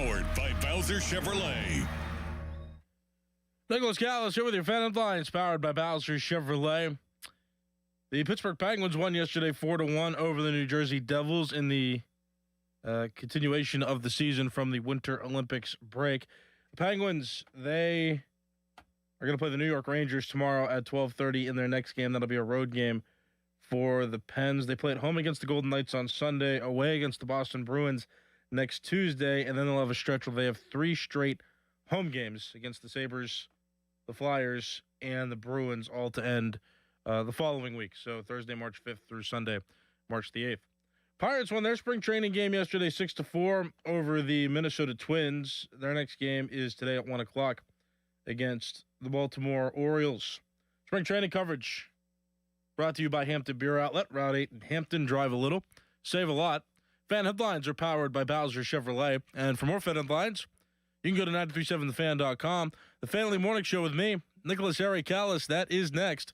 Powered by Bowser Chevrolet. Nicholas Callis here with your fan headlines, powered by Bowser Chevrolet. The Pittsburgh Penguins won yesterday 4-1 over the New Jersey Devils in the continuation of the season from the Winter Olympics break. The Penguins, they are going to play the New York Rangers tomorrow at 12:30 in their next game. That'll be a road game for the Pens. They play at home against the Golden Knights on Sunday, away against the Boston Bruins next Tuesday, and then they'll have a stretch where they have 3 straight home games against the Sabres, the Flyers, and the Bruins, all to end the following week. So Thursday, March 5th through Sunday, March the 8th. Pirates won their spring training game yesterday 6-4 over the Minnesota Twins. Their next game is today at 1 o'clock against the Baltimore Orioles. Spring training coverage brought to you by Hampton Beer Outlet, Route 8 in Hampton. Drive a little, save a lot. Fan headlines are powered by Bowser Chevrolet. And for more fan headlines, you can go to 937thefan.com. The Family Morning Show with me, Nicholas Harry Callis. That is next.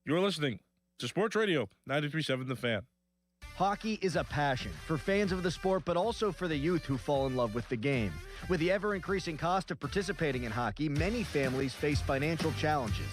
You're listening to Sports Radio 937 The Fan. Hockey is a passion for fans of the sport, but also for the youth who fall in love with the game. With the ever-increasing cost of participating in hockey, many families face financial challenges.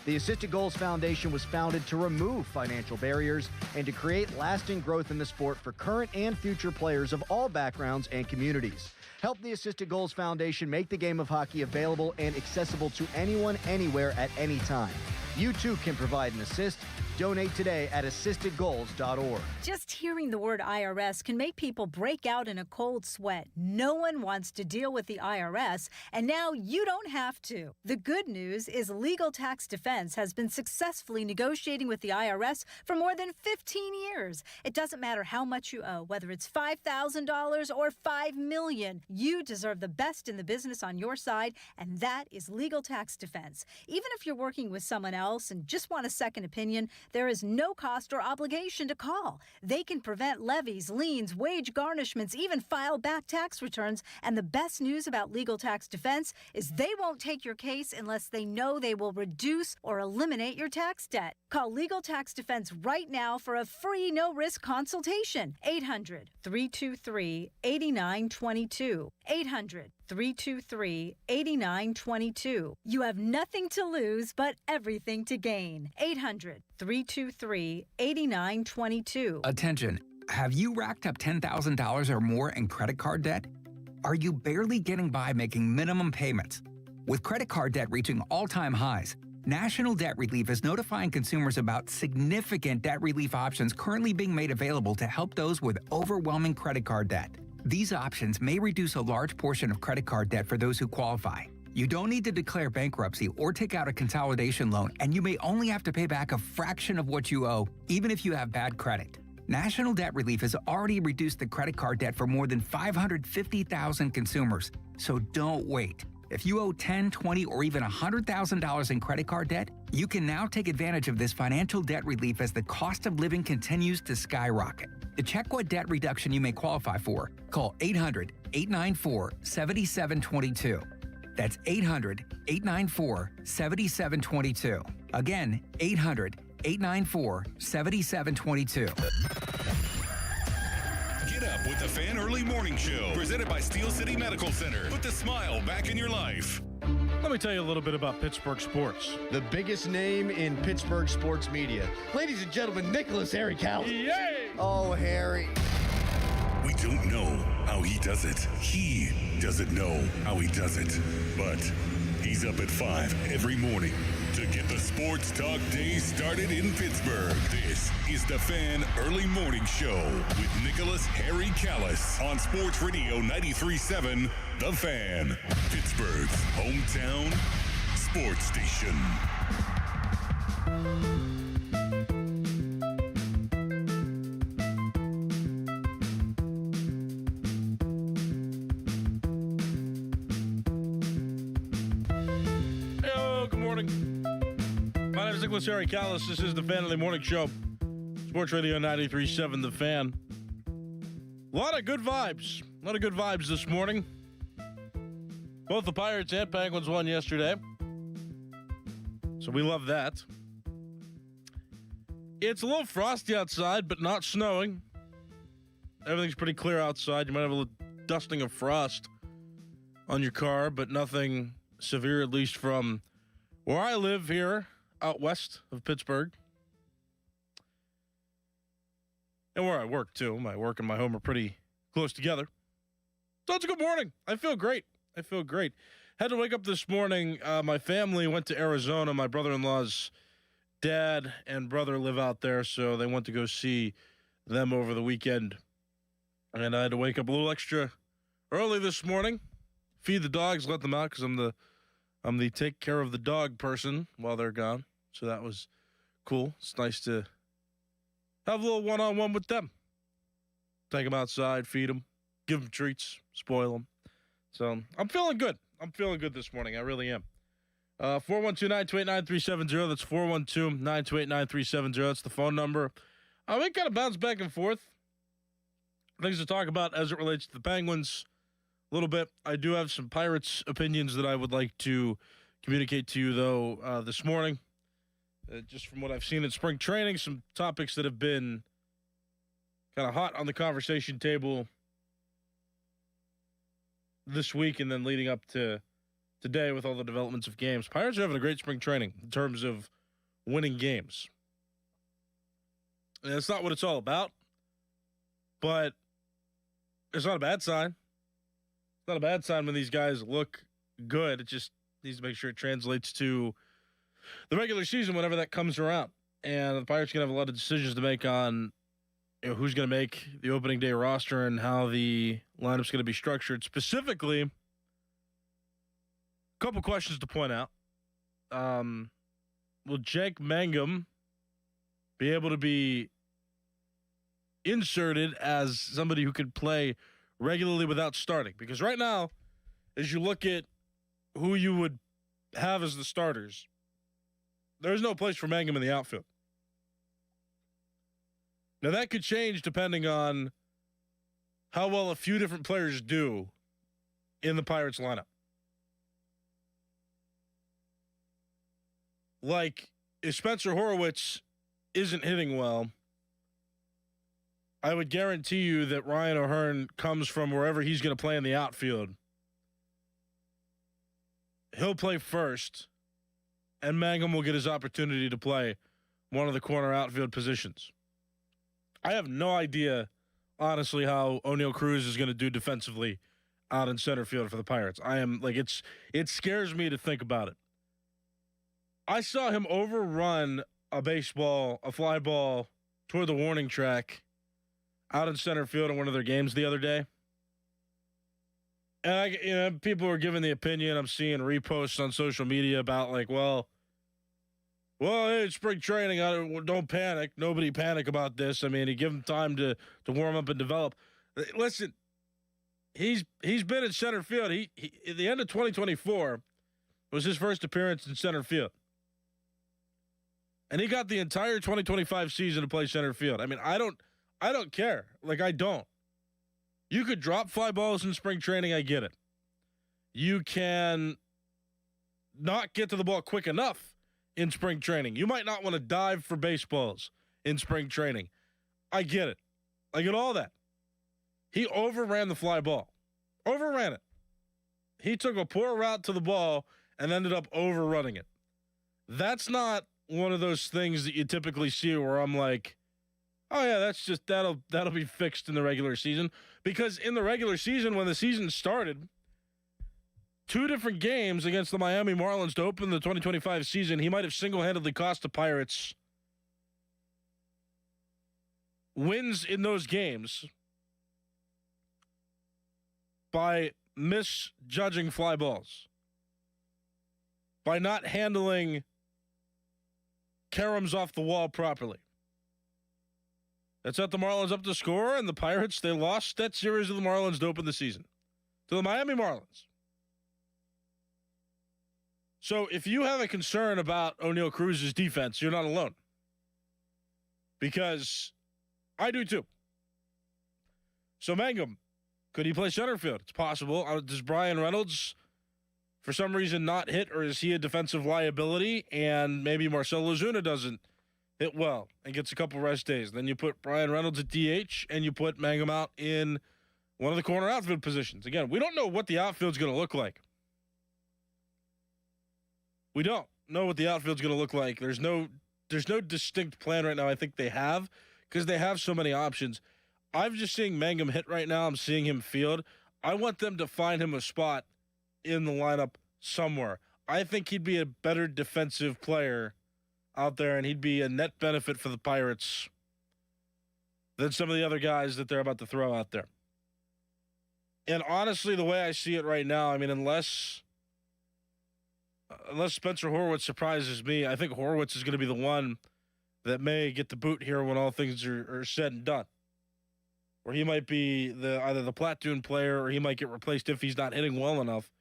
The Assisted Goals Foundation was founded to remove financial barriers and to create lasting growth in the sport for current and future players of all backgrounds and communities. Help the Assisted Goals Foundation make the game of hockey available and accessible to anyone, anywhere, at any time. You too can provide an assist. Donate today at assistedgoals.org. Just hearing the word IRS can make people break out in a cold sweat. No one wants to deal with the IRS, and now you don't have to. The good news is Legal Tax Defense has been successfully negotiating with the IRS for more than 15 years. It doesn't matter how much you owe, whether it's $5,000 or $5 million. You deserve the best in the business on your side, and that is Legal Tax Defense. Even if you're working with someone else and just want a second opinion, there is no cost or obligation to call. They can prevent levies, liens, wage garnishments, even file back tax returns. And the best news about Legal Tax Defense is they won't take your case unless they know they will reduce or eliminate your tax debt. Call Legal Tax Defense right now for a free no-risk consultation. 800-323-8922. 800-323-8922. You have nothing to lose but everything to gain. 800-323-8922. Attention. Have you racked up $10,000 or more in credit card debt? Are you barely getting by making minimum payments? With credit card debt reaching all-time highs, National Debt Relief is notifying consumers about significant debt relief options currently being made available to help those with overwhelming credit card debt. These options may reduce a large portion of credit card debt for those who qualify. You don't need to declare bankruptcy or take out a consolidation loan, and you may only have to pay back a fraction of what you owe, even if you have bad credit. National Debt Relief has already reduced the credit card debt for more than 550,000 consumers, so don't wait. If you owe $10,000, $20,000, or even $100,000 in credit card debt, you can now take advantage of this financial debt relief as the cost of living continues to skyrocket. To check what debt reduction you may qualify for, call 800-894-7722. That's 800-894-7722. Again, 800-894-7722. Get up with the Fan Early Morning Show, presented by Steel City Medical Center. Put the smile back in your life. Let me tell you a little bit about Pittsburgh sports. The biggest name in Pittsburgh sports media. Ladies and gentlemen, Nicholas Harry Callis. Yay! Oh, Harry. We don't know how he does it. He doesn't know how he does it. But he's up at 5 every morning to get the sports talk day started in Pittsburgh. This is the Fan Early Morning Show with Nicholas Harry Callis on Sports Radio 93.7 The Fan, Pittsburgh's hometown sports station. My name is Nicholas Harry Callis. This is the Fan of the Morning Show. Sports Radio 93.7 The Fan. A lot of good vibes. A lot of good vibes this morning. Both the Pirates and Penguins won yesterday. So we love that. It's a little frosty outside, but not snowing. Everything's pretty clear outside. You might have a little dusting of frost on your car, but nothing severe, at least from where I live here out west of Pittsburgh. And where I work, too. My work and my home are pretty close together. So it's a good morning. I feel great. Had to wake up this morning. My family went to Arizona. My brother-in-law's dad and brother live out there, so they went to go see them over the weekend. And I had to wake up a little extra early this morning, feed the dogs, let them out, because I'm the take care of the dog person while they're gone. So that was cool. It's nice to have a little one-on-one with them. Take them outside, feed them, give them treats, spoil them. So I'm feeling good. I'm feeling good this morning. I really am. 412-928-9370. That's 412-928-9370. That's the phone number. We kind of bounce back and forth. Things to talk about as it relates to the Penguins a little bit. I do have some Pirates opinions that I would like to communicate to you, though, this morning. Just from what I've seen in spring training, some topics that have been kind of hot on the conversation table this week and then leading up to today with all the developments of games. Pirates are having a great spring training in terms of winning games. And that's not what it's all about, but it's not a bad sign. It's not a bad sign when these guys look good. It just needs to make sure it translates to the regular season whenever that comes around. And the Pirates are going to have a lot of decisions to make on who's going to make the opening day roster and how the lineup's going to be structured. Specifically, a couple questions to point out. Will Jake Mangum be able to be inserted as somebody who could play regularly without starting? Because right now, as you look at who you would have as the starters, there's no place for Mangum in the outfield. Now, that could change depending on how well a few different players do in the Pirates lineup. Like, if Spencer Horwitz isn't hitting well, I would guarantee you that Ryan O'Hearn comes from wherever he's going to play in the outfield. He'll play first, and Mangum will get his opportunity to play one of the corner outfield positions. I have no idea, honestly, how O'Neal Cruz is going to do defensively out in center field for the Pirates. It scares me to think about it. I saw him overrun a fly ball toward the warning track out in center field in one of their games the other day. And people were giving the opinion. I'm seeing reposts on social media about hey, it's spring training. Don't panic. Nobody panic about this. I mean, he give him time to warm up and develop. Listen, he's been in center field. He at the end of 2024 was his first appearance in center field. And he got the entire 2025 season to play center field. I mean, I don't care. I don't. You could drop fly balls in spring training. I get it. You can not get to the ball quick enough in spring training. You might not want to dive for baseballs in spring training. I get it. I get all that. He overran the fly ball. Overran it. He took a poor route to the ball and ended up overrunning it. That's not one of those things that you typically see where I'm like, oh yeah, that'll be fixed in the regular season. Because in the regular season, when the season started, 2 different games against the Miami Marlins to open the 2025 season, he might have single-handedly cost the Pirates wins in those games by misjudging fly balls, by not handling caroms off the wall properly. That set the Marlins up to score, and the Pirates, they lost that series of the Marlins to open the season to the Miami Marlins. So if you have a concern about O'Neal Cruz's defense, you're not alone. Because I do too. So Mangum, could he play center field? It's possible. Does Brian Reynolds, for some reason, not hit, or is he a defensive liability? And maybe Marcell Ozuna doesn't hit well and gets a couple rest days. Then you put Brian Reynolds at DH and you put Mangum out in one of the corner outfield positions. Again, we don't know what the outfield's going to look like. We don't know what the outfield's going to look like. There's no distinct plan right now. I think they have because they have so many options. I'm just seeing Mangum hit right now. I'm seeing him field. I want them to find him a spot in the lineup somewhere. I think he'd be a better defensive player out there, and he'd be a net benefit for the Pirates than some of the other guys that they're about to throw out there. And honestly, the way I see it right now, I mean, unless Spencer Horwitz surprises me, I think Horwitz is going to be the one that may get the boot here when all things are said and done. Or he might be either the platoon player or he might get replaced if he's not hitting well enough.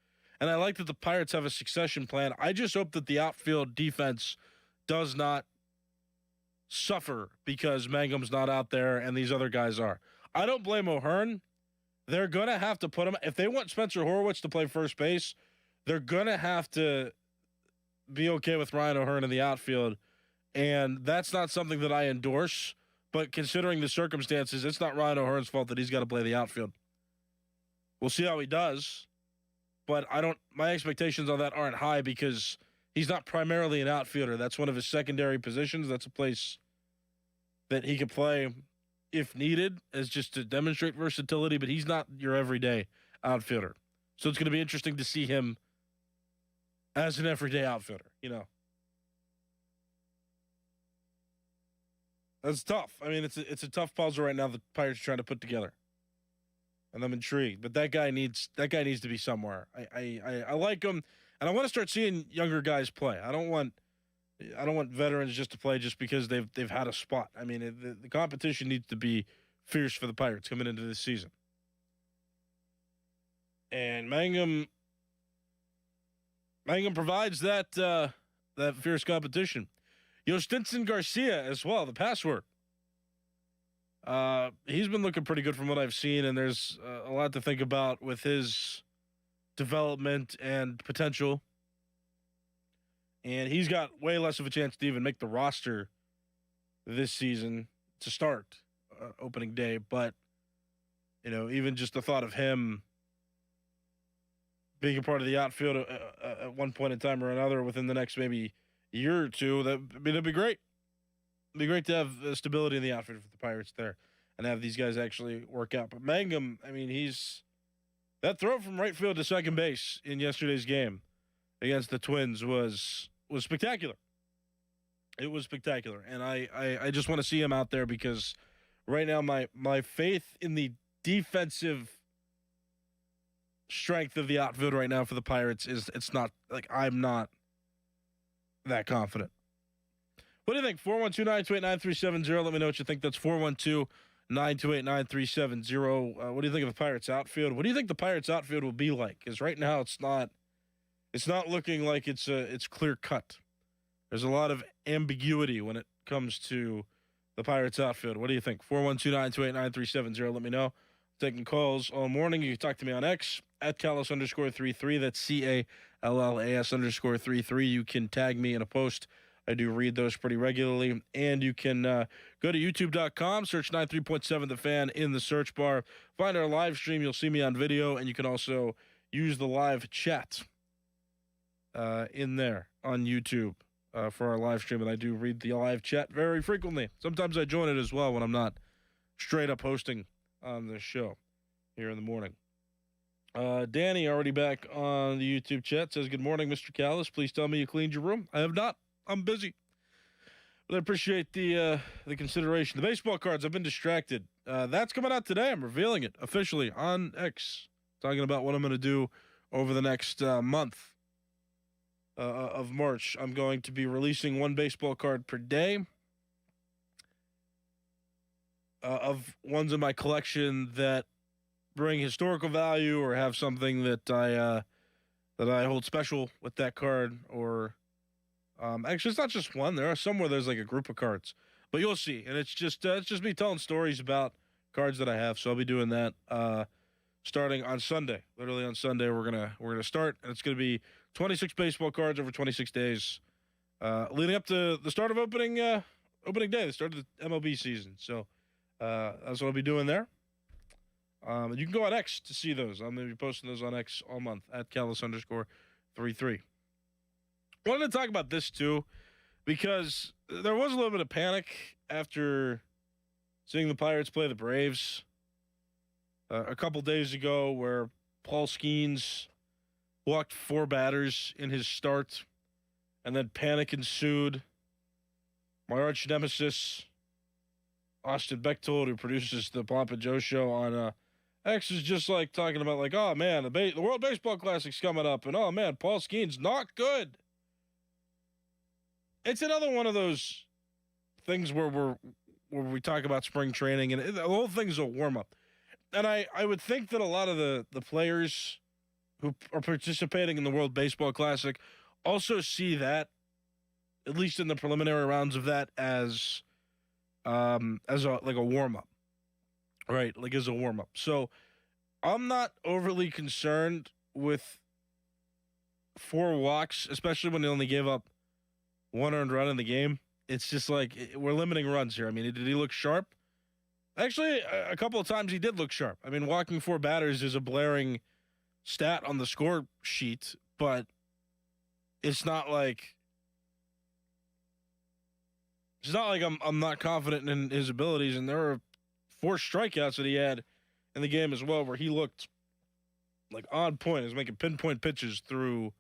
And I like that the Pirates have a succession plan. I just hope that the outfield defense does not suffer because Mangum's not out there and these other guys are. I don't blame O'Hearn. They're going to have to put him – if they want Spencer Horwitz to play first base, they're going to have to be okay with Ryan O'Hearn in the outfield. And that's not something that I endorse. But considering the circumstances, it's not Ryan O'Hearn's fault that he's got to play the outfield. We'll see how he does. But my expectations on that aren't high because he's not primarily an outfielder. That's one of his secondary positions. That's a place that he could play if needed as just to demonstrate versatility, but he's not your everyday outfielder. So it's going to be interesting to see him as an everyday outfielder, That's tough. I mean, it's a tough puzzle right now the Pirates are trying to put together. And I'm intrigued. But that guy needs to be somewhere. I like him, and I want to start seeing younger guys play. I don't want veterans just to play just because they've had a spot. I mean, the competition needs to be fierce for the Pirates coming into this season. And Mangum provides that fierce competition. Stinson Garcia as well, the password. He's been looking pretty good from what I've seen, and there's a lot to think about with his development and potential. And he's got way less of a chance to even make the roster this season to start opening day. But, even just the thought of him being a part of the outfield at one point in time or another within the next maybe year or two, that'd be great. It'd be great to have stability in the outfield for the Pirates there and have these guys actually work out. But Mangum, I mean, that throw from right field to second base in yesterday's game against the Twins was spectacular. It was spectacular. And I just want to see him out there because right now my faith in the defensive strength of the outfield right now for the Pirates it's not like I'm not that confident. What do you think? 412-928-9370. Let me know what you think. That's 412-928-9370. What do you think of the Pirates outfield? What do you think the Pirates outfield will be like? Because right now it's not looking like it's clear cut. There's a lot of ambiguity when it comes to the Pirates outfield. What do you think? 412-928-9370. Let me know. Taking calls all morning. You can talk to me on X at Callis_33. That's CALLAS_33. You can tag me in a post. I do read those pretty regularly. And you can go to youtube.com, search 93.7 The Fan in the search bar. Find our live stream. You'll see me on video, and you can also use the live chat in there on YouTube for our live stream. And I do read the live chat very frequently. Sometimes I join it as well when I'm not straight up hosting on the show here in the morning. Danny, already back on the YouTube chat, says, "Good morning, Mr. Callis. Please tell me you cleaned your room." I have not. I'm busy. But I appreciate the consideration. The baseball cards, I've been distracted. That's coming out today. I'm revealing it officially on X. Talking about what I'm going to do over the next month of March. I'm going to be releasing one baseball card per day of ones in my collection that bring historical value or have something that I hold special with that card. Or actually, it's not just one. There are some where there's like a group of cards, but you'll see. And it's just me telling stories about cards that I have. So I'll be doing that starting on Sunday. Literally on Sunday, we're gonna start, and it's gonna be 26 baseball cards over 26 days, leading up to the start of opening day, the start of the MLB season. So that's what I'll be doing there. You can go on X to see those. I'm going to be posting those on X all month at Callis_33. Wanted to talk about this too, because there was a little bit of panic after seeing the Pirates play the Braves a couple days ago, where Paul Skeens walked 4 batters in his start, and then panic ensued. My arch nemesis, Austin Bechtold, who produces the Pomp & Joe show on X, is just like talking about like, oh man, the World Baseball Classic's coming up, and oh man, Paul Skeens not good. It's another one of those things where we talk about spring training, and the whole thing's a warm up. And I would think that a lot of the players who are participating in the World Baseball Classic also see that, at least in the preliminary rounds of that, as a warm up, right? Like as a warm up. So I'm not overly concerned with 4 walks, especially when they only gave up 1 earned run in the game. It's just like we're limiting runs here. I mean, did he look sharp? Actually, a couple of times he did look sharp. I mean, walking 4 batters is a blaring stat on the score sheet, but it's not like I'm not confident in his abilities. And there were 4 strikeouts that he had in the game as well, where he looked like on point. He was making pinpoint pitches through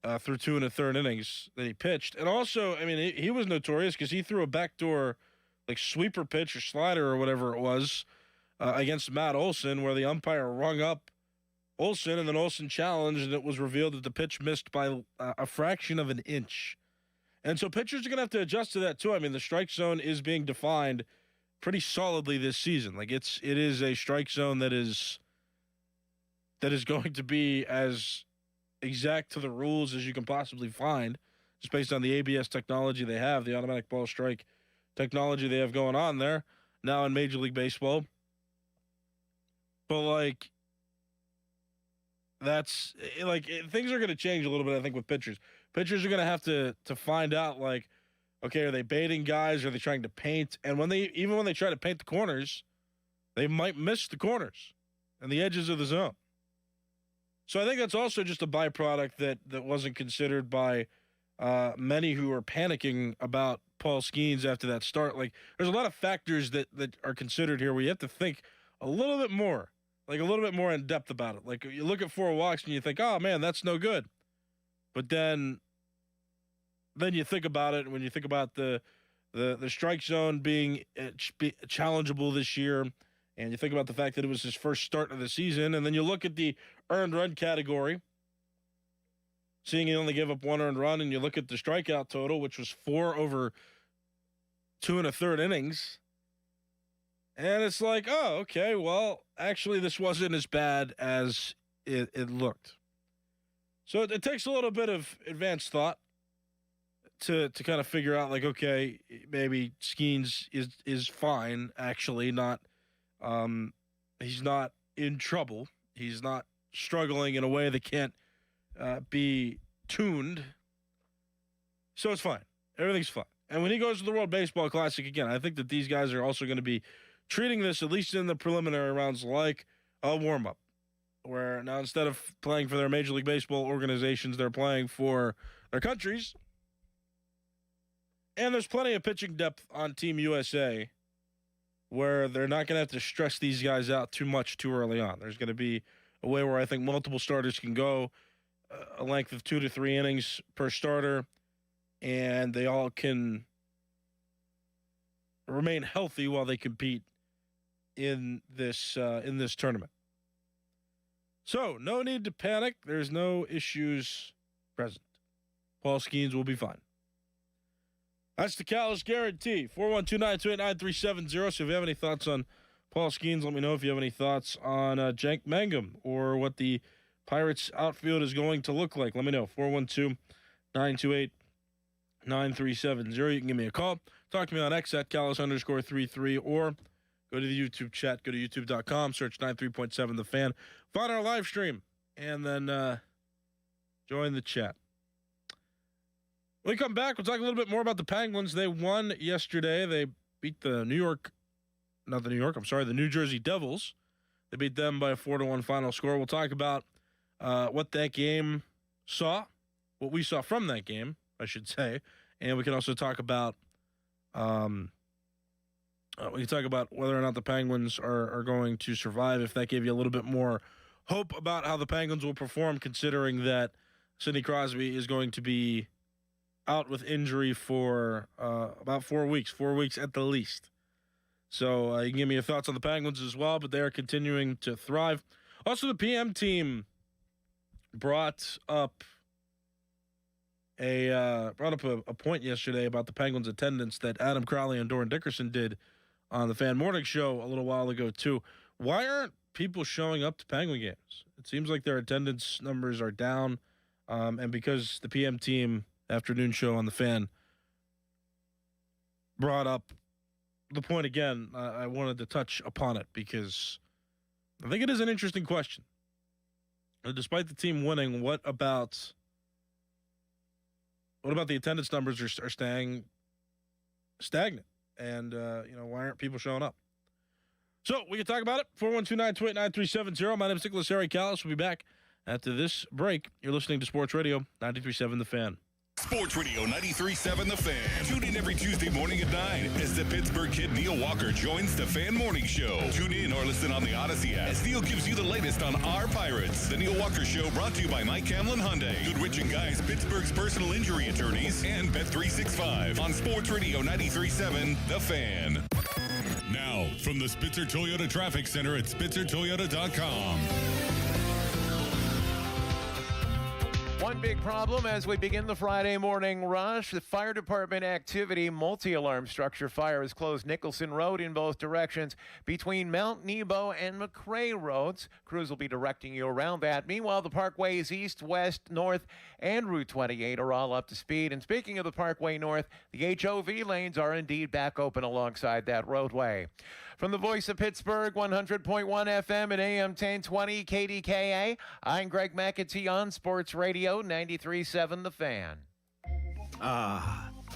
2 1/3 innings that he pitched. And also, I mean, he was notorious because he threw a backdoor like sweeper pitch or slider or whatever it was against Matt Olson, where the umpire rung up Olson, and then Olson challenged, and it was revealed that the pitch missed by a fraction of an inch. And so pitchers are going to have to adjust to that too. I mean, the strike zone is being defined pretty solidly this season. Like it is a strike zone that is going to be as exact to the rules as you can possibly find, just based on the ABS technology they have, the automatic ball strike technology they have going on there now in Major League Baseball. But like, that's like things are going to change a little bit, I think, with pitchers. Pitchers are going to have to find out, like, okay, are they baiting guys? Are they trying to paint? And when they try to paint the corners, they might miss the corners and the edges of the zone. So I think that's also just a byproduct that wasn't considered by many who are panicking about Paul Skeens after that start. Like, there's a lot of factors that are considered here where you have to think a little bit more, like a little bit more in depth about it. Like, you look at 4 walks and you think, oh man, that's no good. But then you think about it, and when you think about the strike zone being challengeable this year, and you think about the fact that it was his first start of the season, and then you look at the earned run category, seeing he only gave up 1 earned run, and you look at the strikeout total, which was 4 over 2 1/3 innings, and it's like, oh, okay, well, actually this wasn't as bad as it looked. So it takes a little bit of advanced thought to kind of figure out, like, okay, maybe Skeens is fine, actually, not he's not in trouble. He's not struggling in a way that can't be tuned. So it's fine. Everything's fine. And when he goes to the World Baseball Classic again, I think that these guys are also going to be treating this, at least in the preliminary rounds, like a warm-up, where now instead of playing for their Major League Baseball organizations, they're playing for their countries. And there's plenty of pitching depth on Team USA where they're not going to have to stress these guys out too much too early on. There's going to be a way where I think multiple starters can go a length of 2 to 3 innings per starter, and they all can remain healthy while they compete in this tournament. So, no need to panic. There's no issues present. Paul Skeens will be fine. That's the Callis guarantee. 412-928-9370. So if you have any thoughts on Paul Skeens, let me know. If you have any thoughts on Cenk Mangum or what the Pirates outfield is going to look like, let me know. 412-928-9370. You can give me a call. Talk to me on X at Callis_33, or go to the YouTube chat. Go to youtube.com. Search 93.7 The Fan. Find our live stream, and then join the chat. When we come back, we'll talk a little bit more about the Penguins. They won yesterday. They beat the New York the New Jersey Devils. They beat them by a 4-1 final score. We'll talk about what that game saw, what we saw from that game, I should say, and we can also talk about whether or not the Penguins are going to survive. If that gave you a little bit more hope about how the Penguins will perform, considering that Sidney Crosby is going to be out with injury for about 4 weeks at the least. So you can give me your thoughts on the Penguins as well, but they are continuing to thrive. Also, the PM team brought up a point yesterday about the Penguins' attendance that Adam Crowley and Doran Dickerson did on the Fan Morning Show a little while ago too. Why aren't people showing up to Penguin games? It seems like their attendance numbers are down, and because the PM team afternoon show on the Fan brought up the point again, I wanted to touch upon it because I think it is an interesting question. Despite the team winning, what about the attendance numbers are staying stagnant? And, why aren't people showing up? So we can talk about it. 412-928-9370. My name is Nicholas Harry Callis. We'll be back after this break. You're listening to Sports Radio 93.7 The Fan. Sports Radio 93.7 The Fan. Tune in every Tuesday morning at 9 as the Pittsburgh kid Neil Walker joins the Fan Morning Show. Tune in or listen on the Odyssey app as Neil gives you the latest on our Pirates. The Neil Walker Show brought to you by Mike Camlin Hyundai, Goodrich & Guys, Pittsburgh's personal injury attorneys, and Bet365 on Sports Radio 93.7 The Fan. Now, from the Spitzer Toyota Traffic Center at SpitzerToyota.com. One big problem as we begin the Friday morning rush, the fire department activity. Multi-alarm structure fire has closed Nicholson Road in both directions between Mount Nebo and McRae Roads. Crews will be directing you around that. Meanwhile, the parkways east, west, north, and Route 28 are all up to speed. And speaking of the Parkway North, the HOV lanes are indeed back open alongside that roadway. From the voice of Pittsburgh, 100.1 FM and AM 1020 KDKA, I'm Greg McAtee on Sports Radio 93.7 The Fan.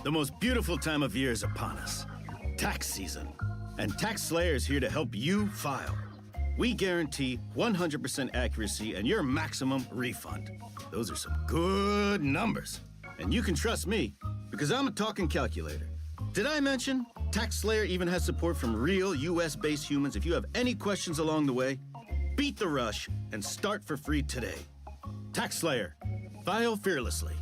The most beautiful time of year is upon us. Tax season. And Tax Slayer is here to help you file. We guarantee 100% accuracy and your maximum refund. Those are some good numbers. And you can trust me, because I'm a talking calculator. Did I mention Tax Slayer even has support from real U.S.-based humans? If you have any questions along the way, beat the rush and start for free today. Tax Slayer. File fearlessly.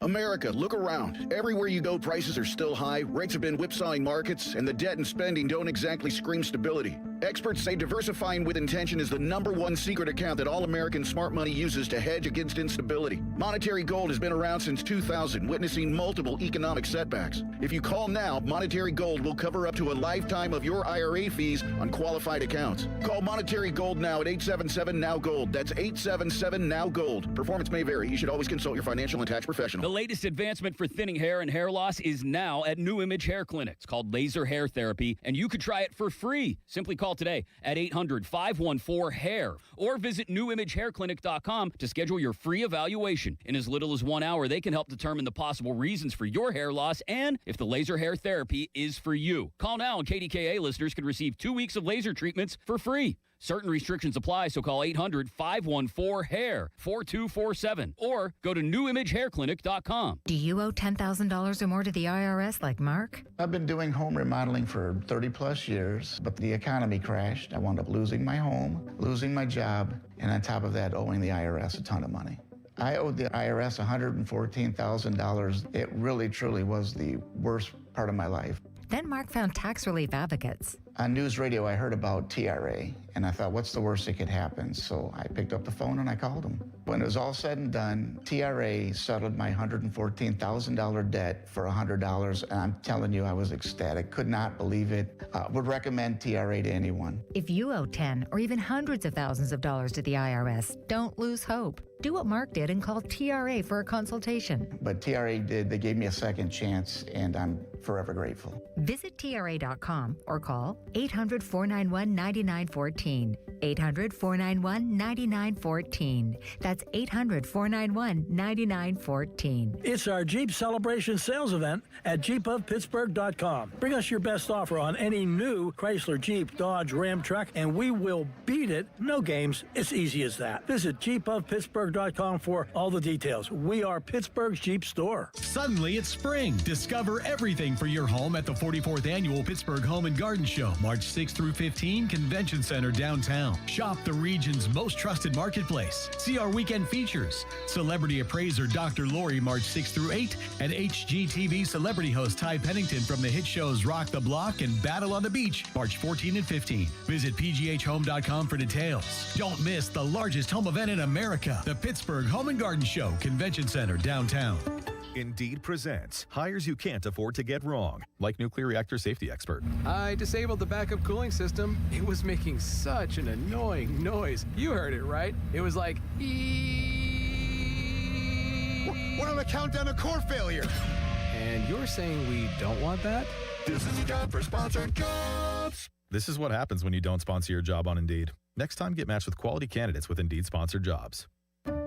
America, look around. Everywhere you go, prices are still high, rates have been whipsawing markets, and the debt and spending don't exactly scream stability. Experts say diversifying with intention is the #1 secret account that all American smart money uses to hedge against instability. Monetary Gold has been around since 2000, witnessing multiple economic setbacks. If you call now, Monetary Gold will cover up to a lifetime of your IRA fees on qualified accounts. Call Monetary Gold now at 877-NOW-GOLD. That's 877-NOW-GOLD. Performance may vary. You should always consult your financial and tax professional. The latest advancement for thinning hair and hair loss is now at New Image Hair Clinic. It's called laser hair therapy, and you could try it for free. Simply call today at 800-514-HAIR or visit newimagehairclinic.com to schedule your free evaluation. In as little as 1 hour, they can help determine the possible reasons for your hair loss and if the laser hair therapy is for you. Call now and KDKA listeners can receive 2 weeks of laser treatments for free. Certain restrictions apply, so call 800-514-HAIR 4247 or go to newimagehairclinic.com. Do you owe $10,000 or more to the IRS like Mark? I've been doing home remodeling for 30 plus years, but the economy crashed. I wound up losing my home, losing my job, and on top of that, owing the IRS a ton of money. I owed the IRS $114,000. It really, truly was the worst part of my life. Then Mark found tax relief advocates. On news radio, I heard about TRA, and I thought, what's the worst that could happen? So I picked up the phone and I called them. When it was all said and done, TRA settled my $114,000 debt for $100, and I'm telling you, I was ecstatic. Could not believe it. Would recommend TRA to anyone. If you owe 10 or even hundreds of thousands of dollars to the IRS, don't lose hope. Do what Mark did and call TRA for a consultation. But TRA they gave me a second chance, and I'm forever grateful. Visit TRA.com or call 800-491-9914. 800-491-9914. That's 800-491-9914. It's our Jeep Celebration Sales Event at JeepofPittsburgh.com. Bring us your best offer on any new Chrysler, Jeep, Dodge, Ram truck, and we will beat it. No games. It's easy as that. Visit JeepofPittsburgh.com for all the details. We are Pittsburgh's Jeep store. Suddenly it's spring. Discover everything for your home at the 44th Annual Pittsburgh Home and Garden Show, March 6 through 15, Convention Center downtown. Shop the region's most trusted marketplace. See our weekend features. Celebrity appraiser Dr. Lori, March 6 through 8, and HGTV celebrity host Ty Pennington from the hit shows Rock the Block and Battle on the Beach, March 14 and 15. Visit pghhome.com for details. Don't miss the largest home event in America, the Pittsburgh Home and Garden Show, Convention Center downtown. Indeed presents hires you can't afford to get wrong, like nuclear reactor safety expert. I disabled the backup cooling system. It was making such an annoying noise. You heard it, right? It was like, We're on the countdown to core failure. And you're saying we don't want that? This is a job for sponsored jobs. This is what happens when you don't sponsor your job on Indeed. Next time, get matched with quality candidates with Indeed sponsored jobs.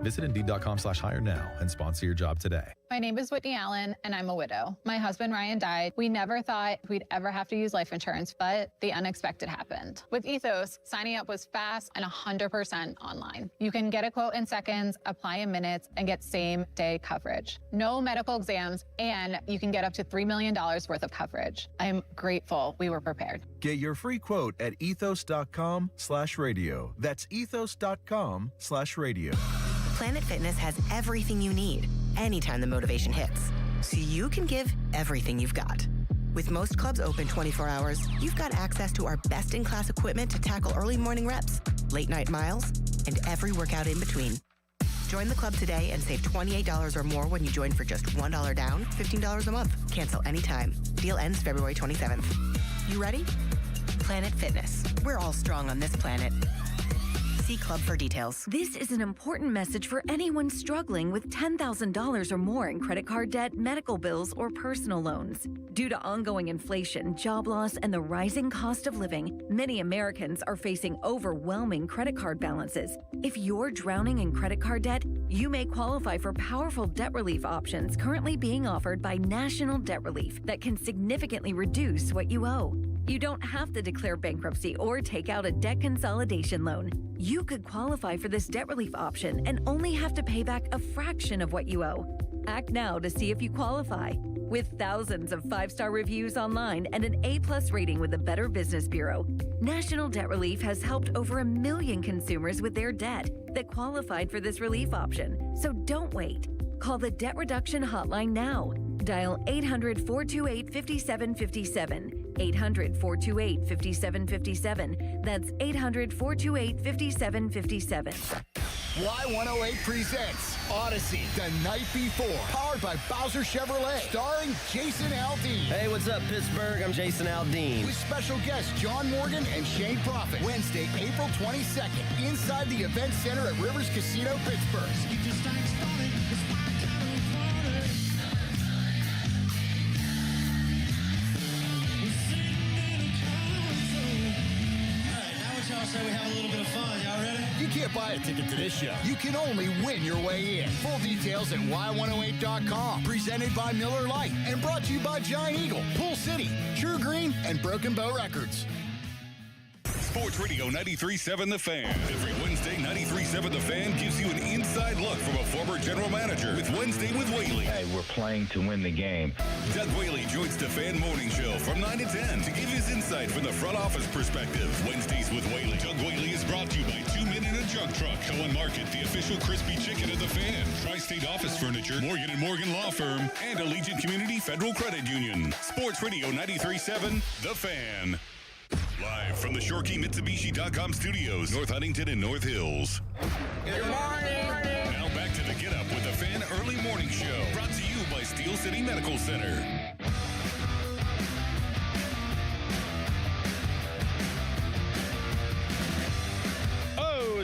Visit Indeed.com/hire now and sponsor your job today. My name is Whitney Allen, and I'm a widow. My husband, Ryan, died. We never thought we'd ever have to use life insurance, but the unexpected happened. With Ethos, signing up was fast and 100% online. You can get a quote in seconds, apply in minutes, and get same-day coverage. No medical exams, and you can get up to $3 million worth of coverage. I'm grateful we were prepared. Get your free quote at ethos.com/radio. That's ethos.com/radio. Planet Fitness has everything you need anytime the motivation hits, so you can give everything you've got. With most clubs open 24 hours, you've got access to our best-in-class equipment to tackle early morning reps, late-night miles, and every workout in between. Join the club today and save $28 or more when you join for just $1 down, $15 a month. Cancel anytime. Deal ends February 27th. You ready? Planet Fitness. We're all strong on this planet. See club for details. This is an important message for anyone struggling with $10,000 or more in credit card debt, medical bills, or personal loans. Due to ongoing inflation, job loss, and the rising cost of living, many Americans are facing overwhelming credit card balances. If you're drowning in credit card debt, you may qualify for powerful debt relief options currently being offered by National Debt Relief that can significantly reduce what you owe. You don't have to declare bankruptcy or take out a debt consolidation loan. You could qualify for this debt relief option and only have to pay back a fraction of what you owe. Act now to see if you qualify. With thousands of 5-star reviews online and an A+ rating with the Better Business Bureau, National Debt Relief has helped over 1 million consumers with their debt that qualified for this relief option. So don't wait. Call the Debt Reduction Hotline now. Dial 800-428-5757. 800-428-5757. That's 800-428-5757. Y108 presents Odyssey, The Night Before, powered by Bowser Chevrolet, starring Jason Aldean. Hey, what's up, Pittsburgh? I'm Jason Aldean. With special guests John Morgan and Shane Prophet. Wednesday, April 22nd, inside the Event Center at Rivers Casino, Pittsburgh. So we have a little bit of fun. Y'all ready? You can't buy a ticket to this show. You can only win your way in. Full details at y108.com. Presented by Miller Lite and brought to you by Giant Eagle, Pool City, True Green, and Broken Bow Records. Sports Radio 93.7 The Fan. Every Wednesday, 93.7 The Fan gives you an inside look from a former general manager with Wednesday with Whaley. Hey, we're playing to win the game. Doug Whaley joins the Fan Morning Show from 9 to 10 to give his insight from the front office perspective. Wednesdays with Whaley. Doug Whaley is brought to you by 2 Men in a Junk Truck. Cohen Market, the official crispy chicken of the Fan. Tri-State Office Furniture, Morgan & Morgan Law Firm, and Allegiant Community Federal Credit Union. Sports Radio 93.7 The Fan. Live from the ShoreKeyMitsubishi.com studios, North Huntington and North Hills. Good morning. Now back to the Get Up with the Fan Early Morning Show. Brought to you by Steel City Medical Center.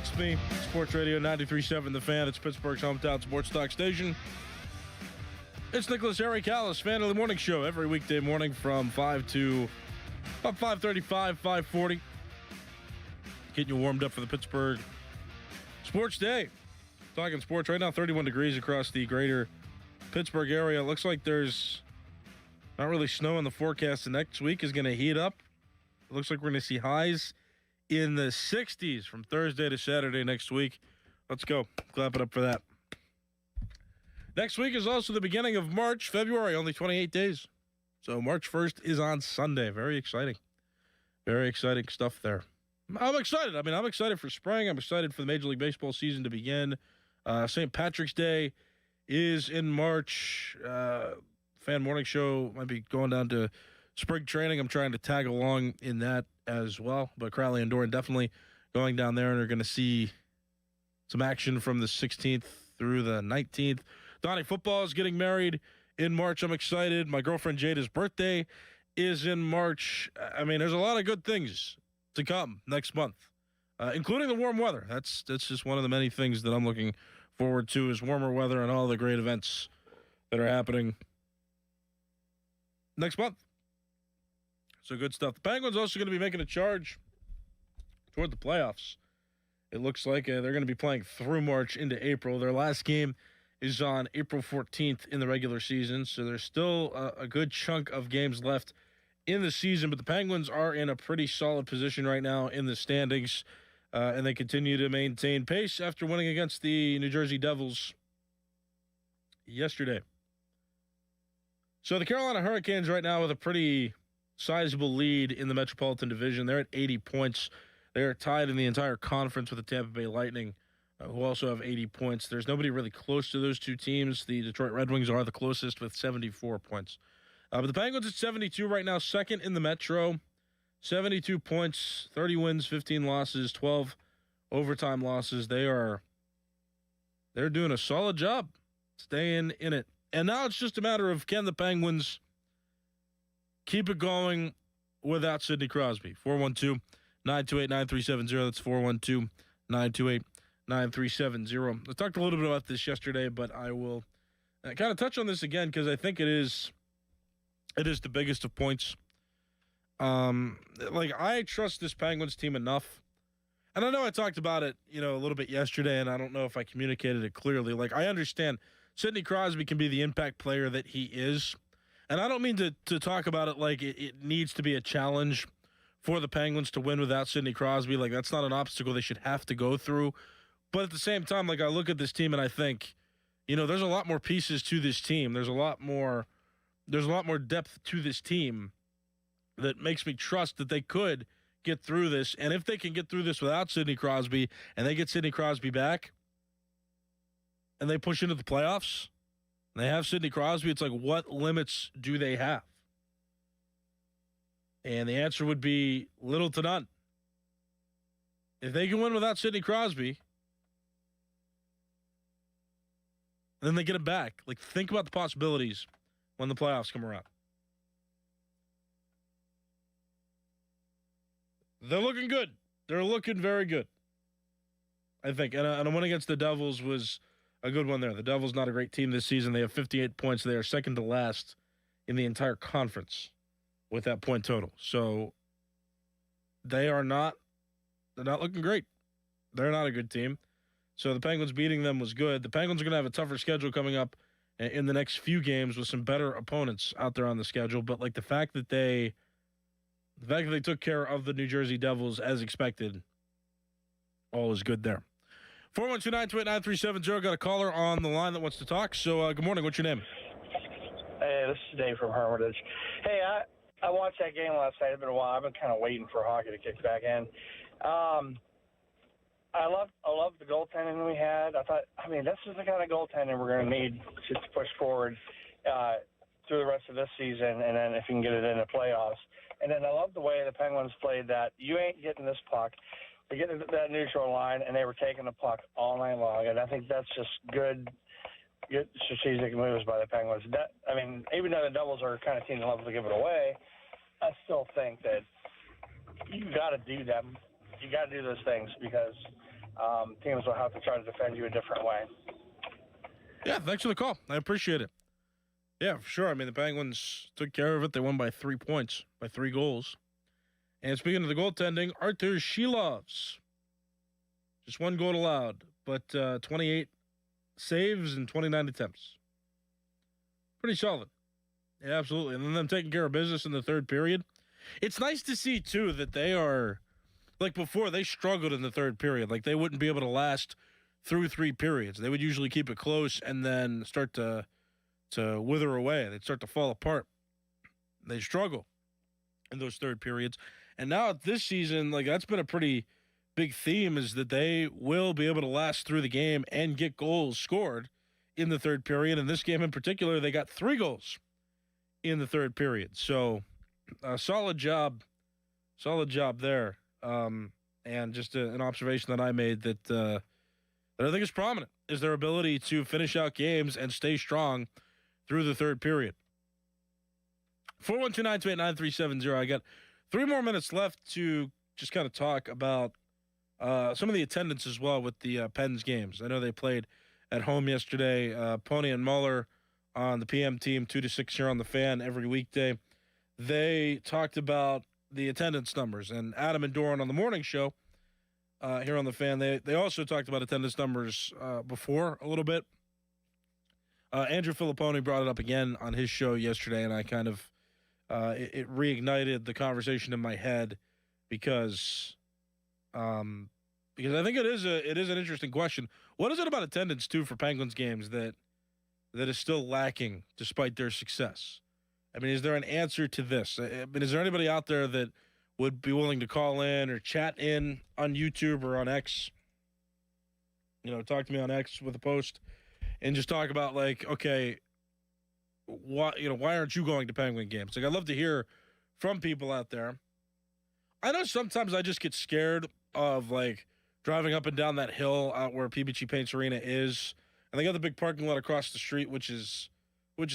It's me, Sports Radio 93.7 The Fan. It's Pittsburgh's hometown sports talk station. It's Nicholas Harry Callis, Fan of the Morning Show, every weekday morning from 5 to about 5:35, 5:40. Getting you warmed up for the Pittsburgh Sports Day. Talking sports right now, 31 degrees across the greater Pittsburgh area. It looks like there's not really snow in the forecast. The next week is going to heat up. It looks like we're going to see highs in the 60s from Thursday to Saturday next week. Let's go. Clap it up for that. Next week is also the beginning of March, February, only 28 days. So March 1st is on Sunday. Very exciting. Very exciting stuff there. I'm excited. I'm excited for spring. I'm excited for the Major League Baseball season to begin. St. Patrick's Day is in March. Fan Morning Show might be going down to spring training. I'm trying to tag along in that as well. But Crowley and Doran definitely going down there and are going to see some action from the 16th through the 19th. Donnie Football is getting married in March. I'm excited. My girlfriend Jada's birthday is in March. There's a lot of good things to come next month, including the warm weather. That's just one of the many things that I'm looking forward to is warmer weather and all the great events that are happening next month. So good stuff. The Penguins also going to be making a charge toward the playoffs. It looks like they're going to be playing through March into April. Their last game is on April 14th in the regular season, so there's still a good chunk of games left in the season, but the Penguins are in a pretty solid position right now in the standings, and they continue to maintain pace after winning against the New Jersey Devils yesterday. So the Carolina Hurricanes right now with a pretty sizable lead in the Metropolitan Division. They're at 80 points. They're tied in the entire conference with the Tampa Bay Lightning, who also have 80 points. There's nobody really close to those two teams. The Detroit Red Wings are the closest with 74 points. But the Penguins at 72 right now, second in the Metro. 72 points, 30 wins, 15 losses, 12 overtime losses. They're doing a solid job staying in it. And now it's just a matter of can the Penguins keep it going without Sidney Crosby. 412-928-9370. That's 412-928-9370. I talked a little bit about this yesterday, but I will kind of touch on this again because I think it is the biggest of points. I trust this Penguins team enough. And I know I talked about it, a little bit yesterday, and I don't know if I communicated it clearly. I understand Sidney Crosby can be the impact player that he is. And I don't mean to talk about it like it needs to be a challenge for the Penguins to win without Sidney Crosby. That's not an obstacle they should have to go through. But at the same time, I look at this team and I think, there's a lot more pieces to this team. There's a lot more depth to this team that makes me trust that they could get through this. And if they can get through this without Sidney Crosby and they get Sidney Crosby back and they push into the playoffs, and they have Sidney Crosby, it's what limits do they have? And the answer would be little to none. If they can win without Sidney Crosby, then they get him back. Think about the possibilities when the playoffs come around. They're looking good. They're looking very good, I think. And a win against the Devils was a good one there. The Devils not a great team this season. They have 58 points. They are second to last in the entire conference with that point total. So they're not looking great. They're not a good team. So the Penguins beating them was good. The Penguins are going to have a tougher schedule coming up in the next few games with some better opponents out there on the schedule. But the fact that they took care of the New Jersey Devils as expected, all is good there. 412-928-9370. Got a caller on the line that wants to talk. So good morning. What's your name? Hey, this is Dave from Hermitage. Hey, I watched that game last night. It's been a while. I've been kind of waiting for hockey to kick back in. I love the goaltending we had. This is the kind of goaltending we're going to need to push forward through the rest of this season, and then if you can get it in the playoffs. And then I love the way the Penguins played that. You ain't getting this puck. They get to that neutral line, and they were taking the puck all night long. And I think that's just good strategic moves by the Penguins. Even though the Devils are kind of team that loves to give it away, I still think that you got to do them. You got to do those things because teams will have to try to defend you a different way. Yeah, thanks for the call. I appreciate it. Yeah, for sure. I mean, the Penguins took care of it. They won by 3 points, by 3 goals. And speaking of the goaltending, Artur Shilovs. Just 1 goal allowed, but 28 saves and 29 attempts. Pretty solid. Yeah, absolutely. And then them taking care of business in the third period. It's nice to see, too, that they are, like before, they struggled in the third period. Like, they wouldn't be able to last through 3 periods. They would usually keep it close and then start to wither away. They'd start to fall apart. They struggle in those third periods. And now this season, like, that's been a pretty big theme, is that they will be able to last through the game and get goals scored in the third period. In this game in particular, they got 3 goals in the third period. So solid job there. And just an observation that I made that I think is prominent is their ability to finish out games and stay strong through the third period. 412-928-9370. I got 3 more minutes left to just kind of talk about some of the attendance as well with the Pens games. I know they played at home yesterday. Pony and Muller on the PM team, 2 to 6 here on the Fan every weekday. They talked about the attendance numbers, and Adam and Doran on the morning show here on the Fan, they also talked about attendance numbers before a little bit. Andrew Filipponi brought it up again on his show yesterday, and I kind of it reignited the conversation in my head because I think it is an interesting question. What is it about attendance too for Penguins games that is still lacking despite their success? I mean, is there an answer to this? I mean, is there anybody out there that would be willing to call in or chat in on YouTube or on X? You know, talk to me on X with a post and just talk about, like, okay, why aren't you going to Penguin games? Like, I'd love to hear from people out there. I know sometimes I just get scared of, like, driving up and down that hill out where PBG Paints Arena is. And they got the big parking lot across the street, which is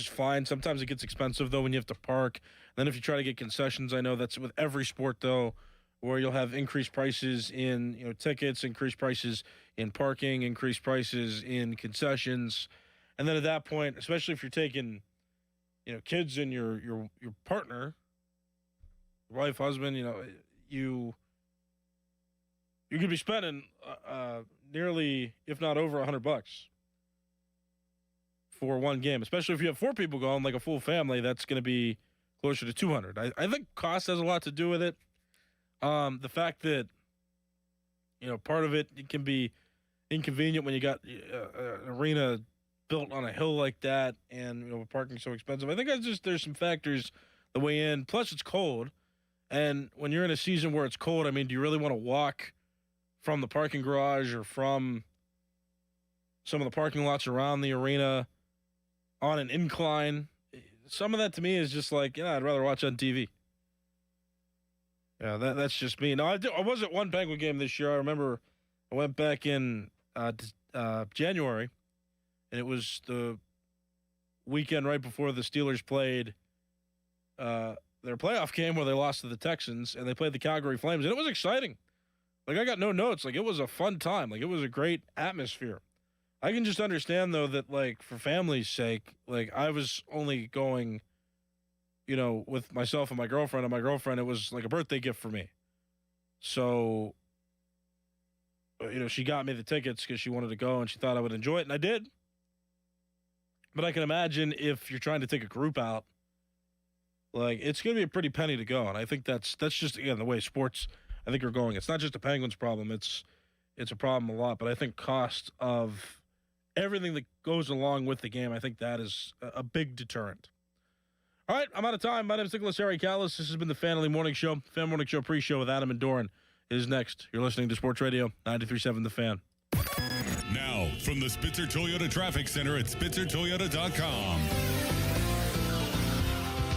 fine. Sometimes it gets expensive, though, when you have to park. Then if you try to get concessions, I know that's with every sport, though, where you'll have increased prices in tickets, increased prices in parking, increased prices in concessions. And then at that point, especially if you're taking kids and your partner, your wife, husband, you could be spending nearly, if not over, $100 for one game. Especially if you have 4 people going, like a full family, that's going to be closer to $200. I think cost has a lot to do with it. The fact that part of it can be inconvenient when you got an arena built on a hill like that, and parking so expensive. I think there's some factors that weigh in. Plus, it's cold, and when you're in a season where it's cold, I mean, do you really want to walk from the parking garage or from some of the parking lots around the arena on an incline? Some of that to me is just like, I'd rather watch on TV. Yeah, that's just me. No, I was at one Penguin game this year. I remember I went back in January, and it was the weekend right before the Steelers played their playoff game where they lost to the Texans, and they played the Calgary Flames, and it was exciting. Like, I got no notes. Like, it was a fun time. Like, it was a great atmosphere. I can just understand, though, that, like, for family's sake, like, I was only going, with myself and my girlfriend, it was like a birthday gift for me. So, she got me the tickets because she wanted to go and she thought I would enjoy it, and I did. But I can imagine if you're trying to take a group out, like, it's going to be a pretty penny to go. And I think that's just, again, the way sports, I think, are going. It's not just a Penguins problem. It's a problem a lot. But I think cost of everything that goes along with the game, I think that is a big deterrent. All right, I'm out of time. My name is Nicholas Harry-Callis. This has been the Fan Morning Show. Fan Morning Show pre-show with Adam and Doran is next. You're listening to Sports Radio 93.7 The Fan. Now, from the Spitzer Toyota Traffic Center at SpitzerToyota.com.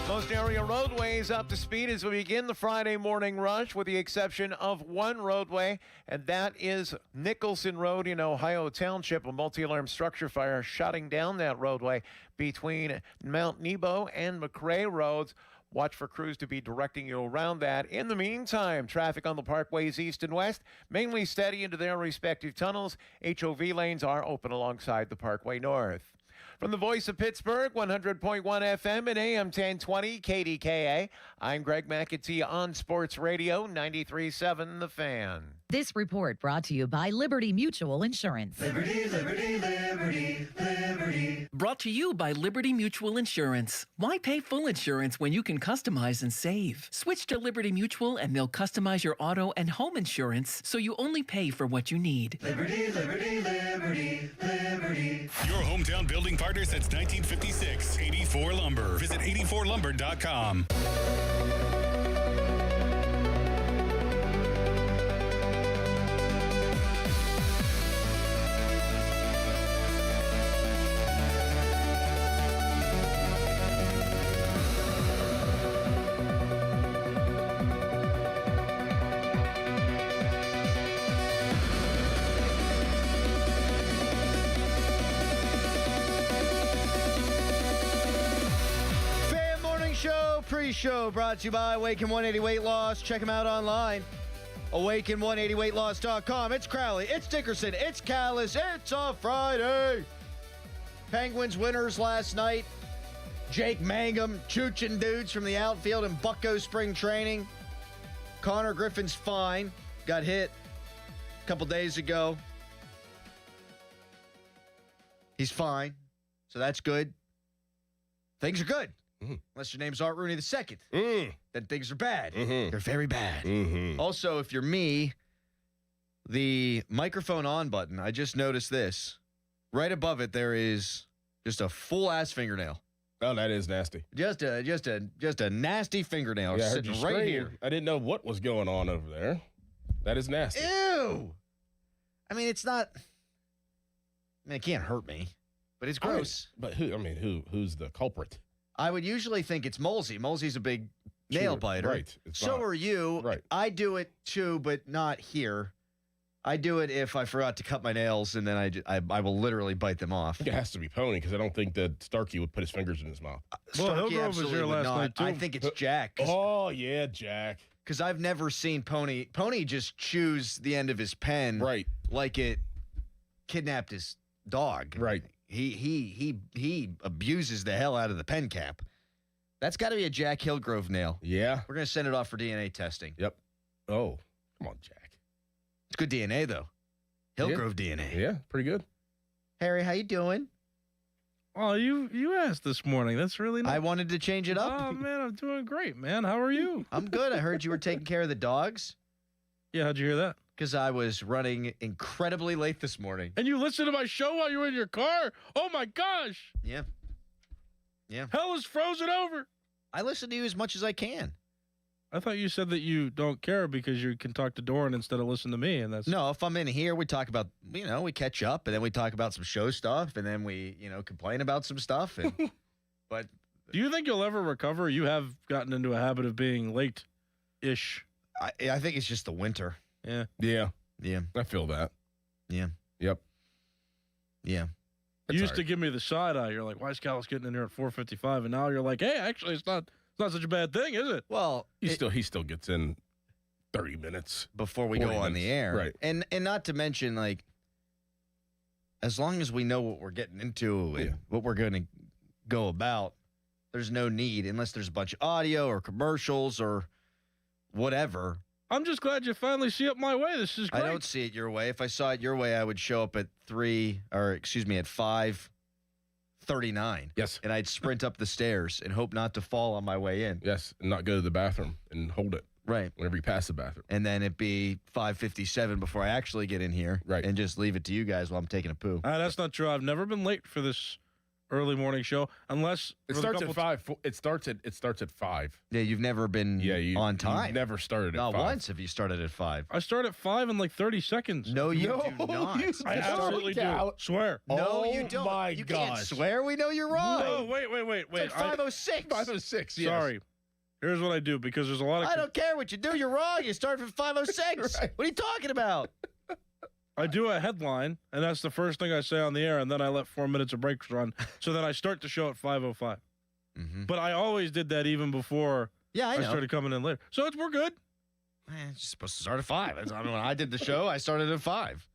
Most area roadways up to speed as we begin the Friday morning rush, with the exception of one roadway, and that is Nicholson Road in Ohio Township. A multi-alarm structure fire shutting down that roadway between Mount Nebo and McRae Roads. Watch for crews to be directing you around that. In the meantime, traffic on the parkways east and west, mainly steady into their respective tunnels. HOV lanes are open alongside the Parkway North. From the voice of Pittsburgh, 100.1 FM and AM 1020 KDKA, I'm Greg McAtee on Sports Radio 93.7 The Fan. This report brought to you by Liberty Mutual Insurance. Liberty, liberty, liberty, liberty. Brought to you by Liberty Mutual Insurance. Why pay full insurance when you can customize and save? Switch to Liberty Mutual and they'll customize your auto and home insurance so you only pay for what you need. Liberty, liberty, liberty, liberty. Your hometown building partner since 1956. 84 Lumber. Visit 84lumber.com. Pre-show brought to you by Awaken 180 Weight Loss. Check them out online. Awaken180weightloss.com. It's Crowley. It's Dickerson. It's Callis. It's a Friday. Penguins winners last night. Jake Mangum chooching dudes from the outfield in Bucko spring training. Connor Griffin's fine. Got hit a couple days ago. He's fine. So that's good. Things are good. Unless your name's Art Rooney II. Then things are bad. They're very bad. Also, if you're me, the microphone on button, I just noticed this. Right above it, there is just a full-ass fingernail. Oh, that is nasty. Just a nasty fingernail Yeah, I heard sitting you right scream. here. I didn't know what was going on over there. That is nasty. Ew! I mean, it's not... I mean, it can't hurt me, but it's gross. But who's the culprit? I would usually think it's Molesey. Molesey's a big nail biter. Right. It's So not. are you. Right. I do it too, but not here. I do it if I forgot to cut my nails, and then I will literally bite them off. I think it has to be Pony because I don't think that Starkey would put his fingers in his mouth. Starkey absolutely would not. I think it's Jack. Oh, yeah, Jack. Because I've never seen Pony. Pony just chews the end of his pen. Right. Like it kidnapped his dog. Right. He abuses the hell out of the pen cap. That's got to be a Jack Hillgrove nail. Yeah. We're going to send it off for DNA testing. Yep. Oh, come on, Jack. It's good DNA, though. Hillgrove DNA. Yeah, pretty good. Harry, how you doing? Oh, you asked this morning. That's really nice. I wanted to change it up. Oh, man, I'm doing great, man. How are you? I'm good. I heard you were taking care of the dogs. Yeah, how'd you hear that? Because I was running incredibly late this morning. And you listened to my show while you were in your car? Oh, my gosh. Yeah. Yeah. Hell is frozen over. I listen to you as much as I can. I thought you said that you don't care because you can talk to Doran instead of listen to me, and that's No, if I'm in here, we talk about, we catch up, and then we talk about some show stuff, and then we, complain about some stuff. And but do you think you'll ever recover? You have gotten into a habit of being late-ish. I think it's just the winter. Yeah. Yeah. Yeah. I feel that. Yeah. Yep. Yeah. You used to give me the side eye. You're like, why is Callis getting in here at 4:55? And now you're like, hey, actually, it's not such a bad thing, is it? Well, he still gets in 30 minutes before we go on the air. Right. And not to mention, like, as long as we know what we're getting into and what we're going to go about, there's no need, unless there's a bunch of audio or commercials or whatever. I'm just glad you finally see it my way. This is great. I don't see it your way. If I saw it your way, I would show up at 5:39. Yes. And I'd sprint up the stairs and hope not to fall on my way in. Yes, and not go to the bathroom and hold it. Right. Whenever you pass the bathroom. And then it'd be 5:57 before I actually get in here. Right. And just leave it to you guys while I'm taking a poo. That's not true. I've never been late for this early morning show unless It starts at 5. It starts at 5. Yeah, you've never been on time. You've never started at 5. Not once have you started at 5. I start at 5 in like 30 seconds. No, you do not. I absolutely do. Swear. No, you don't. My you gosh. can't swear. We know you're wrong. No, wait. It's like 5:06. 5:06, yes. Sorry. Here's what I do because there's a lot of... I don't care what you do. You're wrong. You start from 5:06. Right. What are you talking about? I do a headline, and that's the first thing I say on the air, and then I let 4 minutes of breaks run. So then I start the show at 5:05. But I always did that even before Yeah, I know. started coming in later. So we're good. It's supposed to start at 5. I mean, when I did the show, I started at 5.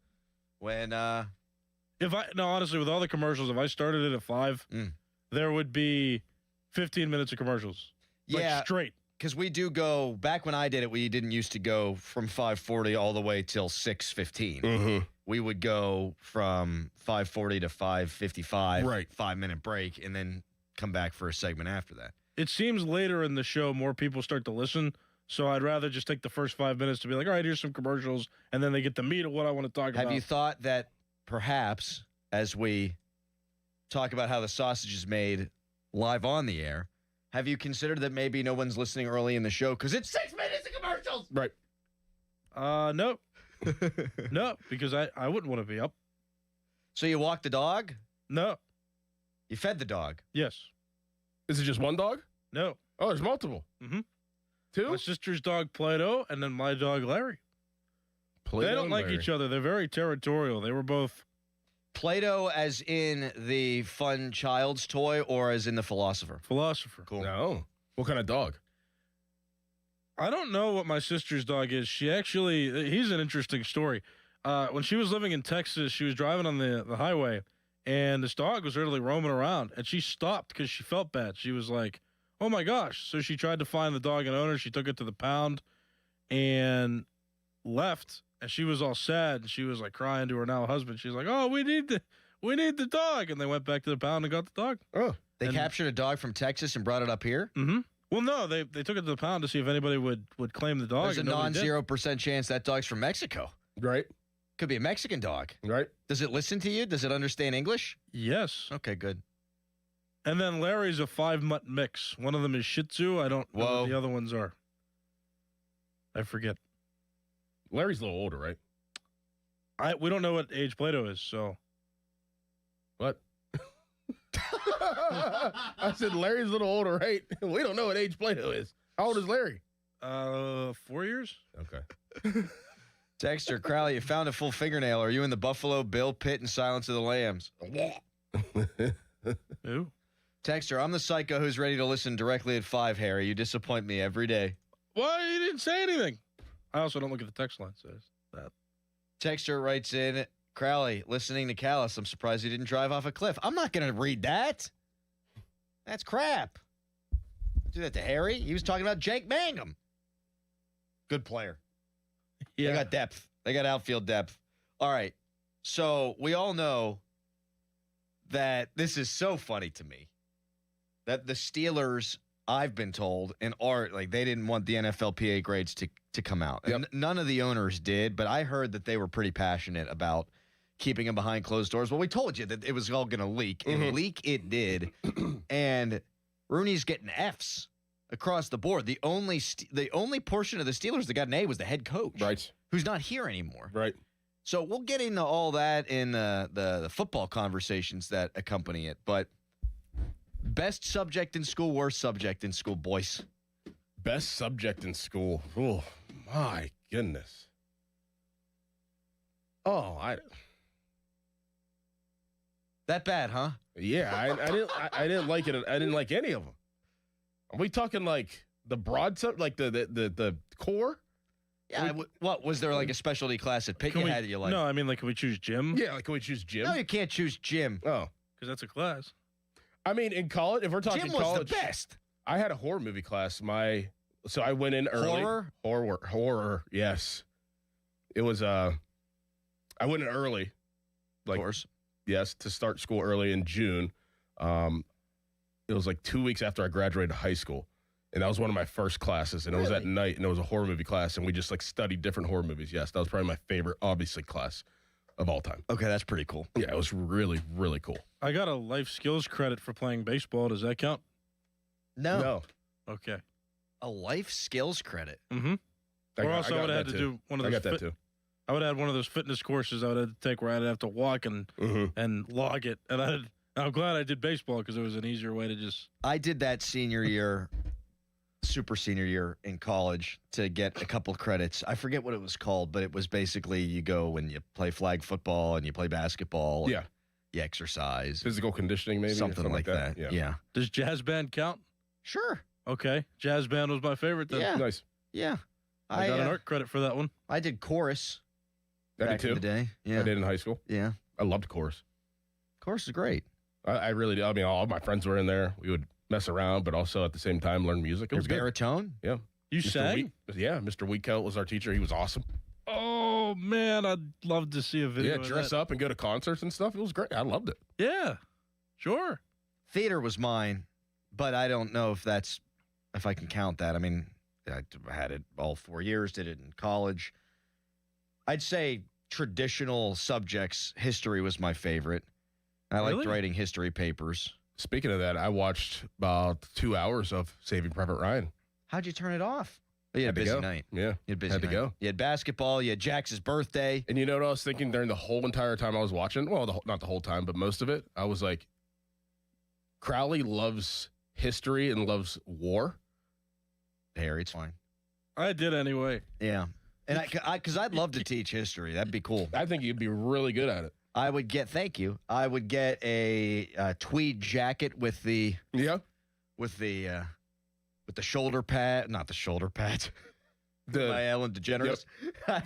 When Honestly, with all the commercials, if I started it at 5, there would be 15 minutes of commercials. Yeah, like straight. Because we do go back when I did it. We didn't used to go from 5:40 all the way till 6:15. We would go from 5:40 to 5:55. Right. 5-minute break, and then come back for a segment after that. It seems later in the show more people start to listen. So I'd rather just take the first 5 minutes to be like, all right, here's some commercials, and then they get the meat of what I want to talk about. Have you thought that perhaps as we talk about how the sausage is made live on the air, have you considered that maybe no one's listening early in the show because it's 6 minutes of commercials? Right. No. No, because I wouldn't want to be up. So you walk the dog? No. You fed the dog? Yes. Is it just one dog? No. Oh, there's multiple. Mm-hmm. 2? My sister's dog, Plato, and then my dog, Larry. Plato they don't and like Larry. each other. They're very territorial. They were both... Play-Doh as in the fun child's toy or as in the philosopher? Philosopher. Cool. No. What kind of dog? I don't know what my sister's dog is. He's an interesting story. When she was living in Texas, she was driving on the highway, and this dog was literally roaming around, and she stopped because she felt bad. She was like, oh my gosh. So she tried to find the dog and owner. She took it to the pound and left, and she was all sad, and she was like crying to her now husband. She's like, oh, we need the dog. And they went back to the pound and got the dog. Oh. They captured a dog from Texas and brought it up here? Mm-hmm. Well, no, they took it to the pound to see if anybody would claim the dog. There's a non-0% chance that dog's from Mexico. Right. Could be a Mexican dog. Right. Does it listen to you? Does it understand English? Yes. Okay, good. And then Larry's a 5-mutt mix. One of them is Shih Tzu. I don't know what the other ones are. I forget. Larry's a little older, right? We don't know what age Plato is, so. What? I said Larry's a little older, right? We don't know what age Plato is. How old is Larry? 4 years. Okay. Texter, Crowley, you found a full fingernail. Are you in the Buffalo Bill Pit and Silence of the Lambs? Who? Texter, I'm the psycho who's ready to listen directly at 5, Harry. You disappoint me every day. Why? You didn't say anything. I also don't look at the text line, says that. Texter writes in, Crowley, listening to Callis, I'm surprised he didn't drive off a cliff. I'm not going to read that. That's crap. Do that to Harry. He was talking about Jake Mangum. Good player. Yeah. They got depth. They got outfield depth. All right. So we all know that this is so funny to me that the Steelers, I've been told, and Art, like they didn't want the NFLPA grades to come out. Yep. And none of the owners did, but I heard that they were pretty passionate about keeping them behind closed doors. Well, we told you that it was all going to leak, and leak it did. And Rooney's getting Fs across the board. The only portion of the Steelers that got an A was the head coach, Right. who's not here anymore. Right. So we'll get into all that in the football conversations that accompany it. But best subject in school, worst subject in school, boys. Best subject in school. Oh, my goodness. Oh, That bad, huh? Yeah, I didn't like it. I didn't like any of them. Are we talking like the broad sub, like the core? Yeah. What was there like a specialty class at Pitt you had that you like? No, I mean like can we choose gym? Yeah, like can we choose gym? No, you can't choose gym. Oh, because that's a class. I mean, in college, if we're talking Gym was college, the best. I had a horror movie class. So I went in early. Horror. Yes, it was. I went in early, like, of course. Yes, to start school early in June. It was like 2 weeks after I graduated high school, and that was one of my first classes. And it was at night, and it was a horror movie class, and we just like studied different horror movies. Yes, that was probably my favorite, obviously, class of all time. Okay, that's pretty cool. Yeah, it was really, really cool. I got a life skills credit for playing baseball. Does that count? No. Okay. A life skills credit. Mm-hmm. Or also I would have had to do one of those. I got that too. I would have had one of those fitness courses I would have to take where I'd have to walk and log it. And I'm glad I did baseball because it was an easier way to just. I did that senior year, super senior year in college to get a couple credits. I forget what it was called, but it was basically you go and you play flag football and you play basketball. Yeah. exercise. Physical conditioning, maybe? Something like that. Yeah. Does jazz band count? Sure. Okay. Jazz band was my favorite then. Yeah. Nice. Yeah. I got an art credit for that one. I did chorus I back did in too. the day. Yeah. I did in high school. Yeah. I loved chorus. Chorus is great. I really did. I mean, all of my friends were in there. We would mess around, but also at the same time learn music. It Your was good. baritone? Yeah. You sang? Yeah. Mr. Weekelt was our teacher. He was awesome. Oh, man. I'd love to see a video Yeah, of dress that. up and go to concerts and stuff. It was great. I loved it. Yeah. Sure. Theater was mine, but I don't know if I can count that. I mean, I had it all 4 years, did it in college. I'd say traditional subjects, history was my favorite. I liked Really? writing history papers. Speaking of that, I watched about 2 hours of Saving Private Ryan. How'd you turn it off? Oh, you had a Had to busy go. night. Yeah. You had a busy Had to night. go. You had basketball. You had Jax's birthday. And you know what I was thinking during the whole entire time I was watching? Well, not the whole time, but most of it. I was like, Crowley loves history and loves war. Harry, it's fine. I did anyway. Yeah. And because I'd love to teach history. That'd be cool. I think you'd be really good at it. I would get, thank you. I would get a tweed jacket with the shoulder pad, not the shoulder pads. By Ellen DeGeneres.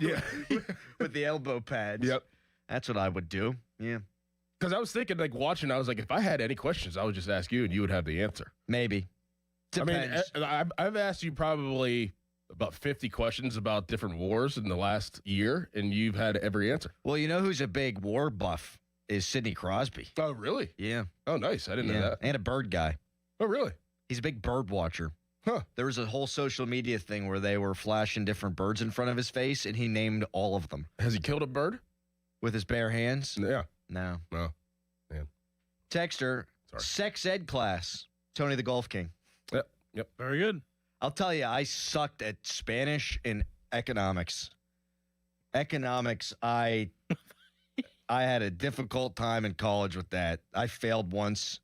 Yep. Yeah. With the elbow pads. Yep. That's what I would do. Yeah. Because I was thinking, like, watching, I was like, if I had any questions, I would just ask you and you would have the answer. Maybe. Depends. I mean, I've asked you probably about 50 questions about different wars in the last year, and you've had every answer. Well, you know who's a big war buff is Sidney Crosby. Oh, really? Yeah. Oh, nice. I didn't know that. And a bird guy. Oh, really? He's a big bird watcher. Huh. There was a whole social media thing where they were flashing different birds in front of his face, and he named all of them. Has he killed a bird? With his bare hands? Yeah. No. No. Man. Texter, sex ed class, Tony the Golf King. Yep. Very good. I'll tell you, I sucked at Spanish and economics. Economics, I had a difficult time in college with that. I failed once.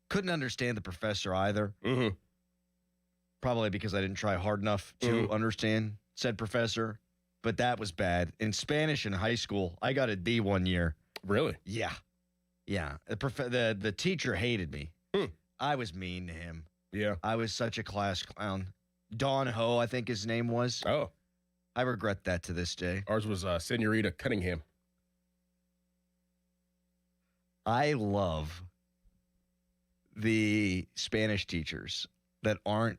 Couldn't understand the professor either. Mm-hmm. Probably because I didn't try hard enough to understand said professor. But that was bad. In Spanish in high school, I got a D one year. Really? Yeah. Yeah. The teacher hated me. I was mean to him. Yeah. I was such a class clown. Don Ho, I think his name was. Oh. I regret that to this day. Ours was Senorita Cunningham. I love the Spanish teachers that aren't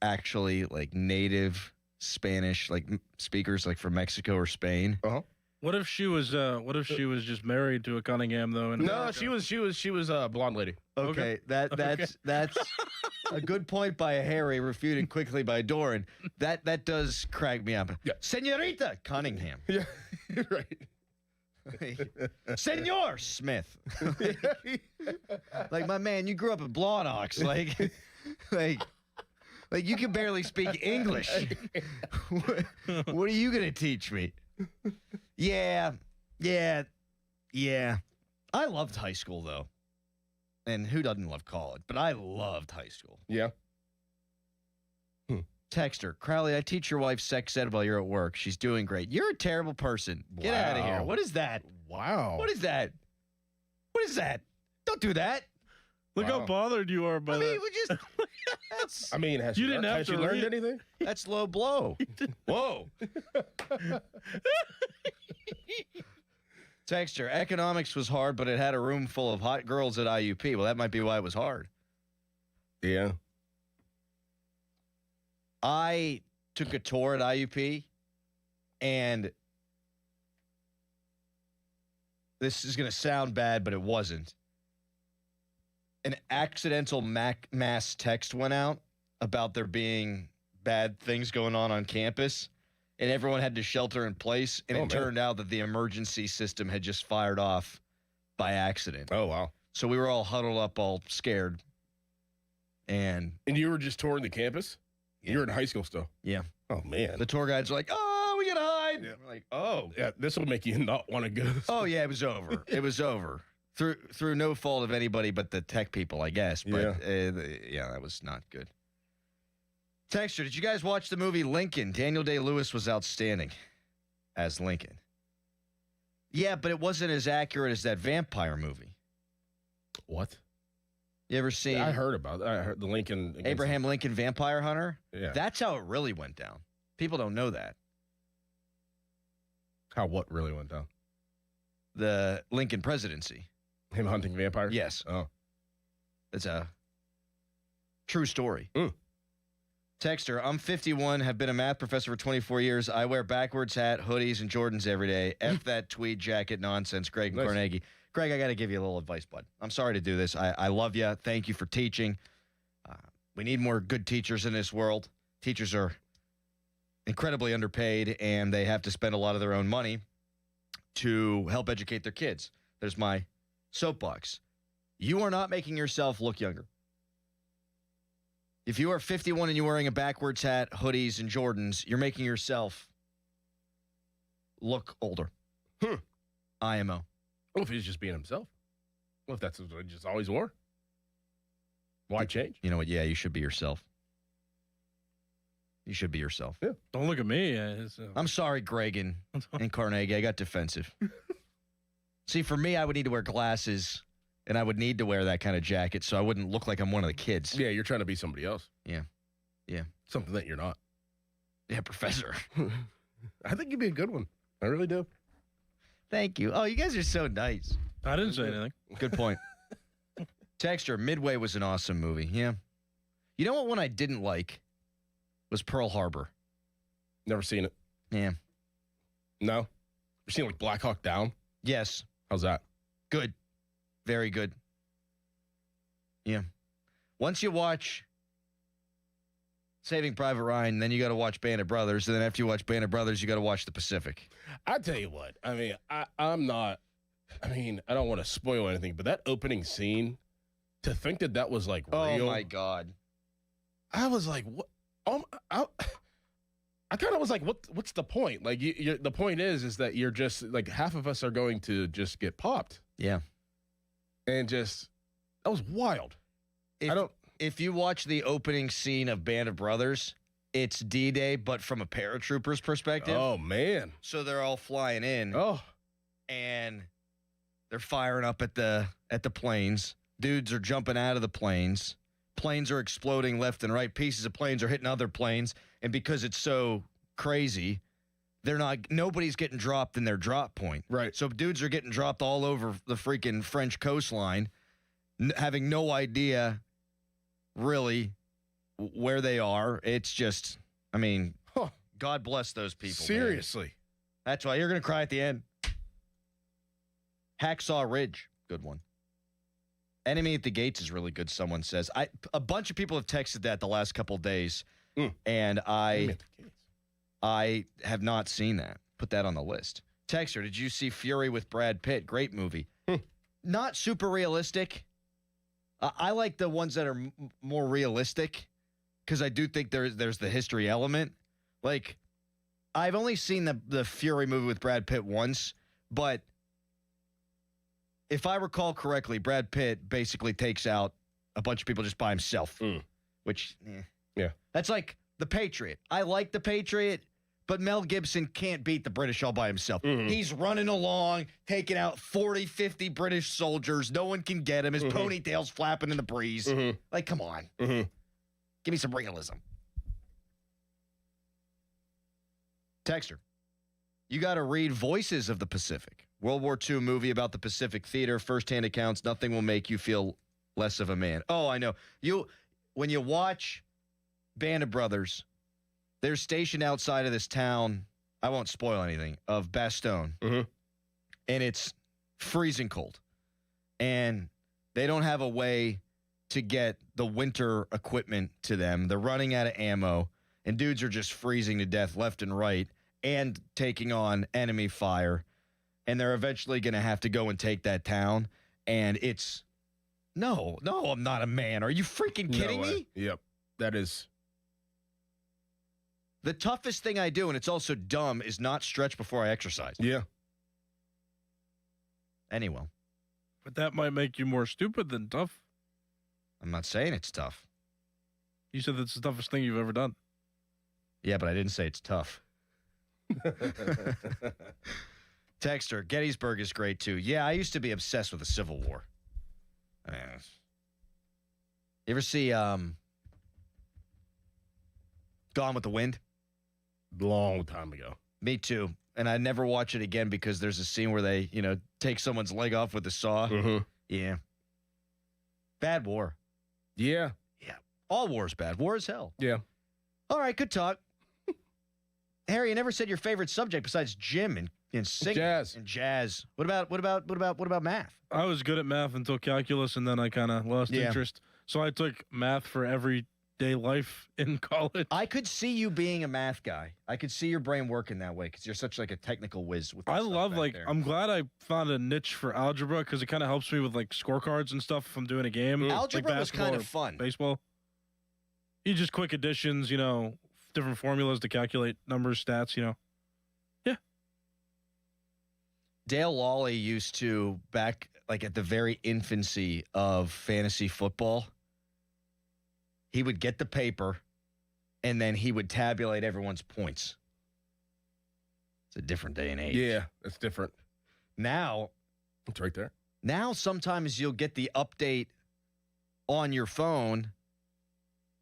actually like native Spanish like speakers like from Mexico or Spain. Uh-huh. What if she was just married to a Cunningham though? In No, America? she was a blonde lady. Okay, that's a good point by Harry, refuted quickly by Doran. That does crack me up. Yeah. Senorita Cunningham. Yeah, right. Senor Smith. Like, my man, you grew up in Blawnox. Like you can barely speak English. What are you going to teach me? Yeah. I loved high school, though. And who doesn't love college? But I loved high school. Yeah. Texter, Crowley, I teach your wife sex ed while you're at work. She's doing great. You're a terrible person. Get out of here. What is that? Wow. What is that? What is that? Don't do that. Look how bothered you are by I mean, that. we just. That's. I mean, has You she, didn't learned, have has she to learned read- anything? That's low blow. Whoa. Texter, economics was hard, but it had a room full of hot girls at IUP. Well, that might be why it was hard. Yeah. I took a tour at IUP, and this is going to sound bad, but it wasn't. An accidental mass text went out about there being bad things going on campus, and everyone had to shelter in place, and it turned out that the emergency system had just fired off by accident. Oh, wow. So we were all huddled up, all scared. And you were just touring the campus? Yeah. You were in high school still? Yeah. Oh, man. The tour guides were like, oh, we got to hide. Yeah. We're like, oh. Yeah, this will make you not want to go. Oh, yeah, it was over. It was over. Through no fault of anybody but the tech people, I guess. But, yeah, that was not good. Texter, did you guys watch the movie Lincoln? Daniel Day-Lewis was outstanding as Lincoln. Yeah, but it wasn't as accurate as that vampire movie. What? You ever seen? I heard about it. I heard the Lincoln. Abraham Lincoln Vampire Hunter? Yeah. That's how it really went down. People don't know that. How what really went down? The Lincoln presidency. Him hunting vampires? Yes. Oh. It's a true story. Mm. Texter, I'm 51, have been a math professor for 24 years. I wear backwards hat, hoodies, and Jordans every day. F that tweed jacket nonsense, Greg and Nice. Carnegie. Greg, I got to give you a little advice, bud. I'm sorry to do this. I love you. Thank you for teaching. We need more good teachers in this world. Teachers are incredibly underpaid, and they have to spend a lot of their own money to help educate their kids. There's my soapbox. You are not making yourself look younger. If you are 51 and you're wearing a backwards hat, hoodies, and Jordans, you're making yourself look older. IMO. What if he's just being himself? What if that's what he just always wore? Why change? You know what? Yeah, you should be yourself. You should be yourself. Yeah. Don't look at me. I'm sorry, Greg and Carnegie. I got defensive. See, for me, I would need to wear glasses, and I would need to wear that kind of jacket so I wouldn't look like I'm one of the kids. Yeah, you're trying to be somebody else. Yeah. Yeah. Something that you're not. Yeah, professor. I think you'd be a good one. I really do. Thank you. Oh, you guys are so nice. I didn't say anything. Good point. Texture, Midway was an awesome movie. Yeah. You know what one I didn't like was Pearl Harbor. Never seen it. Yeah. No? You seen like Black Hawk Down? Yes. How's that? Good. Very good. Yeah. Once you watch Saving Private Ryan, then you got to watch Band of Brothers. And then after you watch Band of Brothers, you got to watch The Pacific. I tell you what. I mean, I'm not. I mean, I don't want to spoil anything, but that opening scene, to think that that was like real. Oh my God. I was like, what? I kind of was like, what's the point? Like, the point is that you're just like half of us are going to just get popped. Yeah. And just that was wild. If you watch the opening scene of Band of Brothers, it's D-Day, but from a paratrooper's perspective. Oh man. So they're all flying in. Oh. And they're firing up at the planes. Dudes are jumping out of the planes. Planes are exploding left and right. Pieces of planes are hitting other planes. And because it's so crazy, nobody's getting dropped in their drop point. Right. So dudes are getting dropped all over the freaking French coastline, having no idea really where they are. It's just, I mean, God bless those people. Seriously. Man. That's why you're going to cry at the end. Hacksaw Ridge, good one. Enemy at the Gates is really good, someone says. A bunch of people have texted that the last couple days, and I have not seen that. Put that on the list. Texter, did you see Fury with Brad Pitt? Great movie. Not super realistic. I like the ones that are more realistic because I do think there's the history element. Like, I've only seen the Fury movie with Brad Pitt once, but if I recall correctly, Brad Pitt basically takes out a bunch of people just by himself, which, yeah. That's like The Patriot. I like The Patriot, but Mel Gibson can't beat the British all by himself. He's running along, taking out 40, 50 British soldiers. No one can get him. His ponytail's flapping in the breeze. Like, come on. Give me some realism. Texter, you got to read Voices of the Pacific. World War II movie about the Pacific Theater. First-hand accounts. Nothing will make you feel less of a man. Oh, I know. When you watch Band of Brothers, they're stationed outside of this town, I won't spoil anything, of Bastogne. And it's freezing cold. And they don't have a way to get the winter equipment to them. They're running out of ammo. And dudes are just freezing to death left and right and taking on enemy fire. And they're eventually going to have to go and take that town. And it's, no, I'm not a man. Are you freaking kidding me? Yep. That is. The toughest thing I do, and it's also dumb, is not stretch before I exercise. Yeah. Anyway. But that might make you more stupid than tough. I'm not saying it's tough. You said that's the toughest thing you've ever done. Yeah, but I didn't say it's tough. Texter, Gettysburg is great too. Yeah, I used to be obsessed with the Civil War. You ever see Gone with the Wind? Long time ago. Me too. And I never watch it again because there's a scene where they, take someone's leg off with a saw. Mm-hmm. Yeah. Bad war. Yeah. Yeah. All war's bad. War is hell. Yeah. All right, good talk. Harry, you never said your favorite subject besides gym and singing. Jazz. And jazz. What about math? I was good at math until calculus, and then I kind of lost interest. So I took math for everyday life in college. I could see you being a math guy. I could see your brain working that way because you're such like a technical whiz with. I love I'm glad I found a niche for algebra because it kind of helps me with like scorecards and stuff if I'm doing a game. Algebra like was kind of fun. Baseball. You just quick additions, different formulas to calculate numbers, stats, Yeah. Dale Lawley used to, back like at the very infancy of fantasy football, he would get the paper and then he would tabulate everyone's points. It's a different day and age. Yeah, it's different. Now, it's right there. Now, sometimes you'll get the update on your phone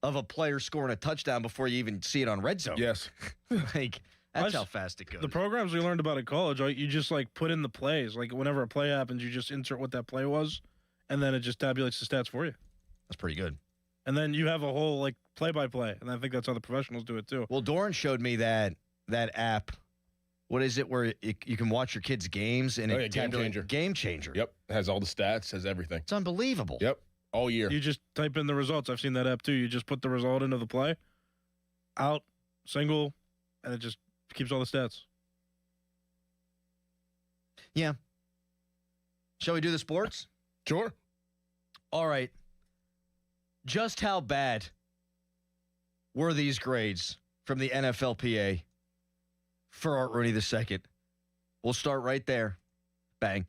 of a player scoring a touchdown before you even see it on Red Zone. Yes. That's how fast it goes. The programs we learned about at college, right? You just like put in the plays. Like whenever a play happens, you just insert what that play was, and then it just tabulates the stats for you. That's pretty good. And then you have a whole like play-by-play, and I think that's how the professionals do it too. Well, Doran showed me that app. What is it where you can watch your kids' games and Game Changer. Game Changer. Yep. It has all the stats, has everything. It's unbelievable. Yep. All year. You just type in the results. I've seen that app too. You just put the result into the play, out, single, and it just keeps all the stats. Yeah. Shall we do the sports? Sure. All right. Just how bad were these grades from the NFLPA for Art Rooney II? We'll start right there. Bang.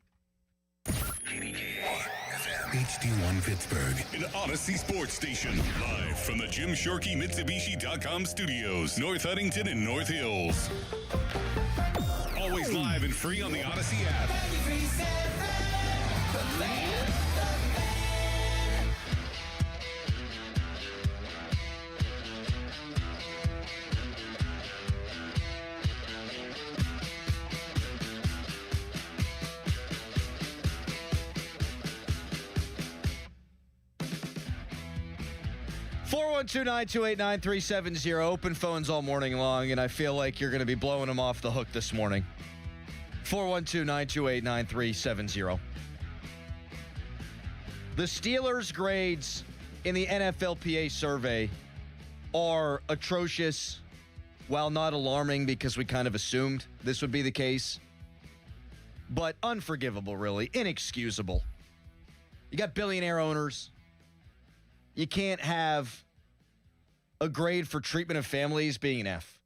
HD1 Pittsburgh, an Odyssey sports station, live from the Jim Shorkey Mitsubishi.com studios, North Huntington and North Hills. Always live and free on the Odyssey app. 412-928-9370. Open phones all morning long, and I feel like you're going to be blowing them off the hook this morning. 412-928-9370. The Steelers' grades in the NFLPA survey are atrocious, while not alarming because we kind of assumed this would be the case. But unforgivable, really. Inexcusable. You got billionaire owners. You can't have a grade for treatment of families being an F.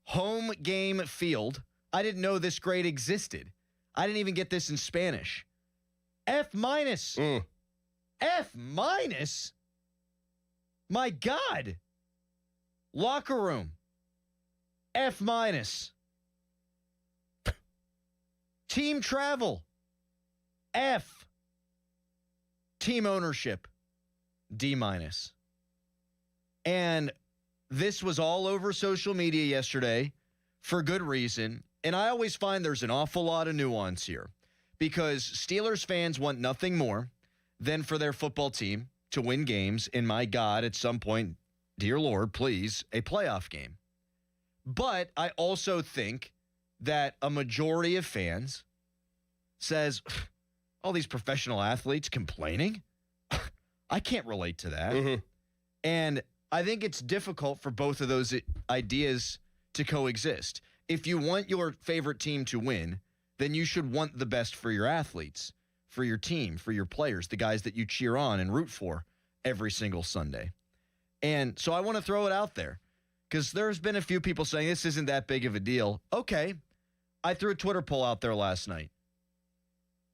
Home game field. I didn't know this grade existed. I didn't even get this in Spanish. F minus. F minus? My God. Locker room. F minus. Team travel. F. Team ownership. D minus. And this was all over social media yesterday for good reason. And I always find there's an awful lot of nuance here because Steelers fans want nothing more than for their football team to win games. And my God, at some point, dear Lord, please, a playoff game. But I also think that a majority of fans says, all these professional athletes complaining? I can't relate to that. Mm-hmm. And I think it's difficult for both of those ideas to coexist. If you want your favorite team to win, then you should want the best for your athletes, for your team, for your players, the guys that you cheer on and root for every single Sunday. And so I want to throw it out there because there's been a few people saying this isn't that big of a deal. Okay. I threw a Twitter poll out there last night.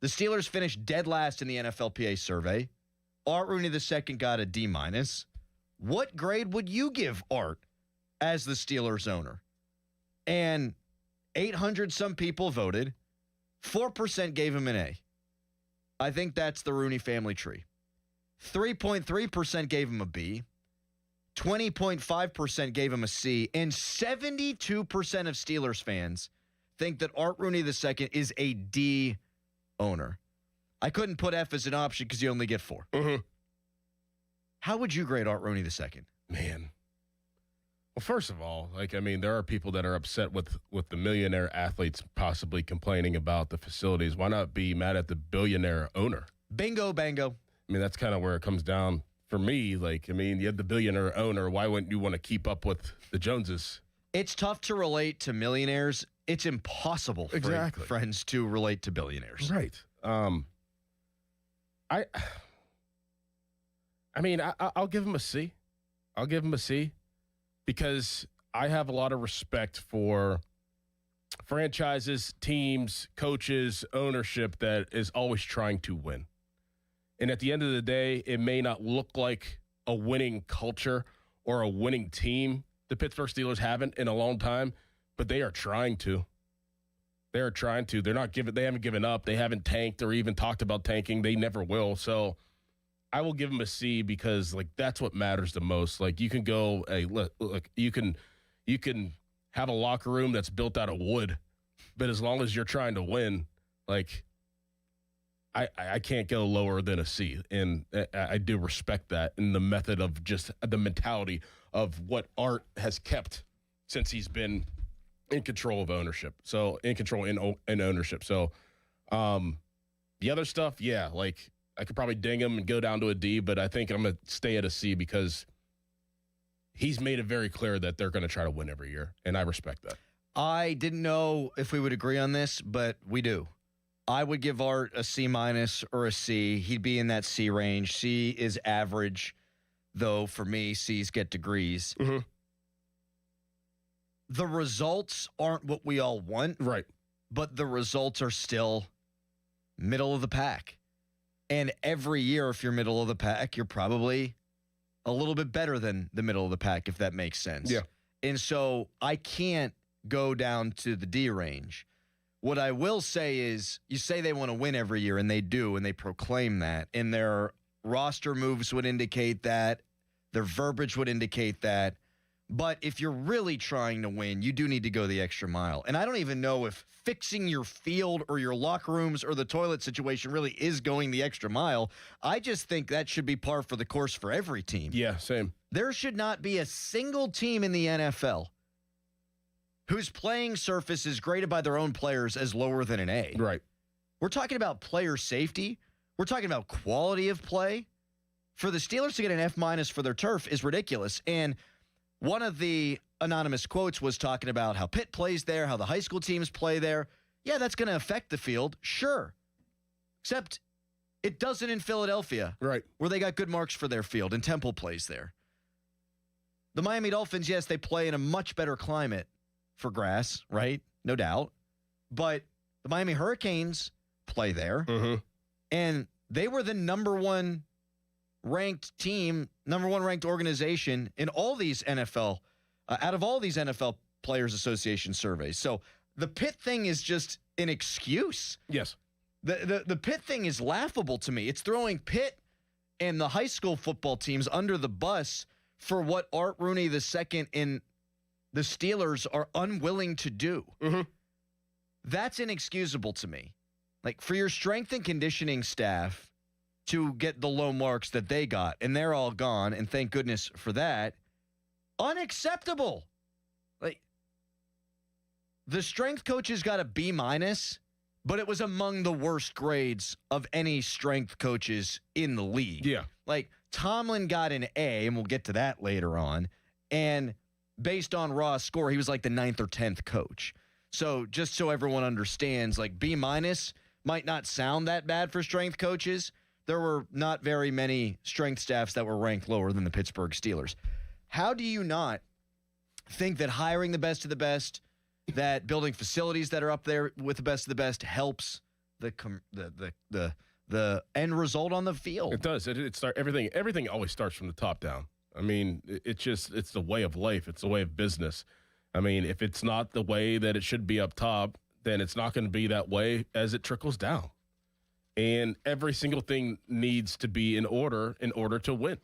The Steelers finished dead last in the NFLPA survey. Art Rooney II got a D minus. What grade would you give Art as the Steelers owner? And 800 some people voted. 4% gave him an A. I think that's the Rooney family tree. 3.3% gave him a B. 20.5% gave him a C. And 72% of Steelers fans think that Art Rooney II is a D owner. I couldn't put F as an option because you only get 4. Mm-hmm. How would you grade Art Rooney II? Man. Well, first of all, there are people that are upset with the millionaire athletes possibly complaining about the facilities. Why not be mad at the billionaire owner? Bingo, bango. I mean, that's kind of where it comes down for me. You have the billionaire owner. Why wouldn't you want to keep up with the Joneses? It's tough to relate to millionaires. It's impossible for friends to relate to billionaires. Right. I'll give him a C. I'll give him a C because I have a lot of respect for franchises, teams, coaches, ownership that is always trying to win. And at the end of the day, it may not look like a winning culture or a winning team the Pittsburgh Steelers haven't in a long time, but they are trying to. They are trying to. They haven't given up. They haven't tanked or even talked about tanking. They never will. So I will give them a C because that's what matters the most. You can go, hey, look, you can have a locker room that's built out of wood, but as long as you're trying to win, I can't go lower than a C. And I do respect that and the method of just the mentality of what Art has kept since he's been in control of ownership. So in control in ownership. So the other stuff, yeah, I could probably ding him and go down to a D, but I think I'm going to stay at a C because he's made it very clear that they're going to try to win every year, and I respect that. I didn't know if we would agree on this, but we do. I would give Art a C- or a C. He'd be in that C range. C is average, though for me, C's get degrees. Mm-hmm. The results aren't what we all want. Right. But the results are still middle of the pack. And every year, if you're middle of the pack, you're probably a little bit better than the middle of the pack, if that makes sense. Yeah. And so I can't go down to the D range. What I will say is you say they want to win every year, and they do, and they proclaim that. And their roster moves would indicate that. Their verbiage would indicate that. But if you're really trying to win, you do need to go the extra mile. And I don't even know if fixing your field or your locker rooms or the toilet situation really is going the extra mile. I just think that should be par for the course for every team. Yeah, same. There should not be a single team in the NFL whose playing surface is graded by their own players as lower than an A. Right. We're talking about player safety. We're talking about quality of play. For the Steelers to get an F- for their turf is ridiculous. And one of the anonymous quotes was talking about how Pitt plays there, how the high school teams play there. Yeah, that's going to affect the field, sure. Except it doesn't in Philadelphia, right, where they got good marks for their field, and Temple plays there. The Miami Dolphins, yes, they play in a much better climate for grass, right? No doubt. But the Miami Hurricanes play there, and they were the number one ranked team, number one ranked organization in all these NFL, out of all these NFL Players Association surveys. So the Pitt thing is just an excuse. Yes. The Pitt thing is laughable to me. It's throwing Pitt and the high school football teams under the bus for what Art Rooney II and the Steelers are unwilling to do. That's inexcusable to me. For your strength and conditioning staff to get the low marks that they got, and they're all gone, and thank goodness for that, unacceptable. The strength coaches got a B-, but it was among the worst grades of any strength coaches in the league. Yeah. Tomlin got an A, and we'll get to that later on, and based on raw score, he was the 9th or 10th coach. So just so everyone understands, B- might not sound that bad for strength coaches. There were not very many strength staffs that were ranked lower than the Pittsburgh Steelers. How do you not think that hiring the best of the best, that building facilities that are up there with the best of the best helps the end result on the field? It does. Everything always starts from the top down. I mean, it's the way of life. It's the way of business. I mean, if it's not the way that it should be up top, then it's not going to be that way as it trickles down. And every single thing needs to be in order to win.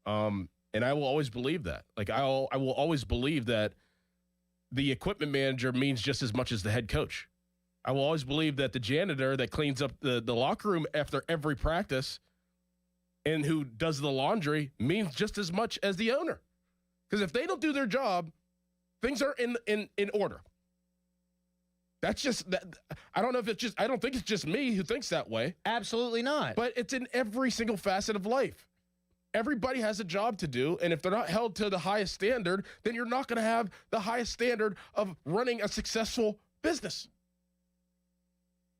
And I will always believe that. Like, I will always believe that the equipment manager means just as much as the head coach. I will always believe that the janitor that cleans up the locker room after every practice and who does the laundry means just as much as the owner. Because if they don't do their job, things are in order. That's just that. I don't know if it's just, I don't think it's just me who thinks that way. Absolutely not. But it's in every single facet of life. Everybody has a job to do, and if they're not held to the highest standard, then you're not going to have the highest standard of running a successful business.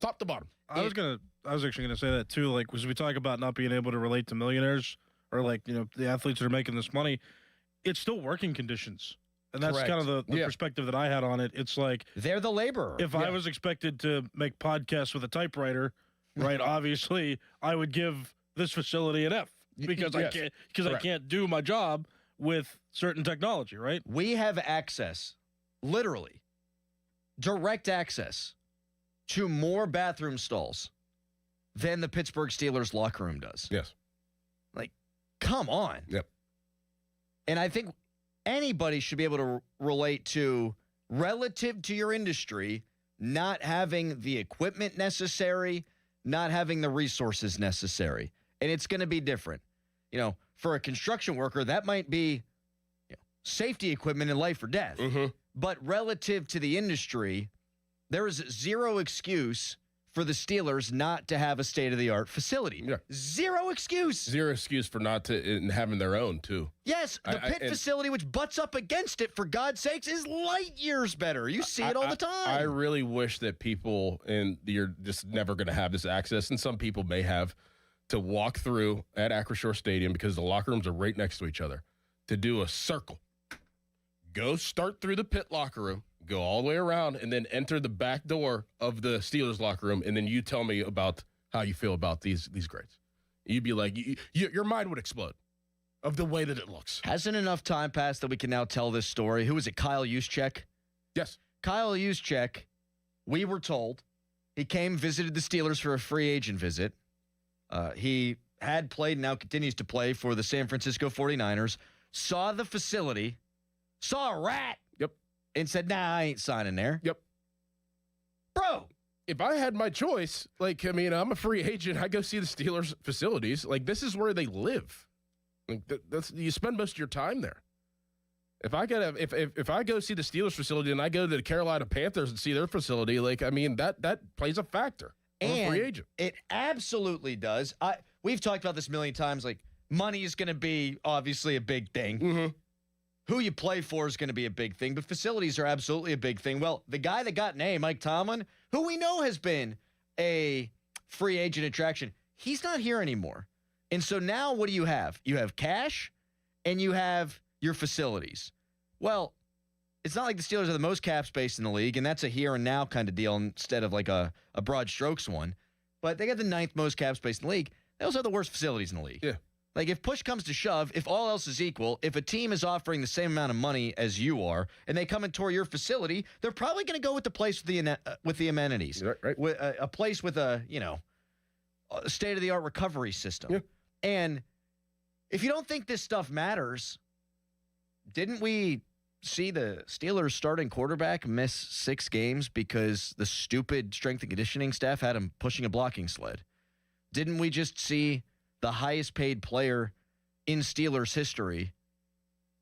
Top to bottom. I was actually gonna say that too. Like, as we talk about not being able to relate to millionaires or like, you know, the athletes that are making this money, it's still working conditions. And that's Correct. kind of the perspective that I had on it. It's like they're the laborer. If I was expected to make podcasts with a typewriter, right, obviously I would give this facility an F because I can't do my job with certain technology, right? We have access, literally, direct access to more bathroom stalls than the Pittsburgh Steelers locker room does. Yes. Like, come on. Yep. And I think anybody should be able to relate to, relative to your industry, not having the equipment necessary, not having the resources necessary. And it's going to be different. You know, for a construction worker, that might be safety equipment in life or death. Mm-hmm. But relative to the industry, there is zero excuse for the Steelers not to have a state-of-the-art facility. Yeah. Zero excuse. Zero excuse for not having their own, too. Yes, the Pitt facility, which butts up against it, for God's sakes, is light years better. You see it all the time. I really wish that people, and you're just never going to have this access, and some people may have, to walk through at Acrisure Stadium, because the locker rooms are right next to each other, to do a circle. Go start through the Pitt locker room, go all the way around, and then enter the back door of the Steelers locker room, and then you tell me about how you feel about these grades. You'd be like, your mind would explode of the way that it looks. Hasn't enough time passed that we can now tell this story? Who is it, Kyle Juszczyk? Yes. Kyle Juszczyk, we were told, he came, visited the Steelers for a free agent visit. He had played and now continues to play for the San Francisco 49ers, saw the facility, saw a rat. Yep. And said, nah, I ain't signing there. Yep. Bro. If I had my choice, like, I mean, I'm a free agent. I go see the Steelers facilities. Like, this is where they live. Like, that's you spend most of your time there. If I go see the Steelers facility and I go to the Carolina Panthers and see their facility, like, I mean, that plays a factor. I'm a free agent. It absolutely does. We've talked about this a million times. Like, money is going to be obviously a big thing. Mm-hmm. Who you play for is going to be a big thing, but facilities are absolutely a big thing. Well, the guy that got named, Mike Tomlin, who we know has been a free agent attraction, he's not here anymore. And so now what do you have? You have cash and you have your facilities. Well, it's not like the Steelers are the most cap space in the league, and that's a here and now kind of deal instead of like a broad strokes one. But they got the 9th most cap space in the league. They also have the worst facilities in the league. Yeah. Like, if push comes to shove, if all else is equal, if a team is offering the same amount of money as you are, and they come and tour your facility, they're probably going to go with the place with the amenities, right. With a place with a state-of-the-art recovery system. Yeah. And if you don't think this stuff matters, didn't we see the Steelers starting quarterback miss 6 games because the stupid strength and conditioning staff had him pushing a blocking sled? Didn't we just see the highest paid player in Steelers history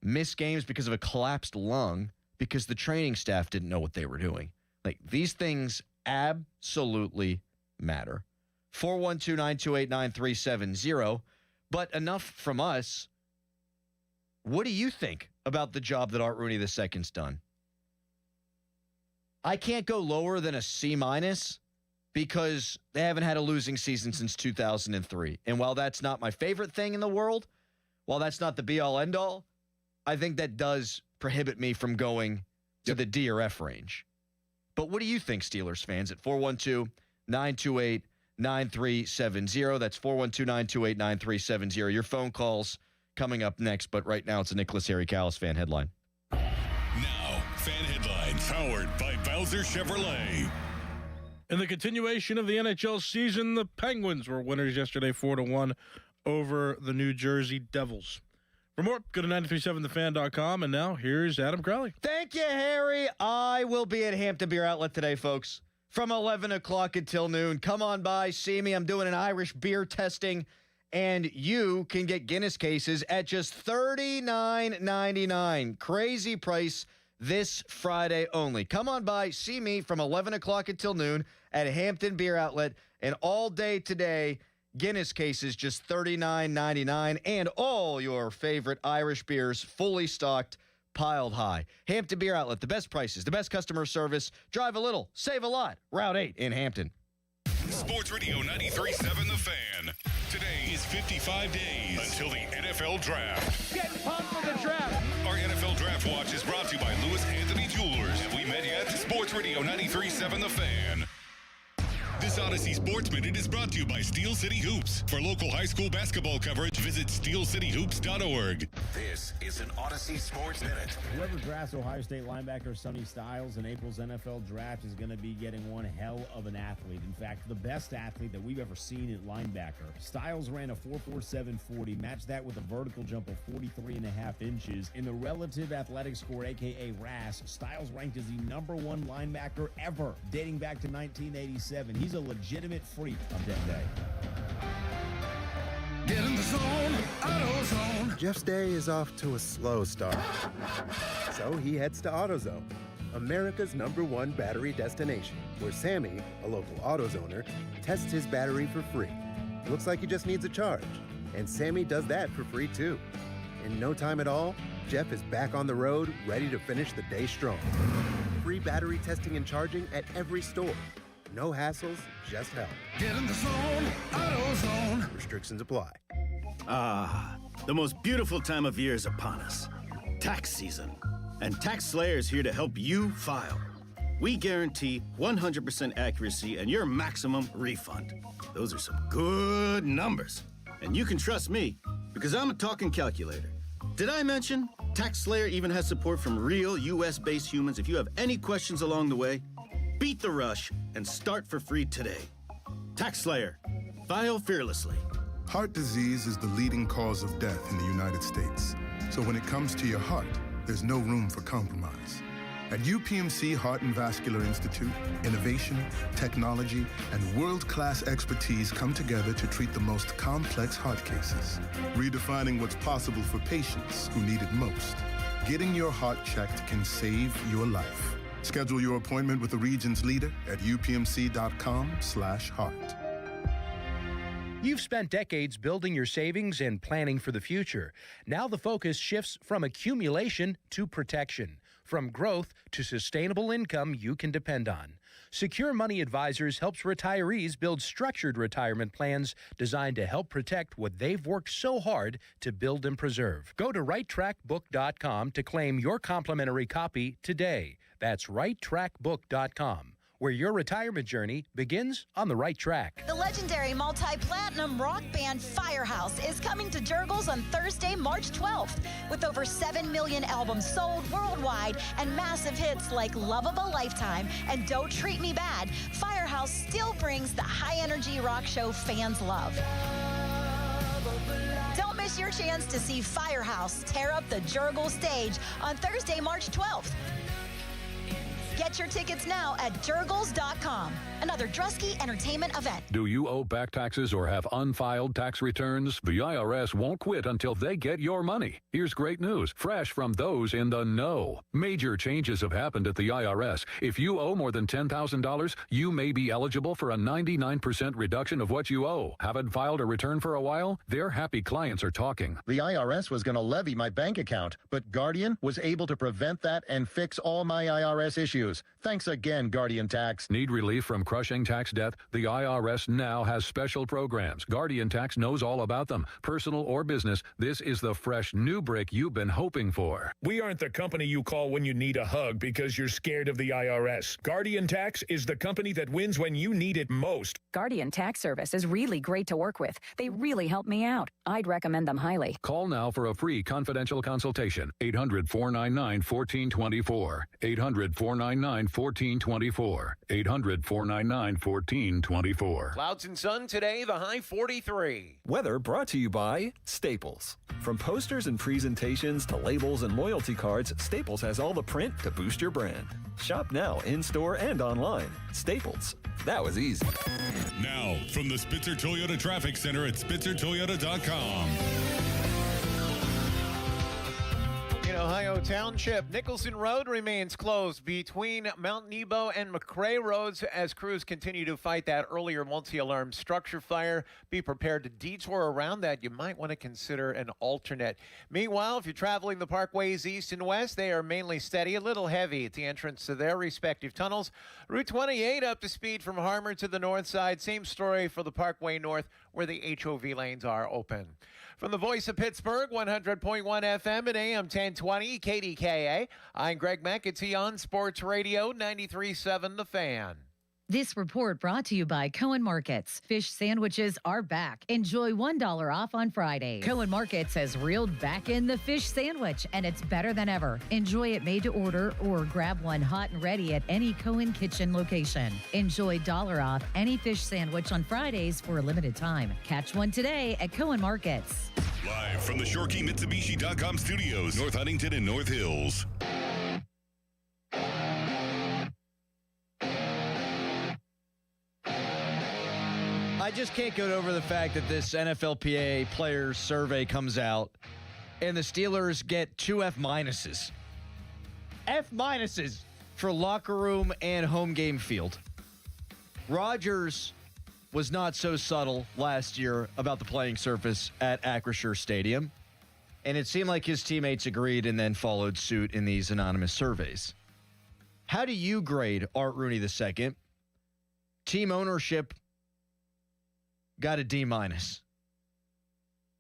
miss games because of a collapsed lung because the training staff didn't know what they were doing? Like, these things absolutely matter. 412-928-9370. But enough from us. What do you think about the job that Art Rooney II's done? I can't go lower than a C- because they haven't had a losing season since 2003. And while that's not my favorite thing in the world, while that's not the be-all, end-all, I think that does prohibit me from going to the D or F range. But what do you think, Steelers fans? At 412-928-9370. That's 412-928-9370. Your phone calls coming up next, but right now it's a Nicholas Harry Callis fan headline. Now, Fan headlines powered by Bowser Chevrolet. In the continuation of the NHL season, the Penguins were winners yesterday 4-1 over the New Jersey Devils. For more, go to 937thefan.com, and now here's Adam Crowley. Thank you, Harry. I will be at Hampton Beer Outlet today, folks, from 11 o'clock until noon. Come on by, see me. I'm doing an Irish beer testing, and you can get Guinness cases at just $39.99. Crazy price this Friday only. Come on by, see me from 11 o'clock until noon at Hampton Beer Outlet, and all day today, Guinness cases just $39.99, and all your favorite Irish beers fully stocked, piled high. Hampton Beer Outlet, the best prices, the best customer service. Drive a little, save a lot. Route 8 in Hampton. Sports Radio 93.7 The Fan. Today is 55 days until the NFL Draft. Get pumped for the draft. Our NFL Draft Watch is brought to you by Lewis Anthony Jewelers. Have we met yet? Sports Radio 93.7 The Fan. This Odyssey Sports Minute is brought to you by Steel City Hoops. For local high school basketball coverage, visit steelcityhoops.org. This is an Odyssey Sports Minute. Whoever drafts Ohio State linebacker Sonny Styles in April's NFL draft is going to be getting one hell of an athlete. In fact, the best athlete that we've ever seen at linebacker. Styles ran a 4.47 40, matched that with a vertical jump of 43.5 inches. In the relative athletic score, a.k.a. RAS, Styles ranked as the #1 linebacker ever, dating back to 1987. He's a legitimate freak of that day. Get in the zone, AutoZone. Jeff's day is off to a slow start. So he heads to AutoZone, America's #1 battery destination, where Sammy, a local AutoZoner, tests his battery for free. Looks like he just needs a charge. And Sammy does that for free too. In no time at all, Jeff is back on the road, ready to finish the day strong. Free battery testing and charging at every store. No hassles, just help. Get in the zone, AutoZone. Restrictions apply. Ah, the most beautiful time of year is upon us. Tax season. And TaxSlayer is here to help you file. We guarantee 100% accuracy and your maximum refund. Those are some good numbers. And you can trust me, because I'm a talking calculator. Did I mention TaxSlayer even has support from real U.S.-based humans if you have any questions along the way? Beat the rush and start for free today. TaxSlayer. File fearlessly. Heart disease is the leading cause of death in the United States. So when it comes to your heart, there's no room for compromise. At UPMC Heart and Vascular Institute, innovation, technology, and world-class expertise come together to treat the most complex heart cases, redefining what's possible for patients who need it most. Getting your heart checked can save your life. Schedule your appointment with the region's leader at upmc.com/heart. You've spent decades building your savings and planning for the future. Now the focus shifts from accumulation to protection, from growth to sustainable income you can depend on. Secure Money Advisors helps retirees build structured retirement plans designed to help protect what they've worked so hard to build and preserve. Go to righttrackbook.com to claim your complimentary copy today. That's righttrackbook.com, where your retirement journey begins on the right track. The legendary multi-platinum rock band Firehouse is coming to Jurgles on Thursday, March 12th. With over 7 million albums sold worldwide and massive hits like Love of a Lifetime and Don't Treat Me Bad, Firehouse still brings the high-energy rock show fans love. Don't miss your chance to see Firehouse tear up the Jurgles stage on Thursday, March 12th. Get your tickets now at Jurgles.com. Another Drusky Entertainment event. Do you owe back taxes or have unfiled tax returns? The IRS won't quit until they get your money. Here's great news, fresh from those in the know. Major changes have happened at the IRS. If you owe more than $10,000, you may be eligible for a 99% reduction of what you owe. Haven't filed a return for a while? Their happy clients are talking. The IRS was going to levy my bank account, but Guardian was able to prevent that and fix all my IRS issues. business. Thanks again, Guardian Tax. Need relief from crushing tax debt? The IRS now has special programs. Guardian Tax knows all about them. Personal or business, this is the fresh new brick you've been hoping for. We aren't the company you call when you need a hug because you're scared of the IRS. Guardian Tax is the company that wins when you need it most. Guardian Tax Service is really great to work with. They really help me out. I'd recommend them highly. Call now for a free confidential consultation. 800-499-1424. 800-499-1424. 800-499-1424. Clouds and sun today, the high 43. Weather brought to you by Staples. From posters and presentations to labels and loyalty cards, Staples has all the print to boost your brand. Shop now in-store and online. Staples. That was easy. Now, from the Spitzer Toyota Traffic Center at SpitzerToyota.com. In Ohio Township, Nicholson Road remains closed between Mount Nebo and McRae Roads as crews continue to fight that earlier multi-alarm structure fire. Be prepared to detour around that. You might want to consider an alternate. Meanwhile, if you're traveling the parkways east and west, they are mainly steady, a little heavy at the entrance to their respective tunnels. Route 28 up to speed from Harmer to the north side. Same story for the Parkway North where the HOV lanes are open. From the voice of Pittsburgh, 100.1 FM and AM 1020, KDKA, I'm Greg McAtee on Sports Radio 93.7 The Fan. This report brought to you by Cohen Markets. Fish sandwiches are back. Enjoy $1 off on Friday. Cohen Markets has reeled back in the fish sandwich, and it's better than ever. Enjoy it made to order or grab one hot and ready at any Cohen Kitchen location. Enjoy $1 off any fish sandwich on Fridays for a limited time. Catch one today at Cohen Markets. Live from the ShoreKeyMitsubishi.com studios, North Huntington and North Hills. I just can't get over the fact that this NFLPA players survey comes out and the Steelers get 2 F minuses. F minuses for locker room and home game field. Rodgers was not so subtle last year about the playing surface at Acrisure Stadium, and it seemed like his teammates agreed and then followed suit in these anonymous surveys. How do you grade Art Rooney II? Team ownership got a D minus.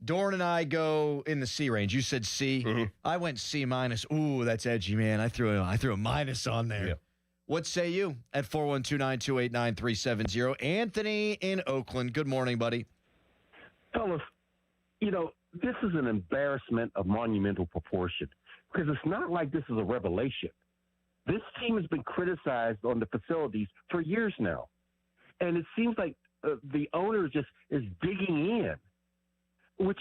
Dorn and I go in the C range. You said C. Mm-hmm. I went C minus. Ooh, that's edgy, man. I threw a minus on there. Yeah. What say you at 412-928-9370? Anthony in Oakland. Good morning, buddy. Fellas, this is an embarrassment of monumental proportion because it's not like this is a revelation. This team has been criticized on the facilities for years now. And it seems like the owner just is digging in, which,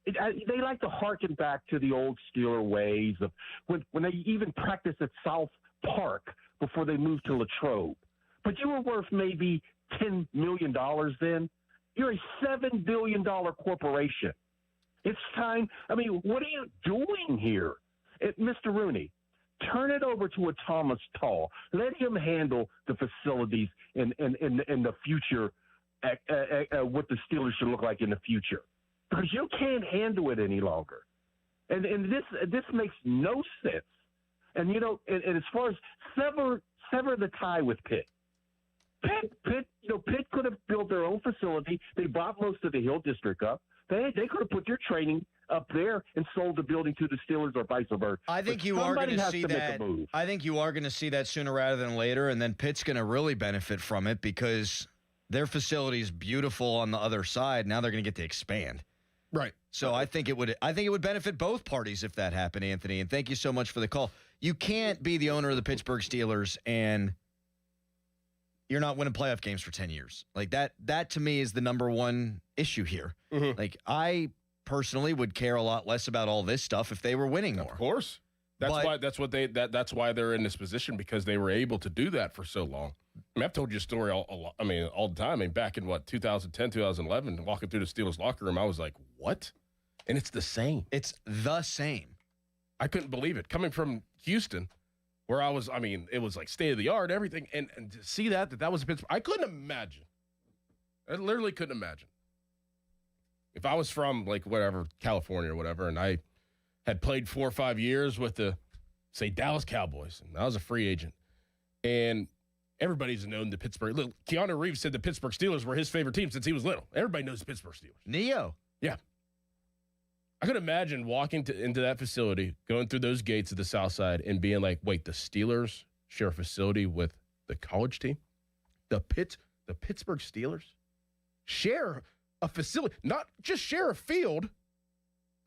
they like to harken back to the old Steeler ways of when they even practiced at South Park before they moved to Latrobe. But you were worth maybe $10 million then. You're a $7 billion corporation. It's time. I mean, what are you doing here? Mr. Rooney, turn it over to a Thomas Tull. Let him handle the facilities in the future, what the Steelers should look like in the future. Because you can't handle it any longer. And this makes no sense. And, and as far as sever the tie with Pitt. Pitt could have built their own facility. They bought most of the Hill District up. They could have put their training up there and sold the building to the Steelers or vice versa. I think you are going to see that. I think you are going to see that sooner rather than later, and then Pitt's going to really benefit from it because their facility is beautiful on the other side. Now they're going to get to expand. Right. So I think it would benefit both parties if that happened, Anthony. And thank you so much for the call. You can't be the owner of the Pittsburgh Steelers and you're not winning playoff games for 10 years. Like that to me is the number one issue here. Mm-hmm. Like I personally would care a lot less about all this stuff if they were winning more. Of course. That's why they're in this position, because they were able to do that for so long. I mean, I've told you a story all the time. I mean, back in 2010, 2011, walking through the Steelers locker room, I was like, what? And it's the same. It's the same. I couldn't believe it. Coming from Houston, where it was like state of the art, everything. And to see that was Pittsburgh, I couldn't imagine. I literally couldn't imagine. If I was from California or whatever, and I had played 4 or 5 years with the say Dallas Cowboys, and I was a free agent. And everybody's known the Pittsburgh. Look, Keanu Reeves said the Pittsburgh Steelers were his favorite team since he was little. Everybody knows the Pittsburgh Steelers. Neo. Yeah. I could imagine walking into that facility, going through those gates of the South Side, and being like, wait, the Steelers share a facility with the college team? The Pittsburgh Steelers share a facility, not just share a field,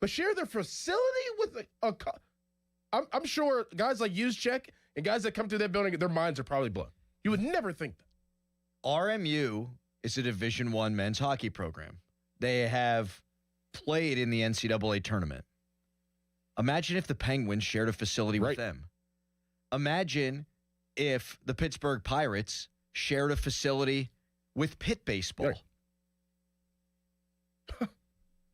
but share their facility with I'm sure guys like Juszczyk and guys that come through that building, their minds are probably blown. You would never think that. RMU is a Division I men's hockey program. They have played in the NCAA tournament. Imagine if the Penguins shared a facility with them. Imagine if the Pittsburgh Pirates shared a facility with Pitt baseball. Right.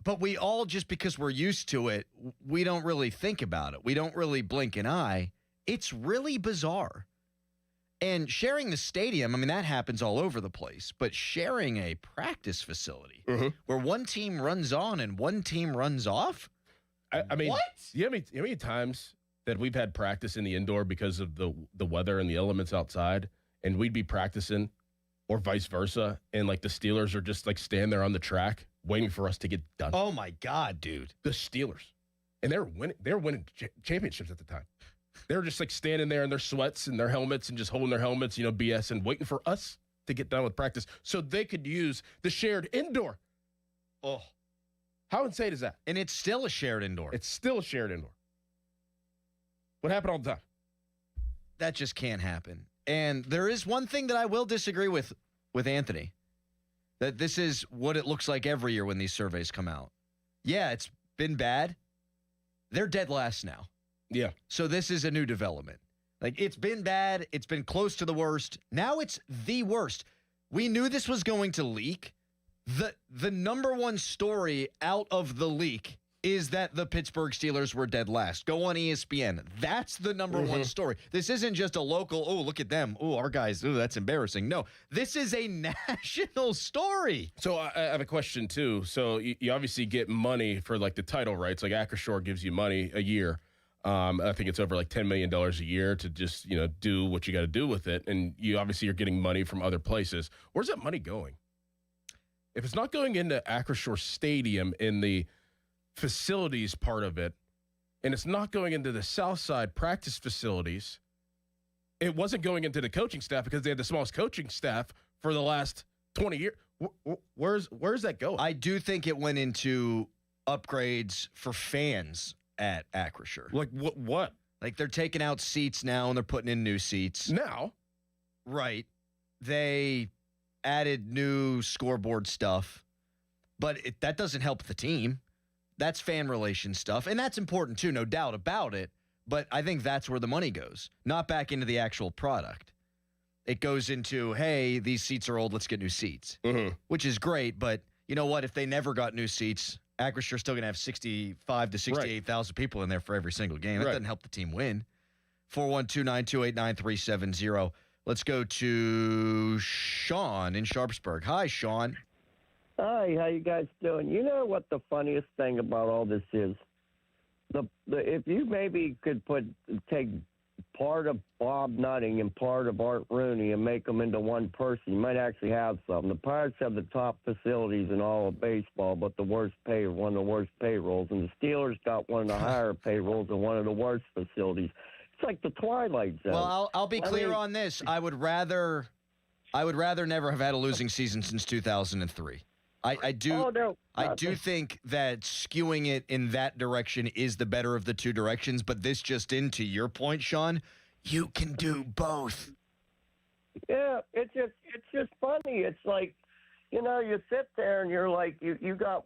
But we all, just because we're used to it, we don't really think about it. We don't really blink an eye. It's really bizarre. And sharing the stadium, I mean, that happens all over the place. But sharing a practice facility where one team runs on and one team runs off? I mean, what? You know how many times that we've had practice in the indoor because of the weather and the elements outside, and we'd be practicing, or vice versa, and like the Steelers are just like standing there on the track waiting for us to get done. Oh my God, dude! The Steelers, and they were winning championships at the time. They were just like standing there in their sweats and their helmets and just holding their helmets, BS, and waiting for us to get done with practice so they could use the shared indoor. Oh, how insane is that? And it's still a shared indoor. It's still a shared indoor. What happened all the time? That just can't happen. And there is one thing that I will disagree with Anthony, that this is what it looks like every year when these surveys come out. Yeah, it's been bad. They're dead last now. Yeah. So this is a new development. Like, it's been bad. It's been close to the worst. Now it's the worst. We knew this was going to leak. The number one story out of the leak is that the Pittsburgh Steelers were dead last. Go on ESPN. That's the number one story. This isn't just a local, oh, look at them. Oh, our guys, oh, that's embarrassing. No, this is a national story. So I have a question, too. So you obviously get money for, like, the title rights. Like, Acrisure gives you money a year. I think it's over, like, $10 million a year to just, do what you got to do with it. And you obviously are getting money from other places. Where's that money going? If it's not going into Acrisure Stadium in the facilities part of it, and it's not going into the South Side practice facilities, it wasn't going into the coaching staff because they had the smallest coaching staff for the last 20 years. Where's that going? I do think it went into upgrades for fans at Acrisure. Like what? Like, they're taking out seats now and they're putting in new seats. Now? Right. They added new scoreboard stuff, but that doesn't help the team. That's fan relation stuff, and that's important too, no doubt about it, but I think that's where the money goes, not back into the actual product. It goes into, hey, these seats are old, let's get new seats, which is great, but you know what? If they never got new seats, Acrisure still going to have 65 to 68,000 people in there for every single game. That doesn't help the team win. 412-928-9370. Let's go to Sean in Sharpsburg. Hi, Sean. Hi, how you guys doing? You know what the funniest thing about all this is? If you maybe could take part of Bob Nutting and part of Art Rooney and make them into one person, you might actually have something. The Pirates have the top facilities in all of baseball, but one of the worst payrolls, and the Steelers got one of the higher payrolls and one of the worst facilities. It's like the Twilight Zone. Well, I'll be clear on this. I would rather never have had a losing season since 2003. I do think that skewing it in that direction is the better of the two directions, but this just into your point, Sean, you can do both. Yeah, it's just funny. It's like, you sit there and you're like, you got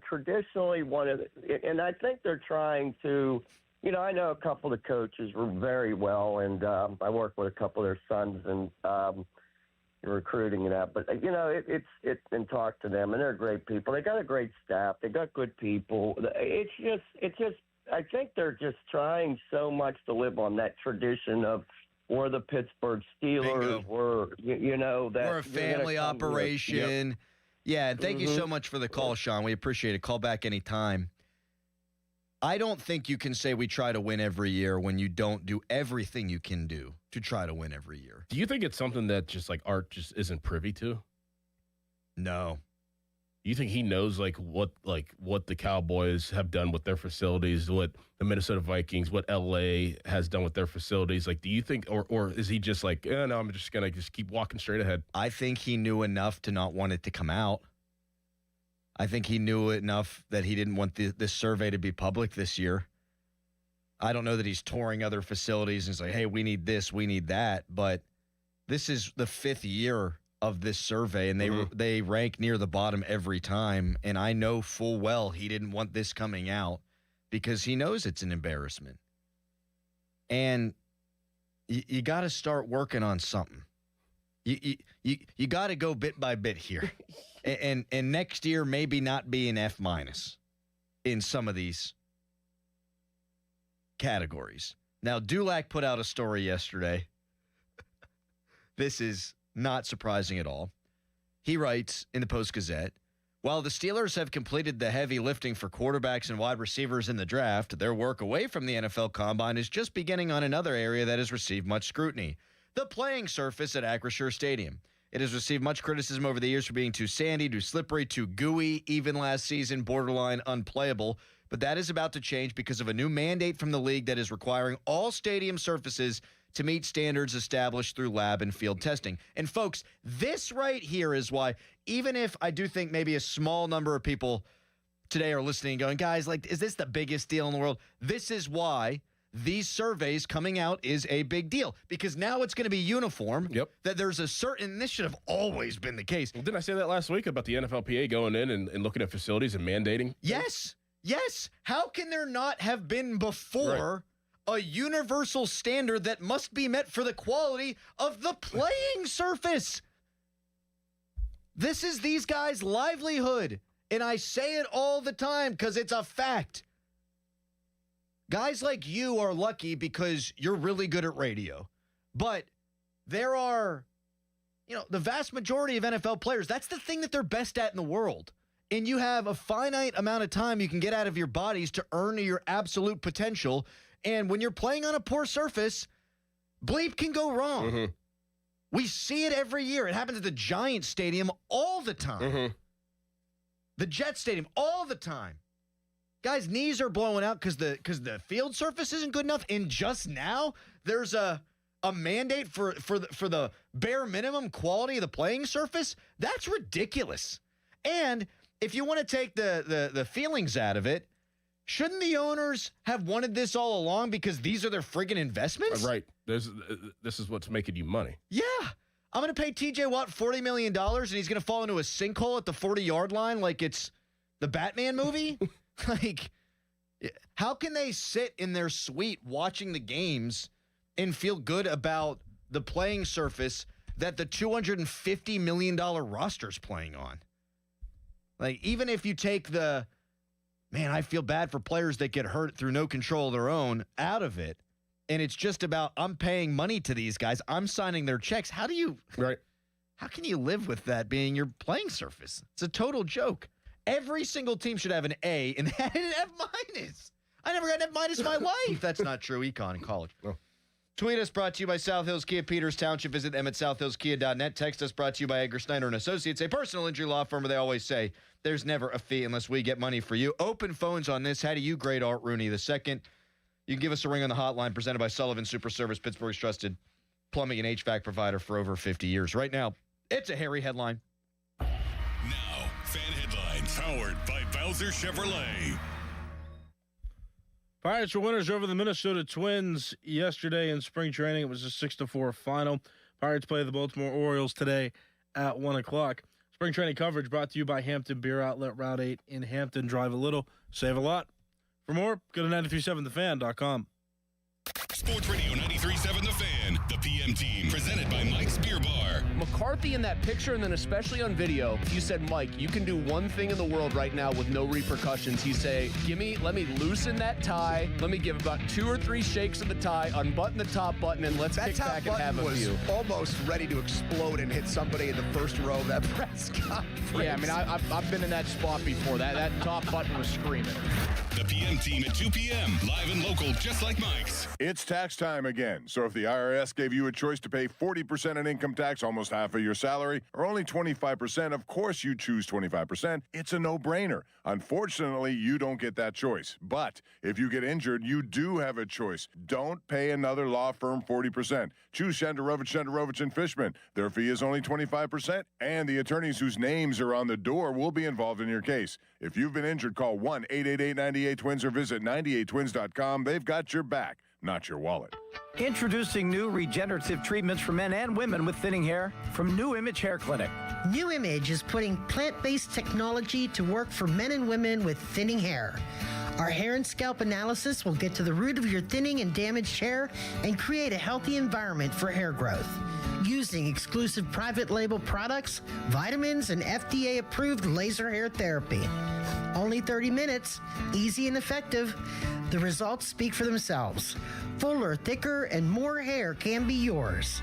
traditionally one of the, and I think they're trying to, I know a couple of the coaches were very well, and I work with a couple of their sons and recruiting and that, but it's and talk to them, and they're great people. They got a great staff. They got good people. It's just. I think they're just trying so much to live on that tradition of we're the Pittsburgh Steelers. We're that we're a family operation. Yep. Yeah, and thank you so much for the call, Sean. We appreciate it. Call back anytime. I don't think you can say we try to win every year when you don't do everything you can do to try to win every year. Do you think it's something that just like Art just isn't privy to? No. You think he knows what the Cowboys have done with their facilities, what the Minnesota Vikings, what LA has done with their facilities? Like, do you think, or is he just like, no, I'm just gonna keep walking straight ahead? I think he knew enough to not want it to come out. I think he knew enough that he didn't want this survey to be public this year. I don't know that he's touring other facilities and he's like, hey, we need this, we need that. But this is the 5th year of this survey, and they rank near the bottom every time. And I know full well he didn't want this coming out because he knows it's an embarrassment. And you got to start working on something. You got to go bit by bit here. And next year maybe not be an F- in some of these categories. Now, Dulac put out a story yesterday. This is not surprising at all. He writes in the Post-Gazette, while the Steelers have completed the heavy lifting for quarterbacks and wide receivers in the draft, their work away from the NFL Combine is just beginning on another area that has received much scrutiny, the playing surface at Acrisure Stadium. It has received much criticism over the years for being too sandy, too slippery, too gooey, even last season borderline unplayable. But that is about to change because of a new mandate from the league that is requiring all stadium surfaces to meet standards established through lab and field testing. And folks, this right here is why, even if I do think maybe a small number of people today are listening and going, guys, like, is this the biggest deal in the world? This is why these surveys coming out is a big deal, because now it's going to be uniform. Yep. That there's a certain, and this should have always been the case. Well, didn't I say that last week about the NFLPA going in and looking at facilities and mandating? Yes. Yes. How can there not have been before a universal standard that must be met for the quality of the playing surface? This is these guys' livelihood, and I say it all the time because it's a fact. Guys like you are lucky because you're really good at radio. But there are, the vast majority of NFL players, that's the thing that they're best at in the world. And you have a finite amount of time you can get out of your bodies to earn your absolute potential. And when you're playing on a poor surface, bleep can go wrong. Mm-hmm. We see it every year. It happens at the Giants Stadium all the time. Mm-hmm. The Jets Stadium all the time. Guys' knees are blowing out because the field surface isn't good enough. And just now, there's a mandate for the bare minimum quality of the playing surface. That's ridiculous. And if you want to take the feelings out of it, shouldn't the owners have wanted this all along because these are their friggin' investments? Right. This is what's making you money. Yeah. I'm going to pay T.J. Watt $40 million, and he's going to fall into a sinkhole at the 40-yard line like it's the Batman movie? Like, how can they sit in their suite watching the games and feel good about the playing surface that the $250 million roster's playing on? Like, even if you take I feel bad for players that get hurt through no control of their own out of it, and it's just about, I'm paying money to these guys, I'm signing their checks. How can you live with that being your playing surface? It's a total joke. Every single team should have an A and an F-. I never got an F- in my life. That's not true. Econ in college. Oh. Tweet us, brought to you by South Hills Kia, Peters Township. Visit them at southhillskia.net. Text us, brought to you by Edgar Snyder and Associates, a personal injury law firm where they always say there's never a fee unless we get money for you. Open phones on this. How do you grade Art Rooney II? You can give us a ring on the hotline presented by Sullivan Super Service, Pittsburgh's trusted plumbing and HVAC provider for over 50 years. Right now, it's a hairy headline. Now, fan headlines powered by Bowser Chevrolet. Pirates were winners over the Minnesota Twins yesterday in spring training. It was a 6-4 final. Pirates play the Baltimore Orioles today at 1 o'clock. Spring training coverage brought to you by Hampton Beer Outlet, Route 8 in Hampton. Drive a little, save a lot. For more, go to 937thefan.com. Sports Radio 93.7 The Fan, the PM team, presented by Mike's Beer Bar. McCarthy in that picture, and then especially on video, if you said, Mike, you can do one thing in the world right now with no repercussions, he'd say, let me loosen that tie, let me give about 2 or 3 shakes of the tie, unbutton the top button, and let's kick back and have a view. Almost ready to explode and hit somebody in the first row of that press conference. Yeah, I mean, I've been in that spot before. That top button was screaming. The PM team at 2 p.m. Live and local, just like Mike's. It's tax time again. So if the IRS gave you a choice to pay 40% in income tax, almost half of your salary, or only 25%, of course you choose 25%. It's a no-brainer. Unfortunately, you don't get that choice. But if you get injured, you do have a choice. Don't pay another law firm 40%. Choose Shenderovich and Fishman. Their fee is only 25%, and the attorneys whose names are on the door will be involved in your case. If you've been injured, call 1-888-98-TWINS or visit 98twins.com. They've got your back, not your wallet. Introducing new regenerative treatments for men and women with thinning hair from New Image Hair Clinic. New Image is putting plant-based technology to work for men and women with thinning hair. Our hair and scalp analysis will get to the root of your thinning and damaged hair and create a healthy environment for hair growth. Using exclusive private label products, vitamins, and FDA-approved laser hair therapy. Only 30 minutes, easy and effective. The results speak for themselves. Fuller, thicker, and more hair can be yours.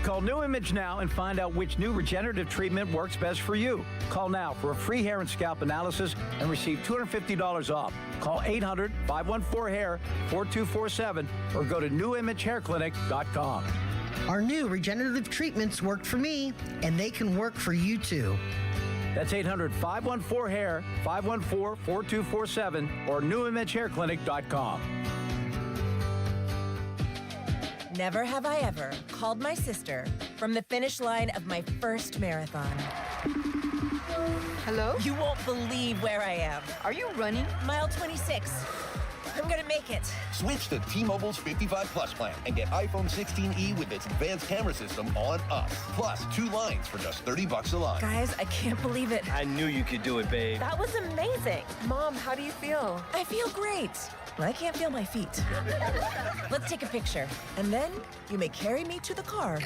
Call New Image now and find out which new regenerative treatment works best for you. Call now for a free hair and scalp analysis and receive $250 off. Call 800-514-HAIR 4247 or go to newimagehairclinic.com. Our new regenerative treatments worked for me, and they can work for you too. That's 800-514-HAIR 514-4247 or newimagehairclinic.com. Never have I ever called my sister from the finish line of my first marathon. Hello? You won't believe where I am. Are you running? Mile 26. I'm gonna make it. Switch to T-Mobile's 55 Plus plan and get iPhone 16e with its advanced camera system on us. Plus 2 lines for just $30 a line. Guys, I can't believe it. I knew you could do it, babe. That was amazing. Mom, how do you feel? I feel great. I can't feel my feet. Let's take a picture. And then you may carry me to the car.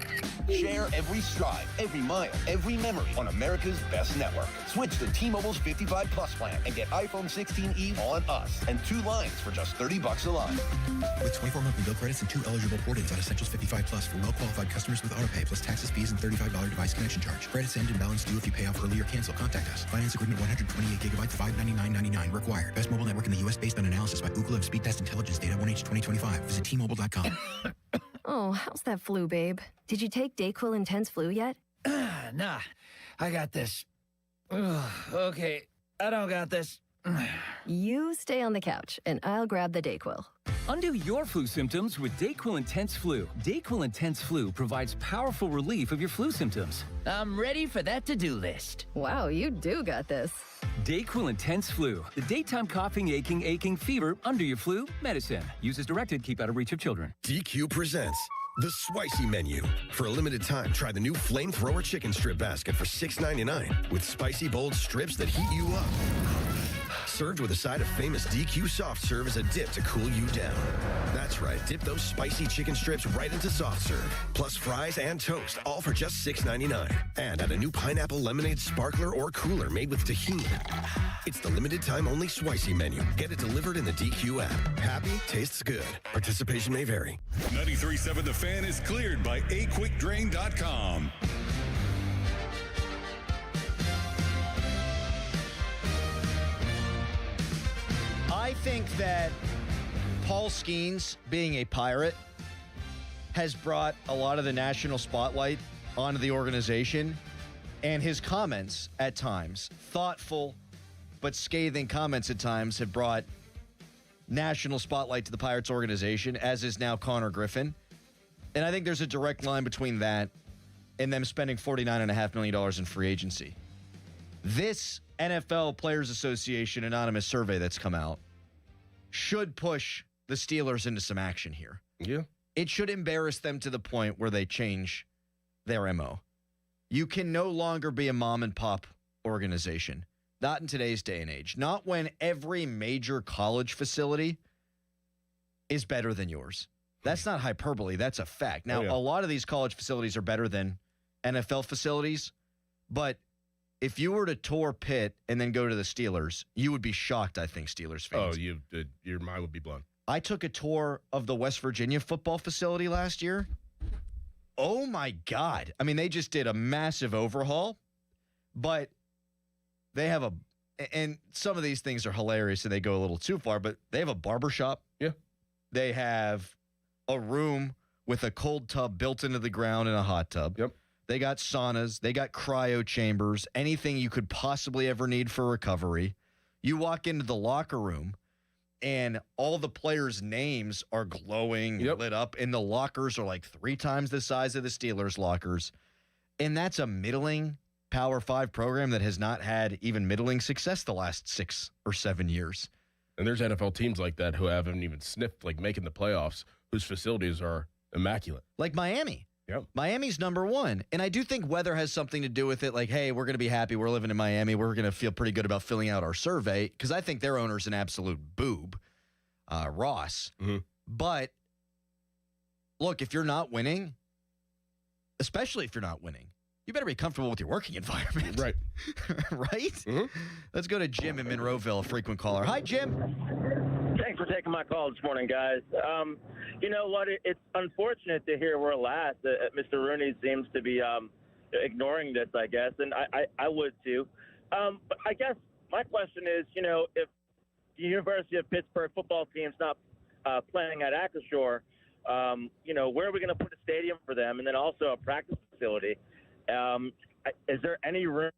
Share every stride, every mile, every memory on America's best network. Switch to T-Mobile's 55 Plus plan and get iPhone 16e on us and 2 lines for just $30 a line. With 24 monthly bill credits and 2 eligible port-ins on Essentials 55 Plus for well-qualified customers with autopay plus taxes, fees, and $35 device connection charge. Credits end and balance due if you pay off early or cancel. Contact us. Finance agreement 128 gigabytes, $599.99 required. Best mobile network in the U.S. based on analysis by Ookla of Speed Test Intelligence Data 1H 2025. Visit T-Mobile.com. Oh, how's that flu, babe? Did you take Dayquil Intense Flu yet? Nah, I got this. Ugh, okay, I don't got this. You stay on the couch, and I'll grab the Dayquil. Undo your flu symptoms with Dayquil Intense Flu. Dayquil Intense Flu provides powerful relief of your flu symptoms. I'm ready for that to-do list. Wow, you do got this. Dayquil Intense Flu. The daytime coughing, aching, fever, under your flu, medicine. Use as directed, keep out of reach of children. DQ presents the Spicy Menu. For a limited time, try the new Flamethrower Chicken Strip Basket for $6.99 with spicy, bold strips that heat you up. Served with a side of famous DQ soft serve as a dip to cool you down. That's right, dip those spicy chicken strips right into soft serve. Plus fries and toast, all for just $6.99. And add a new pineapple lemonade sparkler or cooler made with tahini. It's the limited time only Spicy Menu. Get it delivered in the DQ app. Happy, tastes good. Participation may vary. 93.7 The Fan is cleared by aquickdrain.com. I think that Paul Skeens, being a Pirate, has brought a lot of the national spotlight onto the organization, and his comments at times, thoughtful but scathing comments at times, have brought national spotlight to the Pirates organization, as is now Connor Griffin. And I think there's a direct line between that and them spending $49.5 million in free agency. This NFL Players Association anonymous survey that's come out should push the Steelers into some action here. Yeah. It should embarrass them to the point where they change their MO. You can no longer be a mom and pop organization. Not in today's day and age. Not when every major college facility is better than yours. That's not hyperbole. That's a fact. Now, a lot of these college facilities are better than NFL facilities, but if you were to tour Pitt and then go to the Steelers, you would be shocked, I think, Steelers fans. Oh, your mind would be blown. I took a tour of the West Virginia football facility last year. Oh, my God. I mean, they just did a massive overhaul, but they have and some of these things are hilarious and they go a little too far, but they have a barbershop. Yeah. They have a room with a cold tub built into the ground and a hot tub. Yep. They got saunas. They got cryo chambers, anything you could possibly ever need for recovery. You walk into the locker room, and all the players' names are glowing, lit up, and the lockers are like 3 times the size of the Steelers' lockers. And that's a middling Power 5 program that has not had even middling success the last 6 or 7 years. And there's NFL teams like that who haven't even sniffed like making the playoffs, whose facilities are immaculate. Like Miami. Yep. Miami's number 1. And I do think weather has something to do with it. Like, hey, we're going to be happy. We're living in Miami. We're going to feel pretty good about filling out our survey because I think their owner's an absolute boob, Ross. Mm-hmm. But look, if you're not winning, especially if you're not winning, you better be comfortable with your working environment. Right. Right? Mm-hmm. Let's go to Jim in Monroeville, a frequent caller. Hi, Jim. Thanks for taking my call this morning, guys. You know what? It's unfortunate to hear we're last. Mr. Rooney seems to be ignoring this, I guess, and I would too. But I guess my question is, you know, if the University of Pittsburgh football team's not playing at Acrisure, you know, where are we going to put a stadium for them, and then also a practice facility? Is there any room?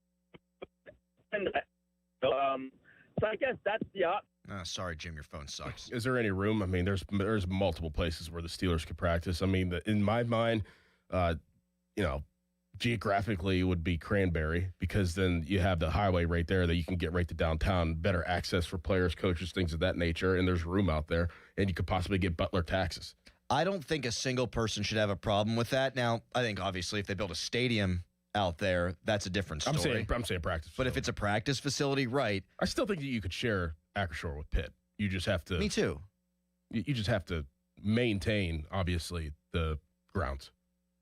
So I guess that's the option. Sorry, Jim, your phone sucks. Is there any room? I mean, there's multiple places where the Steelers could practice. I mean, in my mind, you know, geographically it would be Cranberry because then you have the highway right there that you can get right to downtown, better access for players, coaches, things of that nature, and there's room out there, and you could possibly get Butler taxes. I don't think a single person should have a problem with that. Now, I think obviously if they build a stadium out there, that's a different story. I'm saying practice. But if it's a practice facility, right? I still think that you could share Acrisure with Pitt. You just have to. Me too. You just have to maintain, obviously, the grounds.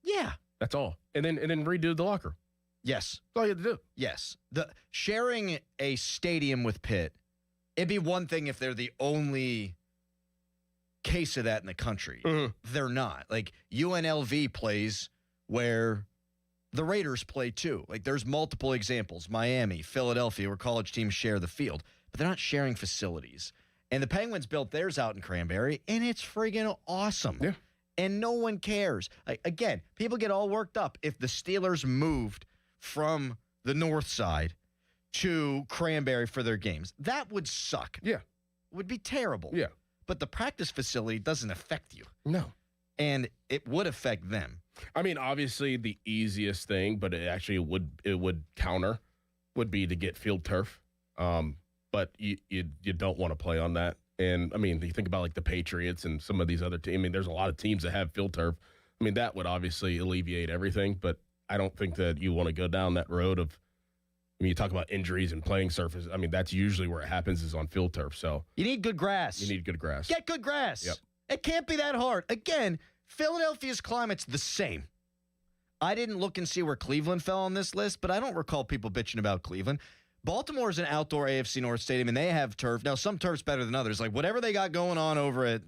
Yeah. That's all. And then redo the locker. Yes. That's all you have to do. Yes. The sharing a stadium with Pitt, it'd be one thing if they're the only case of that in the country. Mm-hmm. They're not. Like UNLV plays where the Raiders play too. Like there's multiple examples. Miami, Philadelphia, where college teams share the field, but they're not sharing facilities. And the Penguins built theirs out in Cranberry, and it's friggin' awesome. Yeah. And no one cares. Like, again, people get all worked up if the Steelers moved from the north side to Cranberry for their games. That would suck. Yeah. It would be terrible. Yeah. But the practice facility doesn't affect you. No. And it would affect them. I mean, obviously the easiest thing, but it would counter would be to get field turf. But you don't want to play on that. And I mean, you think about like the Patriots and some of these other teams. I mean, there's a lot of teams that have field turf. I mean, that would obviously alleviate everything, but I don't think that you want to go down that road of, I mean, you talk about injuries and playing surface. I mean, that's usually where it happens is on field turf. So you need good grass. You need good grass. Get good grass. Yep. It can't be that hard. Again, Philadelphia's climate's the same. I didn't look and see where Cleveland fell on this list, but I don't recall people bitching about Cleveland. Baltimore is an outdoor AFC North stadium, and they have turf. Now, some turf's better than others. Like, whatever they got going on over at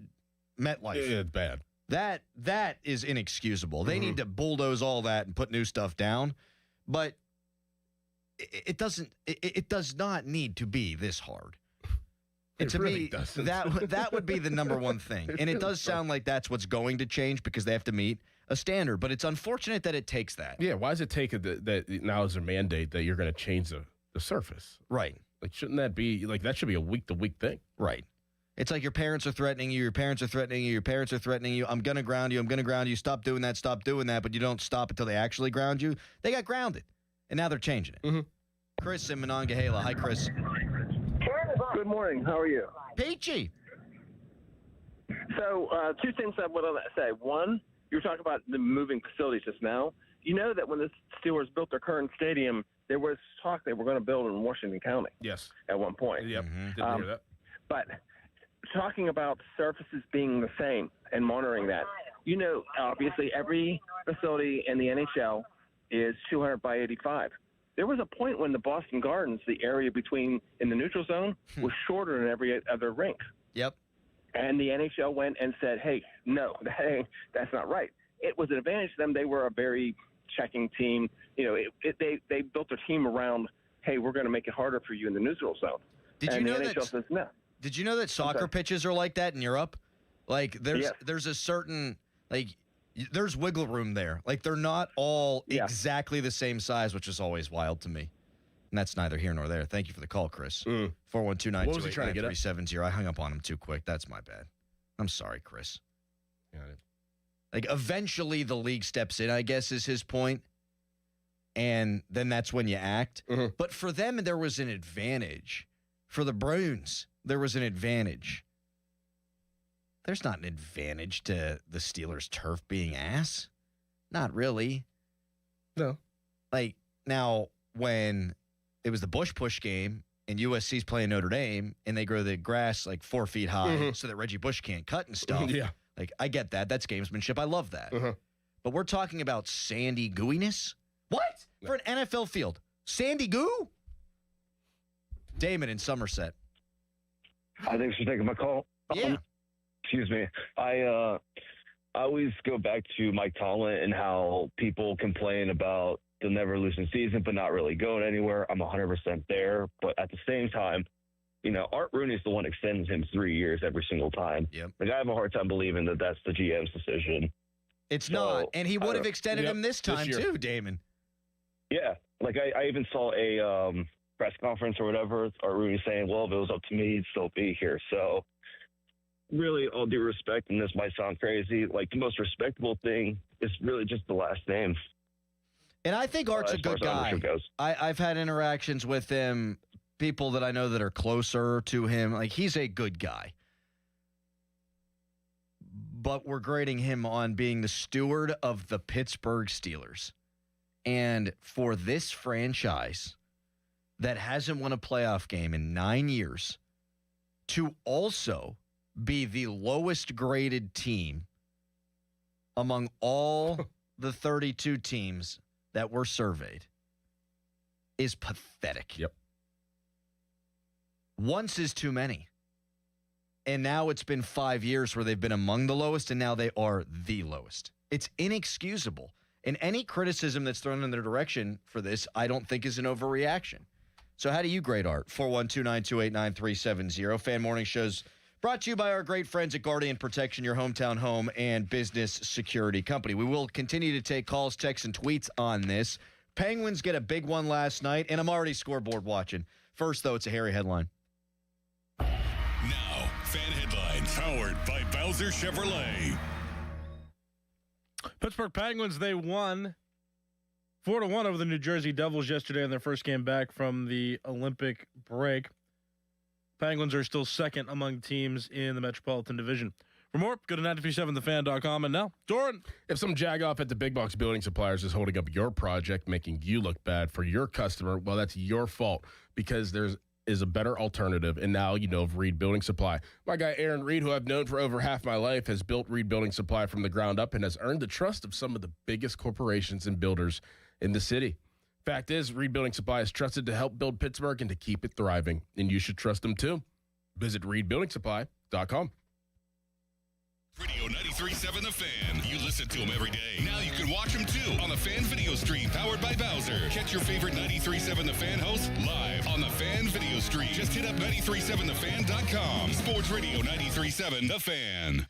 MetLife. Yeah, it's bad. That is inexcusable. They need to bulldoze all that and put new stuff down. But it does not need to be this hard. It to really me, doesn't. that would be the number one thing. And it does sound like that's what's going to change because they have to meet a standard. But it's unfortunate that it takes that. Yeah, why does it take that now as a mandate that you're going to change the surface? Right. Like, shouldn't that be, like, that should be a week-to-week thing? Right. It's like your parents are threatening you, your parents are threatening you, your parents are threatening you. I'm going to ground you, stop doing that, but you don't stop until they actually ground you. They got grounded, and now they're changing it. Mm-hmm. Chris in Monongahela. Hi, Chris. Good morning. How are you? Peachy. So, two things I want to say. One, you were talking about the moving facilities just now. You know that when the Steelers built their current stadium, there was talk they were going to build in Washington County. Yes. At one point. Yep. Didn't hear that. But talking about surfaces being the same and monitoring that, you know, obviously every facility in the NHL is 200 by 85. There was a point when the Boston Gardens, the area between in the neutral zone, was shorter than every other rink. Yep. And the NHL went and said, hey, no, that's not right. It was an advantage to them. They were a very checking team. They built their team around, hey, we're going to make it harder for you in the neutral zone. Did you and know the NHL says no. Did you know that soccer pitches are like that in Europe? Like Yes. there's a certain there's wiggle room there. Like they're not all exactly the same size, which is always wild to me. And that's neither here nor there. Thank you for the call, Chris. 412-928-9370. I hung up on him too quick. That's my bad. I'm sorry, Chris. Got it. Like eventually the league steps in, I guess is his point. And then that's when you act. But for them, there was an advantage. For the Bruins, there was an advantage. There's not an advantage to the Steelers' turf being ass. Not really. No. Like, now, when it was the Bush Push game and USC's playing Notre Dame and they grow the grass like 4 feet high so that Reggie Bush can't cut and stuff. Yeah. Like, I get that. That's gamesmanship. I love that. But we're talking about sandy gooiness? What? For an NFL field? Sandy goo? Damon in Somerset. Thanks for taking my call. Yeah. Excuse me. I always go back to Mike Tomlin and how people complain about the never losing season, but not really going anywhere. I'm 100% there. But at the same time, Art Rooney's the one that extends him 3 years every single time. Yep. Like, I have a hard time believing that that's the GM's decision. It's not. And he would have extended him this time too, Damon. Yeah. Like, I even saw a press conference or whatever, Art Rooney saying, well, if it was up to me, he'd still be here. So, really, all due respect, and this might sound crazy, like, the most respectable thing is really just the last name. And I think Art's a good guy. I've had interactions with him, people that I know that are closer to him. Like, he's a good guy. But we're grading him on being the steward of the Pittsburgh Steelers. And for this franchise that hasn't won a playoff game in 9 years to also be the lowest graded team among all the 32 teams that were surveyed is pathetic. Yep. Once is too many. And now it's been 5 years where they've been among the lowest, and now they are the lowest. It's inexcusable. And any criticism that's thrown in their direction for this, I don't think is an overreaction. So how do you grade Art? 412-928-9370. Fan Morning Show's brought to you by our great friends at Guardian Protection, your hometown home and business security company. We will continue to take calls, texts, and tweets on this. Penguins get a big one last night, and I'm already scoreboard watching. First, though, it's a hairy headline. Now, fan headlines powered by Bowser Chevrolet. Pittsburgh Penguins, they won 4-1 over the New Jersey Devils yesterday in their first game back from the Olympic break. Penguins are still second among teams in the Metropolitan Division. For more, go to 937thefan.com. And now, Doran. If some jagoff at the big box building suppliers is holding up your project, making you look bad for your customer, well, that's your fault because there's is a better alternative, and now you know of Reed Building Supply. My guy Aaron Reed, who I've known for over half my life, has built Reed Building Supply from the ground up and has earned the trust of some of the biggest corporations and builders in the city. Fact is, Reed Building Supply is trusted to help build Pittsburgh and to keep it thriving, and you should trust them too. Visit reedbuildingsupply.com. Radio 93.7 The Fan. You listen to them every day. Now you can watch them too on the Fan Video Stream powered by Bowser. Catch your favorite 93.7 The Fan hosts live on the Fan Video Stream. Just hit up 937thefan.com. Sports Radio 93.7 The Fan.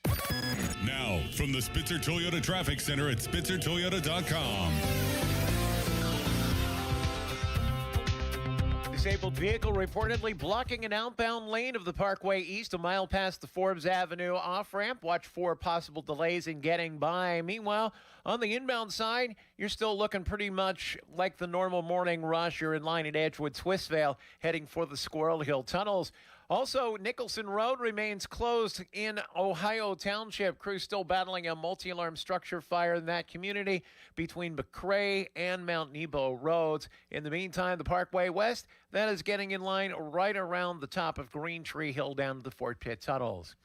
Now, from the Spitzer Toyota Traffic Center at spitzertoyota.com. Disabled vehicle reportedly blocking an outbound lane of the Parkway East a mile past the Forbes Avenue off-ramp. Watch for possible delays in getting by. Meanwhile, on the inbound side, you're still looking pretty much like the normal morning rush. You're in line at Edgewood-Swissvale, heading for the Squirrel Hill Tunnels. Also, Nicholson Road remains closed in Ohio Township. Crews still battling a multi-alarm structure fire in that community between McCrae and Mount Nebo roads. In the meantime, the Parkway West, that is getting in line right around the top of Green Tree Hill down to the Fort Pitt Tunnels.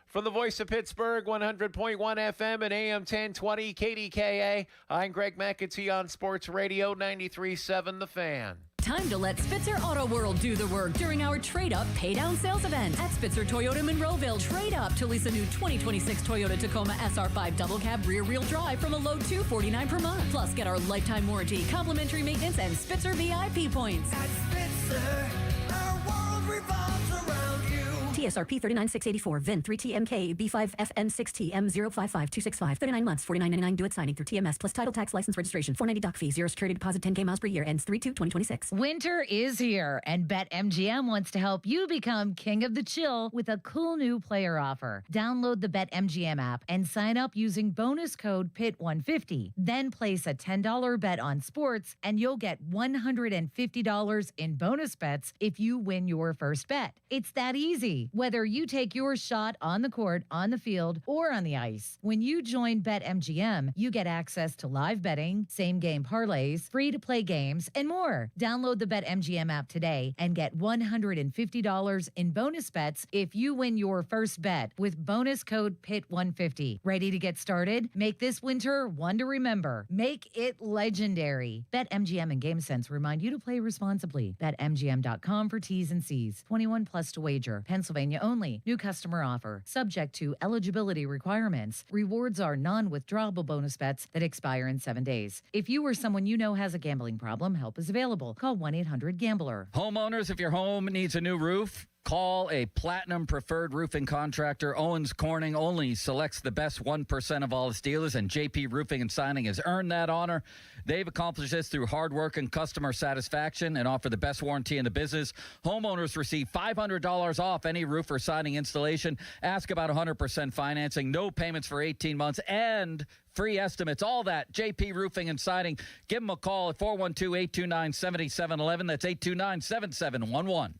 From the voice of Pittsburgh, 100.1 FM and AM 1020 KDKA, I'm Greg McAtee on Sports Radio 93.7 The Fan. Time to let Spitzer Auto World do the work during our Trade Up, Pay Down sales event at Spitzer Toyota Monroeville. Trade up to lease a new 2026 Toyota Tacoma SR5 double cab rear wheel drive from a low $249 per month. Plus, get our lifetime warranty, complimentary maintenance, and Spitzer VIP points. At Spitzer, our world revolves around you. TSRP 39684, VIN 3TMK B5FN6TM055265, 39 months, $49.99 due at signing through TMS plus title tax license registration, $490 doc fee, 0 security deposit, 10K miles per year, ends 3/2/2026. Winter is here, and BetMGM wants to help you become king of the chill with a cool new player offer. Download the BetMGM app and sign up using bonus code PIT150. Then place a $10 bet on sports, and you'll get $150 in bonus bets if you win your first bet. It's that easy. Whether you take your shot on the court, on the field, or on the ice, when you join BetMGM, you get access to live betting, same-game parlays, free-to-play games, and more. Download the BetMGM app today and get $150 in bonus bets if you win your first bet with bonus code PIT150. Ready to get started? Make this winter one to remember. Make it legendary. BetMGM and GameSense remind you to play responsibly. BetMGM.com for T's and C's. 21 plus to wager. Pennsylvania only. New customer offer. Subject to eligibility requirements. Rewards are non-withdrawable bonus bets that expire in 7 days. If you or someone you know has a gambling problem, help is available. Call 1-800-GAMBLER. Homeowners, if your home needs a new roof, call a Platinum Preferred Roofing Contractor. Owens Corning only selects the best 1% of all its dealers, and JP Roofing and Signing has earned that honor. They've accomplished this through hard work and customer satisfaction and offer the best warranty in the business. Homeowners receive $500 off any roof or siding installation. Ask about 100% financing, no payments for 18 months, and free estimates. All that, JP Roofing and Siding. Give them a call at 412-829-7711. That's 829-7711.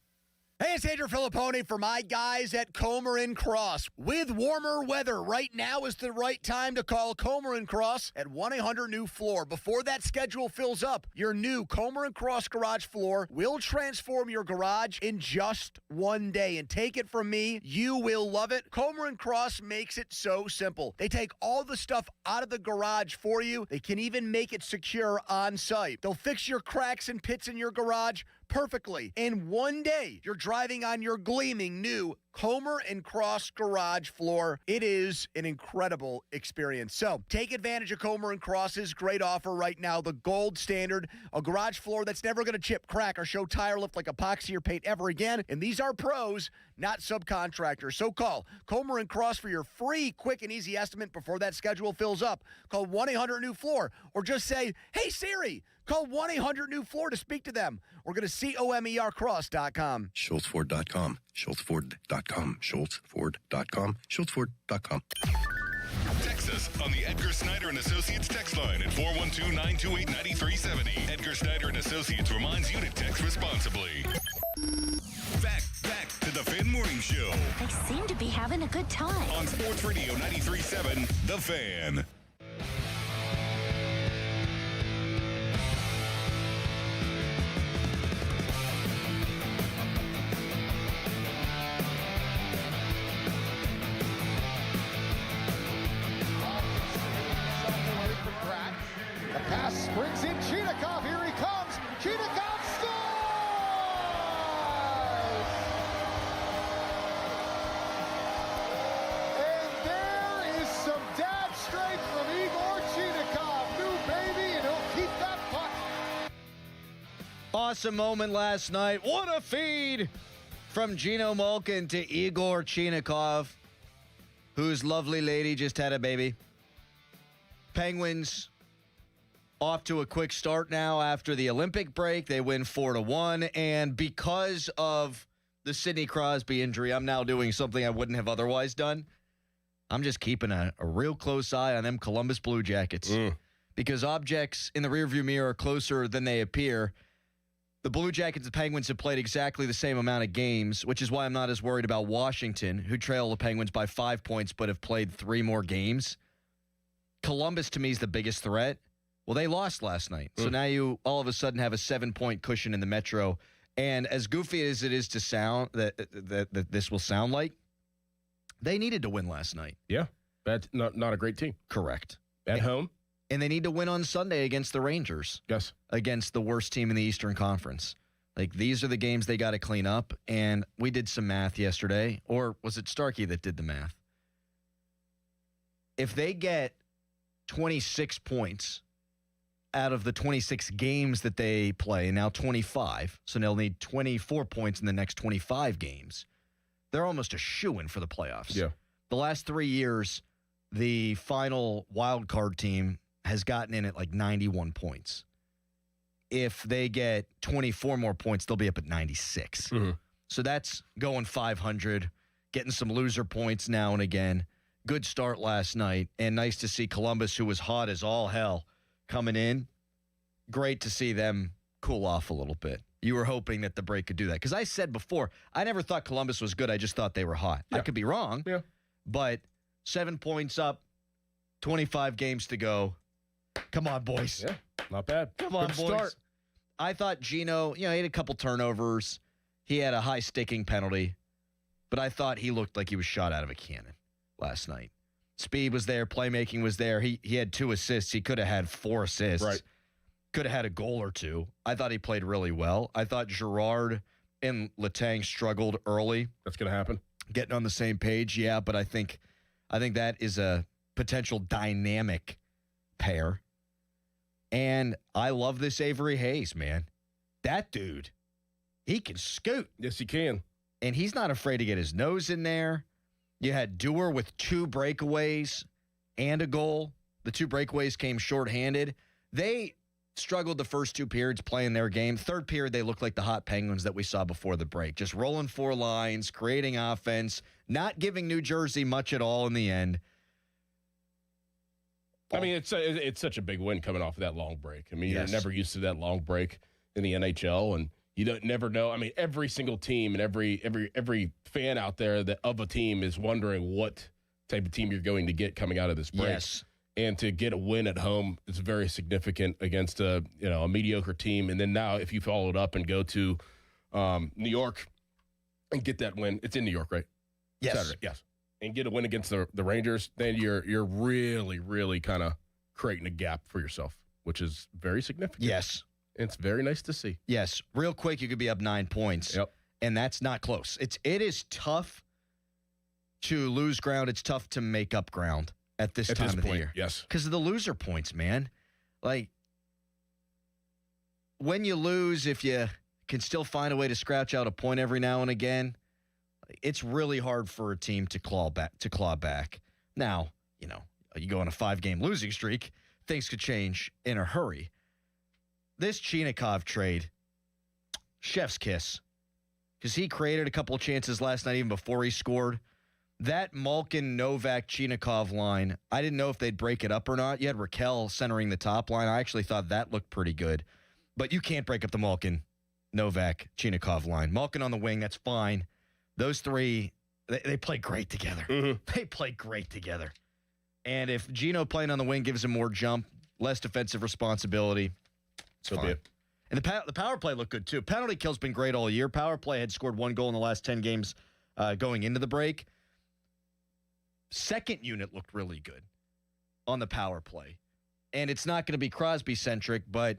Hey, it's Andrew Filippone for my guys at Comer & Cross. With warmer weather, right now is the right time to call Comer & Cross at 1-800-NEW-FLOOR. Before that schedule fills up, your new Comer & Cross garage floor will transform your garage in just 1 day. And take it from me, you will love it. Comer & Cross makes it so simple. They take all the stuff out of the garage for you. They can even make it secure on site. They'll fix your cracks and pits in your garage perfectly. In 1 day, you're driving on your gleaming new Comer & Cross garage floor. It is an incredible experience. So take advantage of Comer & Cross's great offer right now, the gold standard, a garage floor that's never going to chip, crack, or show tire lift like epoxy or paint ever again. And these are pros, not subcontractors. So call Comer & Cross for your free, quick, and easy estimate before that schedule fills up. Call 1-800-NEW-FLOOR or just say, hey, Siri, call 1-800-NEW-FLOOR to speak to them or go to COMERcross.com. SchultzFord.com. SchultzFord.com. SchultzFord.com. SchultzFord.com. Text us on the Edgar Snyder and Associates text line at 412-928-9370. Edgar Snyder and Associates reminds you to text responsibly. Back to the Fan Morning Show. They seem to be having a good time. On Sports Radio 93.7, The Fan. The pass springs in. Chinakhov, here he comes. Chinakhov scores! And there is some dad strength from Igor Chinakhov. New baby, and he'll keep that puck. Awesome moment last night. What a feed from Gino Malkin to Igor Chinakhov, whose lovely lady just had a baby. Penguins off to a quick start now after the Olympic break. They win 4-1, and because of the Sidney Crosby injury, I'm now doing something I wouldn't have otherwise done. I'm just keeping a real close eye on them Columbus Blue Jackets because objects in the rearview mirror are closer than they appear. The Blue Jackets and Penguins have played exactly the same amount of games, which is why I'm not as worried about Washington, who trail the Penguins by 5 points but have played 3 more games. Columbus, to me, is the biggest threat. Well, they lost last night. So now you all of a sudden have a 7-point cushion in the Metro. And as goofy as it is to sound, that this will sound like, They needed to win last night. Yeah. That's not a great team. Correct. At home. And they need to win on Sunday against the Rangers. Yes. Against the worst team in the Eastern Conference. Like, these are the games they got to clean up. And we did some math yesterday. Or was it Starkey that did the math? If they get 26 points out of the 26 games that they play, now 25, so they'll need 24 points in the next 25 games, they're almost a shoo-in for the playoffs. Yeah. The last 3 years, the final wild card team has gotten in at like 91 points. If they get 24 more points, they'll be up at 96. Mm-hmm. So that's going 500, getting some loser points now and again. Good start last night, and nice to see Columbus, who was hot as all hell, coming in. Great to see them cool off a little bit. You were hoping that the break could do that. Because I said before, I never thought Columbus was good. I just thought they were hot. Yeah. I could be wrong. Yeah. But 7 points up, 25 games to go. Come on, boys. Yeah, not bad. Come on, Good boys. start. I thought Gino, he had a couple turnovers. He had a high sticking penalty. But I thought he looked like he was shot out of a cannon last night. Speed was there. Playmaking was there. He had 2 assists. He could have had 4 assists. Right. Could have had a goal or 2. I thought he played really well. I thought Girard and Letang struggled early. That's going to happen. Getting on the same page, yeah, but I think that is a potential dynamic pair. And I love this Avery Hayes, man. That dude, he can scoot. Yes, he can. And he's not afraid to get his nose in there. You had Dewar with 2 breakaways and a goal. The 2 breakaways came shorthanded. They struggled the first 2 periods playing their game. Third period, they looked like the hot Penguins that we saw before the break. Just rolling 4 lines, creating offense, not giving New Jersey much at all in the end. I mean, it's such a big win coming off of that long break. I mean, Yes. You're never used to that long break in the NHL, and you don't never know. I mean, every single team and every fan out there of a team is wondering what type of team you're going to get coming out of this break. Yes. And to get a win at home is very significant against a mediocre team. And then now, if you follow it up and go to New York and get that win, it's in New York, right? Yes. Saturday, yes. And get a win against the Rangers, then you're really, really kind of creating a gap for yourself, which is very significant. Yes. It's very nice to see. Yes. Real quick, you could be up 9 points. Yep. And that's not close. It is tough to lose ground. It's tough to make up ground at this time of the point, year. yes. Because of the loser points, man. Like, when you lose, if you can still find a way to scratch out a point every now and again, it's really hard for a team to claw back. Now, you go on a 5-game losing streak, things could change in a hurry. This Chinakhov trade, chef's kiss, because he created a couple of chances last night even before he scored. That Malkin, Novak, Chinakhov line, I didn't know if they'd break it up or not. You had Raquel centering the top line. I actually thought that looked pretty good. But you can't break up the Malkin, Novak, Chinakhov line. Malkin on the wing, that's fine. Those 3, they play great together. Mm-hmm. They play great together. And if Gino playing on the wing gives him more jump, less defensive responsibility, it's fine. And the power play looked good, too. Penalty kill's been great all year. Power play had scored 1 goal in the last 10 games going into the break. Second unit looked really good on the power play. And it's not going to be Crosby-centric, but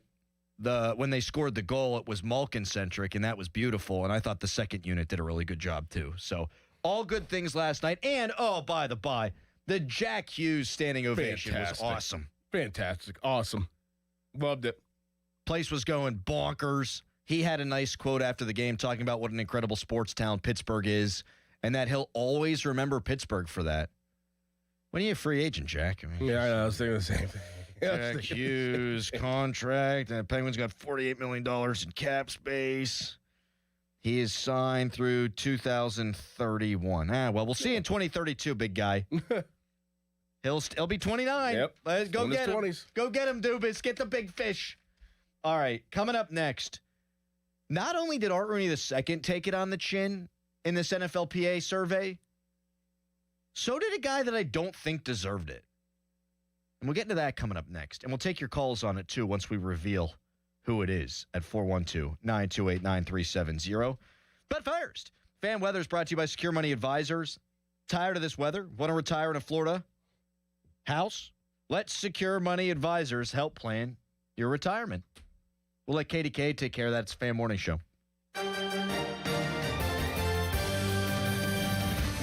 when they scored the goal, it was Malkin-centric, and that was beautiful. And I thought the second unit did a really good job, too. So all good things last night. And, by the by, the Jack Hughes standing ovation was awesome. Fantastic. Awesome. Loved it. Place was going bonkers. He had a nice quote after the game talking about what an incredible sports town Pittsburgh is, and that he'll always remember Pittsburgh for that. When are you a free agent, Jack? I mean, I was thinking the same thing. Jack Hughes contract, and the Penguins got $48 million in cap space. He is signed through 2031. Well, we'll see in 2032, big guy. He'll be 29. Yep. Let's go In his get him. 20s. Go get him, Dubas. Get the big fish. All right, coming up next. Not only did Art Rooney II take it on the chin in this NFLPA survey, so did a guy that I don't think deserved it. And we'll get into that coming up next. And we'll take your calls on it, too, once we reveal who it is at 412-928-9370. But first, Fan Weather is brought to you by Secure Money Advisors. Tired of this weather? Want to retire in a Florida house? Let Secure Money Advisors help plan your retirement. We'll let KDK take care of that. It's a Fan Morning Show.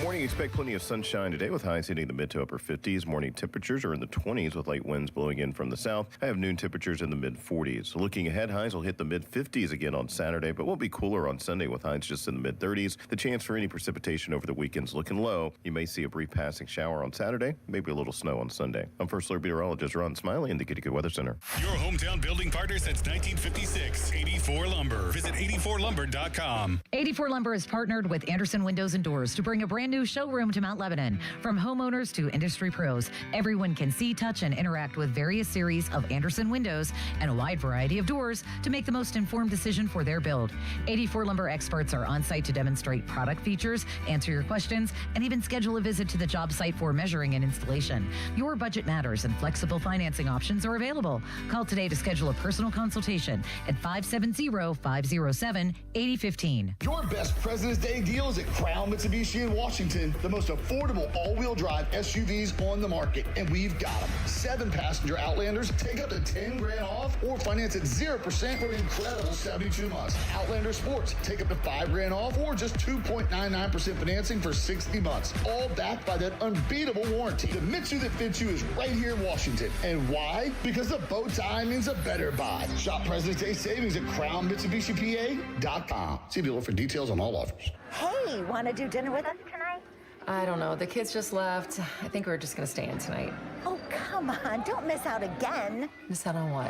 Morning, expect plenty of sunshine today with highs hitting the mid to upper 50s. Morning temperatures are in the 20s with light winds blowing in from the south. I have noon temperatures in the mid 40s. Looking ahead, highs will hit the mid 50s again on Saturday, but will be cooler on Sunday with highs just in the mid 30s. The chance for any precipitation over the weekend's looking low. You may see a brief passing shower on Saturday, maybe a little snow on Sunday. I'm First Alert Meteorologist Ron Smiley in the Kitty Good Weather Center. Your hometown building partner since 1956, 84 Lumber. Visit 84lumber.com. 84 Lumber is partnered with Anderson Windows and Doors to bring a brand new showroom to Mount Lebanon. From homeowners to industry pros, everyone can see, touch, and interact with various series of Anderson windows and a wide variety of doors to make the most informed decision for their build. 84 Lumber experts are on site to demonstrate product features, answer your questions, and even schedule a visit to the job site for measuring and installation. Your budget matters and flexible financing options are available. Call today to schedule a personal consultation at 570-507-8015. Your best President's Day deal is at Crown Mitsubishi in Washington, the most affordable all-wheel drive SUVs on the market, and we've got them. 7-passenger Outlanders take up to $10,000 off or finance at 0% for an incredible 72 months. Outlander Sports take up to $5,000 off or just 2.99% financing for 60 months, all backed by that unbeatable warranty. The Mitsu that fits you is right here in Washington. And why? Because the bow tie means a better buy. Shop President's Day savings at CrownMitsubishiPA.com. See dealer for details on all offers. Hey, want to do dinner with us tonight? I don't know. The kids just left. I think we're just going to stay in tonight. Oh, come on. Don't miss out again. Miss out on what?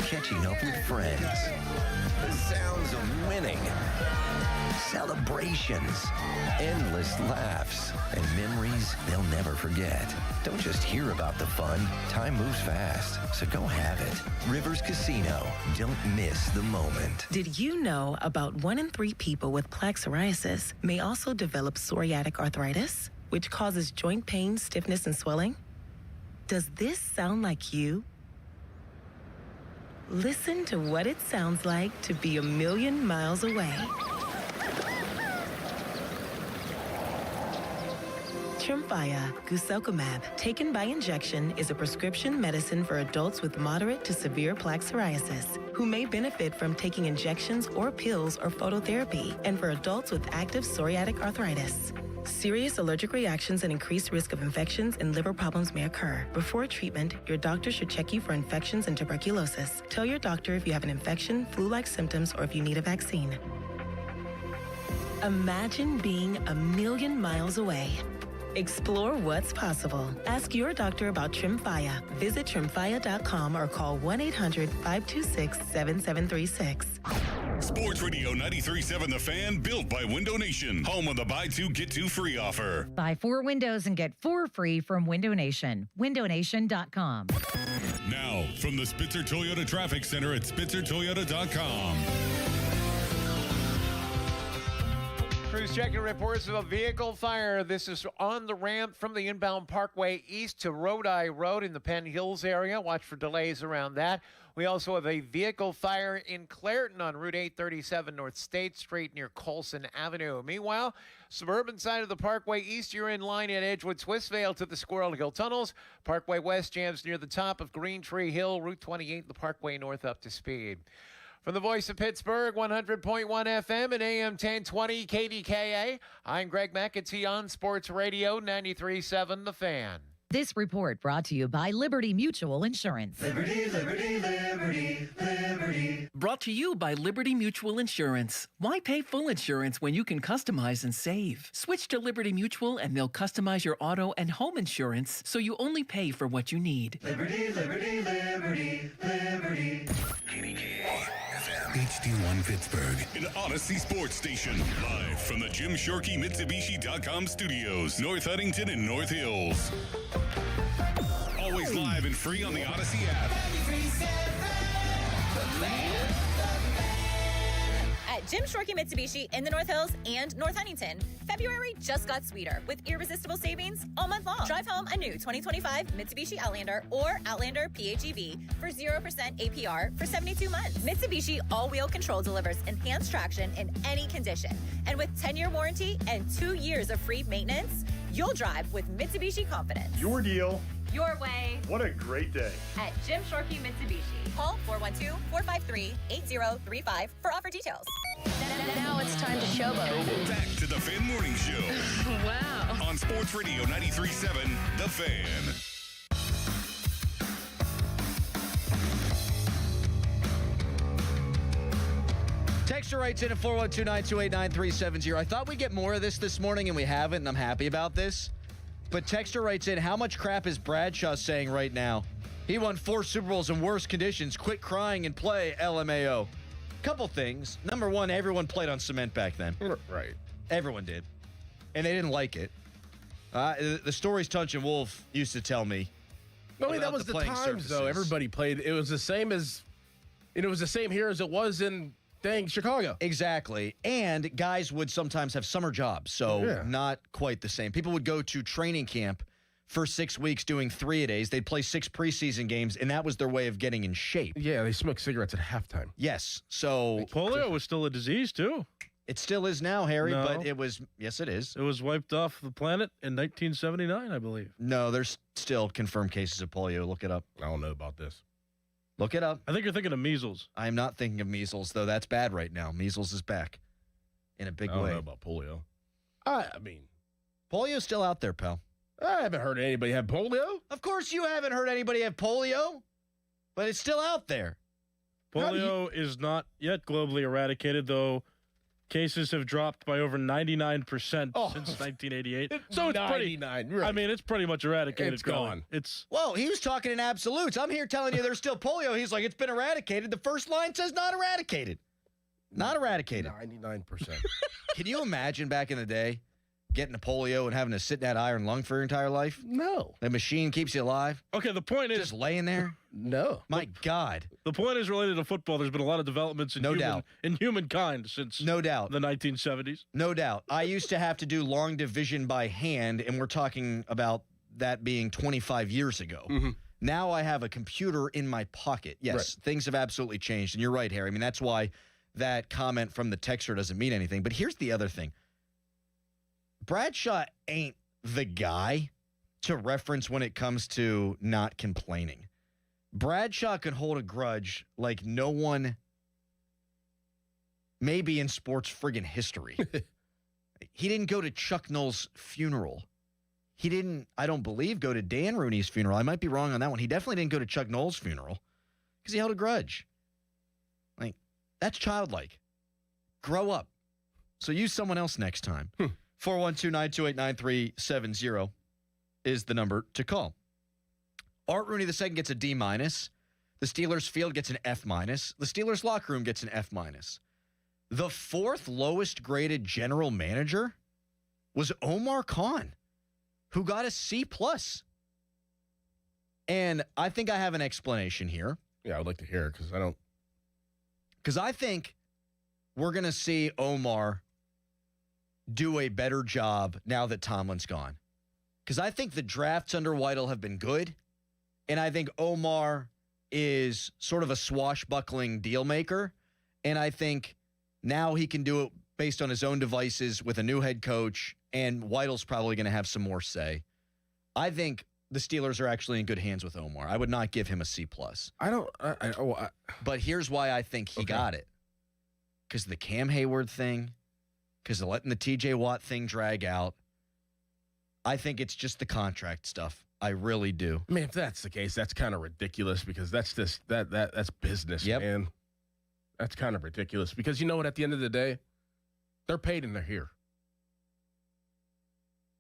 Catching up with friends. The sounds of winning. Celebrations. Endless laughs. And memories they'll never forget. Don't just hear about the fun. Time moves fast, so go have it. Rivers Casino. Don't miss the moment. Did you know about 1 in 3 people with plaque psoriasis may also develop psoriatic arthritis, which causes joint pain, stiffness, and swelling? Does this sound like you? Listen to what it sounds like to be a million miles away. Tremfya guselkumab, taken by injection, is a prescription medicine for adults with moderate to severe plaque psoriasis who may benefit from taking injections or pills or phototherapy, and for adults with active psoriatic arthritis. Serious allergic reactions and increased risk of infections and liver problems may occur. Before treatment, your doctor should check you for infections and tuberculosis. Tell your doctor if you have an infection, flu-like symptoms, or if you need a vaccine. Imagine being a million miles away. Explore what's possible. Ask your doctor about Tremfya. Visit Tremfya.com or call 1-800-526-7736. Sports Radio 93.7 The Fan, built by Window Nation. Home of the buy 2, get 2 free offer. Buy 4 windows and get 4 free from Window Nation. WindowNation.com. Now, from the Spitzer Toyota Traffic Center at SpitzerToyota.com. Crews checking reports of a vehicle fire. This is on the ramp from the inbound Parkway east to Rodi Road in the Penn Hills area. Watch for delays around that. We also have a vehicle fire in Clairton on Route 837 North State Street near Colson Avenue. Meanwhile, suburban side of the Parkway east, you're in line at Edgewood Swissvale to the Squirrel Hill Tunnels. Parkway west jams near the top of Green Tree Hill. Route 28, the Parkway north up to speed. From the voice of Pittsburgh, 100.1 FM and AM 1020 KDKA, I'm Greg McAtee on Sports Radio 93.7 The Fan. This report brought to you by Liberty Mutual Insurance. Liberty, liberty, liberty, liberty. Brought to you by Liberty Mutual Insurance. Why pay full insurance when you can customize and save? Switch to Liberty Mutual and they'll customize your auto and home insurance so you only pay for what you need. Liberty, liberty, liberty, liberty. HD1 Pittsburgh, an Odyssey Sports Station. Live from the Jim Shorkey Mitsubishi.com studios, North Huntington and North Hills. Always live and free on the Odyssey app. At Jim Shorkey Mitsubishi in the North Hills and North Huntington. February just got sweeter with irresistible savings all month long. Drive home a new 2025 Mitsubishi Outlander or Outlander PHEV for 0% APR for 72 months. Mitsubishi all-wheel control delivers enhanced traction in any condition. And with 10-year warranty and 2 years of free maintenance, you'll drive with Mitsubishi confidence. Your deal. Your way. What a great day. At Jim Shorkey Mitsubishi. Call 412-453-8035 for offer details. Now it's time to showboat. Back to the Fan Morning Show. Wow. On Sports Radio 93.7, The Fan. Texter writes in at 412-928-9370. I thought we'd get more of this morning, and we haven't, and I'm happy about this. But Texter writes in, how much crap is Bradshaw saying right now? He won 4 Super Bowls in worse conditions. Quit crying and play, LMAO. Couple things. Number one, everyone played on cement back then. Right. Everyone did. And they didn't like it. The stories Tunch and Wolf used to tell me. No, I mean, that was the times, surfaces. though. Everybody played. It was the same as, it was the same here as it was in, dang, Chicago. Exactly. And guys would sometimes have summer jobs, so not quite the same. People would go to training camp for 6 weeks doing 3-a-days. They'd play 6 preseason games, and that was their way of getting in shape. Yeah, they smoked cigarettes at halftime. Yes. So polio was still a disease, too. It still is now, Harry, No. but it was, yes, it is. It was wiped off the planet in 1979, I believe. No, there's still confirmed cases of polio. Look it up. I don't know about this. Look it up. I think you're thinking of measles. I'm not thinking of measles, though. That's bad right now. Measles is back in a big I don't way. know about polio. I mean, polio's still out there, pal. I haven't heard anybody have polio. Of course you haven't heard anybody have polio, but it's still out there. Polio is not yet globally eradicated, though cases have dropped by over 99% since 1988. So it's pretty. 99, right. I mean, it's pretty much eradicated. It's really. gone. It's Whoa, he was talking in absolutes. I'm here telling you there's still polio. He's like, it's been eradicated. The first line says not eradicated. Not eradicated. 99%. Can you imagine back in the day getting a polio and having to sit in that iron lung for your entire life? No. The machine keeps you alive? okay. The point is, Just laying there? No. My God. the point is related to football. There's been a lot of developments in No doubt. in humankind since No doubt. the 1970s. No doubt. I used to have to do long division by hand, and we're talking about that being 25 years ago. Mm-hmm. Now I have a computer in my pocket. Yes, things have absolutely changed, and you're right, Harry. I mean, that's why that comment from the texter doesn't mean anything. But here's the other thing. Bradshaw ain't the guy to reference when it comes to not complaining. Bradshaw can hold a grudge like no one maybe in sports friggin' history. He didn't go to Chuck Noll's funeral. He didn't, I don't believe, go to Dan Rooney's funeral. I might be wrong on that one. He definitely didn't go to Chuck Noll's funeral because he held a grudge. Like, that's childlike. Grow up. So use someone else next time. 412-928-9370 is the number to call. Art Rooney II gets a D-. The Steelers field gets an F-. The Steelers locker room gets an F-. The 4th lowest graded general manager was Omar Khan, who got a C+. And I think I have an explanation here. Yeah, I would like to hear it because I don't. Because I think we're going to see Omar do a better job now that Tomlin's gone. Because I think the drafts under Weidl have been good. And I think Omar is sort of a swashbuckling deal maker. And I think now he can do it based on his own devices with a new head coach. And Weidl's probably going to have some more say. I think the Steelers are actually in good hands with Omar. I would not give him a C+. But here's why I think he got it. Because the Cam Hayward thing, because of letting the TJ Watt thing drag out. I think it's just the contract stuff. I really do. I mean, if that's the case, that's kind of ridiculous because that's just that's business, man. That's kind of ridiculous because you know what? At the end of the day, they're paid and they're here.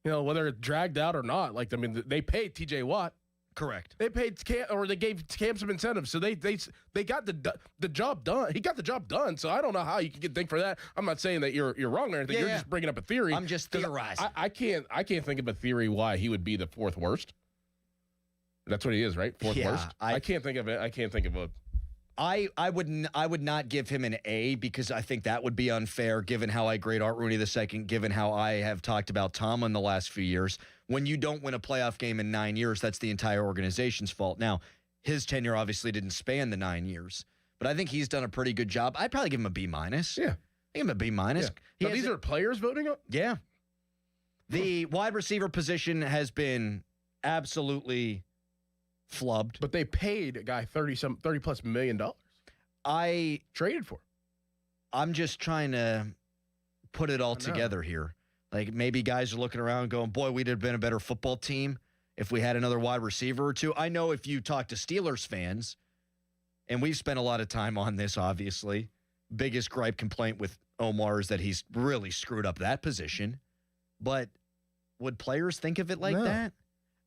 You know, whether it's dragged out or not, like, I mean, they paid TJ Watt. Correct. They paid Cam, or they gave Cam some incentives, so they got the job done. He got the job done, so I don't know how you can get thank for that. I'm not saying that you're wrong or anything. You're just bringing up a theory. I'm just theorizing. I can't think of a theory why he would be the 4th worst. That's what he is, right? 4th worst. I can't think of it. I can't think of I would not give him an A because I think that would be unfair given how I grade Art Rooney II, given how I have talked about Tomlin the last few years. When you don't win a playoff game in 9 years, that's the entire organization's fault. Now, his tenure obviously didn't span the 9 years, but I think he's done a pretty good job. I'd probably give him a B-. Yeah. I give him a B-. Yeah. These are players voting up? Yeah. The wide receiver position has been absolutely flubbed. But they paid a guy $30+ million. I traded for. I'm just trying to put it all together here. Like maybe guys are looking around going, boy, we'd have been a better football team if we had another wide receiver or two. I know if you talk to Steelers fans, and we've spent a lot of time on this, obviously, biggest gripe complaint with Omar is that he's really screwed up that position. But would players think of it like that?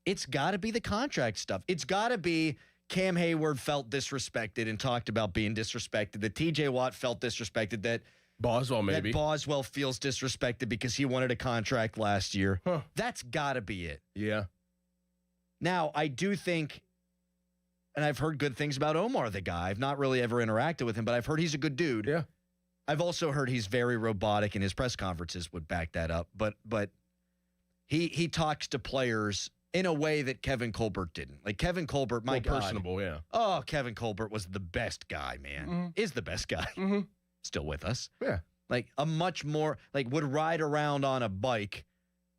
It's got to be the contract stuff. It's got to be Cam Hayward felt disrespected and talked about being disrespected, that TJ Watt felt disrespected, that Boswell maybe. That Boswell feels disrespected because he wanted a contract last year. That's got to be it. Yeah. Now, I do think, and I've heard good things about Omar, the guy. I've not really ever interacted with him, but I've heard he's a good dude. Yeah. I've also heard he's very robotic, and his press conferences would back that up. But he talks to players in a way that Kevin Colbert didn't. Like Kevin Colbert, my God. Personable, yeah. Oh, Kevin Colbert was the best guy, man. Mm-hmm. Is the best guy. Still with us. Yeah. Like a much more, like would ride around on a bike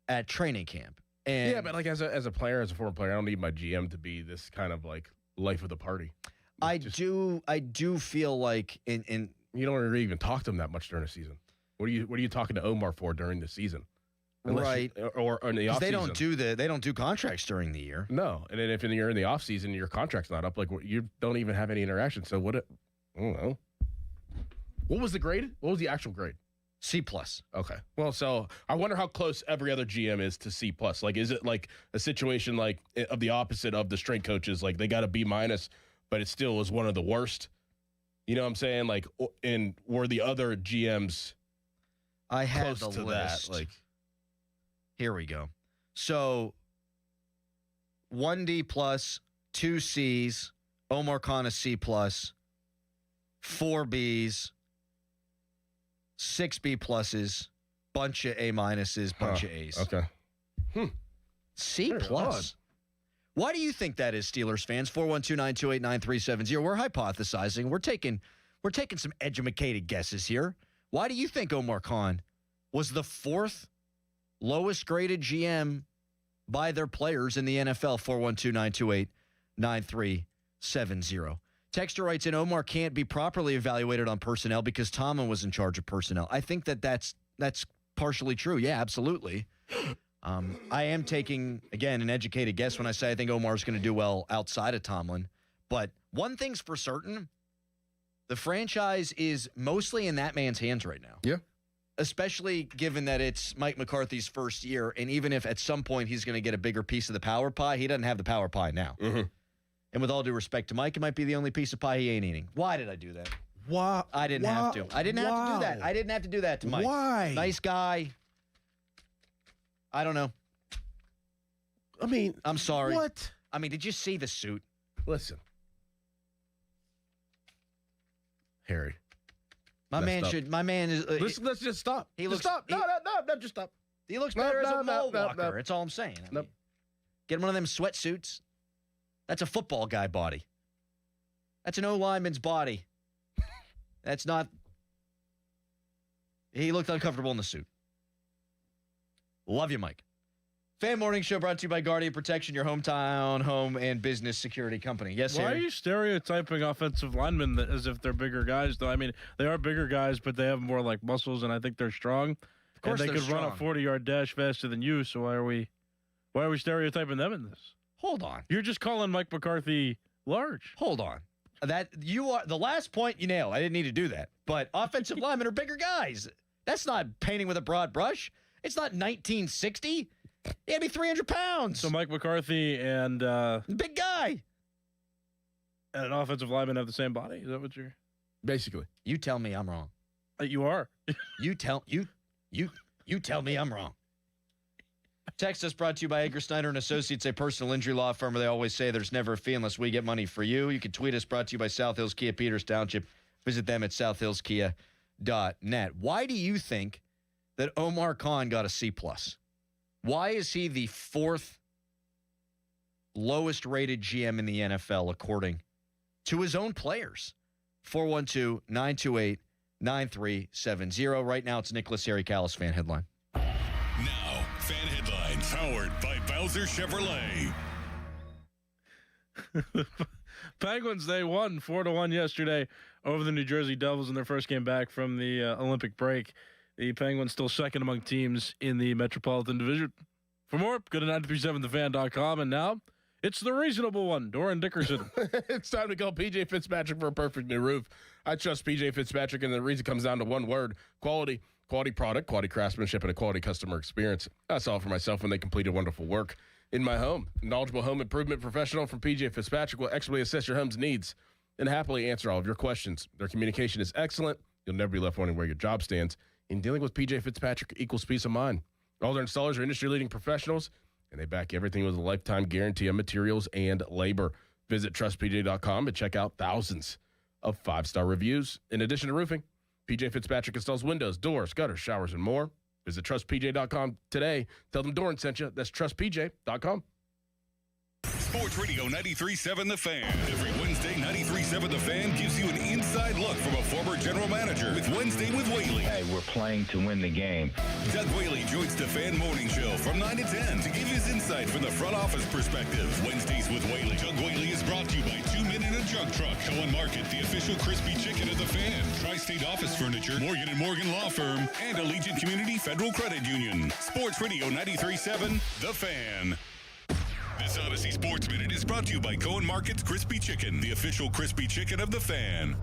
at training camp. And yeah, but like as a player, as a former player, I don't need my GM to be this kind of like life of the party. I do feel like in you don't really even talk to him that much during the season. What are you talking to Omar for during the season? Right. Or in the offseason. They don't do contracts during the year. No. And then if you're in the offseason and your contract's not up, like you don't even have any interaction. So I don't know. What was the grade? What was the actual grade? C+. Okay. Well, so I wonder how close every other GM is to C+. Like, is it like a situation like of the opposite of the strength coaches? Like they got a B-, but it still was one of the worst. You know what I'm saying? Like, and were the other GMs I had close the to list. that? Like, here we go. So 1 D+, 2 Cs, Omar Khan a C+, 4 Bs, 6 B+, bunch of A-, bunch of A's. Okay. C+. Very odd. Why do you think that is, Steelers fans? 412-928-9370. We're hypothesizing. We're taking some educated guesses here. Why do you think Omar Khan was the 4th lowest graded GM by their players in the NFL? 412-928-9370. Texter writes in, Omar can't be properly evaluated on personnel because Tomlin was in charge of personnel. I think that's partially true. Yeah, absolutely. I am taking, again, an educated guess when I say I think Omar's going to do well outside of Tomlin. But one thing's for certain, the franchise is mostly in that man's hands right now. Yeah. Especially given that it's Mike McCarthy's first year, and even if at some point he's going to get a bigger piece of the power pie, he doesn't have the power pie now. Mm-hmm. And with all due respect to Mike, it might be the only piece of pie he ain't eating. Why did I do that? Why? I didn't have to. I didn't have to do that. I didn't have to do that to Mike. Why? Nice guy. I don't know. I mean, I'm sorry. What? I mean, did you see the suit? Listen. Harry. My man is. Let's just stop. He looks. Stop. No, just stop. He looks better as a mall walker. That's all I'm saying. I mean, get him one of them sweatsuits. That's a football guy body. That's an O-lineman's body. That's not. He looked uncomfortable in the suit. Love you, Mike. Fan Morning Show brought to you by Guardian Protection, your hometown home and business security company. Yes, Why Harry? are you stereotyping offensive linemen as if they're bigger guys, though? I mean, they are bigger guys, but they have more like muscles, and I think they're strong. Of course, and they they're could run a strong. 40-yard dash faster than you. So why are we stereotyping them in this? Hold on. You're just calling Mike McCarthy large. Hold on. That you are the last point you nailed. I didn't need to do that. But offensive linemen are bigger guys. That's not painting with a broad brush. It's not 1960. He had to be 300 pounds. So Mike McCarthy and big guy and an offensive lineman have the same body. Is that what you're basically? You tell me I'm wrong. You are. You tell me I'm wrong. Text us brought to you by Edgar Snyder and Associates, a personal injury law firm where they always say there's never a fee unless we get money for you. You can tweet us brought to you by South Hills Kia Peters Township. Visit them at southhillskia.net. Why do you think that Omar Khan got a C+? Why is he the fourth lowest rated GM in the NFL according to his own players? 412-928-9370. Right now, it's Nicholas Harry Callis fan headline. Now, fan headlines powered by Bowser Chevrolet. Penguins, they won 4-1 yesterday over the New Jersey Devils in their first game back from the Olympic break. The Penguins still second among teams in the Metropolitan Division. For more, go to 937thefan.com. And now, it's the reasonable one, Doran Dickerson. It's time to call PJ Fitzpatrick for a perfect new roof. I trust PJ Fitzpatrick, and the reason comes down to one word: quality. Quality product, quality craftsmanship, and a quality customer experience. I saw it for myself when they completed wonderful work in my home. A knowledgeable home improvement professional from PJ Fitzpatrick will expertly assess your home's needs and happily answer all of your questions. Their communication is excellent. You'll never be left wondering where your job stands. In dealing with PJ Fitzpatrick equals peace of mind. All their installers are industry-leading professionals, and they back everything with a lifetime guarantee on materials and labor. Visit trustpj.com and check out thousands of 5-star reviews. In addition to roofing, PJ Fitzpatrick installs windows, doors, gutters, showers, and more. Visit trustpj.com today. Tell them Doran sent you. That's trustpj.com. Sports Radio 93.7 The Fan. Every Wednesday, 93.7 The Fan gives you an inside look from a former general manager with Wednesday with Whaley. Hey, we're playing to win the game. Doug Whaley joins the Fan Morning Show from 9 to 10 to give his insight from the front office perspective. Wednesdays with Whaley. Doug Whaley is brought to you by 2 Men in a Jug Truck. Cohen Market, the official crispy chicken of the Fan. Tri-State Office Furniture, Morgan & Morgan Law Firm, and Allegiant Community Federal Credit Union. Sports Radio 93.7 The Fan. This Odyssey Sports Minute is brought to you by Cohen Market's Crispy Chicken, the official crispy chicken of the Fan.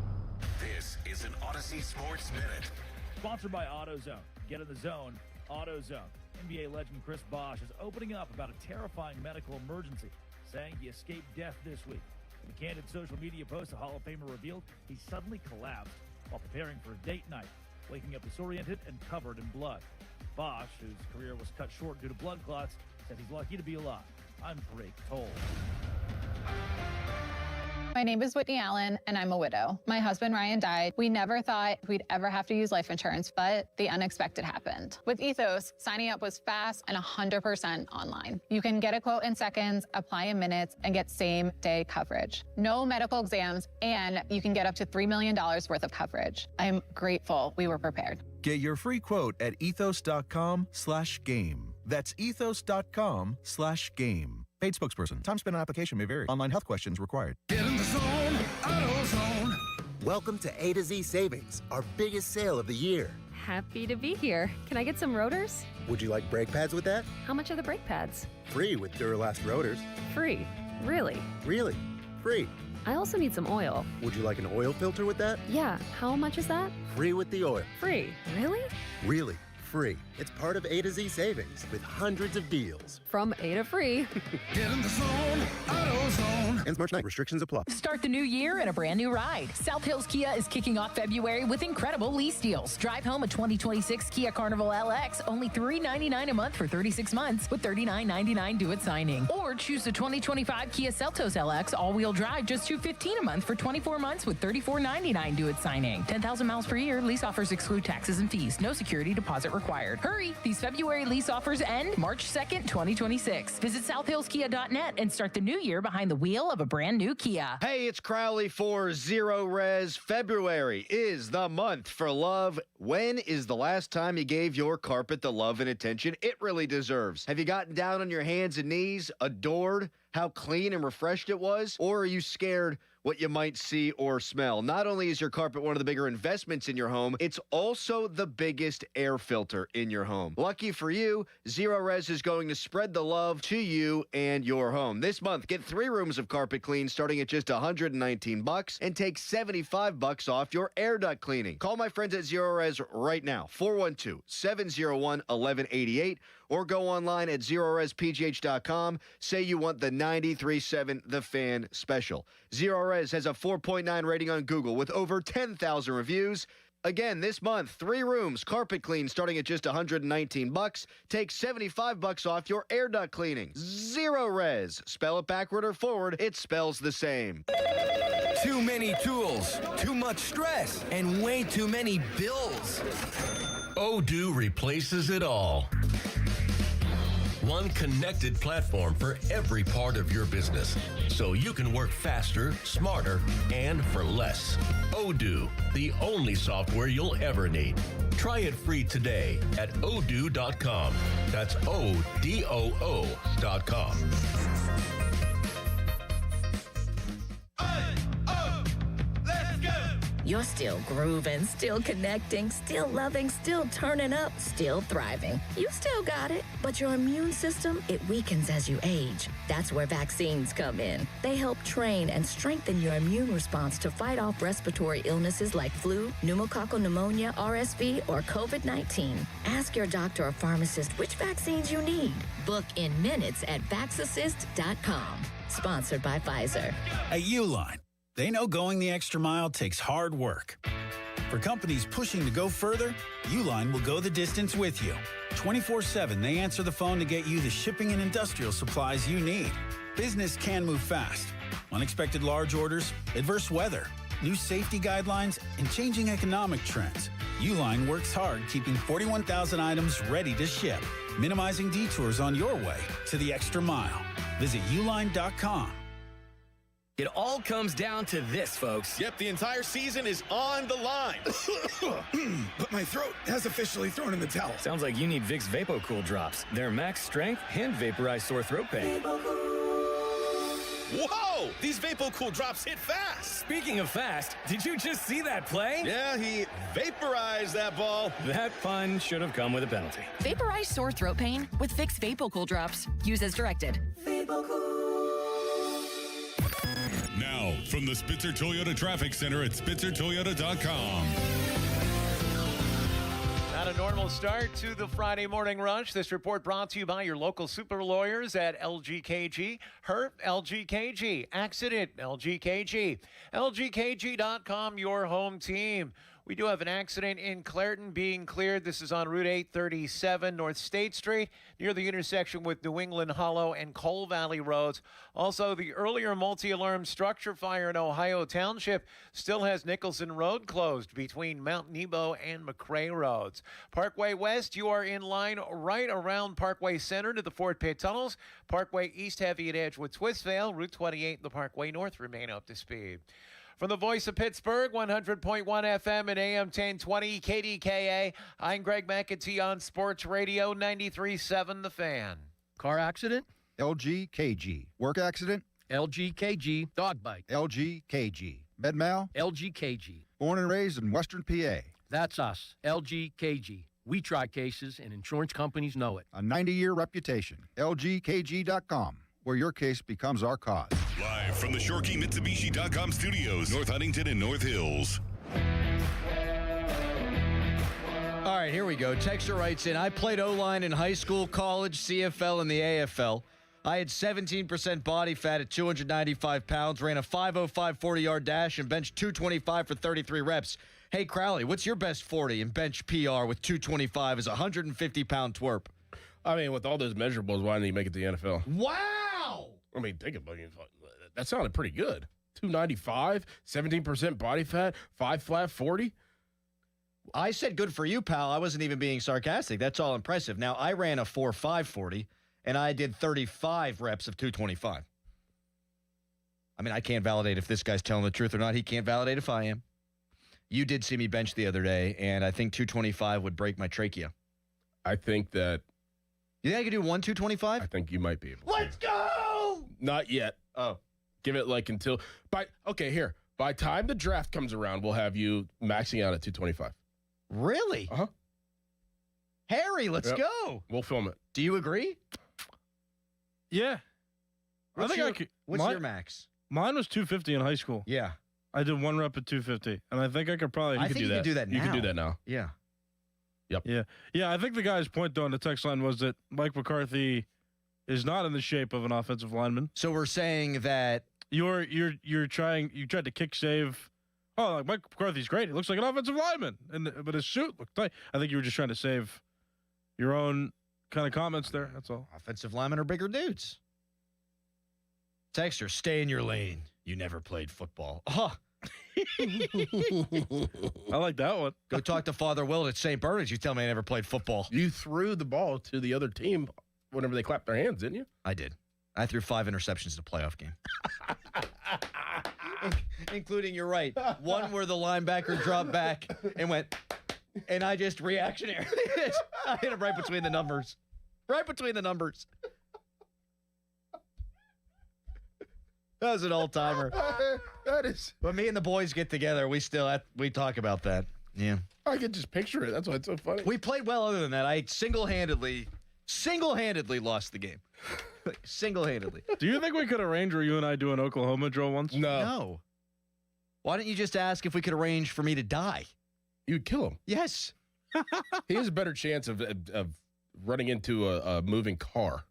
This is an Odyssey Sports Minute. Sponsored by AutoZone. Get in the zone, AutoZone. NBA legend Chris Bosh is opening up about a terrifying medical emergency, saying he escaped death this week. In a candid social media post, a Hall of Famer revealed he suddenly collapsed while preparing for a date night, waking up disoriented and covered in blood. Bosh, whose career was cut short due to blood clots, said he's lucky to be alive. I'm Drake Toll. My name is Whitney Allen, and I'm a widow. My husband, Ryan, died. We never thought we'd ever have to use life insurance, but the unexpected happened. With Ethos, signing up was fast and 100% online. You can get a quote in seconds, apply in minutes, and get same-day coverage. No medical exams, and you can get up to $3 million worth of coverage. I'm grateful we were prepared. Get your free quote at ethos.com/game. That's ethos.com/game. Paid spokesperson. Time spent on application may vary. Online health questions required. Get in the zone, AutoZone. Welcome to A to Z Savings, our biggest sale of the year. Happy to be here. Can I get some rotors? Would you like brake pads with that? How much are the brake pads? Free with Duralast rotors. Free. Really? Really? Free. I also need some oil. Would you like an oil filter with that? Yeah. How much is that? Free with the oil. Free. Really? Really. Free. It's part of A to Z Savings with hundreds of deals. From A to free. Get in the zone, AutoZone. Ends March 9th. Restrictions apply. Start the new year in a brand new ride. South Hills Kia is kicking off February with incredible lease deals. Drive home a 2026 Kia Carnival LX, only $399 a month for 36 months with $39.99 due at signing. Or choose the 2025 Kia Seltos LX all-wheel drive, just $215 a month for 24 months with $34.99 due at signing. 10,000 miles per year. Lease offers exclude taxes and fees. No security deposit required. Hurry! These February lease offers end March 2nd, 2026. Visit southhillskia.net and start the new year behind the wheel of a brand new Kia. Hey, it's Crowley for Zero Res. February is the month for love. When is the last time you gave your carpet the love and attention it really deserves? Have you gotten down on your hands and knees, adored how clean and refreshed it was? Or are you scared what you might see or smell? Not only is your carpet one of the bigger investments in your home, it's also the biggest air filter in your home. Lucky for you, Zero Res is going to spread the love to you and your home. This month, get 3 rooms of carpet clean starting at just $119 and take $75 off your air duct cleaning. Call my friends at Zero Res right now, 412-701-1188, or go online at ZeroResPGH.com. Say you want the 93.7 The Fan special. Zero Res has a 4.9 rating on Google with over 10,000 reviews. Again, this month, 3 rooms, carpet clean starting at just $119. Take $75 off your air duct cleaning. Zero res. Spell it backward or forward, it spells the same. Too many tools, too much stress, and way too many bills. Odoo replaces it all. One connected platform for every part of your business, so you can work faster, smarter, and for less. Odoo, the only software you'll ever need. Try it free today at odoo.com. That's ODOO.com. You're still grooving, still connecting, still loving, still turning up, still thriving. You still got it, but your immune system, it weakens as you age. That's where vaccines come in. They help train and strengthen your immune response to fight off respiratory illnesses like flu, pneumococcal pneumonia, RSV, or COVID-19. Ask your doctor or pharmacist which vaccines you need. Book in minutes at vaxassist.com. Sponsored by Pfizer. At Uline, they know going the extra mile takes hard work. For companies pushing to go further, Uline will go the distance with you. 24/7, they answer the phone to get you the shipping and industrial supplies you need. Business can move fast. Unexpected large orders, adverse weather, new safety guidelines, and changing economic trends. Uline works hard keeping 41,000 items ready to ship, minimizing detours on your way to the extra mile. Visit uline.com. It all comes down to this, folks. Yep, the entire season is on the line. But my throat has officially thrown in the towel. Sounds like you need Vicks VapoCool drops. They're max strength and vaporize sore throat pain. Whoa! These VapoCool drops hit fast. Speaking of fast, did you just see that play? Yeah, he vaporized that ball. That pun should have come with a penalty. Vaporize sore throat pain with Vicks VapoCool drops. Use as directed. Now, from the Spitzer Toyota Traffic Center at SpitzerToyota.com. Not a normal start to the Friday morning rush. This report brought to you by your local super lawyers at LGKG. Hurt, LGKG. Accident, LGKG. LGKG.com, your home team. We do have an accident in Clairton being cleared. This is on Route 837 North State Street near the intersection with New England Hollow and Coal Valley Roads. Also, the earlier multi-alarm structure fire in Ohio Township still has Nicholson Road closed between Mount Nebo and McRae Roads. Parkway West, you are in line right around Parkway Center to the Fort Pitt Tunnels. Parkway East heavy at Edgewood Twistvale. Route 28 and the Parkway North remain up to speed. From the voice of Pittsburgh, 100.1 FM and AM 1020 KDKA, I'm Greg McAtee on Sports Radio 93.7 The Fan. Car accident? LGKG. Work accident? LGKG. Dog bite? LGKG. Med mal? LGKG. Born and raised in Western PA. That's us, LGKG. We try cases, and insurance companies know it. A 90-year reputation. LGKG.com, where your case becomes our cause. Live from the ShorkeyMitsubishi.com studios, North Huntington and North Hills. All right, here we go. Texter writes in, I played O-line in high school, college, CFL, and the AFL. I had 17% body fat at 295 pounds, ran a 5.05 40-yard dash, and benched 225 for 33 reps. Hey, Crowley, what's your best 40 and bench PR with 225 as a 150-pound twerp? I mean, with all those measurables, why didn't he make it to the NFL? Wow! I mean, think about it. That sounded pretty good. 295, 17% body fat, 5 flat 40. I said good for you, pal. I wasn't even being sarcastic. That's all impressive. Now, I ran a 4.5 40, and I did 35 reps of 225. I mean, I can't validate if this guy's telling the truth or not. He can't validate if I am. You did see me bench the other day, and I think 225 would break my trachea. I think that... You think I could do 225? I think you might be able to. Let's go! Not yet. Oh. Give it like until... Okay, here. By time the draft comes around, we'll have you maxing out at 225. Really? Uh-huh. Harry, let's go. We'll film it. Do you agree? Yeah. What's your max? Mine was 250 in high school. Yeah. I did 1 rep at 250, and I think I could probably. I think you could do that now. You can do that now. Yeah. Yep. Yeah. I think the guy's point though on the text line was that Mike McCarthy is not in the shape of an offensive lineman. So we're saying that you tried to kick save Oh, like Mike McCarthy's great. He looks like an offensive lineman, but his suit looked tight. I think you were just trying to save your own kind of comments there. That's all. Offensive linemen are bigger dudes. Texter, stay in your lane. You never played football. Oh. I like that one. Go talk to Father Will at St. Bernard's. You tell me I never played football. You threw the ball to the other team whenever they clapped their hands, didn't you? I did. I threw 5 interceptions in a playoff game. Including, you're right, one where the linebacker dropped back and went, and I just reactionary. I hit him right between the numbers. Right between the numbers. That was an all-timer. That is. When me and the boys get together, we talk about that. Yeah. I can just picture it. That's why it's so funny. We played well other than that. I single-handedly lost the game. Single-handedly. Do you think we could arrange where you and I do an Oklahoma drill once? No. Why don't you just ask if we could arrange for me to die? You'd kill him. Yes. He has a better chance of running into a moving car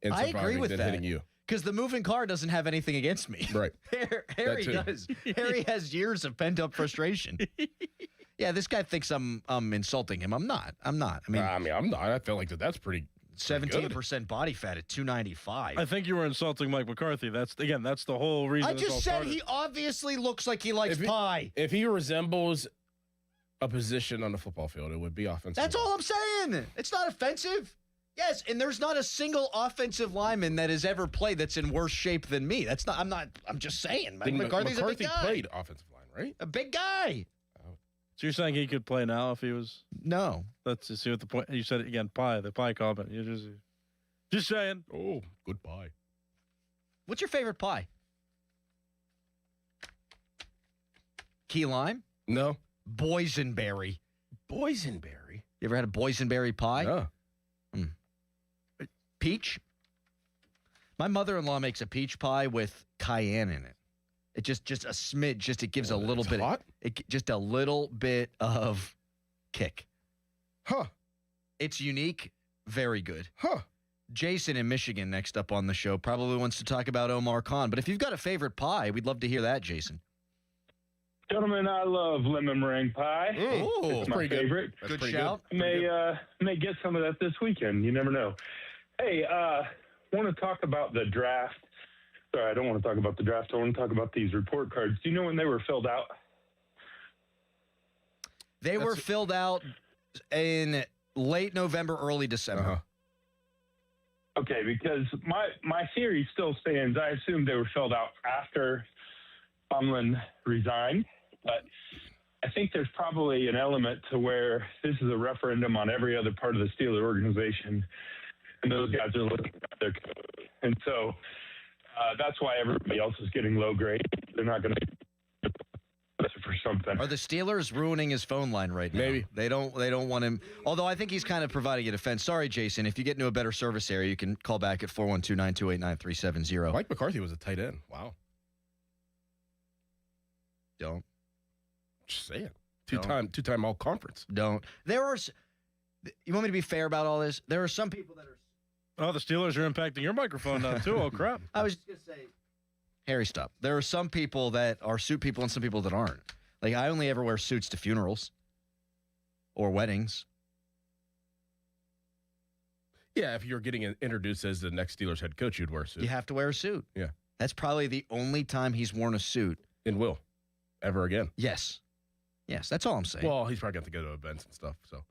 and I surviving agree with than that. hitting you. Because the moving car doesn't have anything against me. Right. Harry does. Harry has years of pent-up frustration. Yeah, this guy thinks I'm insulting him. I'm not. I mean, I'm not. I feel like that's pretty 17% body fat at 295. I think you were insulting Mike McCarthy. That's the whole reason. I just said he obviously looks like he likes pie. If he resembles a position on the football field, it would be offensive. That's all I'm saying. It's not offensive. Yes, and there's not a single offensive lineman that has ever played that's in worse shape than me. That's not. I'm just saying. McCarthy's a big guy. Played offensive line, right? A big guy. So you're saying he could play now if he was? No. Let's see what the point. You said it again. Pie. The pie comment. You're just saying. Oh, good pie. What's your favorite pie? Key lime? No. Boysenberry. Boysenberry. You ever had a boysenberry pie? No. Peach? My mother-in-law makes a peach pie with cayenne in it. It just a smidge. Just it gives a little bit. Just a little bit of kick. Huh. It's unique. Very good. Huh. Jason in Michigan next up on the show probably wants to talk about Omar Khan. But if you've got a favorite pie, we'd love to hear that, Jason. Gentlemen, I love lemon meringue pie. It's my favorite. Good shout. May get some of that this weekend. You never know. Hey, want to talk about the draft. Sorry, I don't want to talk about the draft. I want to talk about these report cards. Do you know when they were filled out? They were filled out in late November, early December. Okay, because my theory still stands. I assume they were filled out after Tomlin resigned, but I think there's probably an element to where this is a referendum on every other part of the Steelers organization, and those guys are looking at their code. And so that's why everybody else is getting low grade. They're not going to for something. Are the Steelers ruining his phone line right now? Maybe. They don't want him. Although I think he's kind of providing a defense. Sorry, Jason. If you get into a better service area, you can call back at 412-928-9370. Mike McCarthy was a tight end. Wow. Don't. Just saying. Two-time all-conference. Don't. You want me to be fair about all this? There are some people that are. Oh, the Steelers are impacting your microphone now, too. Oh, crap. I was just going to say, Harry, stop. There are some people that are suit people and some people that aren't. Like, I only ever wear suits to funerals or weddings. Yeah, if you're getting introduced as the next Steelers head coach, you'd wear a suit. You have to wear a suit. Yeah. That's probably the only time he's worn a suit. And will. Ever again. Yes. Yes, that's all I'm saying. Well, he's probably got to go to events and stuff, so.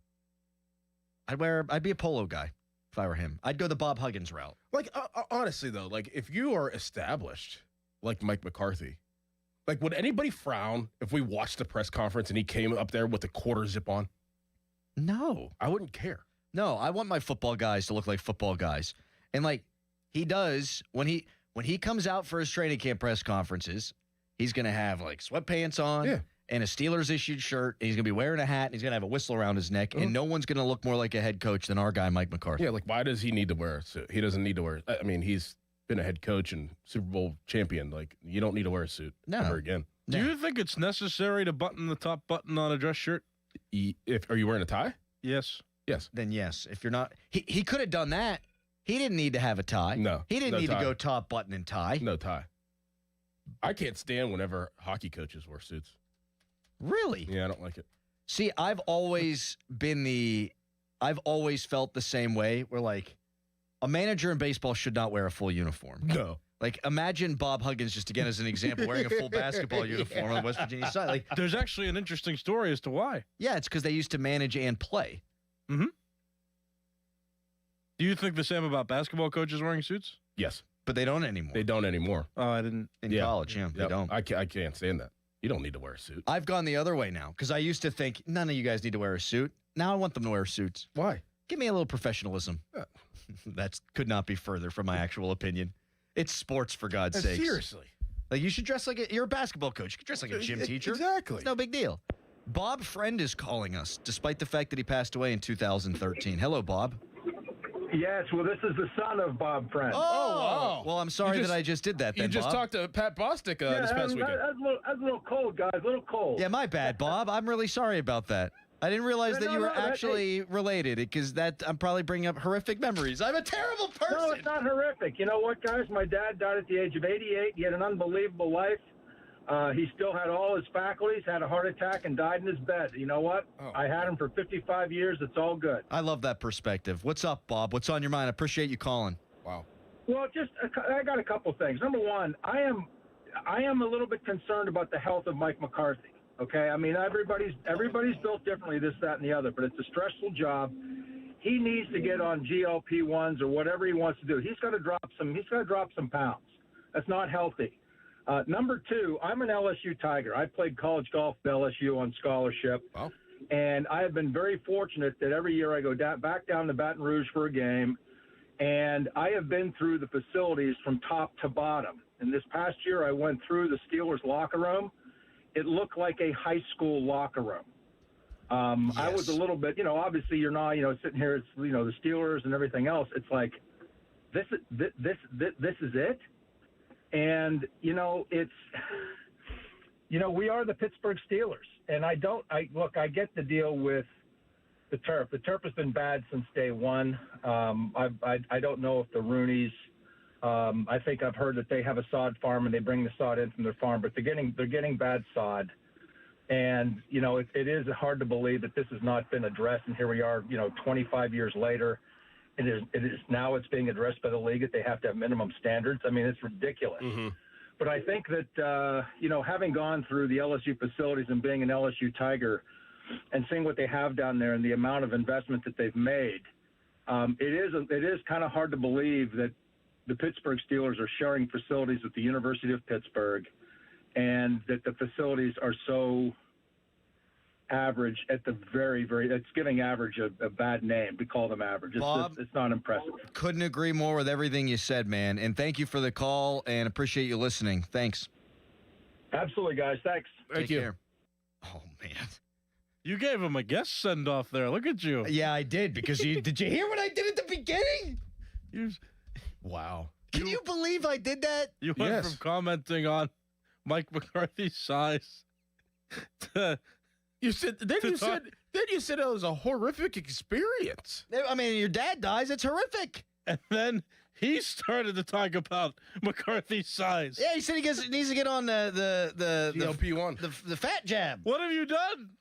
I'd be a polo guy if I were him. I'd go the Bob Huggins route. Like, honestly, though, like, if you are established, like Mike McCarthy, like, would anybody frown if we watched the press conference and he came up there with a quarter zip on? No. I wouldn't care. No, I want my football guys to look like football guys. And, like, he does, when he comes out for his training camp press conferences, he's going to have, like, sweatpants on and a Steelers-issued shirt, and he's going to be wearing a hat, and he's going to have a whistle around his neck, and no one's going to look more like a head coach than our guy, Mike McCarthy. Yeah, like, why does he need to wear a suit? He doesn't need to wear I mean, he's been a head coach and Super Bowl champion. Like, you don't need to wear a suit ever again. Do you think it's necessary to button the top button on a dress shirt? Are you wearing a tie? Yes. Yes. Then yes. If you're not, he could have done that. He didn't need to have a tie. No. He didn't need tie. to go top button and tie. No tie. I can't stand whenever hockey coaches wear suits. Really? Yeah, I don't like it. See, I've always felt the same way where, like, a manager in baseball should not wear a full uniform. No. Like, imagine Bob Huggins, just again as an example, wearing a full basketball uniform on the West Virginia side. Like, There's actually an interesting story as to why. yeah, it's because they used to manage and play. Mm-hmm. Do you think the same about basketball coaches wearing suits? Yes. But they don't anymore. They don't anymore. Oh, I didn't. In college, yeah, they Yep. don't. I can't stand that. You don't need to wear a suit. I've gone the other way now because I used to think none of you guys need to wear a suit. Now I want them to wear suits. Why? Give me a little professionalism. That could not be further from my actual opinion. It's sports, for God's sake. Seriously. Like, you should dress like you're a basketball coach. You could dress like a gym teacher. Exactly. It's no big deal. Bob Friend is calling us, despite the fact that he passed away in 2013. Hello, Bob. Yes, well, this is the son of Bob Friend. Oh, wow. Well, I'm sorry that I just did that then, You just Bob. talked to Pat Bostic this past weekend. That's a little cold, guys. A little cold. Yeah, my bad, Bob. I'm really sorry about that. I didn't realize Yeah, that no, you were no, that- actually related, because I'm probably bringing up horrific memories. I'm a terrible person. No, it's not horrific. You know what, guys? My dad died at the age of 88. He had an unbelievable life. He still had all his faculties, had a heart attack, and died in his bed. You know what? I had him for 55 years. It's all good. I love that perspective. What's up, Bob? What's on your mind? I appreciate you calling. Wow. Well, I got a couple things. Number one, I am a little bit concerned about the health of Mike McCarthy. Okay, I mean everybody's built differently, this, that, and the other, but it's a stressful job. He needs to get on GLP-1s or whatever he wants to do. He's got to drop some pounds. That's not healthy. Number two, I'm an LSU Tiger. I played college golf at LSU on scholarship. Wow. And I have been very fortunate that every year I go back down to Baton Rouge for a game, and I have been through the facilities from top to bottom. And this past year I went through the Steelers locker room. It looked like a high school locker room. I was a little bit, obviously you're not, sitting here, it's, the Steelers and everything else. It's like, this is it. And, it's, we are the Pittsburgh Steelers. And I get the deal with the turf. The turf has been bad since day one. I don't know if the Rooneys, I think I've heard that they have a sod farm and they bring the sod in from their farm, but they're getting bad sod. And, it is hard to believe that this has not been addressed. And here we are, 25 years later. It is now it's being addressed by the league that they have to have minimum standards. I mean, it's ridiculous. Mm-hmm. But I think that, having gone through the LSU facilities and being an LSU Tiger and seeing what they have down there and the amount of investment that they've made, it is kind of hard to believe that the Pittsburgh Steelers are sharing facilities with the University of Pittsburgh and that the facilities are so average at the very, very – it's giving average a bad name to call them average. It's not impressive. Couldn't agree more with everything you said, man. And thank you for the call and appreciate you listening. Thanks. Absolutely, guys. Thanks. Take care. Oh, man. You gave him a guest send-off there. Look at you. Yeah, I did, because did you hear what I did at the beginning? Wow. Can you believe I did that? You went from commenting on Mike McCarthy's size to you said it was a horrific experience. I mean, your dad dies. It's horrific. And then he started to talk about McCarthy's size. Yeah, he said he needs to get on the GLP-1, the fat jab. What have you done?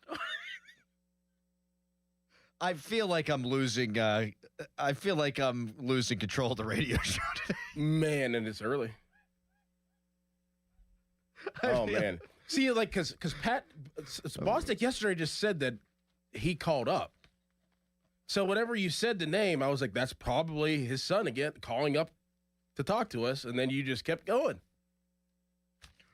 I feel like I'm losing. I feel like I'm losing control of the radio show today. Man, and it's early. Man. See, like, because Pat Bostic yesterday just said that he called up. So whenever you said the name, I was like, that's probably his son again calling up to talk to us, and then you just kept going.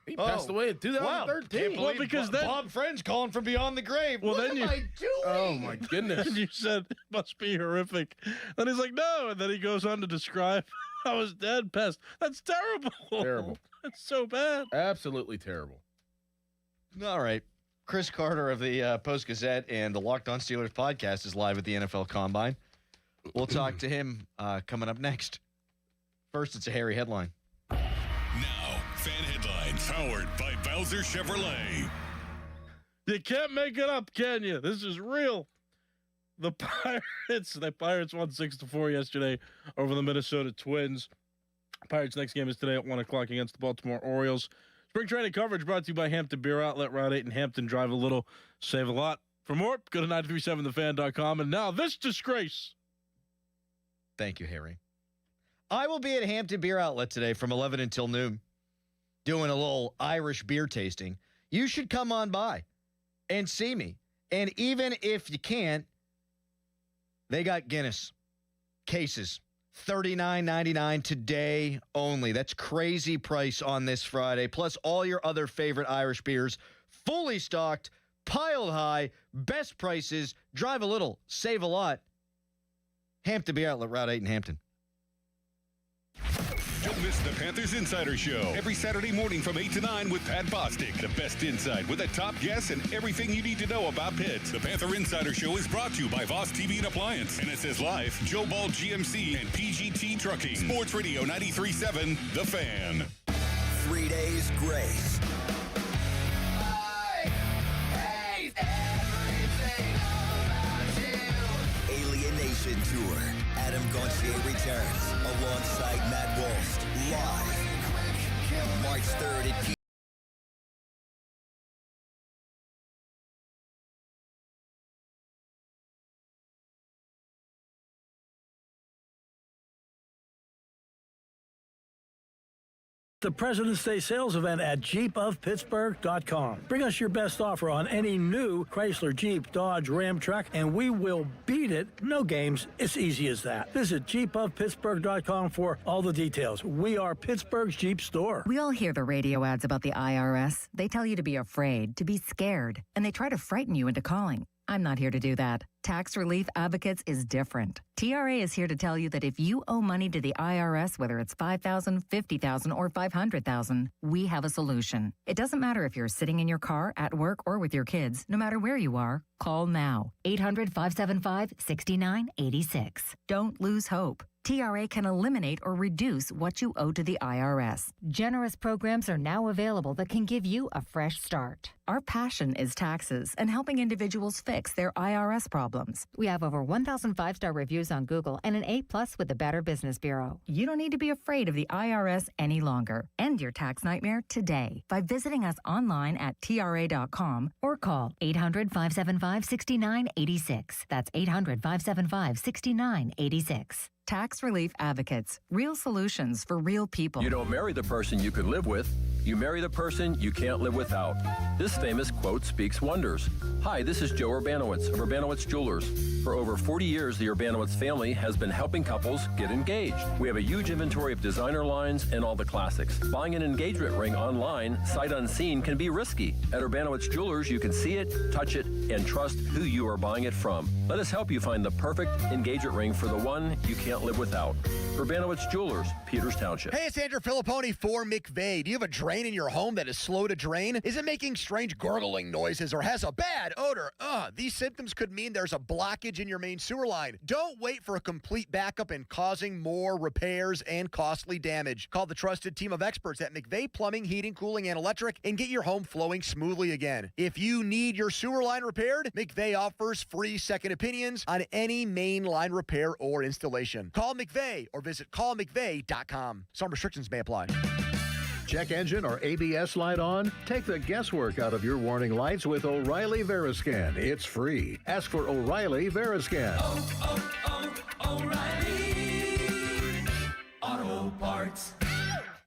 He passed away in 2013. Well, because Bob Friend's calling from beyond the grave. Well, what then am I doing? Oh my goodness! And you said it must be horrific. Then he's like, no, and then he goes on to describe how his dad passed. That's terrible. Terrible. That's so bad. Absolutely terrible. All right. Chris Carter of the Post-Gazette and the Locked On Steelers podcast is live at the NFL Combine. We'll talk to him coming up next. First, it's a hairy headline. Now, fan headlines powered by Bowser Chevrolet. You can't make it up, can you? This is real. The Pirates won 6-4 yesterday over the Minnesota Twins. Pirates' next game is today at 1 o'clock against the Baltimore Orioles. Spring training coverage brought to you by Hampton Beer Outlet, Route 8 in Hampton. Drive a little, save a lot. For more, go to 937thefan.com. And now this disgrace. Thank you, Harry. I will be at Hampton Beer Outlet today from 11 until noon doing a little Irish beer tasting. You should come on by and see me. And even if you can't, they got Guinness cases. $39.99 today only. That's crazy price on this Friday. Plus all your other favorite Irish beers, fully stocked, piled high, best prices. Drive a little, save a lot. Hampton Beer Outlet, Route 8 in Hampton. Don't miss the Panthers Insider Show every Saturday morning from 8 to 9 with Pat Bostic. The best insight with the top guests and everything you need to know about Pitt. The Panther Insider Show is brought to you by Voss TV and Appliance. NSS Life, Joe Ball GMC, and PGT Trucking. Sports Radio 93.7, The Fan. 3 days grace. Alienation Tour. Adam Gauthier returns alongside Matt Walsh live March 3rd at The President's Day sales event at jeepofpittsburgh.com. Bring us your best offer on any new Chrysler, Jeep, Dodge, Ram truck, and we will beat it. No games. It's easy as that. Visit jeepofpittsburgh.com for all the details. We are Pittsburgh's Jeep store. We all hear the radio ads about the IRS. They tell you to be afraid, to be scared, and they try to frighten you into calling. I'm not here to do that. Tax Relief Advocates is different. TRA is here to tell you that if you owe money to the IRS, whether it's $5,000, $50,000, or $500,000, we have a solution. It doesn't matter if you're sitting in your car, at work, or with your kids. No matter where you are, call now. 800-575-6986. Don't lose hope. TRA can eliminate or reduce what you owe to the IRS. Generous programs are now available that can give you a fresh start. Our passion is taxes and helping individuals fix their IRS problems. We have over 1,000 5-star reviews on Google and an A+ with the Better Business Bureau. You don't need to be afraid of the IRS any longer. End your tax nightmare today by visiting us online at TRA.com or call 800-575-6986. That's 800-575-6986. Tax Relief Advocates. Real solutions for real people. You don't marry the person you could live with. You marry the person you can't live without. This famous quote speaks wonders. Hi, this is Joe Urbanowitz of Urbanowitz Jewelers. For over 40 years, the Urbanowitz family has been helping couples get engaged. We have a huge inventory of designer lines and all the classics. Buying an engagement ring online, sight unseen, can be risky. At Urbanowitz Jewelers, you can see it, touch it, and trust who you are buying it from. Let us help you find the perfect engagement ring for the one you can't live without. Urbanowitz Jewelers, Peters Township. Hey, it's Andrew Filipponi for McVay. Do you have a drain in your home that is slow to drain? Is it making strange gurgling noises or has a bad odor? These symptoms could mean there's a blockage in your main sewer line. Don't wait for a complete backup and causing more repairs and costly damage. Call the trusted team of experts at McVay Plumbing, Heating, Cooling, and Electric and get your home flowing smoothly again. If you need your sewer line repaired, McVay offers free second opinions on any main line repair or installation. Call McVay or visit callmcvay.com. Some restrictions may apply. Check engine or ABS light on? Take the guesswork out of your warning lights with O'Reilly Veriscan. It's free. Ask for O'Reilly Veriscan. O'Reilly Auto Parts.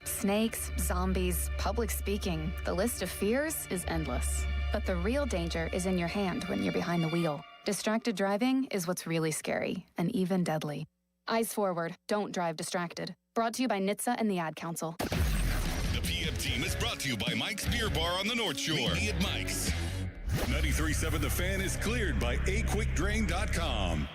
Snakes, zombies, public speaking. The list of fears is endless. But the real danger is in your hand when you're behind the wheel. Distracted driving is what's really scary and even deadly. Eyes forward. Don't drive distracted. Brought to you by NHTSA and the Ad Council. The PM team is brought to you by Mike's Beer Bar on the North Shore. Meet me at Mike's. 93.7 The Fan is cleared by aquickdrain.com.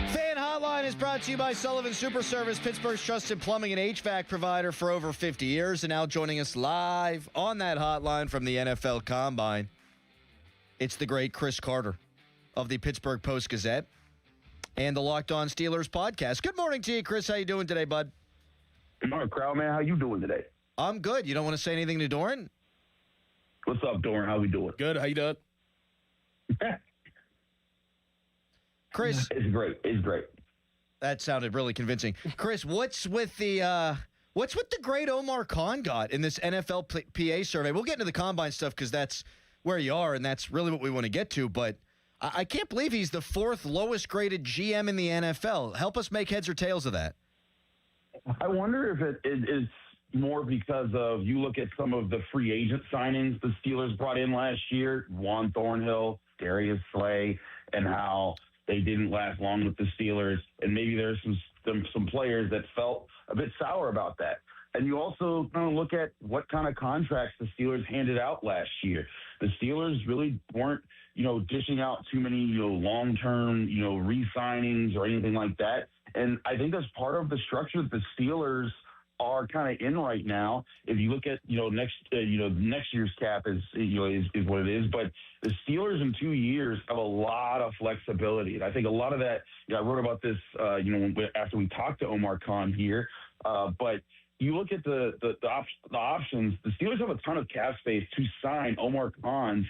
Fan Hotline is brought to you by Sullivan Super Service, Pittsburgh's trusted plumbing and HVAC provider for over 50 years. And now joining us live on that hotline from the NFL Combine, it's the great Chris Carter of the Pittsburgh Post-Gazette and the Locked On Steelers podcast. Good morning to you, Chris. How you doing today, bud? Good morning, crowd, man. How you doing today? I'm good. You don't want to say anything to Doran? What's up, Doran? How we doing? Good. How you doing? Chris. It's great. It's great. That sounded really convincing. Chris, what's with the great Omar Khan got in this NFLPA survey? We'll get into the combine stuff because that's where you are, and that's really what we want to get to. But I can't believe he's the 4th lowest graded GM in the NFL. Help us make heads or tails of that. I wonder if it is more because of, you look at some of the free agent signings the Steelers brought in last year, Juan Thornhill, Darius Slay, and how they didn't last long with the Steelers. And maybe there's some players that felt a bit sour about that. And you also kind of look at what kind of contracts the Steelers handed out last year. The Steelers really weren't, dishing out too many, long-term, re-signings or anything like that. And I think that's part of the structure that the Steelers are kind of in right now. If you look at, next year's cap is what it is. But the Steelers in 2 years have a lot of flexibility. And I think a lot of that, I wrote about this, after we talked to Omar Khan here. But you look at the options, the Steelers have a ton of cap space to sign Omar Khan's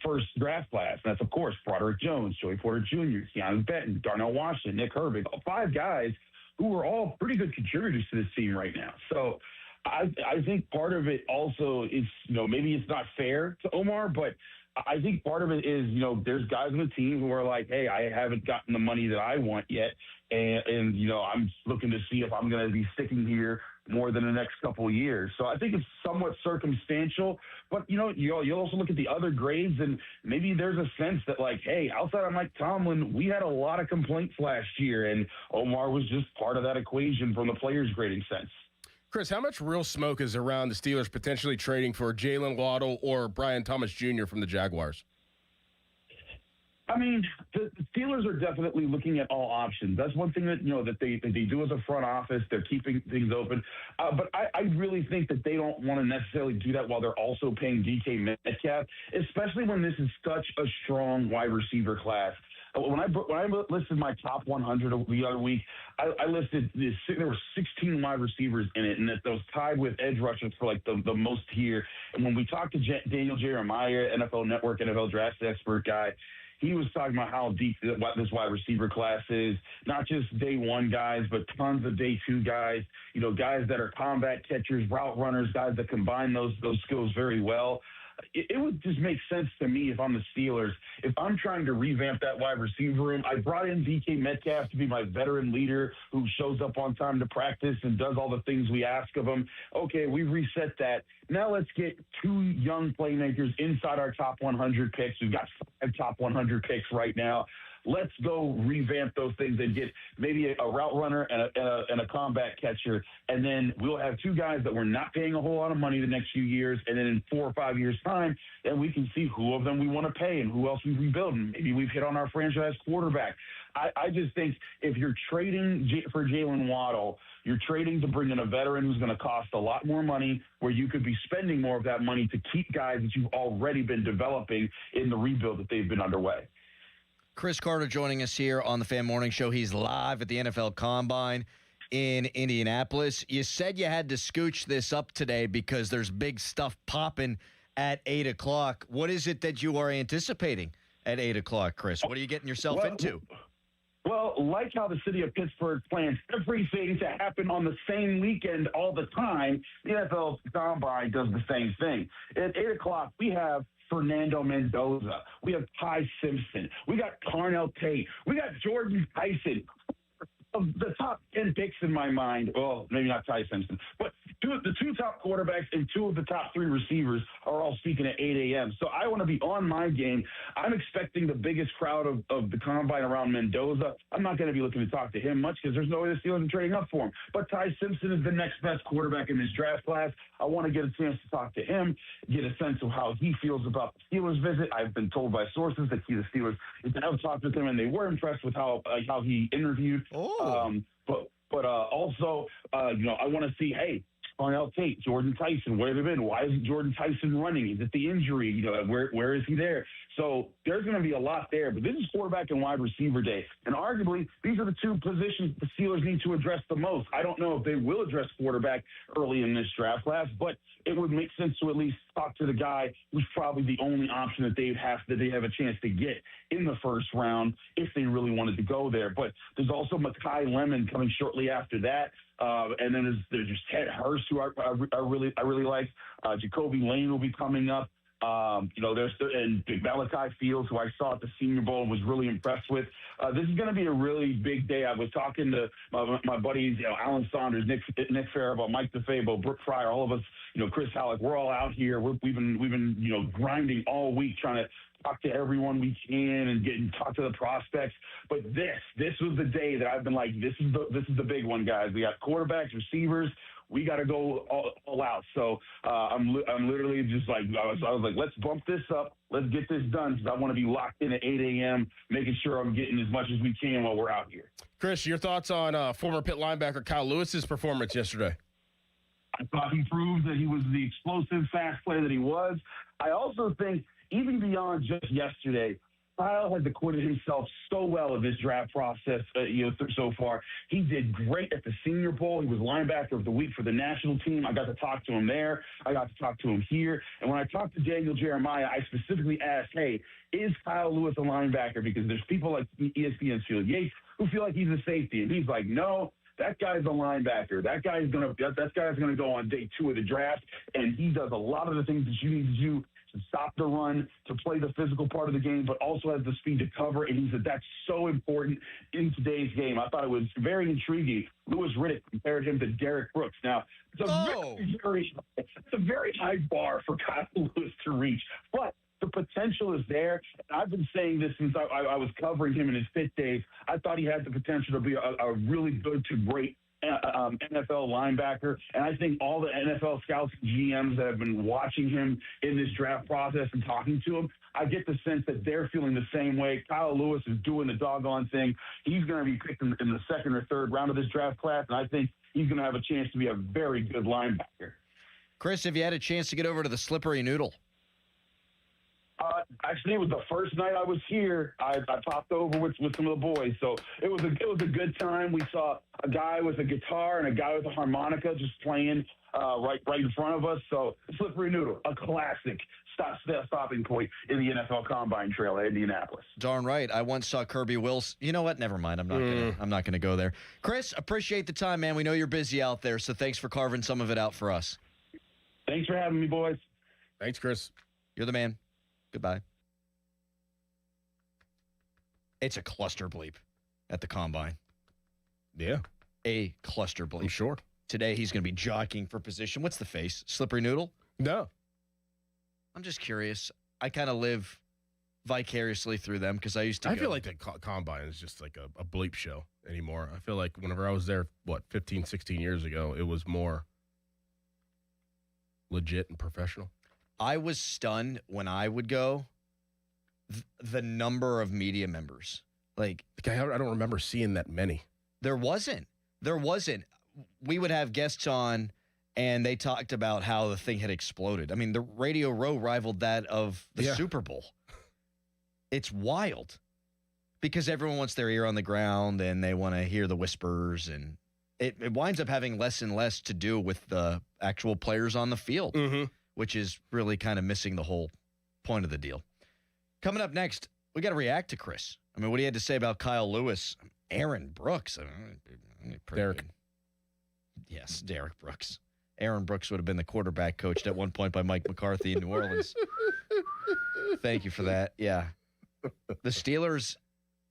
first draft class. And that's, of course, Broderick Jones, Joey Porter Jr., Keanu Benton, Darnell Washington, Nick Herbig, 5 guys who are all pretty good contributors to this team right now. So I think part of it also is, maybe it's not fair to Omar, but I think part of it is, there's guys on the team who are like, hey, I haven't gotten the money that I want yet. And I'm looking to see if I'm going to be sticking here more than the next couple of years. So I think it's somewhat circumstantial, but you also look at the other grades and maybe there's a sense that like, hey, outside of Mike Tomlin, we had a lot of complaints last year and Omar was just part of that equation from the players grading sense. Chris, how much real smoke is around the Steelers potentially trading for Jalen Waddle or Brian Thomas Jr. from the Jaguars? I mean, the Steelers are definitely looking at all options. That's one thing that they do as a front office. They're keeping things open. But I really think that they don't want to necessarily do that while they're also paying DK Metcalf, especially when this is such a strong wide receiver class. When I listed my top 100 the other week, I listed there were 16 wide receivers in it, and that was tied with edge rushers for like the most here. And when we talked to Daniel Jeremiah, NFL Network, NFL draft expert guy, he was talking about how deep this wide receiver class is, not just day one guys, but tons of day two guys, guys that are combat catchers, route runners, guys that combine those skills very well. It would just make sense to me if I'm the Steelers. If I'm trying to revamp that wide receiver room, I brought in DK Metcalf to be my veteran leader who shows up on time to practice and does all the things we ask of him. Okay, we've reset that. Now let's get 2 young playmakers inside our top 100 picks. We've got 5 top 100 picks right now. Let's go revamp those things and get maybe a route runner and a combat catcher. And then we'll have 2 guys that we're not paying a whole lot of money the next few years. And then in 4 or 5 years' time, then we can see who of them we want to pay and who else we rebuild. And maybe we've hit on our franchise quarterback. I just think if you're trading for Jalen Waddle, you're trading to bring in a veteran who's going to cost a lot more money, where you could be spending more of that money to keep guys that you've already been developing in the rebuild that they've been underway. Chris Carter joining us here on the Fan Morning Show. He's live at the NFL Combine in Indianapolis. You said you had to scooch this up today because there's big stuff popping at 8 o'clock. What is it that you are anticipating at 8 o'clock, Chris? What are you getting yourself into? Well, like how the city of Pittsburgh plans everything to happen on the same weekend all the time, the NFL Combine does the same thing. At 8 o'clock, we have Fernando Mendoza. We have Ty Simpson. We got Carnell Tate. We got Jordan Tyson. Of the top 10 picks in my mind, well, maybe not Ty Simpson, but the 2 top quarterbacks and 2 of the top 3 receivers are all speaking at 8 a.m. So I want to be on my game. I'm expecting the biggest crowd of the Combine around Mendoza. I'm not going to be looking to talk to him much because there's no way the Steelers are trading up for him. But Ty Simpson is the next best quarterback in this draft class. I want to get a chance to talk to him, get a sense of how he feels about the Steelers visit. I've been told by sources that the Steelers have talked with him, and they were impressed with how he interviewed. But also, I want to see, hey, Darnell Tate, Jordan Tyson, where have they been? Why isn't Jordan Tyson running? Is it the injury? Where is he there? So there's going to be a lot there. But this is quarterback and wide receiver day. And arguably, these are the two positions the Steelers need to address the most. I don't know if they will address quarterback early in this draft class, but it would make sense to at least talk to the guy who's probably the only option that they have a chance to get in the first round if they really wanted to go there. But there's also Mekhi Lemon coming shortly after that. And then there's just Ted Hurst, who I really like. Jacoby Lane will be coming up. There's and Malachi Fields, who I saw at the Senior Bowl and was really impressed with. This is going to be a really big day. I was talking to my buddies, Alan Saunders, Nick Faribault, Mike DeFabo, Brooke Fryer, all of us, Chris Halleck. We're all out here. We've been grinding all week trying to talk to everyone we can and talk to the prospects. But this was the day that I've been like, this is the big one, guys. We got quarterbacks, receivers. We got to go all out. So I'm literally just like, I was like, let's bump this up. Let's get this done, because I want to be locked in at 8 a.m., making sure I'm getting as much as we can while we're out here. Chris, your thoughts on former Pitt linebacker Kyle Lewis's performance yesterday? I thought he proved that he was the explosive, fast player that he was. I also think, even beyond just yesterday, Kyle has acquitted himself so well in this draft process so far. He did great at the Senior Bowl. He was linebacker of the week for the national team. I got to talk to him there. I got to talk to him here. And when I talked to Daniel Jeremiah, I specifically asked, hey, is Kyle Lewis a linebacker? Because there's people like ESPN's Field Yates who feel like he's a safety. And he's like, no, that guy's a linebacker. That guy's gonna go on day 2 of the draft, and he does a lot of the things that you need to do to stop the run, to play the physical part of the game, but also has the speed to cover. And he said that's so important in today's game. I thought it was very intriguing. Louis Riddick compared him to Derek Brooks. Now, it's a very high bar for Kyle Lewis to reach, but the potential is there. I've been saying this since I was covering him in his Pitt days. I thought he had the potential to be a really good to great NFL linebacker. And I think all the NFL scouts and GMs that have been watching him in this draft process and talking to him, I get the sense that they're feeling the same way. Kyle Lewis is doing the doggone thing. He's going to be picked in the second or third round of this draft class, and I think he's going to have a chance to be a very good linebacker. Chris, have you had a chance to get over to the Slippery Noodle? Actually, it was the first night I was here. I popped over with some of the boys, so it was a good time. We saw a guy with a guitar and a guy with a harmonica just playing right in front of us. So Slippery Noodle, a classic stopping point in the NFL Combine Trail at Indianapolis. Darn right. I once saw Kirby Wilson. You know what? Never mind. I'm not gonna go there. Chris, appreciate the time, man. We know you're busy out there, so thanks for carving some of it out for us. Thanks for having me, boys. Thanks, Chris. You're the man. Goodbye. It's a cluster bleep at the Combine. Yeah. A cluster bleep. I'm sure. Today he's going to be jockeying for position. What's the face? Slippery Noodle? No. I'm just curious. I kind of live vicariously through them because I used to I feel like the Combine is just like a bleep show anymore. I feel like whenever I was there, 15, 16 years ago, it was more legit and professional. I was stunned when I would go, the number of media members. Like, I don't remember seeing that many. There wasn't. We would have guests on, and they talked about how the thing had exploded. I mean, the Radio Row rivaled that of the Super Bowl. It's wild because everyone wants their ear on the ground, and they want to hear the whispers, and it winds up having less and less to do with the actual players on the field. Mm-hmm. Which is really kind of missing the whole point of the deal. Coming up next, we got to react to Chris. I mean, what he had to say about Kyle Lewis, Aaron Brooks. Derek. Good. Yes, Derek Brooks. Aaron Brooks would have been the quarterback coached at one point by Mike McCarthy in New Orleans. Thank you for that. Yeah. The Steelers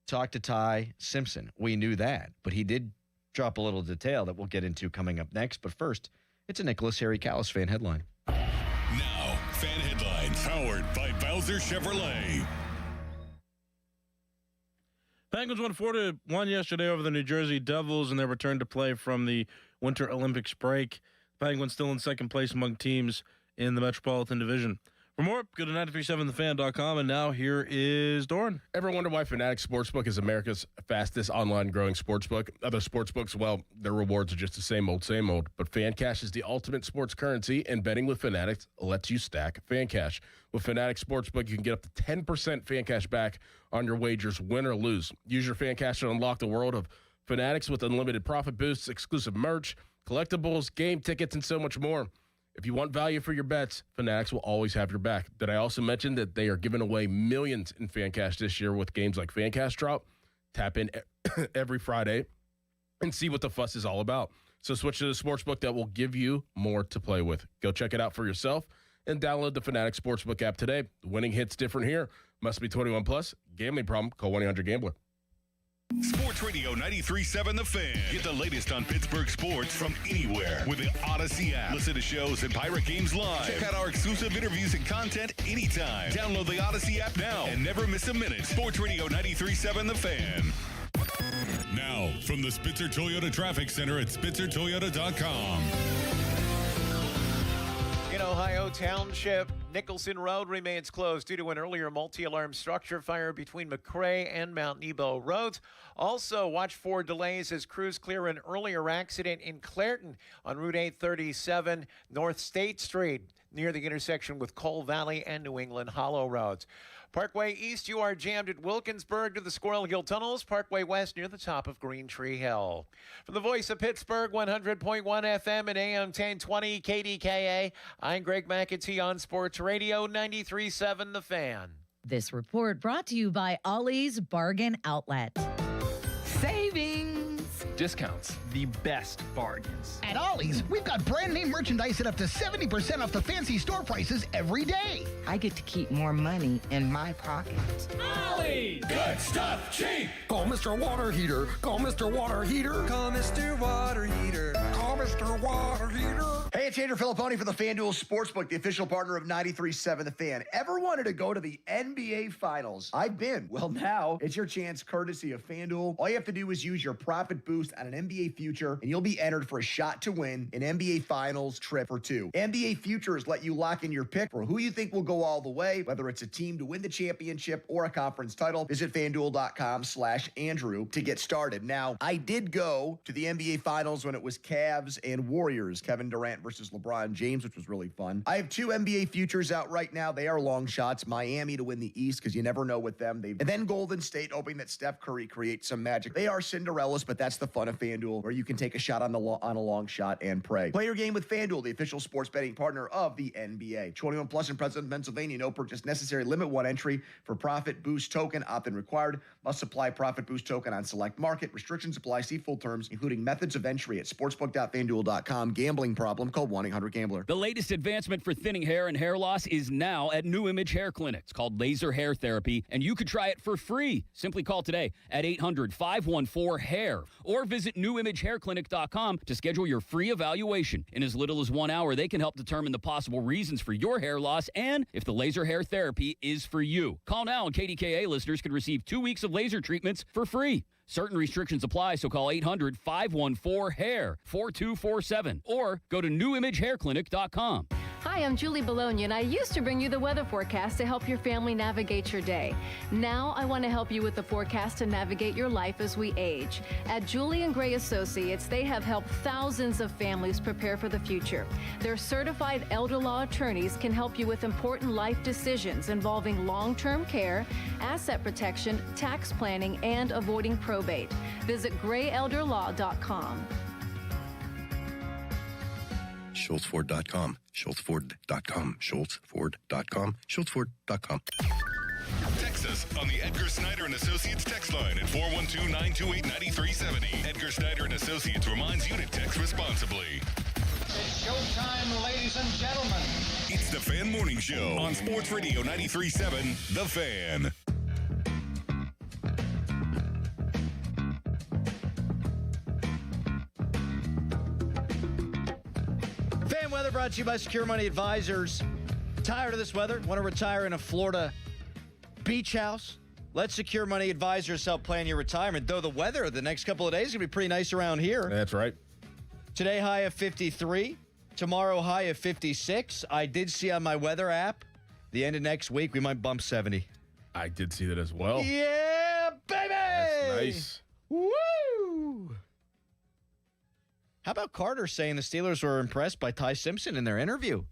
talked to Ty Simpson. We knew that, but he did drop a little detail that we'll get into coming up next. But first, it's a Nicholas Harry Callis fan headline. Now, fan headlines powered by Bowser Chevrolet. Penguins won 4-1 yesterday over the New Jersey Devils in their return to play from the Winter Olympics break. Penguins still in second place among teams in the Metropolitan Division. For more, go to 937thefan.com, and now here is Doran. Ever wonder why Fanatics Sportsbook is America's fastest online growing sportsbook? Other sportsbooks, well, their rewards are just the same old, but FanCash is the ultimate sports currency, and betting with Fanatics lets you stack FanCash. With Fanatics Sportsbook, you can get up to 10% FanCash back on your wagers, win or lose. Use your FanCash to unlock the world of Fanatics with unlimited profit boosts, exclusive merch, collectibles, game tickets, and so much more. If you want value for your bets, Fanatics will always have your back. Did I also mention that they are giving away millions in FanCash this year with games like FanCash Drop? Tap in every Friday and see what the fuss is all about. So switch to the sportsbook that will give you more to play with. Go check it out for yourself and download the Fanatics Sportsbook app today. Winning hits different here. Must be 21 plus. Gambling problem? Call 1-800-GAMBLER. Sports Radio 93.7 The Fan. Get the latest on Pittsburgh sports from anywhere with the Odyssey app. Listen to shows and Pirate Games live. Check out our exclusive interviews and content anytime. Download the Odyssey app now and never miss a minute. Sports Radio 93.7 The Fan. Now, from the Spitzer Toyota Traffic Center at SpitzerToyota.com. In Ohio Township, Nicholson Road remains closed due to an earlier multi-alarm structure fire between McRae and Mount Nebo roads. Also, watch for delays as crews clear an earlier accident in Clairton on Route 837 North State Street near the intersection with Coal Valley and New England Hollow roads. Parkway East, you are jammed at Wilkinsburg to the Squirrel Hill Tunnels. Parkway West near the top of Green Tree Hill. From the voice of Pittsburgh, 100.1 FM and AM 1020 KDKA, I'm Greg McAtee on Sports Radio 93.7 The Fan. This report brought to you by Ollie's Bargain Outlet. Savings! Discounts, the best bargains. At Ollie's, we've got brand name merchandise at up to 70% off the fancy store prices every day. I get to keep more money in my pocket. Ollie's! Good stuff, cheap! Call Mr. Water Heater. Call Mr. Water Heater. Call Mr. Water Heater. Call Mr. Water Heater. Hey, it's Andrew Filipponi for the FanDuel Sportsbook, the official partner of 93.7 The Fan. Ever wanted to go to the NBA Finals? I've been. Well, now it's your chance courtesy of FanDuel. All you have to do is use your profit boost on an NBA future, and you'll be entered for a shot to win an NBA Finals trip for two. NBA Futures let you lock in your pick for who you think will go all the way, whether it's a team to win the championship or a conference title. Visit FanDuel.com/Andrew to get started. Now, I did go to the NBA Finals when it was Cavs and Warriors, Kevin Durant versus LeBron James, which was really fun. I have two NBA futures out right now. They are long shots. Miami to win the East, because you never know with them. And then Golden State, hoping that Steph Curry creates some magic. They are Cinderellas, but that's the fun of FanDuel, where you can take a shot on a long shot and pray. Play your game with FanDuel, the official sports betting partner of the NBA. 21 plus in President, Pennsylvania. No purchase necessary. Limit one entry for profit boost token. Opt-in required. Must supply profit boost token on select market. Restrictions apply. See full terms, including methods of entry at sportsbook.fanduel.com. Gambling problem? Call 1-800-GAMBLER. The latest advancement for thinning hair and hair loss is now at New Image Hair Clinic. It's called laser hair therapy, and you could try it for free. Simply call today at 800-514-HAIR or visit newimagehairclinic.com to schedule your free evaluation. In as little as 1 hour, they can help determine the possible reasons for your hair loss and if the laser hair therapy is for you. Call now, and KDKA listeners can receive 2 weeks of laser treatments for free. Certain restrictions apply, so call 800-514-HAIR 4247 or go to newimagehairclinic.com. Hi, I'm Julie Bologna, and I used to bring you the weather forecast to help your family navigate your day. Now I want to help you with the forecast to navigate your life as we age. At Julie & Gray Associates, they have helped thousands of families prepare for the future. Their certified elder law attorneys can help you with important life decisions involving long-term care, asset protection, tax planning, and avoiding probate. Visit grayelderlaw.com. SchultzFord.com, SchultzFord.com, SchultzFord.com, SchultzFord.com. Text us on the Edgar Snyder and Associates text line at 412-928-9370. Edgar Snyder and Associates reminds you to text responsibly. It's showtime, ladies and gentlemen. It's the Fan Morning Show on Sports Radio 93.7 The Fan. Fan weather brought to you by Secure Money Advisors. Tired of this weather? Want to retire in a Florida beach house? Let Secure Money Advisors help plan your retirement. Though the weather the next couple of days is going to be pretty nice around here. That's right. Today, high of 53. Tomorrow, high of 56. I did see on my weather app The end of next week, we might bump 70. I did see that as well. Yeah, baby! That's nice. Woo! How about Carter saying the Steelers were impressed by Ty Simpson in their interview?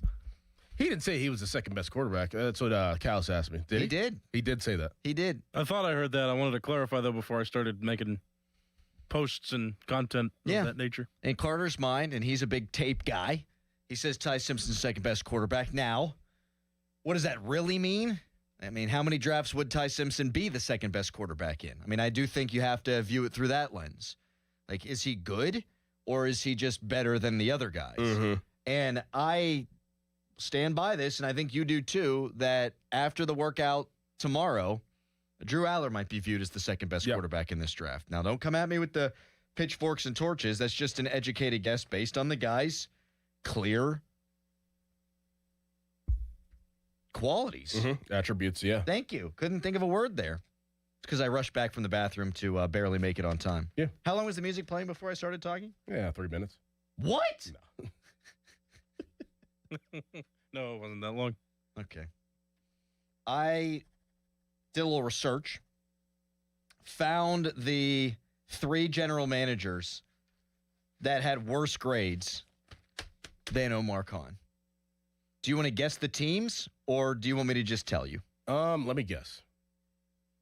He didn't say he was the second best quarterback. That's what Callis asked me. Did he? He did. He did say that. He did. I thought I heard that. I wanted to clarify, though, before I started making posts and content of that nature. In Carter's mind, and he's a big tape guy, he says Ty Simpson's second best quarterback. Now, what does that really mean? I mean, how many drafts would Ty Simpson be the second best quarterback in? I mean, I do think you have to view it through that lens. Like, is he good or is he just better than the other guys? Mm-hmm. And I stand by this, and I think you do too, that after the workout tomorrow, Drew Aller might be viewed as the second best quarterback in this draft. Now, don't come at me with the pitchforks and torches. That's just an educated guess based on the guy's clear qualities. Mm-hmm. Attributes, yeah. Thank you. Couldn't think of a word there. It's because I rushed back from the bathroom to barely make it on time. Yeah. How long was the music playing before I started talking? Yeah, 3 minutes. What? No, it wasn't that long. Okay. I did a little research, found the 3 general managers that had worse grades than Omar Khan. Do you want to guess the teams, or do you want me to just tell you? Let me guess.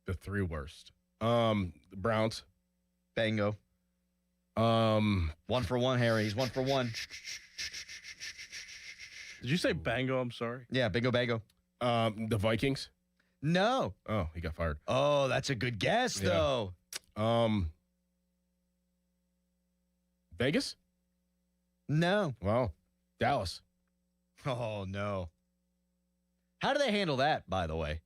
The 3 worst. The Browns. Bango. 1 for 1, Harry. He's 1 for 1. Did you say bango? I'm sorry. Yeah, bingo bango. The Vikings. No. Oh, he got fired. Oh, that's a good guess, though. Vegas? No. Wow. Dallas. Oh, no. How do they handle that, by the way?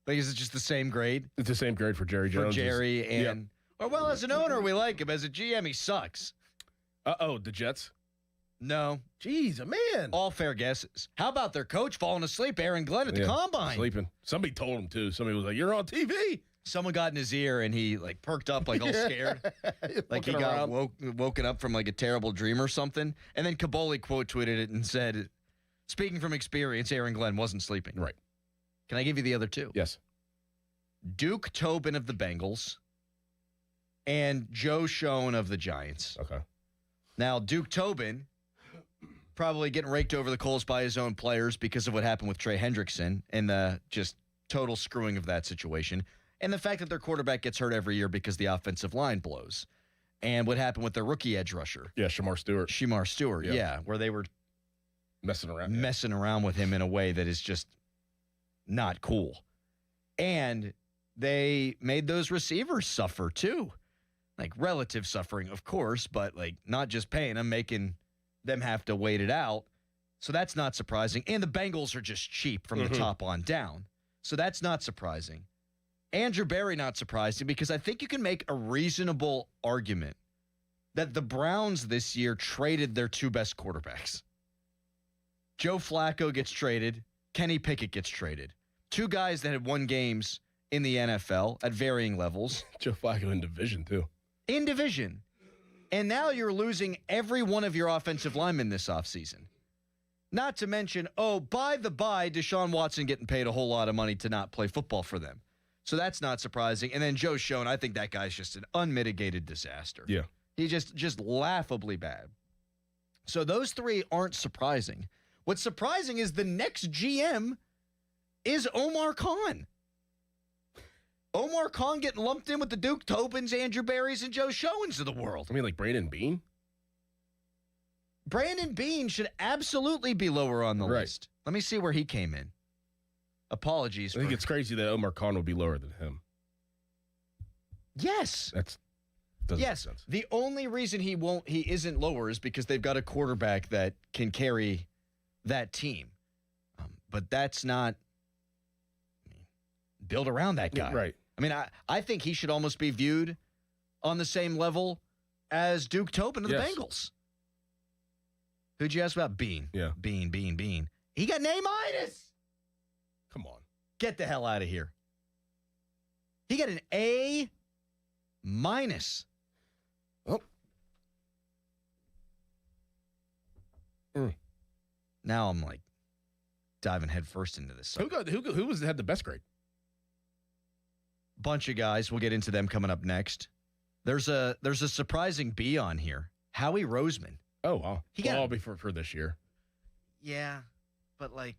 Like, is it just the same grade? It's the same grade for Jerry Jones. For Jerry and... Or, well, as an owner, we like him. As a GM, he sucks. Uh-oh, the Jets? No. Jeez, man. All fair guesses. How about their coach falling asleep, Aaron Glenn, at the Combine? Sleeping. Somebody told him, too. Somebody was like, you're on TV. Someone got in his ear, and he, like, perked up, like, all scared. Like, he got woken up from, like, a terrible dream or something. And then Kaboli quote tweeted it and said, speaking from experience, Aaron Glenn wasn't sleeping. Right. Can I give you the other 2? Yes. Duke Tobin of the Bengals and Joe Schoen of the Giants. Okay. Now, Duke Tobin probably getting raked over the coals by his own players because of what happened with Trey Hendrickson and the just total screwing of that situation. And the fact that their quarterback gets hurt every year because the offensive line blows. And what happened with their rookie edge rusher. Yeah, Shamar Stewart. Yeah, where they were messing around with him in a way that is just not cool. And they made those receivers suffer too. Like relative suffering, of course, but like not just paying them, making them have to wait it out. So that's not surprising. And the Bengals are just cheap from the top on down. So that's not surprising. Andrew Berry, not surprising, because I think you can make a reasonable argument that the Browns this year traded their 2 best quarterbacks. Joe Flacco gets traded. Kenny Pickett gets traded. 2 guys that had won games in the NFL at varying levels. Joe Flacco in division, too. In division. And now you're losing every one of your offensive linemen this offseason. Not to mention, by the by, Deshaun Watson getting paid a whole lot of money to not play football for them. So that's not surprising. And then Joe Schoen, I think that guy's just an unmitigated disaster. Yeah. He's just laughably bad. So those 3 aren't surprising. What's surprising is the next GM is Omar Khan. Omar Khan getting lumped in with the Duke Tobins, Andrew Berrys, and Joe Schoens of the world. I mean, like Brandon Beane? Brandon Beane should absolutely be lower on the list. Let me see where he came in. Apologies. I think it's crazy that Omar Khan will be lower than him. Yes. Doesn't make sense. The only reason he isn't lower is because they've got a quarterback that can carry that team. But that's not build around that guy. Yeah, right. I mean, I think he should almost be viewed on the same level as Duke Tobin of the Bengals. Who'd you ask about? Bean. Yeah. Bean. He got an A-. Come on. Get the hell out of here. He got an A-. Oh. Now I'm like diving headfirst into this. Who had the best grade? Bunch of guys. We'll get into them coming up next. There's a surprising B on here. Howie Roseman. Oh, wow. I'll be for this year. Yeah, but like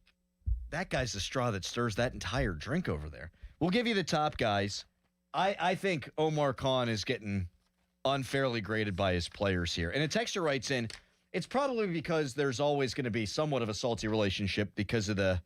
that guy's the straw that stirs that entire drink over there. We'll give you the top guys. I think Omar Khan is getting unfairly graded by his players here. And a texter writes in, it's probably because there's always going to be somewhat of a salty relationship because of the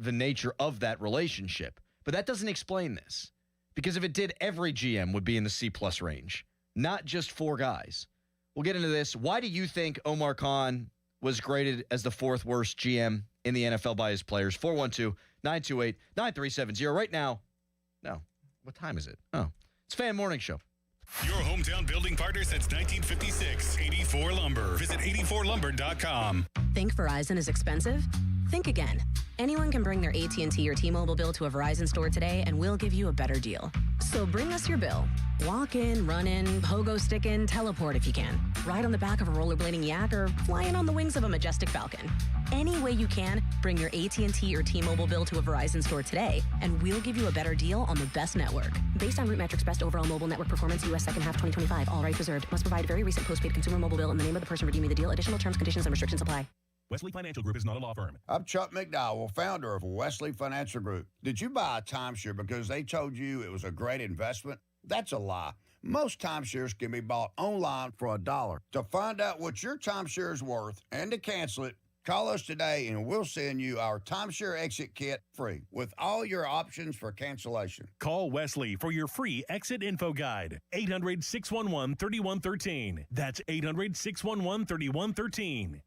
nature of that relationship. But that doesn't explain this. Because if it did, every GM would be in the C+ range, not just 4 guys. We'll get into this. Why do you think Omar Khan was graded as the 4th worst GM in the NFL by his players? 412-928-9370. Right now, no. What time is it? Oh, it's Fan Morning Show. Your hometown building partner since 1956. 84 Lumber. Visit 84lumber.com. Think Verizon is expensive? Think again. Anyone can bring their AT&T or T-Mobile bill to a Verizon store today, and we'll give you a better deal. So bring us your bill. Walk in, run in, pogo stick in, teleport if you can. Ride on the back of a rollerblading yak or fly in on the wings of a majestic falcon. Any way you can, bring your AT&T or T-Mobile bill to a Verizon store today, and we'll give you a better deal on the best network. Based on Root Metrics Best Overall Mobile Network Performance, U.S. second half 2025. All rights reserved. Must provide a very recent postpaid consumer mobile bill in the name of the person redeeming the deal. Additional terms, conditions, and restrictions apply. Wesley Financial Group is not a law firm. I'm Chuck McDowell, founder of Wesley Financial Group. Did you buy a timeshare because they told you it was a great investment? That's a lie. Most timeshares can be bought online for $1. To find out what your timeshare is worth and to cancel it, call us today and we'll send you our timeshare exit kit free with all your options for cancellation. Call Wesley for your free exit info guide. 800-611-3113. That's 800-611-3113.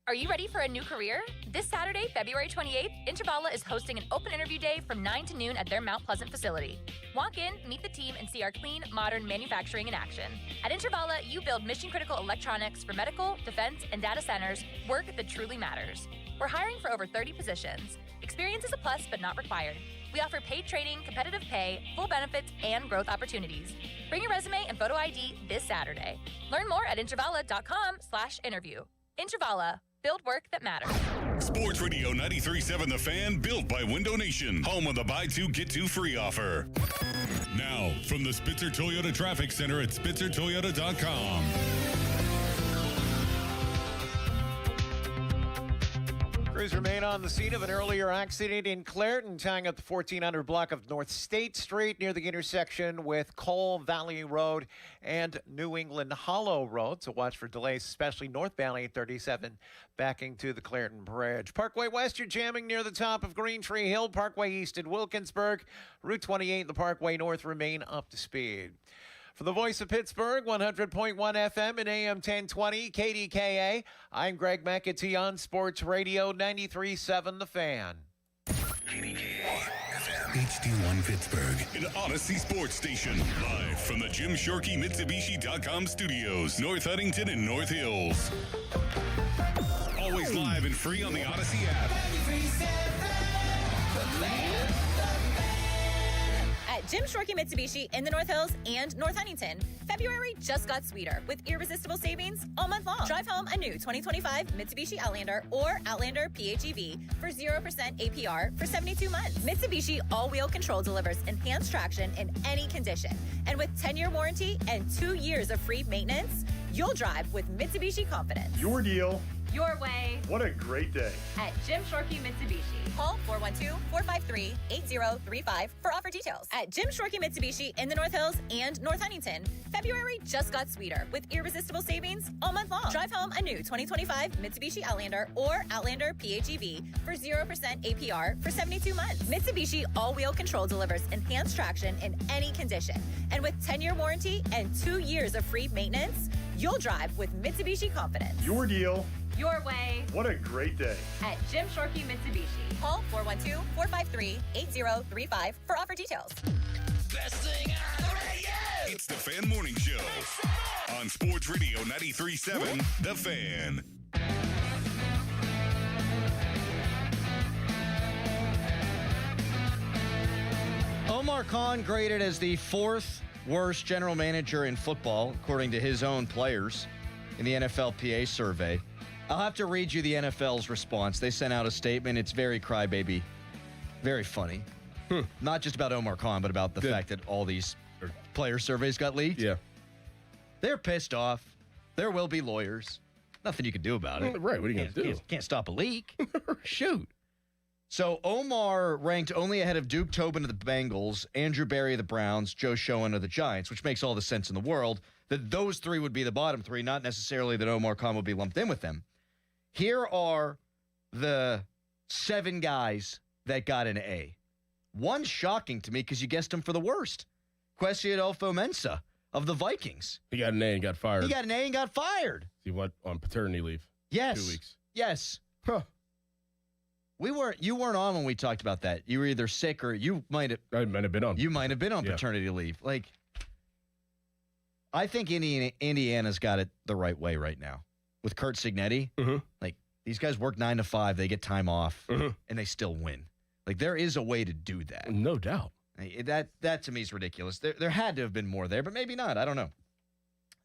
Are you ready for a new career? This Saturday, February 28th, Intervala is hosting an open interview day from 9 to noon at their Mount Pleasant facility. Walk in, meet the team, and see our clean, modern manufacturing in action. At Intervala, you build mission-critical electronics for medical, defense, and data centers, work that truly matters. We're hiring for over 30 positions. Experience is a plus, but not required. We offer paid training, competitive pay, full benefits, and growth opportunities. Bring your resume and photo ID this Saturday. Learn more at intervala.com/interview. Intervala. Build work that matters. Sports Radio 93.7 The Fan, built by Window Nation. Home of the buy two, get two free offer. Now, from the Spitzer Toyota Traffic Center at SpitzerToyota.com. Crews remain on the scene of an earlier accident in Clairton, tying up the 1400 block of North State Street near the intersection with Coal Valley Road and New England Hollow Road. So watch for delays, especially North Valley 37 backing to the Clairton Bridge. Parkway West, you're jamming near the top of Green Tree Hill. Parkway East at Wilkinsburg. Route 28 and the Parkway North remain up to speed. For the voice of Pittsburgh, 100.1 FM and AM 1020, KDKA, I'm Greg McAtee on Sports Radio 93.7 The Fan. HD1 Pittsburgh, an Odyssey Sports Station. Live from the Jim Shorkey Mitsubishi.com studios, North Huntington and North Hills. Always live and free on the Odyssey app. At Jim Shorkey Mitsubishi in the North Hills and North Huntington, February just got sweeter with irresistible savings all month long. Drive home a new 2025 Mitsubishi Outlander or Outlander PHEV for 0% APR for 72 months. Mitsubishi all-wheel control delivers enhanced traction in any condition. And with 10-year warranty and 2 years of free maintenance, you'll drive with Mitsubishi confidence. Your deal. Your way. What a great day. At Jim Shorkey Mitsubishi. Call 412-453-8035 for offer details. At Jim Shorkey Mitsubishi in the North Hills and North Huntington, February just got sweeter with irresistible savings all month long. Drive home a new 2025 Mitsubishi Outlander or Outlander PHEV for 0% APR for 72 months. Mitsubishi all-wheel control delivers enhanced traction in any condition. And with 10-year warranty and 2 years of free maintenance, you'll drive with Mitsubishi confidence. Your deal. Your way. What a great day. At Jim Shorkey Mitsubishi. Call 412-453-8035 for offer details. Best thing on the radio! It's the Fan Morning Show on Sports Radio 93.7 The Fan. Omar Khan graded as the 4th worst general manager in football, according to his own players in the NFLPA survey. I'll have to read you the NFL's response. They sent out a statement. It's very crybaby, very funny. Not just about Omar Khan, but about the fact that all these player surveys got leaked. Yeah. They're pissed off. There will be lawyers. Nothing you can do about it. Right, what are you going to do? Can't stop a leak. Shoot. So Omar ranked only ahead of Duke Tobin of the Bengals, Andrew Berry of the Browns, Joe Schoen of the Giants, which makes all the sense in the world that those three would be the bottom three, not necessarily that Omar Khan would be lumped in with them. Here are the 7 guys that got an A. One shocking to me because you guessed him for the worst. Kwesi Adolfo-Mensah of the Vikings. He got an A and got fired. He got an A and got fired. He went on paternity leave. Yes. 2 weeks. Yes. Huh. You weren't on when we talked about that. You were either sick or I might have been on. You might have been on paternity leave. Like, I think Indiana's got it the right way right now. With Curt Cignetti, like, these guys work 9 to 5, they get time off, and they still win. Like, there is a way to do that. No doubt. That to me is ridiculous. There had to have been more there, but maybe not. I don't know.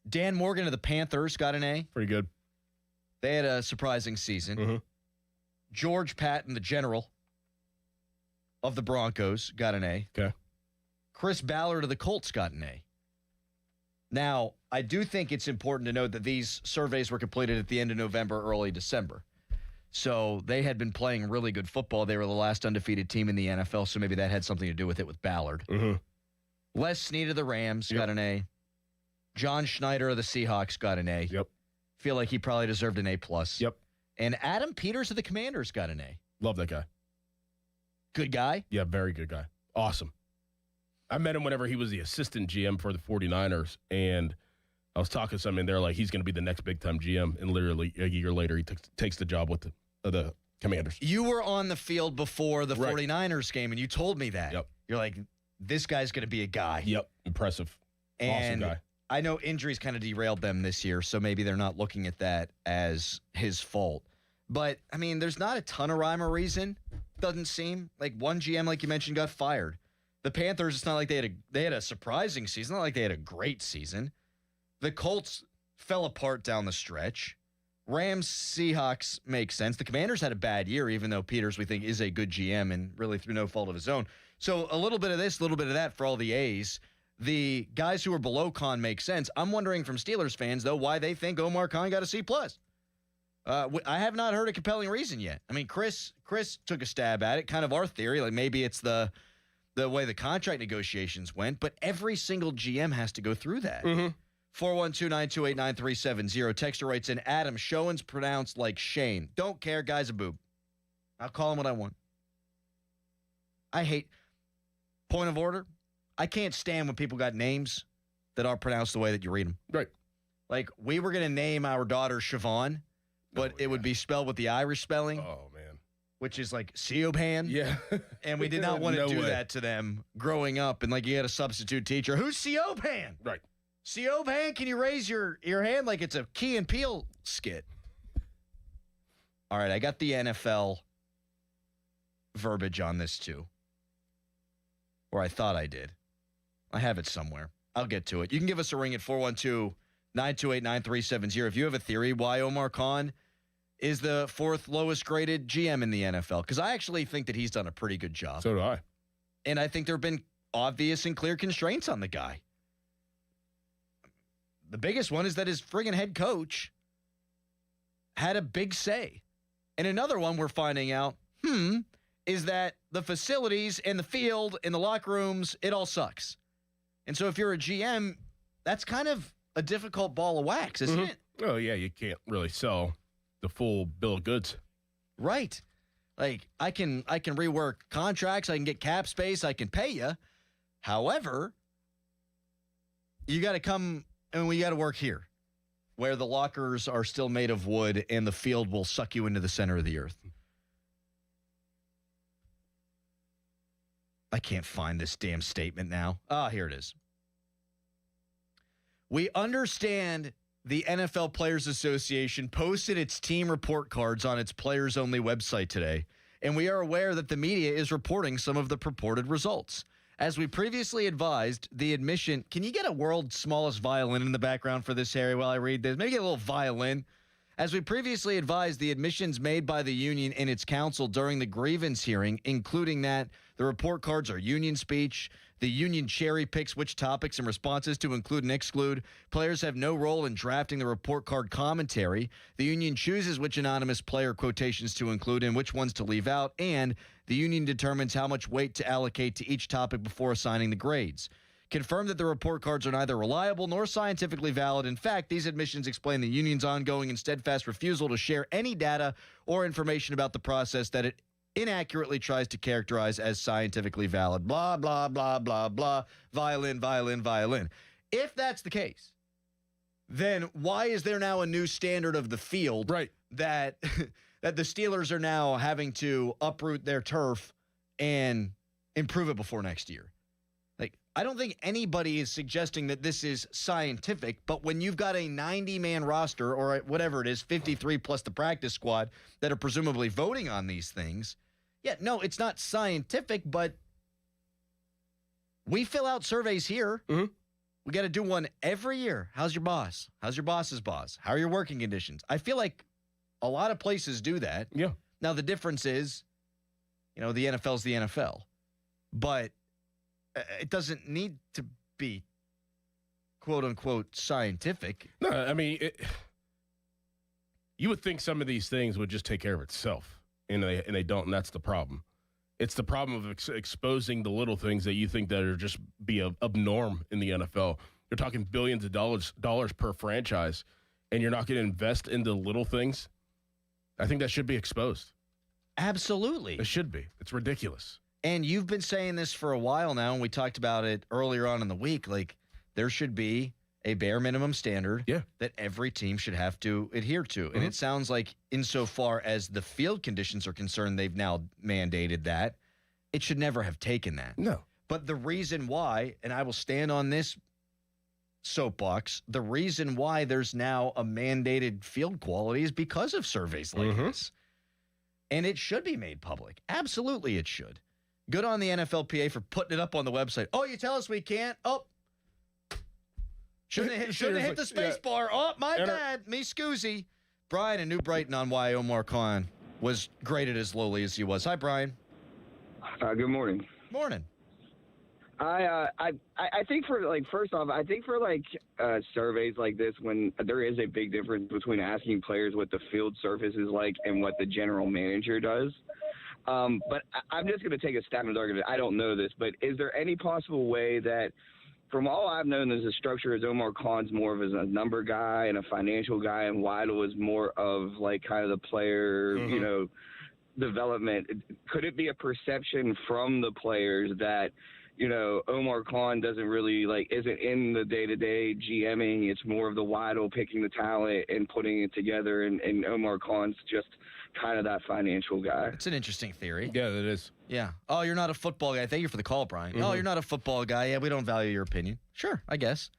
Dan Morgan of the Panthers got an A. Pretty good. They had a surprising season. George Patton, the general of the Broncos, got an A. Okay. Chris Ballard of the Colts got an A. Now, I do think it's important to note that these surveys were completed at the end of November, early December. So they had been playing really good football. They were the last undefeated team in the NFL, so maybe that had something to do with it with Ballard. Les Snead of the Rams got an A. John Schneider of the Seahawks got an A. Yep. Feel like he probably deserved an A+. Yep. And Adam Peters of the Commanders got an A. Love that guy. Good guy? Yeah, very good guy. Awesome. I met him whenever he was the assistant GM for the 49ers, and I was talking to somebody, and they're like, he's going to be the next big-time GM, and literally a year later, he takes the job with the Commanders. You were on the field before the 49ers game, and you told me that. Yep. You're like, this guy's going to be a guy. Yep. Impressive. And awesome guy. I know injuries kind of derailed them this year, so maybe they're not looking at that as his fault. But, I mean, there's not a ton of rhyme or reason, doesn't seem. Like, one GM, like you mentioned, got fired. The Panthers, it's not like they had a surprising season. Not like they had a great season. The Colts fell apart down the stretch. Rams, Seahawks makes sense. The Commanders had a bad year, even though Peters, we think, is a good GM and really through no fault of his own. So a little bit of this, a little bit of that for all the A's. The guys who are below Khan make sense. I'm wondering from Steelers fans, though, why they think Omar Khan got a C+. I have not heard a compelling reason yet. I mean, Chris took a stab at it, kind of our theory. Like, maybe it's the way the contract negotiations went, but every single GM has to go through that. 412-928-9370. Texter writes in, Adam, Schoen's pronounced like Shane. Don't care, guy's a boob. I'll call him what I want. I hate, point of order, I can't stand when people got names that aren't pronounced the way that you read them. Right. Like, we were going to name our daughter Siobhan, but it would be spelled with the Irish spelling. Oh, man. Which is like Siobhan. Yeah. And we did not want to do way. that to them growing up. And like, you had a substitute teacher. Who's Siobhan? Right. Siobhan, can you raise your hand like it's a Key and Peele skit? All right, I got the NFL verbiage on this too. Or I thought I did. I have it somewhere. I'll get to it. You can give us a ring at 412-928-9370 if you have a theory why Omar Khan is the 4th lowest graded GM in the NFL. Because I actually think that he's done a pretty good job. So do I. And I think there have been obvious and clear constraints on the guy. The biggest one is that his friggin' head coach had a big say. And another one we're finding out, is that the facilities and the field and the locker rooms, it all sucks. And so if you're a GM, that's kind of a difficult ball of wax, isn't it? Oh, yeah, you can't really sell the full bill of goods. Right. Like, I can rework contracts, I can get cap space, I can pay you. However, you got to come, and we got to work here, where the lockers are still made of wood and the field will suck you into the center of the earth. I can't find this damn statement now. Here it is. We understand the NFL Players Association posted its team report cards on its players-only website today, and we are aware that the media is reporting some of the purported results. As we previously advised, the admission... Can you get a world's smallest violin in the background for this, Harry, while I read this? Maybe get a little violin. As we previously advised, the admissions made by the union and its counsel during the grievance hearing, including that the report cards are union speech, the union cherry picks which topics and responses to include and exclude, players have no role in drafting the report card commentary, the union chooses which anonymous player quotations to include and which ones to leave out, and the union determines how much weight to allocate to each topic before assigning the grades. Confirmed that the report cards are neither reliable nor scientifically valid. In fact, these admissions explain the union's ongoing and steadfast refusal to share any data or information about the process that it inaccurately tries to characterize as scientifically valid. Blah, blah, blah, blah, blah. Violin, violin, violin. If that's the case, then why is there now a new standard of the field that that the Steelers are now having to uproot their turf and improve it before next year? I don't think anybody is suggesting that this is scientific, but when you've got a 90-man roster or whatever it is, 53 plus the practice squad that are presumably voting on these things, no, it's not scientific, but we fill out surveys here. Mm-hmm. We got to do one every year. How's your boss? How's your boss's boss? How are your working conditions? I feel like a lot of places do that. Yeah. Now, the difference is, the NFL's the NFL, but it doesn't need to be quote-unquote scientific. No, I mean, you would think some of these things would just take care of itself, and they don't, and that's the problem. It's the problem of exposing the little things that you think that are just be of norm in the NFL. You're talking billions of dollars per franchise, and you're not going to invest into little things. I think that should be exposed. Absolutely. It should be. It's ridiculous. And you've been saying this for a while now, and we talked about it earlier on in the week. Like, there should be a bare minimum standard that every team should have to adhere to. And it sounds like insofar as the field conditions are concerned, they've now mandated that. It should never have taken that. No. But the reason why, and I will stand on this soapbox, the reason why there's now a mandated field quality is because of surveys like this. And it should be made public. Absolutely it should. Good on the NFLPA for putting it up on the website. Oh, you tell us we can't? Oh. Shouldn't have hit the space bar. Oh, my bad. Me scoozy. Brian in New Brighton on why Omar Khan was graded as lowly as he was. Hi, Brian. Good morning. Morning. I think first off, I think for surveys like this, when there is a big difference between asking players what the field surface is like and what the general manager does. But I'm just going to take a stab in the dark. I don't know this, but is there any possible way that, from all I've known, as a structure, is Omar Khan's more of a number guy and a financial guy, and Weidl is more of kind of the player, development. Could it be a perception from the players that, Omar Khan doesn't really isn't in the day-to-day GMing? It's more of the Weidl picking the talent and putting it together, and Omar Khan's just kind of that financial guy. It's an interesting theory. Yeah, it is. Yeah. Oh, you're not a football guy. Thank you for the call, Brian. Oh, you're not a football guy. Yeah, we don't value your opinion. Sure, I guess.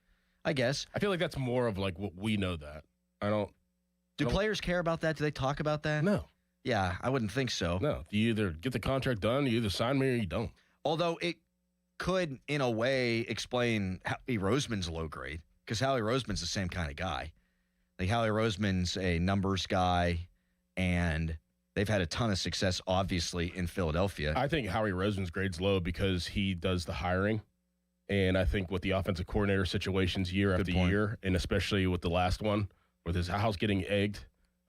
I feel like that's more of what we know that. Do players care about that? Do they talk about that? No. Yeah, I wouldn't think so. No. You either get the contract done, you either sign me or you don't. Although it could, in a way, explain Howie Roseman's low grade, because Howie Roseman's the same kind of guy. Howie Roseman's a numbers guy, and they've had a ton of success, obviously, in Philadelphia. I think Howie Roseman's grade's low because he does the hiring, and I think with the offensive coordinator situations year after year, and especially with the last one, with his house getting egged,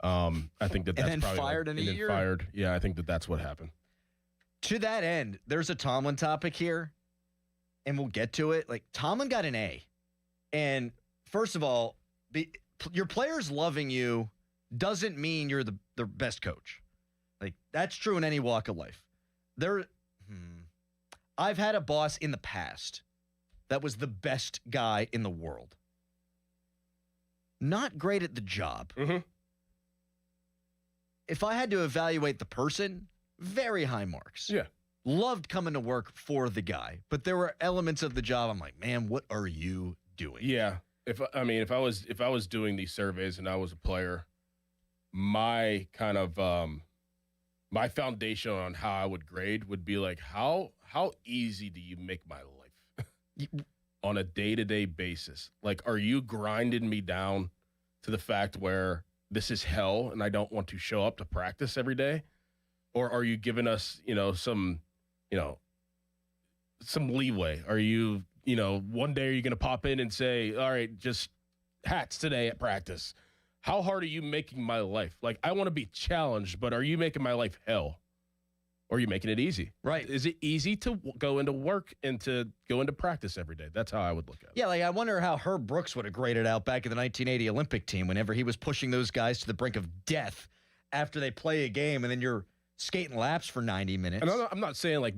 I think that's and then probably fired in a year. Fired. Yeah, I think that's what happened. To that end, there's a Tomlin topic here, and we'll get to it. Tomlin got an A. And first of all, your players loving you doesn't mean you're the best coach. That's true in any walk of life. I've had a boss in the past that was the best guy in the world. Not great at the job. If I had to evaluate the person, very high marks. Yeah. Loved coming to work for the guy, but there were elements of the job I'm like, man, what are you doing? Yeah. If I was doing these surveys and I was a player, my kind of my foundation on how I would grade would be how easy do you make my life on a day-to-day basis? Are you grinding me down to the fact where this is hell and I don't want to show up to practice every day? Or are you giving us, some leeway? Are you, one day are you going to pop in and say, all right, just hats today at practice? How hard are you making my life? Like, I want to be challenged, but are you making my life hell? Or are you making it easy? Right. Is it easy to go into work and to go into practice every day? That's how I would look at it. Yeah, like I wonder how Herb Brooks would have graded out back in the 1980 Olympic team whenever he was pushing those guys to the brink of death after they play a game, and then you're skating laps for 90 minutes. And I'm not saying I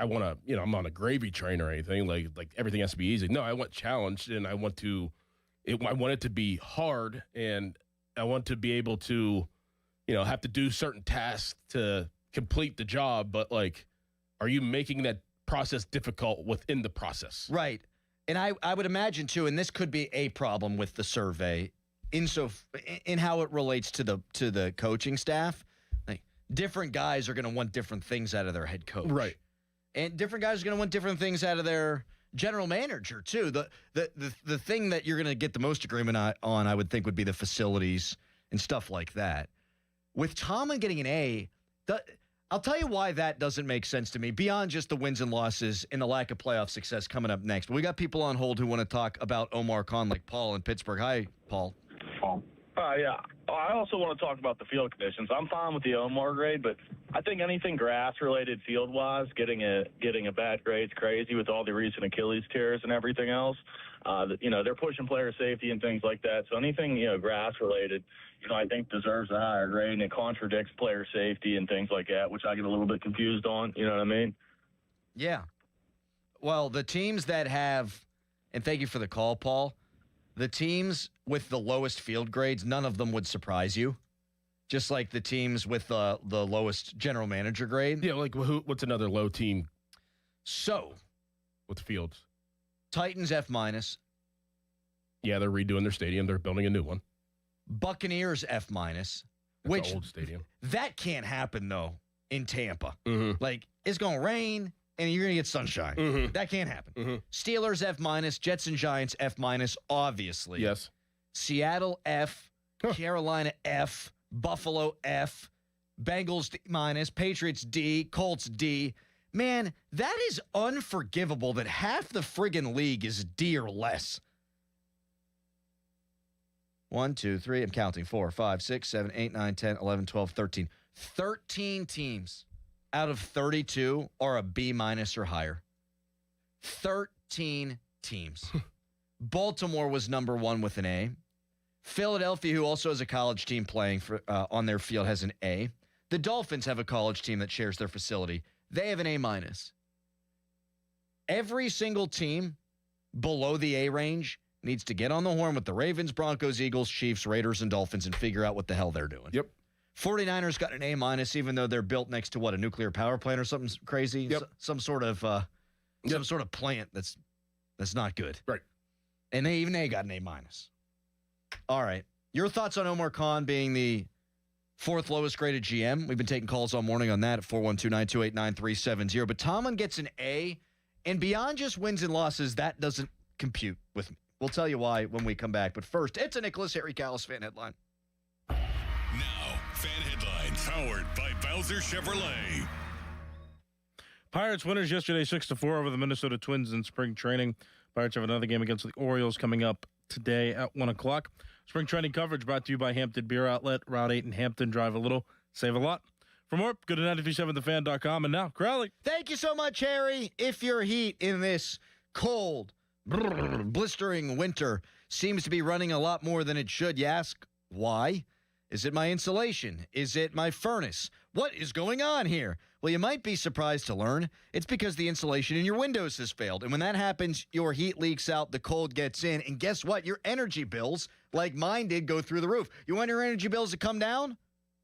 want to, I'm on a gravy train or anything. Like everything has to be easy. No, I want challenged, and I want it to be hard, and I want to be able to, have to do certain tasks to complete the job. But are you making that process difficult within the process? Right. And I would imagine too, and this could be a problem with the survey in how it relates to the coaching staff. Like different guys are going to want different things out of their head coach. Right. And different guys are going to want different things out of their general manager too. The thing that you're going to get the most agreement on, I would think, would be the facilities and stuff like that. With Tomlin getting an A, I'll tell you why that doesn't make sense to me, beyond just the wins and losses and the lack of playoff success coming up next. But we got people on hold who want to talk about Omar Khan, like Paul in Pittsburgh. Hi, Paul. Yeah. I also want to talk about the field conditions. I'm fine with the Omar grade, but I think anything grass-related field-wise, getting a bad grade is crazy with all the recent Achilles tears and everything else. They're pushing player safety and things like that. So anything, grass-related, I think deserves a higher grade, and it contradicts player safety and things like that, which I get a little bit confused on. You know what I mean? Yeah. Well, the teams that have, and thank you for the call, Paul, the teams with the lowest field grades, none of them would surprise you. Just like the teams with the lowest general manager grade. Yeah, what's another low team? So, with fields? Titans F-. Yeah, they're redoing their stadium. They're building a new one. Buccaneers F-, That's which an old stadium. That can't happen though in Tampa. Mm-hmm. It's going to rain and you're going to get sunshine. Mm-hmm. That can't happen. Mm-hmm. Steelers F-, Jets and Giants F-, obviously. Yes. Seattle F, Carolina F, Buffalo F, Bengals D-, Patriots D, Colts D. Man, that is unforgivable that half the friggin' league is D or less. 1, 2, 3, I'm counting. 4, 5, 6, 7, 8, 9, 10, 11, 12, 13. 13 teams out of 32 are a B- or higher. 13 teams. Baltimore was number 1 with an A. Philadelphia, who also has a college team playing for on their field, has an A. The Dolphins have a college team that shares their facility. They have an A-. Every single team below the A range needs to get on the horn with the Ravens, Broncos, Eagles, Chiefs, Raiders, and Dolphins and figure out what the hell they're doing. Yep. 49ers got an A-, even though they're built next to a nuclear power plant or something crazy. Yep. Some sort of plant that's not good. Right. And they got an A-. All right. Your thoughts on Omar Khan being the 4th lowest graded GM? We've been taking calls all morning on that at 412-928-9370. But Tomlin gets an A, and beyond just wins and losses, that doesn't compute with me. We'll tell you why when we come back. But first, it's a Nicholas Harry Callis fan headline. Now, fan headlines powered by Bowser Chevrolet. Pirates winners yesterday 6-4 over the Minnesota Twins in spring training. Pirates have another game against the Orioles coming up today at 1 o'clock. Spring training coverage brought to you by Hampton Beer Outlet, Route 8 in Hampton. Drive a little, save a lot. For more, go to 937thefan.com. And now, Crowley. Thank you so much, Harry. If your heat in this cold, blistering winter seems to be running a lot more than it should, you ask why? Is it my insulation? Is it my furnace? What is going on here? Well, you might be surprised to learn it's because the insulation in your windows has failed. And when that happens, your heat leaks out, the cold gets in, and guess what? Your energy bills, like mine did, go through the roof. You want your energy bills to come down?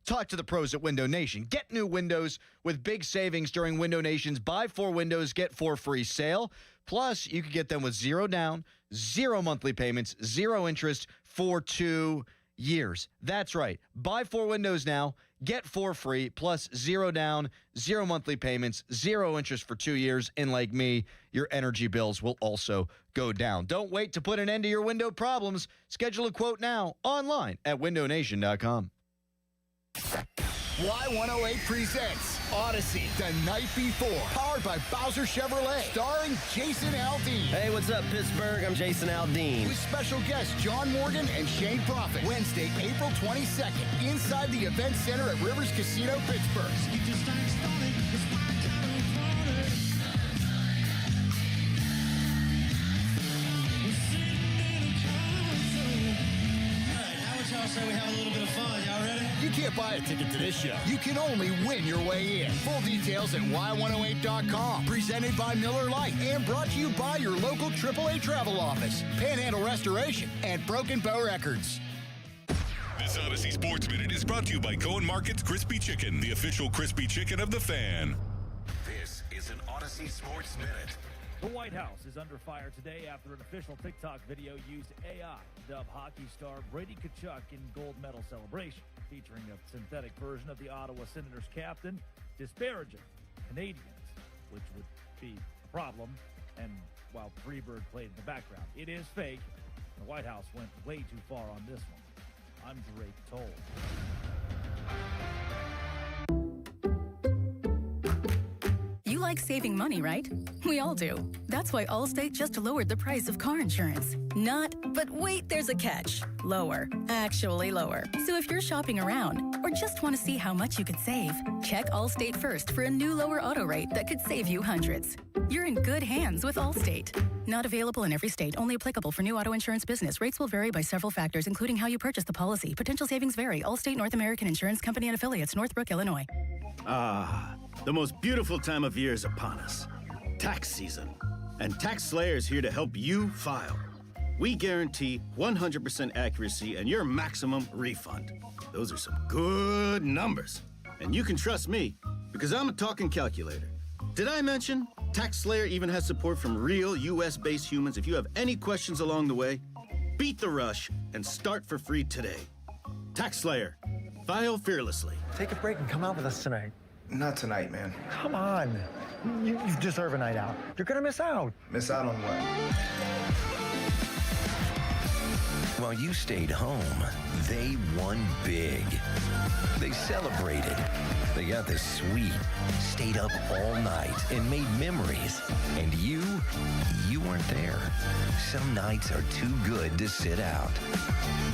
Talk to the pros at Window Nation. Get new windows with big savings during Window Nation's Buy 4 Windows, Get 4 Free sale. Plus, you can get them with 0 down, 0 monthly payments, 0 interest for 2 years. That's right. Buy 4 windows now, get 4 free, plus 0 down, 0 monthly payments, 0 interest for 2 years. And like me, your energy bills will also go down. Don't wait to put an end to your window problems. Schedule a quote now online at windownation.com. Y108 presents Odyssey the Night Before, powered by Bowser Chevrolet, starring Jason Aldean. Hey, what's up, Pittsburgh? I'm Jason Aldean. With special guests John Morgan and Shane Prophet. Wednesday, April 22nd, inside the Event Center at Rivers Casino, Pittsburgh. Say we have a little bit of fun. Y'all ready? You can't buy a ticket to this show. You can only win your way in. Full details at y108.com. Presented by Miller Lite and brought to you by your local AAA travel office, Panhandle Restoration, and Broken Bow Records. This Odyssey Sports Minute is brought to you by Cohen Market's Crispy Chicken, the official crispy chicken of the Fan. This is an Odyssey Sports Minute. The White House is under fire today after an official TikTok video used AI to dub hockey star Brady Tkachuk in gold medal celebration, featuring a synthetic version of the Ottawa Senators captain, disparaging Canadians, which would be a problem, and while Freebird played in the background. It is fake. The White House went way too far on this one. I'm Drake Toll. You like saving money, right? We all do. That's why Allstate just lowered the price of car insurance. Not, but wait, there's a catch. Lower. Actually lower. So if you're shopping around or just want to see how much you could save, check Allstate first for a new lower auto rate that could save you hundreds. You're in good hands with Allstate. Not available in every state. Only applicable for new auto insurance business. Rates will vary by several factors, including how you purchase the policy. Potential savings vary. Allstate North American Insurance Company and Affiliates, Northbrook, Illinois. The most beautiful time of year is upon us. Tax season. And TaxSlayer is here to help you file. We guarantee 100% accuracy and your maximum refund. Those are some good numbers. And you can trust me, because I'm a talking calculator. Did I mention TaxSlayer even has support from real US-based humans? If you have any questions along the way, beat the rush and start for free today. TaxSlayer. File fearlessly. Take a break and come out with us tonight. Not tonight, man. Come on. You deserve a night out. You're gonna miss out. Miss out on what? While you stayed home, they won big. They celebrated. They got the suite, stayed up all night, and made memories. And you weren't there. Some nights are too good to sit out.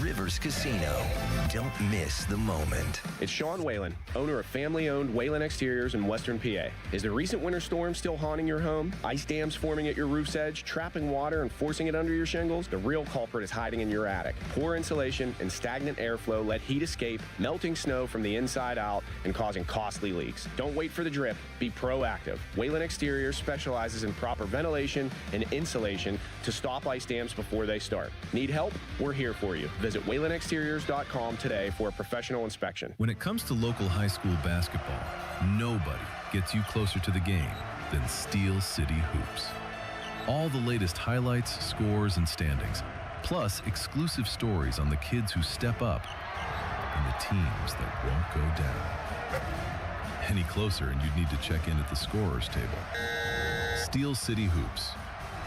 Rivers Casino. Don't miss the moment. It's Sean Whalen, owner of family-owned Whalen Exteriors in Western PA. Is the recent winter storm still haunting your home? Ice dams forming at your roof's edge, trapping water and forcing it under your shingles? The real culprit is hiding in your attic. Poor insulation and stagnant airflow let heat escape, melting snow from the inside out and causing costly leaks. Don't wait for the drip. Be proactive. Whalen Exteriors specializes in proper ventilation and insulation to stop ice dams before they start. Need help? We're here for you. Visit WhalenExteriors.com today for a professional inspection. When it comes to local high school basketball, nobody gets you closer to the game than Steel City Hoops. All the latest highlights, scores, and standings, plus exclusive stories on the kids who step up and the teams that won't go down. Any closer and you'd need to check in at the scorer's table. Steel City Hoops.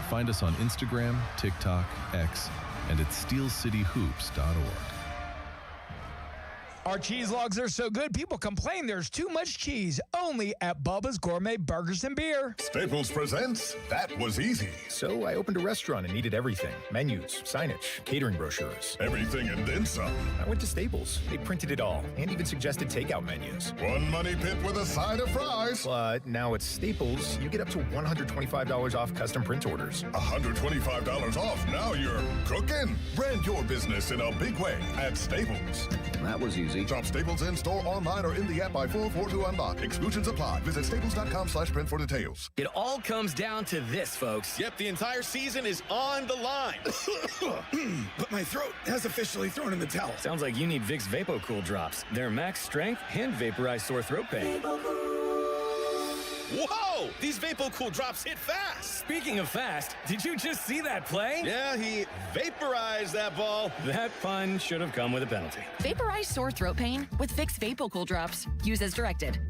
Find us on Instagram, TikTok, X, and at steelcityhoops.org. Our cheese logs are so good, people complain there's too much cheese. Only at Bubba's Gourmet Burgers and Beer. Staples presents That Was Easy. So I opened a restaurant and needed everything. Menus, signage, catering brochures. Everything and then some. I went to Staples. They printed it all and even suggested takeout menus. One money pit with a side of fries. But now at Staples, you get up to $125 off custom print orders. $125 off. Now you're cooking. Brand your business in a big way at Staples. That was easy. Shop Staples in-store, online, or in the app by 4/4 to unlock. Exclusions apply. Visit staples.com/print for details. It all comes down to this, folks. Yep, the entire season is on the line. But my throat has officially thrown in the towel. Sounds like you need Vicks VapoCool drops. They're max strength and vaporize sore throat pain. Whoa! These VapoCool drops hit fast. Speaking of fast, did you just see that play? Yeah, he vaporized that ball. That pun should have come with a penalty. Vaporize sore throat pain with Vicks VapoCool drops. Use as directed.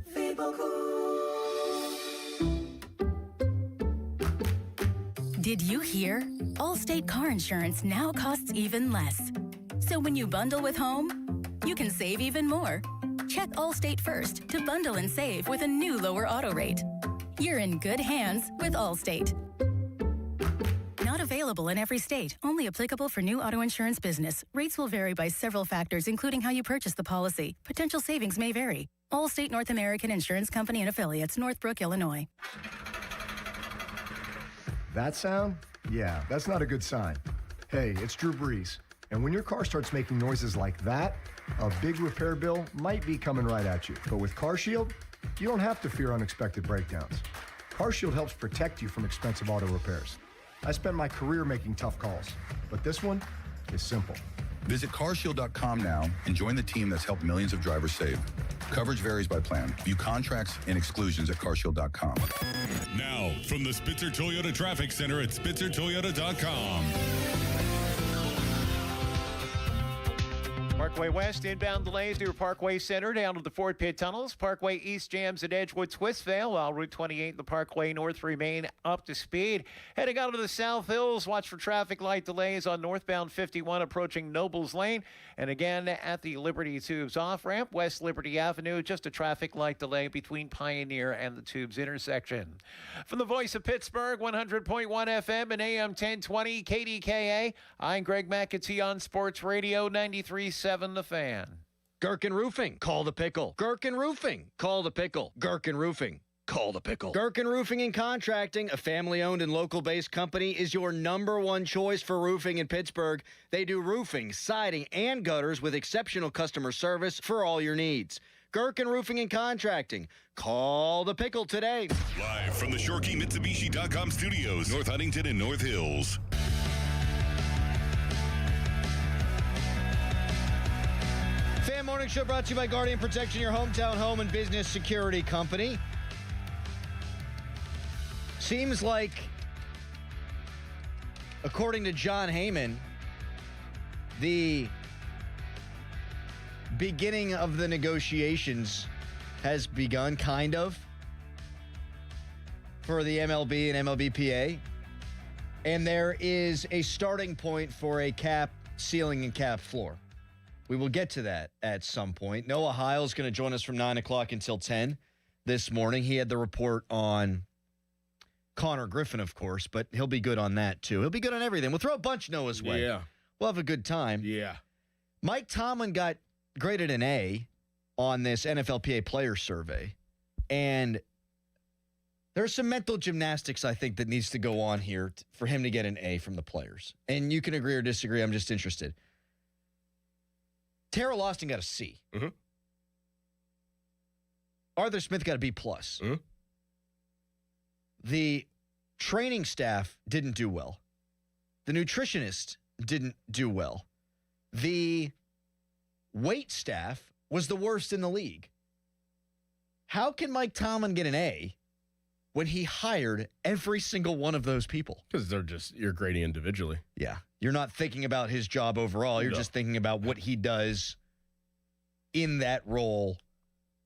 Did you hear? Allstate car insurance now costs even less. So when you bundle with home, you can save even more. Check Allstate first to bundle and save with a new lower auto rate. You're in good hands with Allstate. Not available in every state. Only applicable for new auto insurance business. Rates will vary by several factors, including how you purchase the policy. Potential savings may vary. Allstate North American Insurance Company and Affiliates, Northbrook, Illinois. That sound? Yeah, that's not a good sign. Hey, it's Drew Brees. And when your car starts making noises like that, a big repair bill might be coming right at you. But with CarShield, you don't have to fear unexpected breakdowns. CarShield helps protect you from expensive auto repairs. I spent my career making tough calls, but this one is simple. Visit carshield.com now and join the team that's helped millions of drivers save. Coverage varies by plan. View contracts and exclusions at carshield.com. Now, from the Spitzer Toyota Traffic Center at spitzertoyota.com. Parkway West inbound delays near Parkway Center down to the Fort Pitt tunnels. Parkway East jams at Edgewood Twistvale, while Route 28 and the Parkway North remain up to speed. Heading out of the South Hills, watch for traffic light delays on northbound 51 approaching Nobles Lane. And again at the Liberty Tubes off-ramp, West Liberty Avenue, just a traffic light delay between Pioneer and the Tubes intersection. From the voice of Pittsburgh, 100.1 FM and AM 1020 KDKA, I'm Greg McAtee on Sports Radio 93.7 The Fan. Gherkin Roofing, call the pickle. Gherkin Roofing, call the pickle. Gherkin Roofing, call the pickle. Gherkin Roofing and Contracting, a family-owned and local-based company, is your number one choice for roofing in Pittsburgh. They do roofing, siding, and gutters with exceptional customer service for all your needs. Gherkin Roofing and Contracting. Call the pickle today. Live from the ShoreKeyMitsubishi.com studios, North Huntington and North Hills. Fan Morning Show brought to you by Guardian Protection, your hometown home and business security company. Seems like, according to John Heyman, the beginning of the negotiations has begun, kind of, for the MLB and MLBPA. And there is a starting point for a cap ceiling and cap floor. We will get to that at some point. Noah Heil is going to join us from 9 o'clock until 10 this morning. He had the report on Connor Griffin, of course, but he'll be good on that, too. He'll be good on everything. We'll throw a bunch Noah's way. Yeah. We'll have a good time. Yeah. Mike Tomlin got graded an A on this NFLPA player survey, and there's some mental gymnastics, I think, that needs to go on here for him to get an A from the players. And you can agree or disagree. I'm just interested. Terrell Austin got a C. Mm-hmm. Arthur Smith got a B+. Mm-hmm. Mm-hmm. The training staff didn't do well. The nutritionist didn't do well. The wait staff was the worst in the league. How can Mike Tomlin get an A when he hired every single one of those people? Because you're grading individually. Yeah. You're not thinking about his job overall. You're just thinking about what he does in that role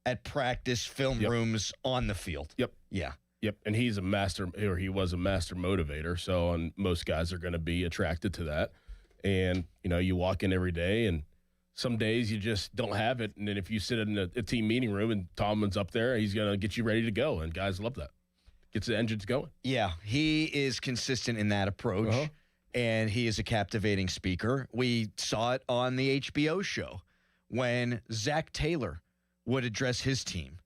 at practice, film rooms, on the field. Yep. Yeah. Yep. And he was a master motivator. So most guys are going to be attracted to that. And, you walk in every day and some days you just don't have it. And then if you sit in a team meeting room and Tomlin's up there, he's going to get you ready to go. And guys love that. Gets the engines going. Yeah. He is consistent in that approach. Uh-huh. And he is a captivating speaker. We saw it on the HBO show when Zach Taylor would address his team,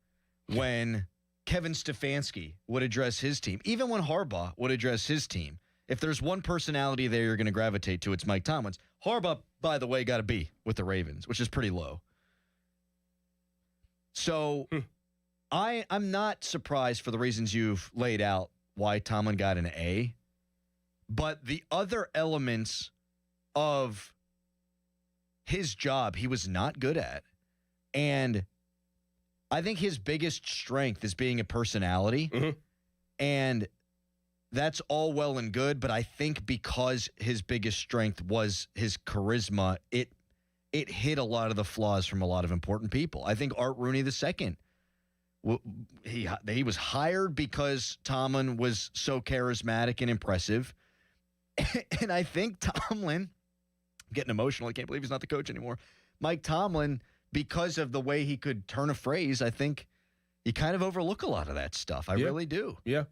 when Kevin Stefanski would address his team, even when Harbaugh would address his team. If there's one personality there you're going to gravitate to, it's Mike Tomlin's. Harbaugh, by the way, got a B with the Ravens, which is pretty low. So I'm not surprised for the reasons you've laid out why Tomlin got an A. But the other elements of his job he was not good at. And I think his biggest strength is being a personality. And that's all well and good, but I think because his biggest strength was his charisma, it hid a lot of the flaws from a lot of important people. I think Art Rooney II, he was hired because Tomlin was so charismatic and impressive. And I think Tomlin, I'm getting emotional, I can't believe he's not the coach anymore. Mike Tomlin, because of the way he could turn a phrase, I think you kind of overlook a lot of that stuff. I really do. Yeah.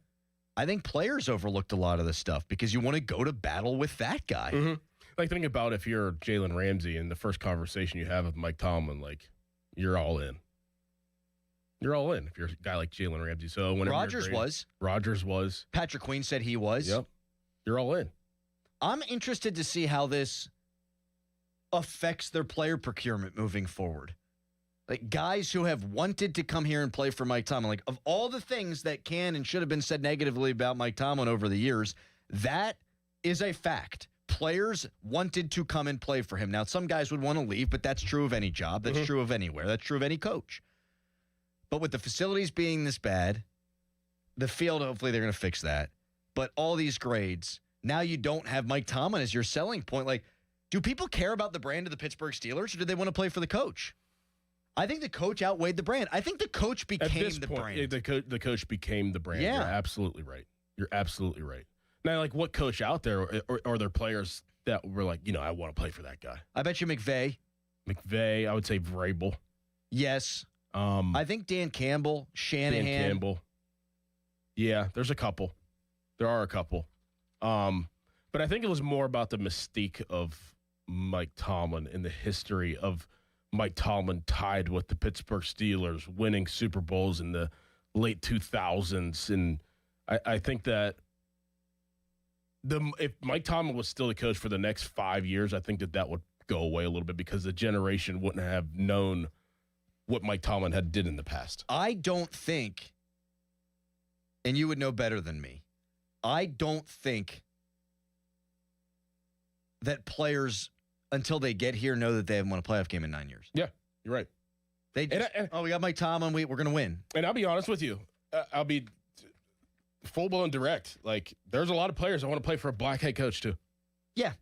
I think players overlooked a lot of the stuff because you want to go to battle with that guy. Like, think about if you're Jalen Ramsey and the first conversation you have with Mike Tomlin, like, you're all in. You're all in if you're a guy like Jalen Ramsey. So when Rodgers was. Patrick Queen said he was. Yep. You're all in. I'm interested to see how this affects their player procurement moving forward. Like, guys who have wanted to come here and play for Mike Tomlin, like, of all the things that can and should have been said negatively about Mike Tomlin over the years, that is a fact. Players wanted to come and play for him. Now, some guys would want to leave, but that's true of any job. That's true of anywhere. That's true of any coach. But with the facilities being this bad, the field, hopefully they're going to fix that. But all these grades, now you don't have Mike Tomlin as your selling point. Like, do people care about the brand of the Pittsburgh Steelers, or do they want to play for the coach? I think the coach outweighed the brand. I think the coach became the brand. The coach became the brand. Yeah. You're absolutely right. You're absolutely right. Now, like, what coach out there are there players that were like, I want to play for that guy? I bet you McVay. I would say Vrabel. Yes. I think Dan Campbell, Shanahan. Dan Campbell. Yeah, there's a couple. There are a couple. But I think it was more about the mystique of Mike Tomlin and the history of Mike Tomlin tied with the Pittsburgh Steelers, winning Super Bowls in the late 2000s. And I think that if Mike Tomlin was still the coach for the next 5 years, I think that would go away a little bit because the generation wouldn't have known what Mike Tomlin had did in the past. I don't think, and you would know better than me, I don't think that players, until they get here, know that they haven't won a playoff game in 9 years. Yeah, you're right. They just, we got Mike Tomlin, we're going to win. And I'll be honest with you. I'll be full-blown direct. Like, there's a lot of players that want to play for a black head coach, too. Yeah.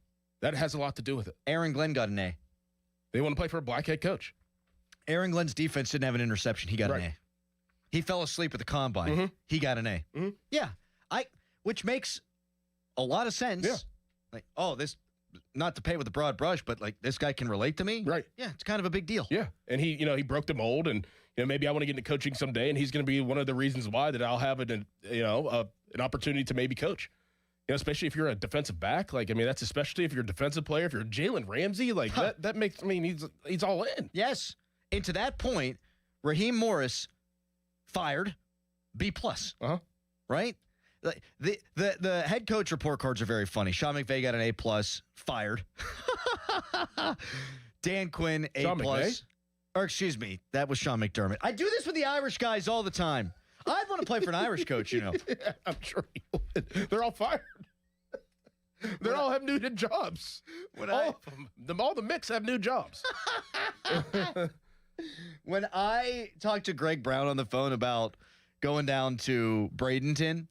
That has a lot to do with it. Aaron Glenn got an A. They want to play for a black head coach. Aaron Glenn's defense didn't have an interception. He got an A. He fell asleep at the combine. He got an A. Yeah. Which makes a lot of sense. Yeah. Like, this, not to paint with a broad brush, but like, this guy can relate to me. Right. Yeah, it's kind of a big deal. Yeah. And he broke the mold, and maybe I want to get into coaching someday, and he's going to be one of the reasons why that I'll have an opportunity to maybe coach. Especially if you're a defensive back. Like, that's especially if you're a defensive player. If you're Jalen Ramsey, like that makes he's all in. Yes. And to that point, Raheem Morris fired, B+. Right? The head coach report cards are very funny. Sean McVay got an A+, fired. Dan Quinn, A+. Or excuse me, that was Sean McDermott. I do this with the Irish guys all the time. I'd want to play for an Irish coach, Yeah, I'm sure you would. They're all fired. They all have new jobs. All of them. All the mix have new jobs. When I talked to Greg Brown on the phone about going down to Bradenton,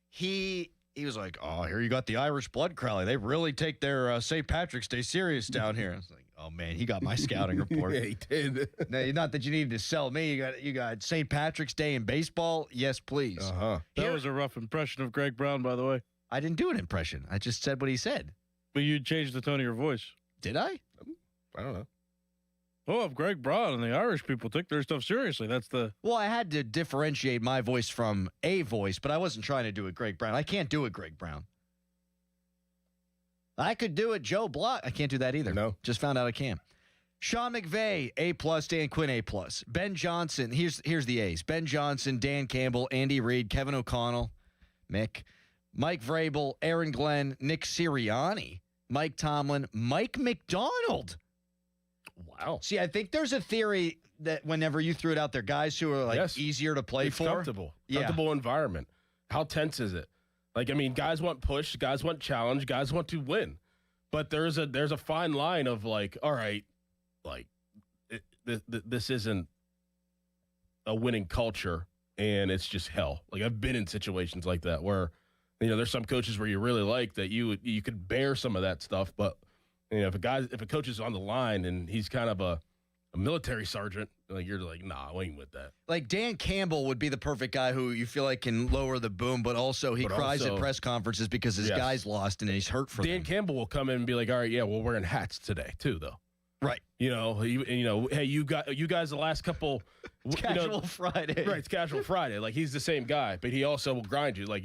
he was like, here you got the Irish blood crowd. They really take their St. Patrick's Day serious down here. I was like, oh, man, he got my scouting report. Yeah, he did. No, not that you needed to sell me. You got St. Patrick's Day in baseball? Yes, please. That was a rough impression of Greg Brown, by the way. I didn't do an impression. I just said what he said. But you changed the tone of your voice. Did I? I don't know. Oh, if Greg Brown and the Irish people take their stuff seriously, that's the... Well, I had to differentiate my voice from a voice, but I wasn't trying to do it Greg Brown. I can't do it Greg Brown. I could do it Joe Block. I can't do that either. No. Just found out I can. Sean McVay, A+, Dan Quinn, A+. Ben Johnson, here's the A's. Ben Johnson, Dan Campbell, Andy Reid, Kevin O'Connell, Mick, Mike Vrabel, Aaron Glenn, Nick Sirianni, Mike Tomlin, Mike McDonald. Wow. See, I think there's a theory that whenever you threw it out there, guys who are easier to play for. Comfortable environment. How tense is it? Like, guys want push, guys want challenge, guys want to win. But there's a fine line of like, all right, like this isn't a winning culture, and it's just hell. Like, I've been in situations like that where, there's some coaches where you really like that you could bear some of that stuff, but if a coach is on the line and he's kind of a military sergeant, like, you're like, nah, I ain't with that. Like, Dan Campbell would be the perfect guy who you feel like can lower the boom, but also he cries at press conferences because his guy's lost and he's hurt for Dan Campbell will come in and be like, all right, yeah, we're wearing hats today too, though. Right. Hey, you guys the last couple. It's casual Friday. Right, it's casual Friday. Like, he's the same guy, but he also will grind you. Like,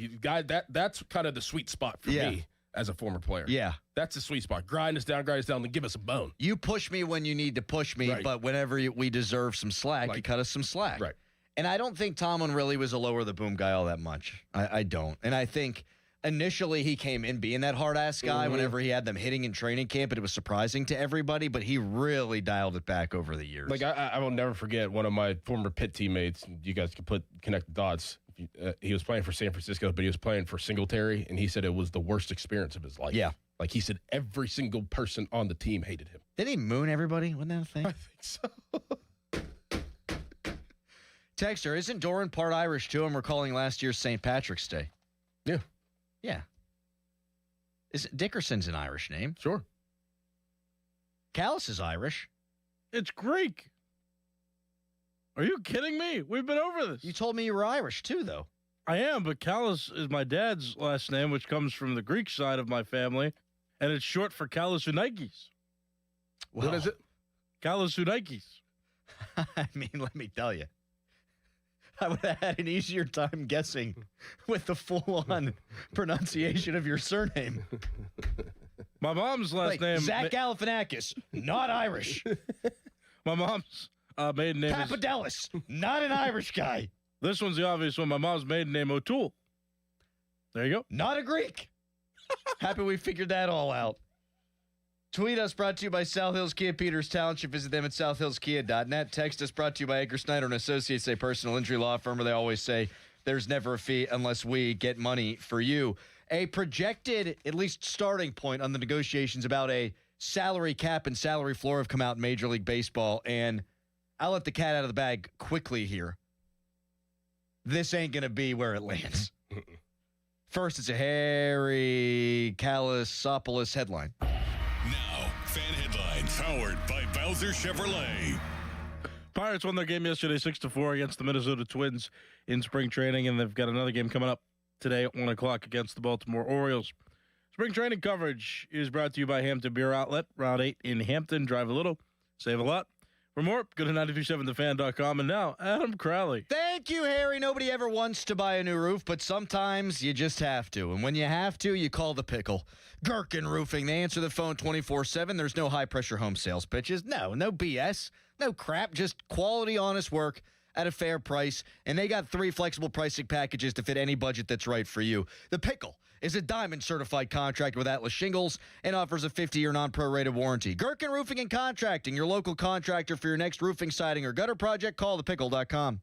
that's kind of the sweet spot for me as a former player. Yeah. That's the sweet spot. Grind us down, then give us a bone. You push me when you need to push me, but whenever we deserve some slack, you cut us some slack. Right. And I don't think Tomlin really was a lower the boom guy all that much. I don't. And I think initially he came in being that hard-ass guy whenever he had them hitting in training camp, and it was surprising to everybody, but he really dialed it back over the years. Like, I will never forget one of my former Pitt teammates. You guys can connect the dots. He was playing for San Francisco, but he was playing for Singletary, and he said it was the worst experience of his life. Yeah. Like, he said every single person on the team hated him. Did he moon everybody? Wasn't that a thing? I think so. Texter, isn't Doran part Irish too? I'm recalling last year's St. Patrick's Day. Yeah. Yeah. Dickerson's an Irish name. Sure. Callis is Irish. It's Greek. Are you kidding me? We've been over this. You told me you were Irish too, though. I am, but Callis is my dad's last name, which comes from the Greek side of my family, and it's short for Kalisunikis. Well, what is it? Kalisunikis. I mean, let me tell you. I would have had an easier time guessing with the full-on pronunciation of your surname. My mom's last name... Zach Galifianakis, not Irish. My mom's maiden name Papadelis, not an Irish guy. This one's the obvious one. My mom's maiden name O'Toole. There you go. Not a Greek. Happy we figured that all out. Tweet us, brought to you by South Hills Kia Peters Township. Visit them at southhillskia.net. Text us, brought to you by Edgar Snyder and Associates, a personal injury law firm where they always say there's never a fee unless we get money for you. A projected, at least starting point on the negotiations about a salary cap and salary floor have come out in Major League Baseball, and I'll let the cat out of the bag quickly here. This ain't going to be where it lands. First, it's a Harry Kalasopoulos headline. Now, fan headlines powered by Bowser Chevrolet. Pirates won their game yesterday 6-4 against the Minnesota Twins in spring training, and they've got another game coming up today at 1 o'clock against the Baltimore Orioles. Spring training coverage is brought to you by Hampton Beer Outlet, Route 8 in Hampton. Drive a little, save a lot. For more, go to 927thefan.com. And now, Adam Crowley. Thank you, Harry. Nobody ever wants to buy a new roof, but sometimes you just have to. And when you have to, you call the pickle. Gherkin Roofing. They answer the phone 24/7. There's no high-pressure home sales pitches. No BS. No crap. Just quality, honest work at a fair price. And they got 3 flexible pricing packages to fit any budget that's right for you. The Pickle is a Diamond-certified contractor with Atlas Shingles and offers a 50-year non-prorated warranty. Gherkin Roofing and Contracting, your local contractor for your next roofing, siding, or gutter project. Call thepickle.com.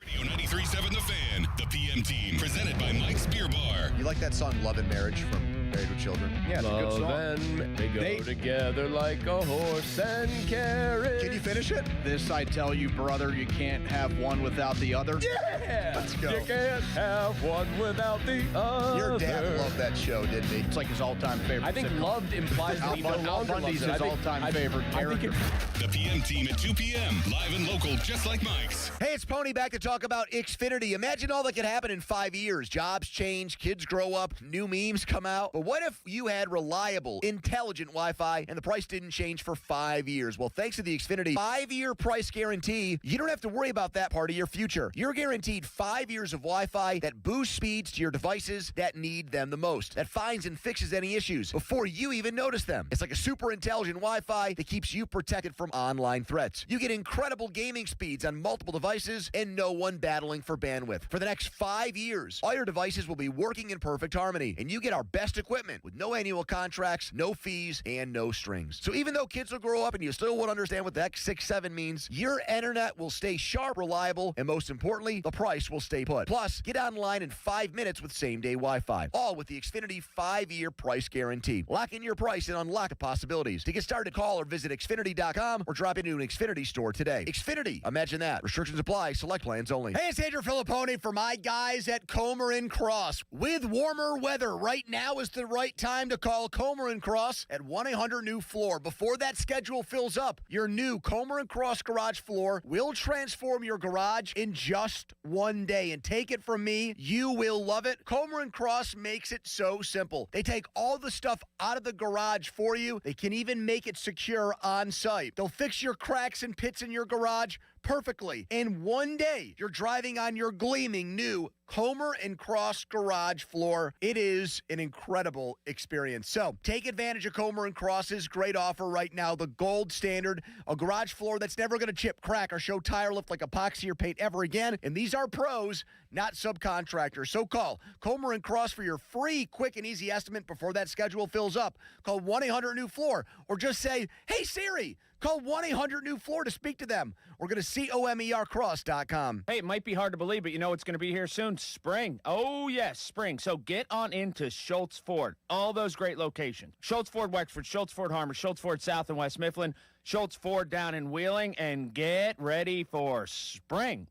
Radio 93.7 The Fan, the PM team, presented by Mike's Beer Bar. You like that song Love and Marriage from Married with Children? Yeah, it's a good song. Love and they go together like a horse and carriage. Can you finish it? This I tell you, brother, you can't have one without the other. Yeah! Let's go. You can't have one without the other. Your dad loved that show, didn't he? It's like his all-time favorite. I think sitcom. loved implies that he no Al longer Bundy's loves it. his all-time favorite character. The PM team at 2 p.m., live and local, just like Mike's. Hey, it's Pony back to talk about Xfinity. Imagine all that could happen in 5 years. Jobs change, kids grow up, new memes come out. But what if you had reliable, intelligent Wi-Fi and the price didn't change for 5 years? Well, thanks to the Xfinity 5-year price guarantee, you don't have to worry about that part of your future. You're guaranteed 5 years of Wi-Fi that boosts speeds to your devices that need them the most, that finds and fixes any issues before you even notice them. It's like a super intelligent Wi-Fi that keeps you protected from online threats. You get incredible gaming speeds on multiple devices and no one battling for bandwidth. For the next 5 years, all your devices will be working in perfect harmony, and you get our best equipment equipment with no annual contracts, no fees, and no strings. So even though kids will grow up and you still won't understand what the X67 means, your internet will stay sharp, reliable, and most importantly, the price will stay put. Plus, get online in 5 minutes with same-day Wi-Fi, all with the Xfinity 5-year price guarantee. Lock in your price and unlock the possibilities. To get started, call or visit Xfinity.com or drop into an Xfinity store today. Xfinity, imagine that. Restrictions apply. Select plans only. Hey, it's Andrew Filippone for my guys at Comer & Cross. With warmer weather, right now is the right time to call Comer & Cross at 1-800-NEW-FLOOR. Before that schedule fills up, your new Comer & Cross garage floor will transform your garage in just one day. And take it from me, you will love it. Comer & Cross makes it so simple. They take all the stuff out of the garage for you. They can even make it secure on site. They'll fix your cracks and pits in your garage perfectly. In one day, you're driving on your gleaming new Comer & Cross garage floor. It is an incredible experience. So take advantage of Comer & Cross's great offer right now, the gold standard, a garage floor that's never going to chip, crack, or show tire lift like epoxy or paint ever again. And these are pros, not subcontractors. So call Comer & Cross for your free, quick, and easy estimate before that schedule fills up. Call 1-800-NEW-FLOOR or just say, hey, Siri, call 1-800-NEW-FLOOR to speak to them or go to COMERcross.com. Hey, it might be hard to believe, but you know what's going to be here soon? Spring. Oh, yes, spring. So get on into Schultz Ford. All those great locations. Schultz Ford Wexford, Schultz Ford Harmer, Schultz Ford South and West Mifflin, Schultz Ford down in Wheeling, and get ready for spring.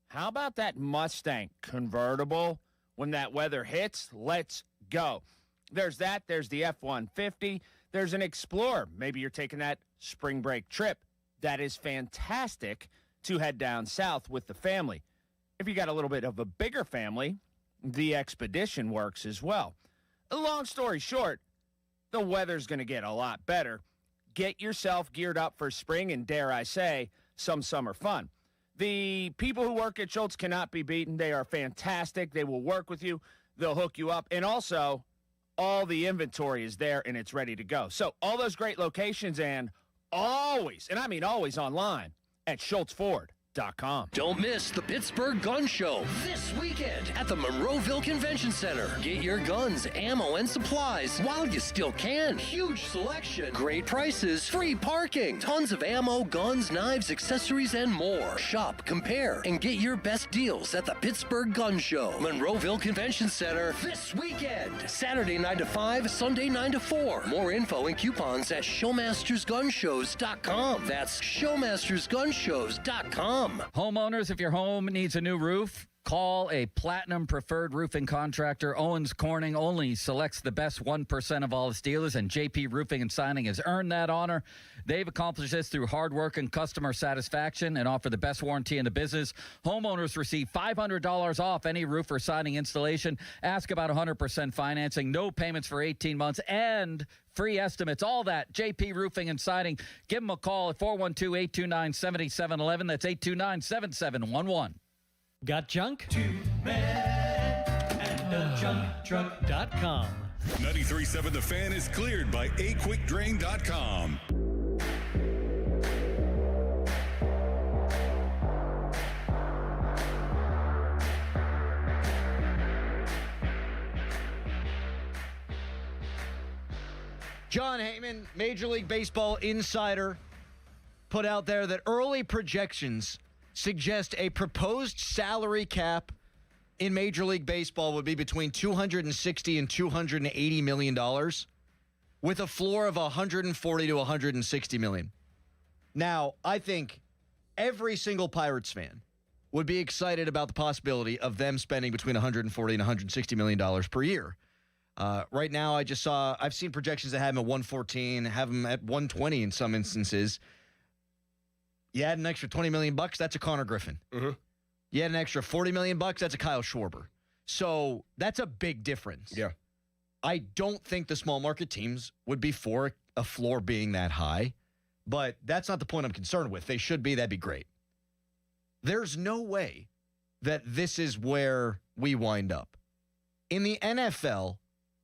How about that Mustang convertible? When that weather hits, let's go. There's that. There's the F-150. There's an Explorer. Maybe you're taking that spring break trip. That is fantastic to head down south with the family. If you got a little bit of a bigger family, the Expedition works as well. Long story short, the weather's going to get a lot better. Get yourself geared up for spring and, dare I say, some summer fun. The people who work at Schultz cannot be beaten. They are fantastic. They will work with you. They'll hook you up. And also, all the inventory is there and it's ready to go. So all those great locations and always, and I mean always online at SchultzFord.com. Don't miss the Pittsburgh Gun Show this weekend at the Monroeville Convention Center. Get your guns, ammo, and supplies while you still can. Huge selection, great prices, free parking, tons of ammo, guns, knives, accessories, and more. Shop, compare, and get your best deals at the Pittsburgh Gun Show. Monroeville Convention Center this weekend. Saturday 9 to 5, Sunday 9 to 4. More info and coupons at ShowmastersGunShows.com. That's ShowmastersGunShows.com. Homeowners, if your home needs a new roof, call a Platinum Preferred Roofing Contractor. Owens Corning only selects the best 1% of all its dealers, and JP Roofing and Signing has earned that honor. They've accomplished this through hard work and customer satisfaction and offer the best warranty in the business. Homeowners receive $500 off any roof or siding installation. Ask about 100% financing, no payments for 18 months, and free estimates. All that, JP Roofing and Siding. Give them a call at 412-829-7711. That's 829-7711. Got junk? Two men and a junk truck.com. 93.7 The Fan is cleared by aquickdrain.com. John Heyman, Major League Baseball insider, put out there that early projections suggest a proposed salary cap in Major League Baseball would be between $260 and $280 million, with a floor of $140 to $160 million. Now, I think every single Pirates fan would be excited about the possibility of them spending between $140 and $160 million per year. Right now, I've seen projections that have them at 114, have them at 120 in some instances. You add an extra $20 million, that's a Connor Griffin. Mm-hmm. You add an extra $40 million, that's a Kyle Schwarber. So that's a big difference. Yeah. I don't think the small market teams would be for a floor being that high, but that's not the point I'm concerned with. They should be, that'd be great. There's no way that this is where we wind up. In the NFL,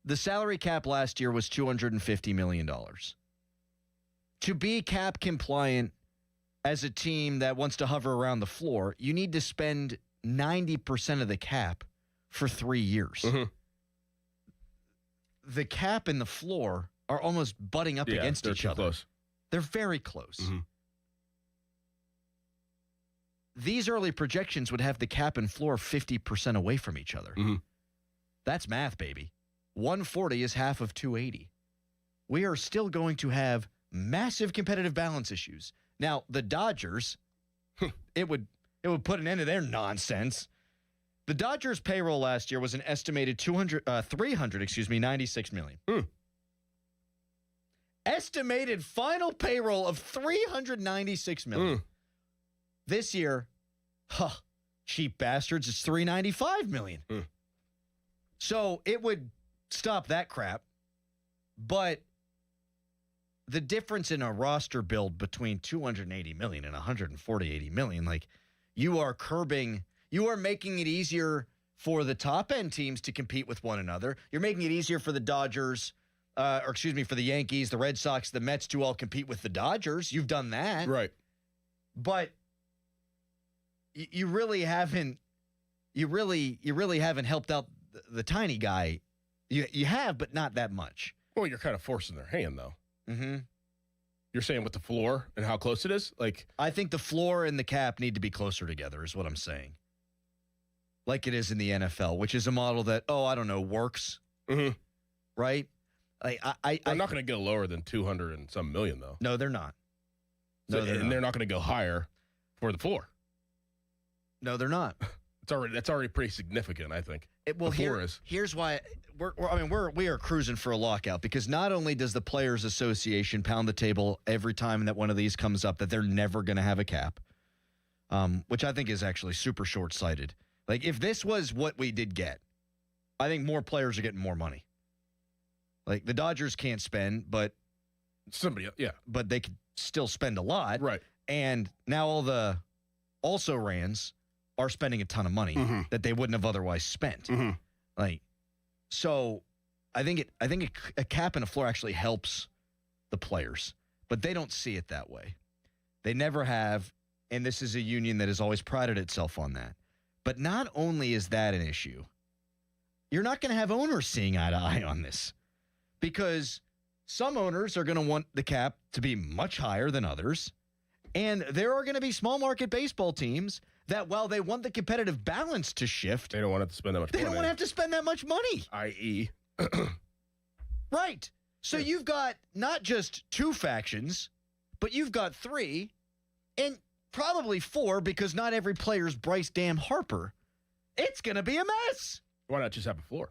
the salary cap last year was $250 million. To be cap compliant as a team that wants to hover around the floor, you need to spend 90% of the cap for 3 years. Mm-hmm. the cap and the floor are almost butting up against each other. Close. They're very close. Mm-hmm. These early projections would have the cap and floor 50% away from each other. Mm-hmm. That's math, baby. 140 is half of 280. We are still going to have massive competitive balance issues. Now, the Dodgers, it would put an end to their nonsense. The Dodgers payroll last year was an estimated 96 million. Estimated final payroll of 396 million. This year, cheap bastards, it's 395 million. So it would stop that crap. But the difference in a roster build between 280 million and 180 million, like you are making it easier for the top end teams to compete with one another. You're making it easier for the Dodgers, for the Yankees, the Red Sox, the Mets to all compete with the Dodgers. You've done that. Right. But you really haven't helped out the tiny guy. You have, but not that much. Well, you're kind of forcing their hand, though. Mm-hmm. You're saying with the floor and how close it is? Like, I think the floor and the cap need to be closer together is what I'm saying. Like it is in the NFL, which is a model that, works. Mm-hmm. Right? I'm not going to go lower than 200 and some million, though. No, they're not. They're not going to go higher for the floor. No, they're not. That's already pretty significant, I think. Here's why we are cruising for a lockout, because not only does the Players Association pound the table every time that one of these comes up that they're never going to have a cap, which I think is actually super short-sighted. Like, if this was what we did get, I think more players are getting more money. Like, the Dodgers can't spend, but but they could still spend a lot, right? And now all the also-rans are spending a ton of money that they wouldn't have otherwise spent. Like, so I think a cap and a floor actually helps the players, but they don't see it that way. They never have, and this is a union that has always prided itself on that. But not only is that an issue, you're not going to have owners seeing eye to eye on this, because some owners are going to want the cap to be much higher than others, and there are going to be small market baseball teams that, while they want the competitive balance to shift, they don't want to spend that much money. They don't want to have to spend that much money. I.e. Right. So you've got not just two factions, but you've got three, and probably four, because not every player's Bryce Damn Harper. It's going to be a mess. Why not just have a floor?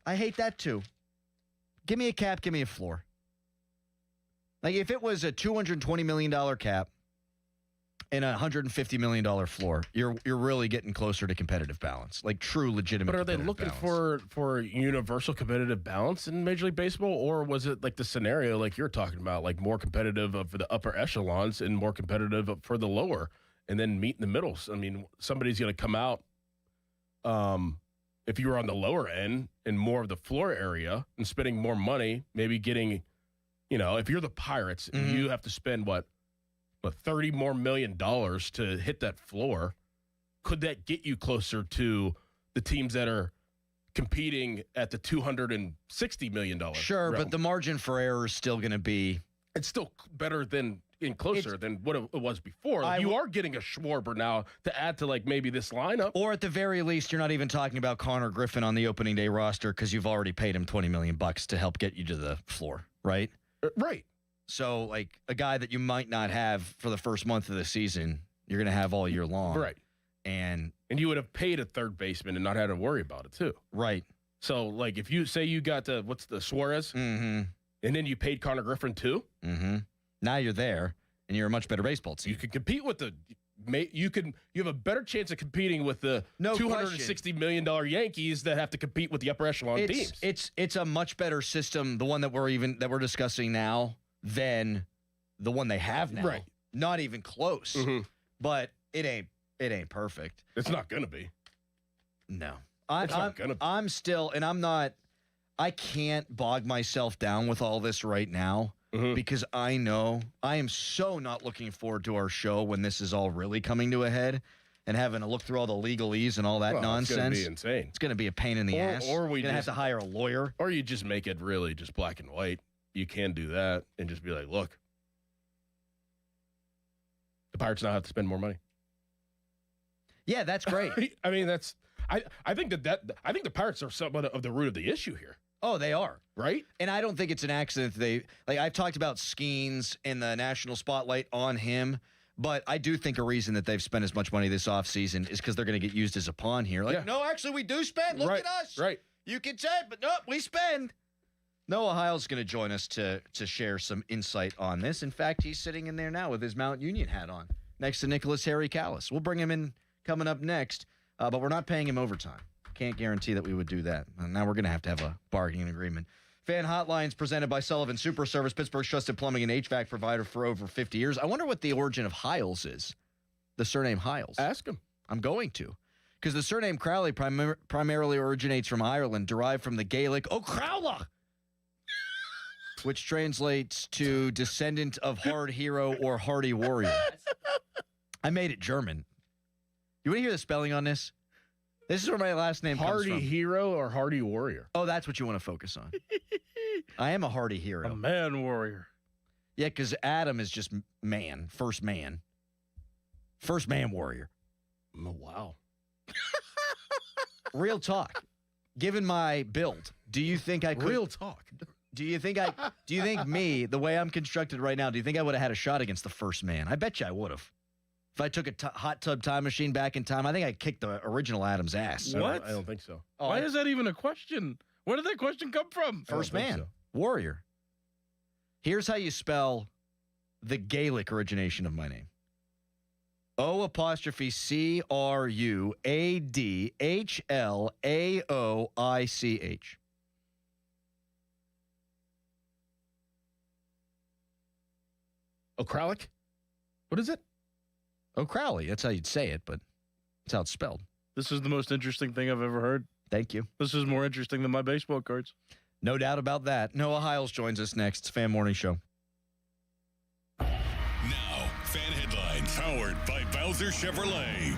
I hate that too. Give me a cap, give me a floor. Like, if it was a $220 million cap and a $150 million floor, you're really getting closer to competitive balance, like true legitimate. But are they looking for universal competitive balance in Major League Baseball, or was it like the scenario like you're talking about, like more competitive for the upper echelons and more competitive for the lower, and then meet in the middle? I mean, somebody's going to come out. If you were on the lower end and more of the floor area and spending more money, maybe getting, if you're the Pirates and you have to spend what $30 more million to hit that floor, could that get you closer to the teams that are competing at the $260 million? Sure, realm? but the margin for error is still going to be. It's still better than closer than what it was before. You are getting a Schwarber now to add to maybe this lineup. Or at the very least, you're not even talking about Connor Griffin on the opening day roster, because you've already paid him $20 million to help get you to the floor, right? Right. So, like, a guy that you might not have for the first month of the season, you're going to have all year long. Right. And you would have paid a third baseman and not had to worry about it, too. Right. So, like, if you say you got the Suarez, and then you paid Connor Griffin, too? Now you're there, and you're a much better baseball team. You can compete with you have a better chance of competing with the $260 million Yankees that have to compete with the upper echelon teams. It's a much better system, the one that we're discussing now, than the one they have now. Right. Not even close. But it ain't perfect. It's not gonna be. No. I'm still, and I'm not. I can't bog myself down with all this right now. Because I know I am so not looking forward to our show when this is all really coming to a head. and having to look through all the legalese and all that nonsense. It's going to be insane. It's going to be a pain in the ass. Or we You're going to have to hire a lawyer. Or you just make it really just black and white. You can do that and just be like, look, the Pirates now have to spend more money. Yeah, that's great. I mean, I think I think the Pirates are somewhat of the root of the issue here. Oh, they are. Right? And I don't think it's an accident I've talked about Skeens and the national spotlight on him, but I do think a reason that they've spent as much money this offseason is because they're going to get used as a pawn here. No, actually, we do spend. Look at us. Right. You can say, but no, we spend. Noah Heil's going to join us to share some insight on this. In fact, he's sitting in there now with his Mount Union hat on next to Nicholas Harry Callis. We'll bring him in coming up next, but we're not paying him overtime. Can't guarantee that we would do that. Now we're going to have a bargaining agreement. Fan Hotlines presented by Sullivan Super Service, Pittsburgh's trusted plumbing and HVAC provider for over 50 years. I wonder what the origin of Hiles is, the surname Hiles. Ask him. I'm going to. Because the surname Crowley primarily originates from Ireland, derived from the Gaelic O'Crowla, which translates to descendant of hard hero or hardy warrior. I made it German. You want to hear the spelling on this? This is where my last name comes from. Hardy hero or hardy warrior? Oh, that's what you want to focus on. I am a hardy hero. A man warrior. Yeah, because Adam is just man, first man. First man warrior. Oh, wow. Real talk. Given my build, do you think I could... Real talk. Do you think me, the way I'm constructed right now, do you think I would have had a shot against the first man? I bet you I would have. If I took a hot tub time machine back in time, I think I'd kick the original Adam's ass. What? I don't think so. Why is that even a question? Where did that question come from? First man. Warrior. Here's how you spell the Gaelic origination of my name. O''Cruadhlaoich. O'Crowlick? What is it? O'Crowley. That's how you'd say it, but that's how it's spelled. This is the most interesting thing I've ever heard. Thank you. This is more interesting than my baseball cards. No doubt about that. Noah Hiles joins us next. It's Fan Morning Show. Now, Fan Headlines, powered by Bowser Chevrolet.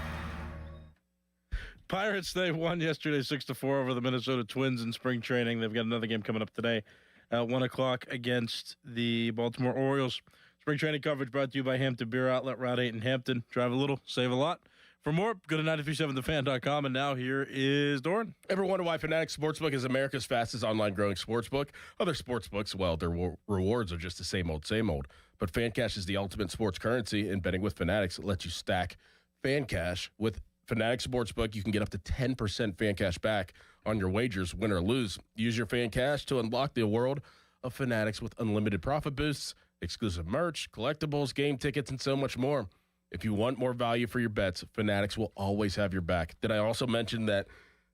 Pirates, they won yesterday 6-4 over the Minnesota Twins in spring training. They've got another game coming up today at 1 o'clock against the Baltimore Orioles. Spring training coverage brought to you by Hampton Beer Outlet, Route 8 in Hampton. Drive a little, save a lot. For more, go to 937thefan.com. And now here is Doran. Ever wonder why Fanatics Sportsbook is America's fastest online growing sportsbook? Other sportsbooks, well, their rewards are just the same old, same old. But FanCash is the ultimate sports currency, and betting with Fanatics lets you stack FanCash. With Fanatics Sportsbook, you can get up to 10% FanCash back on your wagers, win or lose. Use your FanCash to unlock the world of Fanatics with unlimited profit boosts, exclusive merch, collectibles, game tickets, and so much more. If you want more value for your bets, Fanatics will always have your back. Did I also mention that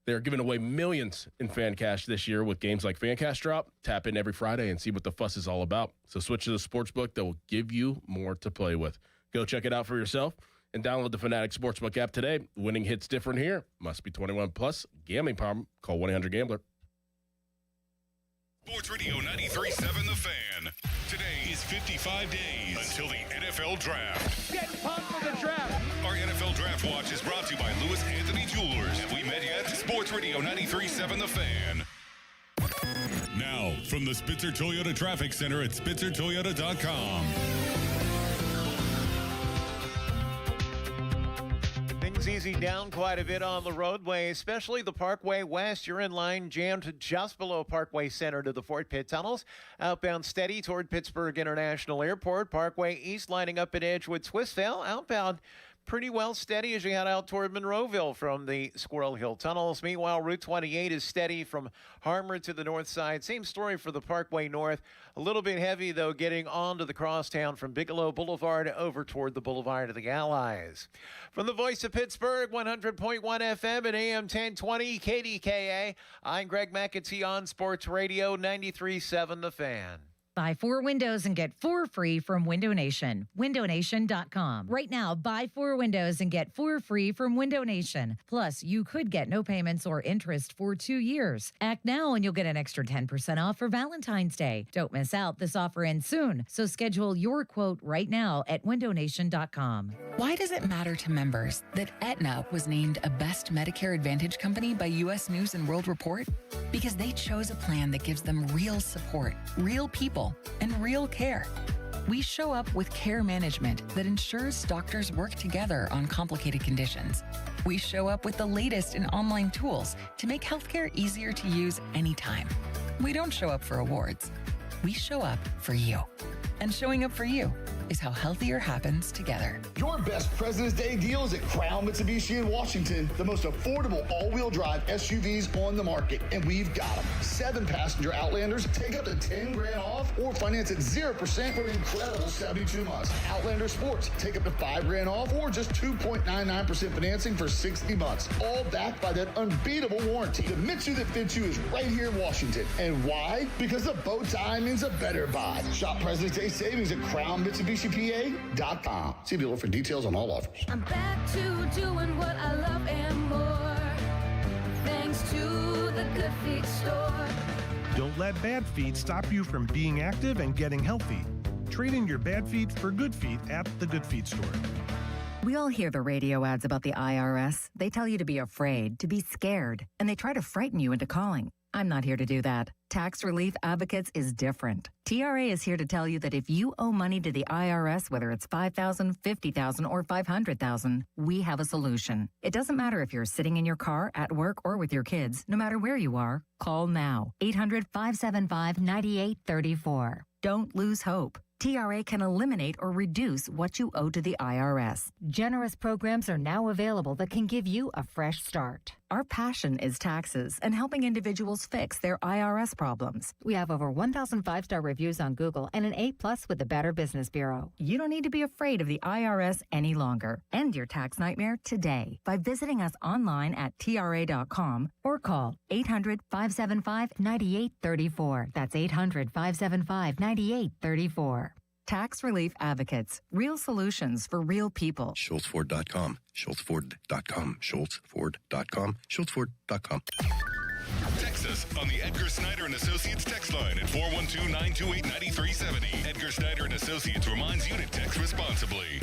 they're giving away millions in fan cash this year with games like Fan Cash Drop? Tap in every Friday and see what the fuss is all about. So switch to the sportsbook that will give you more to play with. Go check it out for yourself and download the Fanatics Sportsbook app today. Winning hits different here. Must be 21 plus. Gambling problem. Call 1-800-GAMBLER. Sports Radio 93.7 The Fan. Today is 55 days until the NFL Draft. Get pumped for the draft. Our NFL Draft Watch is brought to you by Lewis Anthony Jewelers. Have we met yet? Sports Radio 93.7 The Fan. Now, from the Spitzer Toyota Traffic Center at SpitzerToyota.com. Things easy down quite a bit on the roadway, especially the Parkway West. You're in line jammed just below Parkway Center to the Fort Pitt Tunnels. Outbound steady toward Pittsburgh International Airport. Parkway East lining up at Edgewood Swissvale. Outbound pretty well steady as you head out toward Monroeville from the Squirrel Hill Tunnels. Meanwhile, Route 28 is steady from Harmer to the north side. Same story for the Parkway North. A little bit heavy, though, getting onto the crosstown from Bigelow Boulevard over toward the Boulevard of the Allies. From the voice of Pittsburgh, 100.1 FM and AM 1020 KDKA, I'm Greg McAtee on Sports Radio 93.7 The Fan. Buy 4 windows and get 4 free from Window Nation. WindowNation.com. Right now, buy 4 windows and get 4 free from Window Nation. Plus, you could get no payments or interest for 2 years. Act now and you'll get an extra 10% off for Valentine's Day. Don't miss out. This offer ends soon. So schedule your quote right now at WindowNation.com. Why does it matter to members that Aetna was named a Best Medicare Advantage company by U.S. News & World Report? Because they chose a plan that gives them real support, real people, and real care. We show up with care management that ensures doctors work together on complicated conditions. We show up with the latest in online tools to make healthcare easier to use anytime. We don't show up for awards. We show up for you. And showing up for you is how healthier happens together. Your best President's Day deal is at Crown Mitsubishi in Washington, the most affordable all-wheel drive SUVs on the market, and we've got them. 7-passenger Outlanders take up to 10 grand off or finance at 0% for an incredible 72 months. Outlander Sports take up to 5 grand off or just 2.99% financing for 60 months. All backed by that unbeatable warranty. The Mitsu that fits you is right here in Washington. And why? Because a bow tie means a better buy. Shop President's Day savings at CrownMitsubishiPA.com. See dealer for details on all offers. I'm back to doing what I love and more, thanks to the Good Feet store. Don't let bad feet stop you from being active and getting healthy. Trade in your bad feet for good feet at the Good Feet store. We all hear the radio ads about the IRS. They tell you to be afraid, to be scared, and they try to frighten you into calling. I'm not here to do that. Tax Relief Advocates is different. TRA is here to tell you that if you owe money to the IRS, whether it's $5,000, $50,000, or $500,000, we have a solution. It doesn't matter if you're sitting in your car, at work, or with your kids. No matter where you are, call now. 800-575-9834. Don't lose hope. TRA can eliminate or reduce what you owe to the IRS. Generous programs are now available that can give you a fresh start. Our passion is taxes and helping individuals fix their IRS problems. We have over 1,000 5-star reviews on Google and an A+ with the Better Business Bureau. You don't need to be afraid of the IRS any longer. End your tax nightmare today by visiting us online at TRA.com or call 800-575-9834. That's 800-575-9834. Tax Relief Advocates. Real solutions for real people. SchultzFord.com. SchultzFord.com. SchultzFord.com. SchultzFord.com. Text us on the Edgar Snyder and Associates text line at 412-928-9370. Edgar Snyder and Associates reminds you to text responsibly.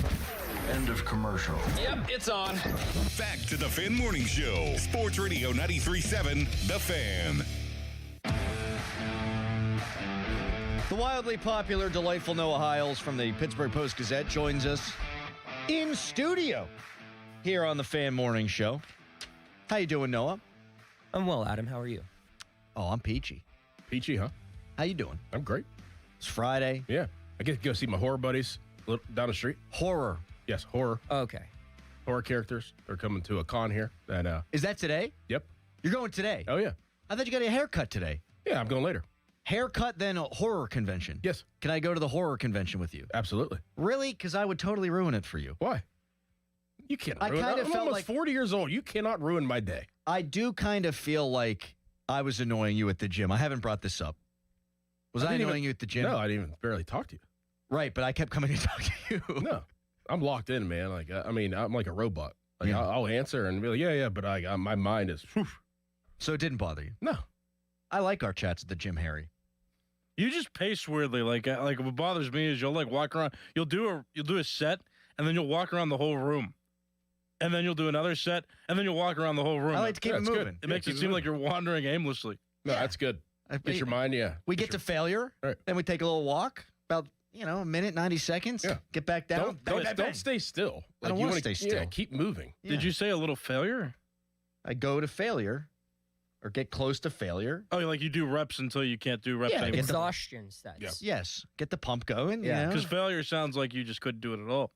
End of commercial. Yep, it's on. Back to the Fan Morning Show. Sports Radio 93.7, The Fan. The wildly popular, delightful Noah Hiles from the Pittsburgh Post-Gazette joins us in studio here on the Fan Morning Show. How you doing, Noah? I'm well, Adam. How are you? Oh, I'm peachy. Peachy, huh? How you doing? I'm great. It's Friday. Yeah. I get to go see my horror buddies down the street. Horror? Yes, horror. Okay. Horror characters. They're coming to a con here. And, is that today? Yep. You're going today? Oh, yeah. I thought you got a haircut today. Yeah, I'm going later. Haircut, then a horror convention. Yes. Can I go to the horror convention with you? Absolutely. Really? Because I would totally ruin it for you. Why? You can't ruin it. I'm almost felt like 40 years old. You cannot ruin my day. I do kind of feel like I was annoying you at the gym. I haven't brought this up. Was I annoying you at the gym? No, I didn't even barely talk to you. Right, but I kept coming to talk to you. No. I'm locked in, man. Like, I mean, I'm like a robot. Like, yeah. I'll answer and be like, yeah, but my mind is... Whew. So it didn't bother you? No. I like our chats at the gym, Harry. You just pace weirdly. Like what bothers me is you'll like walk around. You'll do a set, and then you'll walk around the whole room, and then you'll do another set, and then you'll walk around the whole room. I like to keep it moving. Good. It makes it seem like you're wandering aimlessly. No, that's good. Get your mind, We get to failure, then we take a little walk, about a minute, 90 seconds. Yeah. Get back down. Don't stay still. Like, I don't want to stay still. Yeah, keep moving. Yeah. Did you say a little failure? I go to failure. Or get close to failure. Oh, like you do reps until you can't do reps anymore. Exhaustion sets. Yeah. Yes. Get the pump going. Yeah. Because failure sounds like you just couldn't do it at all.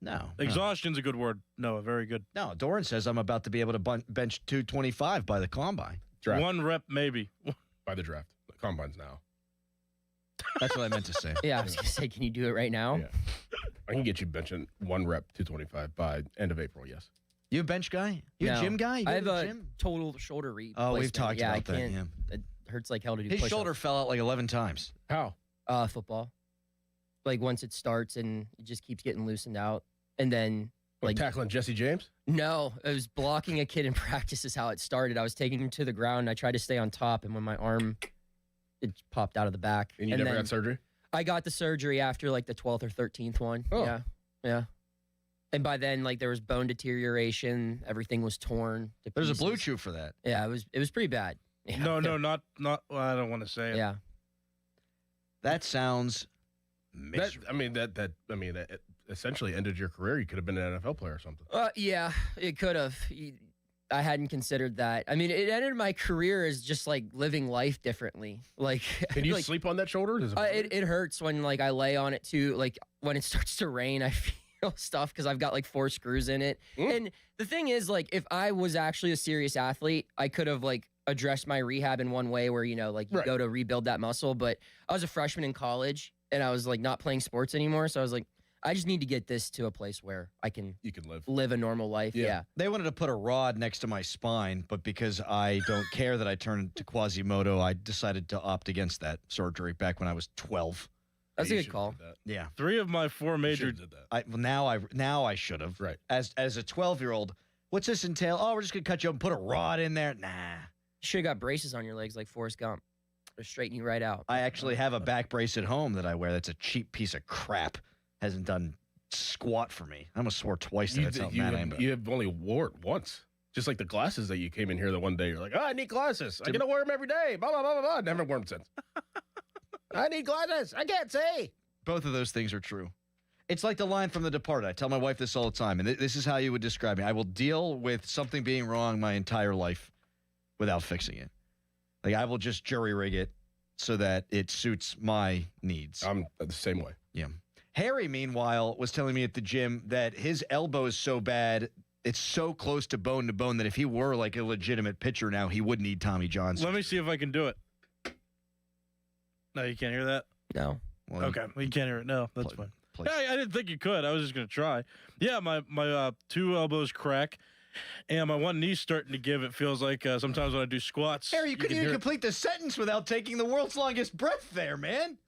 No. Exhaustion's a good word. No, very good. No, Doran says I'm about to be able to bench 225 by the combine. Draft. One rep, maybe. By the draft. The combine's now. That's what I meant to say. Yeah, I was going to say, can you do it right now? Yeah. I can get you benching one rep, 225 by end of April, yes. You a bench guy? You a gym guy? I have a total shoulder replacement. Oh, we've talked about that. It hurts like hell to do His push-ups. shoulder fell out like 11 times. How? Football. Like once it starts and it just keeps getting loosened out. And then like tackling Jesse James? No, it was blocking a kid in practice is how it started. I was taking him to the ground and I tried to stay on top, and when my arm it popped out of the back. And you never got surgery? I got the surgery after like the 12th or 13th one. Oh. Yeah. And by then, like there was bone deterioration, everything was torn to There's a pieces. Blue Chew for that. Yeah, it was pretty bad. Yeah. No, not. Well, I don't want to say it. Yeah. That sounds miserable. That essentially ended your career. You could have been an NFL player or something. Yeah, it could have. I hadn't considered that. I mean, it ended my career as just like living life differently. Like, Can you like, sleep on that shoulder? Does it hurts when like I lay on it too. Like when it starts to rain, I feel stuff because I've got like 4 screws in it. And the thing is, like, if I was actually a serious athlete, I could have like addressed my rehab in one way where, you know, like you go to rebuild that muscle. But I was a freshman in college and I was like not playing sports anymore. So I was like, I just need to get this to a place where you can live a normal life. Yeah. They wanted to put a rod next to my spine, but because I don't care that I turned to Quasimodo, I decided to opt against that surgery back when I was 12. That's a good call. Yeah. 3 of my 4 major. Now I should have. Right. As a 12-year-old, what's this entail? Oh, we're just gonna cut you up and put a rod in there. Nah. You should have got braces on your legs like Forrest Gump. They'll straighten you right out. I actually have a back brace at home that I wear. That's a cheap piece of crap. Hasn't done squat for me. I almost swore twice that that's how mad I am. You have only wore it once. Just like the glasses that you came in here the one day. You're like, I need glasses. I gotta wear them every day. Blah, blah, blah, blah, blah. Never worn them since. I need glasses. I can't see. Both of those things are true. It's like the line from The Departed. I tell my wife this all the time, and this is how you would describe me. I will deal with something being wrong my entire life without fixing it. Like, I will just jury rig it so that it suits my needs. I'm the same way. Yeah. Harry, meanwhile, was telling me at the gym that his elbow is so bad, it's so close to bone that if he were like a legitimate pitcher now, he would need Tommy John. Let me see if I can do it. No, you can't hear that? No. Well, okay. Well, you can't hear it. No, that's fine. Yeah, I didn't think you could. I was just going to try. Yeah, my 2 elbows crack, and my one knee's starting to give. It feels like sometimes when I do squats. Harry, you couldn't even complete the sentence without taking the world's longest breath there, man.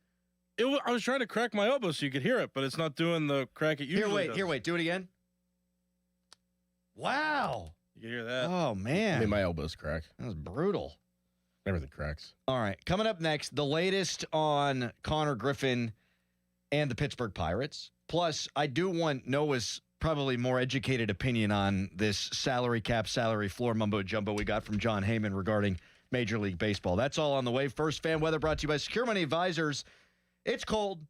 I was trying to crack my elbow so you could hear it, but it's not doing the crack it usually does. Here, wait. Do it again. Wow. You can hear that. Oh, man. My elbows crack. That was brutal. Everything cracks. All right. Coming up next, the latest on Connor Griffin and the Pittsburgh Pirates. Plus, I do want Noah's probably more educated opinion on this salary cap, salary floor mumbo jumbo we got from John Heyman regarding Major League Baseball. That's all on the way. First, fan weather brought to you by Secure Money Advisors. It's cold,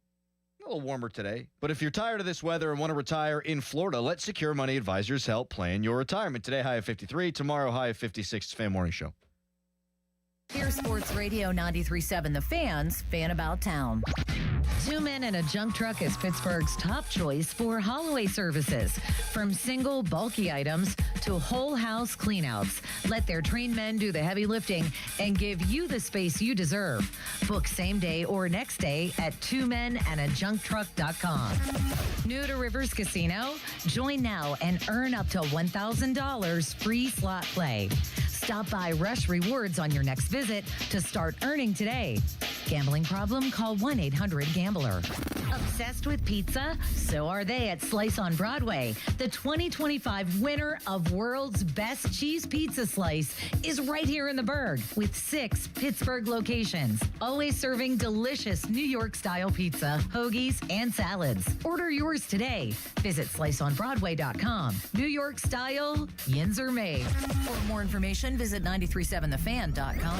a little warmer today, but if you're tired of this weather and want to retire in Florida, let Secure Money Advisors help plan your retirement. Today, high of 53. Tomorrow, high of 56. It's Fan Morning Show. Here's Sports Radio 93.7, The Fans, Fan About Town. 2 Men and a Junk Truck is Pittsburgh's top choice for haul-away services. From single, bulky items to whole house cleanouts. Let their trained men do the heavy lifting and give you the space you deserve. Book same day or next day at 2menandajuncktruck.com. New to Rivers Casino? Join now and earn up to $1,000 free slot play. Stop by Rush Rewards on your next visit to start earning today. Gambling problem? Call 1-800-GAMBLER. Obsessed with pizza? So are they at Slice on Broadway. The 2025 winner of World's Best Cheese Pizza Slice is right here in the Berg with 6 Pittsburgh locations. Always serving delicious New York-style pizza, hoagies, and salads. Order yours today. Visit sliceonbroadway.com. New York style, yins are made. For more information, visit 937thefan.com.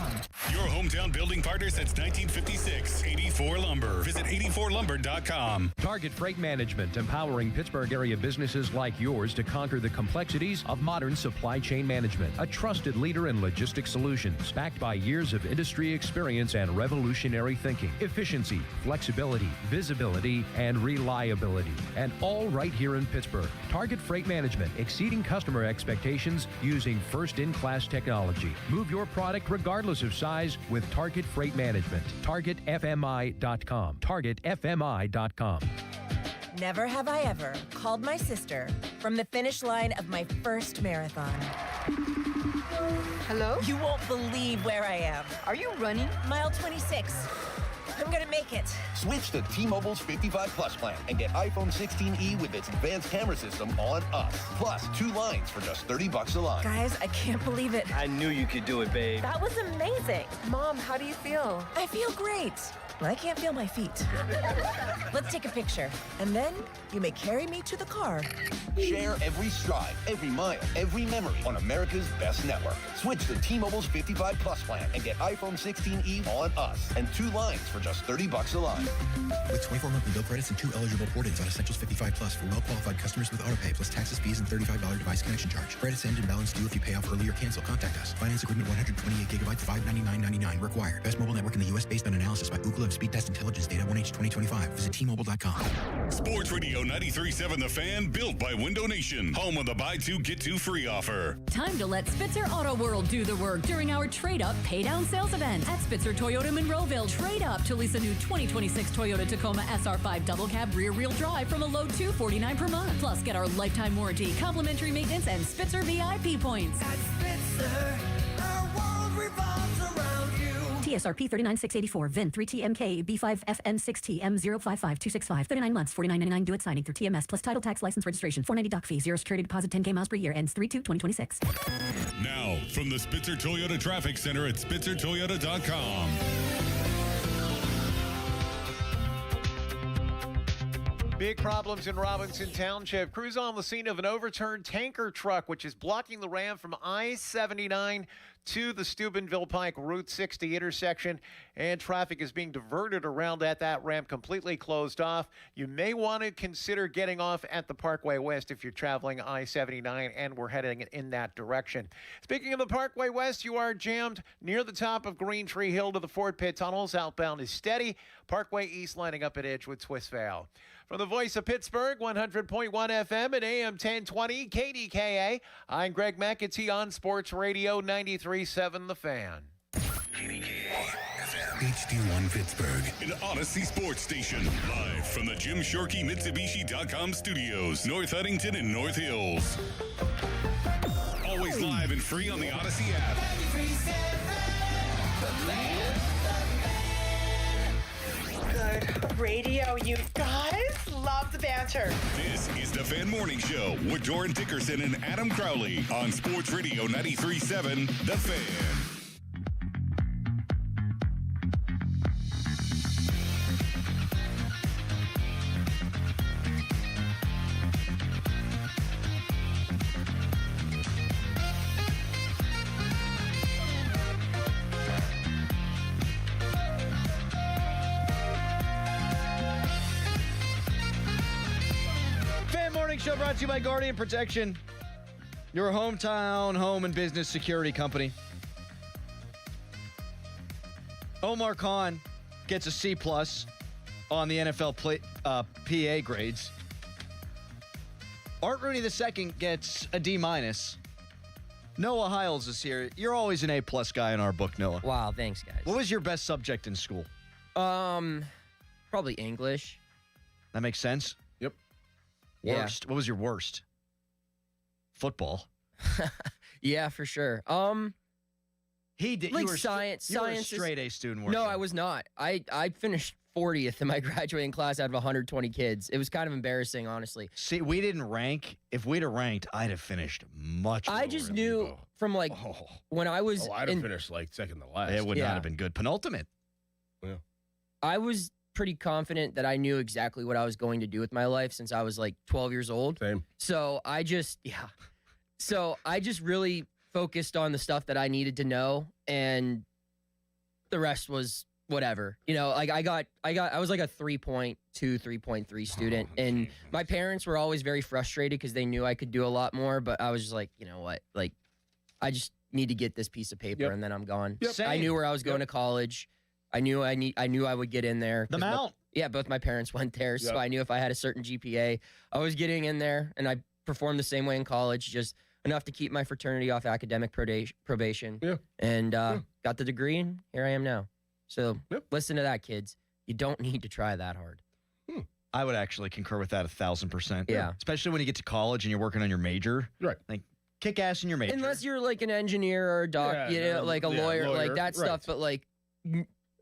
Your hometown building partner since 1956. 84 Lumber. Visit 84lumber.com. Target Freight Management, empowering Pittsburgh area businesses like yours to conquer the complexities of modern supply chain management. A trusted leader in logistics solutions, backed by years of industry experience and revolutionary thinking. Efficiency, flexibility, visibility, and reliability. And all right here in Pittsburgh. Target Freight Management, exceeding customer expectations using first-in-class technology. Move your product regardless of size with Target Freight Management. TargetFMI.com. TargetFMI.com. Never have I ever called my sister from the finish line of my first marathon. Hello? You won't believe where I am. Are you running? Mile 26. I'm gonna make it. Switch to T-Mobile's 55 Plus plan and get iPhone 16e with its advanced camera system on us. Plus, 2 lines for just $30 a line. Guys, I can't believe it. I knew you could do it, babe. That was amazing. Mom, how do you feel? I feel great. But I can't feel my feet. Let's take a picture. And then you may carry me to the car. Share every stride, every mile, every memory on America's best network. Switch to T-Mobile's 55 Plus plan and get iPhone 16e on us and 2 lines for just $30 a line. With 24 monthly bill credits and 2 eligible port-ins on Essentials 55 Plus for well-qualified customers with autopay plus taxes, fees, and $35 device connection charge. Credits end and balance due if you pay off early or cancel. Contact us. Finance agreement 128 gigabytes, $599.99 required. Best mobile network in the U.S. based on analysis by Ookla of Speed Test Intelligence data 1H 2025. Visit T-Mobile.com. Sports Radio 93.7 The Fan, built by Window Nation. Home of the buy 2, get 2 free offer. Time to let Spitzer Auto World do the work during our Trade Up, Pay Down sales event. At Spitzer Toyota Monroeville, trade up to lease a new 2026 Toyota Tacoma SR5 double cab rear wheel drive from a low $249 per month. Plus, get our lifetime warranty, complimentary maintenance, and Spitzer VIP points. At Spitzer, our world revolves around you. TSRP 39684, VIN 3TMK B5FN6TM055265. 39 months, $49.99 due at signing through TMS plus title tax license registration. $490 doc fee, 0 security deposit, 10K miles per year, ends 3/2/2026. Now, from the Spitzer Toyota Traffic Center at SpitzerToyota.com. Big problems in Robinson Township. Crews on the scene of an overturned tanker truck, which is blocking the ramp from I-79 to the Steubenville Pike Route 60 intersection, and traffic is being diverted around at that ramp, completely closed off. You may want to consider getting off at the Parkway West if you're traveling I-79 and we're heading in that direction. Speaking of the Parkway West, you are jammed near the top of Green Tree Hill to the Fort Pitt tunnels. Outbound is steady. Parkway East lining up at Edgewood Swissvale. From the voice of Pittsburgh, 100.1 FM and AM 1020 KDKA, I'm Greg McAtee on Sports Radio 93.7 The Fan. HD1 Pittsburgh, an Odyssey Sports Station. Live from the Jim Shorkey Mitsubishi.com studios, North Huntington and North Hills. Always live and free on the Odyssey app. Good radio, you guys. Love the banter. This is the Fan Morning Show with Doran Dickerson and Adam Crowley on Sports Radio 93.7 The Fan. Show brought to you by Guardian Protection, your hometown home and business security company. Omar Khan gets a C+ on the NFL PA grades. Art Rooney II gets a D-. Noah Hiles is here. You're always an A+ guy in our book, Noah. Wow, thanks, guys. What was your best subject in school? Probably English. That makes sense. Yep. Worst. Yeah. What was your worst? Football. Yeah, for sure. He did. Like you were science. You were a straight A student. No, I was not. I finished 40th in my graduating class out of 120 kids. It was kind of embarrassing, honestly. See, we didn't rank. If we'd have ranked, I'd have finished much. I just knew from like when I was. I'd have finished like second to last. It would not have been good. Penultimate. Yeah. I was pretty confident that I knew exactly what I was going to do with my life since I was like 12 years old. Same. So I just really focused on the stuff that I needed to know, and the rest was whatever. You know, like I was like a 3.2, 3.3 student, and my parents were always very frustrated because they knew I could do a lot more, but I was just like, you know what? Like, I just need to get this piece of paper and then I'm gone. Yep. I knew where I was going to college. I knew I would get in there. The Mount. Both my parents went there, so I knew if I had a certain GPA, I was getting in there, and I performed the same way in college, just enough to keep my fraternity off academic probation. Yeah. And got the degree, and here I am now. So listen to that, kids. You don't need to try that hard. I would actually concur with that 1,000%. Yeah. Especially when you get to college and you're working on your major. Right. Like, kick ass in your major. Unless you're like an engineer or a doc, like a lawyer, like that stuff. But like,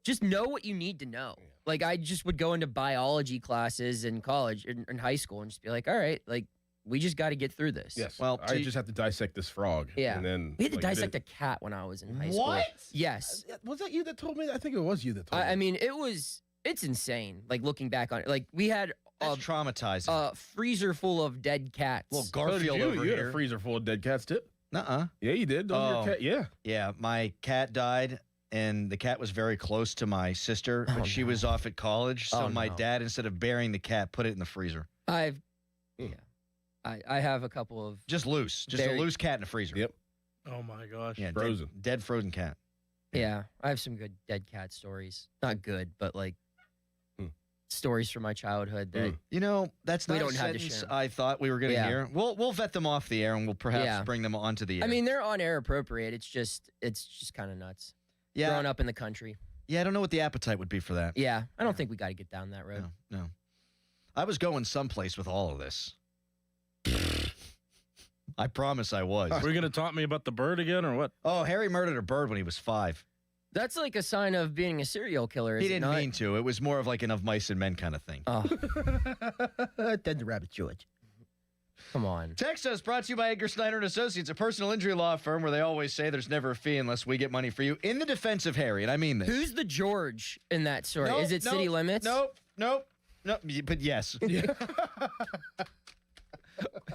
just know what you need to know. Like, I just would go into biology classes in college, in high school, and just be like, all right, like, we just got to get through this. Yes. Well, I just have to dissect this frog. Yeah. And then we had to like, dissect a cat when I was in high school. What? Yes. Was that you that told me? I think it was you that told me. I mean, it's insane. Like, looking back on it, like, we had traumatizing. A freezer full of dead cats. Well, Garfield over you here. had a freezer full of dead cats too. Nuh-uh. Yeah, you did. Your cat, yeah. Yeah, my cat died, and the cat was very close to my sister, but she was off at college. So my dad, instead of burying the cat, put it in the freezer. I have a couple of Just loose. Just a loose cat in a freezer. Yep. Oh my gosh. Yeah, Frozen. Dead frozen cat. Yeah, I have some good dead cat stories. Not good, but like stories from my childhood that You know, that's we not don't a have to sentence share. I thought we were going to Yeah. hear. We'll vet them off the air, and we'll perhaps Yeah. bring them onto the air. I mean, they're on air appropriate. It's just kind of nuts. Yeah. Growing up in the country. Yeah, I don't know what the appetite would be for that. Yeah, I don't think we got to get down that road. No. I was going someplace with all of this. I promise I was. Were you going to taunt me about the bird again or what? Oh, Harry murdered a bird when he was 5. That's like a sign of being a serial killer. Is He it didn't not? mean to. It was more of like an of mice and men kind of thing. Oh, Dead the rabbit, George. come on. Text us, brought to you by Edgar Snyder & Associates, a personal injury law firm where they always say there's never a fee unless we get money for you. In the defense of Harry, and I mean this. Who's the George in that story? Nope, Is it nope, City Limits? Nope. But yes.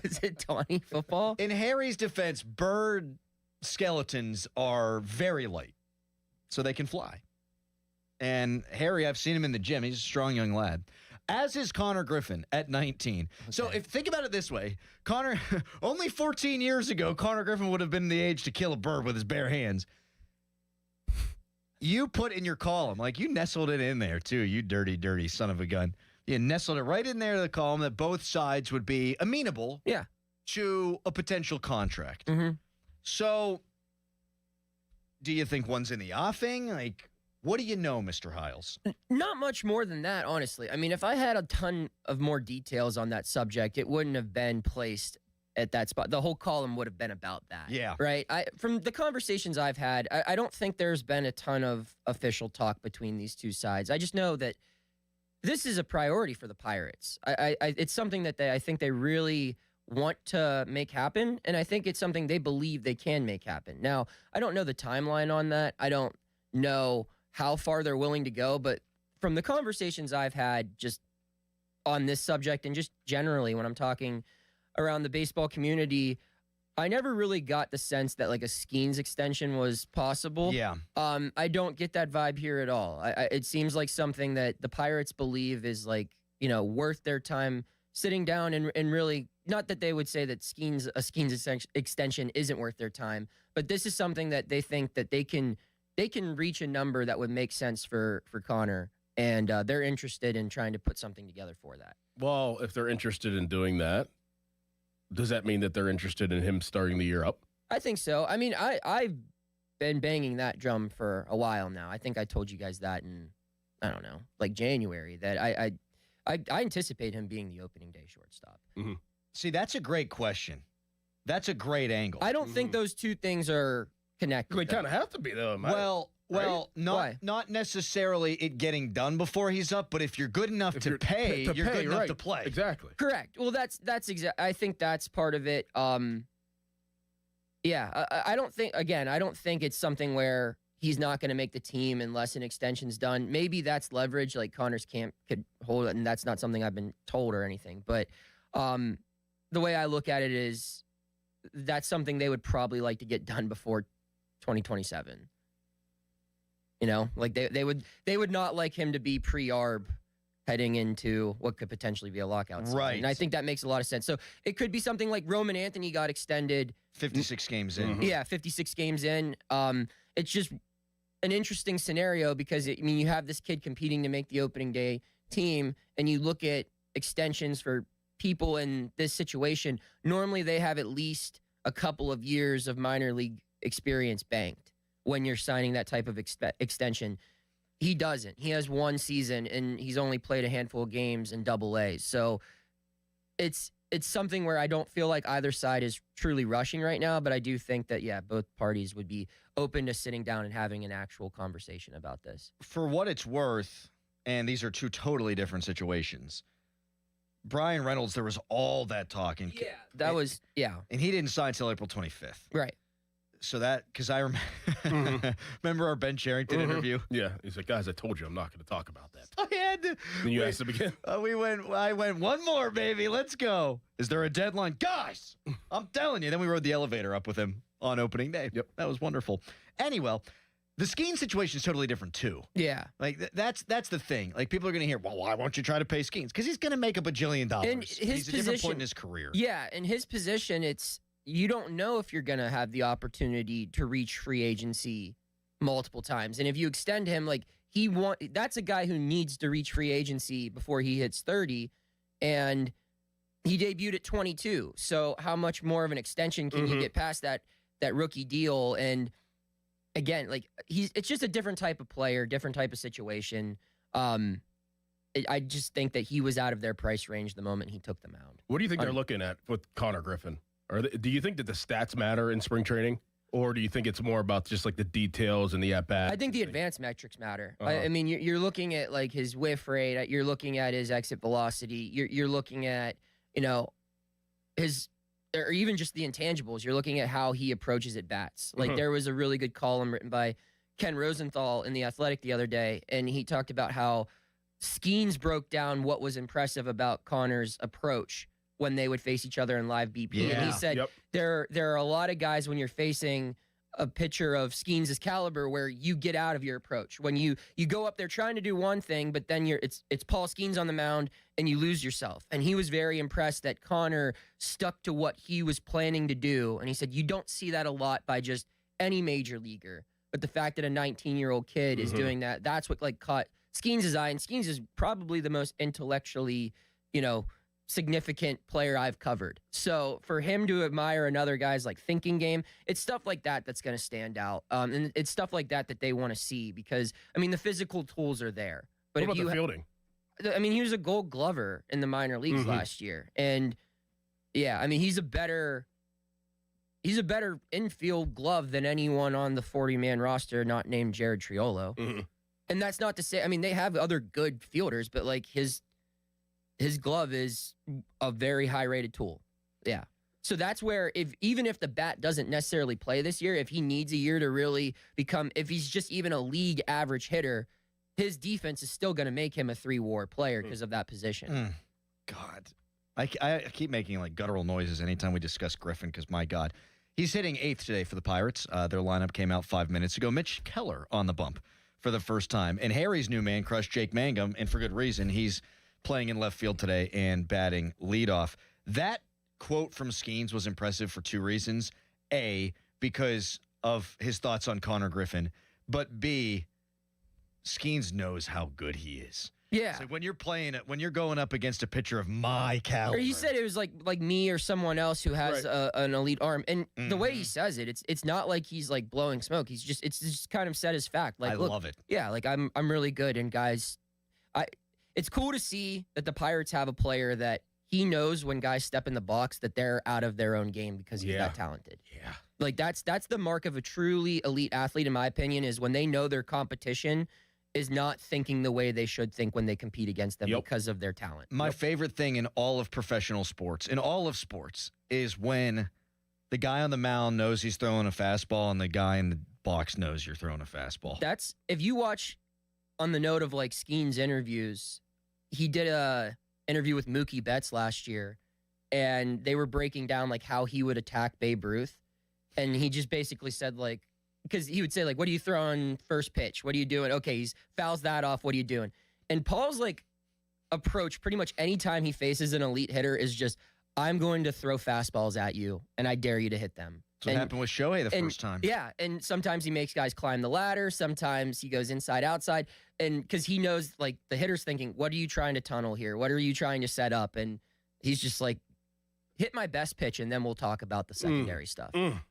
Is it Tawny Football? In Harry's defense, bird skeletons are very light, so they can fly. And Harry, I've seen him in the gym. He's a strong young lad. As is Connor Griffin at 19. So if think about it this way, Connor, only 14 years ago, Connor Griffin would have been the age to kill a bird with his bare hands. You put in your column, like you nestled it in there too, you dirty, dirty son of a gun. You nestled it right in there to the column that both sides would be amenable to a potential contract. So do you think one's in the offing? Like, what do you know, Mr. Hiles? Not much more than that, honestly. I mean, if I had a ton of more details on that subject, it wouldn't have been placed at that spot. The whole column would have been about that. Yeah. Right? From the conversations I've had, I don't think there's been a ton of official talk between these two sides. I just know that this is a priority for the Pirates. It's something that I think they really want to make happen, and I think it's something they believe they can make happen. Now, I don't know the timeline on that. I don't know how far they're willing to go, but from the conversations I've had just on this subject and just generally when I'm talking around the baseball community, I never really got the sense that like a Skeens extension was possible. Yeah. I don't get that vibe here at all. It seems like something that the Pirates believe is like, worth their time sitting down and really, not that they would say that a Skeens extension isn't worth their time, but this is something that they think that they can reach a number that would make sense for Connor, and they're interested in trying to put something together for that. Well, if they're interested in doing that, does that mean that they're interested in him starting the year up? I think so. I mean, I've been banging that drum for a while now. I think I told you guys that in, I don't know, like January, that I anticipate him being the opening day shortstop. Mm-hmm. See, that's a great question. That's a great angle. I don't think those two things are connected. They kind of have to be, though. Well, not necessarily it getting done before he's up, but if you're good enough to pay, you're good enough to play. Exactly. Correct. Well, that's I think that's part of it. Yeah, I don't think it's something where he's not going to make the team unless an extension's done. Maybe that's leverage, like Connor's camp could hold it, and that's not something I've been told or anything. But the way I look at it is that's something they would probably like to get done before 2027. Like they would not like him to be pre-arb heading into what could potentially be a lockout season. Right. And I think that makes a lot of sense. So it could be something like Roman Anthony got extended 56 games in. Mm-hmm. Yeah, 56 games in. It's just an interesting scenario because you have this kid competing to make the opening day team, and you look at extensions for people in this situation. Normally they have at least a couple of years of minor league experience banked when you're signing that type of extension. He doesn't. He has one season, and he's only played a handful of games in Double-A. So it's it's something where I don't feel like either side is truly rushing right now, but I do think that, both parties would be open to sitting down and having an actual conversation about this. For what it's worth, and these are two totally different situations, Brian Reynolds, there was all that talk. And And he didn't sign till April 25th. Right. So because I remember our Ben Cherington interview. Yeah, he's like, guys, I told you I'm not going to talk about that. I had to. Then you asked him again. I went, one more, baby. Let's go. Is there a deadline? Guys, I'm telling you. Then we rode the elevator up with him on opening day. Yep. That was wonderful. Anyway, the skiing situation is totally different, too. Yeah. Like, that's the thing. Like, people are going to hear, well, why won't you try to pay Skeens? Because he's going to make a bajillion dollars. And He's a different point in his career. Yeah, in his position, you don't know if you're going to have the opportunity to reach free agency multiple times. And if you extend him, that's a guy who needs to reach free agency before he hits 30. And he debuted at 22. So how much more of an extension can you get past that rookie deal? And again, it's just a different type of player, different type of situation. I just think that he was out of their price range the moment he took the mound. What do you think they're looking at with Connor Griffin? Do you think that the stats matter in spring training? Or do you think it's more about just like the details and the at-bat? I think the advanced metrics matter. Uh-huh. I mean, you're looking at his whiff rate. You're looking at his exit velocity. You're looking at, his, or even just the intangibles. You're looking at how he approaches at bats. There was a really good column written by Ken Rosenthal in The Athletic the other day, and he talked about how Skeens broke down what was impressive about Connor's approach when they would face each other in live BP. And he said there are a lot of guys when you're facing a pitcher of Skeens' caliber where you get out of your approach. When you go up there trying to do one thing, but then it's Paul Skeens on the mound and you lose yourself. And he was very impressed that Connor stuck to what he was planning to do. And he said, you don't see that a lot by just any major leaguer. But the fact that a 19-year-old kid is doing that, that's what caught Skeens' eye. And Skeens is probably the most intellectually, significant player I've covered. So for him to admire another guy's thinking game, it's stuff like that that's going to stand out. And it's stuff like that they want to see because, the physical tools are there. But what about the fielding? He was a Gold Glover in the minor leagues last year. And he's a better infield glove than anyone on the 40-man roster not named Jared Triolo. And that's not to say, they have other good fielders, but his glove is a very high-rated tool. Yeah. So that's where even if the bat doesn't necessarily play this year, if he needs a year to really if he's just even a league average hitter, his defense is still going to make him a 3-WAR player because of that position. God. I keep making guttural noises anytime we discuss Griffin because, my God. He's hitting 8th today for the Pirates. Their lineup came out 5 minutes ago. Mitch Keller on the bump for the first time. And Harry's new man crushed Jake Mangum, and for good reason. He's playing in left field today and batting leadoff. That quote from Skeens was impressive for two reasons. A, because of his thoughts on Connor Griffin, but B, Skeens knows how good he is. Yeah. So when you're going up against a pitcher of my caliber. Or he said it was like me or someone else who has an elite arm. And the way he says it, it's not like he's blowing smoke. It's just kind of said as fact. I love it. Yeah, I'm really good. And guys, it's cool to see that the Pirates have a player that he knows when guys step in the box that they're out of their own game because he's that talented. Yeah. That's the mark of a truly elite athlete, in my opinion, is when they know their competition is not thinking the way they should think when they compete against them because of their talent. My favorite thing in all of professional sports, is when the guy on the mound knows he's throwing a fastball and the guy in the box knows you're throwing a fastball. That's, if you watch on the note of Skeens interviews, he did a interview with Mookie Betts last year, and they were breaking down how he would attack Babe Ruth, and he just basically said because he would say what do you throw on first pitch? What are you doing? Okay, he's fouls that off. What are you doing? And Paul's approach pretty much anytime he faces an elite hitter is just, I'm going to throw fastballs at you, and I dare you to hit them. That's what happened with Shohei the first time. Yeah, and sometimes he makes guys climb the ladder. Sometimes he goes inside, outside. And because he knows, the hitter's thinking, what are you trying to tunnel here? What are you trying to set up? And he's just hit my best pitch, and then we'll talk about the secondary stuff.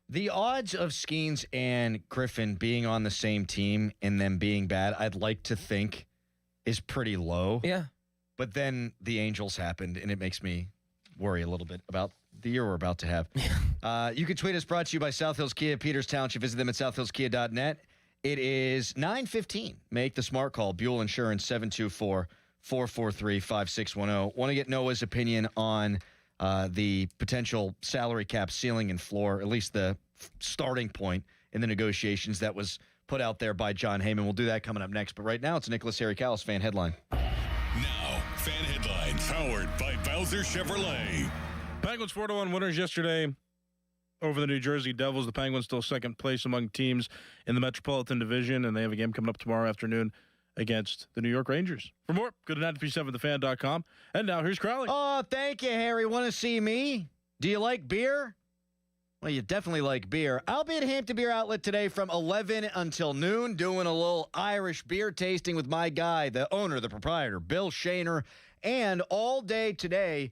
The odds of Skeens and Griffin being on the same team and them being bad, I'd like to think is pretty low. Yeah. But then the Angels happened, and it makes me worry a little bit about the year we're about to have. You can tweet us, brought to you by South Hills Kia, Peters Township. Visit them at southhillskia.net. It is 9:15. Make the smart call. Buell Insurance, 724-443-5610. Want to get Noah's opinion on the potential salary cap ceiling and floor, at least the starting point in the negotiations that was put out there by John Heyman. We'll do that coming up next. But right now, it's a Nicholas Harry Callis fan headline. Now, fan headlines powered by Bowser Chevrolet. Penguins 4-1 winners yesterday over the New Jersey Devils. The Penguins still second place among teams in the Metropolitan Division, and they have a game coming up tomorrow afternoon against the New York Rangers. For more, go to 937thefan.com. And now here's Crowley. Oh, thank you, Harry. Want to see me? Do you like beer? Well, you definitely like beer. I'll be at Hampton Beer Outlet today from 11 until noon doing a little Irish beer tasting with my guy, the owner, the proprietor, Bill Shaner. And all day today,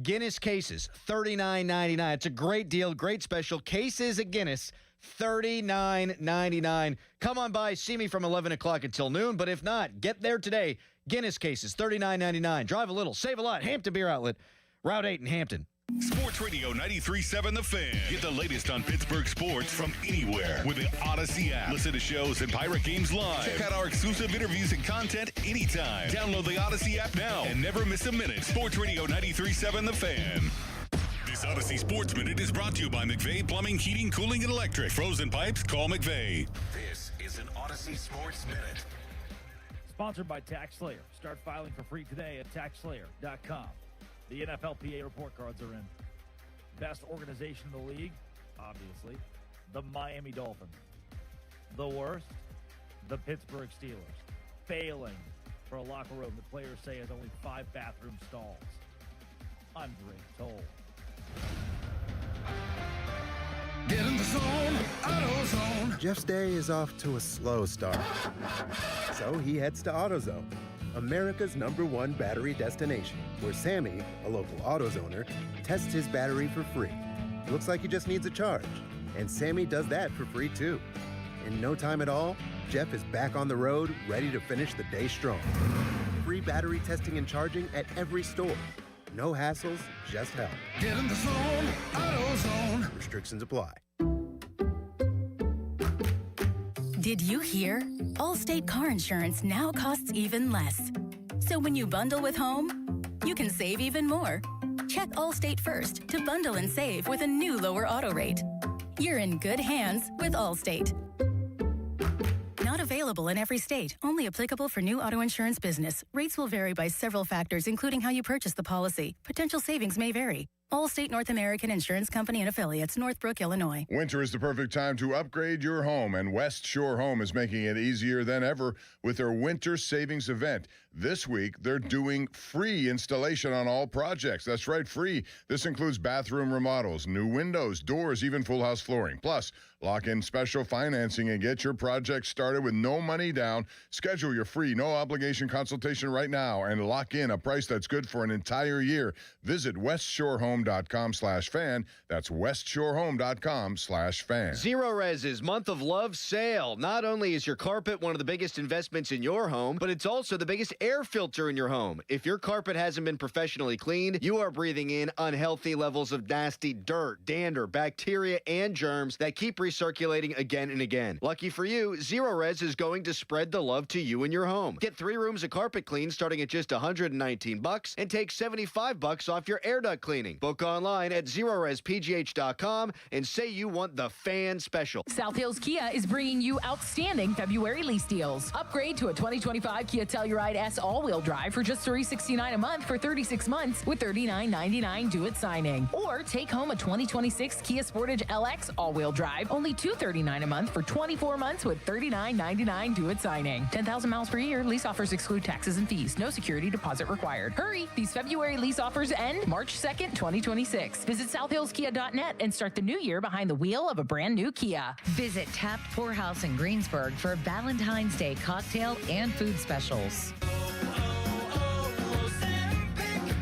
Guinness cases, $39.99. It's a great deal, great special. Cases of Guinness, $39.99. Come on by, see me from 11 o'clock until noon. But if not, get there today. Guinness cases, $39.99. Drive a little, save a lot. Hampton Beer Outlet, Route 8 in Hampton. Sports Radio 93.7 The Fan. Get the latest on Pittsburgh sports from anywhere with the Odyssey app. Listen to shows and Pirate Games live. Check out our exclusive interviews and content anytime. Download the Odyssey app now and never miss a minute. Sports Radio 93.7 The Fan. This Odyssey Sports Minute is brought to you by McVeigh Plumbing, Heating, Cooling, and Electric. Frozen pipes, call McVeigh. This is an Odyssey Sports Minute. Sponsored by TaxSlayer. Start filing for free today at TaxSlayer.com. The NFLPA report cards are in. Best organization in the league, obviously, the Miami Dolphins. The worst, the Pittsburgh Steelers. Failing for a locker room that players say has only 5 bathroom stalls. I'm Drake Toll. Get in the zone, AutoZone. Jeff's day is off to a slow start. So he heads to AutoZone, America's #1 battery destination, where Sammy, a local AutoZoner, tests his battery for free. Looks like he just needs a charge, and Sammy does that for free too. In no time at all, Jeff is back on the road, ready to finish the day strong. Free battery testing and charging at every store. No hassles, just help. Get in the zone, AutoZone. Restrictions apply. Did you hear? Allstate car insurance now costs even less. So when you bundle with home, you can save even more. Check Allstate first to bundle and save with a new lower auto rate. You're in good hands with Allstate. Not available in every state. Only applicable for new auto insurance business. Rates will vary by several factors, including how you purchase the policy. Potential savings may vary. Allstate North American Insurance Company and Affiliates, Northbrook, Illinois. Winter is the perfect time to upgrade your home, and West Shore Home is making it easier than ever with their winter savings event. This week, they're doing free installation on all projects. That's right, free. This includes bathroom remodels, new windows, doors, even full house flooring. Plus, lock in special financing and get your project started with no money down. Schedule your free, no obligation consultation right now and lock in a price that's good for an entire year. Visit westshorehome.com/fan. That's westshorehome.com/fan. Zero Res's Month of Love sale. Not only is your carpet one of the biggest investments in your home, but it's also the biggest air filter in your home. If your carpet hasn't been professionally cleaned, you are breathing in unhealthy levels of nasty dirt, dander, bacteria, and germs that keep recirculating again and again. Lucky for you, Zero Res is going to spread the love to you and your home. Get 3 rooms of carpet clean starting at just $119 and take $75 off your air duct cleaning. Book online at ZeroResPGH.com and say you want the fan special. South Hills Kia is bringing you outstanding February lease deals. Upgrade to a 2025 Kia Telluride S all-wheel drive for just $369 a month for 36 months with $39.99 due at signing. Or take home a 2026 Kia Sportage LX all-wheel drive, only $239 a month for 24 months with $39.99 due at signing. 10,000 miles per year. Lease offers exclude taxes and fees. No security deposit required. Hurry! These February lease offers end March 2nd, 2026. Visit southhillskia.net and start the new year behind the wheel of a brand new Kia. Visit Tapped Poorhouse in Greensburg for Valentine's Day cocktail and food specials.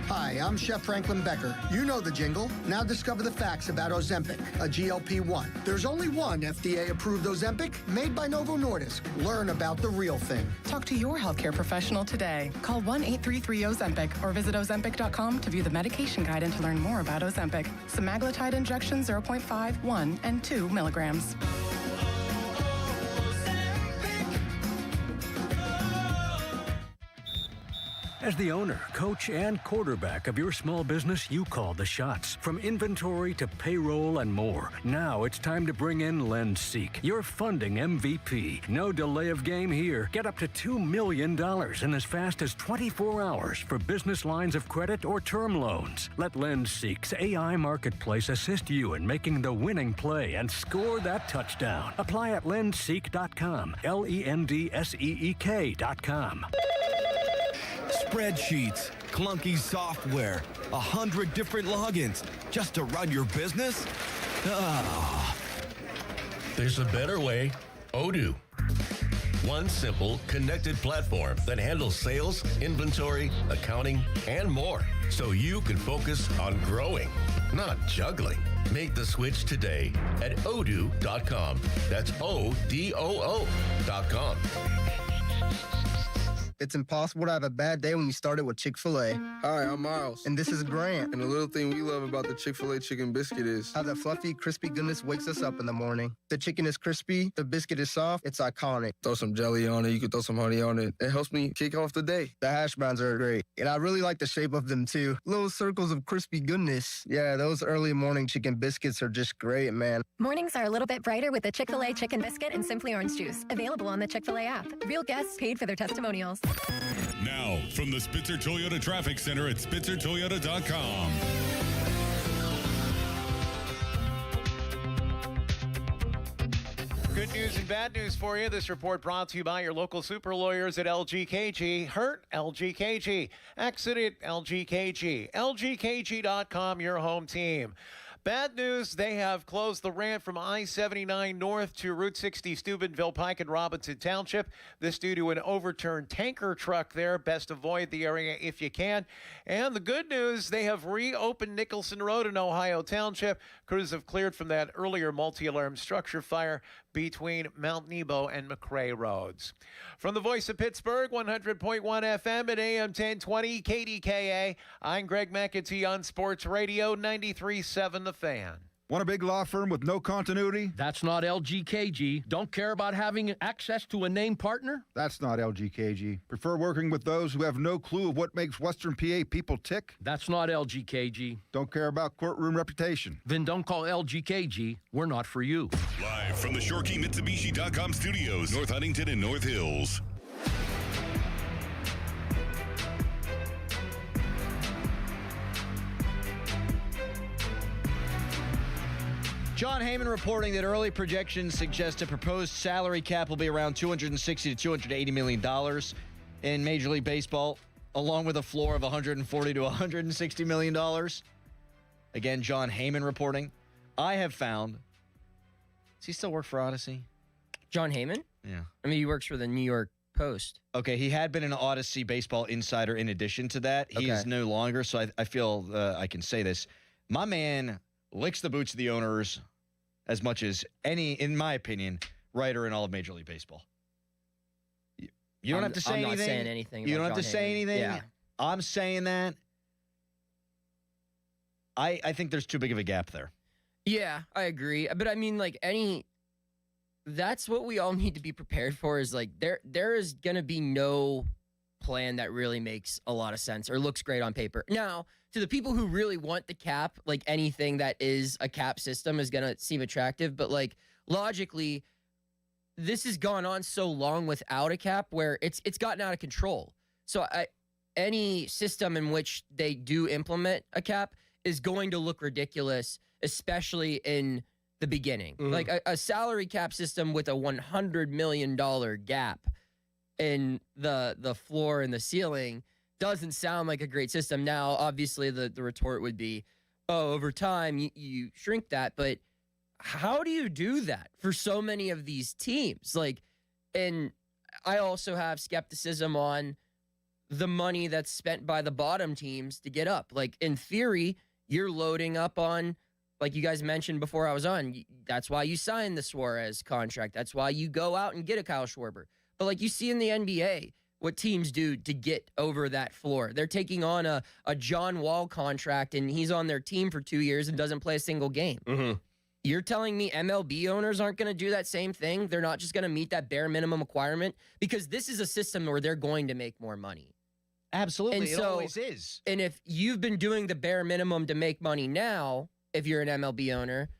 Hi, I'm Chef Franklin Becker. You know the jingle. Now discover the facts about Ozempic, a GLP-1. There's only one FDA-approved Ozempic made by Novo Nordisk. Learn about the real thing. Talk to your healthcare professional today. Call 1-833-OZEMPIC or visit Ozempic.com to view the medication guide and to learn more about Ozempic. Semaglutide injection 0.5, 1, and 2 milligrams. As the owner, coach, and quarterback of your small business, you call the shots. From inventory to payroll and more. Now it's time to bring in LendSeek, your funding MVP. No delay of game here. Get up to $2 million in as fast as 24 hours for business lines of credit or term loans. Let LendSeek's AI marketplace assist you in making the winning play and score that touchdown. Apply at lendseek.com. LENDSEEK.com. Spreadsheets, clunky software, 100 different logins just to run your business? Ah. There's a better way. Odoo. One simple, connected platform that handles sales, inventory, accounting, and more. So you can focus on growing, not juggling. Make the switch today at odoo.com. That's ODOO.com. It's impossible to have a bad day when you started with Chick-fil-A. Hi, I'm Miles. And this is Grant. And the little thing we love about the Chick-fil-A chicken biscuit is how the fluffy, crispy goodness wakes us up in the morning. The chicken is crispy, the biscuit is soft, it's iconic. Throw some jelly on it, you can throw some honey on it. It helps me kick off the day. The hash browns are great. And I really like the shape of them too. Little circles of crispy goodness. Yeah, those early morning chicken biscuits are just great, man. Mornings are a little bit brighter with the Chick-fil-A chicken biscuit and Simply Orange Juice. Available on the Chick-fil-A app. Real guests paid for their testimonials. Now, from the Spitzer Toyota Traffic Center at SpitzerToyota.com. Good news and bad news for you. This report brought to you by your local super lawyers at LGKG. Hurt? LGKG. Accident? LGKG. LGKG.com, your home team. Bad news, they have closed the ramp from I-79 north to Route 60 Steubenville, Pike, and Robinson Township. This due to an overturned tanker truck there. Best avoid the area if you can. And the good news, they have reopened Nicholson Road in Ohio Township. Crews have cleared from that earlier multi-alarm structure fire between Mount Nebo and McRae Roads. From the voice of Pittsburgh, 100.1 FM at AM 1020 KDKA, I'm Greg McAtee on Sports Radio 93.7 The Fan. Want a big law firm with no continuity? That's not LGKG. Don't care about having access to a named partner? That's not LGKG. Prefer working with those who have no clue of what makes Western PA people tick? That's not LGKG. Don't care about courtroom reputation? Then don't call LGKG. We're not for you. Live from the ShoreKeyMitsubishi.com studios, North Huntington and North Hills. John Heyman reporting that early projections suggest a proposed salary cap will be around $260 to $280 million in Major League Baseball, along with a floor of $140 to $160 million. Again, John Heyman reporting. I have found. Does he still work for Odyssey? John Heyman? Yeah. I mean, he works for the New York Post. Okay, he had been an Odyssey baseball insider in addition to that. He is no longer, so I feel I can say this. My man licks the boots of the owners as much as any, in my opinion, writer in all of Major League Baseball. You don't have to say anything. I'm not saying anything. You don't about have to John say Heyman. anything. Yeah. I'm saying that. I think there's too big of a gap there. Yeah, I agree. But I mean, like that's what we all need to be prepared for is like there is going to be no plan that really makes a lot of sense or looks great on paper. Now, to the people who really want the cap, like anything that is a cap system is going to seem attractive. But like logically, this has gone on so long without a cap where it's gotten out of control. So any system in which they do implement a cap is going to look ridiculous, especially in the beginning. Mm-hmm. Like a salary cap system with a $100 million gap in the floor and the ceiling doesn't sound like a great system. Now, obviously, the retort would be, oh, over time, you shrink that. But how do you do that for so many of these teams? Like, and I also have skepticism on the money that's spent by the bottom teams to get up. Like, in theory, you're loading up on, like you guys mentioned before I was on, that's why you signed the Suarez contract. That's why you go out and get a Kyle Schwarber. But like you see in the NBA, what teams do to get over that floor. They're taking on a John Wall contract, and he's on their team for 2 years and doesn't play a single game. You're telling me MLB owners aren't going to do that same thing? They're not just going to meet that bare minimum requirement? Because this is a system where they're going to make more money. Absolutely. And it always is. And if you've been doing the bare minimum to make money now, if you're an MLB owner,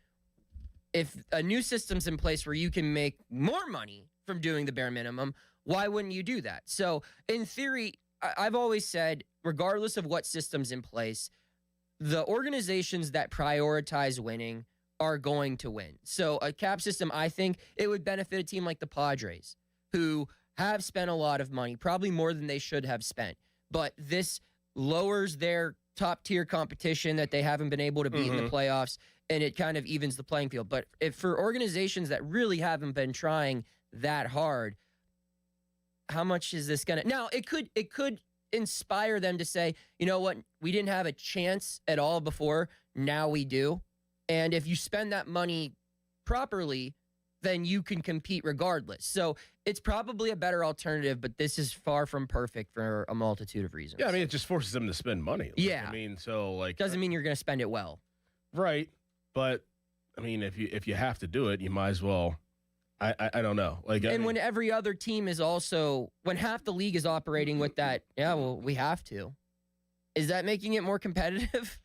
if a new system's in place where you can make more money from doing the bare minimum, why wouldn't you do that? So, in theory, I've always said, regardless of what system's in place, the organizations that prioritize winning are going to win. So, a cap system, I think, it would benefit a team like the Padres, who have spent a lot of money, probably more than they should have spent. But this lowers their top-tier competition that they haven't been able to beat in the playoffs, and it kind of evens the playing field. But if for organizations that really haven't been trying that hard, how much is this going to... Now, it could inspire them to say, you know what, we didn't have a chance at all before, now we do. And if you spend that money properly, then you can compete regardless. So it's probably a better alternative, but this is far from perfect for a multitude of reasons. Yeah, I mean, it just forces them to spend money. Like, yeah. I mean, so like... Doesn't mean you're going to spend it well. Right. But, I mean, if you have to do it, you might as well... I don't know. Like, and when every other team is also... When half the league is operating with that, yeah, well, we have to. Is that making it more competitive?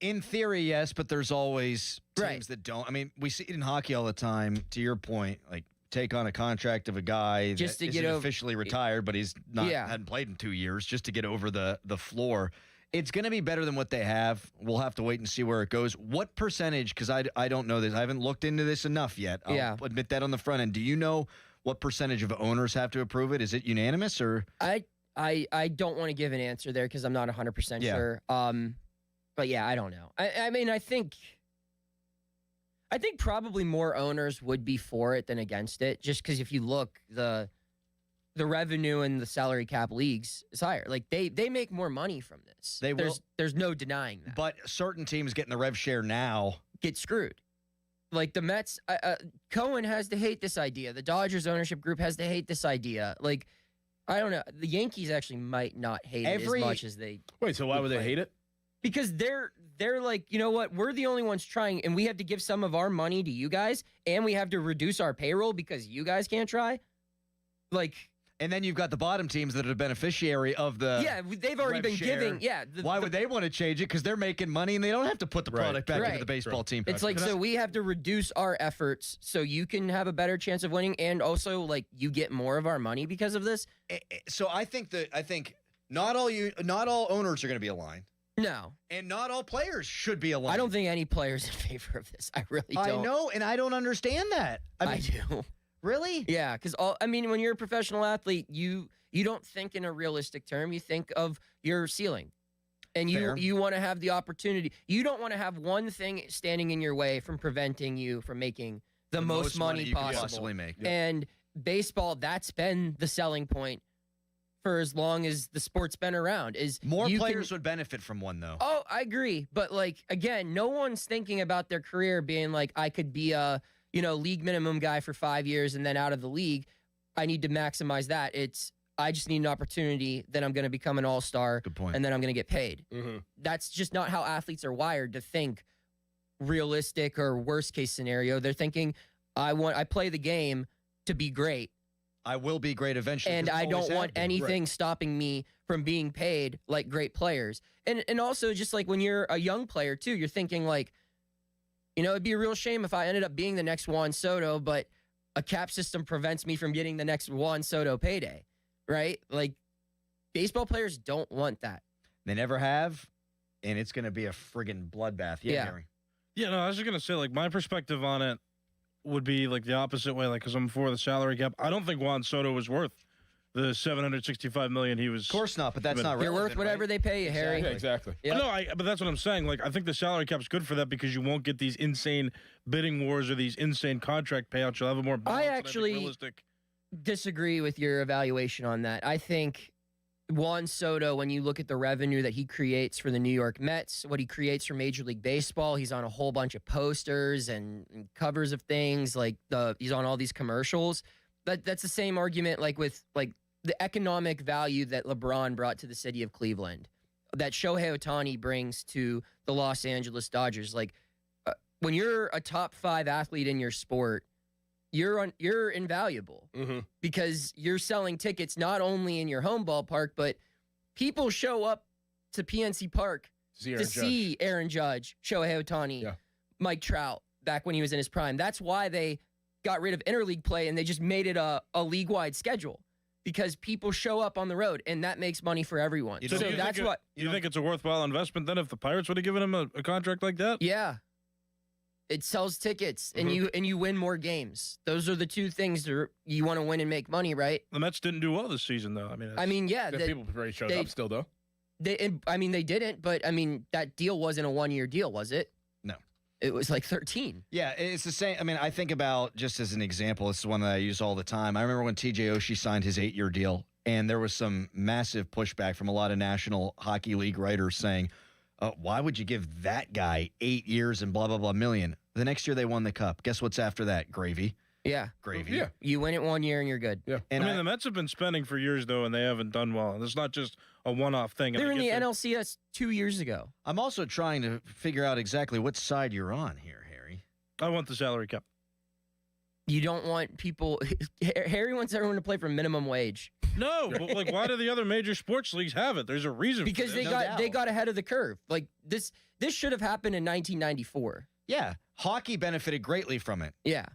In theory, yes, but there's always teams that don't. I mean, we see it in hockey all the time, to your point, like take on a contract of a guy just that to get isn't officially retired, but he's not hadn't played in 2 years, just to get over the floor. It's going to be better than what they have. We'll have to wait and see where it goes. What percentage, because I don't know this, I haven't looked into this enough yet. I'll admit that on the front end. Do you know what percentage of owners have to approve it? Is it unanimous or? I don't want to give an answer there because I'm not 100% sure. But yeah, I don't know. I mean, I think probably more owners would be for it than against it, just because if you look, the revenue in the salary cap leagues is higher. Like they make more money from this. There's no denying that. But certain teams getting the rev share now get screwed. Like the Mets, Cohen has to hate this idea. The Dodgers ownership group has to hate this idea. Like, I don't know. The Yankees actually might not hate it as much as they. Wait, so why would they hate it? Because they're like, you know what? We're the only ones trying, and we have to give some of our money to you guys, and we have to reduce our payroll because you guys can't try. Like, and then you've got the bottom teams that are the beneficiary of the they've already been share. giving. Yeah, why would they want to change it? Because they're making money and they don't have to put the product back into the baseball team. It's like, so we have to reduce our efforts so you can have a better chance of winning, and also like you get more of our money because of this. So I think not all owners are going to be aligned. No. And not all players should be aligned. I don't think any player's in favor of this. I really don't. I know, and I don't understand that. I do. Really? Yeah, because when you're a professional athlete, you don't think in a realistic term. You think of your ceiling. And you want to have the opportunity. You don't want to have one thing standing in your way from preventing you from making the most money you possible. Could possibly make. And baseball, that's been the selling point for as long as the sport's been around. Is more players would benefit from one, though. Oh, I agree. But like, again, no one's thinking about their career being like, I could be a league minimum guy for 5 years and then out of the league. I need to maximize that. I just need an opportunity, then I'm going to become an all-star. Good point. And then I'm going to get paid. Mm-hmm. That's just not how athletes are wired to think realistic or worst case scenario. They're thinking, I play the game to be great. I will be great eventually. And I don't want anything stopping me from being paid like great players. And also just like when you're a young player too, you're thinking like, it'd be a real shame if I ended up being the next Juan Soto, but a cap system prevents me from getting the next Juan Soto payday, right? Like, baseball players don't want that. They never have, and it's going to be a friggin' bloodbath. Yeah, Gary. Yeah, no, I was just going to say, like, my perspective on it would be, like, the opposite way, like, because I'm for the salary cap. I don't think Juan Soto was worth the $765 million he was. Of course not, but that's not relevant. You're worth whatever they pay you, Harry. Yeah, exactly. Yep. No, but that's what I'm saying. Like, I think the salary cap's good for that because you won't get these insane bidding wars or these insane contract payouts. You'll have a more balanced, I actually disagree with your evaluation on that. I think Juan Soto, when you look at the revenue that he creates for the New York Mets, what he creates for Major League Baseball, he's on a whole bunch of posters and covers of things. He's on all these commercials. That's the same argument with the economic value that LeBron brought to the city of Cleveland, that Shohei Ohtani brings to the Los Angeles Dodgers. When you're a top 5 athlete in your sport, you're invaluable because you're selling tickets not only in your home ballpark, but people show up to PNC Park to see Aaron Judge, Shohei Ohtani, Mike Trout back when he was in his prime. That's why they got rid of interleague play and they just made it a league-wide schedule, because people show up on the road and that makes money for everyone. You think it's a worthwhile investment then if the Pirates would have given him a contract like that? Yeah. It sells tickets, and you win more games. Those are the two things you want to win and make money, right? The Mets didn't do well this season, though. People very showed up still, though. They didn't, but that deal wasn't a 1-year deal, was it? No. It was 13. Yeah, it's the same. I think about, just as an example, it's the one that I use all the time. I remember when TJ Oshie signed his 8-year deal, and there was some massive pushback from a lot of National Hockey League writers saying, why would you give that guy 8 years and blah, blah, blah million? The next year they won the cup. Guess what's after that? Gravy. Yeah. Gravy. Yeah. You win it 1 year and you're good. Yeah. And the Mets have been spending for years, though, and they haven't done well. And it's not just a one-off thing. They were in the NLCS 2 years ago. I'm also trying to figure out exactly what side you're on here, Harry. I want the salary cap. You don't want people... Harry wants everyone to play for minimum wage. No, but why do the other major sports leagues have it? There's a reason because for this. they got ahead of the curve. This should have happened in 1994. Yeah, hockey benefited greatly from it. Yeah.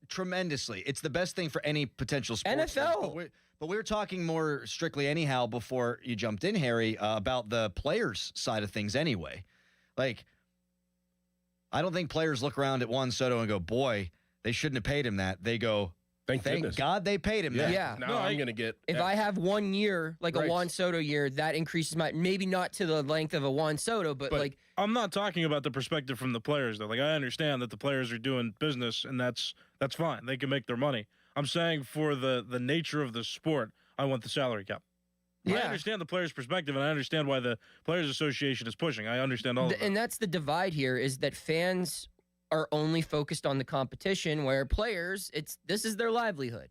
Tremendously. It's the best thing for any potential sports. NFL. But we were talking more strictly anyhow before you jumped in, Harry, about the players' side of things anyway. I don't think players look around at Juan Soto and go, boy, they shouldn't have paid him that. They go, Thank God they paid him that. Yeah. Now I'm going to get... If I have 1 year, a Juan Soto year, that increases my... Maybe not to the length of a Juan Soto, but I'm not talking about the perspective from the players, though. I understand that the players are doing business, and that's fine. They can make their money. I'm saying for the nature of the sport, I want the salary cap. Yeah. I understand the players' perspective, and I understand why the Players Association is pushing. I understand all of that. And that's the divide here, is that fans are only focused on the competition, where players, this is their livelihood.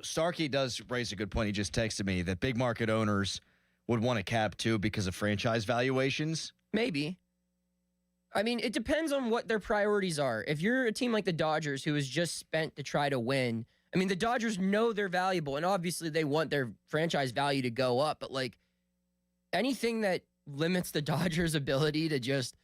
Starkey does raise a good point. He just texted me that big market owners would want a cap too because of franchise valuations. Maybe. It depends on what their priorities are. If you're a team like the Dodgers, who is just spent to try to win, the Dodgers know they're valuable, and obviously they want their franchise value to go up, but anything that limits the Dodgers' ability to just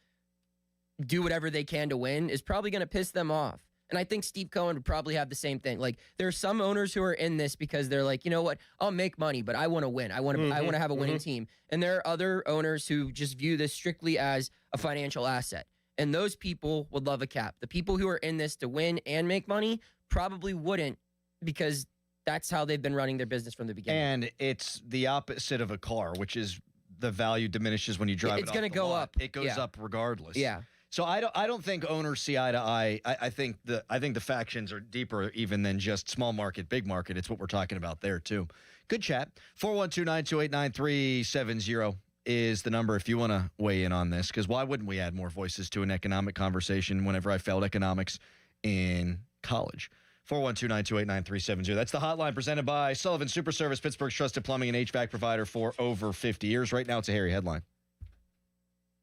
do whatever they can to win is probably going to piss them off. And I think Steve Cohen would probably have the same thing. There are some owners who are in this because they're like, you know what, I'll make money, but I want to win. I want to have a winning team. And there are other owners who just view this strictly as a financial asset. And those people would love a cap. The people who are in this to win and make money probably wouldn't, because that's how they've been running their business from the beginning. And it's the opposite of a car, which is the value diminishes when you drive it off the lot. It's going to go up. It goes up regardless. Yeah. So I don't think owners see eye to eye. I think the factions are deeper even than just small market, big market. It's what we're talking about there too. Good chat. 412-928-9370 is the number if you want to weigh in on this, because why wouldn't we add more voices to an economic conversation whenever I failed economics in college? 412-928-9370. That's the hotline presented by Sullivan Super Service, Pittsburgh's trusted plumbing and HVAC provider for over 50 years. Right now, it's a Harry headline.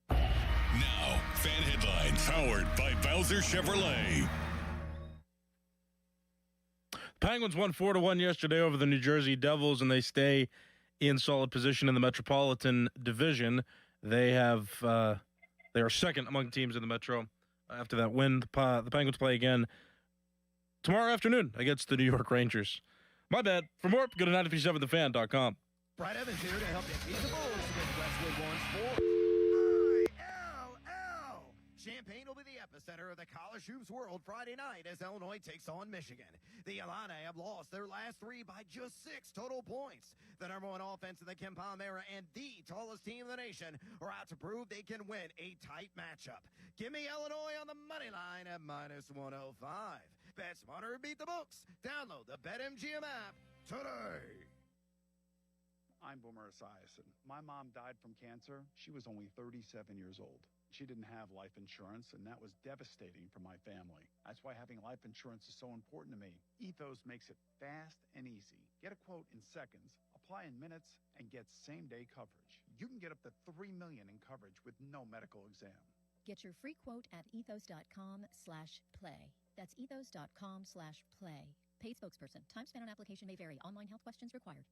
Now, fan headlines powered by Bowser Chevrolet. Penguins won 4-1 yesterday over the New Jersey Devils, and they stay in solid position in the Metropolitan Division. They are second among teams in the Metro. After that win, the Penguins play again tomorrow afternoon against the New York Rangers. My bad. For more, go to 937thefan.com. Brad Evans here to help you beat the Bulls against Westwood One Sport. ILL. Champaign will be the epicenter of the college hoops world Friday night as Illinois takes on Michigan. The Illini have lost their last three by just 6 total points. The number one offense in the Ken Palm era and the tallest team in the nation are out to prove they can win a tight matchup. Give me Illinois on the money line at -105. Bet smarter, beat the books. Download the BetMGM app today. I'm Boomer Esiason. My mom died from cancer. She was only 37 years old. She didn't have life insurance, and that was devastating for my family. That's why having life insurance is so important to me. Ethos makes it fast and easy. Get a quote in seconds, apply in minutes, and get same-day coverage. You can get up to $3 million in coverage with no medical exam. Get your free quote at ethos.com/play. That's ethos.com/play. Paid spokesperson. Time spent on application may vary. Online health questions required.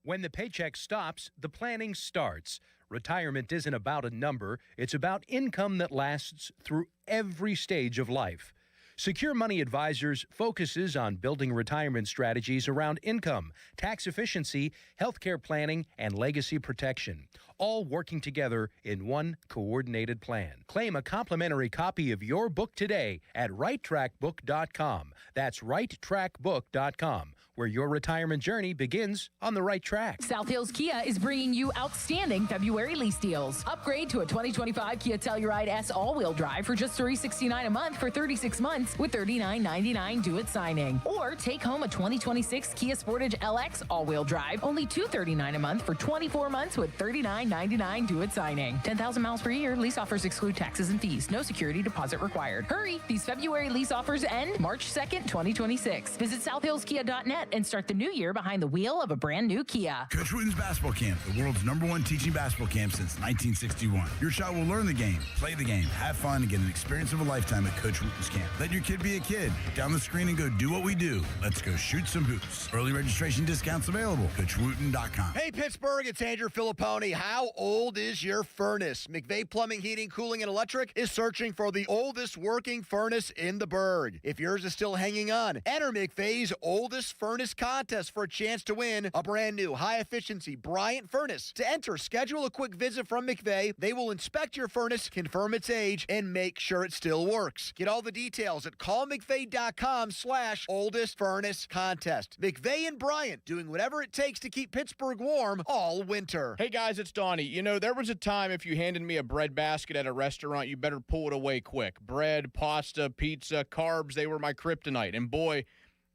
When the paycheck stops, the planning starts. Retirement isn't about a number, it's about income that lasts through every stage of life. Secure Money Advisors focuses on building retirement strategies around income, tax efficiency, healthcare planning, and legacy protection, all working together in one coordinated plan. Claim a complimentary copy of your book today at righttrackbook.com. That's righttrackbook.com, where your retirement journey begins on the right track. South Hills Kia is bringing you outstanding February lease deals. Upgrade to a 2025 Kia Telluride S all-wheel drive for just $369 a month for 36 months with $39.99 due at signing. Or take home a 2026 Kia Sportage LX all-wheel drive, only $239 a month for 24 months with $39.99 due at signing. 10,000 miles per year. Lease offers exclude taxes and fees. No security deposit required. Hurry! These February lease offers end March 2nd, 2026. Visit southhillskia.net and start the new year behind the wheel of a brand new Kia. Coach Wooten's Basketball Camp, the world's #1 teaching basketball camp since 1961. Your child will learn the game, play the game, have fun, and get an experience of a lifetime at Coach Wooten's camp. Let your kid be a kid. Down the screen and go do what we do. Let's go shoot some hoops. Early registration discounts available. CoachWooten.com. Hey, Pittsburgh, it's Andrew Filipponi. How old is your furnace? McVeigh Plumbing, Heating, Cooling, and Electric is searching for the oldest working furnace in the burg. If yours is still hanging on, enter McVeigh's oldest furnace contest for a chance to win a brand new high-efficiency Bryant furnace. To enter, schedule a quick visit from McVeigh. They will inspect your furnace, confirm its age, and make sure it still works. Get all the details at callmcveigh.com/oldest furnace contest. McVeigh and Bryant doing whatever it takes to keep Pittsburgh warm all winter. Hey guys, it's Donnie. You know, there was a time if you handed me a bread basket at a restaurant, you better pull it away quick. Bread, pasta, pizza, carbs, they were my kryptonite. And boy,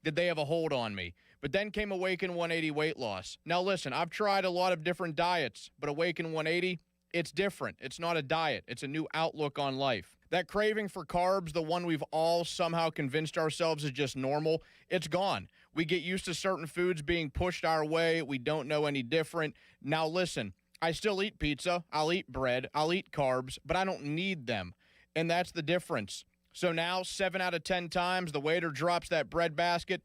did they have a hold on me. But then came Awaken 180 weight loss. Now listen, I've tried a lot of different diets, but Awaken 180, it's different. It's not a diet. It's a new outlook on life. That craving for carbs, the one we've all somehow convinced ourselves is just normal, it's gone. We get used to certain foods being pushed our way. We don't know any different. Now listen, I still eat pizza. I'll eat bread. I'll eat carbs, but I don't need them. And that's the difference. So now, 7 out of 10 times, the waiter drops that bread basket,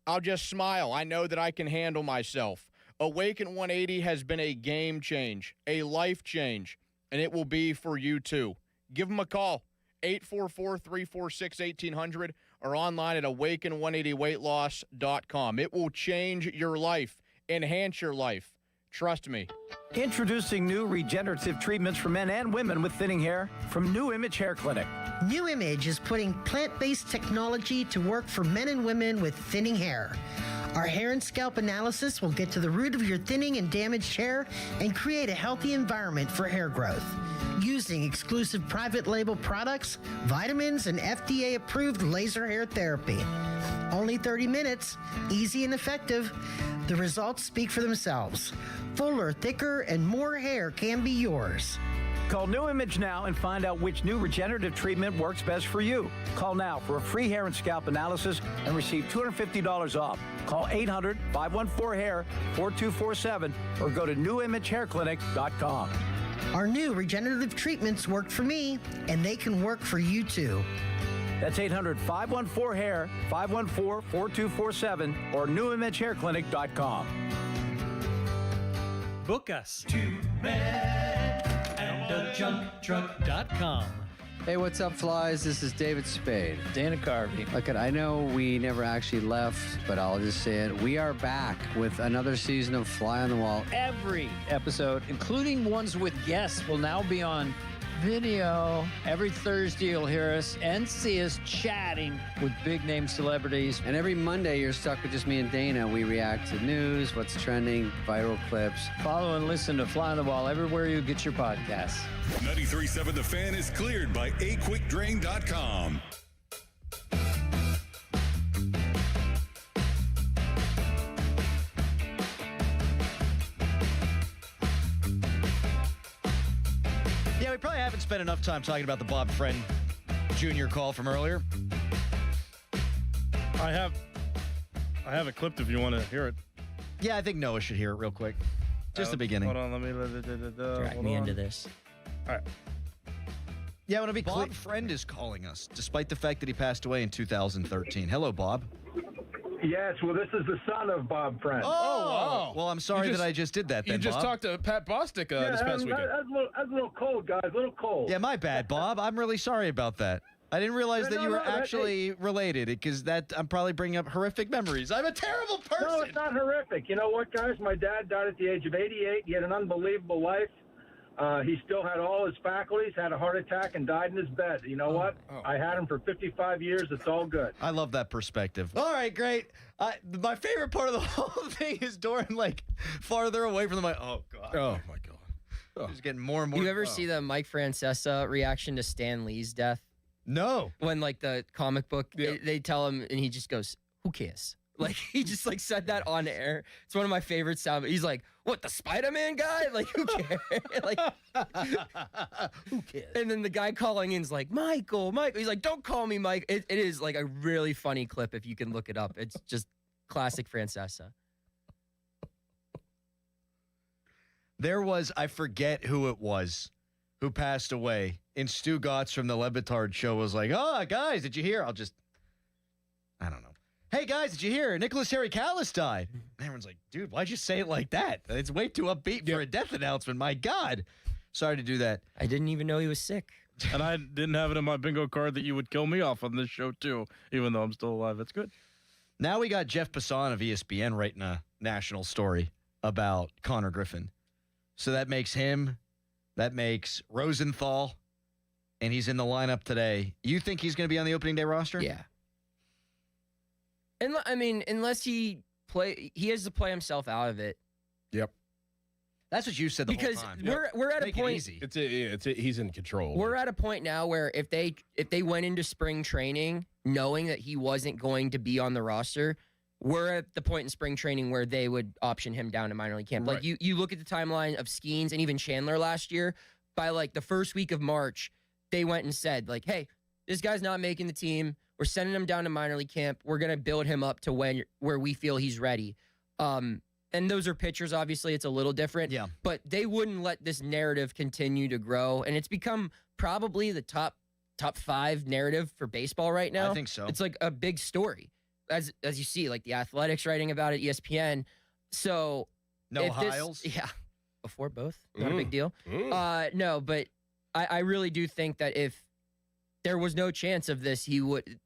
I'll just smile. I know that I can handle myself. Awaken 180 has been a game change, a life change, and it will be for you too. Give them a call, 844-346-1800, or online at awaken180weightloss.com. It will change your life, enhance your life. Trust me. Introducing new regenerative treatments for men and women with thinning hair from New Image Hair Clinic. New Image is putting plant-based technology to work for men and women with thinning hair. Our hair and scalp analysis will get to the root of your thinning and damaged hair and create a healthy environment for hair growth. Using exclusive private label products, vitamins, and FDA-approved laser hair therapy. Only 30 minutes, easy and effective. The results speak for themselves. Fuller, thicker, and more hair can be yours. Call New Image now and find out which new regenerative treatment works best for you. Call now for a free hair and scalp analysis and receive $250 off. Call 800-514-HAIR 4247 or go to newimagehairclinic.com. Our new regenerative treatments work for me, and they can work for you too. That's 800-514-HAIR 514-4247 or newimagehairclinic.com. Book us. TwoMenAndAJunkTruck.com. Hey, what's up, flies? This is David Spade. Dana Carvey. Look, I know we never actually left, but I'll just say it. We are back with another season of Fly on the Wall. Every episode, including ones with guests, will now be on video. Every Thursday, you'll hear us and see us chatting with big-name celebrities. And every Monday, you're stuck with just me and Dana. We react to news, what's trending, viral clips. Follow and listen to Fly on the Wall everywhere you get your podcasts. 93.7 The Fan is cleared by aquickdrain.com. Yeah, we probably haven't spent enough time talking about the Bob Friend Jr. call from earlier. I have it clipped if you want to hear it. Yeah, I think Noah should hear it real quick. Just the beginning. Hold on, let me Drag me into this. All right. Yeah, I want to be Bob Friend is calling us, despite the fact that he passed away in 2013. Hello, Bob. Yes, well, this is the son of Bob Friend. Oh, wow. Well, I'm sorry that I just did that then, You just Bob. talked to Pat Bostic this past weekend. That's a little cold, guys. A little cold. Yeah, my bad, Bob. I'm really sorry about that. I didn't realize that you were that- actually related, because I'm probably bringing up horrific memories. I'm a terrible person. No, it's not horrific. You know what, guys? My dad died at the age of 88. He had an unbelievable life. He still had all his faculties, had a heart attack, and died in his bed. You know what? I had him for 55 years. It's all good. I love that perspective. All right, great. My favorite part of the whole thing is Doran, like, farther away from the mic. Oh, God. Oh, my God. He's getting more and more. You ever see the Mike Francesa reaction to Stan Lee's death? No. When, like, the comic book, they tell him, and he just goes, who cares? Like, he just, like, said that on air. It's one of my favorite sound. He's like, what, the Spider-Man guy? Like, who cares? Like, who cares? And then the guy calling in's like, Michael. He's like, don't call me Mike. It is, like, a really funny clip if you can look it up. It's just classic Francesa. There was, I forget who it was, who passed away. And Stu Gotts from the Le Batard show was like, oh, guys, did you hear? I don't know. Hey, guys, did you hear? Nicholas Harry Callis died. And everyone's like, dude, why'd you say it like that? It's way too upbeat for a death announcement. My God. Sorry to do that. I didn't even know he was sick. And I didn't have it in my bingo card that you would kill me off on this show, too, even though I'm still alive. That's good. Now we got Jeff Passan of ESPN writing a national story about Connor Griffin. So that makes him, that makes Rosenthal, and he's in the lineup today. You think he's going to be on the opening day roster? Yeah. And I mean, unless he has to play himself out of it. Yep. That's what you said the because whole time. we're at Make a it point. easy. He's in control. We're at a point now where if they went into spring training knowing that he wasn't going to be on the roster, we're at the point in spring training where they would option him down to minor league camp. Right. Like you look at the timeline of Skeens and even Chandler last year. By like the first week of March, they went and said like, "Hey, this guy's not making the team. We're sending him down to minor league camp. We're gonna build him up to where we feel he's ready." And those are pitchers. Obviously, it's a little different. Yeah. But they wouldn't let this narrative continue to grow, and it's become probably the top 5 narrative for baseball right now. I think so. It's like a big story, as you see, like the Athletics writing about it, ESPN. So No if this- Hiles? yeah, before both, not a big deal. No, but I really do think that if there was no chance of this,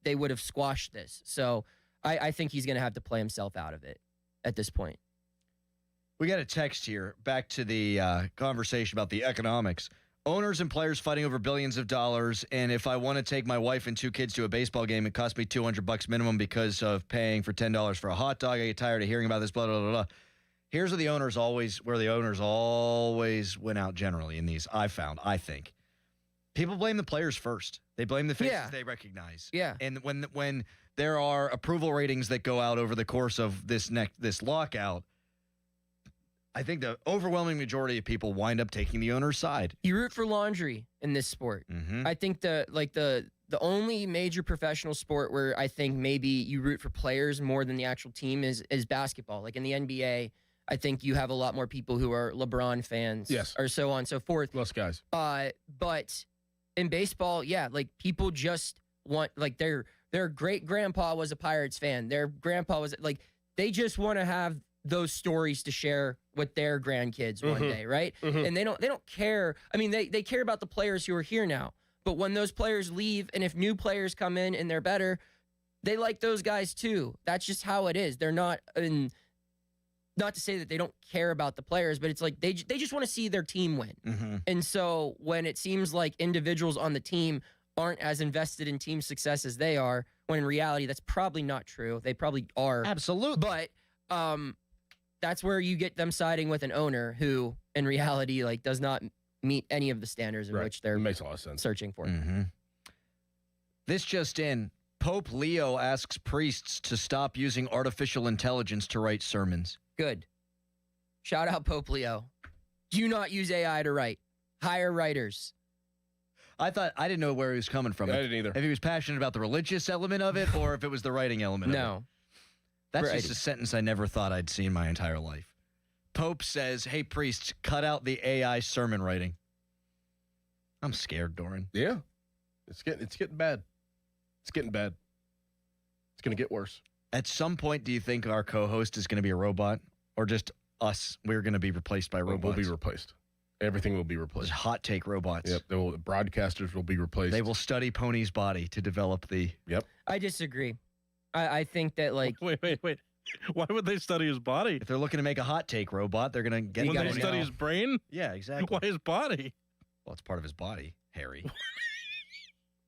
they would have squashed this. So I think he's going to have to play himself out of it at this point. We got a text here back to the conversation about the economics. Owners and players fighting over billions of dollars, and if I want to take my wife and 2 kids to a baseball game, it costs me $200 minimum because of paying for $10 for a hot dog. I get tired of hearing about this, blah, blah, blah, blah. Here's where the owners always win out generally in these, I think. People blame the players first. They blame the faces they recognize. Yeah. And when there are approval ratings that go out over the course of this lockout, I think the overwhelming majority of people wind up taking the owner's side. You root for laundry in this sport. Mm-hmm. I think the only major professional sport where I think maybe you root for players more than the actual team is basketball. Like in the NBA, I think you have a lot more people who are LeBron fans, Yes, or so on and so forth. Less guys. But in baseball, yeah, like people just want, like their great grandpa was a Pirates fan. Their grandpa was like, they just want to have those stories to share with their grandkids one day, right? And they don't care. I mean, they care about the players who are here now. But when those players leave, and if new players come in and they're better, they like those guys too. That's just how it is. They're not not to say that they don't care about the players, but it's like they just want to see their team win. Mm-hmm. And so when it seems like individuals on the team aren't as invested in team success as they are, when in reality that's probably not true. They probably are. Absolutely. But that's where you get them siding with an owner who, in reality, like does not meet any of the standards in which they're makes a lot of sense. Searching for. Mm-hmm. This just in. Pope Leo asks priests to stop using artificial intelligence to write sermons. Good. Shout out Pope Leo. Do not use AI to write. Hire writers. I didn't know where he was coming from. I didn't either. If he was passionate about the religious element of it or if it was the writing element of it. No. That's just a sentence I never thought I'd see in my entire life. Pope says, hey, priests, cut out the AI sermon writing. I'm scared, Doran. Yeah. It's getting bad. It's getting bad. It's going to get worse. At some point, do you think our co-host is going to be a robot? Or just us, we're going to be replaced by robots? We'll be replaced. Everything will be replaced. Just hot take robots. Yep. Broadcasters will be replaced. They will study Pony's body to develop the... Yep. I disagree. I think that, like... Wait. Why would they study his body? If they're looking to make a hot take robot, they're going to get... When they study his brain? Yeah, exactly. Why his body? Well, it's part of his body, Harry.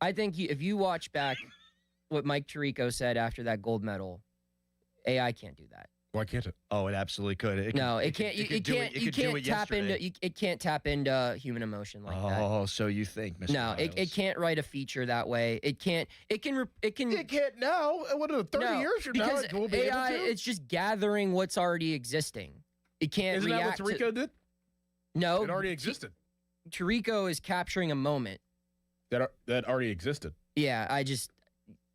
I think if you watch back what Mike Tirico said after that gold medal, AI can't do that. Why can't it? Oh, it absolutely could. It can't. It can't tap into human emotion like that. Oh, so you think, Mr. No, it can't write a feature that way. It can't now. What, 30 years from now, it won't be AI, able to? it's just gathering what's already existing. It can't Isn't react that what Tirico did? No. It already existed. Tirico is capturing a moment. That already existed. Yeah,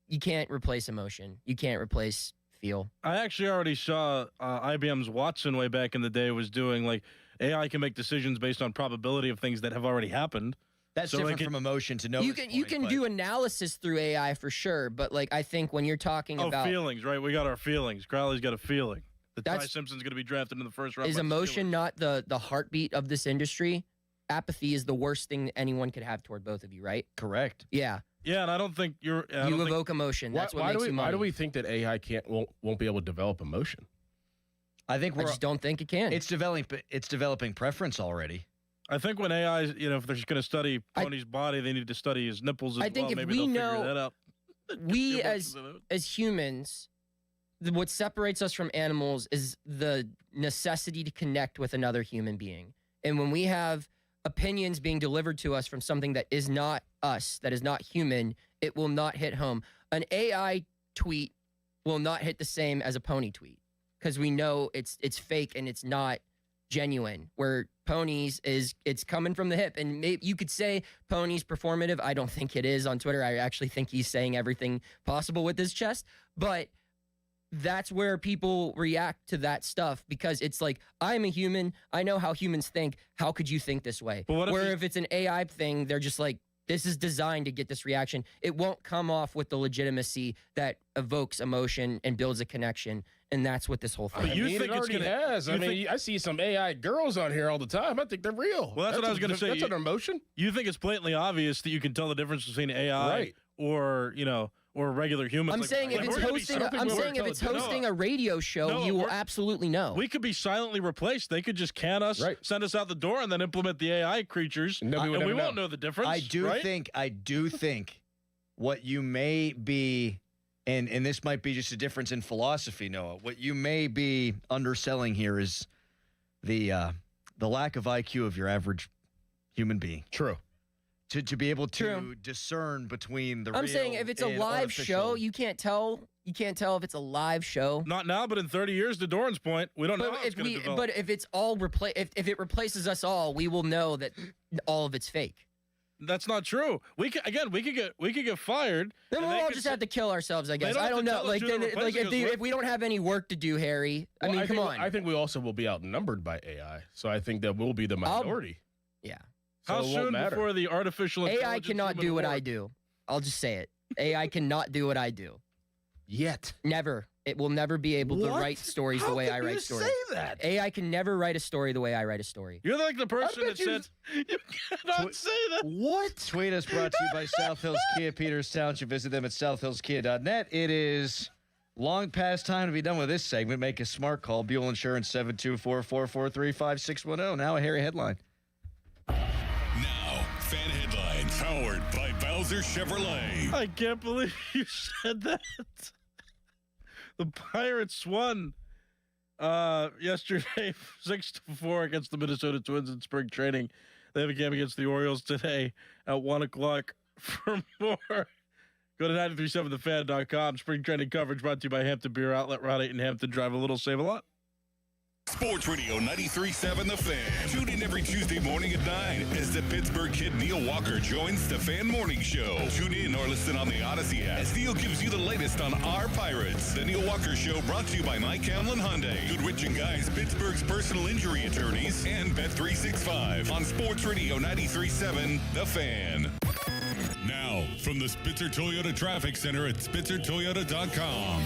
you can't replace emotion. You can't replace feel. I actually already saw IBM's Watson way back in the day was doing like AI can make decisions based on probability of things that have already happened. That's different from emotion to know. You can do analysis through AI for sure, but like I think when you're talking about feelings, right? We got our feelings. Crowley's got a feeling. Ty Simpson's going to be drafted in the first round. Is emotion not the heartbeat of this industry? Apathy is the worst thing anyone could have toward both of you, right? Correct. Yeah. Yeah, and I don't think you evoke emotion. That's what makes you money. Why do we think that AI won't be able to develop emotion? I just don't think it can. It's developing preference already. I think when AI, if they're just going to study Pony's body, they need to study his nipples as well. I think if Maybe we they'll figure that know, out. we as humans, what separates us from animals is the necessity to connect with another human being. And when we have opinions being delivered to us from something that is not us, that is not human, it will not hit home. An AI tweet will not hit the same as a Pony tweet because we know it's fake and it's not genuine. Where Pony's it's coming from the hip, and maybe you could say Pony's performative. I don't think it is on Twitter. I actually think he's saying everything possible with his chest, but that's where people react to that stuff because it's like, I'm a human. I know how humans think. How could you think this way? But if it's an AI thing, they're just like, this is designed to get this reaction. It won't come off with the legitimacy that evokes emotion and builds a connection. And that's what this whole thing is. You think it already has. I see some AI girls on here all the time. I think they're real. Well, that's what I was going to say. That's an emotion. You think it's blatantly obvious that you can tell the difference between AI or regular humans. I'm saying if it's hosting a radio show, you will absolutely know. We could be silently replaced. They could just can us, send us out the door, and then implement the AI creatures, and we won't know the difference. I do think what you may be, and this might be just a difference in philosophy, Noah. What you may be underselling here is the lack of IQ of your average human being. True. To be able to discern between the I'm saying if it's a live show, you can't tell if it's a live show. Not now, but in 30 years, to Doran's point, we don't know how it's going to develop. But if it's all if it replaces us all, we will know that all of it's fake. That's not true. We could get fired. Then we'll all just have to kill ourselves, I guess. I don't know. If we don't have any work to do, Harry. Come on. I think we also will be outnumbered by AI. So I think that we'll be the minority. Yeah. So how soon before the artificial intelligence AI cannot do what I do? I'll just say it. AI cannot do what I do. Yet. Never. It will never be able to write stories the way I write stories. How can you say that? AI can never write a story the way I write a story. You're like the person that said, you cannot say that. What? Tweet us brought to you by South Hills Kia, Peters Township. Visit them at southhillskia.net. It is long past time to be done with this segment. Make a smart call. Buell Insurance 724-443-5610. Now a Harry headline. Now, fan headlines powered by Bowser Chevrolet. I can't believe you said that. The Pirates won yesterday 6-4 against the Minnesota Twins in spring training. They have a game against the Orioles today at 1 o'clock. For more, go to 937thefan.com. Spring training coverage brought to you by Hampton Beer Outlet, Route 8 in Hampton. Drive a little, save a lot. Sports Radio 93.7 The Fan. Tune in every Tuesday morning at 9 as the Pittsburgh kid Neil Walker joins the Fan Morning Show. Tune in or listen on the Odyssey app as Neil gives you the latest on our Pirates. The Neil Walker Show brought to you by Mike Hamlin Hyundai, Goodrich & Guys, Pittsburgh's personal injury attorneys, and Bet365 on Sports Radio 93.7 The Fan. Now, from the Spitzer Toyota Traffic Center at SpitzerToyota.com.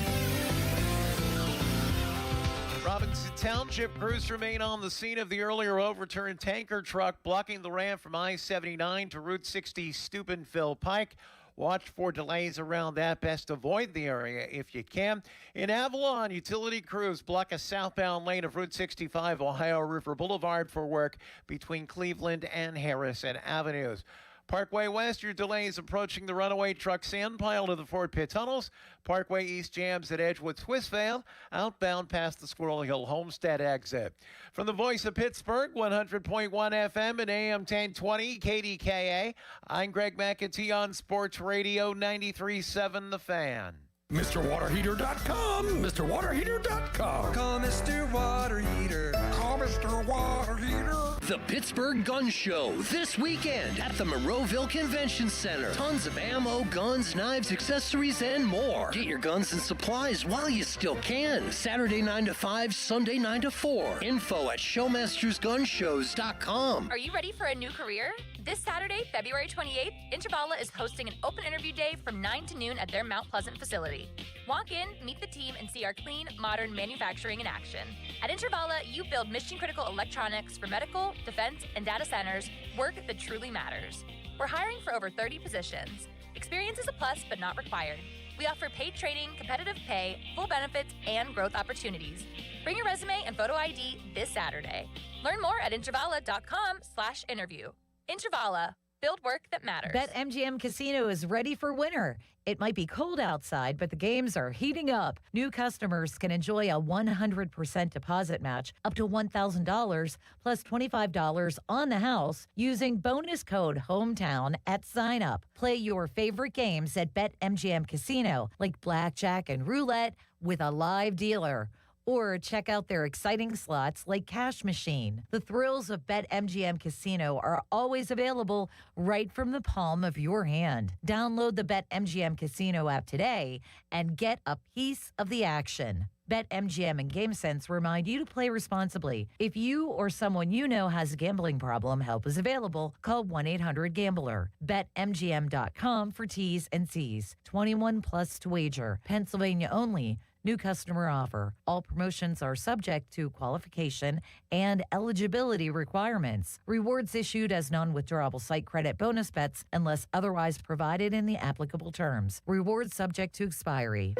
Robinson Township crews remain on the scene of the earlier overturned tanker truck blocking the ramp from I-79 to Route 60 Steubenville Pike. Watch for delays around that. Best avoid the area if you can. In Avalon, utility crews block a southbound lane of Route 65 Ohio River Boulevard for work between Cleveland and Harrison Avenues. Parkway West, your delays approaching the runaway truck sand pile to the Fort Pitt tunnels. Parkway East jams at Edgewood Swissvale, outbound past the Squirrel Hill Homestead exit. From the voice of Pittsburgh, 100.1 FM and AM 1020 KDKA, I'm Greg McEntee on Sports Radio 93.7 The Fan. MrWaterHeater.com. MrWaterHeater.com. Call Mr. Water Heater. Call Mr. Water Heater. The Pittsburgh Gun Show this weekend at the Monroeville Convention Center. Tons of ammo, guns, knives, accessories, and more. Get your guns and supplies while you still can. Saturday 9 to 5, Sunday 9 to 4. Info at showmastersgunshows.com. Are you ready for a new career? This Saturday, February 28th, Intervala is hosting an open interview day from 9 to noon at their Mount Pleasant facility. Walk in, meet the team, and see our clean, modern manufacturing in action. At Intervala, you build mission-critical electronics for medical, defense, and data centers, work that truly matters. We're hiring for over 30 positions. Experience is a plus, but not required. We offer paid training, competitive pay, full benefits, and growth opportunities. Bring your resume and photo ID this Saturday. Learn more at Intervala.com/interview. Intervala. Build work that matters. BetMGM Casino is ready for winter. It might be cold outside, but the games are heating up. New customers can enjoy a 100% deposit match up to $1,000 plus $25 on the house using bonus code HOMETOWN at sign up. Play your favorite games at BetMGM Casino, like blackjack and roulette, with a live dealer. Or check out their exciting slots like Cash Machine. The thrills of BetMGM Casino are always available right from the palm of your hand. Download the BetMGM Casino app today and get a piece of the action. BetMGM and GameSense remind you to play responsibly. If you or someone you know has a gambling problem, help is available. Call 1-800-GAMBLER. BetMGM.com for T's and C's. 21 plus to wager. Pennsylvania only. New customer offer. All promotions are subject to qualification and eligibility requirements. Rewards issued as non-withdrawable site credit bonus bets unless otherwise provided in the applicable terms. Rewards subject to expiry.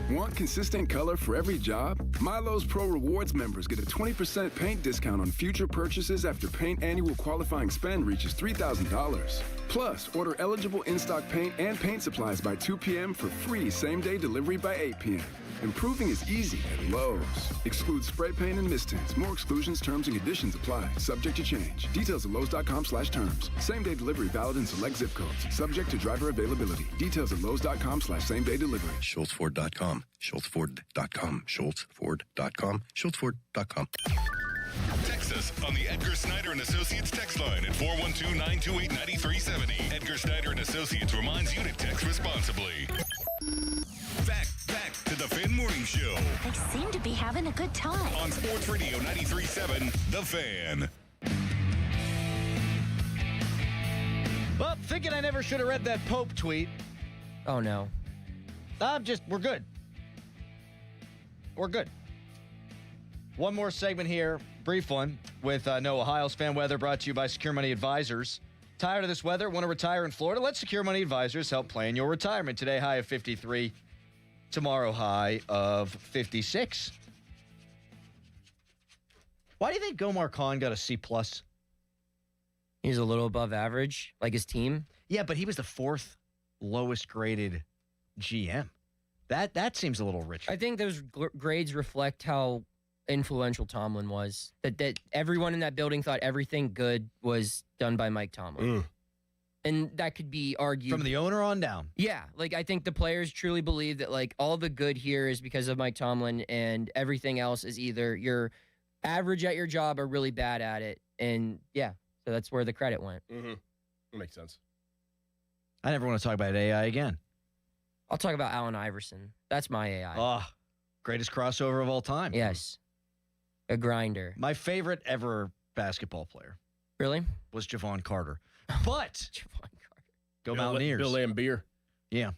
Want consistent color for every job? Milo's Pro Rewards members get a 20% paint discount on future purchases after paint annual qualifying spend reaches $3,000. Plus, order eligible in-stock paint and paint supplies by 2 p.m. for free same-day delivery by 8 p.m. Improving is easy at Lowe's. Excludes spray paint and mist tints. More exclusions, terms, and conditions apply. Subject to change. Details at Lowe's.com/terms. Same-day delivery valid in select zip codes. Subject to driver availability. Details at Lowe's.com/same-day delivery. SchultzFord.com. SchultzFord.com. SchultzFord.com. SchultzFord.com. Text us on the Edgar Snyder and Associates text line at 412-928-9370. Edgar Snyder and Associates reminds you to text responsibly. Back to the Fan Morning Show. They seem to be having a good time. On Sports Radio 93.7, The Fan. Well, thinking I never should have read that Pope tweet. Oh, no. We're good. We're good. One more segment here, brief one, with no Ohio's fan weather brought to you by Secure Money Advisors. Tired of this weather? Want to retire in Florida? Let Secure Money Advisors help plan your retirement. Today, high of 53. Tomorrow, high of 56. Why do you think Gomar Khan got a C+? He's a little above average, like his team. Yeah, but he was the fourth lowest graded GM. That seems a little rich. I think those grades reflect how influential Tomlin was. That everyone in that building thought everything good was done by Mike Tomlin. And that could be argued from the owner on down. Yeah, like I think the players truly believe that like all the good here is because of Mike Tomlin, and everything else is either you're average at your job or really bad at it. And yeah, so that's where the credit went. Mm-hmm. That makes sense. I never want to talk about AI again. I'll talk about Allen Iverson. That's my AI. Oh, greatest crossover of all time. Yes. A grinder. My favorite ever basketball player. Really? Was Javon Carter. But Javon Carter. Go Mountaineers. Bill Laimbeer. Yeah.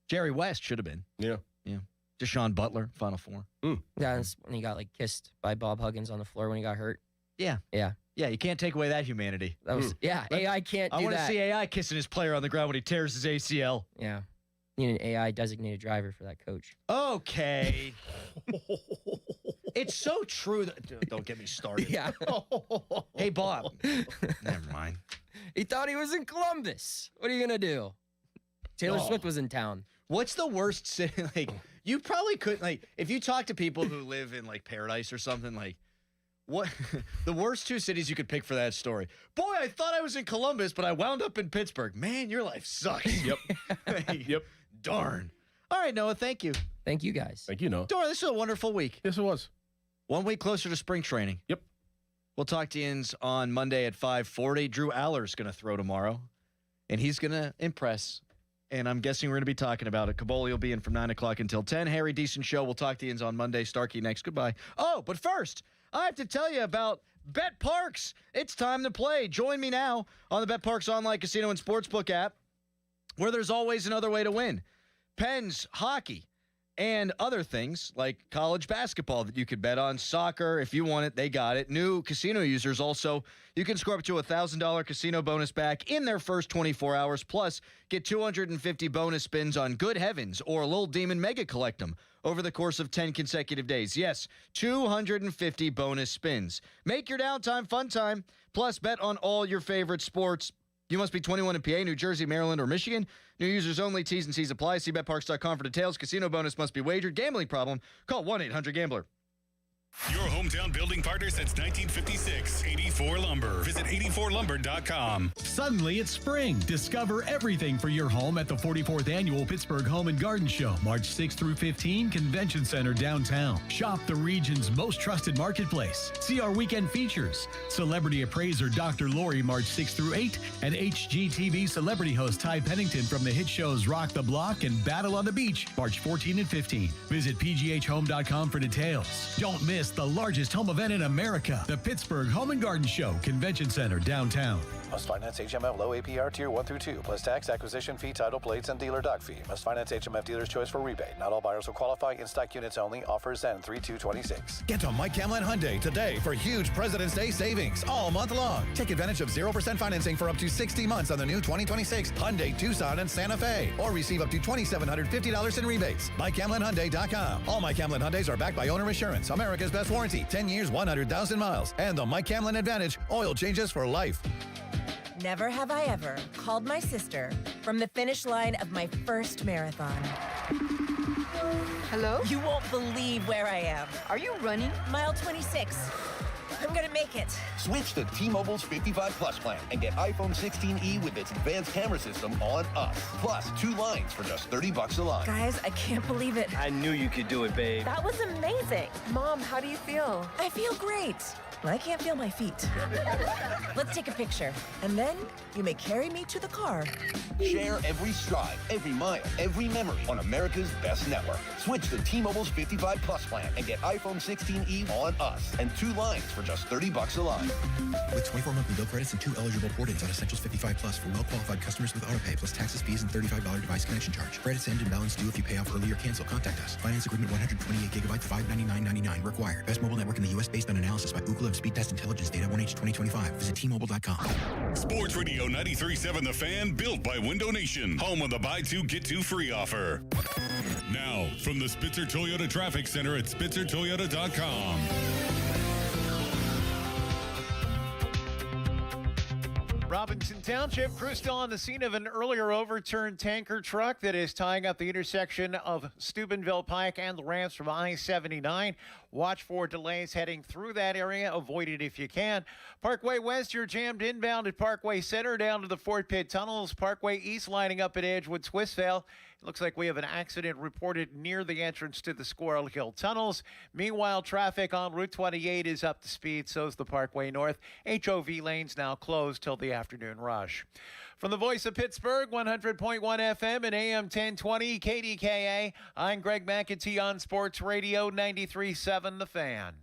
Jerry West should have been. Yeah. Yeah. Deshaun Butler, Final Four. Yeah, that's when he got like kissed by Bob Huggins on the floor when he got hurt. Yeah. Yeah. Yeah, you can't take away that humanity. That was AI can't do that. I want to see AI kissing his player on the ground when he tears his ACL. Yeah. Need an AI designated driver for that coach. Okay. It's so true that don't get me started. Yeah. Hey, Bob. Never mind. He thought he was in Columbus. What are you gonna do? Taylor Swift was in town. What's the worst city? Like, you probably could, like, if you talk to people who live in like Paradise or something, like, what the worst two cities you could pick for that story? Boy, I thought I was in Columbus, but I wound up in Pittsburgh. Man, your life sucks. Yep. Yep. Darn. All right, Noah, thank you. Thank you guys. Thank you, Noah. Dora, this is a wonderful week. Yes, it was. 1 week closer to spring training. Yep. We'll talk to Yins on Monday at 5:40. Drew Aller's going to throw tomorrow, and he's going to impress. And I'm guessing we're going to be talking about it. Caboli will be in from 9 o'clock until 10. Harry, decent show. We'll talk to Yins on Monday. Starkey next. Goodbye. Oh, but first, I have to tell you about Bet Parks. It's time to play. Join me now on the Bet Parks online casino and sportsbook app, where there's always another way to win. Pens, hockey, and other things like college basketball that you could bet on. Soccer, if you want it, they got it. New casino users also, you can score up to $1,000 casino bonus back in their first 24 hours. Plus, get 250 bonus spins on Good Heavens or Lil Demon Mega Collectum over the course of 10 consecutive days. Yes, 250 bonus spins. Make your downtime fun time. Plus, bet on all your favorite sports. You must be 21 in PA, New Jersey, Maryland, or Michigan. New users only. T's and C's apply. See betparks.com for details. Casino bonus must be wagered. Gambling problem? Call 1-800-GAMBLER. Your hometown building partner since 1956, 84 Lumber. Visit 84lumber.com. Suddenly it's spring. Discover everything for your home at the 44th Annual Pittsburgh Home and Garden Show, March 6 through 15, Convention Center downtown. Shop the region's most trusted marketplace. See our weekend features. Celebrity appraiser Dr. Lori, March 6 through 8, and HGTV celebrity host Ty Pennington from the hit shows Rock the Block and Battle on the Beach, March 14 and 15. Visit pghhome.com for details. Don't miss the largest home event in America, the Pittsburgh Home and Garden Show, Convention Center, downtown. Must finance HMF low APR tier 1 through 2, plus tax, acquisition fee, title plates, and dealer dock fee. Must finance HMF dealer's choice for rebate. Not all buyers will qualify. In stock units only. Offers end 3/2/26. Get to Mike Camlin Hyundai today for huge President's Day savings all month long. Take advantage of 0% financing for up to 60 months on the new 2026 Hyundai Tucson and Santa Fe, or receive up to $2,750 in rebates. MikeCamlinHyundai.com. All Mike Camlin Hyundais are backed by owner assurance, America's best warranty, 10 years, 100,000 miles, and the Mike Camlin Advantage, oil changes for life. Never have I ever called my sister from the finish line of my first marathon. Hello? You won't believe where I am. Are you running? Mile 26. I'm gonna make it. Switch to T-Mobile's 55 Plus plan and get iPhone 16e with its advanced camera system on us. Plus, 2 lines for just $30 a line. Guys, I can't believe it. I knew you could do it, babe. That was amazing. Mom, how do you feel? I feel great. I can't feel my feet. Let's take a picture. And then you may carry me to the car. Share every stride, every mile, every memory on America's best network. Switch to T-Mobile's 55 Plus plan and get iPhone 16e on us and 2 lines for just $30 a line. With 24 monthly bill credits and 2 eligible port-ins on Essentials 55 Plus for well-qualified customers with autopay plus taxes, fees, and $35 device connection charge. Credits end and balance due if you pay off early or cancel. Contact us. Finance agreement 128 gigabytes, $599.99 required. Best mobile network in the U.S. based on analysis by Ookla of Speed Test Intelligence data 1H 2025. Visit T-Mobile.com. Sports Radio 93.7 The Fan, built by Window Nation. Home of the buy 2, get 2 free offer. Now, from the Spitzer Toyota Traffic Center at SpitzerToyota.com. Robinson Township, crew still on the scene of an earlier overturned tanker truck that is tying up the intersection of Steubenville Pike and the ramps from I-79. Watch for delays heading through that area. Avoid it if you can. Parkway West, you're jammed inbound at Parkway Center down to the Fort Pitt Tunnels. Parkway East lining up at Edgewood Swissvale. It looks like we have an accident reported near the entrance to the Squirrel Hill Tunnels. Meanwhile, traffic on Route 28 is up to speed. So's the Parkway North. HOV lanes now closed till the afternoon rush. From the voice of Pittsburgh, 100.1 FM and AM 1020 KDKA, I'm Greg McEntee on Sports Radio 93.7 The Fan.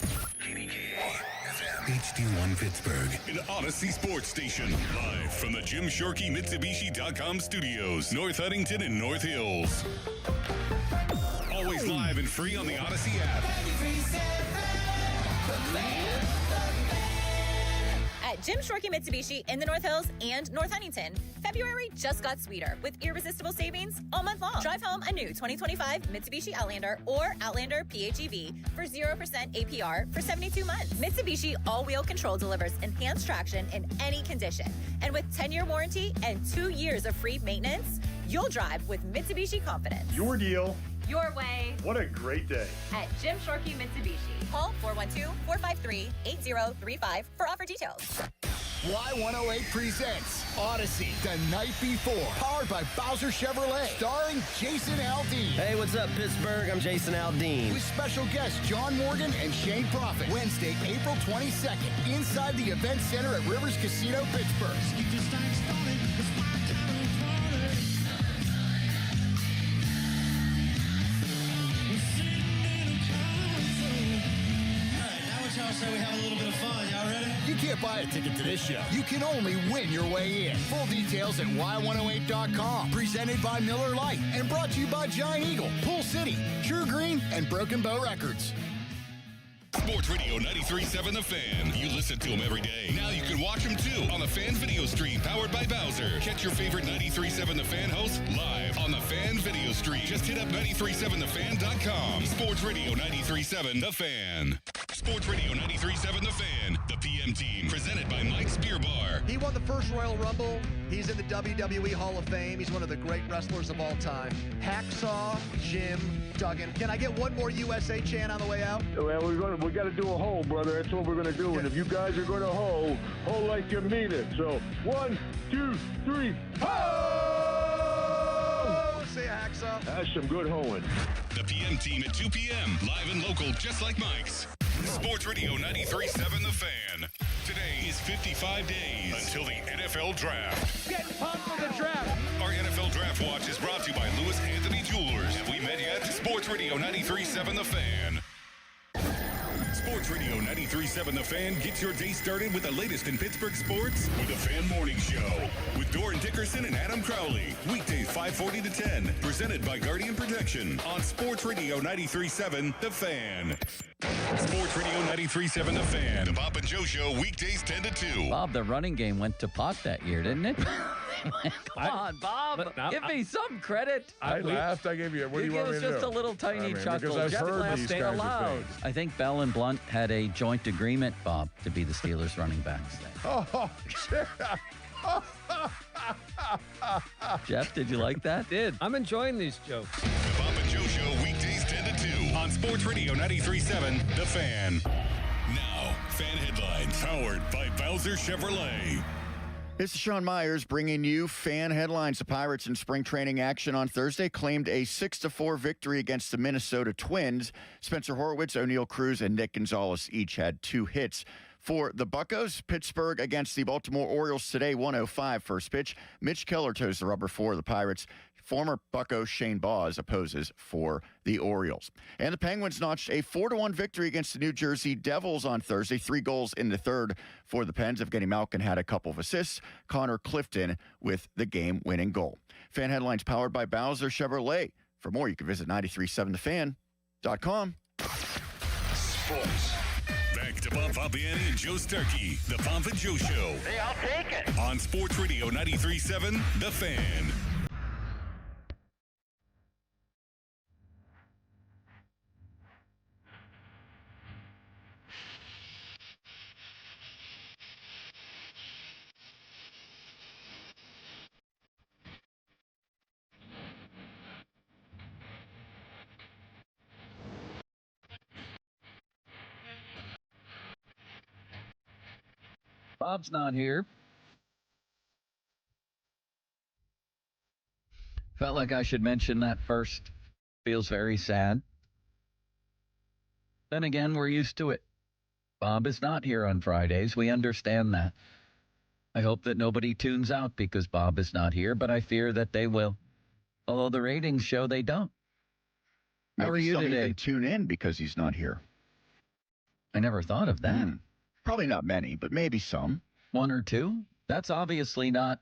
KDKA FM HD1 Pittsburgh, an Odyssey Sports Station, live from the Jim Shorkey Mitsubishi.com studios, North Huntington and North Hills. Always live and free on the Odyssey app. At Jim Shorkey Mitsubishi in the North Hills and North Huntington, February just got sweeter with irresistible savings all month long. Drive home a new 2025 Mitsubishi Outlander or Outlander PHEV for 0% APR for 72 months. Mitsubishi all-wheel control delivers enhanced traction in any condition. And with 10-year warranty and 2 years of free maintenance, you'll drive with Mitsubishi confidence. Your deal. Your way. What a great day. At Jim Shorkey Mitsubishi. Call 412-453-8035 for offer details. Y108 presents Odyssey the Night Before, powered by Bowser Chevrolet, starring Jason Aldean. Hey, what's up, Pittsburgh? I'm Jason Aldean. With special guests John Morgan and Shane Prophet. Wednesday, April 22nd, inside the Event Center at Rivers Casino, Pittsburgh. So we have a little bit of fun. Y'all ready? You can't buy a ticket to this show. You can only win your way in. Full details at y108.com. Presented by Miller Lite and brought to you by Giant Eagle, Pool City, True Green, and Broken Bow Records. Sports Radio 93.7 The Fan. You listen to them every day. Now you can watch them too on the Fan Video Stream powered by Bowser. Catch your favorite 93.7 The Fan hosts live on the Fan Video Stream. Just hit up 937thefan.com. Sports Radio 93.7 The Fan. Sports Radio 93.7 The Fan. The PM team presented by Mike's Beer Bar. He won the first Royal Rumble. He's in the WWE Hall of Fame. He's one of the great wrestlers of all time. Hacksaw Jim Duggan. Can I get one more USA chant on the way out? Well, we got to do a hole, brother. That's what we're going to do. Yeah. And if you guys are going to hole like you mean it. So 1, 2, 3, ho! Say a hacksaw. That's some good hoeing. The PM team at 2 p.m. live and local, just like Mike's. Sports Radio 93.7 The Fan. Today is 55 days until the NFL Draft. Get pumped for the draft. Our NFL Draft Watch is brought to you by Lewis Anthony Jewelers. Have we met yet? Sports Radio 93.7 The Fan. Sports Radio 93.7 The Fan gets your day started with the latest in Pittsburgh sports with the Fan Morning Show with Doran Dickerson and Adam Crowley. Weekdays 5:40 to 10. Presented by Guardian Protection on Sports Radio 93.7 The Fan. Sports Radio 93.7 The Fan. The Bob and Joe Show weekdays 10 to 2. Bob, the running game went to pot that year, didn't it? Come on, Bob. Give me some credit. I laughed. I gave you. What do you want me to do? It was just a little tiny chuckle. Because I've heard these kinds of things. I think Bell and Blunt had a joint agreement, Bob, to be the Steelers running backs. Oh, Jeff, did you like that? I'm enjoying these jokes. The Bob and Joe Show weekdays 10 to 2 on Sports Radio 93.7 The Fan. Now, fan headlines powered by Bowser Chevrolet. This is Sean Myers bringing you fan headlines. The Pirates in spring training action on Thursday claimed a 6-4 victory against the Minnesota Twins. Spencer Horwitz, O'Neal Cruz, and Nick Gonzalez each had 2 hits. For the Buccos, Pittsburgh against the Baltimore Orioles today, 1:05 first pitch. Mitch Keller toes the rubber for the Pirates. Former Bucco Shane Baz opposes for the Orioles. And the Penguins notched a 4-1 victory against the New Jersey Devils on Thursday. 3 goals in the third for the Pens. Evgeny Malkin had a couple of assists. Connor Clifton with the game-winning goal. Fan headlines powered by Bowser Chevrolet. For more, you can visit 937thefan.com. Sports. Back to Bob Fabiani and Joe Starkey. The Bob and Joe Show. Hey, I'll take it. On Sports Radio 93.7 The Fan. Bob's not here. Felt like I should mention that first. Feels very sad. Then again, we're used to it. Bob is not here on Fridays. We understand that. I hope that nobody tunes out because Bob is not here, but I fear that they will. Although the ratings show they don't. How are you somebody today? can tune in because he's not here. I never thought of that. Probably not many, but maybe some. One or two? That's obviously not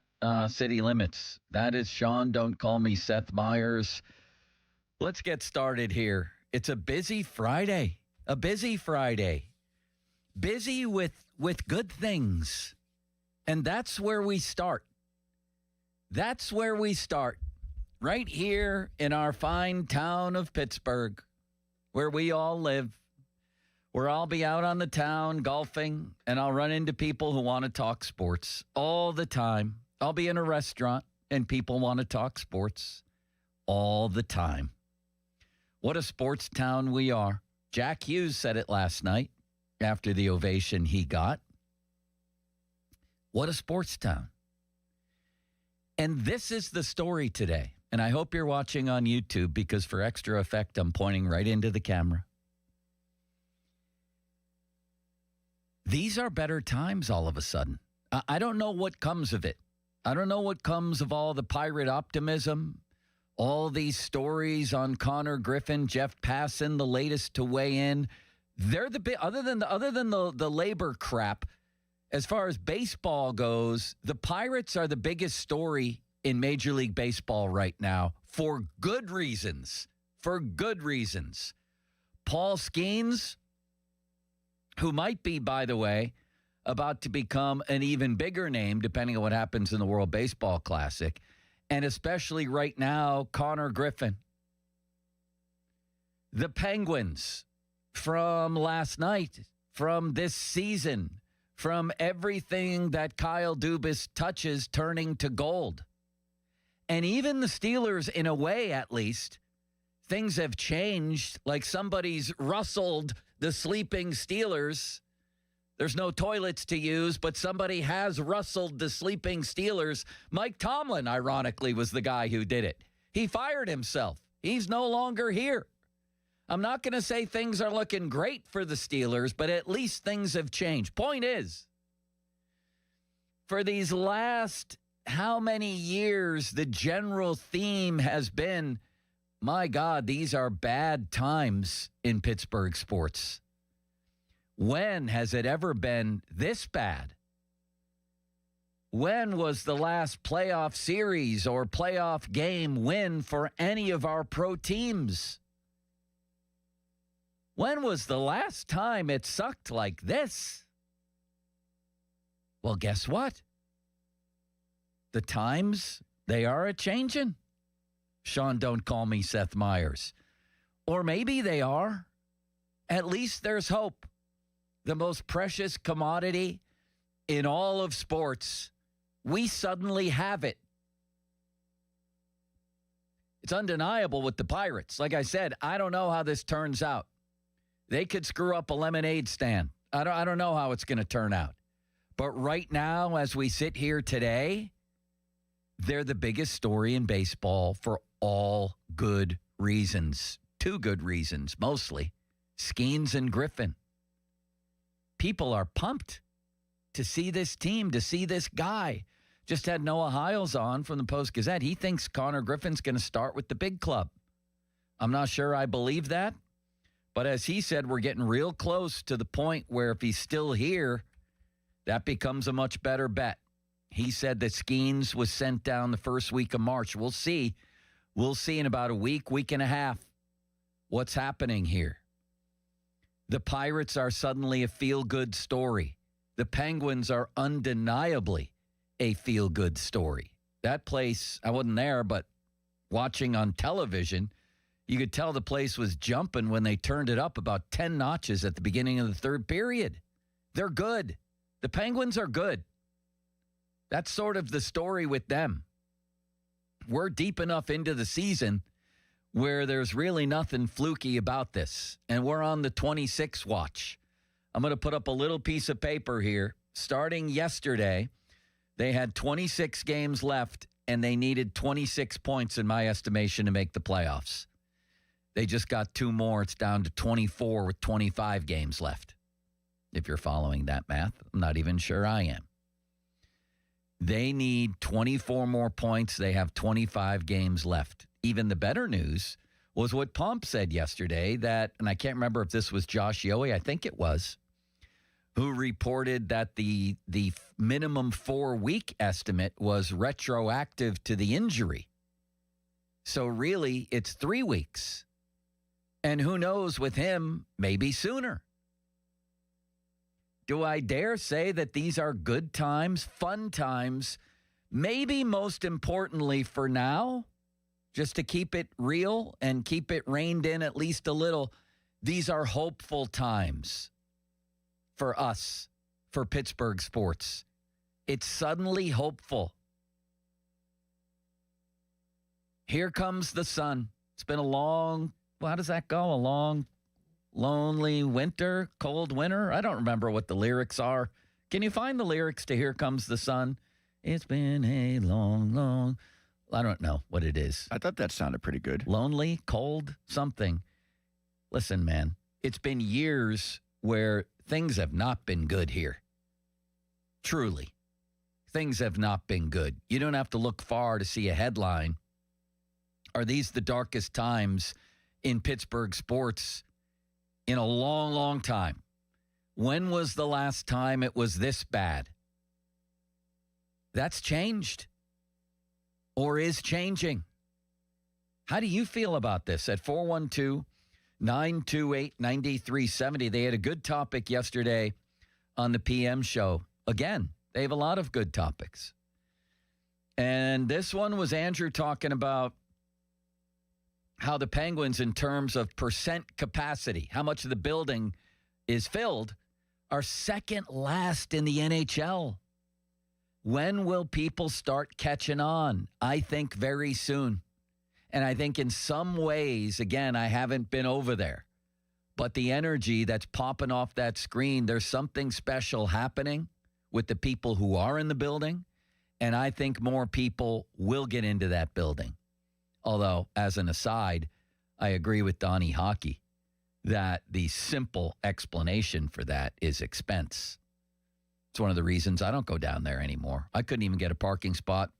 city limits. That is Sean, don't call me Seth Meyers. Let's get started here. It's a busy Friday. A busy Friday. Busy with good things. And that's where we start. That's where we start. Right here in our fine town of Pittsburgh, where we all live. Where I'll be out on the town golfing, and I'll run into people who want to talk sports all the time. I'll be in a restaurant, and people want to talk sports all the time. What a sports town we are. Jack Hughes said it last night after the ovation he got. What a sports town. And this is the story today. And I hope you're watching on YouTube because for extra effect, I'm pointing right into the camera. These are better times all of a sudden. I don't know what comes of it. I don't know what comes of all the Pirate optimism, all these stories on Connor Griffin, Jeff Passan, the latest to weigh in. They're the big, other than the labor crap, as far as baseball goes, the Pirates are the biggest story in Major League Baseball right now for good reasons. For good reasons. Paul Skeens, who might be, by the way, about to become an even bigger name, depending on what happens in the World Baseball Classic, and especially right now, Connor Griffin. The Penguins from last night, from this season, from everything that Kyle Dubas touches turning to gold. And even the Steelers, in a way at least, things have changed, like somebody's rustled the sleeping Steelers. There's no toilets to use, but somebody has rustled the sleeping Steelers. Mike Tomlin, ironically, was the guy who did it. He fired himself. He's no longer here. I'm not going to say things are looking great for the Steelers, but at least things have changed. Point is, for these last how many years, the general theme has been, my God, these are bad times in Pittsburgh sports. When has it ever been this bad? When was the last playoff series or playoff game win for any of our pro teams? When was the last time it sucked like this? Well, guess what? The times, they are a-changin'. Sean, don't call me Seth Meyers. Or maybe they are. At least there's hope. The most precious commodity in all of sports. We suddenly have it. It's undeniable with the Pirates. Like I said, I don't know how this turns out. They could screw up a lemonade stand. I don't know how it's going to turn out. But right now, as we sit here today, they're the biggest story in baseball for all good reasons. Two good reasons, mostly. Skeens and Griffin. People are pumped to see this team, to see this guy. Just had Noah Hiles on from the Post-Gazette. He thinks Connor Griffin's going to start with the big club. I'm not sure I believe that. But as he said, we're getting real close to the point where if he's still here, that becomes a much better bet. He said that Skeens was sent down the first week of March. We'll see. We'll see in about a week and a half what's happening here. The Pirates are suddenly a feel-good story. The Penguins are undeniably a feel-good story. That place, I wasn't there, but watching on television, you could tell the place was jumping when they turned it up about 10 notches at the beginning of the third period. They're good. The Penguins are good. That's sort of the story with them. We're deep enough into the season where there's really nothing fluky about this. And we're on the 26 watch I'm going to put up a little piece of paper here. Starting yesterday, they had 26 games left, and they needed 26 points, in my estimation, to make the playoffs. They just got 2 more. It's down to 24 with 25 games left. If you're following that math, I'm not even sure I am. They need 24 more points. They have 25 games left. Even the better news was what Pomp said yesterday that, and I can't remember if this was Josh Yohe, I think it was, who reported that the minimum 4-week estimate was retroactive to the injury. So really, it's 3 weeks. And who knows with him, maybe sooner. Do I dare say that these are good times, fun times, maybe most importantly for now, just to keep it real and keep it reined in at least a little, these are hopeful times for us, for Pittsburgh sports. It's suddenly hopeful. Here comes the sun. It's been a long, well, how does that go? A long, lonely winter, cold winter? I don't remember what the lyrics are. Can you find the lyrics to Here Comes the Sun? It's been a long, I don't know what it is. I thought that sounded pretty good. Lonely, cold, something. Listen, man, it's been years where things have not been good here. Truly. Things have not been good. You don't have to look far to see a headline. Are these the darkest times in Pittsburgh sports in a long, long time? When was the last time it was this bad? That's changed or is changing. How do you feel about this? At 412-928-9370. They had a good topic yesterday on the PM show. Again, they have a lot of good topics. And this one was Andrew talking about how the Penguins, in terms of percent capacity, how much of the building is filled, are second last in the NHL. When will people start catching on? I think very soon. And I think in some ways, again, I haven't been over there, but the energy that's popping off that screen, there's something special happening with the people who are in the building. And I think more people will get into that building. Although, as an aside, I agree with Donnie Hockey that the simple explanation for that is expense. It's one of the reasons I don't go down there anymore. I couldn't even get a parking spot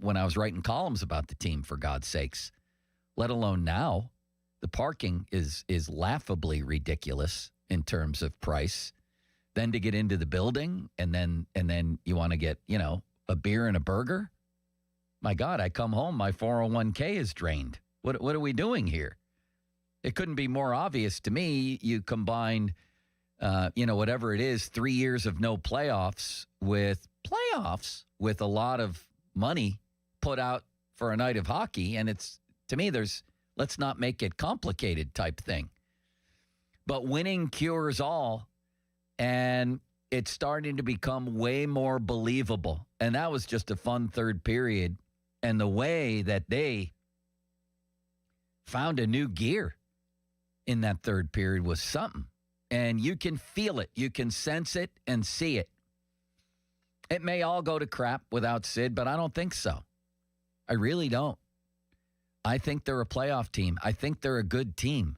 when I was writing columns about the team, for God's sakes, let alone now. The parking is laughably ridiculous in terms of price. Then to get into the building and then you want to get, a beer and a burger. My God, I come home, my 401k is drained. What are we doing here? It couldn't be more obvious to me. You combined, whatever it is, 3 years of no playoffs with a lot of money put out for a night of hockey. And it's, to me, let's not make it complicated type thing. But winning cures all, and it's starting to become way more believable. And that was just a fun third period. And the way that they found a new gear in that third period was something. And you can feel it. You can sense it and see it. It may all go to crap without Sid, but I don't think so. I really don't. I think they're a playoff team. I think they're a good team.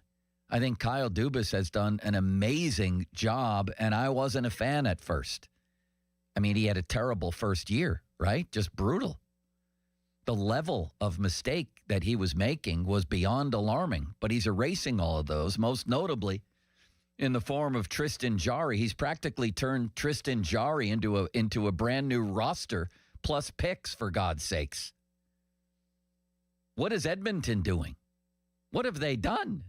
I think Kyle Dubas has done an amazing job, and I wasn't a fan at first. I mean, he had a terrible first year, right? Just brutal. The level of mistake that he was making was beyond alarming, but he's erasing all of those, most notably in the form of Tristan Jarry. He's practically turned Tristan Jarry into a brand new roster plus picks, for God's sakes. What is Edmonton doing? What have they done?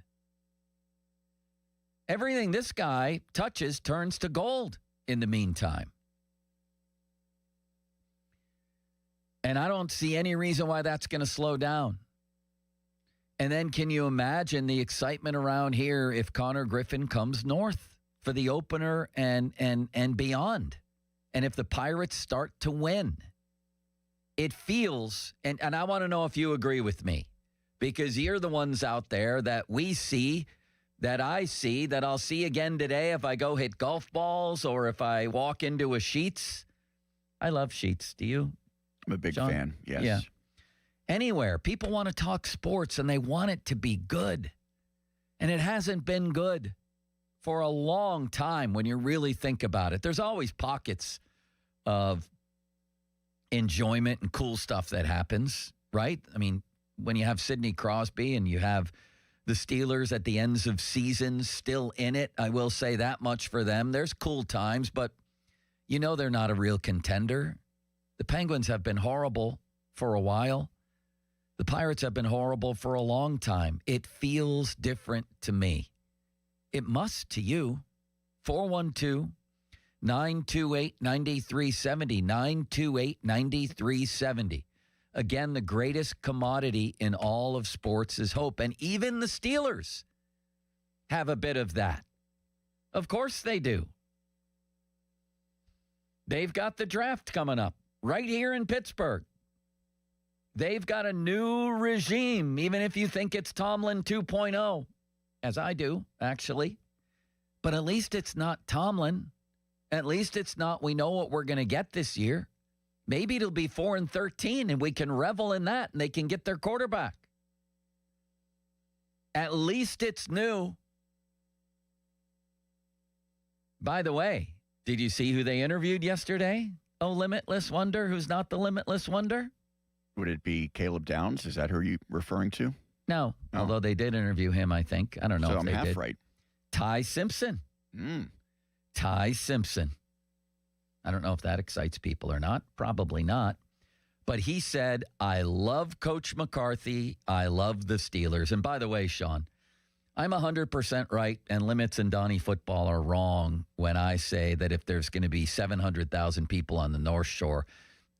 Everything this guy touches turns to gold in the meantime. And I don't see any reason why that's going to slow down. And then can you imagine the excitement around here if Connor Griffin comes north for the opener and beyond? And if the Pirates start to win? It feels, and I want to know if you agree with me, because you're the ones out there that we see that I see that I'll see again today if I go hit golf balls or if I walk into a Sheetz. I love Sheetz. Do you? I'm a big John? fan, yes. Yeah. Anywhere. People want to talk sports, and they want it to be good. And it hasn't been good for a long time when you really think about it. There's always pockets of enjoyment and cool stuff that happens, right? I mean, when you have Sidney Crosby and you have the Steelers at the ends of seasons still in it, I will say that much for them. There's cool times, but you know they're not a real contender. The Penguins have been horrible for a while. The Pirates have been horrible for a long time. It feels different to me. It must to you. 412-928-9370. 928-9370. Again, the greatest commodity in all of sports is hope. And even the Steelers have a bit of that. Of course they do. They've got the draft coming up right here in Pittsburgh. They've got a new regime, even if you think it's Tomlin 2.0, as I do, actually. But at least it's not Tomlin. At least it's not, we know what we're going to get this year. Maybe it'll be 4-13, and we can revel in that, and they can get their quarterback. At least it's new. By the way, did you see who they interviewed yesterday? Oh, Limitless Wonder, who's not the Limitless Wonder? Would it be Caleb Downs? Is that who you're referring to? No, although they did interview him, I think. I don't know So if I'm they half did. right. Ty Simpson. Ty Simpson. I don't know if that excites people or not. Probably not. But he said, I love Coach McCarthy. I love the Steelers. And by the way, Sean, I'm 100% right, and Limits and Donnie Football are wrong when I say that if there's going to be 700,000 people on the North Shore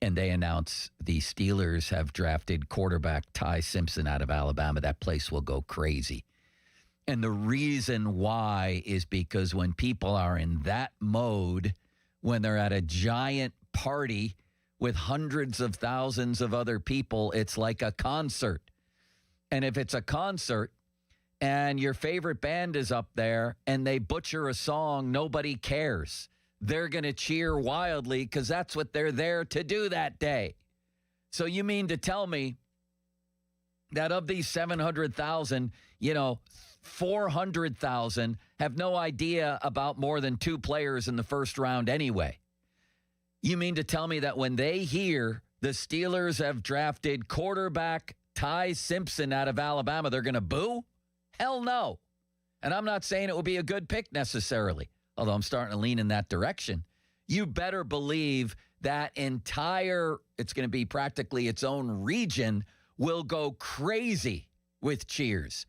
and they announce the Steelers have drafted quarterback Ty Simpson out of Alabama, that place will go crazy. And the reason why is because when people are in that mode, when they're at a giant party with hundreds of thousands of other people, it's like a concert. And if it's a concert and your favorite band is up there and they butcher a song, nobody cares. They're going to cheer wildly because that's what they're there to do that day. So you mean to tell me that of these 700,000, 400,000 have no idea about more than two players in the first round anyway? You mean to tell me that when they hear the Steelers have drafted quarterback Ty Simpson out of Alabama, they're going to boo? Hell no. And I'm not saying it will be a good pick necessarily, although I'm starting to lean in that direction. You better believe that it's going to be practically its own region, will go crazy with cheers.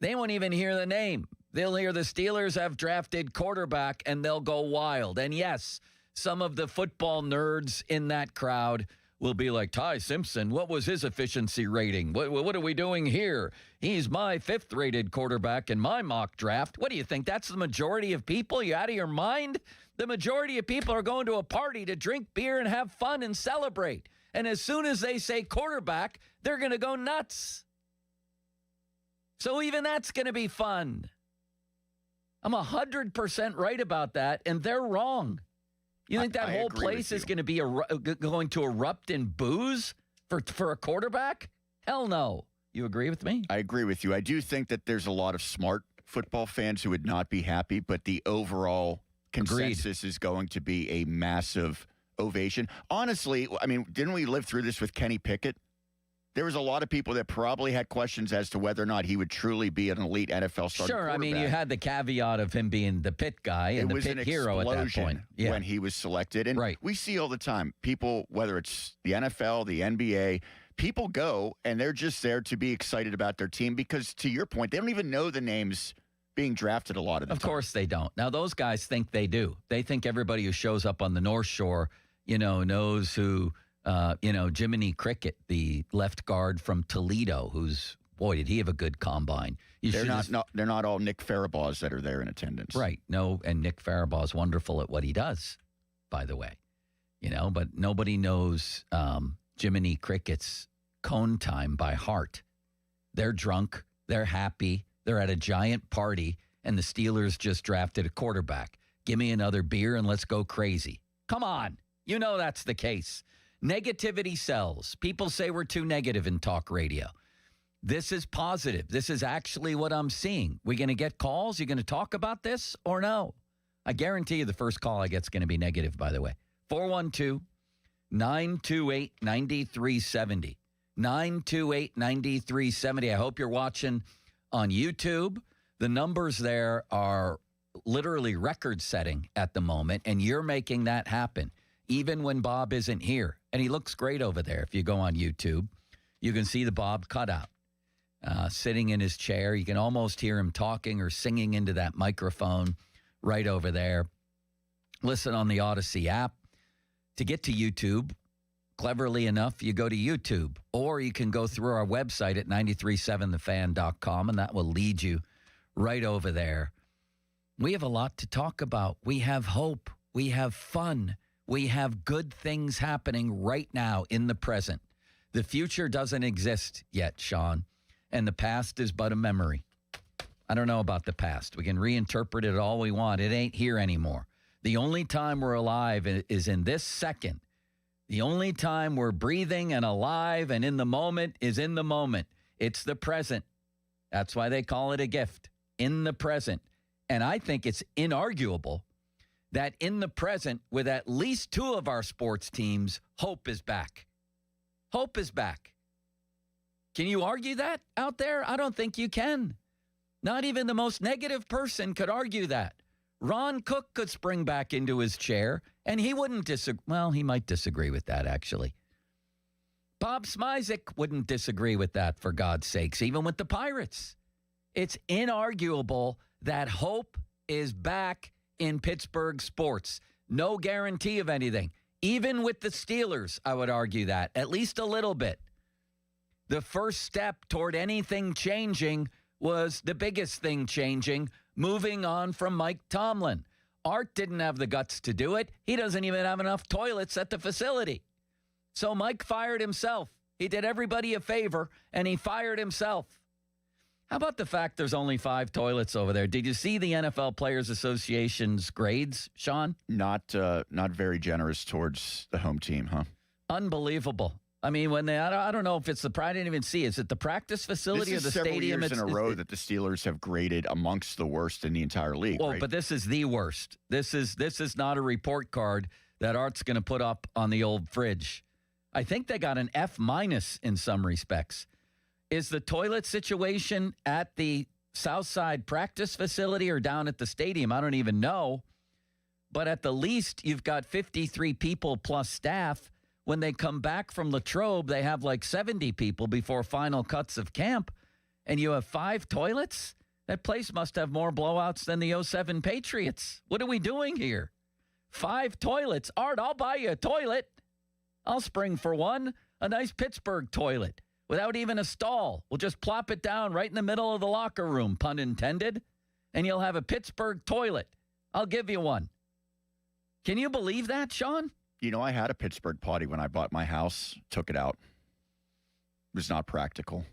They won't even hear the name. They'll hear the Steelers have drafted quarterback, and they'll go wild. And yes, some of the football nerds in that crowd will be like, Ty Simpson, what was his efficiency rating? What are we doing here? He's my 5th-rated quarterback in my mock draft. What do you think? That's the majority of people? You out of your mind? The majority of people are going to a party to drink beer and have fun and celebrate. And as soon as they say quarterback, they're going to go nuts. So even that's going to be fun. I'm 100% right about that, and they're wrong. You think that whole place is going to be going to erupt in boos for a quarterback? Hell no. You agree with me? I agree with you. I do think that there's a lot of smart football fans who would not be happy, but the overall consensus is going to be a massive ovation. Honestly, I mean, didn't we live through this with Kenny Pickett? There was a lot of people that probably had questions as to whether or not he would truly be an elite NFL starting Sure, quarterback. I mean, you had the caveat of him being the Pitt guy and the Pitt hero at that point. Yeah. When he was selected. And we see all the time, people, whether it's the NFL, the NBA, people go and they're just there to be excited about their team because, to your point, they don't even know the names being drafted a lot of the time. Of course they don't. Now, those guys think they do. They think everybody who shows up on the North Shore, knows who... Jiminy Cricket, the left guard from Toledo, boy, did he have a good combine. They're not all Nick Farabaugh that are there in attendance. Right. No, and Nick Farabaugh is wonderful at what he does, by the way. But nobody knows Jiminy Cricket's cone time by heart. They're drunk. They're happy. They're at a giant party, and the Steelers just drafted a quarterback. Give me another beer and let's go crazy. Come on. You know that's the case. Negativity sells. People say we're too negative in talk radio. This is positive. This is actually what I'm seeing. We going to get calls? You going to talk about this or no? I guarantee you the first call I get is going to be negative, by the way. 412-928-9370. 928-9370. I hope you're watching on YouTube. The numbers there are literally record-setting at the moment, and you're making that happen, even when Bob isn't here. And he looks great over there. If you go on YouTube, you can see the Bob cutout. Sitting in his chair. You can almost hear him talking or singing into that microphone right over there. Listen on the Odyssey app. To get to YouTube, cleverly enough, you go to YouTube, or you can go through our website at 937thefan.com, and that will lead you right over there. We have a lot to talk about. We have hope. We have fun. We have good things happening right now in the present. The future doesn't exist yet, Sean. And the past is but a memory. I don't know about the past. We can reinterpret it all we want. It ain't here anymore. The only time we're alive is in this second. The only time we're breathing and alive and in the moment is in the moment. It's the present. That's why they call it a gift. In the present. And I think it's inarguable that in the present, with at least two of our sports teams, hope is back. Hope is back. Can you argue that out there? I don't think you can. Not even the most negative person could argue that. Ron Cook could spring back into his chair, and he wouldn't disagree. Well, he might disagree with that, actually. Bob Smizik wouldn't disagree with that, for God's sakes, even with the Pirates. It's inarguable that hope is back in Pittsburgh sports. No guarantee of anything. Even with the Steelers, I would argue that, at least a little bit. The first step toward anything changing was the biggest thing changing, moving on from Mike Tomlin. Art didn't have the guts to do it. He doesn't even have enough toilets at the facility. So Mike fired himself. He did everybody a favor, and he fired himself. How about the fact there's only 5 toilets over there? Did you see the NFL Players Association's grades, Sean? Not very generous towards the home team, huh? Unbelievable. I mean, when I don't know if it's I didn't even see. Is it the practice facility or the stadium? This is several years in a row that the Steelers have graded amongst the worst in the entire league. Well, right? But this is the worst. This is not a report card that Art's going to put up on the old fridge. I think they got an F- in some respects. Is the toilet situation at the Southside practice facility or down at the stadium? I don't even know. But at the least, you've got 53 people plus staff. When they come back from Latrobe, they have like 70 people before final cuts of camp, and you have 5 toilets? That place must have more blowouts than the 07 Patriots. What are we doing here? 5 toilets. Art, I'll buy you a toilet. I'll spring for one, a nice Pittsburgh toilet, without even a stall. We'll just plop it down right in the middle of the locker room, pun intended, and you'll have a Pittsburgh toilet. I'll give you one. Can you believe that, Sean? You know, I had a Pittsburgh potty when I bought my house, took it out. It was not practical.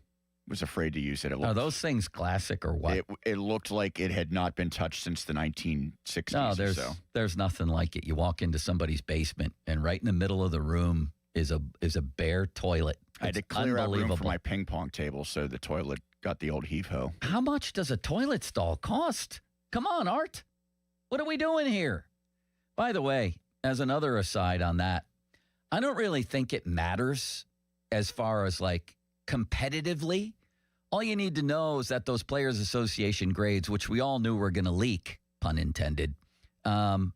Was afraid to use it. Are those things classic or what? It looked like it had not been touched since the 1960s. No, there's nothing like it. You walk into somebody's basement, and right in the middle of the room is a bare toilet. I had to clear out room for my ping pong table, so the toilet got the old heave-ho. How much does a toilet stall cost? Come on, Art. What are we doing here? By the way, as another aside on that, I don't really think it matters as far as like competitively. All you need to know is that those Players Association grades, which we all knew were going to leak, pun intended, the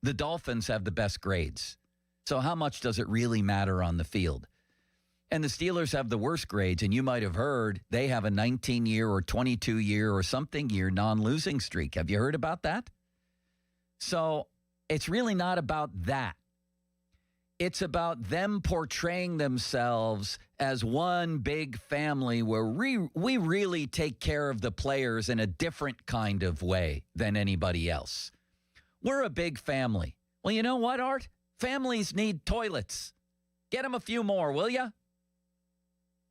Dolphins have the best grades. So how much does it really matter on the field? And the Steelers have the worst grades, and you might have heard they have a 19-year or 22-year or something year non-losing streak. Have you heard about that? So it's really not about that. It's about them portraying themselves as one big family where we really take care of the players in a different kind of way than anybody else. We're a big family. Well, you know what, Art? Families need toilets. Get them a few more, will you?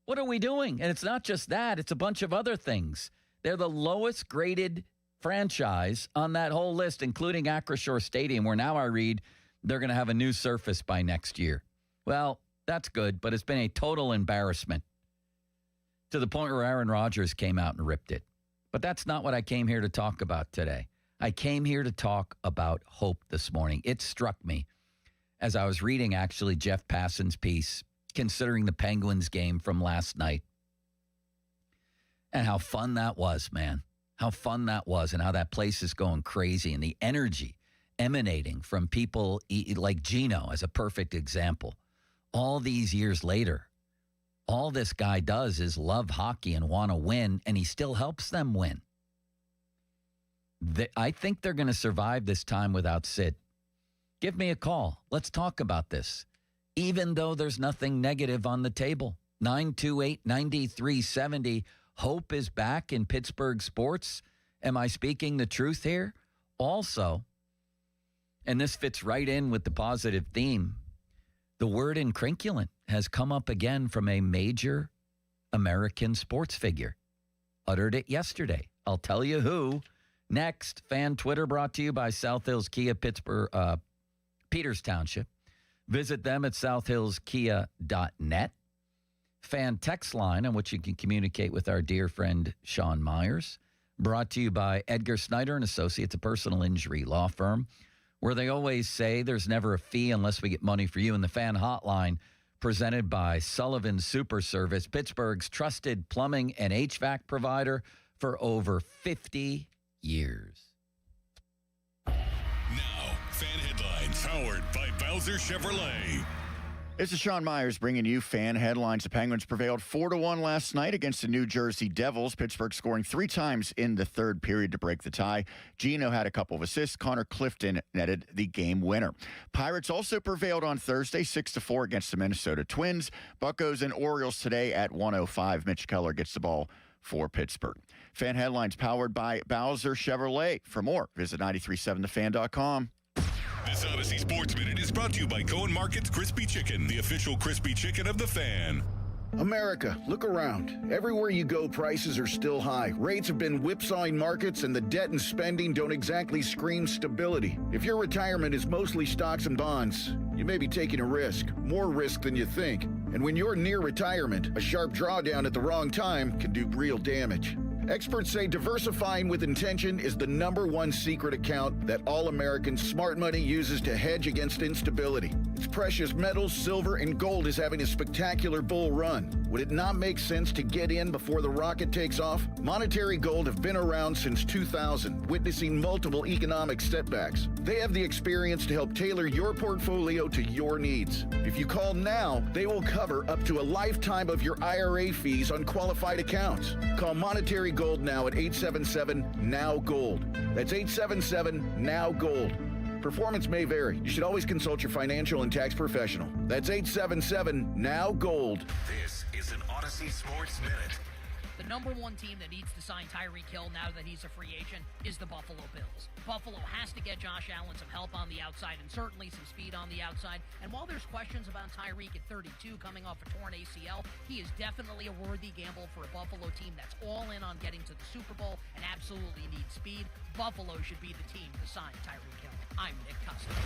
What are we doing? And it's not just that. It's a bunch of other things. They're the lowest graded franchise on that whole list, including Acrisure Stadium, where now I read they're going to have a new surface by next year. Well, that's good, but it's been a total embarrassment to the point where Aaron Rodgers came out and ripped it. But that's not what I came here to talk about today. I came here to talk about hope this morning. It struck me as I was reading, actually, Jeff Passan's piece, considering the Penguins game from last night. And how fun that was, man. How fun that was, and how that place is going crazy, and the energy emanating from people like Gino as a perfect example. All these years later, all this guy does is love hockey and want to win, and he still helps them win. I think they're going to survive this time without Sid. Give me a call. Let's talk about this. Even though there's nothing negative on the table. 928-9370. Hope is back in Pittsburgh sports. Am I speaking the truth here? Also, and this fits right in with the positive theme, the word incrinculant has come up again from a major American sports figure. Uttered it yesterday. I'll tell you who. Next, fan Twitter brought to you by South Hills Kia, Pittsburgh, Peters Township. Visit them at southhillskia.net. Fan text line on which you can communicate with our dear friend Sean Myers. Brought to you by Edgar Snyder and Associates, a personal injury law firm, where they always say there's never a fee unless we get money for you. And the fan hotline presented by Sullivan Super Service, Pittsburgh's trusted plumbing and HVAC provider for over 50 years. Now, fan headlines powered by Bowser Chevrolet. This is Sean Myers bringing you fan headlines. The Penguins prevailed 4-1 last night against the New Jersey Devils. Pittsburgh scoring 3 times in the third period to break the tie. Gino had a couple of assists. Connor Clifton netted the game winner. Pirates also prevailed on Thursday, 6-4 against the Minnesota Twins. Buccos and Orioles today at 1:05. Mitch Keller gets the ball for Pittsburgh. Fan headlines powered by Bowser Chevrolet. For more, visit 937thefan.com. This Odyssey Sports Minute is brought to you by Cohen Market's Crispy Chicken, the official crispy chicken of the Fan. America, look around. Everywhere you go, prices are still high. Rates have been whipsawing markets, and the debt and spending don't exactly scream stability. If your retirement is mostly stocks and bonds, you may be taking a risk, more risk than you think. And when you're near retirement, a sharp drawdown at the wrong time can do real damage. Experts say diversifying with intention is the #1 secret account that all Americans' smart money uses to hedge against instability. Its precious metals, silver, and gold is having a spectacular bull run. Would it not make sense to get in before the rocket takes off? Monetary Gold have been around since 2000, witnessing multiple economic setbacks. They have the experience to help tailor your portfolio to your needs. If you call now, they will cover up to a lifetime of your IRA fees on qualified accounts. Call Monetary Gold now at 877-NOW-GOLD. That's 877-NOW-GOLD. Performance may vary. You should always consult your financial and tax professional. That's 877-NOW-GOLD. This is an Odyssey Sports Minute. The #1 team that needs to sign Tyreek Hill now that he's a free agent is the Buffalo Bills. Buffalo has to get Josh Allen some help on the outside and certainly some speed on the outside. And while there's questions about Tyreek at 32 coming off a torn ACL, he is definitely a worthy gamble for a Buffalo team that's all in on getting to the Super Bowl and absolutely needs speed. Buffalo should be the team to sign Tyreek Hill. I'm Nick Custis.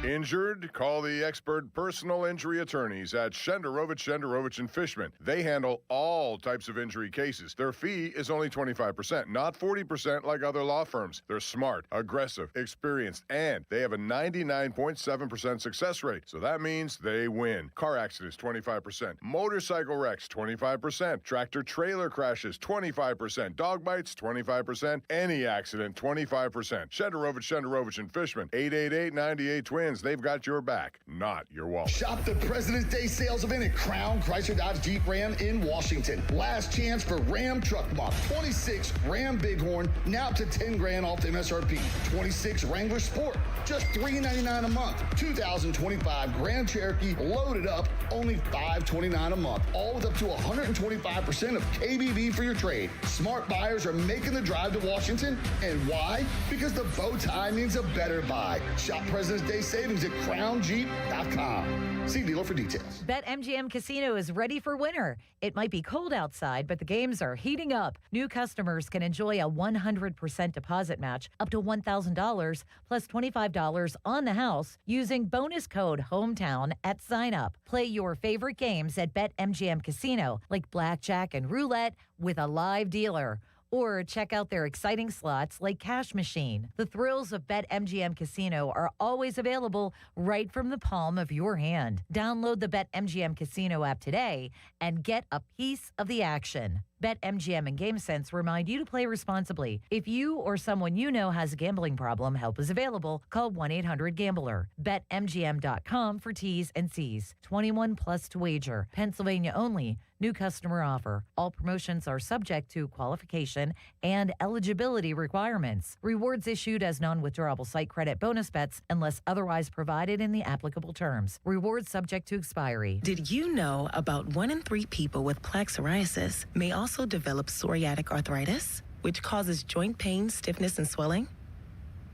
Injured? Call the expert personal injury attorneys at Shenderovich & Fishman. They handle all types of injury cases. Their fee is only 25%, not 40% like other law firms. They're smart, aggressive, experienced, and they have a 99.7% success rate. So that means they win. Car accidents, 25%. Motorcycle wrecks, 25%. Tractor-trailer crashes, 25%. Dog bites, 25%. Any accident, 25%. Shenderovich & Fishman, 888-98-TWINS. They've got your back, not your wallet. Shop the President's Day sales event at Crown Chrysler Dodge Jeep Ram in Washington. Last chance for Ram Truck Month. 26 Ram Bighorn, now up to $10,000 off the MSRP. 26 Wrangler Sport, just $399 a month. 2025 Grand Cherokee loaded up, only $529 a month. All with up to 125% of KBB for your trade. Smart buyers are making the drive to Washington. And why? Because the bow tie means a better buy. Shop President's Day sales savings at crownjeep.com. See dealer for details. BetMGM Casino is ready for winter. It might be cold outside, but the games are heating up. New customers can enjoy a 100% deposit match up to $1,000 plus $25 on the house using bonus code HOMETOWN at sign up. Play your favorite games at BetMGM Casino, like blackjack and roulette, with a live dealer. Or check out their exciting slots like Cash Machine. The thrills of BetMGM Casino are always available right from the palm of your hand. Download the BetMGM Casino app today and get a piece of the action. BetMGM and GameSense remind you to play responsibly. If you or someone you know has a gambling problem, help is available. Call 1-800-GAMBLER. BetMGM.com for T's and C's. 21 plus to wager. Pennsylvania only. New customer offer. All promotions are subject to qualification and eligibility requirements. Rewards issued as non-withdrawable site credit bonus bets unless otherwise provided in the applicable terms. Rewards subject to expiry. Did you know about 1 in 3 people with plaque psoriasis may also develop psoriatic arthritis, which causes joint pain, stiffness, and swelling?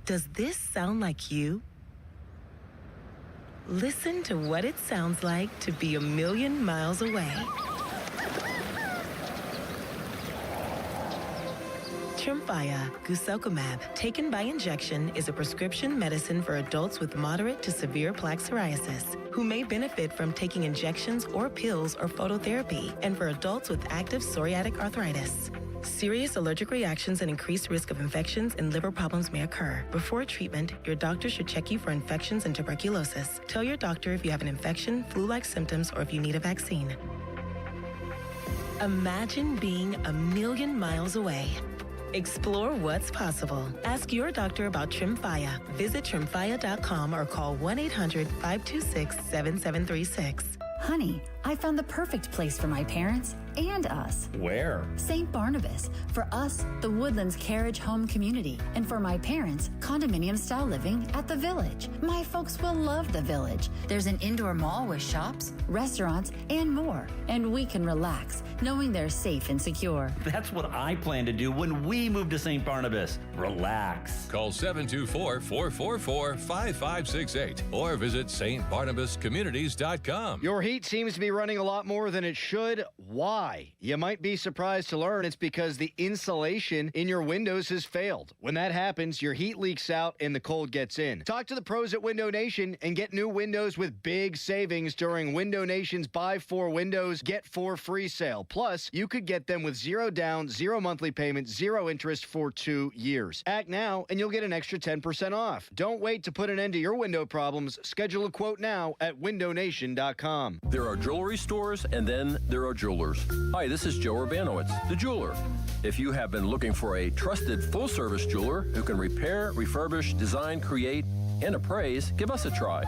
Does this sound like you? Listen to what it sounds like to be a million miles away. Tremfya guselkumab, taken by injection, is a prescription medicine for adults with moderate to severe plaque psoriasis who may benefit from taking injections or pills or phototherapy, and for adults with active psoriatic arthritis. Serious allergic reactions and increased risk of infections and liver problems may occur. Before treatment, your doctor should check you for infections and tuberculosis. Tell your doctor if you have an infection, flu-like symptoms, or if you need a vaccine. Imagine being a million miles away. Explore what's possible. Ask your doctor about Tremfya. Visit Tremfya.com or call 1-800-526-7736. Honey, I found the perfect place for my parents and us. Where? St. Barnabas. For us, the Woodlands Carriage Home Community. And for my parents, condominium-style living at the Village. My folks will love the Village. There's an indoor mall with shops, restaurants, and more. And we can relax, knowing they're safe and secure. That's what I plan to do when we move to St. Barnabas. Relax. Call 724-444-5568 or visit stbarnabascommunities.com. Your heat seems to be running a lot more than it should. Why? You might be surprised to learn it's because the insulation in your windows has failed. When that happens, your heat leaks out and the cold gets in. Talk to the pros at Window Nation and get new windows with big savings during Window Nation's Buy 4 Windows, Get 4 free sale. Plus, you could get them with 0 down, 0 monthly payment, 0 interest for 2 years. Act now and you'll get an extra 10% off. Don't wait to put an end to your window problems. Schedule a quote now at windownation.com. There are jewelry stores, and then there are jewelers. Hi, this is Joe Urbanowitz, the jeweler. If you have been looking for a trusted full-service jeweler who can repair, refurbish, design, create, and appraise, give us a try.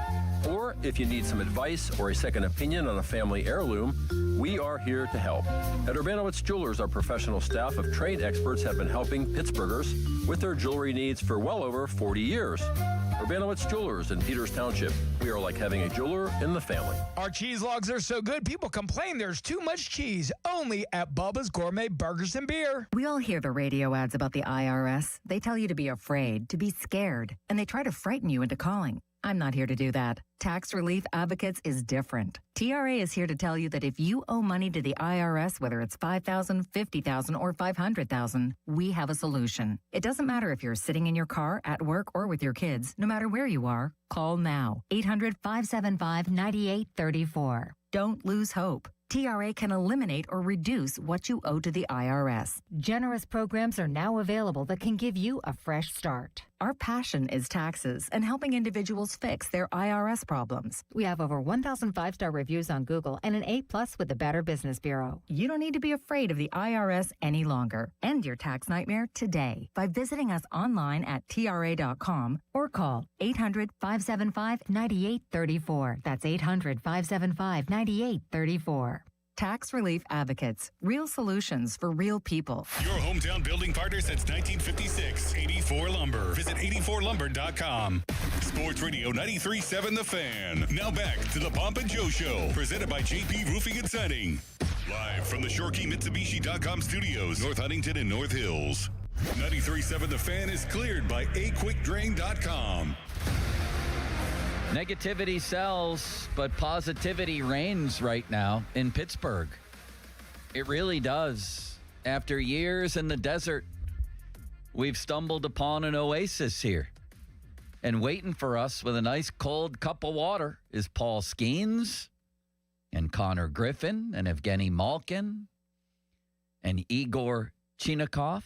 Or if you need some advice or a second opinion on a family heirloom, we are here to help. At Urbanowitz Jewelers, our professional staff of trained experts have been helping Pittsburghers with their jewelry needs for well over 40 years. Urbanowitz Jewelers in Peters Township. We are like having a jeweler in the family. Our cheese logs are so good, people complain there's too much cheese. Only at Bubba's Gourmet Burgers and Beer. We all hear the radio ads about the IRS. They tell you to be afraid, to be scared, and they try to frighten you into calling. I'm not here to do that. Tax Relief Advocates is different. TRA is here to tell you that if you owe money to the IRS, whether it's $5,000, $50,000, or $500,000, we have a solution. It doesn't matter if you're sitting in your car, at work, or with your kids. No matter where you are, call now. 800-575-9834. Don't lose hope. TRA can eliminate or reduce what you owe to the IRS. Generous programs are now available that can give you a fresh start. Our passion is taxes and helping individuals fix their IRS problems. We have over 1,000 5-star reviews on Google and an A+ with the Better Business Bureau. You don't need to be afraid of the IRS any longer. End your tax nightmare today by visiting us online at TRA.com or call 800-575-9834. That's 800-575-9834. Tax Relief Advocates. Real solutions for real people. Your hometown building partner since 1956. 84 Lumber. Visit 84lumber.com. Sports Radio 93.7 The Fan. Now back to the Pomp and Joe Show. Presented by JP Roofing and Siding. Live from the ShoreKeyMitsubishi.com studios. North Huntington and North Hills. 93.7 The Fan is cleared by AQuickDrain.com. Negativity sells, but positivity reigns right now in Pittsburgh. It really does. After years in the desert, we've stumbled upon an oasis here. And waiting for us with a nice cold cup of water is Paul Skeens and Connor Griffin and Evgeny Malkin and Igor Chinakhov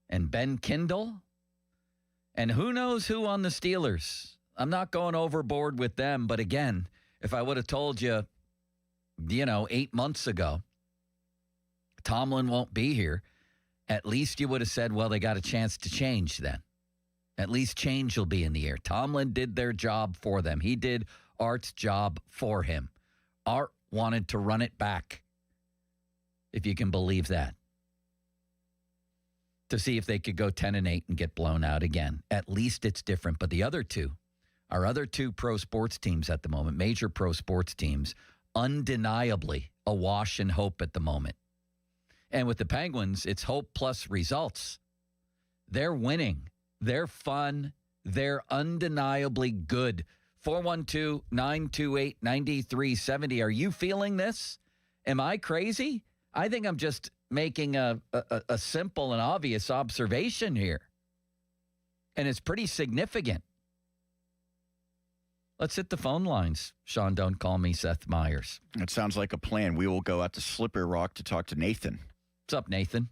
and Ben Kindle. And who knows who on the Steelers. I'm not going overboard with them, but again, if I would have told you, 8 months ago, Tomlin won't be here, at least you would have said, well, they got a chance to change then. At least change will be in the air. Tomlin did their job for them. He did Art's job for him. Art wanted to run it back, if you can believe that, to see if they could go 10-8 and get blown out again. At least it's different. But the other two, our other two pro sports teams at the moment, major pro sports teams, undeniably awash in hope at the moment. And with the Penguins, it's hope plus results. They're winning. They're fun. They're undeniably good. 412-928-9370. Are you feeling this? Am I crazy? I think I'm just making a simple and obvious observation here. And it's pretty significant. Let's hit the phone lines. Sean, don't call me Seth Meyers. That sounds like a plan. We will go out to Slippery Rock to talk to Nathan. What's up, Nathan?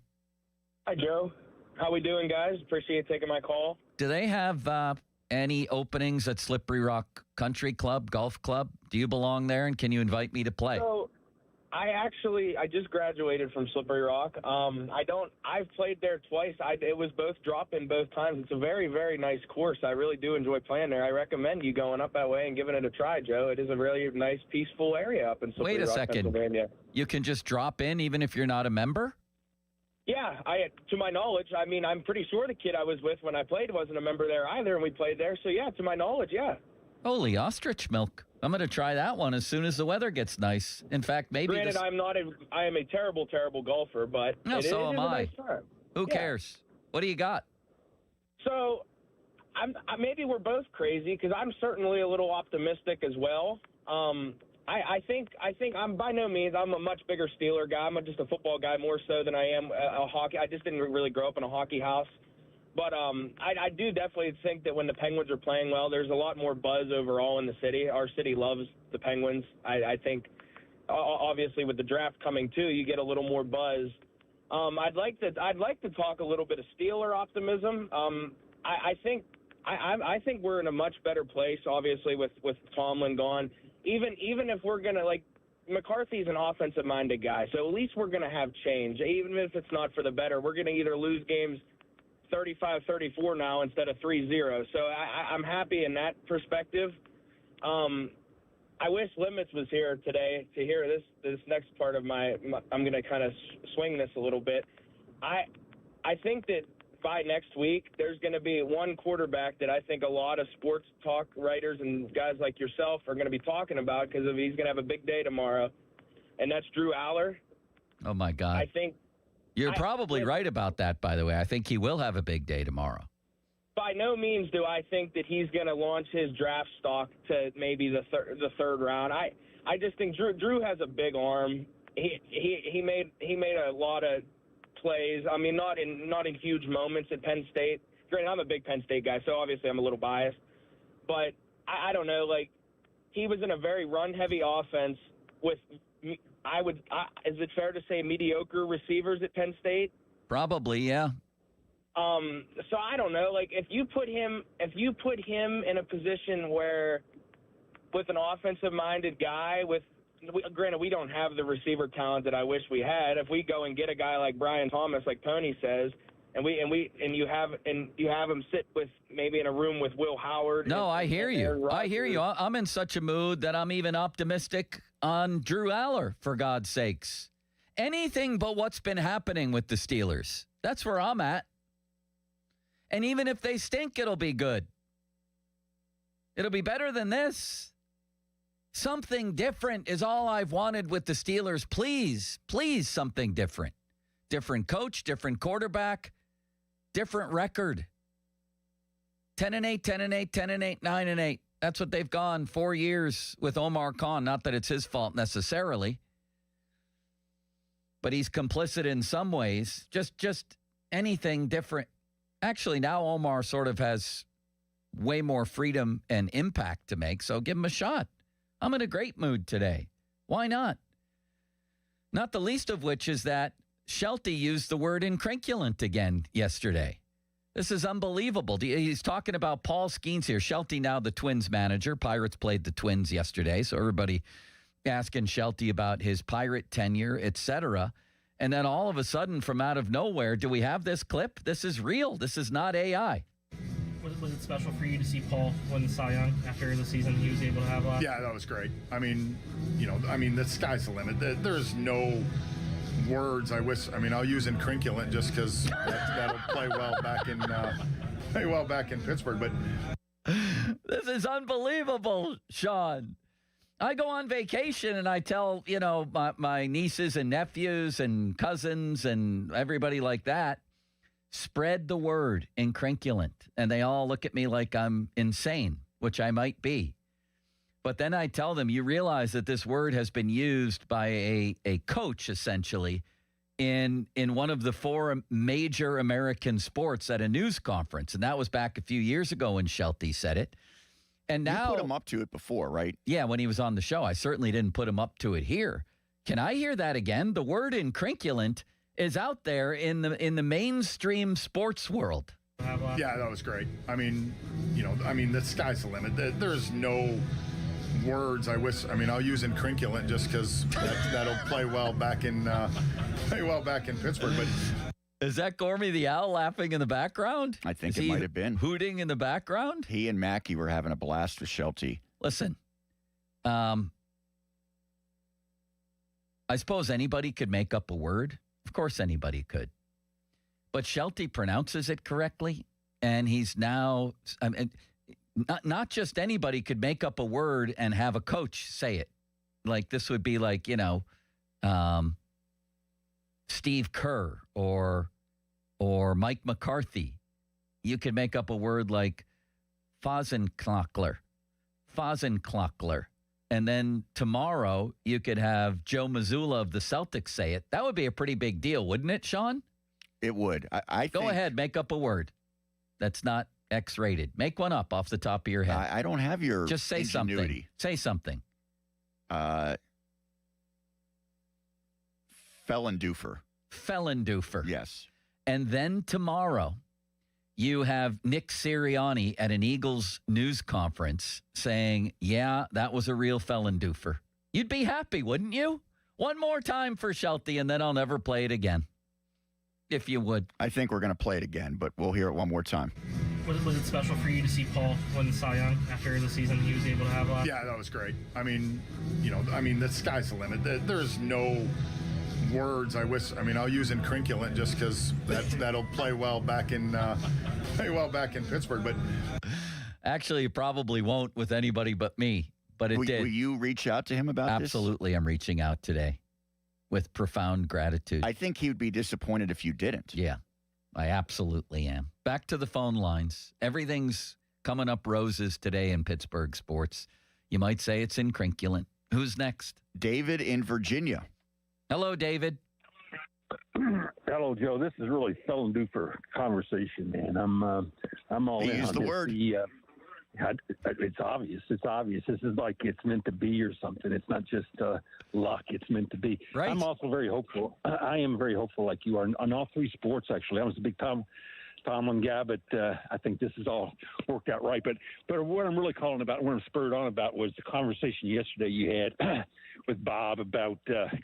Hi, Joe. How we doing, guys? Appreciate you taking my call. Do they have any openings at Slippery Rock Country Club, Golf Club? Do you belong there, and can you invite me to play? So, I just graduated from Slippery Rock. I've played there twice. It was both drop-in both times. It's a very, very nice course. I really do enjoy playing there. I recommend you going up that way and giving it a try, Joe. It is a really nice, peaceful area up in Slippery Rock, Pennsylvania. You can just drop in even if you're not a member? Yeah, to my knowledge, I'm pretty sure the kid I was with when I played wasn't a member there either, and we played there. So, yeah, to my knowledge, yeah. Holy ostrich milk. I'm going to try that one as soon as the weather gets nice. In fact, maybe Granted, I am a terrible, terrible golfer, but so am I. A nice time. Who cares? What do you got? So, maybe we're both crazy because I'm certainly a little optimistic as well. I think I'm by no means, I'm a much bigger Steeler guy. I'm just a football guy more so than I am a hockey. I just didn't really grow up in a hockey house. But I do definitely think that when the Penguins are playing well, there's a lot more buzz overall in the city. Our city loves the Penguins. I think, obviously, with the draft coming too, you get a little more buzz. I'd like to talk a little bit of Steeler optimism. I think we're in a much better place, obviously, with Tomlin gone. Even if we're gonna McCarthy's an offensive-minded guy, so at least we're gonna have change, even if it's not for the better. We're gonna either lose games 35-34 now instead of 3-0. So I'm happy in that perspective. I wish Limits was here today to hear this next part of my I'm going to kind of swing this a little bit. I think that by next week, there's going to be one quarterback that I think a lot of sports talk writers and guys like yourself are going to be talking about because he's going to have a big day tomorrow, and that's Drew Aller. Oh, my God. I think you're probably right about that, by the way. I think he will have a big day tomorrow. By no means do I think that he's going to launch his draft stock to maybe the third round. I just think Drew has a big arm. He made a lot of plays. I mean, not in huge moments at Penn State. Granted, I'm a big Penn State guy, so obviously I'm a little biased. But I don't know. He was in a very run-heavy offense with. Is it fair to say mediocre receivers at Penn State? Probably, yeah. So I don't know. If you put him in a position where, with an offensive-minded guy, granted we don't have the receiver talent that I wish we had. If we go and get a guy like Brian Thomas, like Tony says, and you have him sit with maybe in a room with Will Howard. No, I hear you. I hear you. I'm in such a mood that I'm even optimistic on Drew Aller, for God's sakes. Anything but what's been happening with the Steelers. That's where I'm at. And even if they stink, it'll be good. It'll be better than this. Something different is all I've wanted with the Steelers. Please, please, something different. Different coach, different quarterback, different record. 10-8, 10-8, 10-8, 9-8. That's what they've gone 4 years with Omar Khan. Not that it's his fault necessarily, but he's complicit in some ways. Just anything different. Actually, now Omar sort of has way more freedom and impact to make, so give him a shot. I'm in a great mood today. Why not? Not the least of which is that Shelty used the word incrinculant again yesterday. This is unbelievable. He's talking about Paul Skeens here. Shelty now the Twins manager. Pirates played the Twins yesterday, so everybody asking Shelty about his Pirate tenure, etc. And then all of a sudden, from out of nowhere, do we have this clip? This is real. This is not AI. Was it special for you to see Paul win the Cy Young after the season he was able to have? Yeah, that was great. I mean, the sky's the limit. There's no words I'll use incrinculant just because that'll play well back in Pittsburgh. But this is unbelievable, Sean. I go on vacation and I tell, my nieces and nephews and cousins and everybody like that, spread the word incrinculant. And they all look at me like I'm insane, which I might be. But then I tell them, you realize that this word has been used by a coach, essentially, in one of the 4 major American sports at a news conference. And that was back a few years ago when Shelty said it. And now, you put him up to it before, right? Yeah, when he was on the show. I certainly didn't put him up to it here. Can I hear that again? The word incrinculant is out there in the mainstream sports world. Yeah, that was great. The sky's the limit. There's no words I'll use incrinculant just because that'll play well back in Pittsburgh. But is that Gormy the Owl laughing in the background? I think it might have been hooting in the background. He and Mackey were having a blast with Shelty. Listen, I suppose anybody could make up a word. Of course, anybody could. But Shelty pronounces it correctly, and he's now. Not just anybody could make up a word and have a coach say it. Like this would be like, Steve Kerr or Mike McCarthy. You could make up a word like Fozenklockler. And then tomorrow you could have Joe Mazzulla of the Celtics say it. That would be a pretty big deal, wouldn't it, Sean? It would. I Go ahead, make up a word that's not X-rated. Make one up off the top of your head. I don't have your Just say ingenuity. Something. Say something. Fellendoofer. Yes. And then tomorrow, you have Nick Sirianni at an Eagles news conference saying, yeah, that was a real Fellendoofer. You'd be happy, wouldn't you? One more time for Shelty, and then I'll never play it again. If you would. I think we're going to play it again, but we'll hear it one more time. Was it special for you to see Paul win the Cy Young after the season he was able to have? Yeah, that was great. The sky's the limit. There's no words I'll use incrinculant just because that'll play well back in Pittsburgh. But actually, it probably won't with anybody but me. But it did. Will you reach out to him about this? Absolutely, I'm reaching out today with profound gratitude. I think he would be disappointed if you didn't. Yeah, I absolutely am. Back to the phone lines. Everything's coming up roses today in Pittsburgh sports. You might say it's incrinculant. Who's next? David in Virginia. Hello, David. Hello, Joe. This is really Fellendoofer conversation, man. I'm all in. Use the word. It's obvious. It's obvious. This is like it's meant to be or something. It's not just luck. It's meant to be. Right. I'm also very hopeful. I am very hopeful, like you are, on all 3 sports. Actually, I was a big Tomlin guy, but I think this is all worked out right. But what I'm really calling about, what I'm spurred on about, was the conversation yesterday you had with Bob about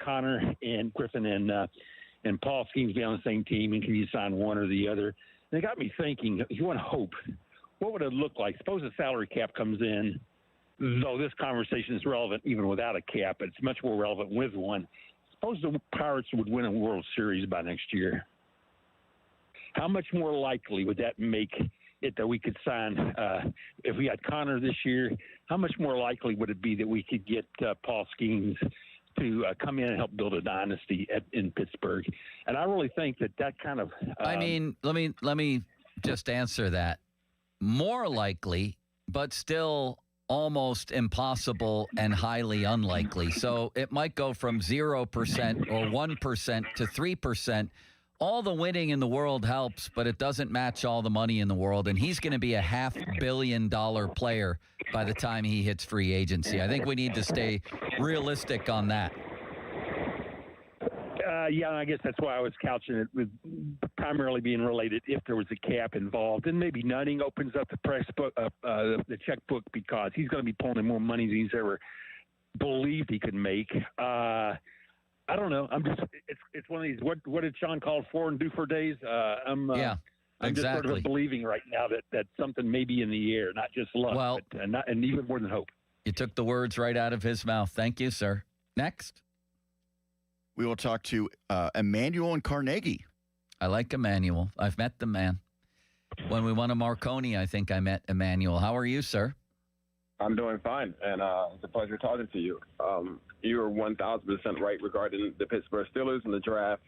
Connor and Griffin and Paul Skeens be on the same team, and can you sign one or the other? And it got me thinking, if you want to hope, what would it look like? Suppose the salary cap comes in, though this conversation is relevant even without a cap, but it's much more relevant with one. Suppose the Pirates would win a World Series by next year. How much more likely would that make it that we could sign, if we had Connor this year, how much more likely would it be that we could get Paul Skeens to come in and help build a dynasty in Pittsburgh? And I really think that kind of... let me just answer that. More likely, but still almost impossible and highly unlikely. So it might go from 0% or 1% to 3%. All the winning in the world helps, but it doesn't match all the money in the world. And he's going to be a $500 million player by the time he hits free agency. I think we need to stay realistic on that. Yeah, I guess that's why I was couching it with primarily being related if there was a cap involved. And maybe Nutting opens up the checkbook because he's going to be pulling in more money than he's ever believed he could make. I don't know. It's one of these, what did Sean call 4 and do for days? I'm just sort of believing right now that something may be in the air, not just luck, but and even more than hope. You took the words right out of his mouth. Thank you, sir. Next. We will talk to Emmanuel in Carnegie. I like Emmanuel. I've met the man. When we won a Marconi, I think I met Emmanuel. How are you, sir? I'm doing fine, and it's a pleasure talking to you. You are 1,000% right regarding the Pittsburgh Steelers and the draft.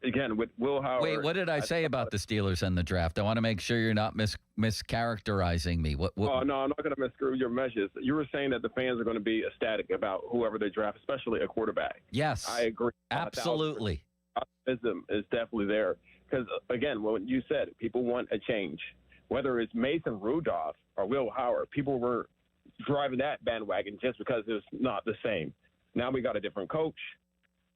Again, with Will Howard. Wait, what did I say about the Steelers and the draft? I want to make sure you're not mischaracterizing me. What? Oh, no, I'm not going to misscrew your measures. You were saying that the fans are going to be ecstatic about whoever they draft, especially a quarterback. Yes. I agree. Absolutely. Optimism is definitely there. Because, again, when you said people want a change, whether it's Mason Rudolph or Will Howard, people were driving that bandwagon just because it's not the same. Now we got a different coach.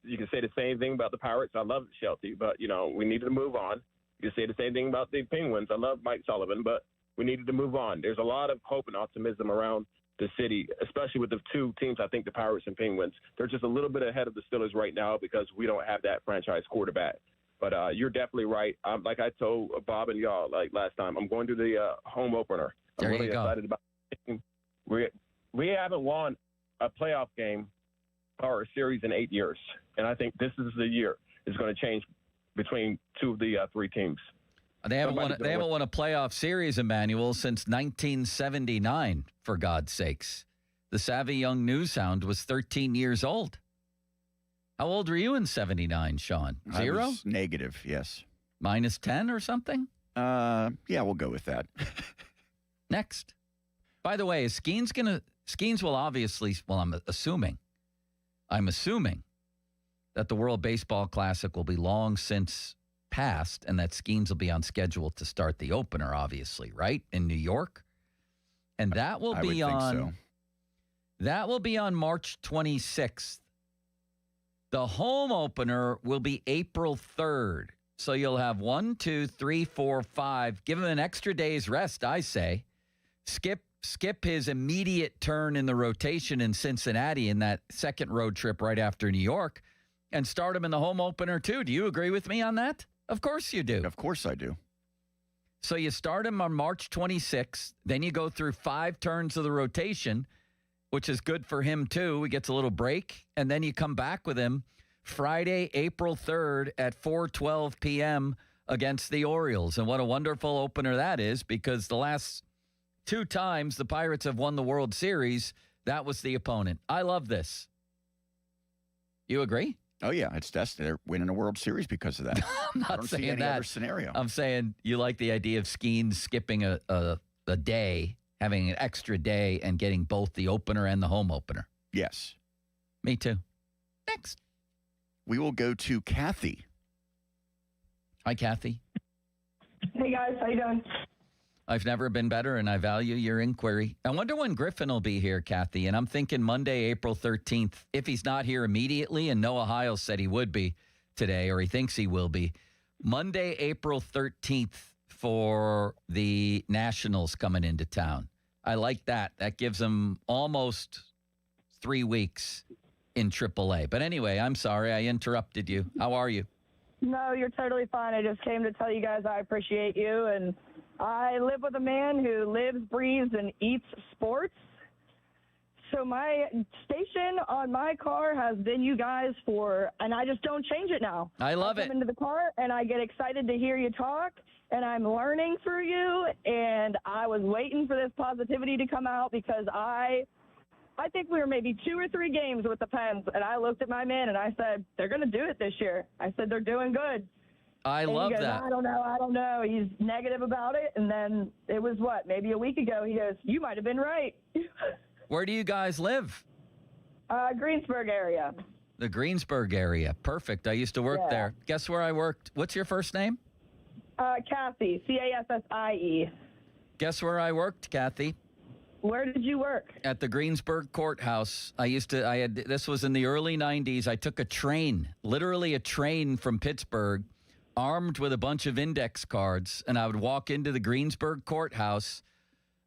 You can say the same thing about the Pirates. I love Shelty, but, we needed to move on. You can say the same thing about the Penguins. I love Mike Sullivan, but we needed to move on. There's a lot of hope and optimism around the city, especially with the two teams, I think the Pirates and Penguins. They're just a little bit ahead of the Steelers right now because we don't have that franchise quarterback. But you're definitely right. Like I told Bob and y'all last time, I'm going to the home opener. I'm really excited about it. We haven't won a playoff game or a series in 8 years. And I think this is the year it's going to change between two of the three teams. They haven't won a playoff series, Emmanuel, since 1979, for God's sakes. The savvy young newshound was 13 years old. How old were you in 79, Sean? 0? I was negative, yes. Minus 10 or something? Yeah, we'll go with that. Next. By the way, is Skeens will obviously, well, I'm assuming that the World Baseball Classic will be long since past and that Skeens will be on schedule to start the opener, obviously, right? In New York. And that will be that will be on March 26th. The home opener will be April 3rd. So you'll have 1, 2, 3, 4, 5. Give him an extra day's rest, I say. Skip his immediate turn in the rotation in Cincinnati in that second road trip right after New York and start him in the home opener too. Do you agree with me on that? Of course you do. Of course I do. So you start him on March 26th. Then you go through 5 turns of the rotation, which is good for him too. He gets a little break. And then you come back with him Friday, April 3rd at 4:12 p.m. against the Orioles. And what a wonderful opener that is, because the last 2 times the Pirates have won the World Series, that was the opponent. I love this. You agree? Oh, yeah. It's destined. They're winning a World Series because of that. I'm not I don't saying see any that. other scenario. I'm saying you like the idea of Skeens skipping a day, having an extra day, and getting both the opener and the home opener. Yes. Me too. Next. We will go to Kathy. Hi, Kathy. Hey, guys. How you doing? I've never been better, and I value your inquiry. I wonder when Griffin will be here, Kathy, and I'm thinking Monday, April 13th. If he's not here immediately, and Noah Hiles said he would be today, or he thinks he will be, Monday, April 13th for the Nationals coming into town. I like that. That gives them almost 3 weeks in AAA. But anyway, I'm sorry I interrupted you. How are you? No, you're totally fine. I just came to tell you guys I appreciate you, and I live with a man who lives, breathes, and eats sports. So my station on my car has been you guys and I just don't change it now. I love it. I come into the car, and I get excited to hear you talk, and I'm learning through you, and I was waiting for this positivity to come out because I think we were maybe 2 or 3 games with the Pens, and I looked at my man, and I said, they're going to do it this year. I said, they're doing good. I And love he goes, that. I don't know. He's negative about it. And then it was maybe a week ago, he goes, you might have been right. Where do you guys live? Greensburg area. The Greensburg area. Perfect. I used to work there. Guess where I worked? What's your first name? Cassie, Cassie. Guess where I worked, Kathy? Where did you work? At the Greensburg Courthouse. This was in the early 90s. I took a train, literally a train from Pittsburgh, armed with a bunch of index cards, and I would walk into the Greensburg Courthouse,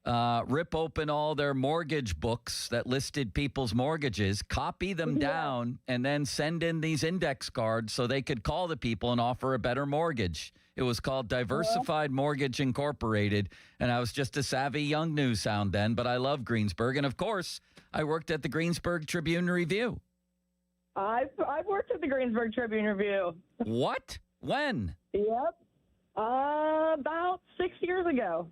rip open all their mortgage books that listed people's mortgages, copy them down, and then send in these index cards so they could call the people and offer a better mortgage. It was called Diversified Mortgage Incorporated, and I was just a savvy young news hound then, but I love Greensburg. And, of course, I worked at the Greensburg Tribune-Review. I've worked at the Greensburg Tribune-Review. What? When? Yep. About 6 years ago.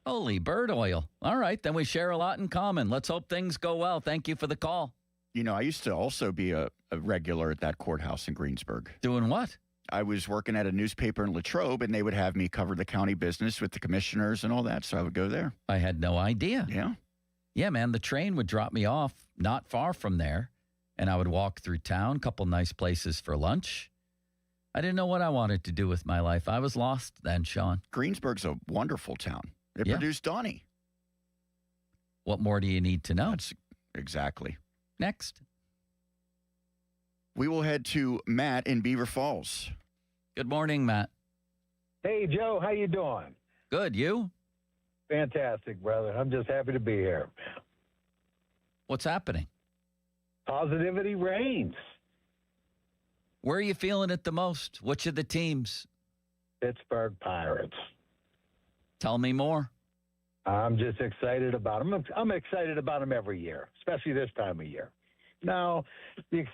Holy bird oil. All right, then we share a lot in common. Let's hope things go well. Thank you for the call. You know, I used to also be a regular at that courthouse in Greensburg. Doing what? I was working at a newspaper in Latrobe, and they would have me cover the county business with the commissioners and all that, so I would go there. I had no idea. Yeah. Yeah, man, the train would drop me off not far from there, and I would walk through town, couple nice places for lunch. I didn't know what I wanted to do with my life. I was lost then, Sean. Greensburg's a wonderful town. It produced Donnie. What more do you need to know? Exactly. Next. We will head to Matt in Beaver Falls. Good morning, Matt. Hey, Joe. How you doing? Good. You? Fantastic, brother. I'm just happy to be here. What's happening? Positivity reigns. Where are you feeling it the most? Which of the teams? Pittsburgh Pirates. Tell me more. I'm just excited about them. I'm excited about them every year, especially this time of year. Now, the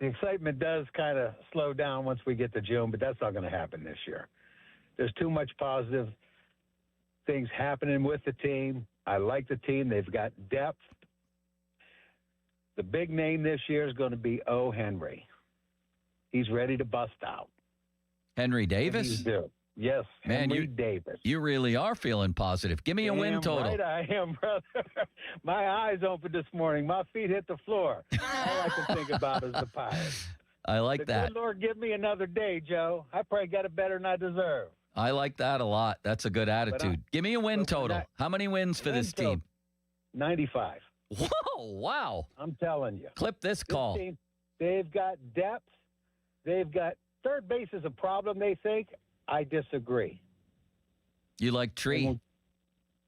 excitement does kind of slow down once we get to June, but that's not going to happen this year. There's too much positive things happening with the team. I like the team. They've got depth. The big name this year is going to be O. Henry. He's ready to bust out. Henry Davis? He's due. Yes, Man, Henry Davis. You really are feeling positive. Give me a win total. Right, I am, brother. My eyes opened this morning. My feet hit the floor. All I can think about is the Pirates. I like that. Good Lord, give me another day, Joe. I probably got it better than I deserve. I like that a lot. That's a good attitude. Give me a win total. How many wins for this team? 95. Whoa, wow. I'm telling you. Clip this call. Team, they've got depth. They've got third base is a problem, they think. I disagree. You like Tree?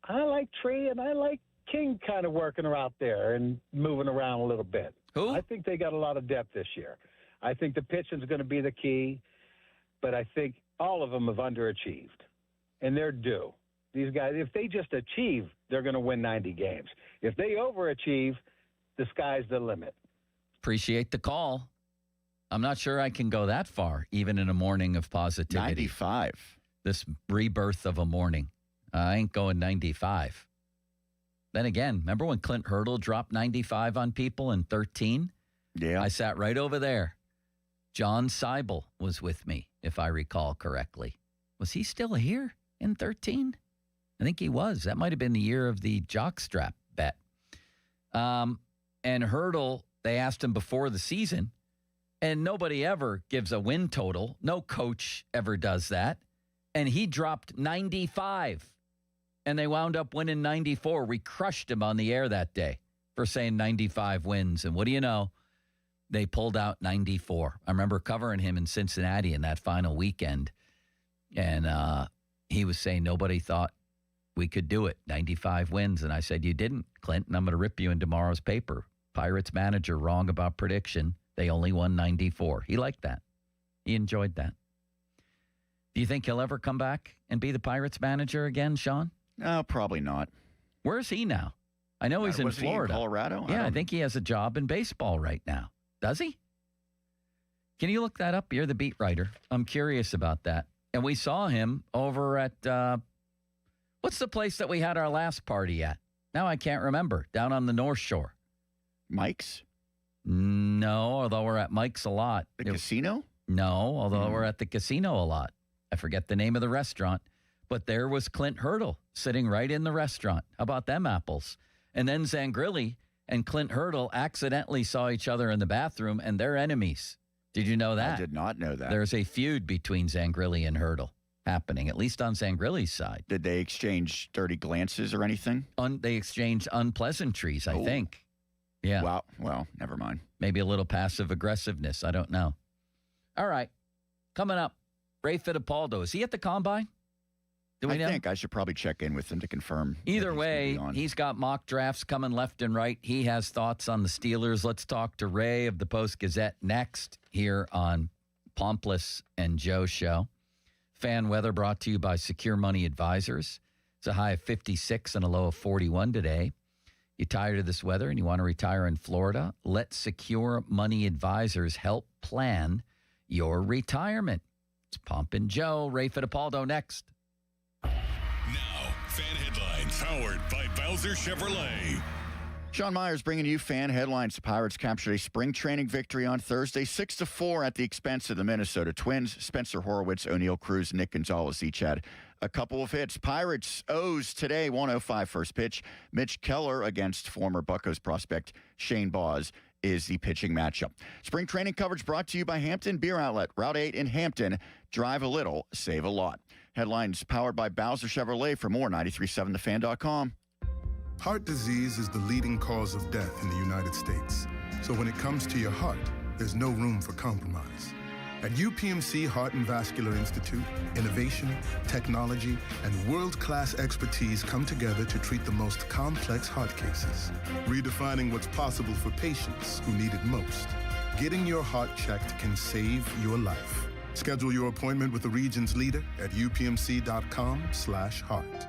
I like Tree, and I like King kind of working her out there and moving around a little bit. Who? I think they got a lot of depth this year. I think the pitching is going to be the key, but I think all of them have underachieved, and they're due. These guys, if they just achieve, they're going to win 90 games. If they overachieve, the sky's the limit. Appreciate the call. I'm not sure I can go that far, even in a morning of positivity. 95. This rebirth of a morning. I ain't going 95. Then again, remember when Clint Hurdle dropped 95 on people in 13? Yeah. I sat right over there. John Seibel was with me, if I recall correctly. Was he still here in 13? I think he was. That might have been the year of the jockstrap bet. And Hurdle, they asked him before the season, and nobody ever gives a win total. No coach ever does that. And he dropped 95. And they wound up winning 94. We crushed him on the air that day for saying 95 wins. And what do you know? They pulled out 94. I remember covering him in Cincinnati in that final weekend. And he was saying nobody thought we could do it. 95 wins. And I said, you didn't, Clint, and I'm going to rip you in tomorrow's paper. Pirates manager wrong about prediction. They only won 94. He liked that. He enjoyed that. Do you think he'll ever come back and be the Pirates manager again, Sean? No, probably not. Where's he now? I know he's in Florida. He in Colorado? Yeah, I think he has a job in baseball right now. Does he? Can you look that up? You're the beat writer. I'm curious about that. And we saw him over at, what's the place that we had our last party at? Now I can't remember. Down on the North Shore. Mike's? No, although we're at Mike's a lot. The casino? No, although we're at the casino a lot. I forget the name of the restaurant, but there was Clint Hurdle sitting right in the restaurant. How about them apples? And then Zangrilli and Clint Hurdle accidentally saw each other in the bathroom, and they're enemies. Did you know that? I did not know that. There's a feud between Zangrilli and Hurdle happening, at least on Zangrilli's side. Did they exchange dirty glances or anything? They exchanged unpleasantries, I think. Yeah. Wow. Well, never mind. Maybe a little passive aggressiveness. I don't know. All right. Coming up, Ray Fittipaldo. Is he at the Combine? Do we know? I think I should probably check in with him to confirm. Either way, he's got mock drafts coming left and right. He has thoughts on the Steelers. Let's talk to Ray of the Post-Gazette next here on Pompless and Joe Show. Fan weather brought to you by Secure Money Advisors. It's a high of 56 and a low of 41 today. You tired of this weather and you want to retire in Florida? Let Secure Money Advisors help plan your retirement. It's Pomp and Joe. Ray Fittipaldo next. Now, fan headlines powered by Bowser Chevrolet. Sean Myers bringing you fan headlines. The Pirates captured a spring training victory on Thursday, 6-4 at the expense of the Minnesota Twins. Spencer Horwitz, O'Neal Cruz, Nick Gonzalez each had a couple of hits. Pirates O's today, 1:05 first pitch. Mitch Keller against former Buccos prospect Shane Baz is the pitching matchup. Spring training coverage brought to you by Hampton Beer Outlet, Route 8 in Hampton. Drive a little, save a lot. Headlines powered by Bowser Chevrolet. For more, 937thefan.com. Heart disease is the leading cause of death in the United States. So when it comes to your heart, there's no room for compromise. At UPMC Heart and Vascular Institute, innovation, technology, and world-class expertise come together to treat the most complex heart cases, redefining what's possible for patients who need it most. Getting your heart checked can save your life. Schedule your appointment with the region's leader at upmc.com/heart.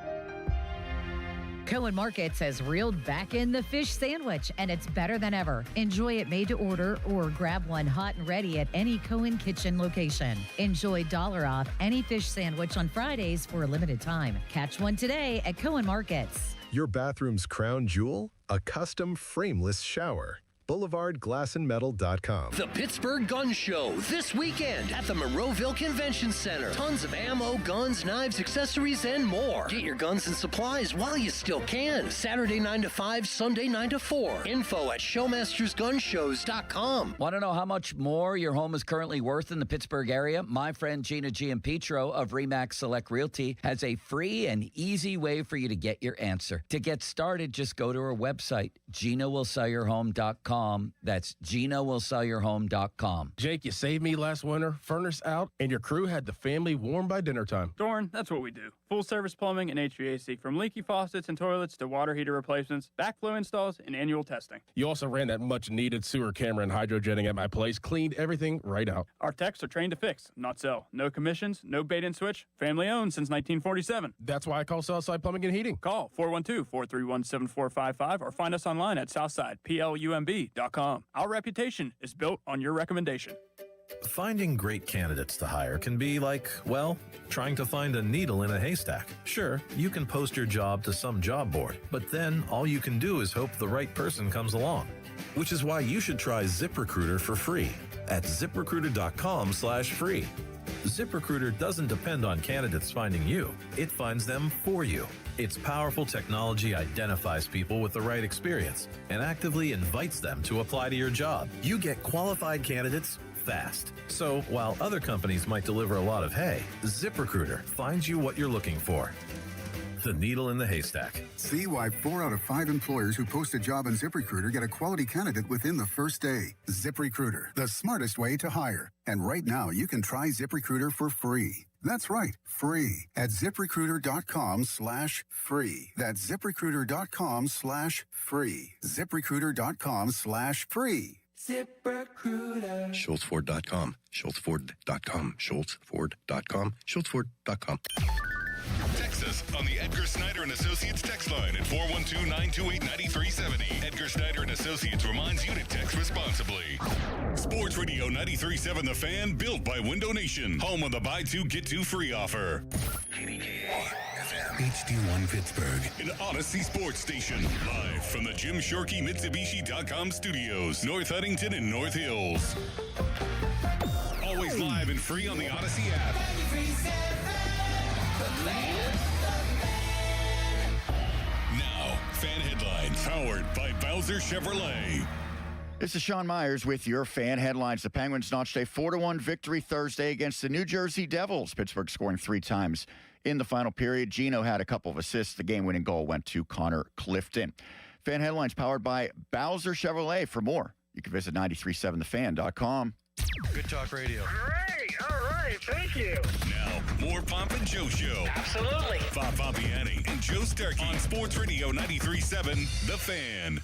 Cohen Markets has reeled back in the fish sandwich, and it's better than ever. Enjoy it made to order or grab one hot and ready at any Cohen Kitchen location. Enjoy $1 off any fish sandwich on Fridays for a limited time. Catch one today at Cohen Markets. Your bathroom's crown jewel? A custom frameless shower. BoulevardGlassandMetal.com. The Pittsburgh Gun Show this weekend at the Monroeville Convention Center. Tons of ammo, guns, knives, accessories, and more. Get your guns and supplies while you still can. Saturday 9 to 5, Sunday 9 to 4. Info at showmastersgunshows.com. Want to know how much more your home is currently worth in the Pittsburgh area? My friend Gina Giampetro of RE/MAX Select Realty has a free and easy way for you to get your answer. To get started, just go to her website, GinaWillSellYourHome.com. That's GinaWillSellYourHome.com. Jake, you saved me last winter. Furnace out, and your crew had the family warm by dinner time. Dorn, that's what we do. Full service plumbing and HVAC, from leaky faucets and toilets to water heater replacements, backflow installs, and annual testing. You also ran that much-needed sewer camera and hydrojetting at my place, cleaned everything right out. Our techs are trained to fix, not sell. No commissions, no bait and switch. Family owned since 1947. That's why I call Southside Plumbing and Heating. Call 412-431-7455 or find us online at southsideplumb.com. Our reputation is built on your recommendation. Finding great candidates to hire can be like, well, trying to find a needle in a haystack. Sure, you can post your job to some job board, but then all you can do is hope the right person comes along. Which is why you should try ZipRecruiter for free at ZipRecruiter.com/free. ZipRecruiter doesn't depend on candidates finding you. It finds them for you. Its powerful technology identifies people with the right experience and actively invites them to apply to your job. You get qualified candidates fast. So while other companies might deliver a lot of hay, ZipRecruiter finds you what you're looking for. The needle in the haystack. See why 4 out of 5 employers who post a job on ZipRecruiter get a quality candidate within the first day. ZipRecruiter, the smartest way to hire. And right now, you can try ZipRecruiter for free. That's right, free at ZipRecruiter.com/free. That's ZipRecruiter.com/free. ZipRecruiter.com/free. ZipRecruiter. SchultzFord.com. SchultzFord.com. SchultzFord.com. SchultzFord.com. Text us on the Edgar Snyder and Associates text line at 412-928-9370. Edgar Snyder and Associates reminds you to text responsibly. Sports Radio 93.7 The Fan, built by Window Nation. Home of the buy two, get two free offer. HD1 Pittsburgh, an Odyssey sports station. Live from the Jim Shorkey Mitsubishi.com studios, North Huntington and North Hills. Always live and free on the Odyssey app. Now, Fan Headlines, powered by Bowser Chevrolet. This is Sean Myers with your Fan Headlines. The Penguins notched a 4-1 victory Thursday against the New Jersey Devils. Pittsburgh scoring 3 times in the final period. Gino had a couple of assists. The game-winning goal went to Connor Clifton. Fan Headlines powered by Bowser Chevrolet. For more, you can visit 937thefan.com. Good talk radio. Great. All right. Thank you. Now, more Pomp and Joe Show. Absolutely. Bob Pompiani and Joe Starkey on Sports Radio 93.7 The Fan.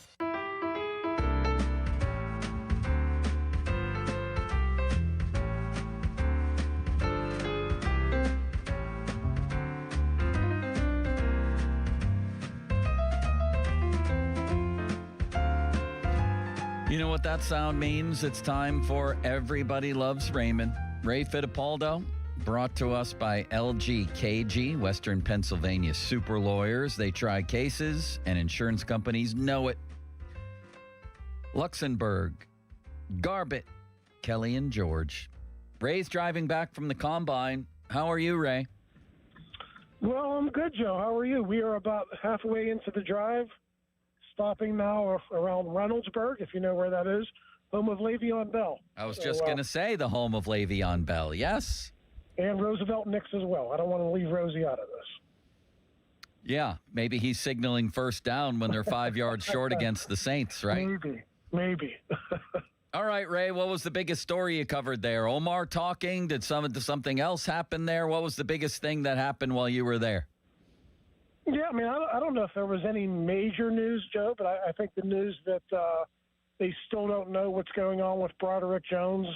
You know what that sound means? It's time for Everybody Loves Raymond. Ray Fittipaldo, brought to us by LGKG, Western Pennsylvania super lawyers. They try cases, and insurance companies know it. Luxembourg, Garbett, Kelly and George. Ray's driving back from the Combine. How are you, Ray? Well, I'm good, Joe. How are you? We are about halfway into the drive, stopping now around Reynoldsburg, if you know where that is, home of Le'Veon Bell. I was just going to say the home of Le'Veon Bell, yes. And Roosevelt Nix as well. I don't want to leave Rosie out of this. Yeah, maybe he's signaling first down when they're 5 yards short against the Saints, right? Maybe. All right, Ray, what was the biggest story you covered there? Omar talking? Did something else happen there? What was the biggest thing that happened while you were there? Yeah, I mean, I don't know if there was any major news, Joe, but I think the news that they still don't know what's going on with Broderick Jones,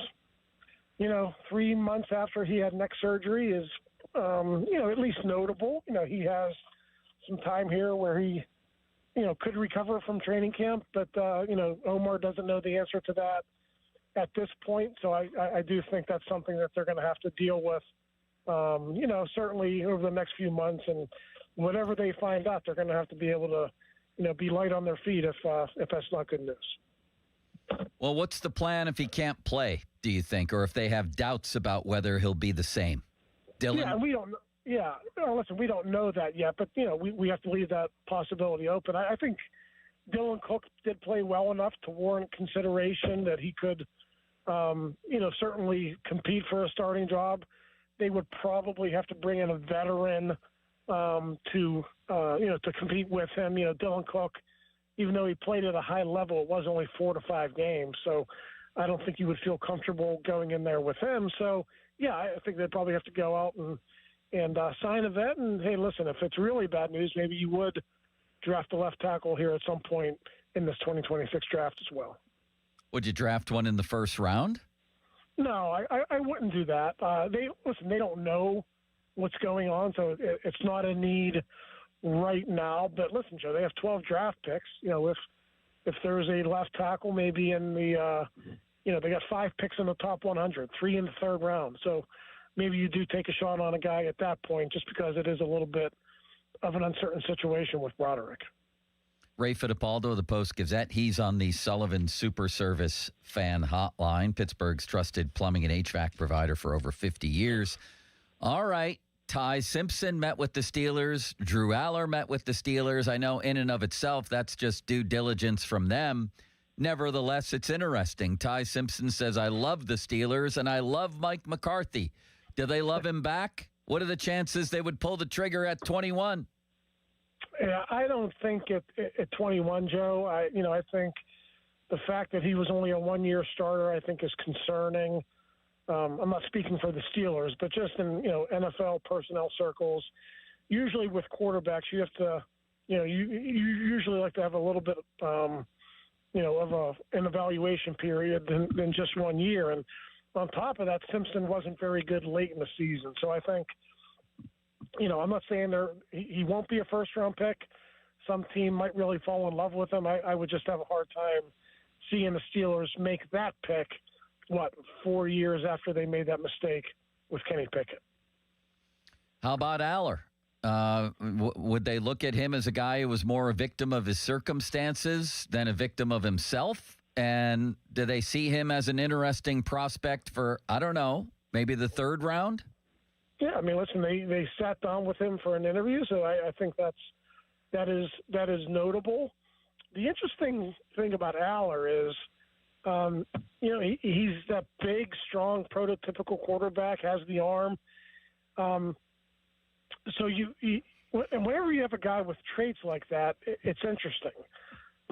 3 months after he had neck surgery is, at least notable. He has some time here where he, could recover from training camp, but, Omar doesn't know the answer to that at this point. So I do think that's something that they're going to have to deal with, certainly over the next few months. And whatever they find out, they're going to have to be able to, be light on their feet if that's not good news. Well, what's the plan if he can't play, do you think, or if they have doubts about whether he'll be the same? Dylan? Yeah, we don't. Yeah, listen, we don't know that yet, but we have to leave that possibility open. I think Dylan Cook did play well enough to warrant consideration that he could, certainly compete for a starting job. They would probably have to bring in a veteran to compete with him. Dylan Cook, even though he played at a high level, it was only 4 to 5 games. So I don't think you would feel comfortable going in there with him. So, yeah, I think they'd probably have to go out and sign a vet. And, hey, listen, if it's really bad news, maybe you would draft a left tackle here at some point in this 2026 draft as well. Would you draft one in the first round? No, I wouldn't do that. They don't know what's going on, so it's not a need right now. But listen, Joe, they have 12 draft picks. If there's a left tackle, maybe in the, they got 5 picks in the top 100, 3 in the third round. So maybe you do take a shot on a guy at that point, just because it is a little bit of an uncertain situation with Broderick. Ray Fittipaldo of the Post-Gazette. He's on the Sullivan Super Service fan hotline, Pittsburgh's trusted plumbing and HVAC provider for over 50 years. All right. Ty Simpson met with the Steelers. Drew Aller met with the Steelers. I know in and of itself, that's just due diligence from them. Nevertheless, it's interesting. Ty Simpson says, I love the Steelers and I love Mike McCarthy. Do they love him back? What are the chances they would pull the trigger at 21? Yeah, I don't think at 21, Joe. I think the fact that he was only a one-year starter, I think, is concerning. I'm not speaking for the Steelers, but just in NFL personnel circles, usually with quarterbacks, you have to, you usually like to have a little bit, of an evaluation period than just 1 year. And on top of that, Simpson wasn't very good late in the season, so I think. I'm not saying he won't be a first-round pick. Some team might really fall in love with him. I would just have a hard time seeing the Steelers make that pick, 4 years after they made that mistake with Kenny Pickett. How about Aller? Would they look at him as a guy who was more a victim of his circumstances than a victim of himself? And do they see him as an interesting prospect for, I don't know, Maybe the third round? Yeah, I mean, listen, they sat down with him for an interview, so I think that is notable. The interesting thing about Aller is, he's that big, strong, prototypical quarterback, has the arm. So and whenever you have a guy with traits like that, it's interesting.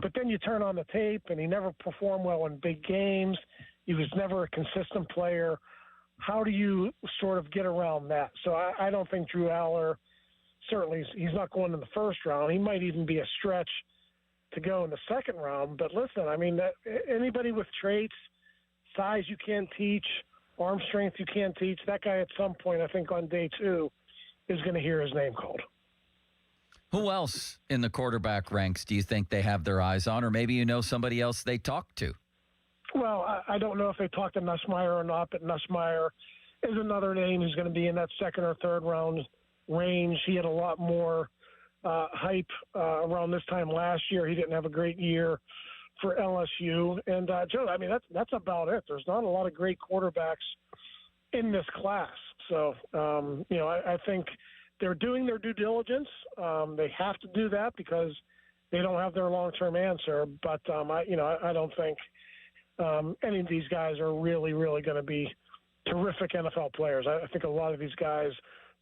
But then you turn on the tape, and he never performed well in big games. He was never a consistent player. How do you sort of get around that? So I don't think Drew Aller, certainly he's not going in the first round. He might even be a stretch to go in the second round. But listen, I mean, anybody with traits, size you can't teach, arm strength you can't teach, that guy at some point, I think on day 2, is going to hear his name called. Who else in the quarterback ranks do you think they have their eyes on, or maybe you know somebody else they talked to? Well, I don't know if they talked to Nussmeier or not, but Nussmeier is another name who's going to be in that second or third round range. He had a lot more hype around this time last year. He didn't have a great year for LSU. And, Joe, I mean, that's about it. There's not a lot of great quarterbacks in this class. So, I think they're doing their due diligence. They have to do that because they don't have their long-term answer. But, I don't think any of these guys are really, really going to be terrific NFL players. I think a lot of these guys,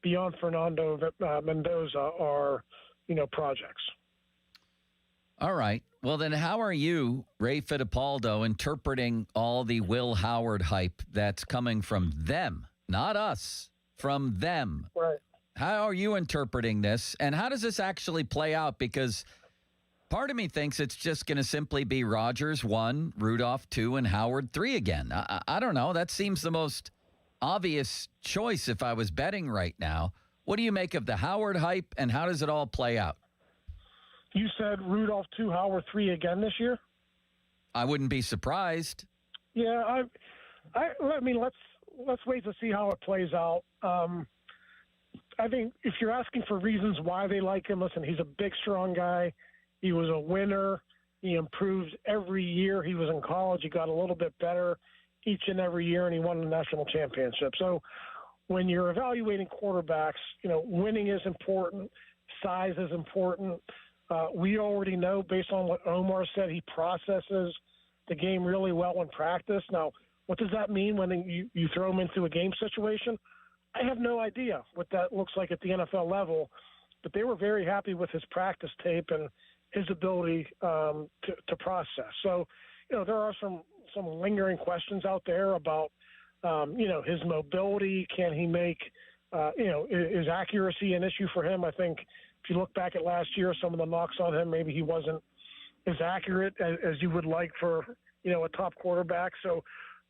beyond Fernando Mendoza, are, projects. All right. Well, then how are you, Ray Fittipaldo, interpreting all the Will Howard hype that's coming from them, not us, from them? Right. How are you interpreting this, and how does this actually play out? Because part of me thinks it's just going to simply be Rodgers 1, Rudolph 2, and Howard 3 again. I don't know. That seems the most obvious choice if I was betting right now. What do you make of the Howard hype, and how does it all play out? You said Rudolph 2, Howard 3 again this year? I wouldn't be surprised. Yeah, I mean, let's wait to see how it plays out. I think if you're asking for reasons why they like him, listen, he's a big, strong guy. He was a winner. He improved every year he was in college. He got a little bit better each and every year, and he won the national championship. So when you're evaluating quarterbacks, winning is important. Size is important. We already know, based on what Omar said, he processes the game really well in practice. Now, what does that mean when you throw him into a game situation? I have no idea what that looks like at the NFL level, but they were very happy with his practice tape and his ability to process. So, there are some lingering questions out there about, his mobility. Can he make, is accuracy an issue for him? I think if you look back at last year, some of the knocks on him, maybe he wasn't as accurate as you would like for, a top quarterback. So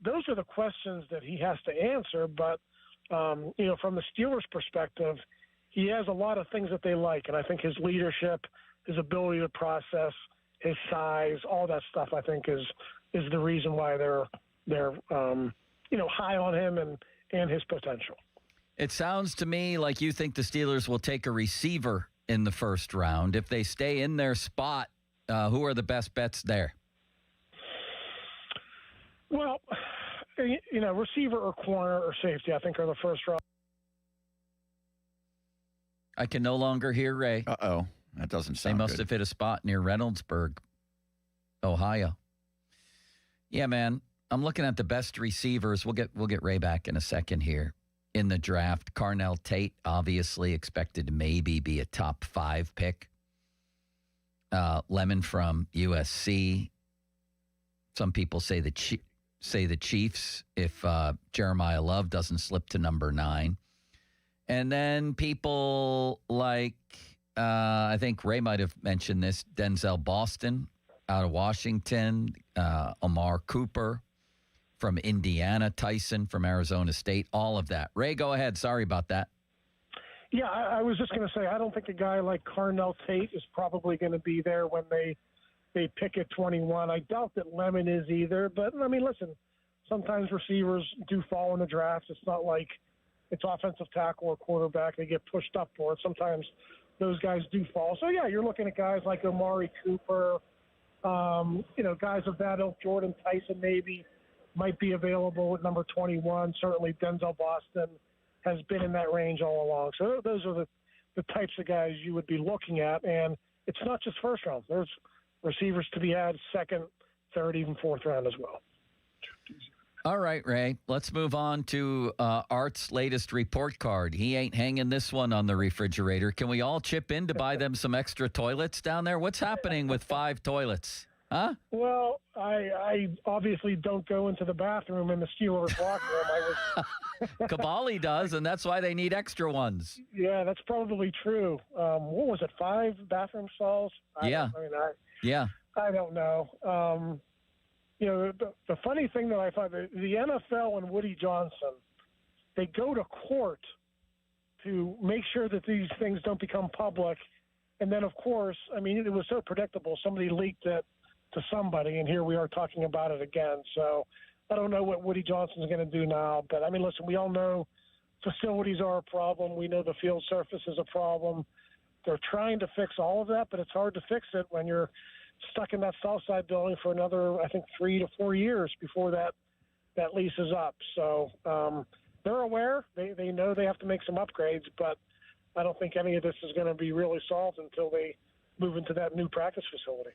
those are the questions that he has to answer. But, from the Steelers' perspective, he has a lot of things that they like. And I think his leadership, his ability to process, his size, all that stuff, I think is the reason why they're high on him and his potential. It sounds to me like you think the Steelers will take a receiver in the first round. If they stay in their spot, who are the best bets there? Well, receiver or corner or safety, I think, are the first round. I can no longer hear Ray. Uh-oh. That doesn't sound good. They must have hit a spot near Reynoldsburg, Ohio. Yeah, man. I'm looking at the best receivers. We'll get Ray back in a second here. In the draft, Carnell Tate, obviously expected to maybe be a top 5 pick. Lemon from USC. Some people say the Chiefs if Jeremiah Love doesn't slip to number 9. And then people like, I think Ray might have mentioned this, Denzel Boston out of Washington, Amar Cooper from Indiana, Tyson from Arizona State, all of that. Ray, go ahead. Sorry about that. Yeah, I was just going to say, I don't think a guy like Carnell Tate is probably going to be there when they pick at 21. I doubt that Lemon is either. But, I mean, listen, sometimes receivers do fall in the draft. It's not like it's offensive tackle or quarterback. They get pushed up for it. Sometimes those guys do fall. So, yeah, you're looking at guys like Amari Cooper, guys of that ilk, Jordan Tyson maybe. might be available at number 21. Certainly Denzel Boston has been in that range all along. So those are the types of guys you would be looking at. And it's not just first round. There's receivers to be had second, third, even fourth round as well. All right, Ray, let's move on to Art's latest report card. He ain't hanging this one on the refrigerator. Can we all chip in to buy them some extra toilets down there? What's happening with 5 toilets? Huh? Well, I obviously don't go into the bathroom in the Steelers locker room. Cavalli does, and that's why they need extra ones. Yeah, that's probably true. What was it, 5 bathroom stalls? I don't know. The funny thing that I find, the NFL and Woody Johnson, they go to court to make sure that these things don't become public. And then, of course, it was so predictable. Somebody leaked it to somebody, and here we are talking about it again. So I don't know what Woody Johnson's going to do now. But, listen, we all know facilities are a problem. We know the field surface is a problem. They're trying to fix all of that, but it's hard to fix it when you're stuck in that Southside building for another, 3 to 4 years before that lease is up. So they're aware. They know they have to make some upgrades, but I don't think any of this is going to be really solved until they move into that new practice facility.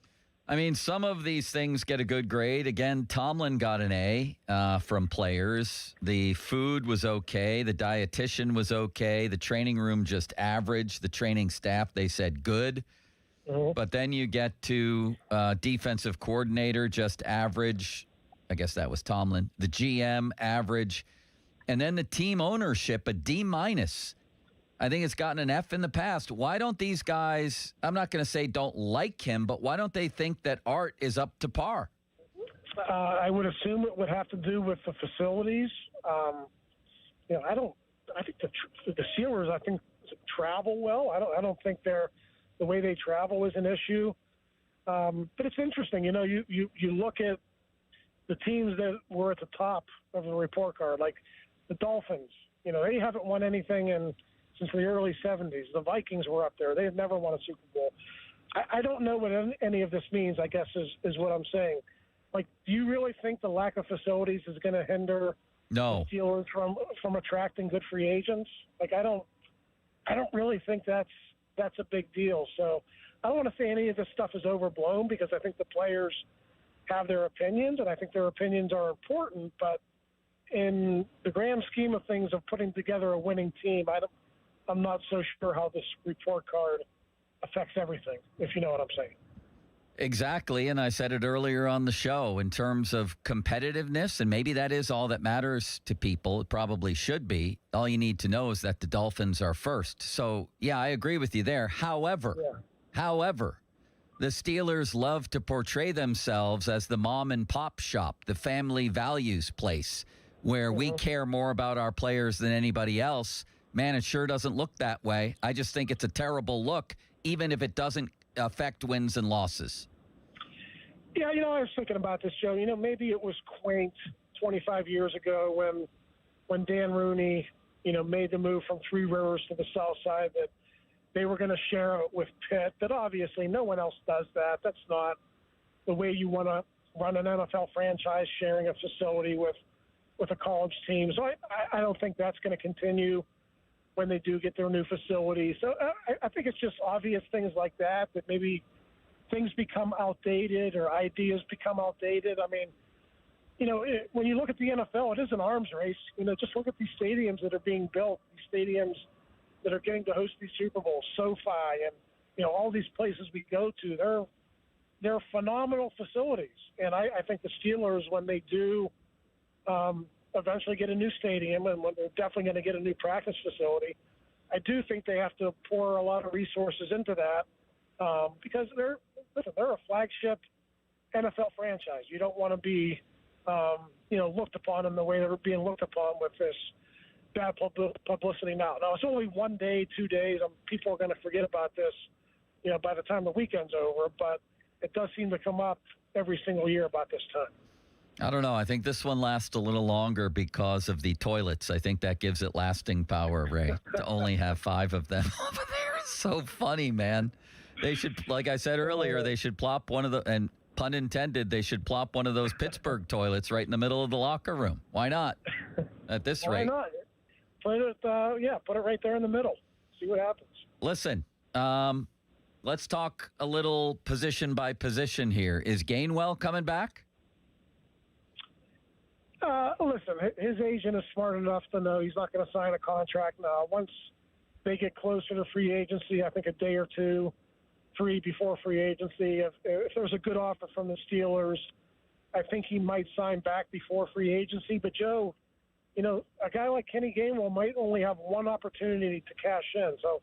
Some of these things get a good grade. Again, Tomlin got an A from players. The food was okay. The dietitian was okay. The training room just average. The training staff, they said good. But then you get to defensive coordinator, just average. I guess that was Tomlin. The GM, average. And then the team ownership, a D-. I think it's gotten an F in the past. Why don't these guys, I'm not going to say don't like him, but why don't they think that Art is up to par? I would assume it would have to do with the facilities. I think the Steelers, travel well. I don't think the way they travel is an issue. But it's interesting, you look at the teams that were at the top of the report card, like the Dolphins. They haven't won anything since the early 70s. The Vikings were up there. They had never won a Super Bowl. I don't know what any of this means, I guess, is what I'm saying. Like, do you really think the lack of facilities is going to hinder the Steelers from attracting good free agents? Like, I don't really think that's a big deal. So I don't want to say any of this stuff is overblown because I think the players have their opinions, and I think their opinions are important. But in the grand scheme of things of putting together a winning team, I'm not so sure how this report card affects everything, if you know what I'm saying. Exactly, and I said it earlier on the show in terms of competitiveness, and maybe that is all that matters to people. It probably should be. All you need to know is that the Dolphins are first. So, yeah, I agree with you there. However, the Steelers love to portray themselves as the mom and pop shop, the family values place, where we care more about our players than anybody else. Man, it sure doesn't look that way. I just think it's a terrible look, even if it doesn't affect wins and losses. Yeah, I was thinking about this, Joe. Maybe it was quaint 25 years ago when Dan Rooney, made the move from Three Rivers to the South Side, that they were going to share it with Pitt. But obviously no one else does that. That's not the way you want to run an NFL franchise, sharing a facility with a college team. So I don't think that's going to continue when they do get their new facility. So I think it's just obvious things like that maybe things become outdated or ideas become outdated. When you look at the NFL, it is an arms race. Just look at these stadiums that are being built, these stadiums that are getting to host these Super Bowls, SoFi, and, all these places we go to, they're phenomenal facilities. And I think the Steelers, when they do eventually get a new stadium, and when they're definitely going to get a new practice facility, I do think they have to pour a lot of resources into that because they're a flagship NFL franchise. You don't want to be, looked upon in the way they're being looked upon with this bad publicity now. Now, it's only 1 day, 2 days. People are going to forget about this, by the time the weekend's over, but it does seem to come up every single year about this time. I don't know. I think this one lasts a little longer because of the toilets. I think that gives it lasting power, Ray, to only have 5 of them over there. It's so funny, man. They should, like I said earlier, they should plop one of the, and Pun intended, they should plop one of those Pittsburgh toilets right in the middle of the locker room. Why not? At this rate. Why not? Put it right there in the middle. See what happens. Listen, let's talk a little position by position here. Is Gainwell coming back? Listen, his agent is smart enough to know he's not going to sign a contract now. Once they get closer to free agency, I think a day or two, 3 before free agency, if there's a good offer from the Steelers, I think he might sign back before free agency. But, Joe, a guy like Kenny Gainwell might only have one opportunity to cash in. So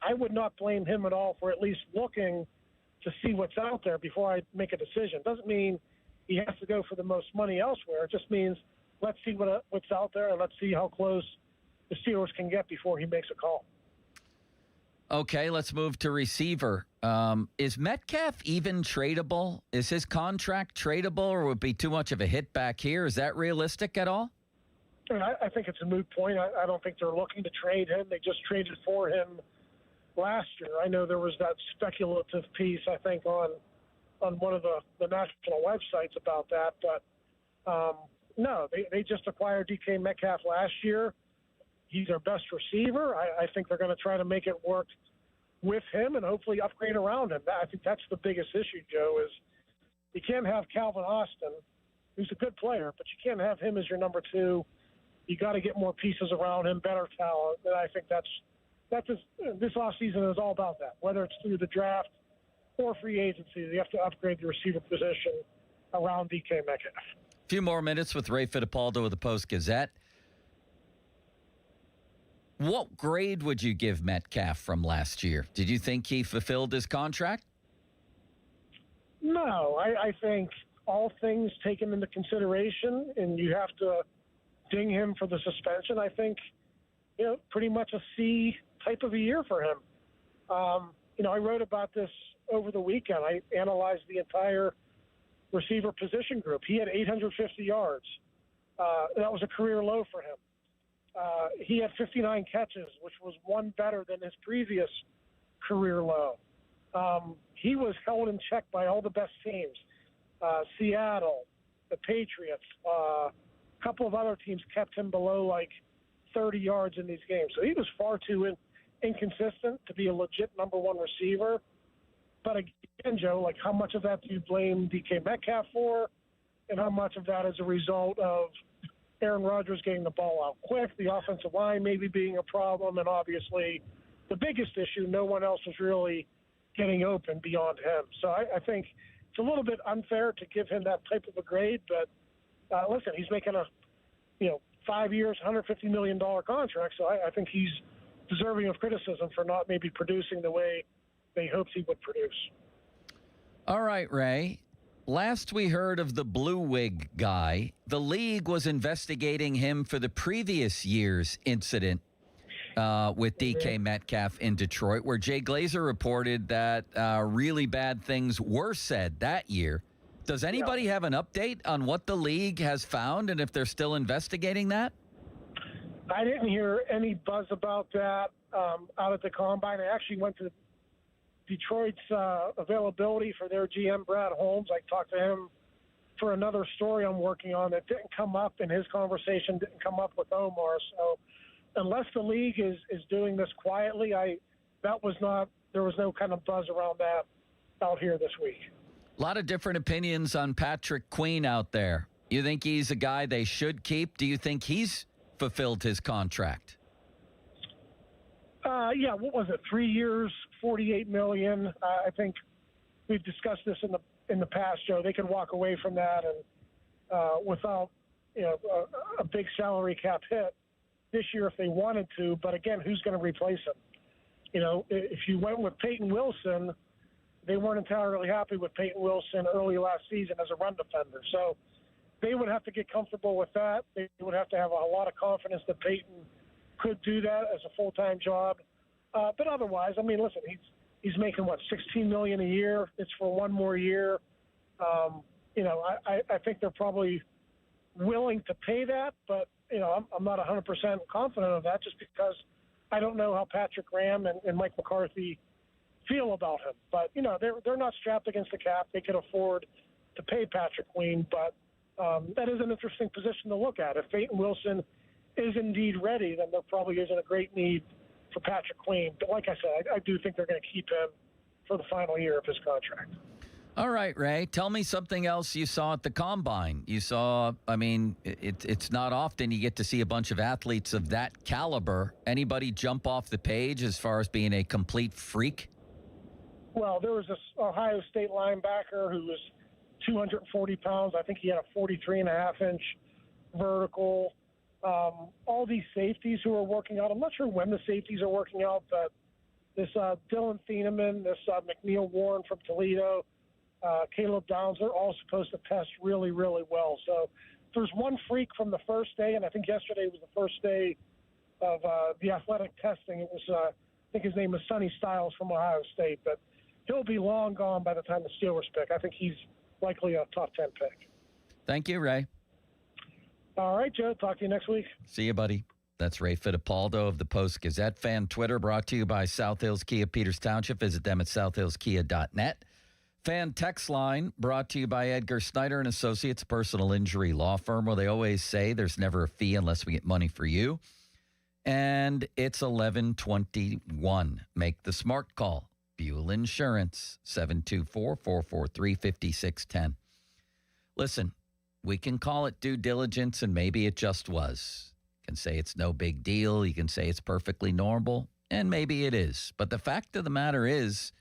I would not blame him at all for at least looking to see what's out there before I make a decision. Doesn't mean he has to go for the most money elsewhere. It just means let's see what's out there and let's see how close the Steelers can get before he makes a call. Okay, let's move to receiver. Is Metcalf even tradable? Is his contract tradable, or would it be too much of a hit back here? Is that realistic at all? I think it's a moot point. I don't think they're looking to trade him. They just traded for him last year. I know there was that speculative piece, I think, on one of the national websites about that. But, no, they just acquired DK Metcalf last year. He's their best receiver. I think they're going to try to make it work with him and hopefully upgrade around him. I think that's the biggest issue, Joe, is you can't have Calvin Austin, who's a good player, but you can't have him as your number 2. You got to get more pieces around him, better talent. And I think this offseason is all about that, whether it's through the draft or free agency. You have to upgrade the receiver position around DK Metcalf. A few more minutes with Ray Fittipaldo of the Post-Gazette. What grade would you give Metcalf from last year? Did you think he fulfilled his contract? No, I think all things taken into consideration, and you have to ding him for the suspension, I think, pretty much a C type of a year for him. I wrote about this over the weekend. I analyzed the entire receiver position group. He had 850 yards. That was a career low for him. He had 59 catches, which was one better than his previous career low. He was held in check by all the best teams. Seattle, the Patriots, a couple of other teams kept him below like 30 yards in these games. So he was far too inconsistent to be a legit number 1 receiver. But again, Joe, like how much of that do you blame DK Metcalf for, and how much of that is a result of Aaron Rodgers getting the ball out quick, the offensive line maybe being a problem, and obviously the biggest issue, no one else was really getting open beyond him. So I think it's a little bit unfair to give him that type of a grade, but listen, he's making a 5 years, $150 million contract, so I think he's deserving of criticism for not maybe producing the way they hoped he would produce. All right, Ray. Last we heard of the Blue Wig guy, the league was investigating him for the previous year's incident with DK Metcalf in Detroit, where Jay Glazer reported that really bad things were said that year. Does anybody have an update on what the league has found and if they're still investigating that? I didn't hear any buzz about that out at the Combine. I actually went to Detroit's availability for their GM, Brad Holmes. I talked to him for another story I'm working on that didn't come up in his conversation, didn't come up with Omar. So unless the league is doing this quietly, there was no kind of buzz around that out here this week. A lot of different opinions on Patrick Queen out there. You think he's a guy they should keep? Do you think he's fulfilled his contract? Yeah, what was it? 3 years, $48 million. I think we've discussed this in the past, Joe. They could walk away from that and without a big salary cap hit this year if they wanted to. But again, who's going to replace him? If you went with Peyton Wilson, they weren't entirely happy with Peyton Wilson early last season as a run defender. So they would have to get comfortable with that. They would have to have a lot of confidence that Peyton could do that as a full-time job. But otherwise, listen, he's making, $16 million a year. It's for one more year. I think they're probably willing to pay that, but, I'm not 100% confident of that just because I don't know how Patrick Graham and Mike McCarthy feel about him. But, they're not strapped against the cap. They can afford to pay Patrick Queen, but that is an interesting position to look at. If Peyton Wilson is indeed ready, then there probably isn't a great need for Patrick Queen. But like I said, I do think they're going to keep him for the final year of his contract. All right, Ray, tell me something else you saw at the Combine. You saw, I mean, it's not often you get to see a bunch of athletes of that caliber. Anybody jump off the page as far as being a complete freak? Well, there was this Ohio State linebacker who was 240 pounds. I think he had a 43.5-inch vertical. All these safeties who are working out, I'm not sure when the safeties are working out, but this Dylan Thieneman, this McNeil Warren from Toledo, Caleb Downs, they're all supposed to test really, really well. So there's one freak from the first day, and I think yesterday was the first day of the athletic testing. It was, I think his name was Sonny Styles from Ohio State, but he'll be long gone by the time the Steelers pick. I think he's likely a top 10 pick. Thank you, Ray. All right, Joe. Talk to you next week. See you, buddy. That's Ray Fittipaldo of the Post-Gazette fan Twitter, brought to you by South Hills Kia, Peters Township. Visit them at southhillskia.net. Fan text line brought to you by Edgar Snyder and Associates, personal injury law firm, where they always say there's never a fee unless we get money for you. And it's 11:21. Make the smart call. Buell Insurance, 724-443-5610. Listen, we can call it due diligence, and maybe it just was. You can say it's no big deal. You can say it's perfectly normal, and maybe it is. But the fact of the matter is,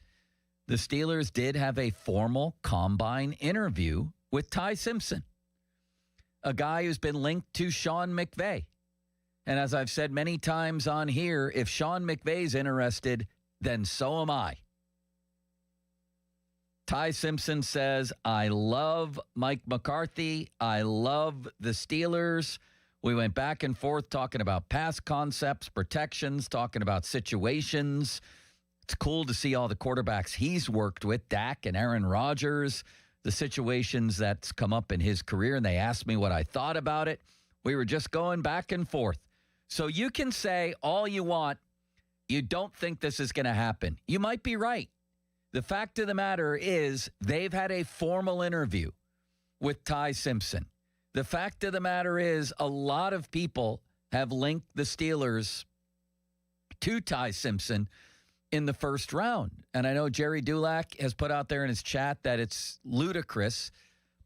the Steelers did have a formal combine interview with Ty Simpson, a guy who's been linked to Sean McVay. And as I've said many times on here, if Sean McVay's interested, then so am I. Ty Simpson says, I love Mike McCarthy. I love the Steelers. We went back and forth talking about pass concepts, protections, talking about situations. It's cool to see all the quarterbacks he's worked with, Dak and Aaron Rodgers, the situations that's come up in his career, and they asked me what I thought about it. We were just going back and forth. So you can say all you want, you don't think this is going to happen. You might be right. The fact of the matter is they've had a formal interview with Ty Simpson. The fact of the matter is a lot of people have linked the Steelers to Ty Simpson in the first round. And I know Jerry Dulac has put out there in his chat that it's ludicrous,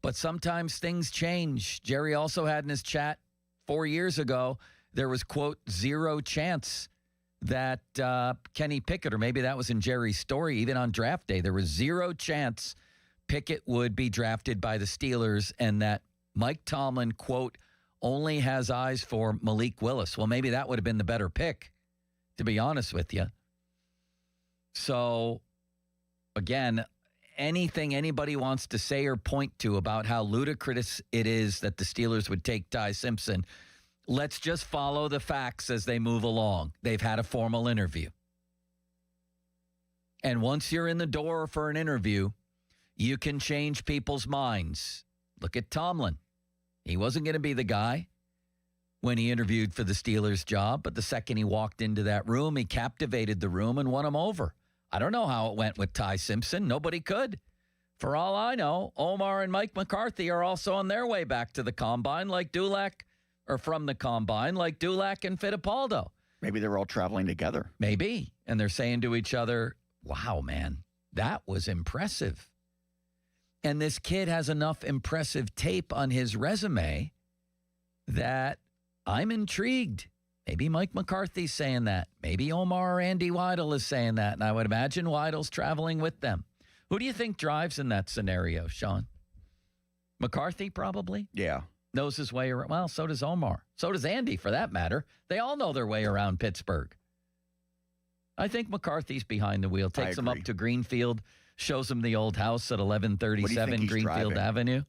but sometimes things change. Jerry also had in his chat 4 years ago, there was, quote, zero chance that Kenny Pickett, or maybe that was in Jerry's story, even on draft day, there was zero chance Pickett would be drafted by the Steelers, and that Mike Tomlin, quote, only has eyes for Malik Willis. Well, maybe that would have been the better pick, to be honest with you. So, again, anything anybody wants to say or point to about how ludicrous it is that the Steelers would take Ty Simpson, let's just follow the facts as they move along. They've had a formal interview. And once you're in the door for an interview, you can change people's minds. Look at Tomlin. He wasn't going to be the guy when he interviewed for the Steelers job, but the second he walked into that room, he captivated the room and won them over. I don't know how it went with Ty Simpson. Nobody could. For all I know, Omar and Mike McCarthy are also on their way back to the Combine like Dulac, or from the Combine like Dulac and Fittipaldo. Maybe they're all traveling together. Maybe. And they're saying to each other, wow, man, that was impressive. And this kid has enough impressive tape on his resume that I'm intrigued. Maybe Mike McCarthy's saying that. Maybe Omar or Andy Weidel is saying that. And I would imagine Weidel's traveling with them. Who do you think drives in that scenario, Sean? McCarthy, probably? Yeah. Knows his way around. Well, so does Omar. So does Andy, for that matter. They all know their way around Pittsburgh. I think McCarthy's behind the wheel. Takes them up to Greenfield, shows them the old house at 1137 Greenfield driving? Avenue.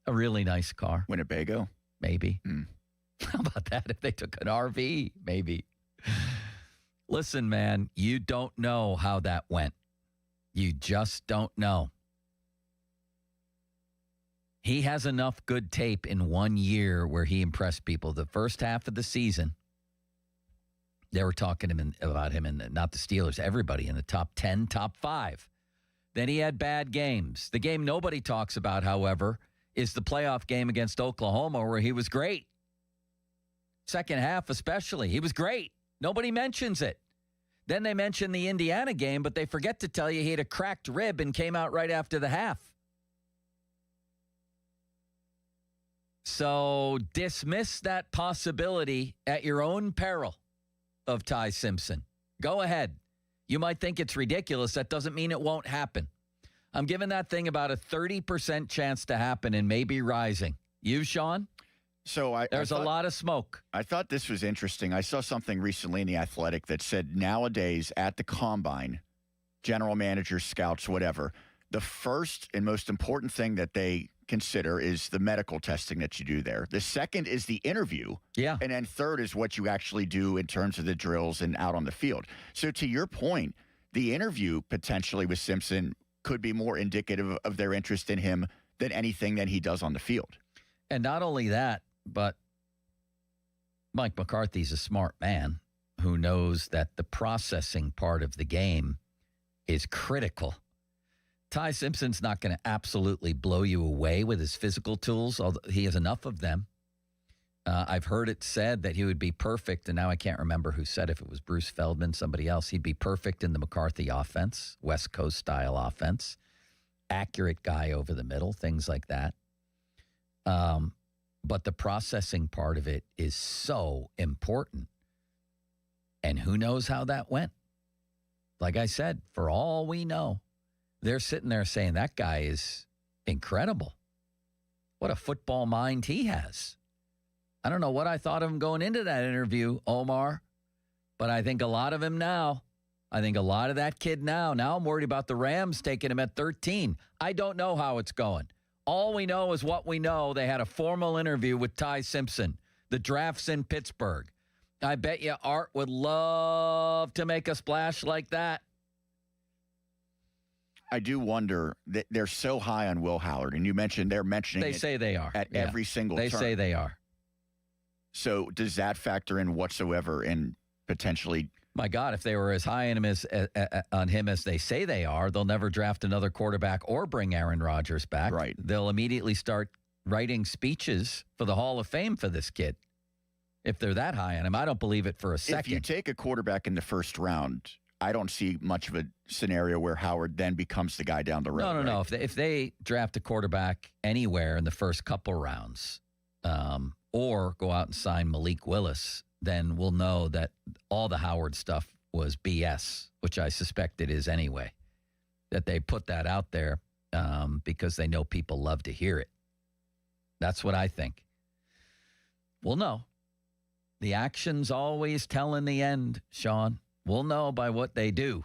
A really nice car. Winnebago? Maybe. How about that if they took an RV? Maybe. Listen, man, you don't know how that went. You just don't know. He has enough good tape in 1 year where he impressed people. The first half of the season, they were talking about him, and not the Steelers, everybody in the top 10, top 5. Then he had bad games. The game nobody talks about, however, is the playoff game against Oklahoma where he was great. Second half especially, he was great. Nobody mentions it. Then they mention the Indiana game, but they forget to tell you he had a cracked rib and came out right after the half. So dismiss that possibility at your own peril of Ty Simpson. Go ahead. You might think it's ridiculous. That doesn't mean it won't happen. I'm giving that thing about a 30% chance to happen and maybe rising. You, Sean? So There's a lot of smoke. I thought this was interesting. I saw something recently in The Athletic that said nowadays at the combine, general managers, scouts, whatever, the first and most important thing that they consider is the medical testing that you do there. The second is the interview. Yeah. And then third is what you actually do in terms of the drills and out on the field. So to your point, the interview potentially with Simpson could be more indicative of their interest in him than anything that he does on the field. And not only that, but Mike McCarthy's a smart man who knows that the processing part of the game is critical. Ty Simpson's not going to absolutely blow you away with his physical tools, although he has enough of them. I've heard it said that he would be perfect, and now I can't remember who said, if it was Bruce Feldman, somebody else, he'd be perfect in the McCarthy offense, West Coast style offense, accurate guy over the middle, things like that. But the processing part of it is so important. And who knows how that went? Like I said, for all we know, they're sitting there saying that guy is incredible. What a football mind he has. I don't know what I thought of him going into that interview, Omar, but I think a lot of him now. I think a lot of that kid now. Now I'm worried about the Rams taking him at 13. I don't know how it's going. All we know is what we know. They had a formal interview with Ty Simpson. The draft's in Pittsburgh. I bet you Art would love to make a splash like that. I do wonder that they're so high on Will Howard, and you mentioned they're mentioning They say they are. at every single They turn. say they are. So does that factor in whatsoever in potentially? My God, if they were as high on him as they say they are, they'll never draft another quarterback or bring Aaron Rodgers back. Right. They'll immediately start writing speeches for the Hall of Fame for this kid. If they're that high on him, I don't believe it for a second. If you take a quarterback in the first round, I don't see much of a scenario where Howard then becomes the guy down the road. No. right? If they draft a quarterback anywhere in the first couple rounds, or go out and sign Malik Willis, then we'll know that all the Howard stuff was BS, which I suspect it is anyway. That they put that out there because they know people love to hear it. That's what I think. We'll know. The actions always tell in the end, Sean. We'll know by what they do.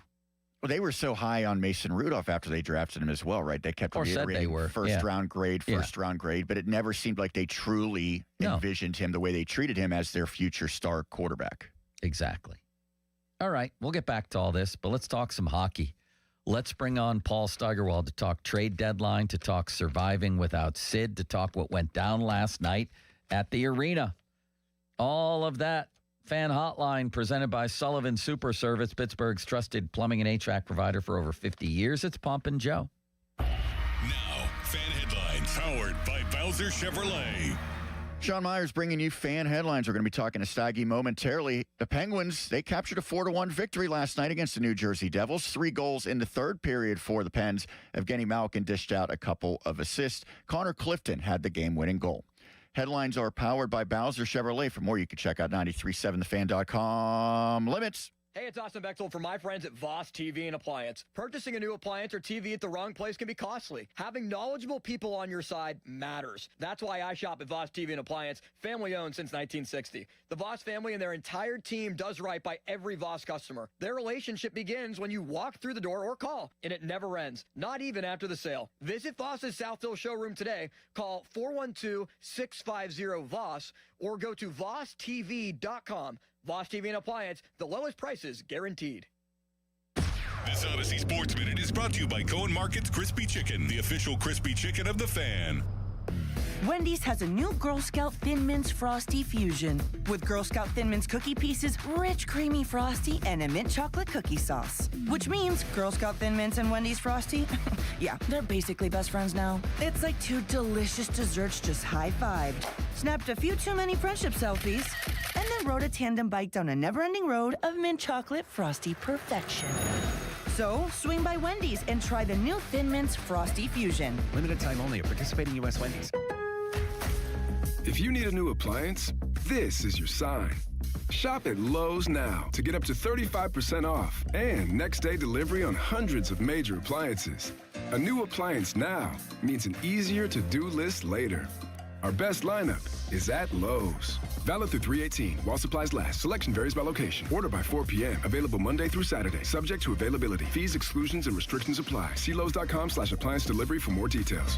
Well, they were so high on Mason Rudolph after they drafted him as well, right? They kept reiterating first round grade, but it never seemed like they truly envisioned him the way they treated him as their future star quarterback. Exactly. All right, we'll get back to all this, but let's talk some hockey. Let's bring on Paul Steigerwald to talk trade deadline, to talk surviving without Sid, to talk what went down last night at the arena. All of that. Fan Hotline presented by Sullivan Super Service, Pittsburgh's trusted plumbing and HVAC provider for over 50 years. It's Pomp and Joe. Now, Fan Headlines, powered by Bowser Chevrolet. Sean Myers bringing you Fan Headlines. We're going to be talking to Steige momentarily. The Penguins, they captured a 4-1 victory last night against the New Jersey Devils. 3 goals in the third period for the Pens. Evgeny Malkin dished out a couple of assists. Connor Clifton had the game-winning goal. Headlines are powered by Bowser Chevrolet. For more, you can check out 937thefan.com. Limits. Hey, it's Austin Bechtold from my friends at Voss TV and Appliance. Purchasing a new appliance or TV at the wrong place can be costly. Having knowledgeable people on your side matters. That's why I shop at Voss TV and Appliance, family owned since 1960. The Voss family and their entire team does right by every Voss customer. Their relationship begins when you walk through the door or call, and it never ends, not even after the sale. Visit Voss's South Hill showroom today. Call 412-650-VOSS or go to VossTV.com. Voss TV and Appliance, the lowest prices guaranteed. This Odyssey Sports Minute is brought to you by Cohen Market's Crispy Chicken, the official crispy chicken of the Fan. Wendy's has a new Girl Scout Thin Mints Frosty Fusion with Girl Scout Thin Mints cookie pieces, rich creamy frosty, and a mint chocolate cookie sauce. Which means Girl Scout Thin Mints and Wendy's Frosty, yeah, they're basically best friends now. It's like two delicious desserts just high-fived, snapped a few too many friendship selfies, and then rode a tandem bike down a never-ending road of mint chocolate frosty perfection. So, swing by Wendy's and try the new Thin Mints Frosty Fusion. Limited time only at participating U.S. Wendy's. If you need a new appliance, this is your sign. Shop at Lowe's now to get up to 35% off and next-day delivery on hundreds of major appliances. A new appliance now means an easier to-do list later. Our best lineup is at Lowe's. Valid through 3/18 while supplies last. Selection varies by location. Order by 4 p.m. Available Monday through Saturday. Subject to availability. Fees, exclusions, and restrictions apply. See Lowe's.com/appliance delivery for more details.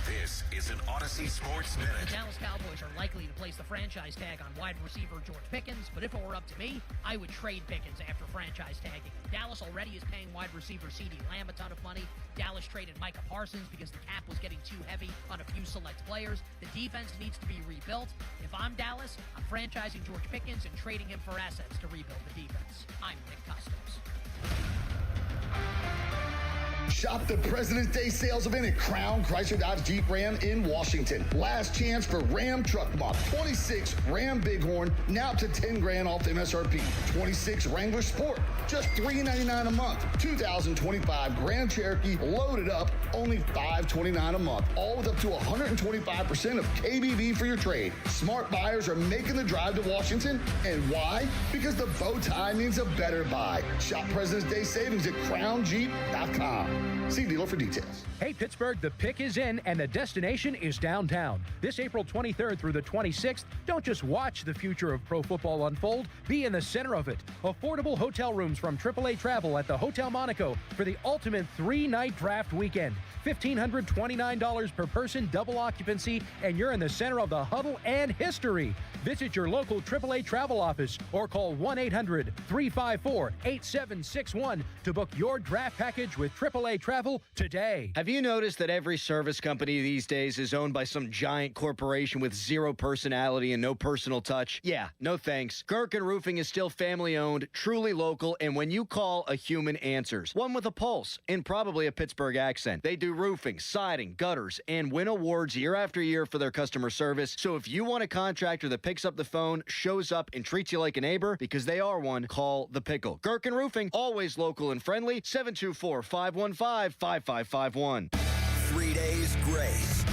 This is an Odyssey Sports Minute. The Dallas Cowboys are likely to place the franchise tag on wide receiver George Pickens, but if it were up to me, I would trade Pickens after franchise tagging. Dallas already is paying wide receiver CeeDee Lamb a ton of money. Dallas traded Micah Parsons because the cap was getting too heavy on a few select players. The defense needs to be rebuilt. If I'm Dallas, I'm franchising George Pickens and trading him for assets to rebuild the defense. I'm Nick Custos. Shop the President's Day sales event at Crown Chrysler Dodge Jeep Ram in Washington. Last chance for Ram Truck Month. 26 Ram Bighorn, now up to $10,000 off MSRP. 26 Wrangler Sport, just $399 a month. 2025 Grand Cherokee loaded up, only $529 a month. All with up to 125% of KBV for your trade. Smart buyers are making the drive to Washington. And why? Because the bow tie means a better buy. Shop President's Day savings at crownjeep.com. See dealer for details. Hey, Pittsburgh, the pick is in and the destination is downtown. This April 23rd through the 26th, don't just watch the future of pro football unfold, be in the center of it. Affordable hotel rooms from AAA Travel at the Hotel Monaco for the ultimate 3-night draft weekend. $1,529 per person, double occupancy, and you're in the center of the huddle and history. Visit your local AAA Travel office or call 1-800-354-8761 to book your draft package with AAA Travel today. Have you noticed that every service company these days is owned by some giant corporation with zero personality and no personal touch? Yeah, no thanks. Gerken Roofing is still family-owned, truly local, and when you call, a human answers. One with a pulse and probably a Pittsburgh accent. They do roofing, siding, gutters, and win awards year after year for their customer service. So if you want a contractor that picks up the phone, shows up, and treats you like a neighbor, because they are one, call The Pickle. Gerken Roofing, always local and friendly, 724-515-5551. 3 days grace.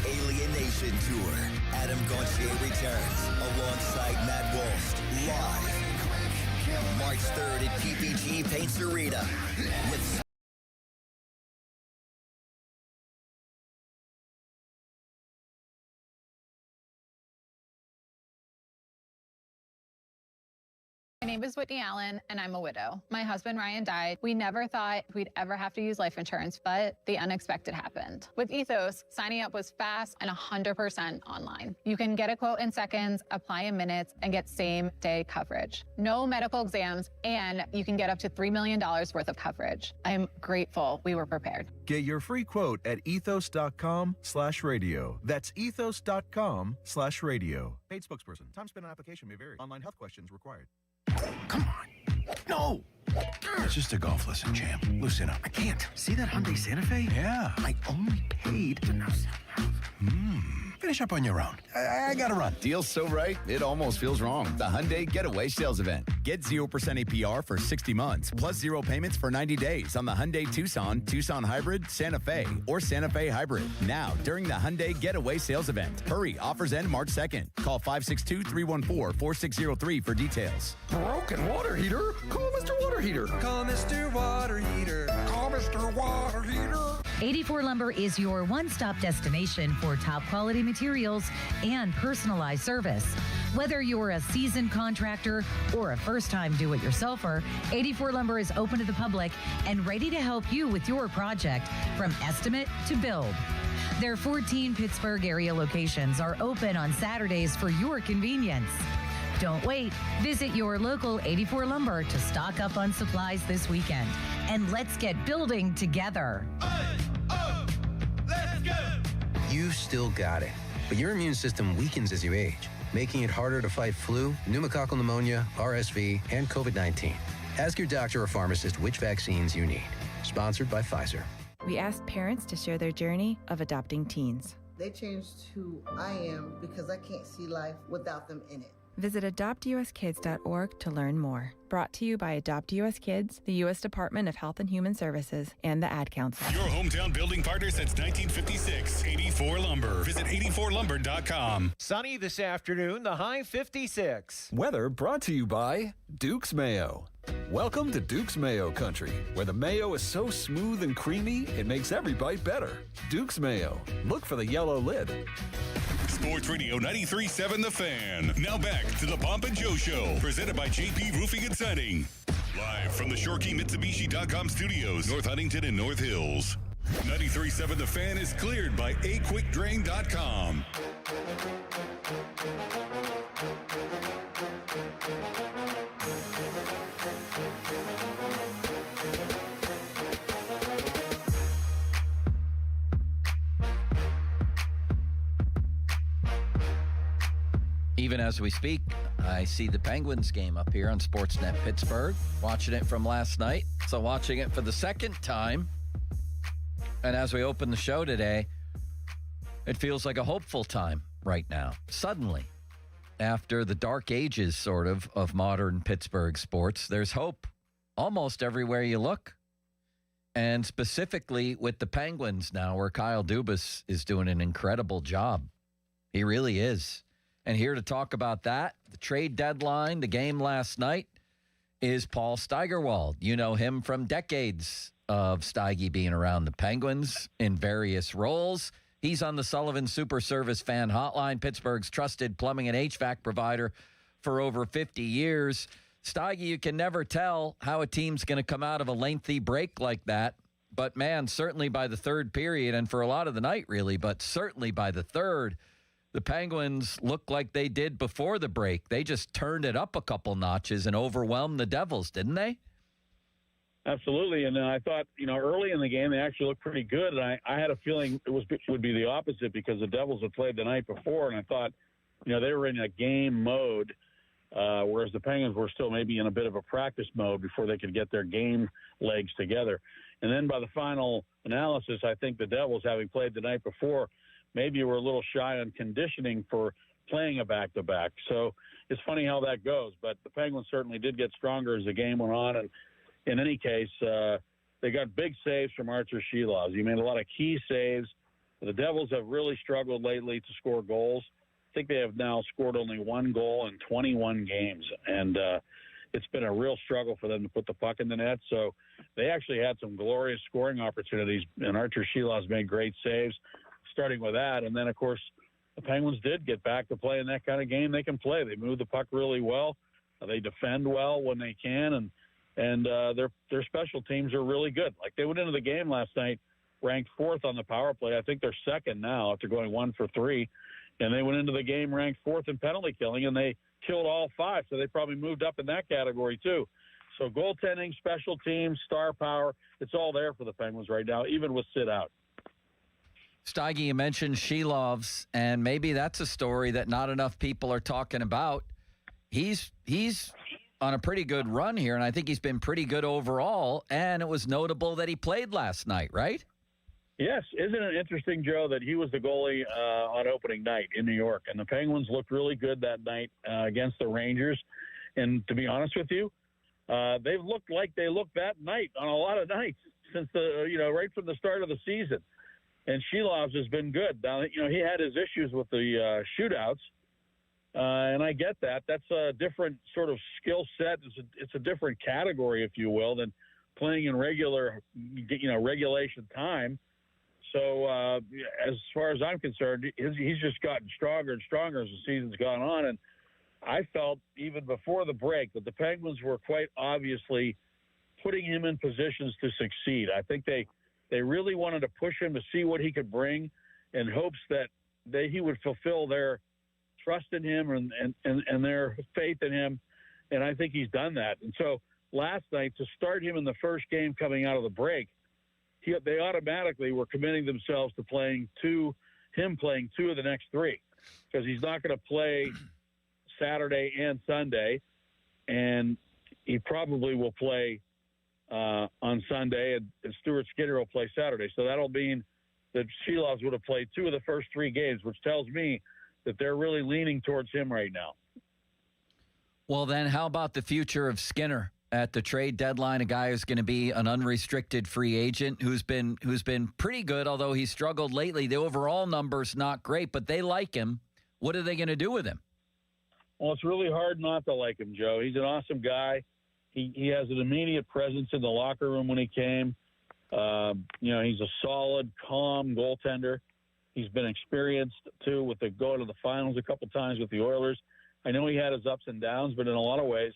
Alienation Tour. Adam Gauthier returns alongside Matt Walsh live March 3rd at PPG Paints Arena with My name is Whitney Allen, and I'm a widow. My husband, Ryan, died. We never thought we'd ever have to use life insurance, but the unexpected happened. With Ethos, signing up was fast and 100% online. You can get a quote in seconds, apply in minutes, and get same-day coverage. No medical exams, and you can get up to $3 million worth of coverage. I'm grateful we were prepared. Get your free quote at ethos.com/radio. That's ethos.com/radio. Paid spokesperson. Time spent on application may vary. Online health questions required. No! It's just a golf lesson, champ. Loosen up. I can't. See that Hyundai Santa Fe? Yeah. I only paid to now Finish up on your own. I gotta run. Deal's so right, it almost feels wrong. The Hyundai Getaway Sales Event. Get 0% APR for 60 months, plus 0 payments for 90 days on the Hyundai Tucson, Tucson Hybrid, Santa Fe, or Santa Fe Hybrid. Now, during the Hyundai Getaway Sales Event. Hurry, offers end March 2nd. Call 562-314-4603 for details. Broken water heater? Call Mr. Water Heater. Call Mr. Water Heater. Call Mr. Water Heater. 84 Lumber is your one-stop destination for top quality materials and personalized service. Whether you're a seasoned contractor or a first-time do-it-yourselfer, 84 Lumber is open to the public and ready to help you with your project from estimate to build. Their 14 Pittsburgh area locations are open on Saturdays for your convenience. Don't wait. Visit your local 84 Lumber to stock up on supplies this weekend. And let's get building together. Let's go! You've still got it, but your immune system weakens as you age, making it harder to fight flu, pneumococcal pneumonia, RSV, and COVID-19. Ask your doctor or pharmacist which vaccines you need. Sponsored by Pfizer. We asked parents to share their journey of adopting teens. They changed who I am because I can't see life without them in it. Visit adoptuskids.org to learn more. Brought to you by Adopt US Kids, the U.S. Department of Health and Human Services, and the Ad Council. Your hometown building partner since 1956, 84 Lumber. Visit 84lumber.com. Sunny this afternoon, the high 56. Weather brought to you by Duke's Mayo. Welcome to Duke's Mayo Country, where the mayo is so smooth and creamy, it makes every bite better. Duke's Mayo. Look for the yellow lid. Sports Radio 93.7 The Fan. Now back to the Pomp and Joe Show, presented by JP Roofing and Siding. Live from the ShoreKeyMitsubishi.com studios, North Huntington and North Hills. 93.7 The Fan is cleared by AQuickDrain.com. Even as we speak, I see the Penguins game up here on Sportsnet Pittsburgh, watching it from last night. So watching it for the second time. And as we open the show today, it feels like a hopeful time right now. Suddenly, after the dark ages, sort of modern Pittsburgh sports, there's hope almost everywhere you look. And specifically with the Penguins now, where Kyle Dubas is doing an incredible job. He really is. And here to talk about that, the trade deadline, the game last night, is Paul Steigerwald. You know him from decades of Steige being around the Penguins in various roles. He's on the Sullivan Super Service Fan Hotline, Pittsburgh's trusted plumbing and HVAC provider for over 50 years. Steige, you can never tell how a team's going to come out of a lengthy break like that. But, man, certainly by the third period, and for a lot of the night, really, but certainly by the third, the Penguins looked like they did before the break. They just turned it up a couple notches and overwhelmed the Devils, didn't they? Absolutely. And I thought, early in the game, they actually looked pretty good. And I had a feeling it would be the opposite because the Devils had played the night before. And I thought, they were in a game mode, whereas the Penguins were still maybe in a bit of a practice mode before they could get their game legs together. And then by the final analysis, I think the Devils, having played the night before, maybe we're a little shy on conditioning for playing a back-to-back. So it's funny how that goes. But the Penguins certainly did get stronger as the game went on. And in any case, they got big saves from Artur Silovs. He made a lot of key saves. The Devils have really struggled lately to score goals. I think they have now scored only one goal in 21 games. And it's been a real struggle for them to put the puck in the net. So they actually had some glorious scoring opportunities, and Artur Silovs made great saves. Starting with that, and then, of course, the Penguins did get back to playing that kind of game they can play. They move the puck really well. They defend well when they can, and their special teams are really good. Like, they went into the game last night ranked fourth on the power play. I think they're second now after going 1 for 3, and they went into the game ranked fourth in penalty killing, and they killed all 5, so they probably moved up in that category too. So goaltending, special teams, star power, it's all there for the Penguins right now, even with sit out. Steige, you mentioned Silovs, and maybe that's a story that not enough people are talking about. He's on a pretty good run here, and I think he's been pretty good overall, and it was notable that he played last night, right? Yes. Isn't it interesting, Joe, that he was the goalie on opening night in New York, and the Penguins looked really good that night against the Rangers. And to be honest with you, they've looked like they looked that night on a lot of nights since right from the start of the season. And Silovs has been good. Now, he had his issues with the shootouts, and I get that. That's a different sort of skill set. It's a different category, if you will, than playing in regular, regulation time. So as far as I'm concerned, he's just gotten stronger and stronger as the season's gone on. And I felt even before the break that the Penguins were quite obviously putting him in positions to succeed. I think they really wanted to push him to see what he could bring in hopes that he would fulfill their trust in him and their faith in him, and I think he's done that. And so last night, to start him in the first game coming out of the break, they automatically were committing themselves to playing two of the next three, because he's not going to play Saturday and Sunday, and he probably will play on Sunday, and Stuart Skinner will play Saturday. So that'll mean that Shilovs would have played two of the first three games, which tells me that they're really leaning towards him right now. Well, then how about the future of Skinner at the trade deadline? A guy who's going to be an unrestricted free agent who's been pretty good, although he struggled lately. The overall number's not great, but they like him. What are they going to do with him? Well, it's really hard not to like him, Joe. He's an awesome guy. He has an immediate presence in the locker room when he came. He's a solid, calm goaltender. He's been experienced, too, with going to the finals a couple times with the Oilers. I know he had his ups and downs, but in a lot of ways,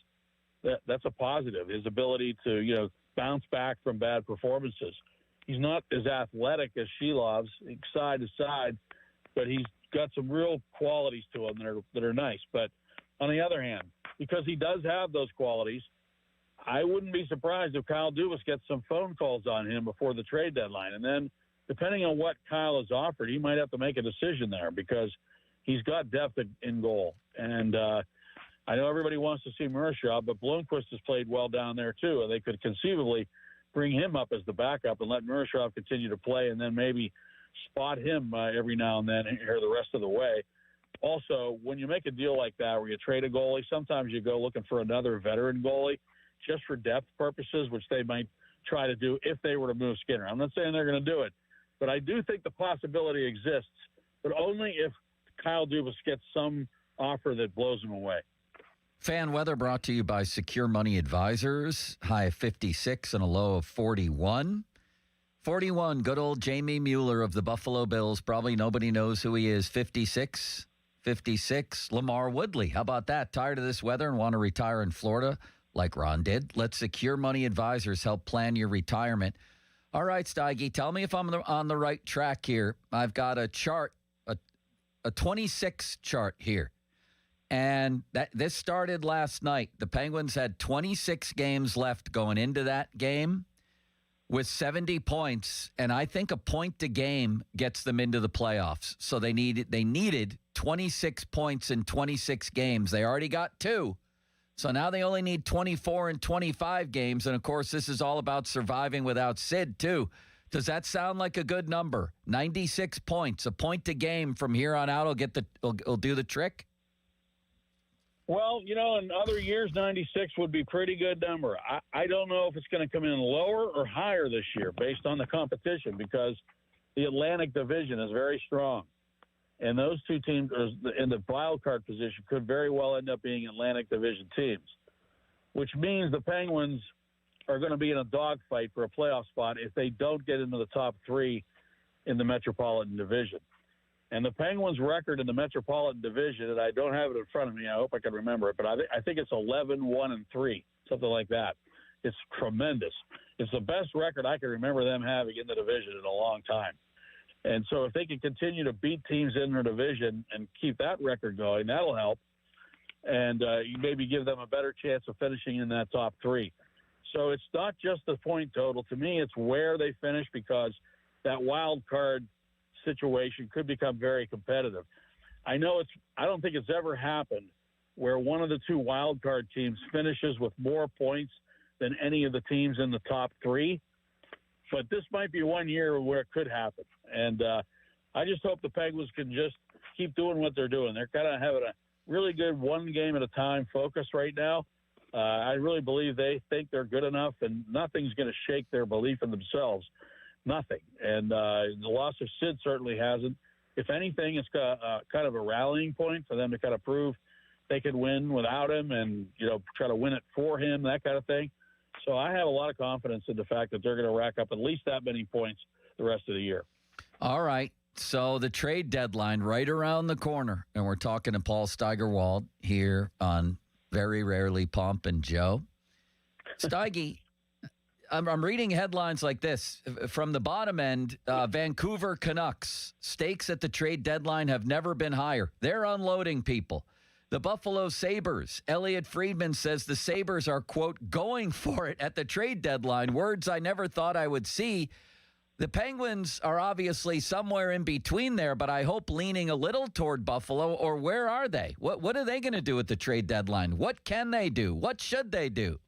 that's a positive, his ability to, bounce back from bad performances. He's not as athletic as Shilovs, side to side, but he's got some real qualities to him that are nice. But on the other hand, because he does have those qualities, I wouldn't be surprised if Kyle Dubas gets some phone calls on him before the trade deadline. And then, depending on what Kyle has offered, he might have to make a decision there, because he's got depth in goal. And I know everybody wants to see Marchand, but Blomqvist has played well down there too, and they could conceivably bring him up as the backup and let Marchand continue to play, and then maybe spot him every now and then here the rest of the way. Also, when you make a deal like that where you trade a goalie, sometimes you go looking for another veteran goalie just for depth purposes, which they might try to do if they were to move Skinner. I'm not saying they're going to do it, but I do think the possibility exists, but only if Kyle Dubas gets some offer that blows him away. Fan weather brought to you by Secure Money Advisors. High of 56 and a low of 41. 41, good old Jamie Mueller of the Buffalo Bills. Probably nobody knows who he is. 56, Lamar Woodley. How about that? Tired of this weather and want to retire in Florida like Ron did? Let Secure Money Advisors help plan your retirement. All right, Steige, tell me if I'm on the right track here. I've got a chart, a 26 chart here. And this started last night. The Penguins had 26 games left going into that game with 70 points, and I think a point a game gets them into the playoffs. So they needed 26 points in 26 games. They already got 2. So now they only need 24 and 25 games, and of course this is all about surviving without Sid too. Does that sound like a good number? 96 points, a point a game from here on out will do the trick? Well, in other years, 96 would be a pretty good number. I don't know if it's going to come in lower or higher this year based on the competition, because the Atlantic Division is very strong. And those two teams in the wild card position could very well end up being Atlantic Division teams, which means the Penguins are going to be in a dogfight for a playoff spot if they don't get into the top 3 in the Metropolitan Division. And the Penguins' record in the Metropolitan Division, and I don't have it in front of me, I hope I can remember it, but I think it's 11-1-3, something like that. It's tremendous. It's the best record I can remember them having in the division in a long time. And so if they can continue to beat teams in their division and keep that record going, that'll help. And you maybe give them a better chance of finishing in that top 3. So it's not just the point total. To me, it's where they finish, because that wild card situation could become very competitive. I don't think it's ever happened where one of the 2 wild card teams finishes with more points than any of the teams in the top 3. But this might be one year where it could happen. And I just hope the Penguins can just keep doing what they're doing. They're kind of having a really good one game at a time focus right now. I really believe they think they're good enough, and nothing's going to shake their belief in themselves. Nothing. And the loss of Sid certainly hasn't. If anything, it's kind of a rallying point for them to kind of prove they could win without him and, try to win it for him, that kind of thing. So I have a lot of confidence in the fact that they're going to rack up at least that many points the rest of the year. All right. So the trade deadline right around the corner, and we're talking to Paul Steigerwald here on Very Rarely Pomp and Joe. Steige, I'm reading headlines like this. From the bottom end, Vancouver Canucks stakes at the trade deadline have never been higher. They're unloading people. The Buffalo Sabres, Elliot Friedman says the Sabres are, quote, going for it at the trade deadline. Words I never thought I would see. The Penguins are obviously somewhere in between there, but I hope leaning a little toward Buffalo, or where are they? What are they going to do at the trade deadline? What can they do? What should they do?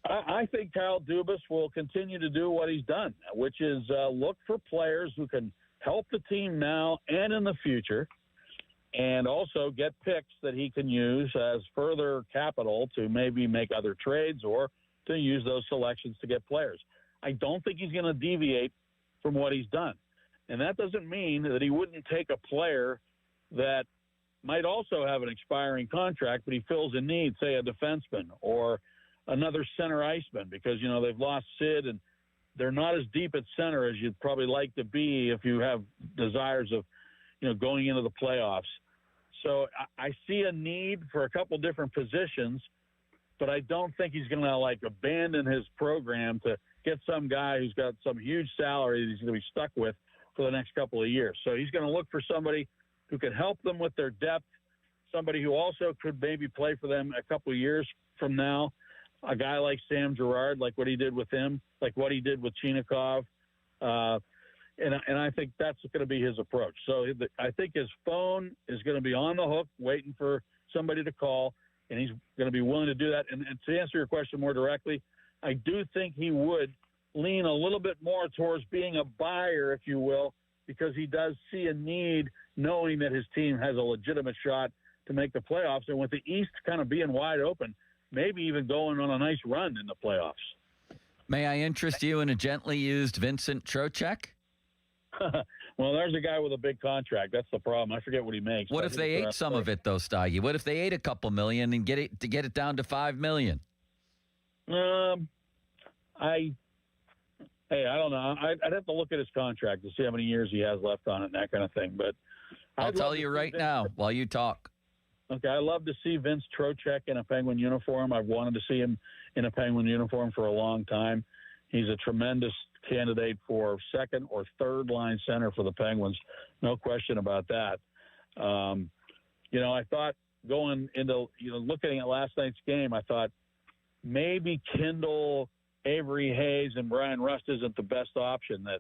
I think Kyle Dubas will continue to do what he's done, which is look for players who can help the team now and in the future, and also get picks that he can use as further capital to maybe make other trades or to use those selections to get players. I don't think he's going to deviate from what he's done. And that doesn't mean that he wouldn't take a player that might also have an expiring contract, but he fills a need, say a defenseman or another center iceman, because, you know, they've lost Sid and they're not as deep at center as you'd probably like to be if you have desires of, you know, going into the playoffs. So I see a need for a couple different positions, but I don't think he's going to, like, abandon his program to get some guy who's got some huge salary that he's going to be stuck with for the next couple of years. So he's going to look for somebody who can help them with their depth, somebody who also could maybe play for them a couple of years from now, a guy like Sam Girard, like what he did with him, like what he did with Chinakhov. And I think that's going to be his approach. So I think his phone is going to be on the hook waiting for somebody to call, and he's going to be willing to do that. And to answer your question more directly, I do think he would lean a little bit more towards being a buyer, if you will, because he does see a need knowing that his team has a legitimate shot to make the playoffs. And with the East kind of being wide open, maybe even going on a nice run in the playoffs. May I interest you in a gently used Vincent Trocheck? Well, there's a guy with a big contract. That's the problem. I forget what he makes. What if they ate some of it, though, Steige? What if they ate a couple million and get it down to $5 million? I don't know. I'd have to look at his contract to see how many years he has left on it and that kind of thing. But I'll tell you right now while you talk. Okay, I love to see Vince Trocheck in a Penguin uniform. I've wanted to see him in a Penguin uniform for a long time. He's a tremendous candidate for second or third line center for the Penguins. No question about that. You know, I thought going into, you know, looking at last night's game, I thought maybe Kindle, Avery Hayes, and Brian Rust isn't the best option. That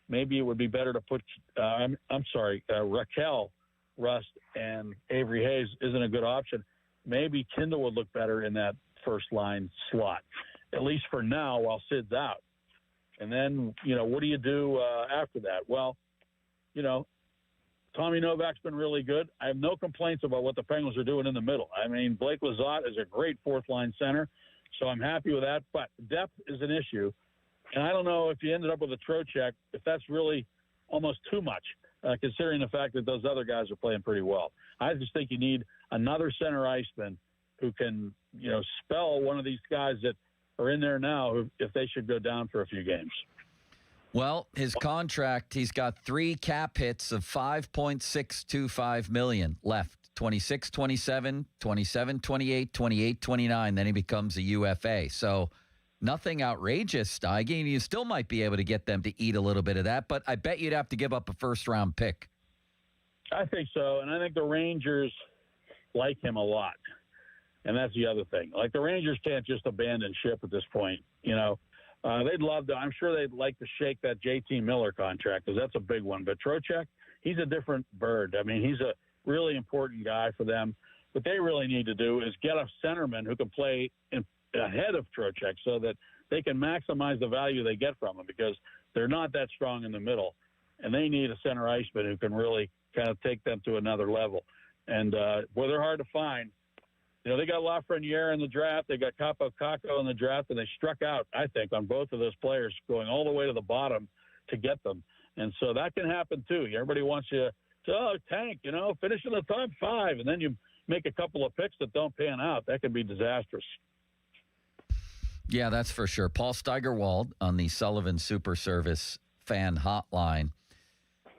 maybe it would be better to put, Raquel Rust and Avery Hayes isn't a good option. Maybe Kindle would look better in that first line slot, at least for now while Sid's out. And then, you know, what do you do after that? Well, you know, Tommy Novak's been really good. I have no complaints about what the Penguins are doing in the middle. I mean, Blake Lizotte is a great fourth-line center, so I'm happy with that. But depth is an issue. And I don't know if you ended up with a Trocheck, if that's really almost too much, considering the fact that those other guys are playing pretty well. I just think you need another center iceman who can, you know, spell one of these guys that are in there now if they should go down for a few games. Well, his contract, he's got 3 cap hits of $5.625 million left. 26, 27, 27, 28, 28, 29. Then he becomes a UFA. So nothing outrageous, Steige. You still might be able to get them to eat a little bit of that, but I bet you'd have to give up a first-round pick. I think so, and I think the Rangers like him a lot. And that's the other thing. Like, the Rangers can't just abandon ship at this point. You know, they'd love to. I'm sure they'd like to shake that JT Miller contract because that's a big one. But Trocheck, he's a different bird. I mean, he's a really important guy for them. What they really need to do is get a centerman who can play ahead of Trocheck so that they can maximize the value they get from him, because they're not that strong in the middle. And they need a center iceman who can really kind of take them to another level. And, boy, they're hard to find. You know, they got Lafreniere in the draft. They got Capo Caco in the draft, and they struck out, I think, on both of those players going all the way to the bottom to get them. And so that can happen, too. Everybody wants you to, tank, you know, finish in the top 5, and then you make a couple of picks that don't pan out. That can be disastrous. Yeah, that's for sure. Paul Steigerwald on the Sullivan Super Service fan hotline.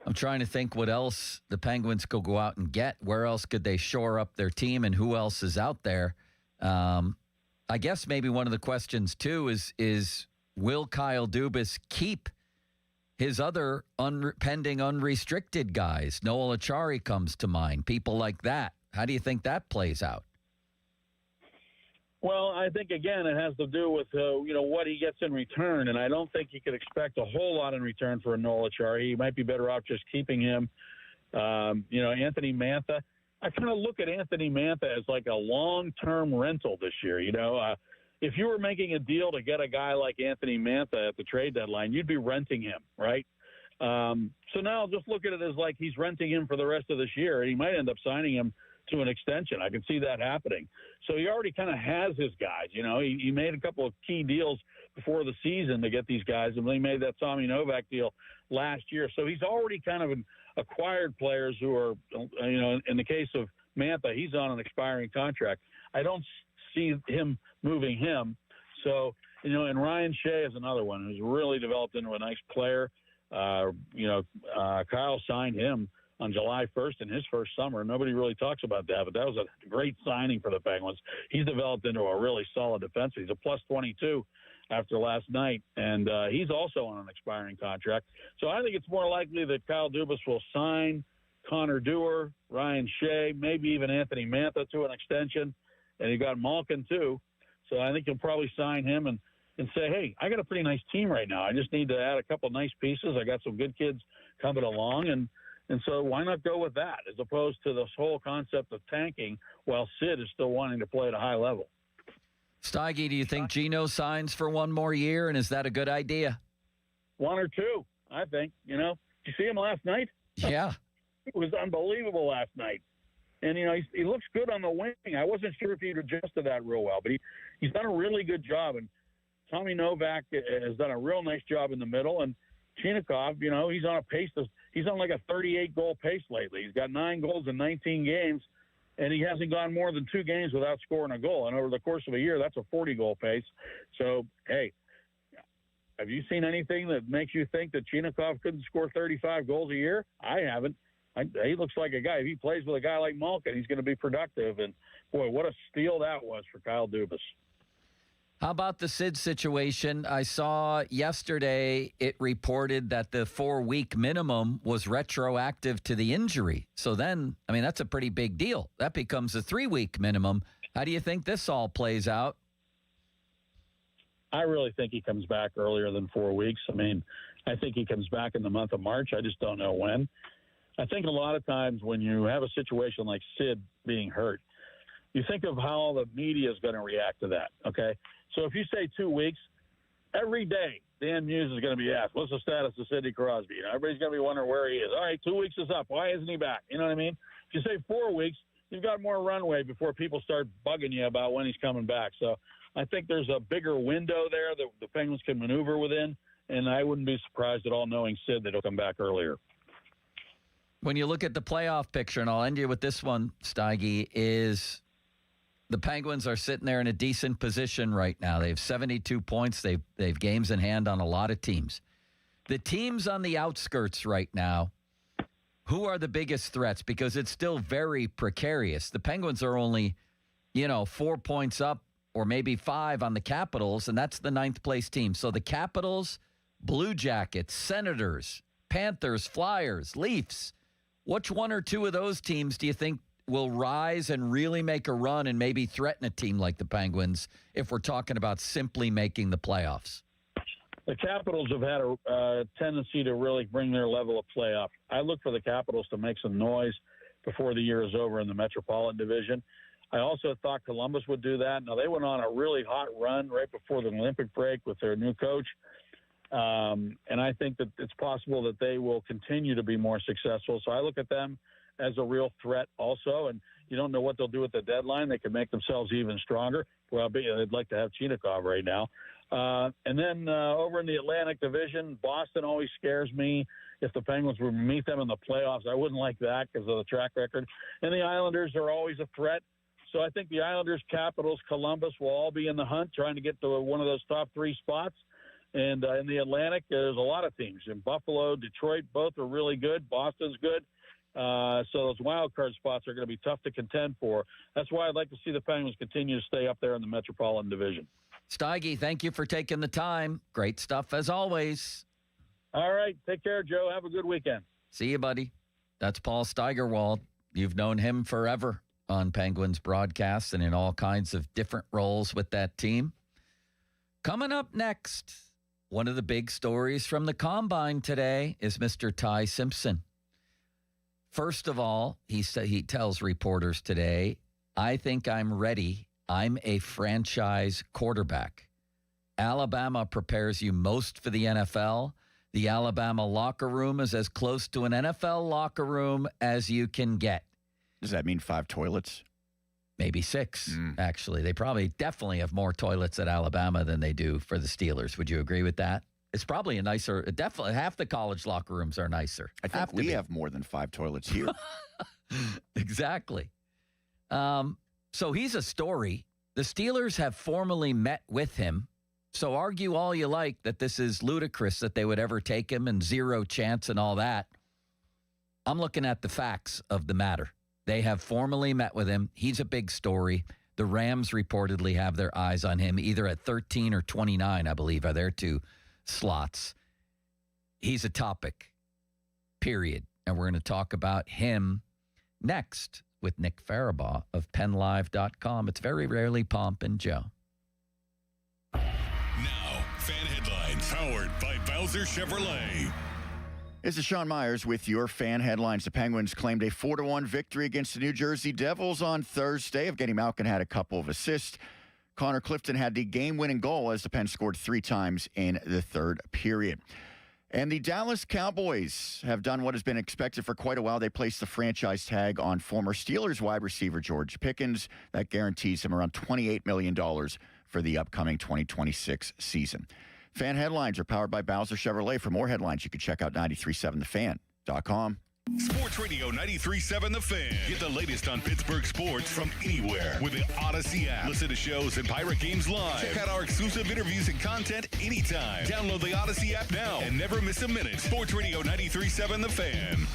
I'm trying to think what else the Penguins could go out and get. Where else could they shore up their team, and who else is out there? I guess maybe one of the questions, too, is will Kyle Dubas keep his other pending unrestricted guys? Noel Acciari comes to mind, people like that. How do you think that plays out? Well, I think, again, it has to do with, what he gets in return, and I don't think you could expect a whole lot in return for a Noel Acciari. He might be better off just keeping him. Anthony Mantha, I kind of look at Anthony Mantha as like a long-term rental this year. If you were making a deal to get a guy like Anthony Mantha at the trade deadline, you'd be renting him, right? So now just look at it as like he's renting him for the rest of this year, and he might end up signing him to an extension. I can see that happening. So he already kind of has his guys. He made a couple of key deals before the season to get these guys, and he made that Tommy Novak deal last year. So he's already kind of acquired players who are, in the case of Mantha, he's on an expiring contract. I don't see him moving him. So, and Ryan Shea is another one who's really developed into a nice player. Kyle signed him on July 1st in his first summer. Nobody really talks about that, but that was a great signing for the Penguins. He's developed into a really solid defenseman. He's a plus 22 after last night, and he's also on an expiring contract. So I think it's more likely that Kyle Dubas will sign Connor Dewar, Ryan Shea, maybe even Anthony Mantha to an extension, and you got Malkin too. So I think he'll probably sign him and say, hey, I got a pretty nice team right now. I just need to add a couple nice pieces. I got some good kids coming along, and so why not go with that as opposed to this whole concept of tanking while Sid is still wanting to play at a high level? Steige, do you think Gino signs for one more year, and is that a good idea? One or two, I think. Did you see him last night? Yeah. It was unbelievable last night. And, he looks good on the wing. I wasn't sure if he'd adjust to that real well, but he's done a really good job. And Tommy Novak has done a real nice job in the middle. And Chinakhov, he's on a pace. He's on like a 38-goal pace lately. He's got 9 goals in 19 games, and he hasn't gone more than 2 games without scoring a goal. And over the course of a year, that's a 40-goal pace. So, hey, have you seen anything that makes you think that Chinakhov couldn't score 35 goals a year? I haven't. He looks like a guy. If he plays with a guy like Malkin, he's going to be productive. And, boy, what a steal that was for Kyle Dubas. How about the Sid situation? I saw yesterday it reported that the 4-week minimum was retroactive to the injury. So then, that's a pretty big deal. That becomes a 3-week minimum. How do you think this all plays out? I really think he comes back earlier than 4 weeks. I think he comes back in the month of March. I just don't know when. I think a lot of times when you have a situation like Sid being hurt, you think of how the media is going to react to that, okay? So if you say 2 weeks, every day Dan Muse is going to be asked, what's the status of Sidney Crosby? Everybody's going to be wondering where he is. All right, 2 weeks is up. Why isn't he back? You know what I mean? If you say 4 weeks, you've got more runway before people start bugging you about when he's coming back. So I think there's a bigger window there that the Penguins can maneuver within, and I wouldn't be surprised at all knowing Sid that he'll come back earlier. When you look at the playoff picture, and I'll end you with this one, Steige, is the Penguins are sitting there in a decent position right now. They have 72 points. They've games in hand on a lot of teams. The teams on the outskirts right now, who are the biggest threats? Because it's still very precarious. The Penguins are only, 4 points up or maybe 5 on the Capitals, and that's the 9th place team. So the Capitals, Blue Jackets, Senators, Panthers, Flyers, Leafs. Which one or two of those teams do you think will rise and really make a run and maybe threaten a team like the Penguins if we're talking about simply making the playoffs? The Capitals have had a tendency to really bring their level of play up. I look for the Capitals to make some noise before the year is over in the Metropolitan Division. I also thought Columbus would do that. Now, they went on a really hot run right before the Olympic break with their new coach. And I think that it's possible that they will continue to be more successful. So I look at them as a real threat also. And you don't know what they'll do at the deadline. They can make themselves even stronger. Well, I'd like to have Chinakhov right now. And then over in the Atlantic Division, Boston always scares me. If the Penguins would meet them in the playoffs, I wouldn't like that because of the track record. And the Islanders are always a threat. So I think the Islanders, Capitals, Columbus will all be in the hunt trying to get to one of those top 3 spots. And in the Atlantic, there's a lot of teams. In Buffalo, Detroit, both are really good. Boston's good. So those wild card spots are going to be tough to contend for. That's why I'd like to see the Penguins continue to stay up there in the Metropolitan Division. Steige, thank you for taking the time. Great stuff as always. All right. Take care, Joe. Have a good weekend. See you, buddy. That's Paul Steigerwald. You've known him forever on Penguins broadcasts and in all kinds of different roles with that team. Coming up next, one of the big stories from the Combine today is Mr. Ty Simpson. First of all, he tells reporters today, I think I'm ready. I'm a franchise quarterback. Alabama prepares you most for the NFL. The Alabama locker room is as close to an NFL locker room as you can get. Does that mean 5 toilets? Maybe 6, actually. They definitely have more toilets at Alabama than they do for the Steelers. Would you agree with that? It's probably definitely half the college locker rooms are nicer. I think we have more than 5 toilets here. Exactly. So he's a story. The Steelers have formally met with him. So argue all you like that this is ludicrous that they would ever take him and zero chance and all that. I'm looking at the facts of the matter. They have formally met with him. He's a big story. The Rams reportedly have their eyes on him, either at 13 or 29, I believe, are their 2 slots. He's a topic, period. And we're going to talk about him next with Nick Farabaugh of PennLive.com. It's very rarely Pomp and Joe. Now, fan headlines powered by Bowser Chevrolet. This is Sean Myers with your fan headlines. The Penguins claimed a 4-1 victory against the New Jersey Devils on Thursday. Evgeny Malkin had a couple of assists. Connor Clifton had the game-winning goal as the Pens scored 3 times in the third period. And the Dallas Cowboys have done what has been expected for quite a while. They placed the franchise tag on former Steelers wide receiver George Pickens. That guarantees him around $28 million for the upcoming 2026 season. Fan headlines are powered by Bowser Chevrolet. For more headlines, you can check out 937thefan.com. Sports Radio 93.7 The Fan. Get the latest on Pittsburgh sports from anywhere with the Odyssey app. Listen to shows and Pirate Games live. Check out our exclusive interviews and content anytime. Download the Odyssey app now and never miss a minute. Sports Radio 93.7 The Fan.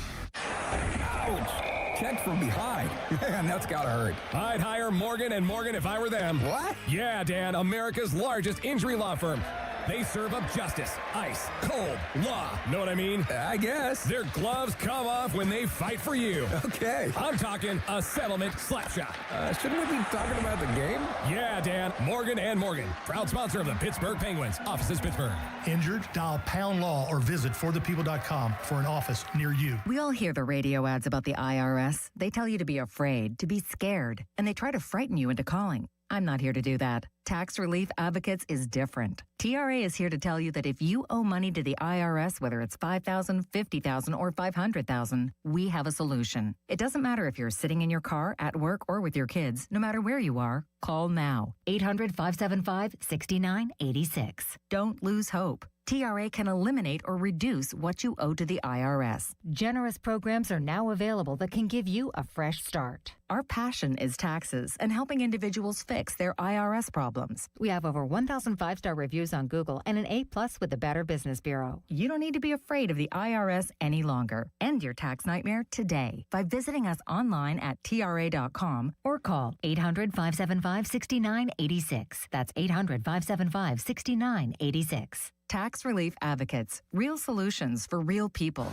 Ouch. Check from behind. Man, that's gotta hurt. I'd hire Morgan & Morgan if I were them. What? Yeah, Dan, America's largest injury law firm. They serve up justice, ice, cold, law. Know what I mean? I guess. Their gloves come off when they fight for you. Okay. I'm talking a settlement slap shot. Shouldn't we be talking about the game? Yeah, Dan. Morgan & Morgan. Proud sponsor of the Pittsburgh Penguins. Offices Pittsburgh. Injured? Dial Pound Law or visit forthepeople.com for an office near you. We all hear the radio ads about the IRS. They tell you to be afraid, to be scared, and they try to frighten you into calling. I'm not here to do that. Tax Relief Advocates is different. TRA is here to tell you that if you owe money to the IRS, whether it's $5,000, $50,000, or $500,000, we have a solution. It doesn't matter if you're sitting in your car, at work, or with your kids. No matter where you are, call now. 800-575-6986. Don't lose hope. TRA can eliminate or reduce what you owe to the IRS. Generous programs are now available that can give you a fresh start. Our passion is taxes and helping individuals fix their IRS problems. We have over 1,000 5-star reviews on Google and an A+ with the Better Business Bureau. You don't need to be afraid of the IRS any longer. End your tax nightmare today by visiting us online at TRA.com or call 800-575-6986. That's 800-575-6986. Tax Relief Advocates. Real solutions for real people.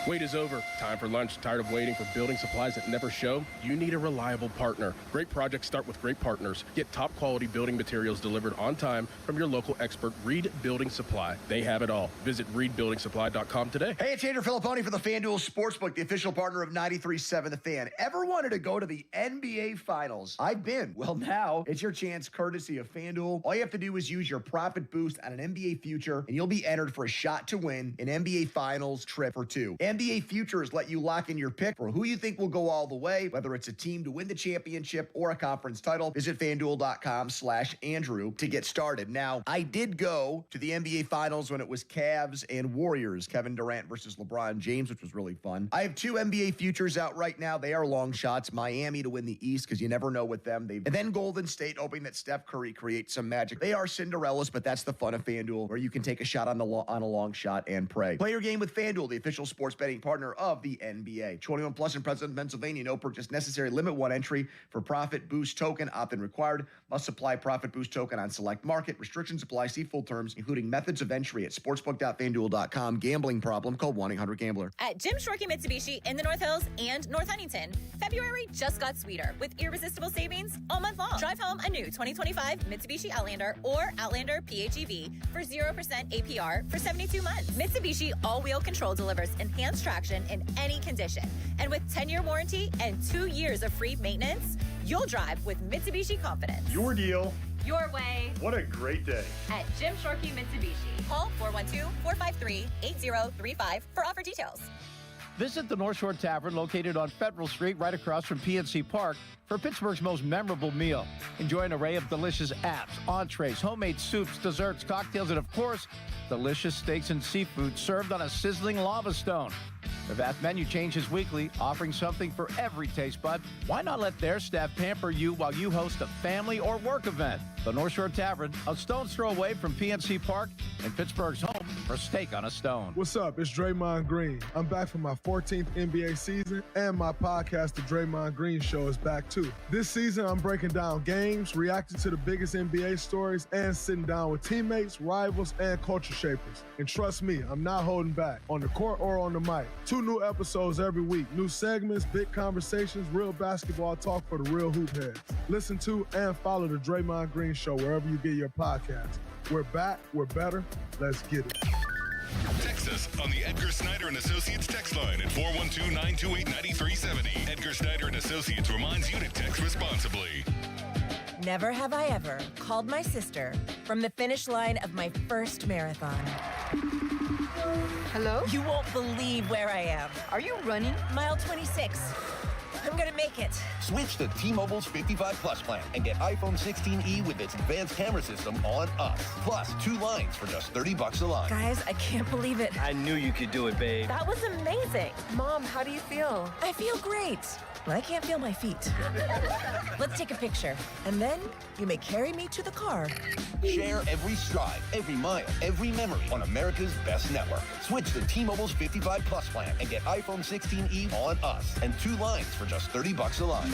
Wait is over. Time for lunch. Tired of waiting for building supplies that never show? You need a reliable partner. Great projects start with great partners. Get top quality building materials delivered on time from your local expert, Reed Building Supply. They have it all. Visit reedbuildingsupply.com today. Hey, it's Andrew Filipponi for the FanDuel Sportsbook, the official partner of 93.7 The Fan. Ever wanted to go to the NBA Finals? I've been. Well, now it's your chance courtesy of FanDuel. All you have to do is use your profit boost on an NBA future, and you'll be entered for a shot to win an NBA Finals trip for 2. NBA Futures let you lock in your pick for who you think will go all the way, whether it's a team to win the championship or a conference title. Visit FanDuel.com/Andrew to get started. Now, I did go to the NBA Finals when it was Cavs and Warriors, Kevin Durant versus LeBron James, which was really fun. I have 2 NBA Futures out right now. They are long shots. Miami to win the East because you never know with them. And then Golden State, hoping that Steph Curry creates some magic. They are Cinderellas, but that's the fun of FanDuel, where you can take a shot on a long shot and pray. Play your game with FanDuel, the official sports betting partner of the NBA. 21 plus and present in Pennsylvania. No purchase necessary. Limit 1 entry for Profit Boost token. Opt-in required. Must supply Profit Boost token on select market. Restrictions apply. See full terms, including methods of entry at sportsbook.fanduel.com. Gambling problem? Call 1-800-GAMBLER. At Jim Shorkey Mitsubishi in the North Hills and North Huntington, February just got sweeter with irresistible savings all month long. Drive home a new 2025 Mitsubishi Outlander or Outlander PHEV for 0% APR for 72 months. Mitsubishi all-wheel control delivers enhanced traction in any condition. And with 10-year warranty and 2 years of free maintenance, you'll drive with Mitsubishi confidence. Your deal. Your way. What a great day. At Jim Shorkey Mitsubishi. Call 412-453-8035 for offer details. Visit the North Shore Tavern located on Federal Street right across from PNC Park for Pittsburgh's most memorable meal. Enjoy an array of delicious apps, entrees, homemade soups, desserts, cocktails, and of course, delicious steaks and seafood served on a sizzling lava stone. The vast menu changes weekly, offering something for every taste bud. Why not let their staff pamper you while you host a family or work event? The North Shore Tavern, a stone's throw away from PNC Park and Pittsburgh's home for steak on a stone. What's up? It's Draymond Green. I'm back for my 14th NBA season, and my podcast, The Draymond Green Show, is back too. This season, I'm breaking down games, reacting to the biggest NBA stories, and sitting down with teammates, rivals, and culture shapers. And trust me, I'm not holding back, on the court or on the mic. 2 new episodes every week, new segments, big conversations, real basketball talk for the real hoop heads. Listen to and follow The Draymond Green Show wherever you get your podcasts. We're back, we're better, let's get it. Text us on the Edgar Snyder and Associates text line at 412-928-9370. Edgar Snyder and Associates reminds you to text responsibly. Never have I ever called my sister from the finish line of my first marathon. Hello? You won't believe where I am. Are you running? Mile 26. I'm gonna make it. Switch to T-Mobile's 55 Plus plan and get iPhone 16e with its advanced camera system on us. Plus, 2 lines for just $30 a line. Guys, I can't believe it. I knew you could do it, babe. That was amazing. Mom, how do you feel? I feel great. I can't feel my feet. Let's take a picture, and then you may carry me to the car. Share every stride, every mile, every memory on America's best network. Switch to T-Mobile's 55 Plus plan and get iPhone 16e on us and 2 lines for just $30 a line.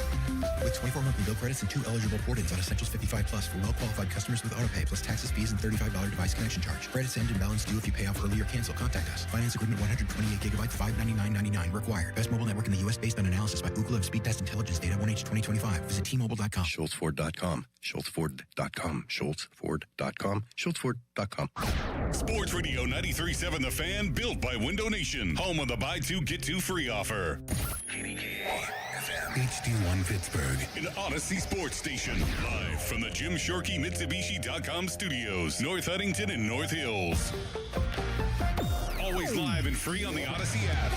With 24 monthly bill credits and 2 eligible port-ins on Essentials 55 Plus for well-qualified customers with autopay plus taxes, fees, and $35 device connection charge. Credits end and balance due if you pay off early or cancel. Contact us. Finance agreement 128 gigabytes, $599.99 required. Best mobile network in the U.S. based on analysis by Ookla of Speed Test Intelligence data 1H 2025. Visit T-Mobile.com. SchultzFord.com. SchultzFord.com. SchultzFord.com. SchultzFord.com. Sports Radio 93.7 The Fan, built by Window Nation. Home of the buy 2, get 2 free offer. HD1 Pittsburgh. An Odyssey Sports Station. Live from the Jim Shorkey Mitsubishi.com studios. North Huntington and North Hills. Always live and free on the Odyssey app.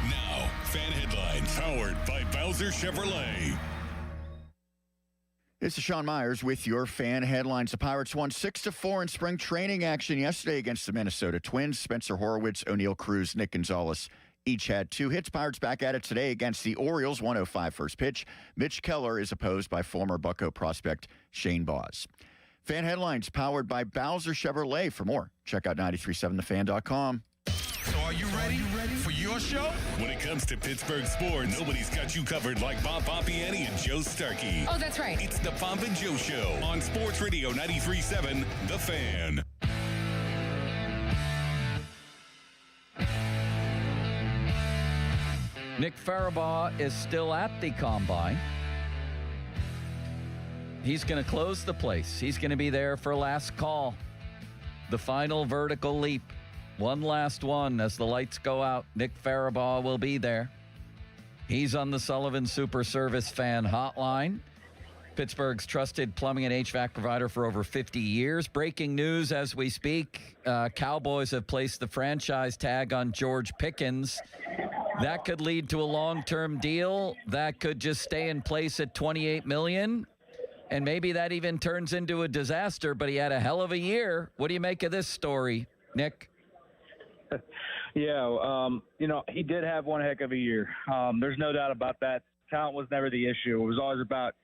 Now, fan headlines powered by Bowser Chevrolet. This is Sean Myers with your fan headlines. The Pirates won 6-4 in spring training action yesterday against the Minnesota Twins. Spencer Horwitz, O'Neill Cruz, Nick Gonzalez each had 2 hits. Pirates back at it today against the Orioles, 1:05 first pitch. Mitch Keller is opposed by former Bucco prospect Shane Baz. Fan headlines powered by Bowser Chevrolet. For more, check out 937thefan.com. So are you ready for your show? When it comes to Pittsburgh sports, nobody's got you covered like Bob Pompiani and Joe Starkey. Oh, that's right. It's the Pomp and Joe Show on Sports Radio 93.7 The Fan. Nick Farabaugh is still at the Combine. He's going to close the place. He's going to be there for last call. The final vertical leap. One last one as the lights go out. Nick Farabaugh will be there. He's on the Sullivan Super Service Fan Hotline. Pittsburgh's trusted plumbing and HVAC provider for over 50 years. Breaking news as we speak. Cowboys have placed the franchise tag on George Pickens. That could lead to a long-term deal. That could just stay in place at $28 million. And maybe that even turns into a disaster, but he had a hell of a year. What do you make of this story, Nick? Yeah, he did have one heck of a year. There's no doubt about that. Talent was never the issue. It was always about,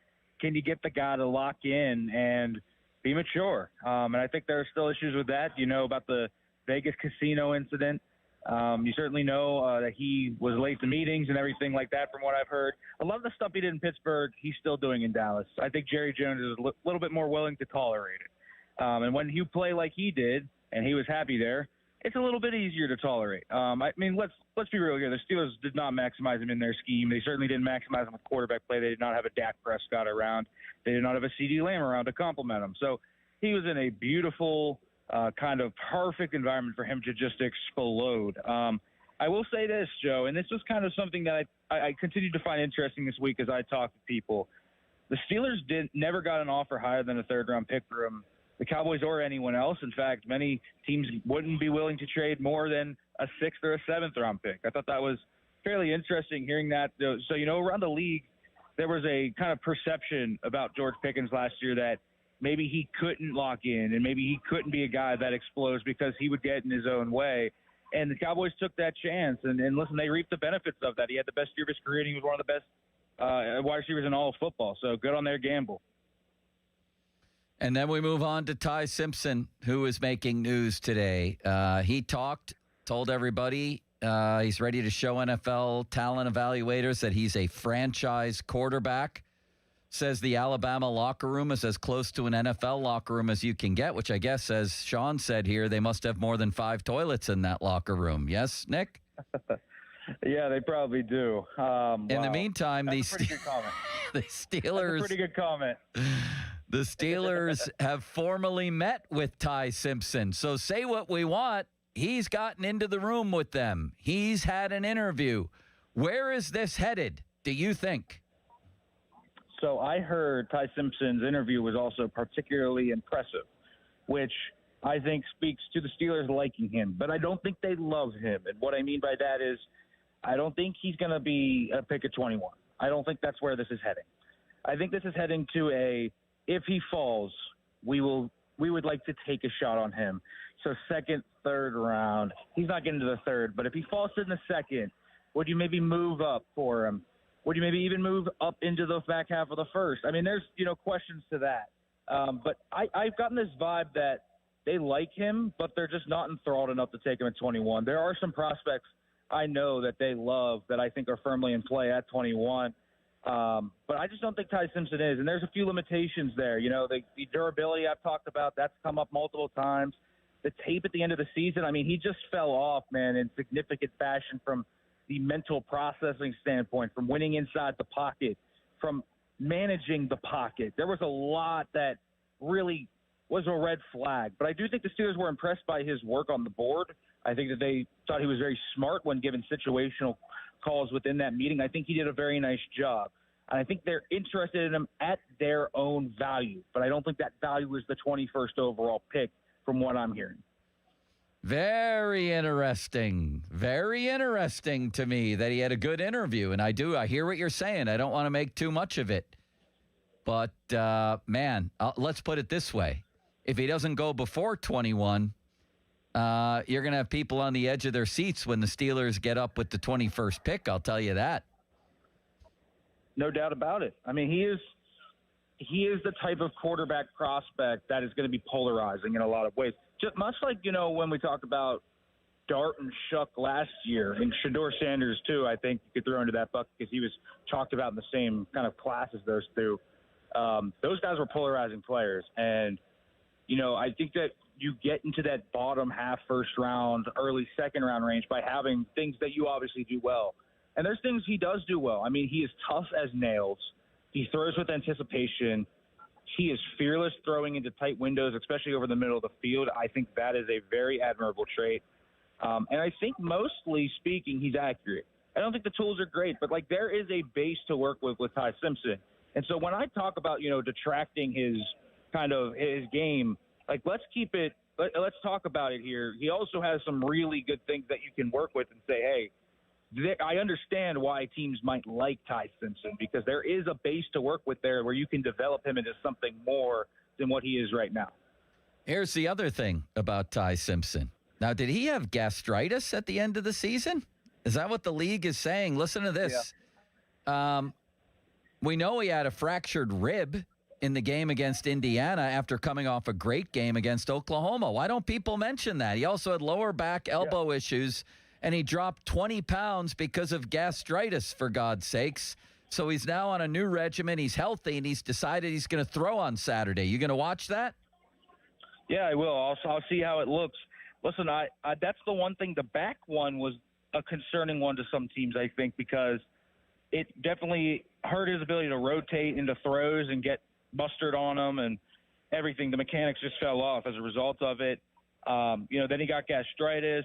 can you get the guy to lock in? And, be mature. And I think there are still issues with that. You know about the Vegas casino incident. You certainly know that he was late to meetings and everything like that from what I've heard. A lot of the stuff he did in Pittsburgh, he's still doing in Dallas. I think Jerry Jones is a little bit more willing to tolerate it. And when you play like he did and he was happy there, it's a little bit easier to tolerate. I mean, let's be real here. The Steelers did not maximize him in their scheme. They certainly didn't maximize him with quarterback play. They did not have a Dak Prescott around. They did not have a CeeDee Lamb around to complement him. So he was in a beautiful, kind of perfect environment for him to just explode. I will say this, Joe, and this was kind of something that I continued to find interesting this week as I talked to people. The Steelers never got an offer higher than a third-round pick for him. The Cowboys or anyone else. In fact, many teams wouldn't be willing to trade more than a 6th or a 7th-round pick. I thought that was fairly interesting hearing that. So, you know, around the league, there was a kind of perception about George Pickens last year that maybe he couldn't lock in and maybe he couldn't be a guy that explodes because he would get in his own way. And the Cowboys took that chance. And listen, they reaped the benefits of that. He had the best year of his career, and he was one of the best wide receivers in all of football. So good on their gamble. And then we move on to Ty Simpson, who is making news today. He told everybody he's ready to show NFL talent evaluators that he's a franchise quarterback. Says the Alabama locker room is as close to an NFL locker room as you can get, which I guess, as Sean said here, they must have more than 5 toilets in that locker room. Yes, Nick? Yeah, they probably do. In the meantime, That's a pretty good comment. The Steelers... That's a pretty good comment. The Steelers have formally met with Ty Simpson. So say what we want. He's gotten into the room with them. He's had an interview. Where is this headed, do you think? So I heard Ty Simpson's interview was also particularly impressive, which I think speaks to the Steelers liking him. But I don't think they love him. And what I mean by that is I don't think he's going to be a pick at 21. I don't think that's where this is heading. I think this is heading to if he falls, we would like to take a shot on him. So 2nd, 3rd round. He's not getting to the 3rd, but if he falls in the 2nd, would you maybe move up for him? Would you maybe even move up into the back half of the 1st? I mean, there's, questions to that. But I've gotten this vibe that they like him, but they're just not enthralled enough to take him at 21. There are some prospects I know that they love that I think are firmly in play at 21. But I just don't think Ty Simpson is. And there's a few limitations there. The durability I've talked about, that's come up multiple times. The tape at the end of the season, I mean, he just fell off, man, in significant fashion from the mental processing standpoint, from winning inside the pocket, from managing the pocket. There was a lot that really was a red flag. But I do think the Steelers were impressed by his work on the board. I think that they thought he was very smart when given situational calls within that meeting. I think he did a very nice job. And I think they're interested in him at their own value. But I don't think that value is the 21st overall pick from what I'm hearing. Very interesting. Very interesting to me that he had a good interview. And I hear what you're saying. I don't want to make too much of it. But, man, let's put it this way. If he doesn't go before 21, you're going to have people on the edge of their seats when the Steelers get up with the 21st pick. I'll tell you that. No doubt about it. I mean, he is the type of quarterback prospect that is going to be polarizing in a lot of ways. Just much like, when we talked about Dart and Shuck last year, and Shedeur Sanders too, I think you could throw into that bucket because he was talked about in the same kind of class as those two. Those guys were polarizing players. And, I think that you get into that bottom half 1st round, early 2nd round range by having things that you obviously do well. And there's things he does do well. I mean, he is tough as nails. He throws with anticipation. He is fearless throwing into tight windows, especially over the middle of the field. I think that is a very admirable trait. And I think mostly speaking, he's accurate. I don't think the tools are great, but there is a base to work with Ty Simpson. And so when I talk about, detracting his game, let's keep it, let's talk about it here. He also has some really good things that you can work with and say, hey, I understand why teams might like Ty Simpson because there is a base to work with there where you can develop him into something more than what he is right now. Here's the other thing about Ty Simpson. Now, did he have gastritis at the end of the season? Is that what the league is saying? Listen to this. Yeah. We know he had a fractured rib in the game against Indiana after coming off a great game against Oklahoma. Why don't people mention that? He also had lower back elbow issues, and he dropped 20 pounds because of gastritis, for God's sakes. So he's now on a new regimen. He's healthy, and he's decided he's going to throw on Saturday. You going to watch that? Yeah, I will. I'll see how it looks. Listen, I that's the one thing. The back one was a concerning one to some teams, I think, because it definitely hurt his ability to rotate into throws and get mustard on them and everything. The mechanics just fell off as a result of it. Then he got gastritis.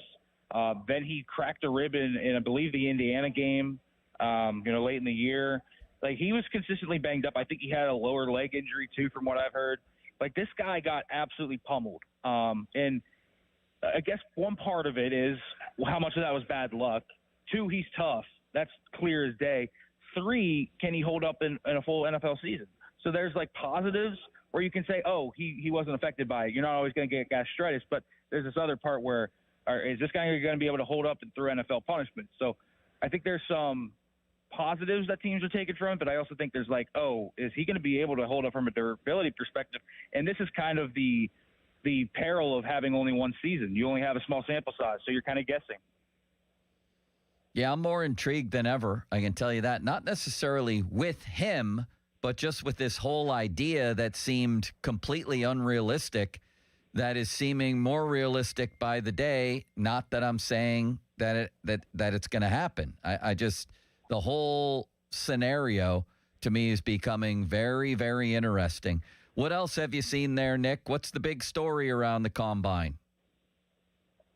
Then he cracked a rib in I believe, the Indiana game, late in the year. Like, he was consistently banged up. I think he had a lower leg injury, too, from what I've heard. Like, this guy got absolutely pummeled. And I guess one part of it is how much of that was bad luck. 2, he's tough. That's clear as day. 3, can he hold up in a full NFL season? So there's, like, positives where you can say, oh, he wasn't affected by it. You're not always going to get gastritis. But there's this other part where, is this guy going to be able to hold up through NFL punishment? So I think there's some positives that teams are taking from it, but I also think there's like, oh, is he going to be able to hold up from a durability perspective? And this is kind of the peril of having only one season. You only have a small sample size, so you're kind of guessing. Yeah, I'm more intrigued than ever. I can tell you that. Not necessarily with him, but just with this whole idea that seemed completely unrealistic, that is seeming more realistic by the day. Not that I'm saying that it's going to happen. I just, the whole scenario to me is becoming very, very interesting. What else have you seen there, Nick? What's the big story around the combine?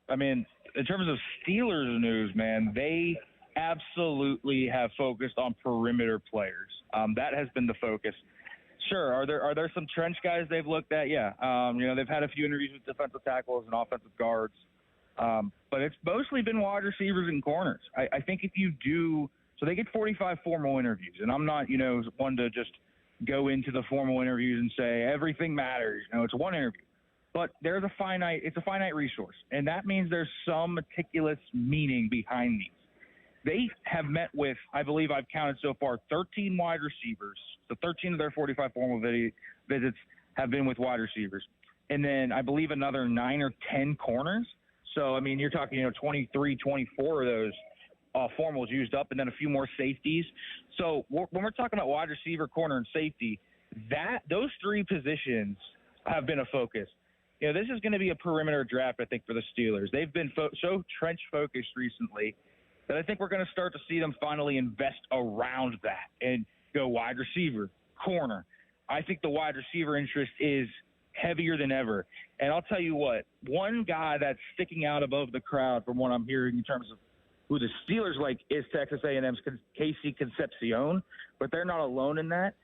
I mean, in terms of Steelers news, man, they absolutely have focused on perimeter players. That has been the focus. Sure, are there some trench guys they've looked at? Yeah. They've had a few interviews with defensive tackles and offensive guards. But it's mostly been wide receivers and corners. I think if you do – so they get 45 formal interviews, and I'm not, one to just go into the formal interviews and say everything matters. It's one interview. But it's a finite resource, and that means there's some meticulous meaning behind these. They have met with, I believe I've counted so far, 13 wide receivers. So 13 of their 45 formal visits have been with wide receivers. And then I believe another 9 or 10 corners. So, I mean, you're talking, 23, 24 of those formals used up, and then a few more safeties. So when we're talking about wide receiver, corner, and safety, those 3 positions have been a focus. This is going to be a perimeter draft, I think, for the Steelers. They've been so trench-focused recently that I think we're going to start to see them finally invest around that and go wide receiver, corner. I think the wide receiver interest is heavier than ever. And I'll tell you what, one guy that's sticking out above the crowd from what I'm hearing in terms of who the Steelers like is Texas A&M's Casey Concepcion, but they're not alone in that.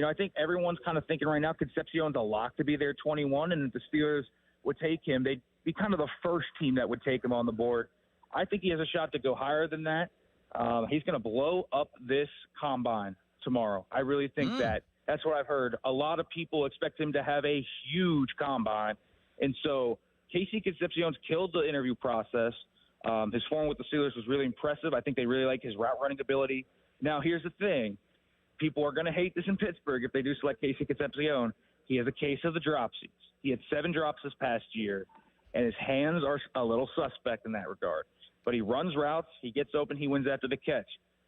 I think everyone's kind of thinking right now Concepcion's a lock to be there 21, and if the Steelers would take him, they'd be kind of the first team that would take him on the board. I think he has a shot to go higher than that. He's going to blow up this combine tomorrow. I really think that's what I've heard. A lot of people expect him to have a huge combine. And so Casey Concepcion's killed the interview process. His form with the Steelers was really impressive. I think they really like his route running ability. Now, here's the thing. People are going to hate this in Pittsburgh if they do select Casey Concepcion. He has a case of the dropsies. He had 7 drops this past year, and his hands are a little suspect in that regard. But he runs routes. He gets open. He wins after the catch.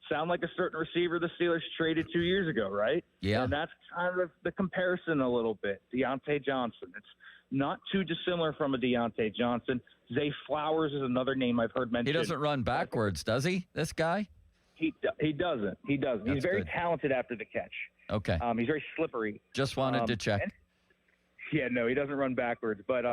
Sound like a certain receiver the Steelers traded 2 years ago, right? Yeah. And that's kind of the comparison a little bit. Deontay Johnson. It's not too dissimilar from a Deontay Johnson. Zay Flowers is another name I've heard mentioned. He doesn't run backwards, does he, this guy? He doesn't. He doesn't. He's very talented after the catch. Okay. He's very slippery. Just wanted to check. Yeah, no, he doesn't run backwards. But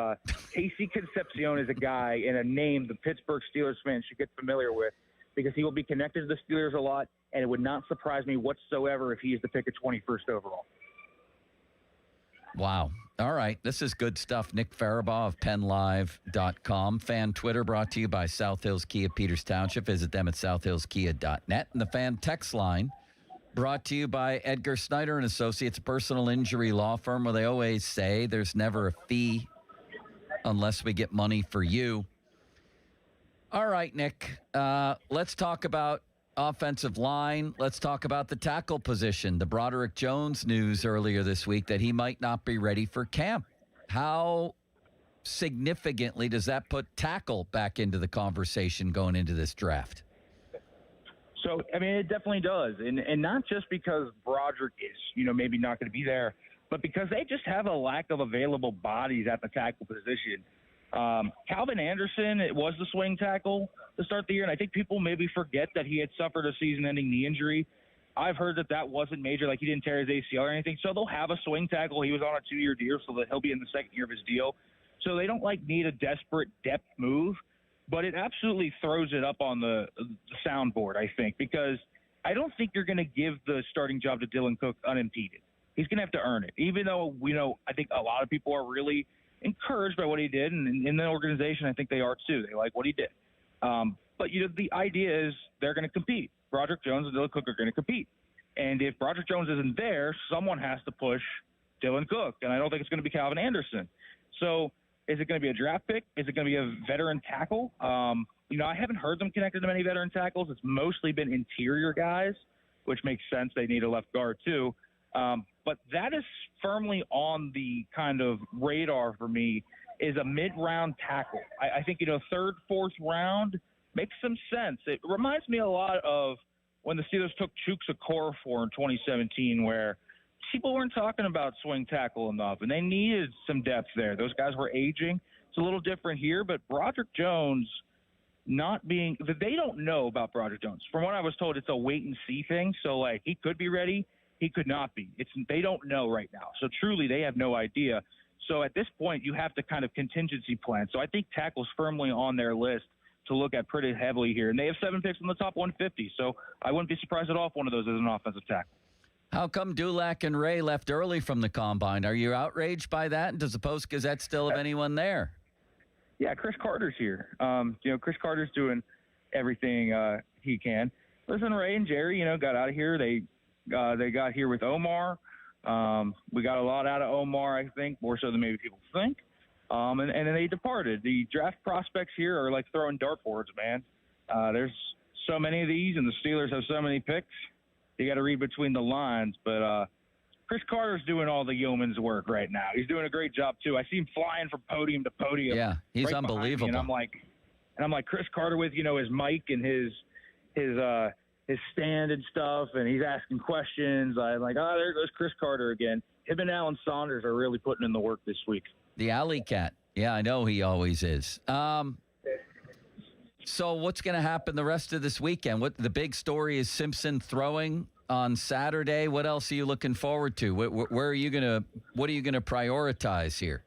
Casey Concepcion is a guy and a name the Pittsburgh Steelers fans should get familiar with because he will be connected to the Steelers a lot, and it would not surprise me whatsoever if he is the pick of 21st overall. Wow. All right. This is good stuff. Nick Farabaugh of PennLive.com. Fan Twitter brought to you by South Hills Kia Peters Township. Visit them at southhillskia.net. And the fan text line brought to you by Edgar Snyder and Associates, a personal injury law firm where they always say there's never a fee unless we get money for you. All right, Nick. Let's talk about offensive line, let's talk about the tackle position. The Broderick Jones news earlier this week that he might not be ready for camp. How significantly does that put tackle back into the conversation going into this draft? So, I mean, it definitely does. And not just because Broderick is, maybe not going to be there, but because they just have a lack of available bodies at the tackle position. Calvin Anderson, it was the swing tackle to start the year, and I think people maybe forget that he had suffered a season-ending knee injury. I've heard that wasn't major, like he didn't tear his ACL or anything. So they'll have a swing tackle. He was on a 2-year deal, so that he'll be in the second year of his deal. So they don't need a desperate depth move, but it absolutely throws it up on the soundboard, I think, because I don't think you're going to give the starting job to Dylan Cook unimpeded. He's going to have to earn it, even though I think a lot of people are really encouraged by what he did, and in the organization, I think they are too. They like what he did. But the idea is they're going to compete. Broderick Jones and Dylan Cook are going to compete. And if Broderick Jones isn't there, someone has to push Dylan Cook, and I don't think it's going to be Calvin Anderson. So is it going to be a draft pick? Is it going to be a veteran tackle? I haven't heard them connected to many veteran tackles. It's mostly been interior guys, which makes sense. They need a left guard too. But that is firmly on the kind of radar for me, is a mid-round tackle. I think, third, fourth round makes some sense. It reminds me a lot of when the Steelers took Chuks Okorafor in 2017, where people weren't talking about swing tackle enough, and they needed some depth there. Those guys were aging. It's a little different here, but Broderick Jones they don't know about Broderick Jones. From what I was told, it's a wait-and-see thing. So, he could be ready. He could not be. They don't know right now. So, truly, they have no idea. So, at this point, you have to kind of contingency plan. So, I think tackle's firmly on their list to look at pretty heavily here. And they have 7 picks in the top 150. So, I wouldn't be surprised at all if one of those is an offensive tackle. How come Dulac and Ray left early from the combine? Are you outraged by that? And does the Post-Gazette still have anyone there? Yeah, Chris Carter's here. Chris Carter's doing everything he can. Listen, Ray and Jerry, got out of here. They got here with Omar. We got a lot out of Omar, I think, more so than maybe people think. And then they departed. The draft prospects here are like throwing dartboards, man. There's so many of these, and the Steelers have so many picks. You got to read between the lines. But Chris Carter's doing all the yeoman's work right now. He's doing a great job, too. I see him flying from podium to podium. Yeah, he's right unbelievable. And I'm like Chris Carter with, his mic and his stand and stuff, and he's asking questions. I'm like, there goes Chris Carter again. Him and Alan Saunders are really putting in the work this week. The alley cat. Yeah, I know he always is. So what's going to happen the rest of this weekend? What the big story is Simpson throwing on Saturday. What else are you looking forward to? What are you going to prioritize here?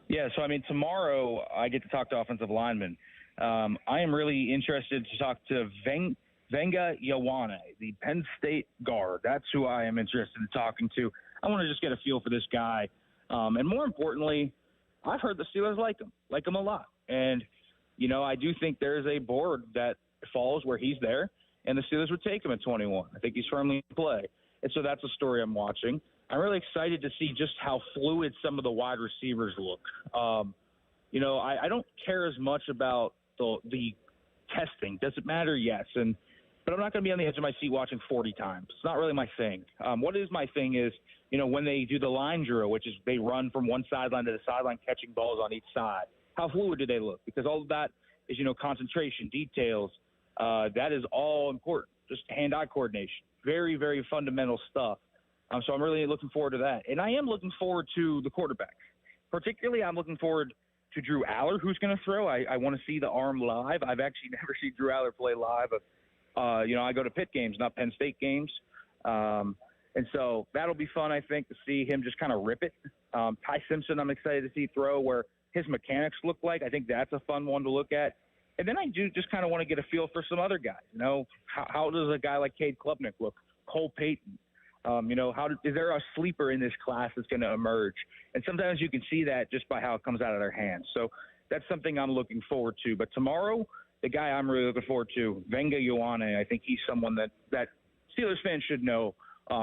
Yeah, so tomorrow I get to talk to offensive linemen. I am really interested to talk to Venga Ioane, the Penn State guard. That's who I am interested in talking to. I want to just get a feel for this guy. And more importantly, I've heard the Steelers like him a lot. And, I do think there's a board that falls where he's there, and the Steelers would take him at 21. I think he's firmly in play. And so that's a story I'm watching. I'm really excited to see just how fluid some of the wide receivers look. I don't care as much about the testing. Does it matter? Yes. But I'm not going to be on the edge of my seat watching 40 times. It's not really my thing. What is my thing is, when they do the line drill, which is they run from one sideline to the sideline catching balls on each side. How fluid do they look? Because all of that is, concentration, details. That is all important. Just hand-eye coordination. Very, very fundamental stuff. So I'm really looking forward to that. And I am looking forward to the quarterbacks. Particularly, I'm looking forward to Drew Aller, who's going to throw. I want to see the arm live. I've actually never seen Drew Aller play live. I go to Pitt games, not Penn State games. And so that'll be fun, I think, to see him just kind of rip it. Ty Simpson, I'm excited to see throw where his mechanics look like. I think that's a fun one to look at. And then I do just kind of want to get a feel for some other guys. How does a guy like Cade Klubnik look? Cole Payton. Is there a sleeper in this class that's going to emerge? And sometimes you can see that just by how it comes out of their hands. So that's something I'm looking forward to. But tomorrow, the guy I'm really looking forward to, Venga Ioane, I think he's someone that Steelers fans should know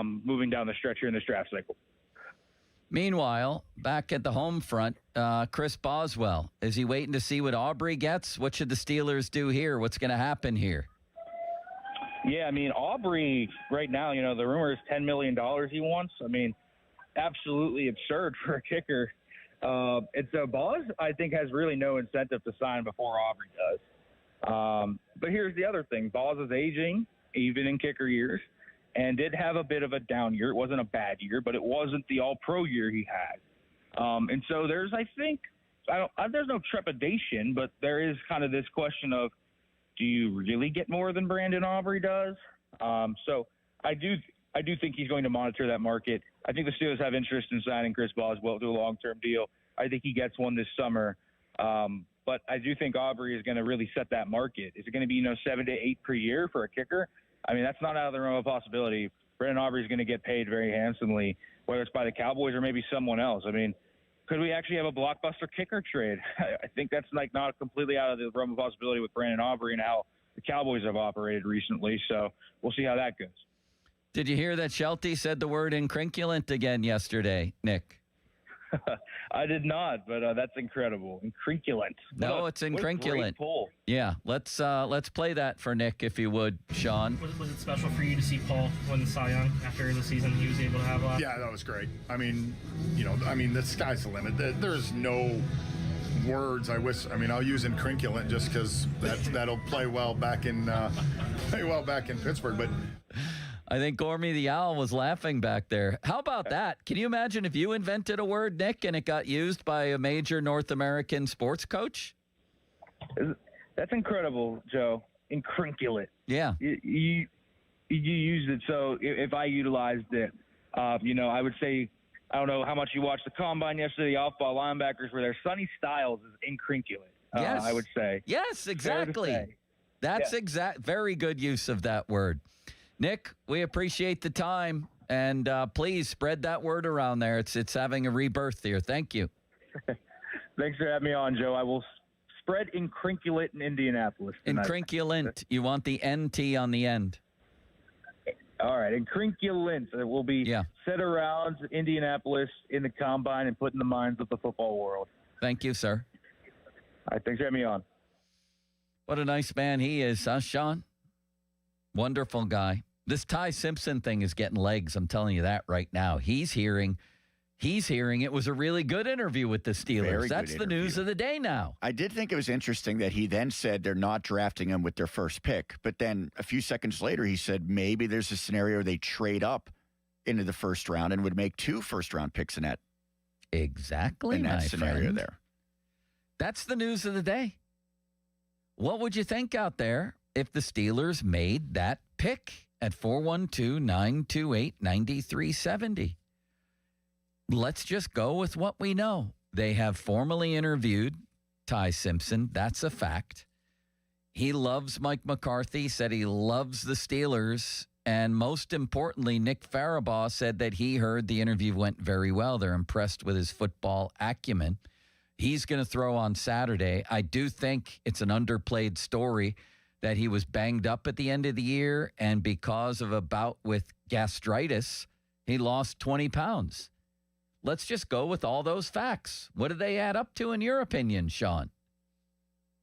moving down the stretch here in this draft cycle. Meanwhile, back at the home front, Chris Boswell, is he waiting to see what Aubrey gets? What should the Steelers do here? What's going to happen here? Yeah, I mean, Aubrey right now, the rumor is $10 million he wants. I mean, absolutely absurd for a kicker. And so Boz, I think, has really no incentive to sign before Aubrey does. But here's the other thing. Boz is aging, even in kicker years, and did have a bit of a down year. It wasn't a bad year, but it wasn't the all-pro year he had. And so there's, I think, there's no trepidation, but there is kind of this question of, do you really get more than Brandon Aubrey does? So I do think he's going to monitor that market. I think the Steelers have interest in signing Chris Boswell to a long-term deal. I think he gets one this summer. But I do think Aubrey is going to really set that market. Is it going to be 7 to 8 per year for a kicker? I mean, that's not out of the realm of possibility. Brandon Aubrey is going to get paid very handsomely, whether it's by the Cowboys or maybe someone else. I mean, could we actually have a blockbuster kicker trade? I think that's not completely out of the realm of possibility with Brandon Aubrey and how the Cowboys have operated recently. So we'll see how that goes. Did you hear that Shelty said the word incrinculant again yesterday, Nick? I did not, but that's incredible. Incrinculant. No, it's incrinculant. Yeah, let's play that for Nick, if you would, Sean. Was it special for you to see Paul win the Cy Young after the season he was able to have? Yeah, that was great. I mean, the sky's the limit. There's no words. I'll use incrinculant just because that'll play well back in Pittsburgh, but. I think Gormy the Owl was laughing back there. How about that? Can you imagine if you invented a word, Nick, and it got used by a major North American sports coach? That's incredible, Joe. Incrinculate. Yeah. You used it. So if I utilized it, I would say, I don't know how much you watched the Combine yesterday, the off-ball linebackers where their Sonny Styles is incrinculate. Yes. I would say. Yes, exactly. That's very good use of that word. Nick, we appreciate the time, and please spread that word around there. It's having a rebirth here. Thank you. Thanks for having me on, Joe. I will spread incrinculate in Indianapolis tonight. Incrinculant. You want the NT on the end. All right, incrinculant. It will be set around Indianapolis in the Combine and put in the minds of the football world. Thank you, sir. All right, thanks for having me on. What a nice man he is, huh, Sean? Wonderful guy. This Ty Simpson thing is getting legs. I'm telling you that right now. He's hearing it was a really good interview with the Steelers. That's the news of the day now. I did think it was interesting that he then said they're not drafting him with their first pick. But then a few seconds later, he said maybe there's a scenario they trade up into the first round and would make 2 first-round picks in that scenario friend. there. That's the news of the day. What would you think out there if the Steelers made that pick at 412-928-9370? Let's just go with what we know. They have formally interviewed Ty Simpson. That's a fact. He loves Mike McCarthy, said he loves the Steelers. And most importantly, Nick Farabaugh said that he heard the interview went very well. They're impressed with his football acumen. He's going to throw on Saturday. I do think it's an underplayed story that he was banged up at the end of the year, and because of a bout with gastritis, he lost 20 pounds. Let's just go with all those facts. What do they add up to in your opinion, Sean?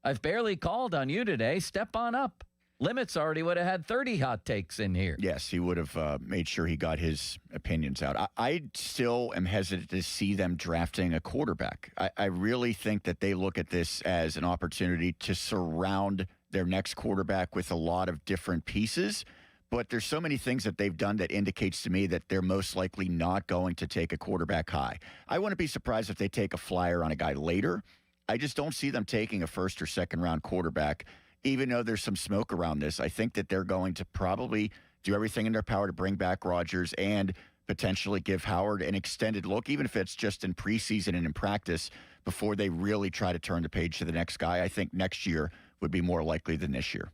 I've barely called on you today. Step on up. Limits already would have had 30 hot takes in here. Yes, he would have made sure he got his opinions out. I still am hesitant to see them drafting a quarterback. I really think that they look at this as an opportunity to surround their next quarterback with a lot of different pieces. But there's so many things that they've done that indicates to me that they're most likely not going to take a quarterback high. I wouldn't be surprised if they take a flyer on a guy later. I just don't see them taking a first or second round quarterback. Even though there's some smoke around this, I think that they're going to probably do everything in their power to bring back Rodgers and potentially give Howard an extended look, even if it's just in preseason and in practice, before they really try to turn the page to the next guy. I think next year would be more likely than this year.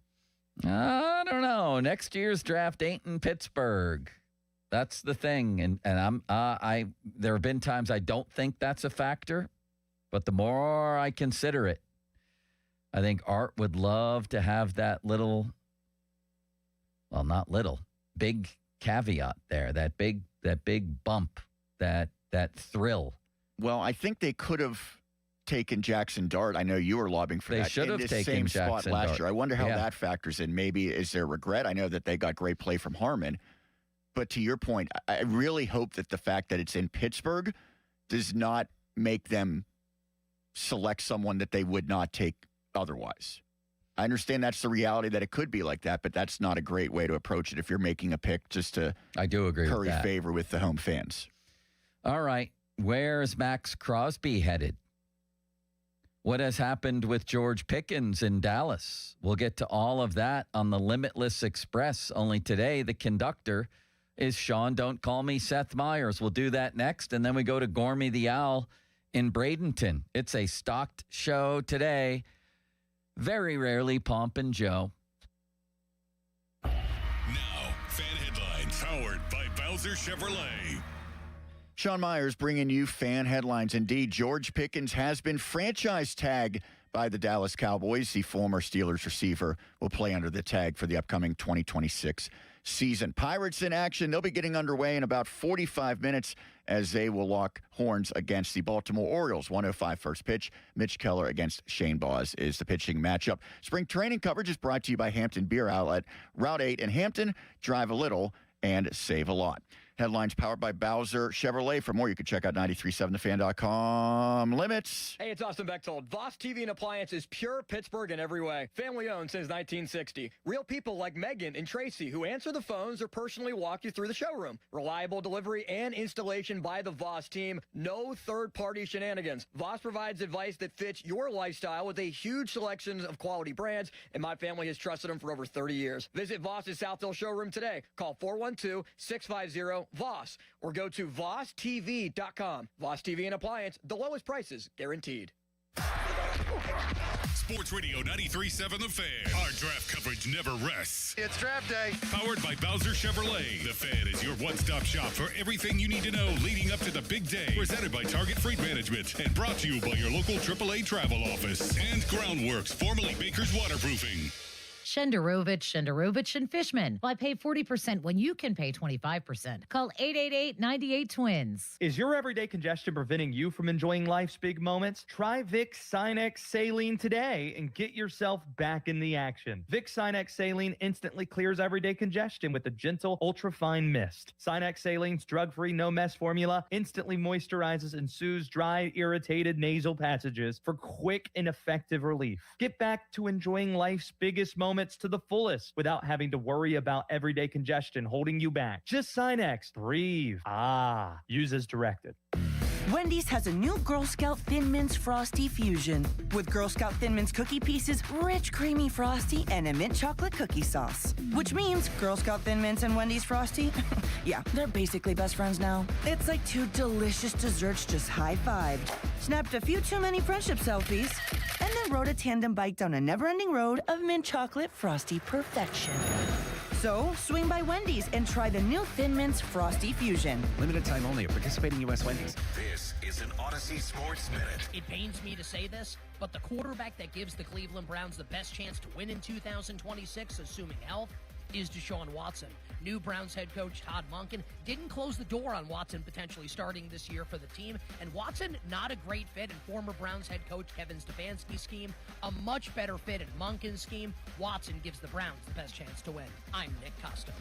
I don't know. Next year's draft ain't in Pittsburgh. That's the thing. And there have been times I don't think that's a factor, but the more I consider it, I think Art would love to have that big caveat there, that big bump, that thrill. Well, I think they could have taken Jackson Dart. I know you were lobbying for They that should in have this taken same spot Jackson last Dart. year. I wonder how Yeah. that factors in. Maybe is there regret? I know that they got great play from Harmon. But to your point, I really hope that the fact that it's in Pittsburgh does not make them select someone that they would not take otherwise. I understand that's the reality that it could be like that, but that's not a great way to approach it if you're making a pick just to I do agree with curry that. favor with the home fans. All right. Where's Max Crosby headed? What has happened with George Pickens in Dallas? We'll get to all of that on the Limitless Express. Only today, the conductor is Sean Don't Call Me Seth Meyers. We'll do that next, and then we go to Gormy the Owl in Bradenton. It's a stocked show today. Very rarely Pomp and Joe. Now, fan headlines powered by Bowser Chevrolet. Sean Myers bringing you fan headlines. Indeed, George Pickens has been franchise tagged by the Dallas Cowboys. The former Steelers receiver will play under the tag for the upcoming 2026 season. Pirates in action. They'll be getting underway in about 45 minutes as they will lock horns against the Baltimore Orioles. 1:05 first pitch. Mitch Keller against Shane Baz is the pitching matchup. Spring training coverage is brought to you by Hampton Beer Outlet. Route 8 in Hampton. Drive a little and save a lot. Headlines powered by Bowser Chevrolet. For more, you can check out 937thefan.com. Limits. Hey, it's Austin Bechtold. Voss TV and Appliance is pure Pittsburgh in every way. Family owned since 1960. Real people like Megan and Tracy who answer the phones or personally walk you through the showroom. Reliable delivery and installation by the Voss team. No third-party shenanigans. Voss provides advice that fits your lifestyle with a huge selection of quality brands, and my family has trusted them for over 30 years. Visit Voss's Southdale showroom today. Call 412-650-VOSS or go to VossTV.com. Voss TV and Appliance, the lowest prices guaranteed. Sports Radio 93.7 The Fan. Our draft coverage never rests. It's draft day. Powered by Bowser Chevrolet. The Fan is your one-stop shop for everything you need to know leading up to the big day. Presented by Target Freight Management and brought to you by your local AAA travel office. And Groundworks, formerly Baker's Waterproofing. Shenderovich, and Fishman. Why pay 40% when you can pay 25%? Call 888-98-TWINS. Is your everyday congestion preventing you from enjoying life's big moments? Try Vicks Sinex Saline today and get yourself back in the action. Vicks Sinex Saline instantly clears everyday congestion with a gentle, ultra-fine mist. Sinex Saline's drug-free, no-mess formula instantly moisturizes and soothes dry, irritated nasal passages for quick and effective relief. Get back to enjoying life's biggest moments to the fullest without having to worry about everyday congestion holding you back. Just Sinex. Breathe. Use as directed. Wendy's has a new Girl Scout Thin Mints Frosty Fusion with Girl Scout Thin Mints cookie pieces, rich creamy frosty, and a mint chocolate cookie sauce. Which means Girl Scout Thin Mints and Wendy's Frosty, yeah, they're basically best friends now. It's like two delicious desserts just high-fived, snapped a few too many friendship selfies, and then rode a tandem bike down a never-ending road of mint chocolate frosty perfection. So, swing by Wendy's and try the new Thin Mints Frosty Fusion. Limited time only at participating U.S. Wendy's. This is an Odyssey Sports Minute. It pains me to say this, but the quarterback that gives the Cleveland Browns the best chance to win in 2026, assuming health, is Deshaun Watson. New Browns head coach Todd Monken didn't close the door on Watson potentially starting this year for the team, and Watson not a great fit in former Browns head coach Kevin Stefanski's scheme, a much better fit in Monken's scheme. Watson gives the Browns the best chance to win. I'm Nick Costos.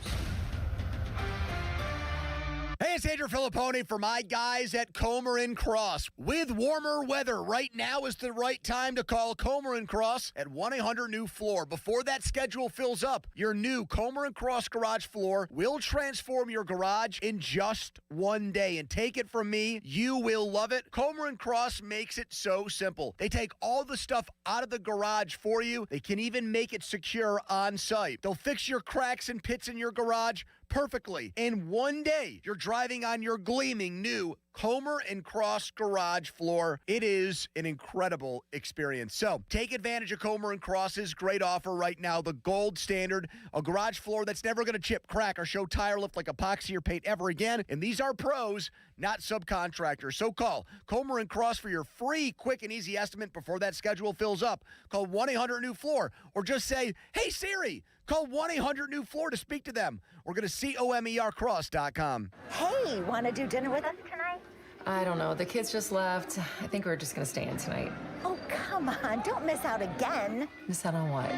Hey, it's Andrew Filippone for my guys at Comer & Cross. With warmer weather, right now is the right time to call Comer & Cross at 1-800-NEW-FLOOR. Before that schedule fills up, your new Comer & Cross garage floor will transform your garage in just one day. And take it from me, you will love it. Comer & Cross makes it so simple. They take all the stuff out of the garage for you. They can even make it secure on site. They'll fix your cracks and pits in your garage perfectly. In one day, you're driving on your gleaming new Comer & Cross garage floor. It is an incredible experience. So take advantage of Comer & Cross's great offer right now, the gold standard, a garage floor that's never going to chip, crack, or show tire lift like epoxy or paint ever again. And these are pros, not subcontractors. So call Comer & Cross for your free, quick, and easy estimate before that schedule fills up. Call 1-800-NEW-FLOOR or just say, hey, Siri, call 1-800-NEW-FLOOR to speak to them. Or go to COMERcross.com. Hey, want to do dinner with us tonight? I don't know. The kids just left. I think we're just going to stay in tonight. Oh, come on. Don't miss out again. Miss out on what?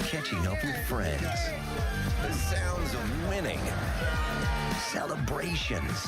Catching up with friends. The sounds of winning. Celebrations.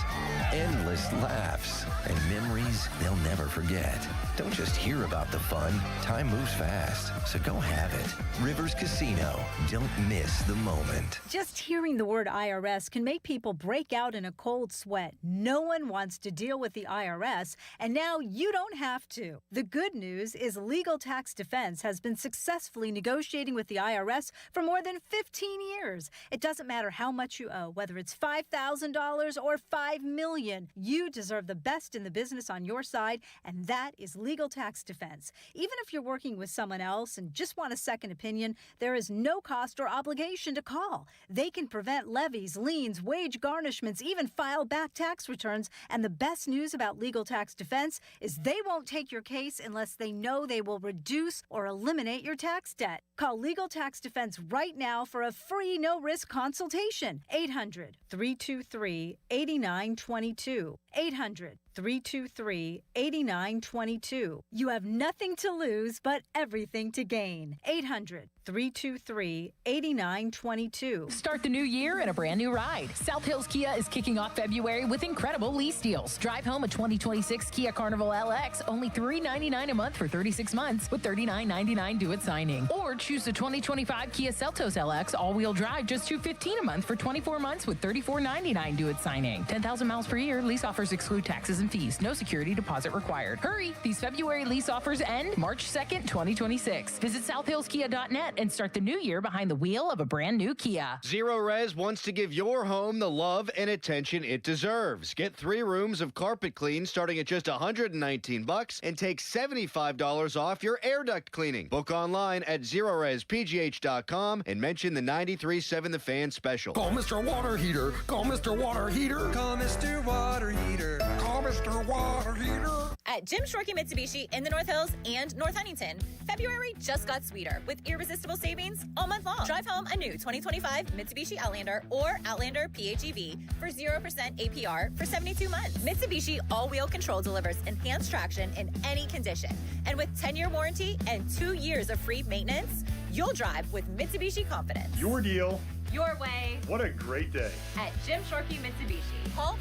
Endless laughs. And memories they'll never forget. Don't just hear about the fun. Time moves fast, so go have it. Rivers Casino. Don't miss the moment. Just hearing the word IRS can make people break out in a cold sweat. No one wants to deal with the IRS, and now you don't have to. The good news is Legal Tax Defense has been successfully negotiating with the IRS for more than 15 years. It doesn't matter how much you owe, whether it's $5,000 or $5 million. You deserve the best in the business on your side, and that is Legal Tax Defense. Even if you're working with someone else and just want a second opinion, there is no cost or obligation to call. They can prevent levies, liens, wage garnishments, even file back tax returns. And the best news about Legal Tax Defense is they won't take your case unless they know they will reduce or eliminate your tax debt. Call Legal Tax Defense right now for a free no-risk consultation. 800-323-8922. 800-323-8922. You have nothing to lose but everything to gain. 800-323-8922. Start the new year in a brand new ride. South Hills Kia is kicking off February with incredible lease deals. Drive home a 2026 Kia Carnival LX, only $399 a month for 36 months with $39.99 due at signing. Or choose the 2025 Kia Seltos LX all-wheel drive, just $215 a month for 24 months with $34.99 due at signing. 10,000 miles per year. Lease offers exclude taxes and fees. No security deposit required. Hurry! These February lease offers end March 2nd, 2026. Visit southhillskia.net and start the new year behind the wheel of a brand new Kia. Zero Res wants to give your home the love and attention it deserves. Get 3 rooms of carpet clean starting at just $119 and take $75 off your air duct cleaning. Book online at ZeroResPGH.com and mention the 93.7 The Fan special. Call Mr. Water Heater. Call Mr. Water Heater. Call Mr. Water Heater. Call Mr. Water Heater. At Jim Shorkey Mitsubishi in the North Hills and North Huntington, February just got sweeter with irresistible savings all month long. Drive home a new 2025 Mitsubishi Outlander or Outlander PHEV for 0% APR for 72 months. Mitsubishi all-wheel control delivers enhanced traction in any condition. And with 10-year warranty and 2 years of free maintenance, you'll drive with Mitsubishi confidence. Your deal. Your way. What a great day. At Jim Shorkey Mitsubishi. Call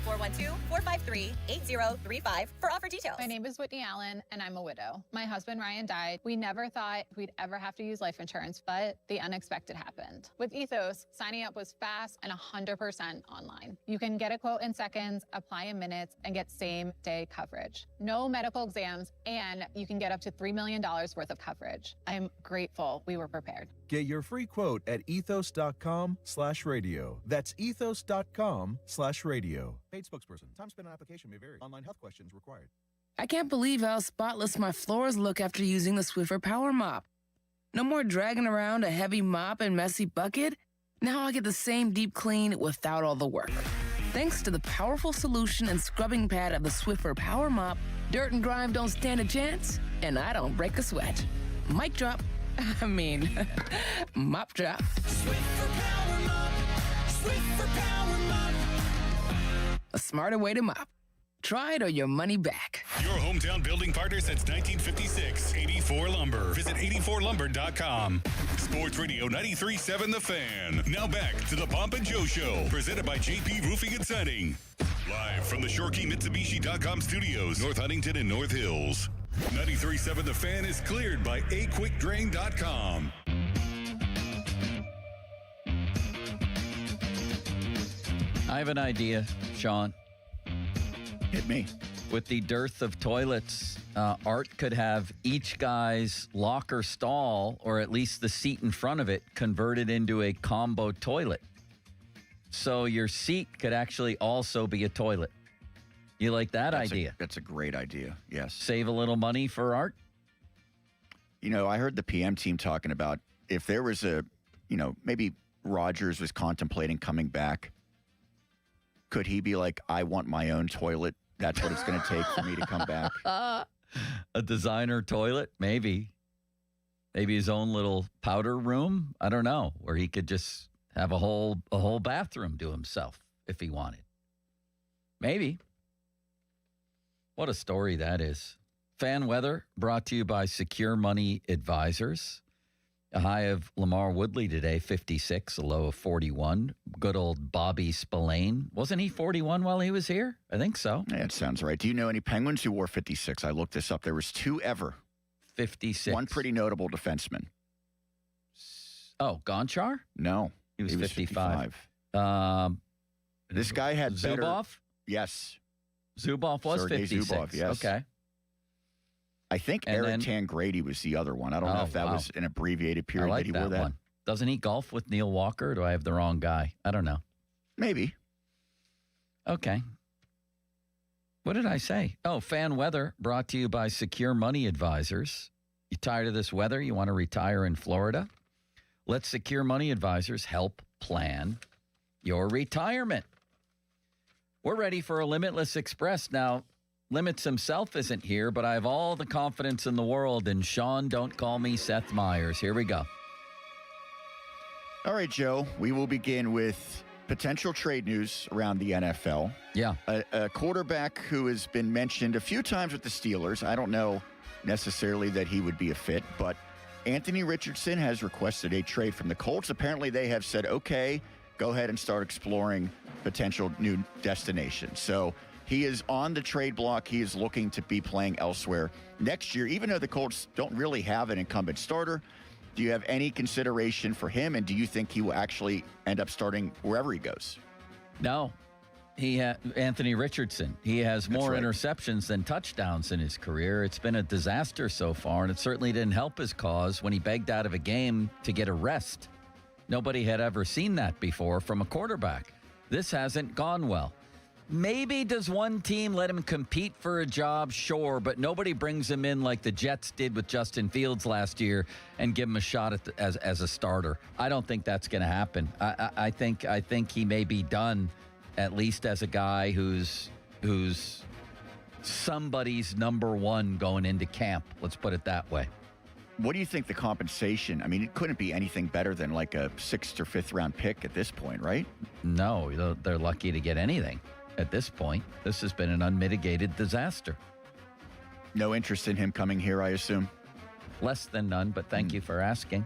412-453-8035 for offer details. My name is Whitney Allen, and I'm a widow. My husband, Ryan, died. We never thought we'd ever have to use life insurance, but the unexpected happened. With Ethos, signing up was fast and 100% online. You can get a quote in seconds, apply in minutes, and get same-day coverage. No medical exams, and you can get up to $3 million worth of coverage. I'm grateful we were prepared. Get your free quote at ethos.com/radio. That's ethos.com/radio. Paid spokesperson. Time spent on application may vary. Online health questions required. I can't believe how spotless my floors look after using the Swiffer Power Mop. No more dragging around a heavy mop and messy bucket. Now I get the same deep clean without all the work. Thanks to the powerful solution and scrubbing pad of the Swiffer Power Mop, dirt and grime don't stand a chance, and I don't break a sweat. Mic drop. I mean, mop drop. Swiffer Power Mop. Swiffer Power Mop. A smarter way to mop. Try it or your money back. Your hometown building partner since 1956. 84 Lumber. Visit 84lumber.com. Sports Radio 93.7 The Fan. Now back to the Pomp and Joe Show. Presented by JP Roofing and Siding. Live from the ShorkeyMitsubishi.com studios. North Huntington and North Hills. 93.7 The Fan is cleared by AQuickDrain.com. I have an idea, Sean. Hit me. With the dearth of toilets, Art could have each guy's locker stall, or at least the seat in front of it, converted into a combo toilet. So your seat could actually also be a toilet. You like that idea? That's a great idea, yes. Save a little money for Art? You know, I heard the PM team talking about if there was maybe Rodgers was contemplating coming back, could he be like, I want my own toilet? That's what it's going to take for me to come back. A designer toilet? Maybe. Maybe his own little powder room? I don't know. Where he could just have a whole bathroom to himself if he wanted. Maybe. What a story that is. Fan weather brought to you by Secure Money Advisors. A high of Lamar Woodley today, 56, a low of 41. Good old Bobby Spillane. Wasn't he 41 while he was here? I think so. Yeah, it sounds right. Do you know any Penguins who wore 56? I looked this up. There was 2 ever. 56. One pretty notable defenseman. Oh, Gonchar? No. He was 55. This guy had better... Zubov? Yes. Zubov was Sergei 56. Zubov, yes. Okay. I think Eric Tangrady was the other one. I don't know if that was an abbreviated period I like that he wore that. one. Doesn't he golf with Neil Walker? Or do I have the wrong guy? I don't know. Maybe. Okay. What did I say? Oh, fan weather brought to you by Secure Money Advisors. You tired of this weather? You want to retire in Florida? Let Secure Money Advisors help plan your retirement. We're ready for a Limitless Express now. Limits himself isn't here, but I have all the confidence in the world in Sean Don't Call Me Seth Meyers. Here we go. All right, Joe, we will begin with potential trade news around the NFL. Yeah. A quarterback who has been mentioned a few times with the Steelers. I don't know necessarily that he would be a fit, but Anthony Richardson has requested a trade from the Colts. Apparently, they have said, okay, go ahead and start exploring potential new destinations. So he is on the trade block. He is looking to be playing elsewhere next year, even though the Colts don't really have an incumbent starter. Do you have any consideration for him, and do you think he will actually end up starting wherever he goes? No. Anthony Richardson. He has more interceptions than touchdowns in his career. It's been a disaster so far, and it certainly didn't help his cause when he begged out of a game to get a rest. Nobody had ever seen that before from a quarterback. This hasn't gone well. Maybe does one team let him compete for a job? Sure, but nobody brings him in like the Jets did with Justin Fields last year and give him a shot at as a starter. I don't think that's going to happen. I think he may be done, at least as a guy who's somebody's number one going into camp. Let's put it that way. What do you think the compensation? I mean, it couldn't be anything better than like a 6th or 5th round pick at this point, right? No, they're lucky to get anything. At this point, this has been an unmitigated disaster. No interest in him coming here, I assume? Less than none, but thank you for asking.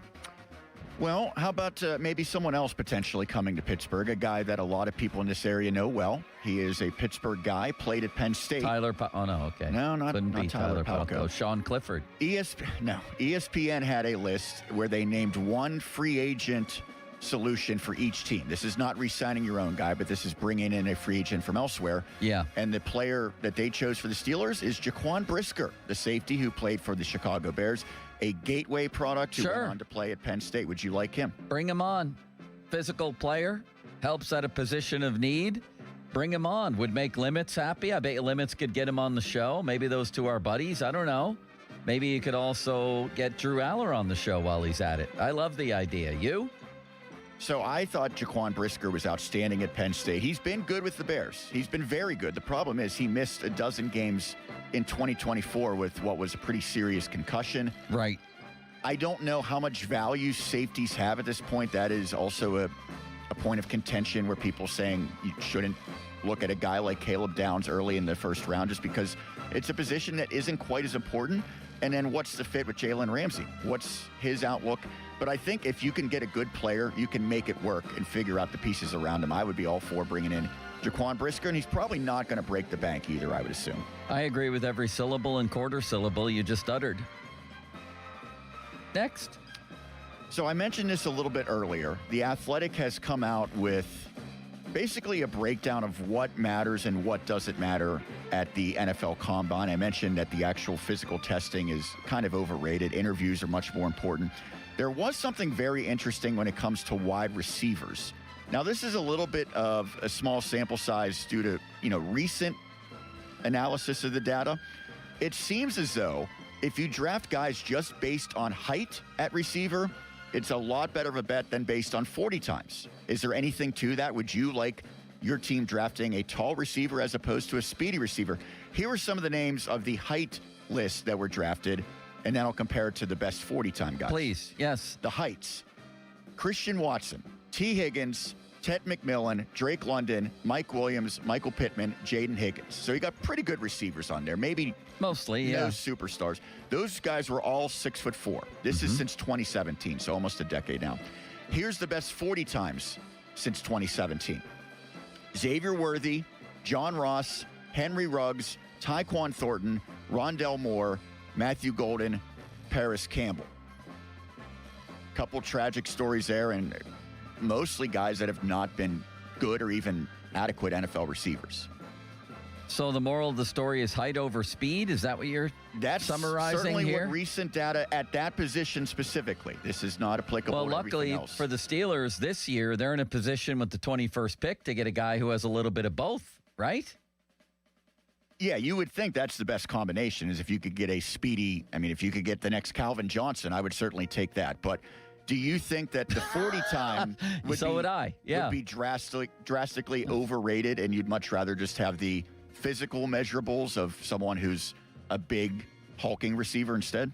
Well, how about maybe someone else potentially coming to Pittsburgh, a guy that a lot of people in this area know well. He is a Pittsburgh guy, played at Penn State. Oh, no, okay. No, not Tyler Palko. Palko. Sean Clifford. ESPN had a list where they named one free agent solution for each team. This is not re-signing your own guy, but this is bringing in a free agent from elsewhere. Yeah. And the player that they chose for the Steelers is Jaquan Brisker, the safety who played for the Chicago Bears, a gateway product who went on to play at Penn State. Would you like him? Bring him on. Physical player, helps at a position of need. Bring him on. Would make Limits happy. I bet you Limits could get him on the show. Maybe those two are buddies. I don't know. Maybe you could also get Drew Aller on the show while he's at it. I love the idea. You? So I thought Jaquan Brisker was outstanding at Penn State. He's been good with the Bears. He's been very good. The problem is he missed a dozen games in 2024 with what was a pretty serious concussion. Right. I don't know how much value safeties have at this point. That is also a point of contention where people saying you shouldn't look at a guy like Caleb Downs early in the first round just because it's a position that isn't quite as important. And then what's the fit with Jalen Ramsey? What's his outlook? But I think if you can get a good player, you can make it work and figure out the pieces around him. I would be all for bringing in Jaquan Brisker, and he's probably not going to break the bank either, I would assume. I agree with every syllable and quarter syllable you just uttered. Next. So I mentioned this a little bit earlier. The Athletic has come out with basically a breakdown of what matters and what doesn't matter at the NFL Combine. I mentioned that the actual physical testing is kind of overrated. Interviews are much more important. There was something very interesting when it comes to wide receivers. Now, this is a little bit of a small sample size due to, recent analysis of the data. It seems as though if you draft guys just based on height at receiver, it's a lot better of a bet than based on 40 times. Is there anything to that? Would you like your team drafting a tall receiver as opposed to a speedy receiver? Here are some of the names of the height list that were drafted, and then I'll compare it to the best 40-time guys. Please, yes. The heights. Christian Watson, T. Higgins, Ted McMillan, Drake London, Mike Williams, Michael Pittman, Jaden Higgins. So you got pretty good receivers on there. Maybe mostly, no superstars. Those guys were all 6'4". This is since 2017, so almost a decade now. Here's the best 40 times since 2017. Xavier Worthy, John Ross, Henry Ruggs, Tyquan Thornton, Rondell Moore, Matthew Golden, Paris Campbell. Couple tragic stories there, and mostly guys that have not been good or even adequate NFL receivers. So the moral of the story is height over speed? Is that what you're summarizing certainly here? What recent data at that position specifically. This is not applicable Well, to luckily everything else. for the Steelers this year, they're in a position with the 21st pick to get a guy who has a little bit of both, right? Yeah, you would think that's the best combination is if you could get a speedy, if you could get the next Calvin Johnson, I would certainly take that. But do you think that the 40 time would be drastically overrated, and you'd much rather just have the physical measurables of someone who's a big, hulking receiver instead?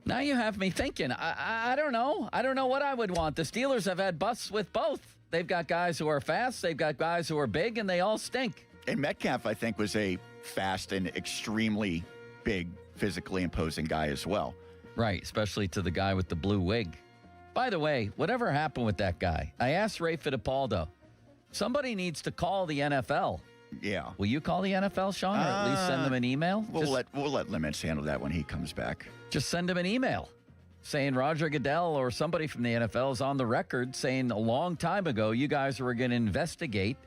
Now you have me thinking. I don't know. I don't know what I would want. The Steelers have had busts with both. They've got guys who are fast, they've got guys who are big, and they all stink. And Metcalf, I think, was a fast and extremely big, physically imposing guy as well. Right, especially to the guy with the blue wig. By the way, whatever happened with that guy? I asked Ray Fittipaldo. Somebody needs to call the NFL. Yeah. Will you call the NFL, Sean, or at least send them an email? We'll let Limits handle that when he comes back. Just send him an email saying Roger Goodell or somebody from the NFL is on the record saying a long time ago you guys were going to investigate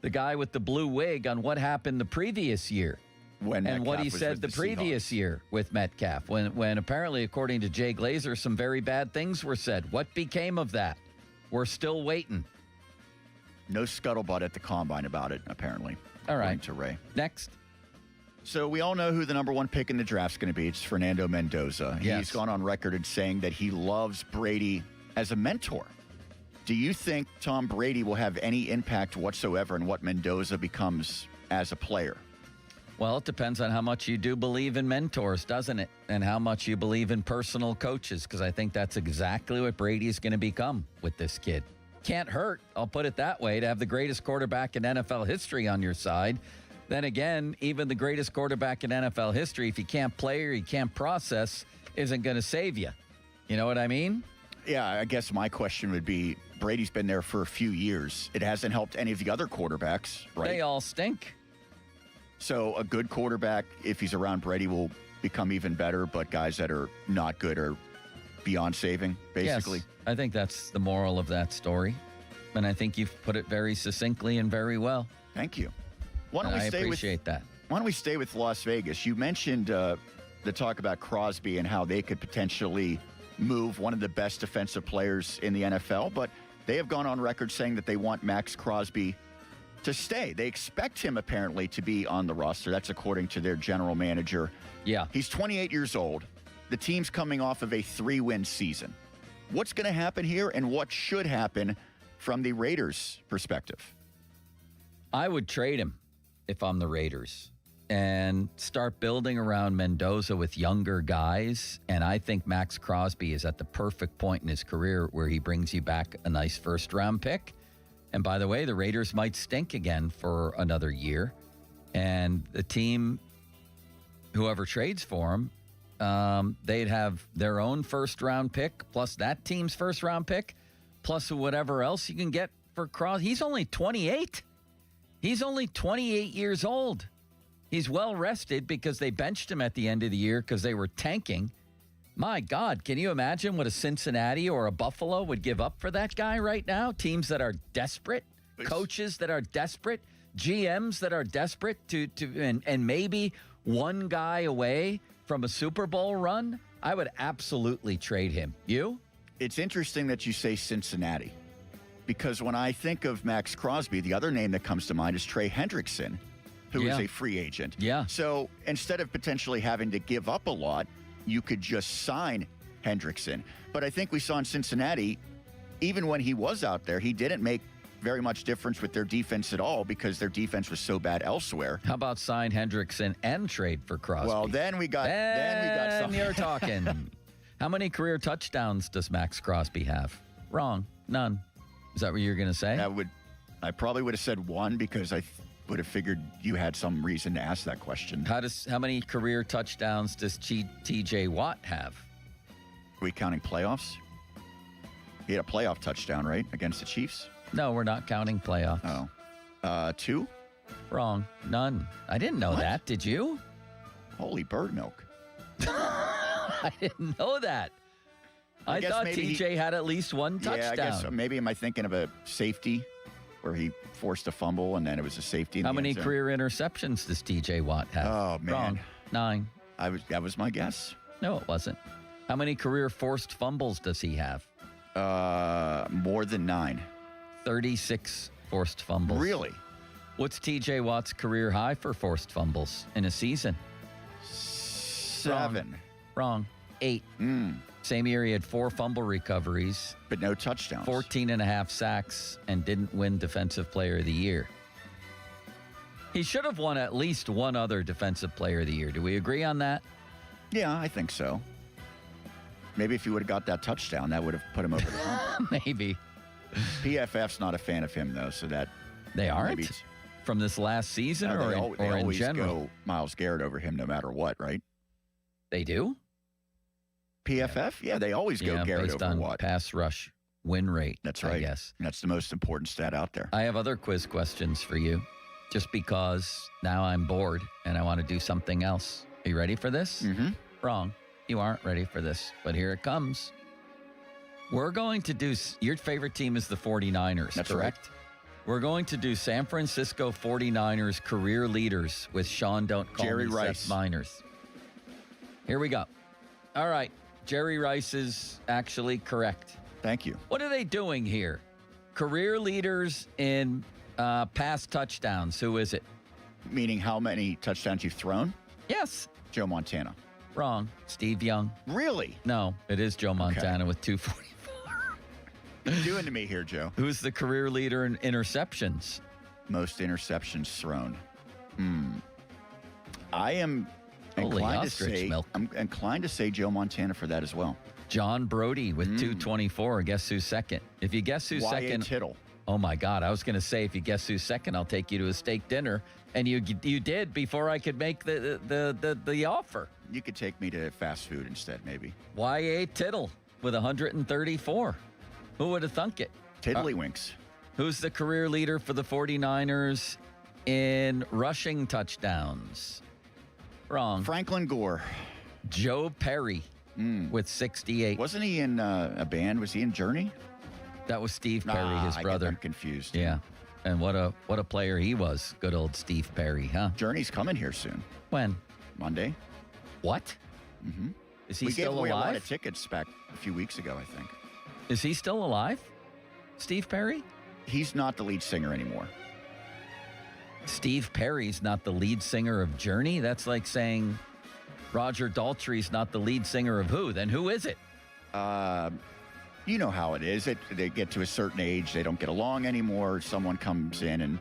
the guy with the blue wig on what happened the previous year. And what he said the previous year with Metcalf, when apparently, according to Jay Glazer, some very bad things were said. What became of that? We're still waiting. No scuttlebutt at the combine about it, apparently. All right. According to Ray. Next. So we all know who the number one pick in the draft's going to be. It's Fernando Mendoza. Yes. He's gone on record in saying that he loves Brady as a mentor. Do you think Tom Brady will have any impact whatsoever in what Mendoza becomes as a player? Well, it depends on how much you do believe in mentors, doesn't it? And how much you believe in personal coaches, because I think that's exactly what Brady's going to become with this kid. Can't hurt, I'll put it that way, to have the greatest quarterback in NFL history on your side. Then again, even the greatest quarterback in NFL history, if he can't play or he can't process, isn't going to save you. You know what I mean? Yeah, I guess my question would be, Brady's been there for a few years. It hasn't helped any of the other quarterbacks, right? They all stink. So a good quarterback, if he's around Brady, will become even better, but guys that are not good are beyond saving, basically. Yes, I think that's the moral of that story. And I think you've put it very succinctly and very well. Thank you. Why don't And we I stay appreciate that. Why don't we stay with Las Vegas? You mentioned the talk about Crosby and how they could potentially move one of the best defensive players in the NFL, but they have gone on record saying that they want Max Crosby to stay. They expect him apparently to be on the roster. That's according to their general manager. Yeah. He's 28 years old. The team's coming off of a 3-win season. What's going to happen here, and what should happen from the Raiders' perspective? I would trade him if I'm the Raiders and start building around Mendoza with younger guys. And I think Max Crosby is at the perfect point in his career where he brings you back a nice first-round pick. And by the way, the Raiders might stink again for another year. And the team, whoever trades for him, they'd have their own first-round pick, plus that team's first-round pick, plus whatever else you can get for Crosby. He's only 28. He's only 28 years old. He's well rested because they benched him at the end of the year because they were tanking. My God, can you imagine what a Cincinnati or a Buffalo would give up for that guy right now? Teams that are desperate, coaches that are desperate, GMs that are desperate and maybe one guy away from a Super Bowl run. I would absolutely trade him. You? It's interesting that you say Cincinnati, because when I think of Max Crosby, the other name that comes to mind is Trey Hendrickson, who is a free agent. Yeah. So instead of potentially having to give up a lot, you could just sign Hendrickson. But I think we saw in Cincinnati, even when he was out there, he didn't make very much difference with their defense at all because their defense was so bad elsewhere. How about sign Hendrickson and trade for Crosby? Well, then we got something. You're talking. How many career touchdowns does Max Crosby have? Wrong. None. Is that what you're going to say? I probably would have said 1 because I would have figured you had some reason to ask that question. How many career touchdowns does TJ Watt have? Are we counting playoffs? He had a playoff touchdown, right, against the Chiefs? No, we're not counting playoffs. Oh. 2? Wrong. None. I didn't know that. Did you? Holy bird milk. I didn't know that. I thought TJ had at least one touchdown. Yeah, I guess maybe am I thinking of a safety where he forced a fumble and then it was a safety? How many career interceptions does TJ Watt have? Oh, man. Wrong. 9. That was my guess. No, it wasn't. How many career forced fumbles does he have? More than 9. 36 forced fumbles. Really? What's TJ Watt's career high for forced fumbles in a season? 7. Wrong. 8. Same year, he had 4 fumble recoveries. But no touchdowns. 14 and a half sacks and didn't win Defensive Player of the Year. He should have won at least one other Defensive Player of the Year. Do we agree on that? Yeah, I think so. Maybe if he would have got that touchdown, that would have put him over the hump. Maybe. PFF's not a fan of him, though, so that... They aren't? From this last season or in general? Go Myles Garrett over him no matter what, right? They do? PFF? Yeah, they always go Garrett based over on Watt. Pass rush win rate. That's right. I guess. That's the most important stat out there. I have other quiz questions for you, just because now I'm bored and I want to do something else. Are you ready for this? Mm-hmm. Wrong. You aren't ready for this, but here it comes. We're going to do, your favorite team is the 49ers, That's correct? Right. We're going to do San Francisco 49ers career leaders with Sean Don't Call Jerry Me Rice. Seth Miners. Here we go. All right. Jerry Rice is actually correct. Thank you. What are they doing here? Career leaders in pass touchdowns. Who is it? Meaning how many touchdowns you've thrown? Yes. Joe Montana. Wrong. Steve Young. Really? No, it is Joe Montana with 244. What are you doing to me here, Joe? Who's the career leader in interceptions? Most interceptions thrown. I am inclined I'm inclined to say Joe Montana for that as well. John Brody with 224. Guess who's second? If you guess who's second, Tittle. Oh my God! I was going to say if you guess who's second, I'll take you to a steak dinner, and you did before I could make the offer. You could take me to fast food instead, maybe. Y.A. Tittle with 134. Who would have thunk it? Tiddlywinks. Who's the career leader for the 49ers in rushing touchdowns? Wrong. Franklin Gore. Joe Perry with 68. Wasn't he in a band? Was he in Journey? That was Steve Perry, his brother. I'm confused. Yeah. And what a player he was. Good old Steve Perry, huh? Journey's coming here soon. When? Monday. What? Mm-hmm. Is he we still gave away alive? a lot of tickets back a few weeks ago, I think. Is he still alive? Steve Perry? He's not the lead singer anymore. Steve Perry's not the lead singer of Journey? That's like saying Roger Daltrey's not the lead singer of who? Then who is it? You know how it is. They get to a certain age, they don't get along anymore. Someone comes in, and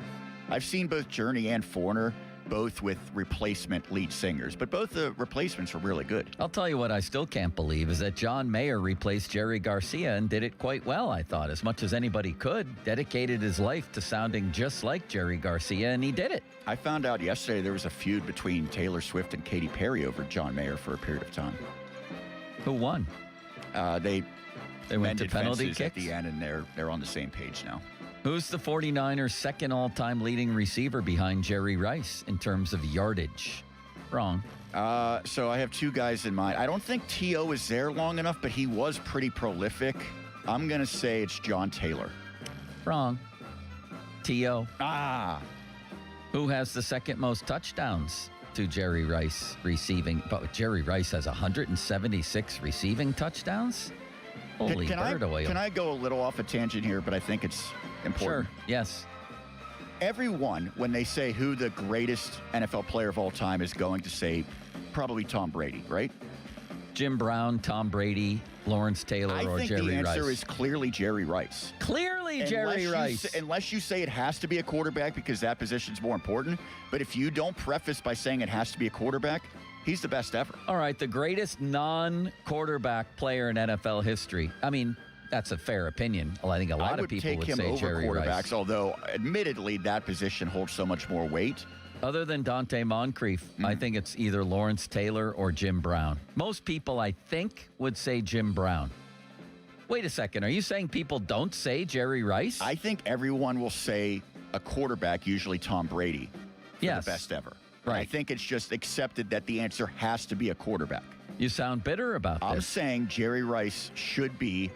I've seen both Journey and Foreigner, both with replacement lead singers, but both the replacements are really good. I'll tell you what I still can't believe is that John Mayer replaced Jerry Garcia and did it quite well, I thought, as much as anybody could. Dedicated his life to sounding just like Jerry Garcia, and he did it. I found out yesterday there was a feud between Taylor Swift and Katy Perry over John Mayer for a period of time. Who won? They went to penalty fences kicks at the end, and they're on the same page now. Who's the 49ers' second all-time leading receiver behind Jerry Rice in terms of yardage? Wrong. So I have two guys in mind. I don't think T.O. was there long enough, but he was pretty prolific. I'm going to say it's John Taylor. Wrong. T.O. Who has the second most touchdowns to Jerry Rice receiving? But Jerry Rice has 176 receiving touchdowns? Holy bird oil. Can I go a little off a tangent here, but I think it's important. Sure, yes. Everyone, when they say who the greatest NFL player of all time, is going to say probably Tom Brady, right? Jim Brown, Tom Brady, Lawrence Taylor, or Jerry Rice. I think the answer is clearly Jerry Rice. Clearly Jerry Rice. Unless you say it has to be a quarterback because that position's more important. But if you don't preface by saying it has to be a quarterback, he's the best ever. All right, the greatest non-quarterback player in NFL history. I mean, That's a fair opinion. Well, I think a lot of people take would him say over Jerry quarterbacks, Rice. although admittedly that position holds so much more weight. Other than Dante Moncrief, I think it's either Lawrence Taylor or Jim Brown. Most people, I think, would say Jim Brown. Wait a second. Are you saying people don't say Jerry Rice? I think everyone will say a quarterback, usually Tom Brady, for Yes. the best ever. Right. I think it's just accepted that the answer has to be a quarterback. You sound bitter about I'm this. saying Jerry Rice should be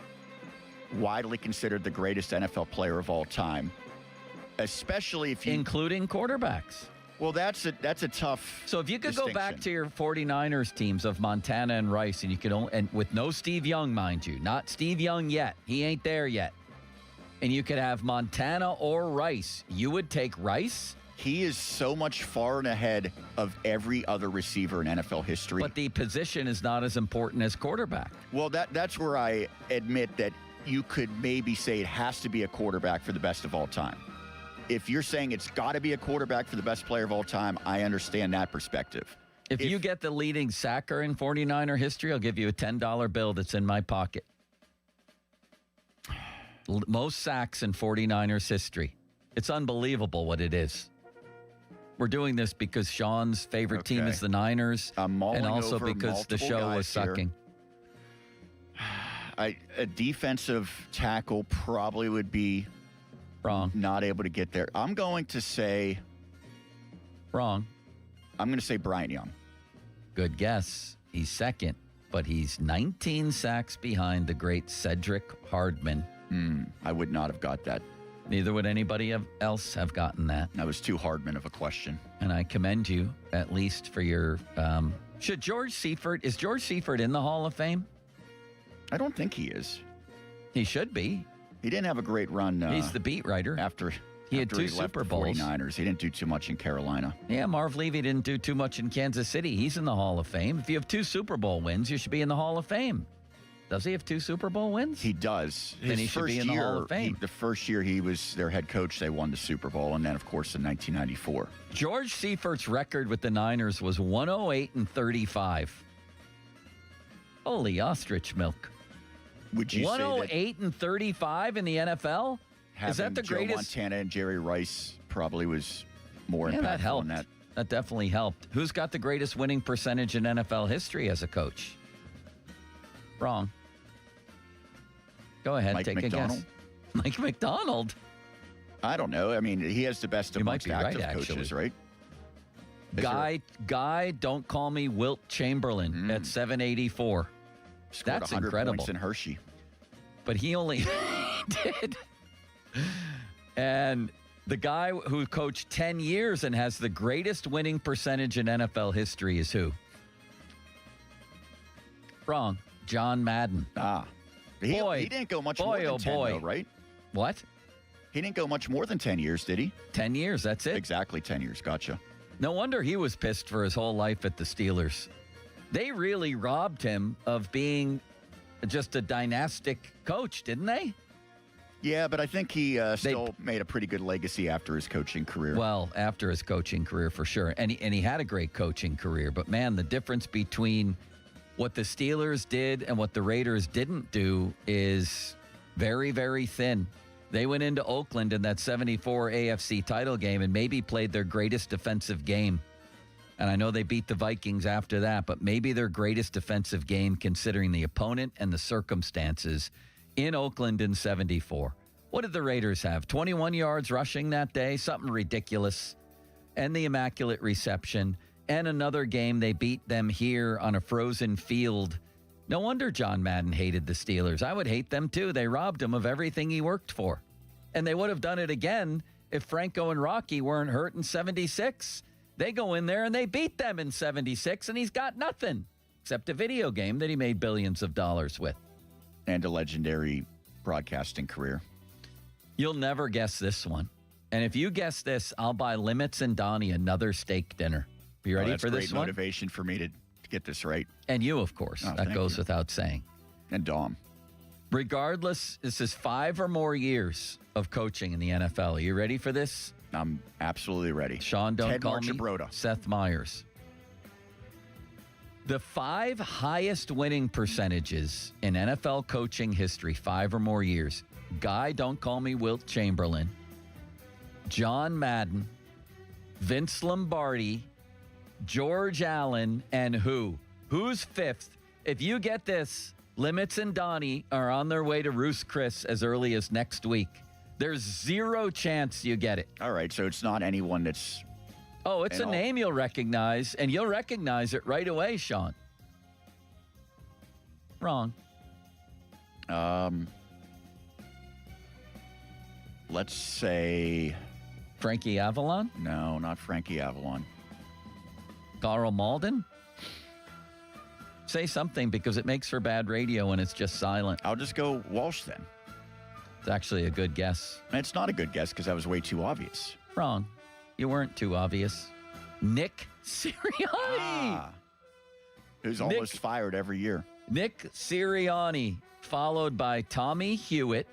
widely considered the greatest NFL player of all time, especially if you... Including quarterbacks. Well, that's a tough So if you could go back to your 49ers teams of Montana and Rice, and you could only, and with no Steve Young, mind you, not Steve Young yet. He ain't there yet. And you could have Montana or Rice. You would take Rice? He is so much far and ahead of every other receiver in NFL history. But the position is not as important as quarterback. Well, that's where I admit that you could maybe say it has to be a quarterback for the best of all time. If you're saying it's got to be a quarterback for the best player of all time, I understand that perspective. If you get the leading sacker in 49er history, I'll give you a $10 bill that's in my pocket. Most sacks in 49ers history. It's unbelievable what it is. We're doing this because Sean's favorite team is the Niners, and also because the show was sucking. A defensive tackle probably would be wrong. Not able to get there. I'm going to say wrong. I'm going to say Bryant Young. Good guess. He's second, but he's 19 sacks behind the great Cedric Hardman. I would not have got that. Neither would anybody else have gotten that. That was too Hardman of a question. And I commend you, at least for your... is George Seifert in the Hall of Fame? I don't think he is. He should be. He didn't have a great run. He's the beat writer. After he had two left Super the Bowls. 49ers. He didn't do too much in Carolina. Yeah, Marv Levy didn't do too much in Kansas City. He's in the Hall of Fame. If you have 2 Super Bowl wins, you should be in the Hall of Fame. Does he have 2 Super Bowl wins? He does. Then he should be in the Hall of Fame. The first year he was their head coach, they won the Super Bowl, and then, of course, in 1994. George Seifert's record with the Niners was 108-35. Holy ostrich milk. Would you say that 108-35 in the NFL? Is that the Joe greatest? Montana and Jerry Rice probably was more Yeah, impactful that helped. than that. That definitely helped. Who's got the greatest winning percentage in NFL history as a coach? Wrong. Go ahead, Mike take McDonald? a guess. Mike McDonald. I don't know. I mean, he has the best You might amongst be right, active actually. coaches, right? Guy, don't call me Wilt Chamberlain at 784. Scored That's 100 incredible. points in Hershey. But he only did. And the guy who coached 10 years and has the greatest winning percentage in NFL history is who? Wrong. John Madden. He didn't go much more than 10, though, right? What? He didn't go much more than 10 years, did he? 10 years, that's it. Exactly 10 years. Gotcha. No wonder he was pissed for his whole life at the Steelers. They really robbed him of being just a dynastic coach, didn't they? Yeah, but I think he still made a pretty good legacy after his coaching career. Well, after his coaching career, for sure. And he had a great coaching career. But, man, the difference between what the Steelers did and what the Raiders didn't do is very, very thin. They went into Oakland in that 74 AFC title game and maybe played their greatest defensive game. And I know they beat the Vikings after that, but maybe their greatest defensive game considering the opponent and the circumstances in Oakland in 74. What did the Raiders have? 21 yards rushing that day, something ridiculous. And the immaculate reception. And another game they beat them here on a frozen field. No wonder John Madden hated the Steelers. I would hate them too. They robbed him of everything he worked for. And they would have done it again if Franco and Rocky weren't hurt in 76. They go in there and they beat them in 76, and he's got nothing except a video game that he made billions of dollars with. And a legendary broadcasting career. You'll never guess this one. And if you guess this, I'll buy Limits and Donnie another steak dinner. You ready for this great one? Motivation for me to get this right. And you, of course. Oh, that thank goes you. without saying. And Dom. Regardless, this is 5 or more years of coaching in the NFL. Are you ready for this? I'm absolutely ready. Sean, don't Ted call me Marchibroda. Seth Meyers. The 5 highest winning percentages in NFL coaching history, 5 or more years. Guy, don't call me Wilt Chamberlain. John Madden, Vince Lombardi, George Allen, and who? Who's 5th? If you get this, Limits and Donnie are on their way to Roos Chris as early as next week. There's 0 chance you get it. All right, so it's not anyone that's... Oh, it's a name you'll recognize, and you'll recognize it right away, Sean. Wrong. Let's say... Frankie Avalon? No, not Frankie Avalon. Carl Malden? Say something, because it makes for bad radio when it's just silent. I'll just go Walsh then. It's actually a good guess. It's not a good guess because that was way too obvious. Wrong. You weren't too obvious. Nick Sirianni. Who's almost fired every year. Nick Sirianni, followed by Tommy Hewitt,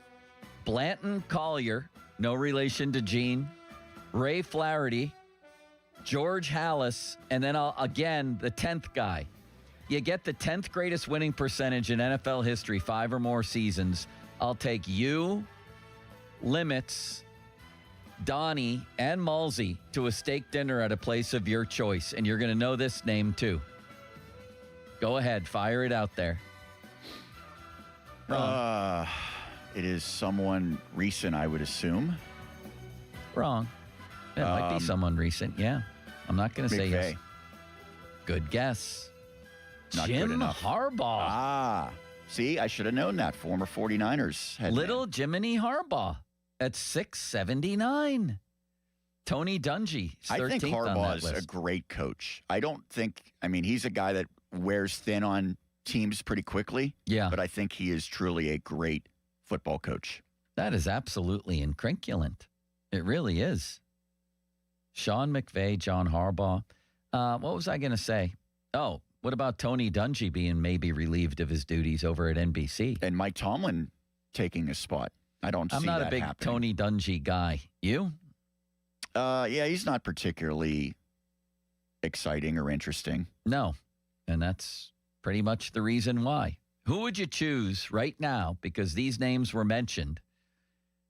Blanton Collier, no relation to Gene, Ray Flaherty, George Halas, and then again, the 10th guy. You get the 10th greatest winning percentage in NFL history, 5 or more seasons. I'll take you, Limits, Donnie, and Malsey to a steak dinner at a place of your choice, and you're going to know this name too. Go ahead, fire it out there. Wrong. It is someone recent, I would assume. Wrong. It might be someone recent, yeah. I'm not going to say yes. Good guess. Not Jim good enough. Harbaugh. See, I should have known that. Former 49ers head Little Jiminy Harbaugh at 679. Tony Dungy, 13th I think on that Harbaugh is list. a great coach. He's a guy that wears thin on teams pretty quickly. Yeah. But I think he is truly a great football coach. That is absolutely incrinculant. It really is. Sean McVay, John Harbaugh. What was I going to say? Oh, what about Tony Dungy being maybe relieved of his duties over at NBC? And Mike Tomlin taking his spot. I'm not a big Tony Dungy guy. You? Yeah, he's not particularly exciting or interesting. No. And that's pretty much the reason why. Who would you choose right now? Because these names were mentioned.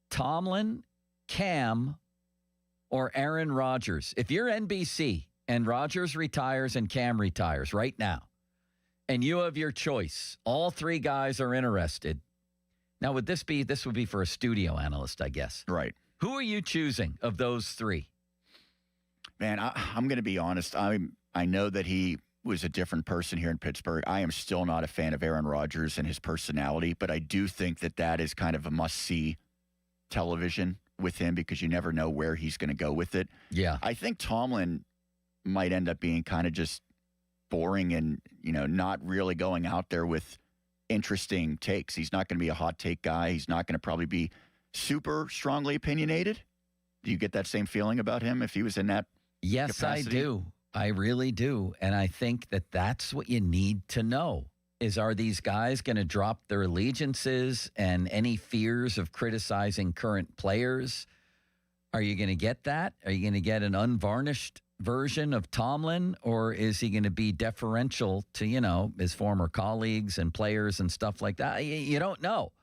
Tomlin, Cam, or Aaron Rodgers. If you're NBC and Rodgers retires and Cam retires right now, and you have your choice, all 3 guys are interested. Now, this would be for a studio analyst, I guess. Right. Who are you choosing of those 3? Man, I'm going to be honest. I know that he was a different person here in Pittsburgh. I am still not a fan of Aaron Rodgers and his personality, but I do think that is kind of a must-see television with him because you never know where he's going to go with it. Yeah. I think Tomlin might end up being kind of just boring and, not really going out there with interesting takes. He's not going to be a hot take guy. He's not going to probably be super strongly opinionated. Do you get that same feeling about him if he was in that capacity? I do. I really do. And I think that's what you need to know is, are these guys going to drop their allegiances and any fears of criticizing current players? Are you going to get that? Are you going to get an unvarnished version of Tomlin, or is he going to be deferential to, his former colleagues and players and stuff like that? You don't know.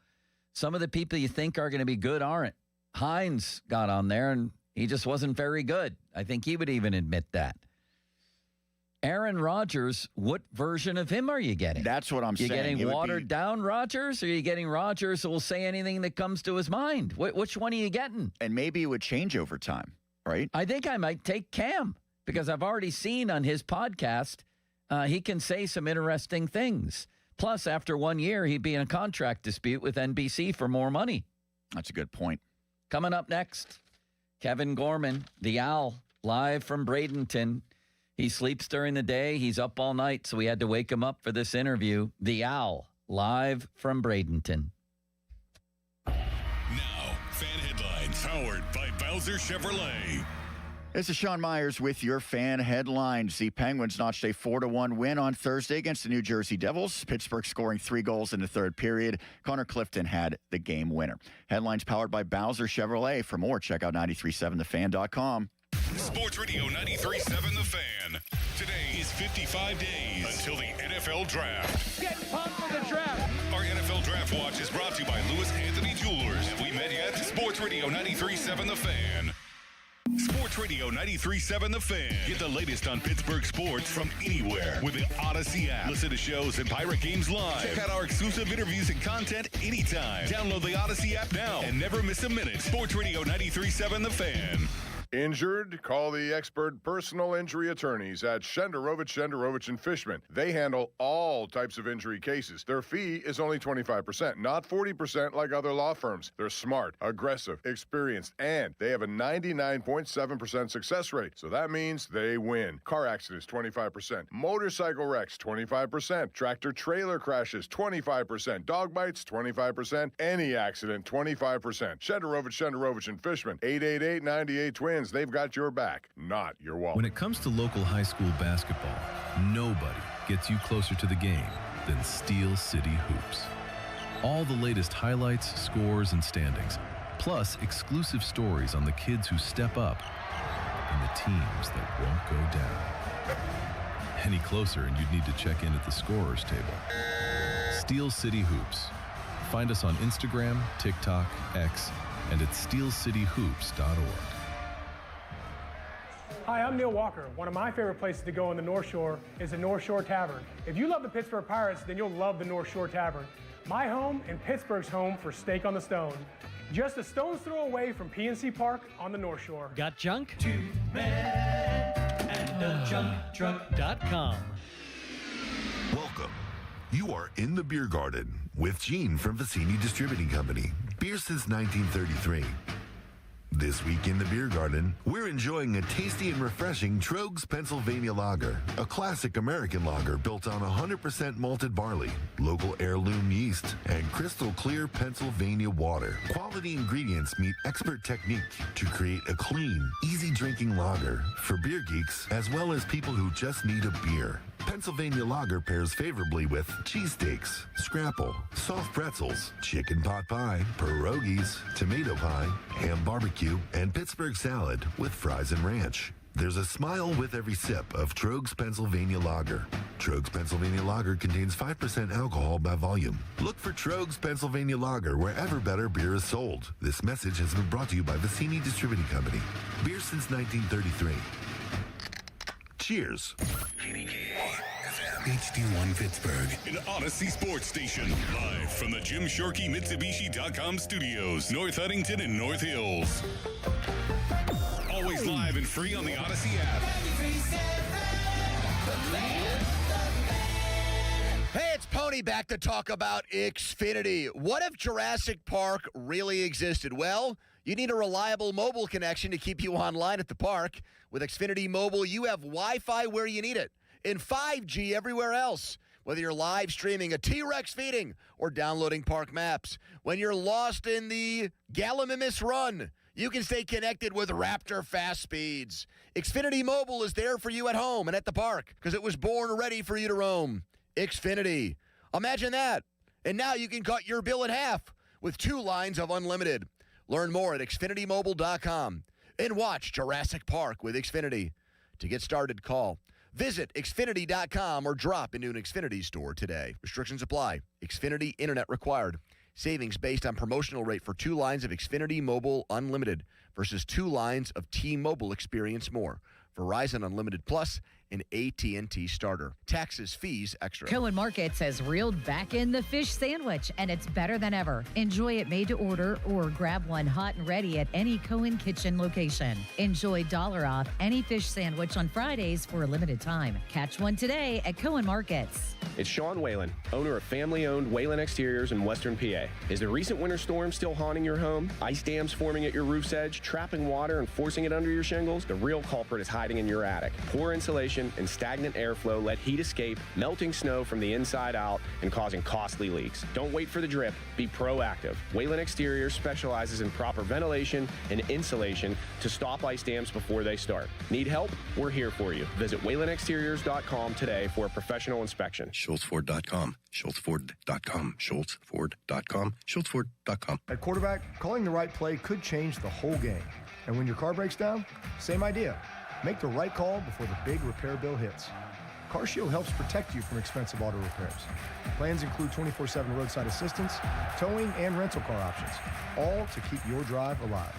Some of the people you think are going to be good aren't. Hines got on there, and he just wasn't very good. I think he would even admit that. Aaron Rodgers, what version of him are you getting? That's what I'm saying. You getting watered down Rodgers, or are you getting Rodgers who will say anything that comes to his mind? Which one are you getting? And maybe it would change over time, right? I think I might take Cam because I've already seen on his podcast he can say some interesting things. Plus, after 1 year, he'd be in a contract dispute with NBC for more money. That's a good point. Coming up next, Kevin Gorman, the Owl, live from Bradenton. He sleeps during the day. He's up all night, so we had to wake him up for this interview. The Owl, live from Bradenton. Now, fan headlines powered by Bowser Chevrolet. This is Sean Myers with your fan headlines. The Penguins notched a 4-1 win on Thursday against the New Jersey Devils. Pittsburgh scoring 3 goals in the third period. Connor Clifton had the game winner. Headlines powered by Bowser Chevrolet. For more, check out 937thefan.com. Sports Radio 93.7 The Fan. Today is 55 days until the NFL Draft. Get pumped for the draft. Our NFL Draft Watch is brought to you by Lewis Anthony Jewelers. Have we met yet? Sports Radio 93.7 The Fan. Sports Radio 93.7 The Fan. Get the latest on Pittsburgh sports from anywhere with the Odyssey app. Listen to shows and Pirate Games live. Check out our exclusive interviews and content anytime. Download the Odyssey app now and never miss a minute. Sports Radio 93.7 The Fan. Injured? Call the expert personal injury attorneys at Shenderovich and Fishman. They handle all types of injury cases. Their fee is only 25%, not 40% like other law firms. They're smart, aggressive, experienced, and they have a 99.7% success rate. So that means they win. Car accidents, 25%. Motorcycle wrecks, 25%. Tractor trailer crashes, 25%. Dog bites, 25%. Any accident, 25%. Shenderovich and Fishman, 888-98-TWINS. They've got your back, not your wallet. When it comes to local high school basketball, nobody gets you closer to the game than Steel City Hoops. All the latest highlights, scores, and standings, plus exclusive stories on the kids who step up and the teams that won't go down. Any closer and you'd need to check in at the scorer's table. Steel City Hoops. Find us on Instagram, TikTok, X, and at steelcityhoops.org. Hi, I'm Neil Walker. One of my favorite places to go on the North Shore is the North Shore Tavern. If you love the Pittsburgh Pirates, then you'll love the North Shore Tavern. My home and Pittsburgh's home for Steak on the Stone. Just a stone's throw away from PNC Park on the North Shore. Got junk? Two men and a junk truck.com. Welcome. You are in the beer garden with Gene from Vicini Distributing Company. Beer since 1933. This week in the beer garden, we're enjoying a tasty and refreshing Trogs Pennsylvania Lager, a classic American lager built on 100% malted barley, local heirloom yeast, and crystal clear Pennsylvania water. Quality ingredients meet expert technique to create a clean, easy drinking lager for beer geeks as well as people who just need a beer. Pennsylvania Lager pairs favorably with cheesesteaks, scrapple, soft pretzels, chicken pot pie, pierogies, tomato pie, ham barbecue, and Pittsburgh salad with fries and ranch. There's a smile with every sip of Trogs Pennsylvania Lager. Trogs Pennsylvania Lager contains 5% alcohol by volume. Look for Trogs Pennsylvania Lager wherever better beer is sold. This message has been brought to you by Vicini Distributing Company. Beer since 1933. Cheers. HD1 Pittsburgh, an Odyssey sports station, live from the Jim Shorkey Mitsubishi.com studios, North Huntington and North Hills. Always live and free on the Odyssey app. Hey, it's Pony back to talk about Xfinity. What if Jurassic Park really existed? Well, you need a reliable mobile connection to keep you online at the park. With Xfinity Mobile, you have Wi-Fi where you need it and 5G everywhere else. Whether you're live streaming a T-Rex feeding or downloading park maps. When you're lost in the Gallimimus Run, you can stay connected with Raptor fast speeds. Xfinity Mobile is there for you at home and at the park because it was born ready for you to roam. Xfinity. Imagine that. And now you can cut your bill in half with 2 lines of unlimited. Learn more at XfinityMobile.com and watch Jurassic Park with Xfinity. To get started, call. Visit Xfinity.com or drop into an Xfinity store today. Restrictions apply. Xfinity Internet required. Savings based on promotional rate for 2 lines of Xfinity Mobile Unlimited versus 2 lines of T-Mobile Experience More. Verizon Unlimited Plus and AT&T Starter. Taxes, fees, extra. Cohen Markets has reeled back in the fish sandwich, and it's better than ever. Enjoy it made to order or grab one hot and ready at any Cohen Kitchen location. Enjoy $1 off any fish sandwich on Fridays for a limited time. Catch one today at Cohen Markets. It's Sean Whalen, owner of family-owned Whalen Exteriors in Western PA. Is the recent winter storm still haunting your home? Ice dams forming at your roof's edge, trapping water and forcing it under your shingles? The real culprit is hiding in your attic. Poor insulation and stagnant airflow let heat escape, melting snow from the inside out and causing costly leaks. Don't wait for the drip. Be proactive. Whalen Exteriors specializes in proper ventilation and insulation to stop ice dams before they start. Need help? We're here for you. Visit WhalenExteriors.com today for a professional inspection. SchultzFord.com. SchultzFord.com. SchultzFord.com. SchultzFord.com. At quarterback, calling the right play could change the whole game. And when your car breaks down, same idea. Make the right call before the big repair bill hits. CarShield helps protect you from expensive auto repairs. Plans include 24/7 roadside assistance, towing, and rental car options, all to keep your drive alive.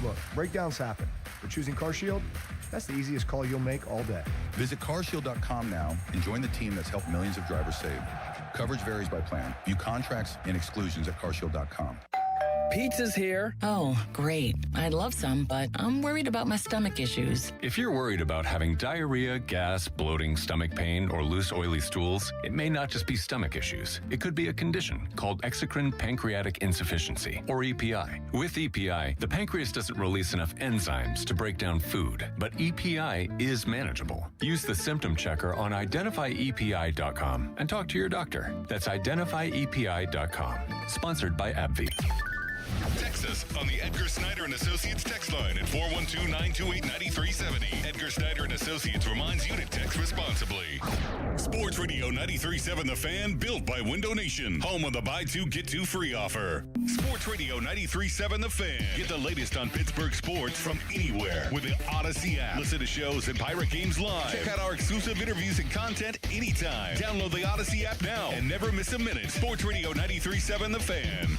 Look, breakdowns happen, but choosing CarShield, that's the easiest call you'll make all day. Visit carshield.com now and join the team that's helped millions of drivers save. Coverage varies by plan. View contracts and exclusions at carshield.com. Pizza's here. Oh, great. I'd love some, but I'm worried about my stomach issues. If you're worried about having diarrhea, gas, bloating, stomach pain, or loose, oily stools, it may not just be stomach issues. It could be a condition called exocrine pancreatic insufficiency, or EPI. With EPI, the pancreas doesn't release enough enzymes to break down food, but EPI is manageable. Use the symptom checker on identifyepi.com and talk to your doctor. That's identifyepi.com. Sponsored by AbbVie. Text us on the Edgar Snyder and Associates text line at 412-928-9370. Edgar Snyder and Associates reminds you to text responsibly. Sports Radio 93.7 The Fan, built by Window Nation, home of the buy two, get two free offer. Sports Radio 93.7 The Fan. Get the latest on Pittsburgh sports from anywhere with the Odyssey app. Listen to shows and Pirate games live. Check out our exclusive interviews and content anytime. Download the Odyssey app now and never miss a minute. Sports Radio 93.7 The Fan.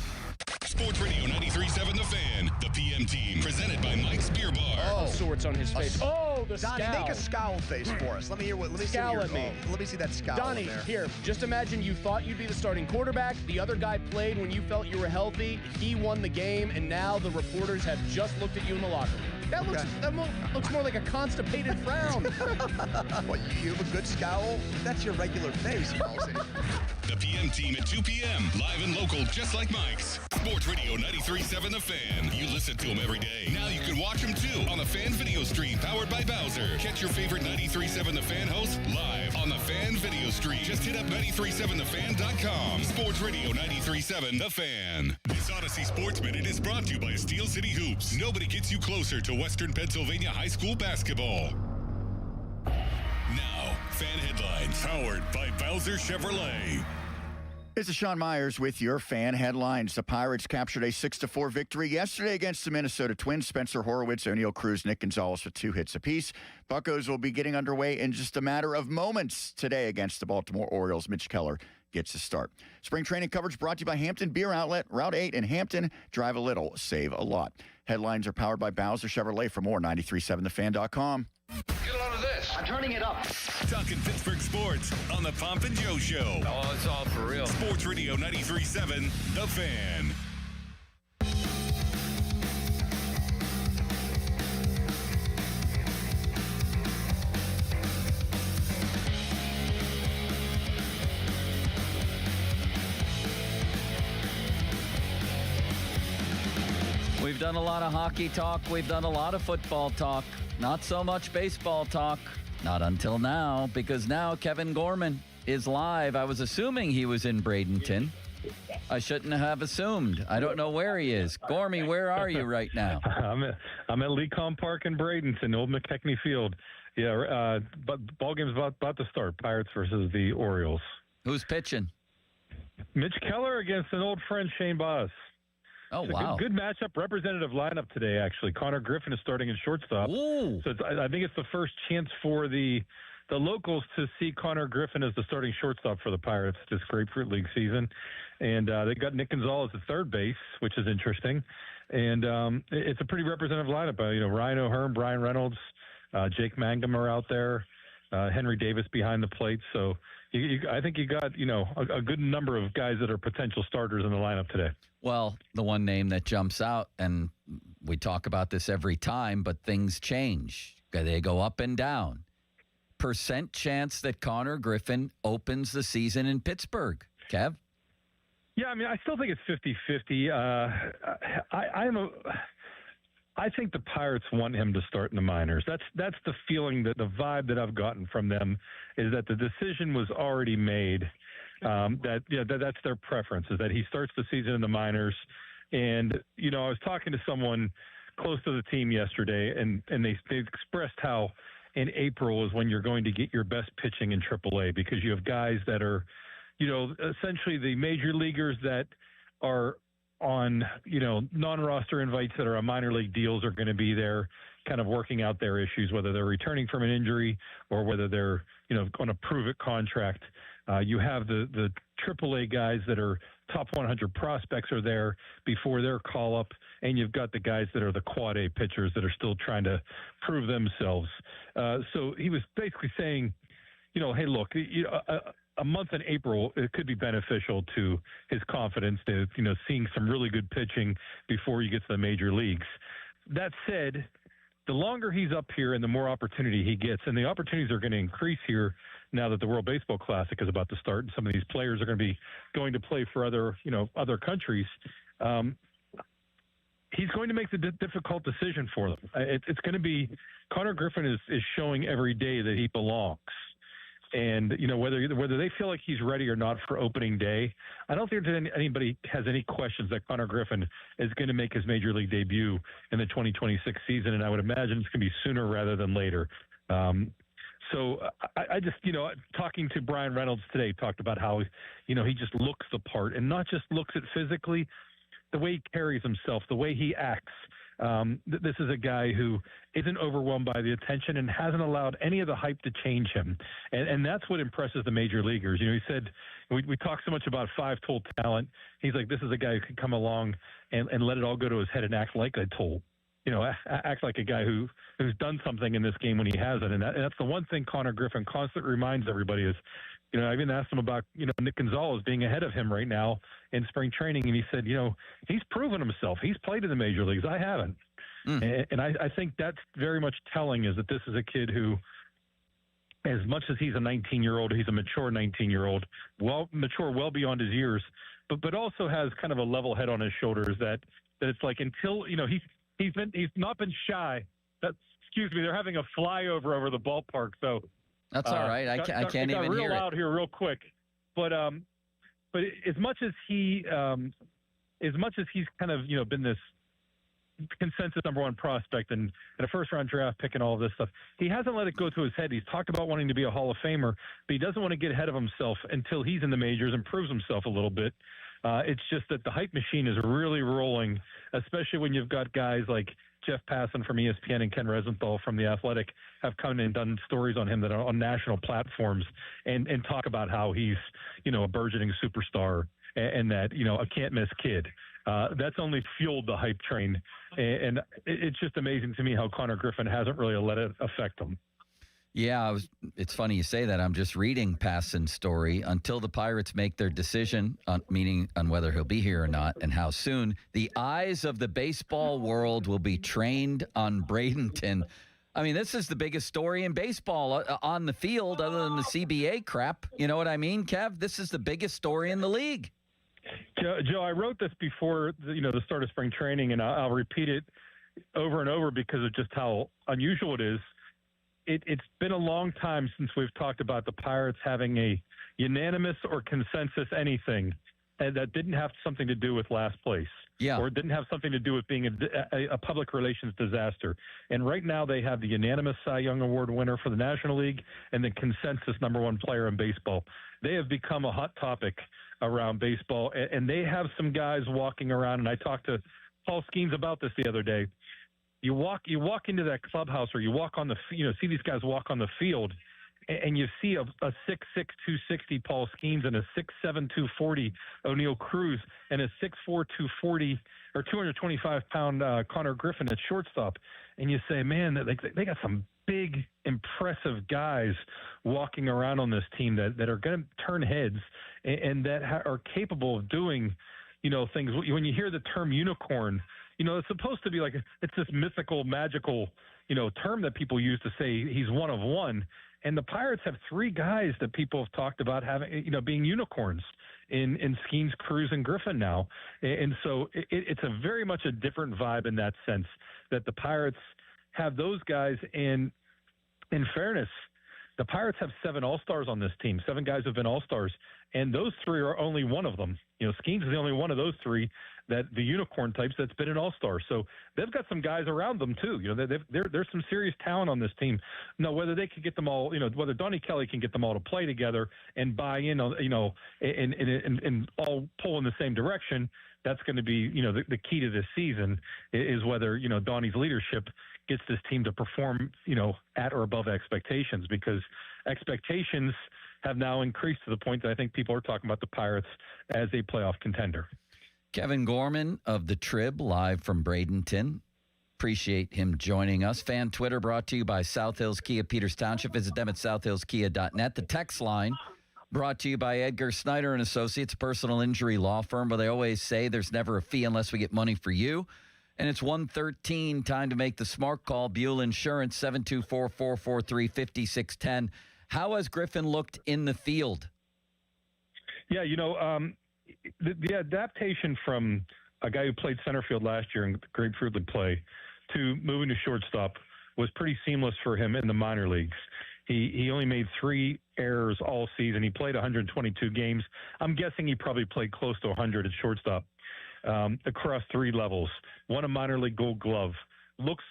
Sports Radio 93.7 The Fan, the PM team, presented by Mike's Beer Bar. Oh, sorts on his face. Oh, the Donnie, scowl. make a scowl face for us. Let me hear what. Let me Scowl see at me. Let me see that scowl. Donnie, there. here, just imagine you thought you'd be the starting quarterback. The other guy played when you felt you were healthy. He won the game, and now the reporters have just looked at you in the locker room. That looks more like a constipated frown. What, you have a good scowl? That's your regular face, Halsey. The PM team at 2 p.m. Live and local, just like Mike's. Sports Radio 93.7 The Fan. You listen to them every day. Now you can watch them too on the Fan video stream powered by Bowser. Catch your favorite 93.7 The Fan hosts live on the Fan video stream. Just hit up 937thefan.com. Sports Radio 93.7 The Fan. This Odyssey Sports Minute is brought to you by Steel City Hoops. Nobody gets you closer to Western Pennsylvania high school basketball. Now, Fan Headlines, powered by Bowser Chevrolet. This is Sean Myers with your Fan Headlines. The Pirates captured a 6-4 victory yesterday against the Minnesota Twins. Spencer Horwitz, O'Neal Cruz, Nick Gonzalez with 2 hits apiece. Buccos will be getting underway in just a matter of moments today against the Baltimore Orioles. Mitch Keller gets the start. Spring training coverage brought to you by Hampton Beer Outlet, Route 8 in Hampton. Drive a little, save a lot. Headlines are powered by Bowser Chevrolet. For more, 937thefan.com. Get a load of this. I'm turning it up. Talking Pittsburgh sports on the Pomp and Joe Show. Oh, it's all for real. Sports Radio 93.7 The Fan. We've done a lot of hockey talk. We've done a lot of football talk. Not so much baseball talk. Not until now, because now Kevin Gorman is live. I was assuming he was in Bradenton. I shouldn't have assumed. I don't know where he is. Gormy, where are you right now? I'm at Lecom Park in Bradenton, Old McKechnie Field. Yeah, but ball game's about to start. Pirates versus the Orioles. Who's pitching? Mitch Keller against an old friend, Shane Baz. Oh, it's wow. a good matchup, representative lineup today, actually. Connor Griffin is starting in shortstop. Ooh. So I think it's the first chance for the locals to see Connor Griffin as the starting shortstop for the Pirates this Grapefruit League season. And they got Nick Gonzalez at third base, which is interesting. And it's a pretty representative lineup. Ryan O'Hearn, Brian Reynolds, Jake Mangum are out there, Henry Davis behind the plate. So I think you got, a good number of guys that are potential starters in the lineup today. Well, the one name that jumps out, and we talk about this every time, but things change. They go up and down. Percent chance that Connor Griffin opens the season in Pittsburgh. Kev? Yeah, I still think it's 50-50. I think the Pirates want him to start in the minors. That's the feeling, that the vibe that I've gotten from them is that the decision was already made. That's their preference, is that he starts the season in the minors. And I was talking to someone close to the team yesterday, and they expressed how in April is when you're going to get your best pitching in AAA, because you have guys that are, essentially the major leaguers that are on, non-roster invites that are on minor league deals are going to be there. kind of working out their issues, whether they're returning from an injury or whether they're, on a prove-it contract. You have the AAA guys that are top 100 prospects are there before their call-up, and you've got the guys that are the quad-A pitchers that are still trying to prove themselves. So he was basically saying, hey, look, a month in April, it could be beneficial to his confidence to, seeing some really good pitching before you get to the major leagues. That said, the longer he's up here and the more opportunity he gets, and the opportunities are going to increase here now that the World Baseball Classic is about to start, and some of these players are going to be going to play for other countries. He's going to make the difficult decision for them. It's going to be Conor Griffin is showing every day that he belongs. And, whether they feel like he's ready or not for opening day, I don't think anybody has any questions that Conor Griffin is going to make his major league debut in the 2026 season. And I would imagine it's going to be sooner rather than later. So I just, talking to Brian Reynolds today, talked about how, he just looks the part, and not just looks it physically, the way he carries himself, the way he acts. This is a guy who isn't overwhelmed by the attention and hasn't allowed any of the hype to change him. And that's what impresses the major leaguers. He said, we talk so much about five-tool talent. He's like, this is a guy who can come along and let it all go to his head and act like a tool. Act like a guy who's done something in this game when he hasn't. And that's the one thing Conor Griffin constantly reminds everybody is, I even asked him about, Nick Gonzalez being ahead of him right now in spring training. And he said, he's proven himself. He's played in the major leagues. I haven't. And I think that's very much telling, is that this is a kid who, as much as he's a 19-year-old, he's a mature 19-year-old, mature well beyond his years, but also has kind of a level head on his shoulders that it's like until, he's not been shy. They're having a flyover over the ballpark. So that's all right. I can't even hear it. It got real loud here real quick. But as much as he's kind of, been this consensus number one prospect and a first-round draft pick and all of this stuff, he hasn't let it go to his head. He's talked about wanting to be a Hall of Famer, but he doesn't want to get ahead of himself until he's in the majors and proves himself a little bit. It's just that the hype machine is really rolling, especially when you've got guys like Jeff Passan from ESPN and Ken Rosenthal from The Athletic have come in and done stories on him that are on national platforms and talk about how he's, a burgeoning superstar and that, a can't-miss kid. That's only fueled the hype train. And it's just amazing to me how Conor Griffin hasn't really let it affect him. Yeah, it's funny you say that. I'm just reading Passan's story. Until the Pirates make their decision, meaning on whether he'll be here or not and how soon, the eyes of the baseball world will be trained on Bradenton. I mean, this is the biggest story in baseball on the field other than the CBA crap. You know what I mean, Kev? This is the biggest story in the league. Joe, I wrote this before the start of spring training, and I'll repeat it over and over because of just how unusual it is. It's been a long time since we've talked about the Pirates having a unanimous or consensus anything that didn't have something to do with last place. Yeah. Or didn't have something to do with being a public relations disaster. And right now they have the unanimous Cy Young Award winner for the National League and the consensus number one player in baseball. They have become a hot topic around baseball, and they have some guys walking around, and I talked to Paul Skeens about this the other day. You walk into that clubhouse, or you walk on see these guys walk on the field, and you see a 6'6", 260 Paul Skeens and a 6'7", 240 O'Neal Cruz and a 6'4", 240 or 225-pound Conor Griffin at shortstop, and you say, man, they got some big, impressive guys walking around on this team that are going to turn heads and that are capable of doing, things. When you hear the term unicorn, it's supposed to be like it's this mythical, magical, term that people use to say he's one of one. And the Pirates have three guys that people have talked about having, being unicorns in Skeens, Cruz, and Griffin now. And so it's a very much a different vibe in that sense that the Pirates have those guys. And in fairness, the Pirates have 7 All-Stars on this team, 7 guys who have been All-Stars, and those 3 are only one of them. Skeens is the only one of those three that the unicorn types that's been an all-star. So they've got some guys around them too. There's some serious talent on this team. Now, whether they can get them all, whether Donnie Kelly can get them all to play together and buy in, and all pull in the same direction, that's going to be, the key to this season is whether, Donnie's leadership gets this team to perform, at or above expectations, because expectations have now increased to the point that I think people are talking about the Pirates as a playoff contender. Kevin Gorman of the Trib, live from Bradenton. Appreciate him joining us. Fan Twitter brought to you by South Hills Kia Peters Township. Visit them at southhillskia.net. The text line brought to you by Edgar Snyder and Associates, a personal injury law firm where they always say there's never a fee unless we get money for you. And it's 1:13, time to make the smart call. Buell Insurance, 724-443-5610. How has Griffin looked in the field? Yeah, the adaptation from a guy who played center field last year in Grapefruit League play to moving to shortstop was pretty seamless for him in the minor leagues. He only made 3 errors all season. He played 122 games. I'm guessing he probably played close to 100 at shortstop across 3 levels. Won a minor league Gold Glove. Looks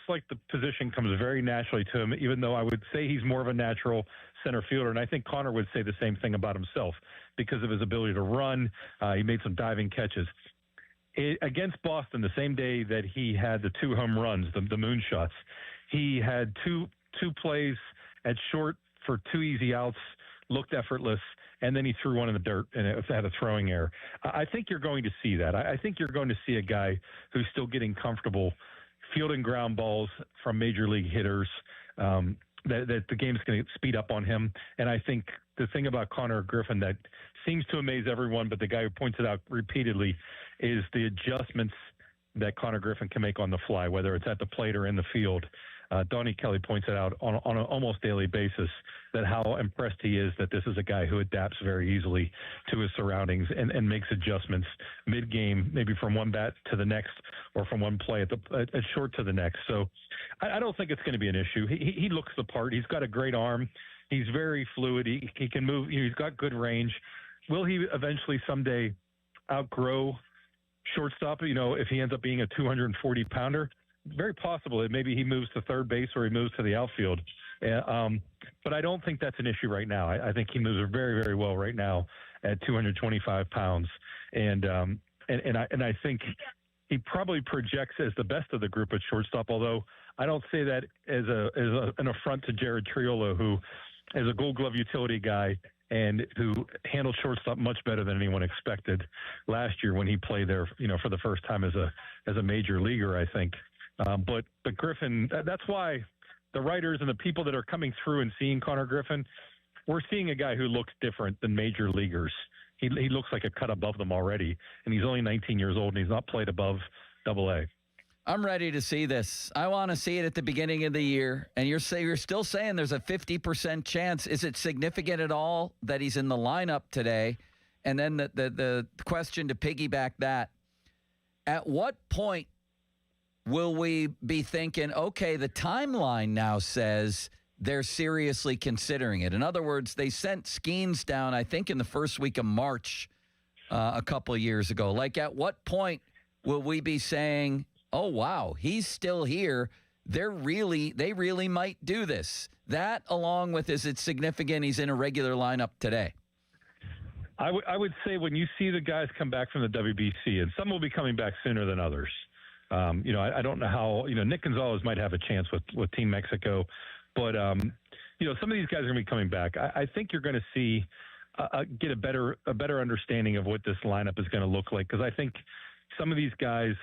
like the position comes very naturally to him, even though I would say he's more of a natural center fielder. And I think Connor would say the same thing about himself because of his ability to run. He made some diving catches. Against Boston, the same day that he had the 2 home runs, the moonshots, he had two plays at short for 2 easy outs, looked effortless, and then he threw one in the dirt and it had a throwing error. I think you're going to see that. I think you're going to see a guy who's still getting comfortable fielding ground balls from major league hitters, that the game's going to speed up on him. And I think the thing about Connor Griffin that seems to amaze everyone, but the guy who points it out repeatedly, is the adjustments that Connor Griffin can make on the fly, whether it's at the plate or in the field. Donnie Kelly points it out on an almost daily basis that how impressed he is that this is a guy who adapts very easily to his surroundings and makes adjustments mid-game, maybe from one bat to the next or from one play at short to the next. So I don't think it's going to be an issue. He looks the part. He's got a great arm. He's very fluid. He can move. He's got good range. Will he eventually someday outgrow shortstop, if he ends up being a 240-pounder? Very possible. Maybe he moves to third base or he moves to the outfield. But I don't think that's an issue right now. I think he moves very, very well right now at 225 pounds. And I think he probably projects as the best of the group at shortstop, although I don't say that as an affront to Jared Triolo, who is a Gold Glove utility guy and who handled shortstop much better than anyone expected last year when he played there, for the first time as a major leaguer, I think. But Griffin, that's why the writers and the people that are coming through and seeing Connor Griffin, we're seeing a guy who looks different than major leaguers. He looks like a cut above them already, and he's only 19 years old, and he's not played above Double-A. I'm ready to see this. I want to see it at the beginning of the year, and you're still saying there's a 50% chance. Is it significant at all that he's in the lineup today? And then the question to piggyback that, at what point will we be thinking, okay, the timeline now says they're seriously considering it? In other words, they sent Skeens down, I think, in the first week of March a couple of years ago. Like, at what point will we be saying, oh, wow, he's still here. They really might do this? That, along with, is it significant he's in a regular lineup today? I would say when you see the guys come back from the WBC, and some will be coming back sooner than others. I don't know how, Nick Gonzalez might have a chance with Team Mexico, but, some of these guys are going to be coming back. I think you're going to see, get a better understanding of what this lineup is going to look like. Cause I think some of these guys,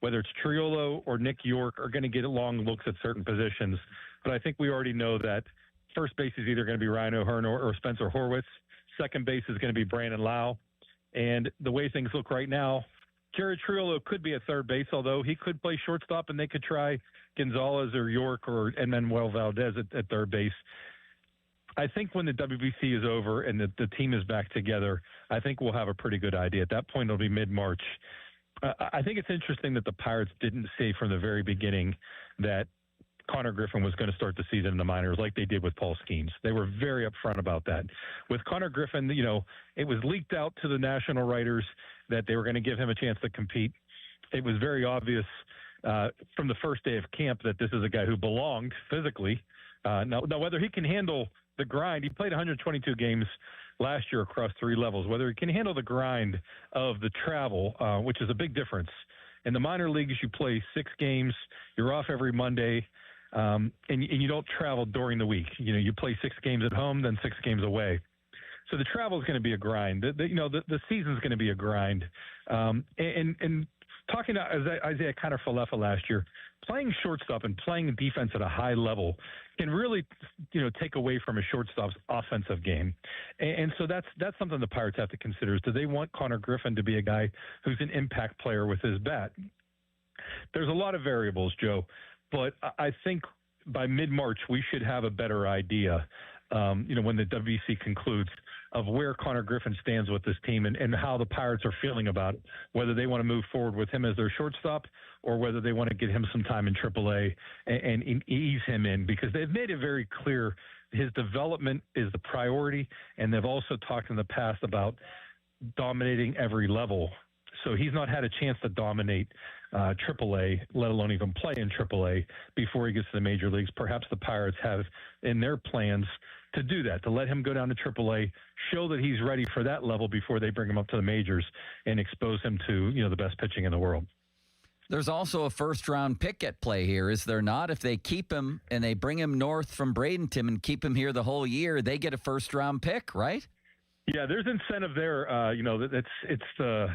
whether it's Triolo or Nick York, are going to get long looks at certain positions. But I think we already know that first base is either going to be Ryan O'Hearn or Spencer Horwitz. Second base is going to be Brandon Lau. And the way things look right now, Jared Triolo could be at third base, although he could play shortstop, and they could try Gonzalez or York or Manuel Valdez at third base. I think when the WBC is over and the team is back together, I think we'll have a pretty good idea. At that point, it'll be mid-March. I think it's interesting that the Pirates didn't say from the very beginning that Connor Griffin was going to start the season in the minors like they did with Paul Skeens. They were very upfront about that. With Connor Griffin, it was leaked out to the national writers that they were going to give him a chance to compete. It was very obvious from the first day of camp that this is a guy who belonged physically. Now, whether he can handle the grind, he played 122 games last year across 3 levels. Whether he can handle the grind of the travel, which is a big difference. In the minor leagues, you play 6 games, you're off every Monday, and you don't travel during the week. You play 6 games at home, then 6 games away. So the travel is going to be a grind. The season's going to be a grind. And talking to Isaiah Kiner-Falefa last year, playing shortstop and playing defense at a high level can really, take away from a shortstop's offensive game. And so that's something the Pirates have to consider is, do they want Connor Griffin to be a guy who's an impact player with his bat? There's a lot of variables, Joe, but I think by mid-March we should have a better idea, when the WBC concludes, of where Connor Griffin stands with this team and how the Pirates are feeling about it, whether they want to move forward with him as their shortstop or whether they want to get him some time in AAA and ease him in, because they've made it very clear his development is the priority, and they've also talked in the past about dominating every level. So he's not had a chance to dominate AAA, let alone even play in AAA before he gets to the major leagues. Perhaps the Pirates have in their plans to do that, to let him go down to AAA, show that he's ready for that level before they bring him up to the majors and expose him to, the best pitching in the world. There's also a first-round pick at play here, is there not? If they keep him and they bring him north from Bradenton and keep him here the whole year, they get a first-round pick, right? Yeah, there's incentive there. It's the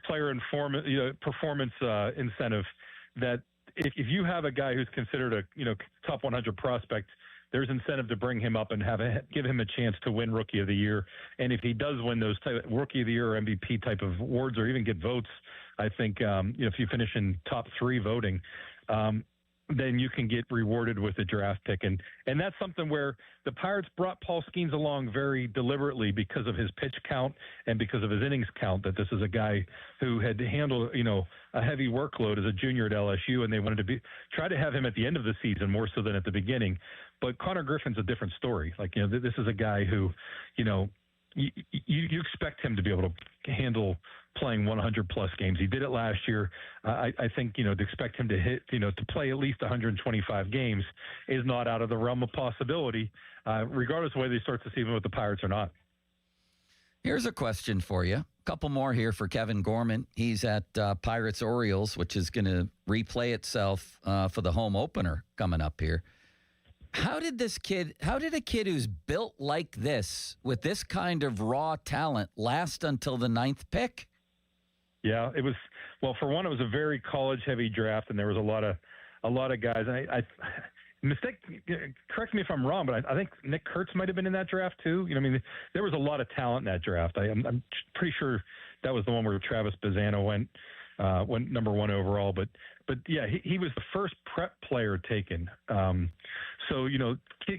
player performance incentive that if you have a guy who's considered a top 100 prospect, there's incentive to bring him up and give him a chance to win Rookie of the Year. And if he does win those Rookie of the Year or MVP type of awards or even get votes, I think if you finish in top 3 voting, then you can get rewarded with a draft pick. And that's something where the Pirates brought Paul Skeens along very deliberately because of his pitch count and because of his innings count, that this is a guy who had to handle, a heavy workload as a junior at LSU, and they wanted to try to have him at the end of the season more so than at the beginning. But Connor Griffin's a different story. This is a guy who, you expect him to be able to handle playing 100-plus games. He did it last year. I think, to expect him to hit, to play at least 125 games is not out of the realm of possibility, regardless of whether he starts the season with the Pirates or not. Here's a question for you. A couple more here for Kevin Gorman. He's at Pirates-Orioles, which is going to replay itself for the home opener coming up here. How did a kid who's built like this, with this kind of raw talent, last until the 9th pick? Yeah, it was. Well, for one, it was a very college-heavy draft, and there was a lot of guys. And correct me if I'm wrong, but I think Nick Kurtz might have been in that draft too. There was a lot of talent in that draft. I'm pretty sure that was the one where Travis Bazzano went number 1 overall. But yeah, he was the first prep player taken. So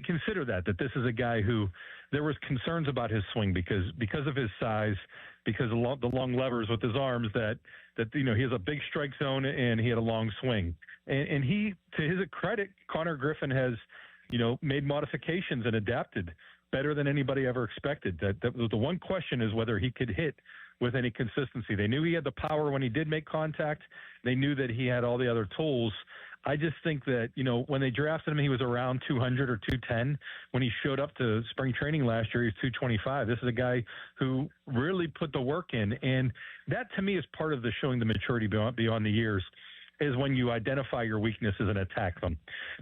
consider that this is a guy who there was concerns about his swing because of his size, because of the long levers with his arms that he has a big strike zone and he had a long swing. And he, to his credit, Connor Griffin has, made modifications and adapted better than anybody ever expected. That the one question is whether he could hit with any consistency. They knew he had the power when he did make contact. They knew that he had all the other tools. I just think that, when they drafted him, he was around 200 or 210. When he showed up to spring training last year, he was 225. This is a guy who really put the work in. And that, to me, is part of the showing the maturity beyond the years, is when you identify your weaknesses and attack them.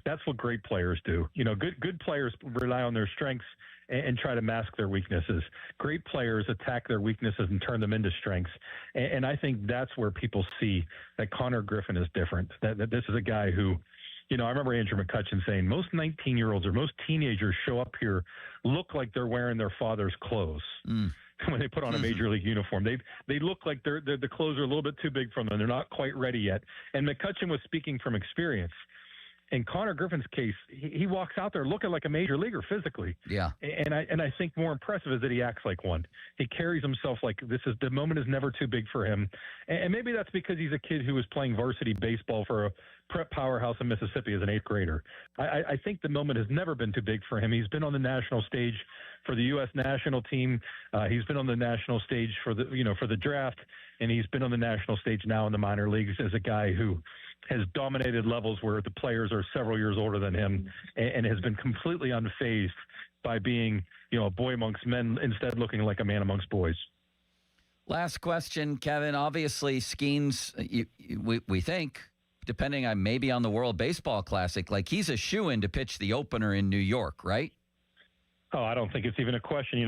That's what great players do. Good players rely on their strengths and try to mask their weaknesses. Great players attack their weaknesses and turn them into strengths. And I think that's where people see that Connor Griffin is different, that this is a guy who, I remember Andrew McCutchen saying most 19-year-olds or most teenagers show up here look like they're wearing their father's clothes. When they put on a major league uniform, they look like the clothes are a little bit too big for them. They're not quite ready yet. And McCutchen was speaking from experience. In Connor Griffin's case, he walks out there looking like a major leaguer physically. Yeah. And I think more impressive is that he acts like one. He carries himself like the moment is never too big for him. And maybe that's because he's a kid who was playing varsity baseball for a prep powerhouse in Mississippi as an 8th grader. I think the moment has never been too big for him. He's been on the national stage for the U.S. national team. He's been on the national stage for the draft, and he's been on the national stage now in the minor leagues as a guy who has dominated levels where the players are several years older than him, and has been completely unfazed by being, a boy amongst men, instead looking like a man amongst boys. Last question, Kevin. Obviously, Skeens, we think, depending on maybe on the World Baseball Classic, like he's a shoo-in to pitch the opener in New York, right? Oh, I don't think it's even a question.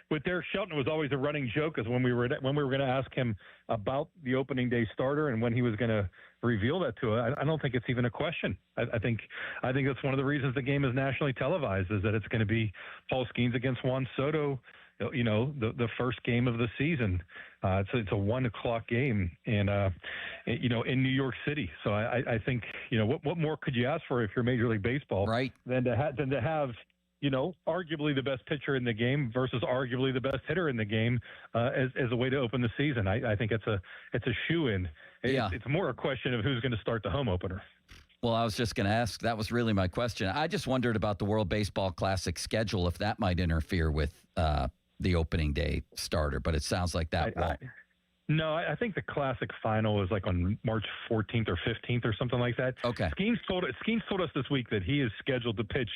With Derek Shelton, it was always a running joke, because when we were going to ask him about the opening day starter and when he was going to reveal that to us, I don't think it's even a question. I think that's one of the reasons the game is nationally televised, is that it's going to be Paul Skeens against Juan Soto. The first game of the season. It's a 1:00 game, and in New York City. So I think what more could you ask for if you're Major League Baseball, right? Than to have arguably the best pitcher in the game versus arguably the best hitter in the game as a way to open the season. I think it's a shoo-in. It's more a question of who's going to start the home opener. Well, I was just going to ask. That was really my question. I just wondered about the World Baseball Classic schedule, if that might interfere with the opening day starter, but it sounds like that won't. No, I think the Classic final is like on March 14th or 15th or something like that. Okay. Skeens told us this week that he is scheduled to pitch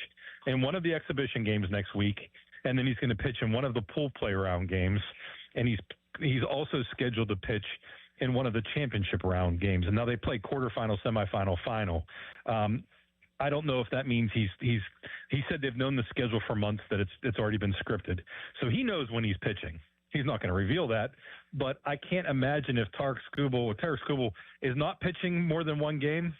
in one of the exhibition games next week, and then he's going to pitch in one of the pool play round games, and he's also scheduled to pitch in one of the championship round games. And now they play quarterfinal, semifinal, final. I don't know if that means he said they've known the schedule for months, that it's already been scripted. So he knows when he's pitching. He's not going to reveal that, but I can't imagine if Tarik Skubal is not pitching more than one game,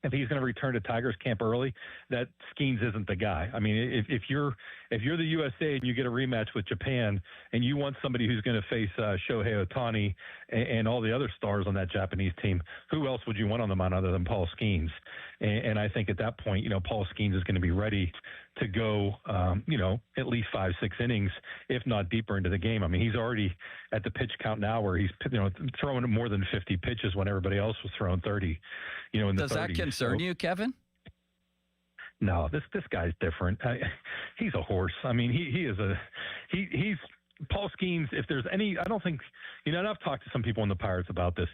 if he's going to return to Tigers camp early, that Skeens isn't the guy. I mean, if you're the USA and you get a rematch with Japan and you want somebody who's going to face Shohei Ohtani and all the other stars on that Japanese team, who else would you want on the mound other than Paul Skeens? And I think at that point, Paul Skeens is going to be ready to go, at least 5-6 innings, if not deeper into the game. I mean, he's already at the pitch count now where he's throwing more than 50 pitches when everybody else was throwing 30. In the 30s. Does that concern you, Kevin? No, this guy's different. He's a horse. I mean, he's Paul Skeens. If there's any, I don't think, and I've talked to some people in the Pirates about this.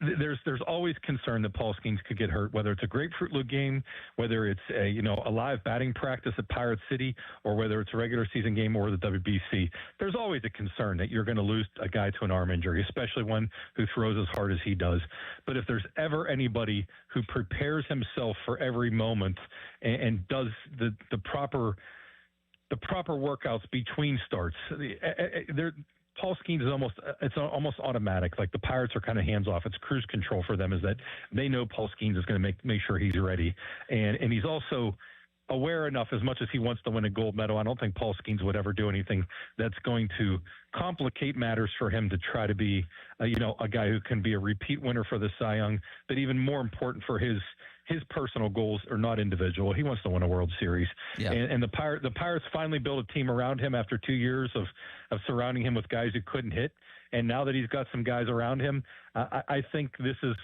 There's always concern that Paul Skeens could get hurt, whether it's a Grapefruit League game, whether it's a live batting practice at Pirate City, or whether it's a regular season game or the WBC. There's always a concern that you're going to lose a guy to an arm injury, especially one who throws as hard as he does. But if there's ever anybody who prepares himself for every moment and does the proper workouts between starts, Paul Skeens is almost automatic. Like the Pirates are kind of hands off. It's cruise control for them, is that they know Paul Skeens is going to make sure he's ready. And he's also aware enough, as much as he wants to win a gold medal, I don't think Paul Skeens would ever do anything that's going to complicate matters for him to try to be, a guy who can be a repeat winner for the Cy Young. But even more important for his personal goals are not individual. He wants to win a World Series. Yeah. And the Pirates finally built a team around him after 2 years of surrounding him with guys who couldn't hit. And now that he's got some guys around him, I think this is,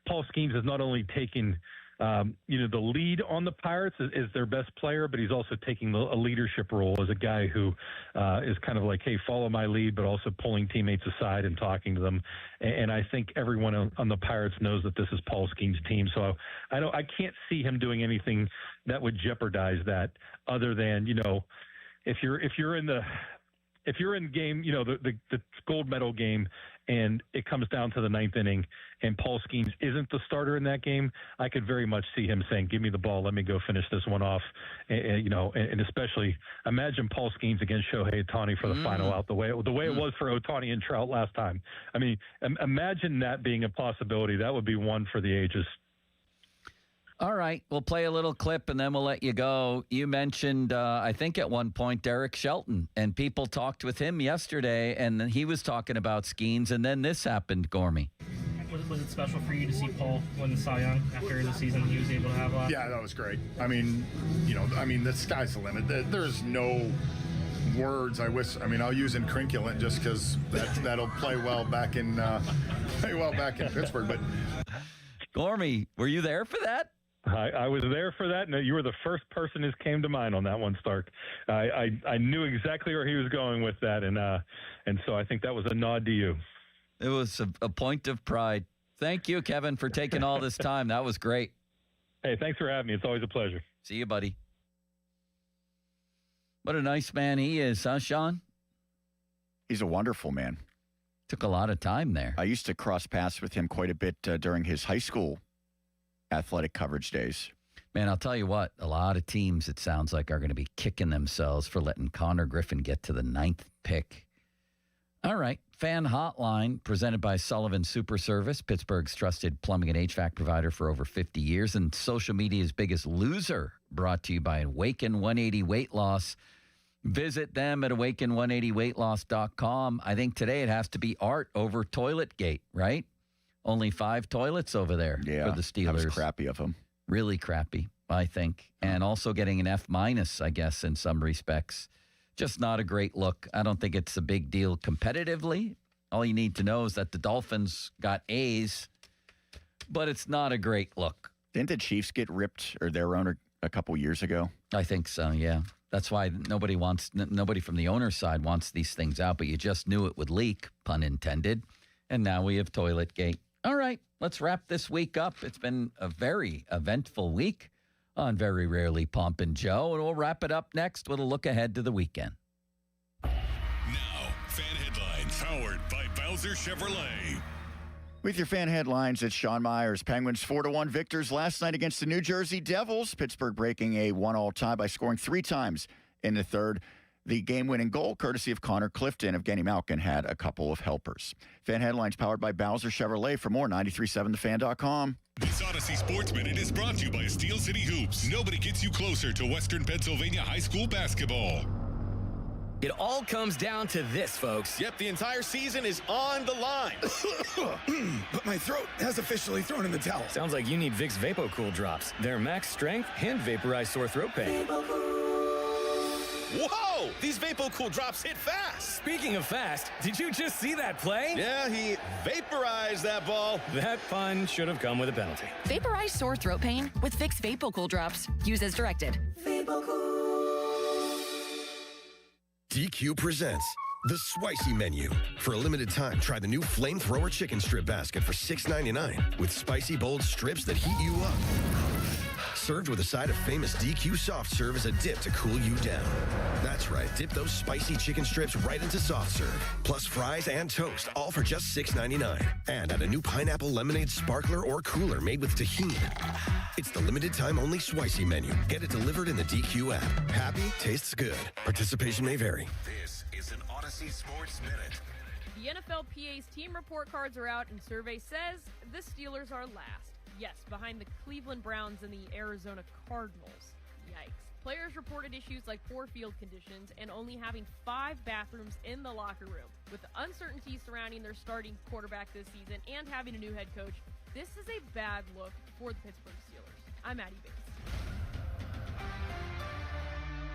Paul Skeens has not only taken, the lead on the Pirates is their best player, but he's also taking a leadership role as a guy who is kind of like, hey, follow my lead, but also pulling teammates aside and talking to them. And I think everyone on the Pirates knows that this is Paul Skeens' team. So I can't see him doing anything that would jeopardize that, other than, if you're in game, the gold medal game, and it comes down to the ninth inning, and Paul Skeens isn't the starter in that game, I could very much see him saying, "Give me the ball, let me go finish this one off." And especially imagine Paul Skeens against Shohei Ohtani for the final out, the way it was for Ohtani and Trout last time. I mean, imagine that being a possibility. That would be one for the ages. All right, we'll play a little clip and then we'll let you go. You mentioned, I think at one point, Derek Shelton, and people talked with him yesterday, and he was talking about Skeens, and then this happened, Gormy. Was it special for you to see Paul win the Cy Young after the season he was able to have last? Yeah, that was great. I mean, the sky's the limit. There's no words. I'll use incrinculant just because that'll play well back in Pittsburgh. But Gormy, were you there for that? I was there for that. No, you were the first person who came to mind on that one, Stark. I knew exactly where he was going with that, and so I think that was a nod to you. It was a point of pride. Thank you, Kevin, for taking all this time. That was great. Hey, thanks for having me. It's always a pleasure. See you, buddy. What a nice man he is, huh, Sean? He's a wonderful man. Took a lot of time there. I used to cross paths with him quite a bit during his high school athletic coverage days. Man, I'll tell you what, a lot of teams, it sounds like, are going to be kicking themselves for letting Connor Griffin get to the 9th pick. All right, Fan Hotline, presented by Sullivan Super Service, Pittsburgh's trusted plumbing and HVAC provider for over 50 years, and social media's biggest loser, brought to you by Awaken 180 Weight Loss. Visit them at awaken180weightloss.com. I think today it has to be Art over Toiletgate, right? Only 5 toilets over there for the Steelers. That was crappy of him. Really crappy, I think. And also getting an F-, I guess, in some respects. Just not a great look. I don't think it's a big deal competitively. All you need to know is that the Dolphins got A's, but it's not a great look. Didn't the Chiefs get ripped, or their owner, a couple years ago? I think so, yeah. That's why nobody from the owner's side wants these things out, but you just knew it would leak, pun intended. And now we have Toiletgate. All right, let's wrap this week up. It's been a very eventful week on Very Rarely Pomp and Joe, and we'll wrap it up next with a look ahead to the weekend. Now, Fan Headlines, powered by Bowser Chevrolet. With your fan headlines, it's Sean Myers. Penguins 4-1 victors last night against the New Jersey Devils. Pittsburgh breaking a 1-1 tie by scoring 3 times in the third. The game-winning goal, courtesy of Connor Clifton of Genny Malkin, had a couple of helpers. Fan headlines powered by Bowser Chevrolet. For more, 937thefan.com. This Odyssey Sports Minute is brought to you by Steel City Hoops. Nobody gets you closer to Western Pennsylvania high school basketball. It all comes down to this, folks. Yep, the entire season is on the line. But my throat has officially thrown in the towel. Sounds like you need Vicks VapoCool drops. They're max strength and vaporize sore throat pain. Whoa! These VapoCool drops hit fast. Speaking of fast, did you just see that play? Yeah, he vaporized that ball. That pun should have come with a penalty. Vaporize sore throat pain with Vicks VapoCool drops. Use as directed. DQ presents the Spicy Menu. For a limited time, try the new Flamethrower Chicken Strip Basket for $6.99 with spicy, bold strips that heat you up. Served with a side of famous DQ soft serve as a dip to cool you down. That's right, dip those spicy chicken strips right into soft serve, plus fries and toast, all for just $6.99. And add a new pineapple lemonade sparkler or cooler made with tahini. It's the limited time only Spicy Menu. Get it delivered in the DQ app. Happy, tastes good. Participation may vary. This is an Odyssey Sports Minute. The NFLPA's team report cards are out, and survey says the Steelers are last. Yes, behind the Cleveland Browns and the Arizona Cardinals. Yikes. Players reported issues like poor field conditions and only having 5 bathrooms in the locker room. With the uncertainty surrounding their starting quarterback this season and having a new head coach, this is a bad look for the Pittsburgh Steelers. I'm Maddie Bates.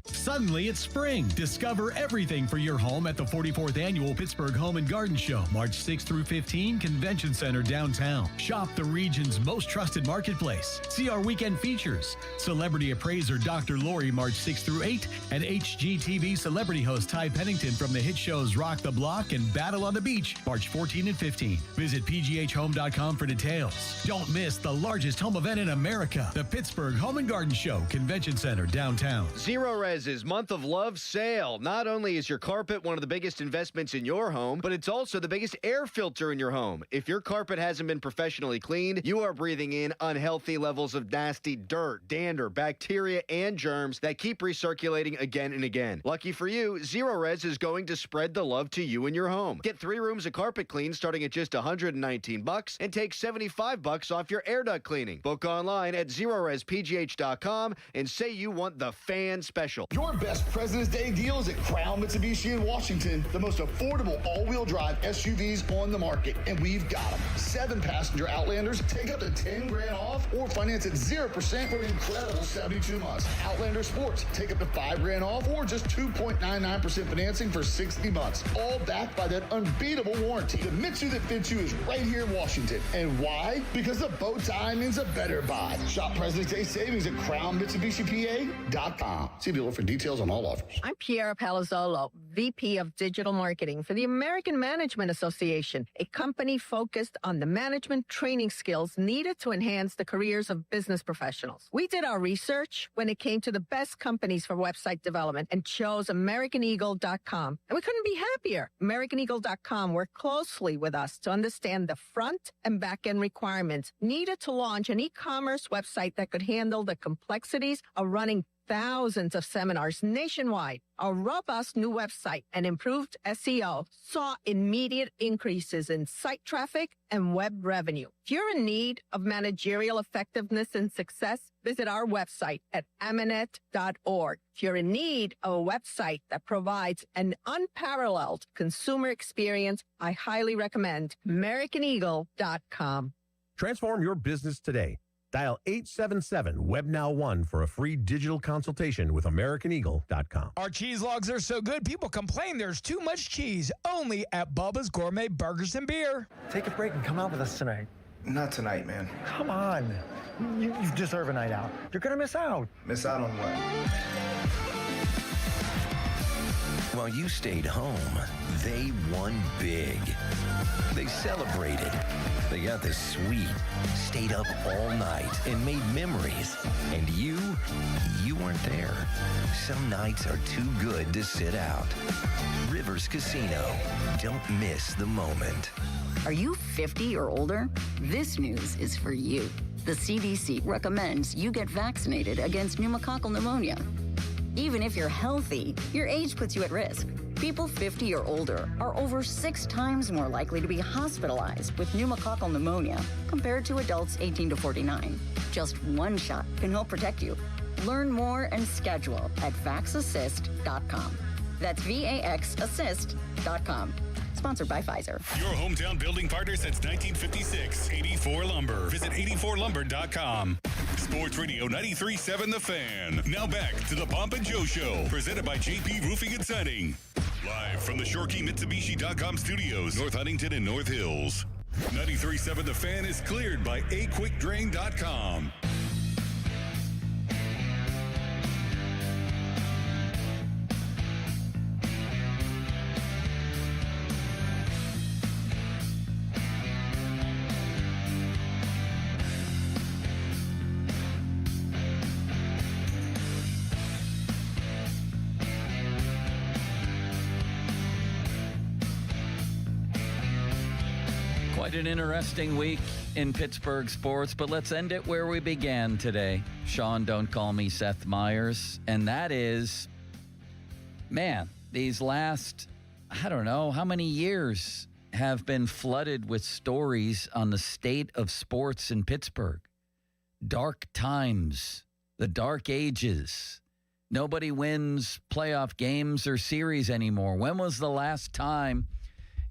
Suddenly it's spring. Discover everything for your home at the 44th Annual Pittsburgh Home and Garden Show, March 6 through 15, Convention Center downtown. Shop the region's most trusted marketplace. See our weekend features. Celebrity appraiser Dr. Lori, March 6 through 8, and HGTV celebrity host Ty Pennington from the hit shows Rock the Block and Battle on the Beach, March 14 and 15. Visit pghhome.com for details. Don't miss the largest home event in America, the Pittsburgh Home and Garden Show, Convention Center downtown. Zero Rez's Month of Love sale. Not only is your carpet one of the biggest investments in your home, but it's also the biggest air filter in your home. If your carpet hasn't been professionally cleaned, you are breathing in unhealthy levels of nasty dirt, dander, bacteria, and germs that keep recirculating again and again. Lucky for you, Zero Rez is going to spread the love to you and your home. Get 3 rooms of carpet clean starting at just $119 and take $75 off your air duct cleaning. Book online at ZeroRezPGH.com and say you want the fan special. Your Your best President's Day deal is at Crown Mitsubishi in Washington, the most affordable all-wheel drive SUVs on the market, and we've got them. 7-passenger Outlanders take up to $10,000 off or finance at 0% for an incredible 72 months. Outlander Sports take up to $5,000 off or just 2.99% financing for 60 months. All backed by that unbeatable warranty. The Mitsu that fits you is right here in Washington. And why? Because the bow tie means a better buy. Shop President's Day savings at CrownMitsubishiPA.com. See dealer for details on all offers. I'm Piera Palazzolo, VP of Digital Marketing for the American Management Association, a company focused on the management training skills needed to enhance the careers of business professionals. We did our research when it came to the best companies for website development and chose AmericanEagle.com. And we couldn't be happier. AmericanEagle.com worked closely with us to understand the front and back end requirements needed to launch an e-commerce website that could handle the complexities of running thousands of seminars nationwide. A robust new website and improved SEO saw immediate increases in site traffic and web revenue. If you're in need of managerial effectiveness and success, visit our website at Amanet.org. If you're in need of a website that provides an unparalleled consumer experience, I highly recommend AmericanEagle.com. Transform your business today. Dial 877-WebNow1 for a free digital consultation with AmericanEagle.com. Our cheese logs are so good, people complain there's too much cheese. Only at Bubba's Gourmet Burgers and Beer. Take a break and come out with us tonight. Not tonight, man. Come on. You deserve a night out. You're going to miss out. Miss out on what? While you stayed home, they won big. They celebrated. They got the suite, stayed up all night, and made memories. And you weren't there. Some nights are too good to sit out. Rivers Casino. Don't miss the moment. Are you 50 or older? This news is for you. The CDC recommends you get vaccinated against pneumococcal pneumonia. Even if you're healthy, your age puts you at risk. People 50 or older are over 6 times more likely to be hospitalized with pneumococcal pneumonia compared to adults 18 to 49. Just one shot can help protect you. Learn more and schedule at VaxAssist.com. That's VAXAssist.com. Sponsored by Pfizer. Your hometown building partner since 1956. 84 Lumber. Visit 84lumber.com. Sports Radio 93.7 The Fan. Now back to the Pomp and Joe Show. Presented by JP Roofing and Siding. Live from the ShoreKeyMitsubishi.com studios, North Huntington and North Hills. 93.7 The Fan is cleared by AQuickDrain.com. Quite an interesting week in Pittsburgh sports, but let's end it where we began today. Sean, don't call me Seth Meyers. And that is, man, these last, I don't know, how many years have been flooded with stories on the state of sports in Pittsburgh. Dark times, the dark ages. Nobody wins playoff games or series anymore. When was the last time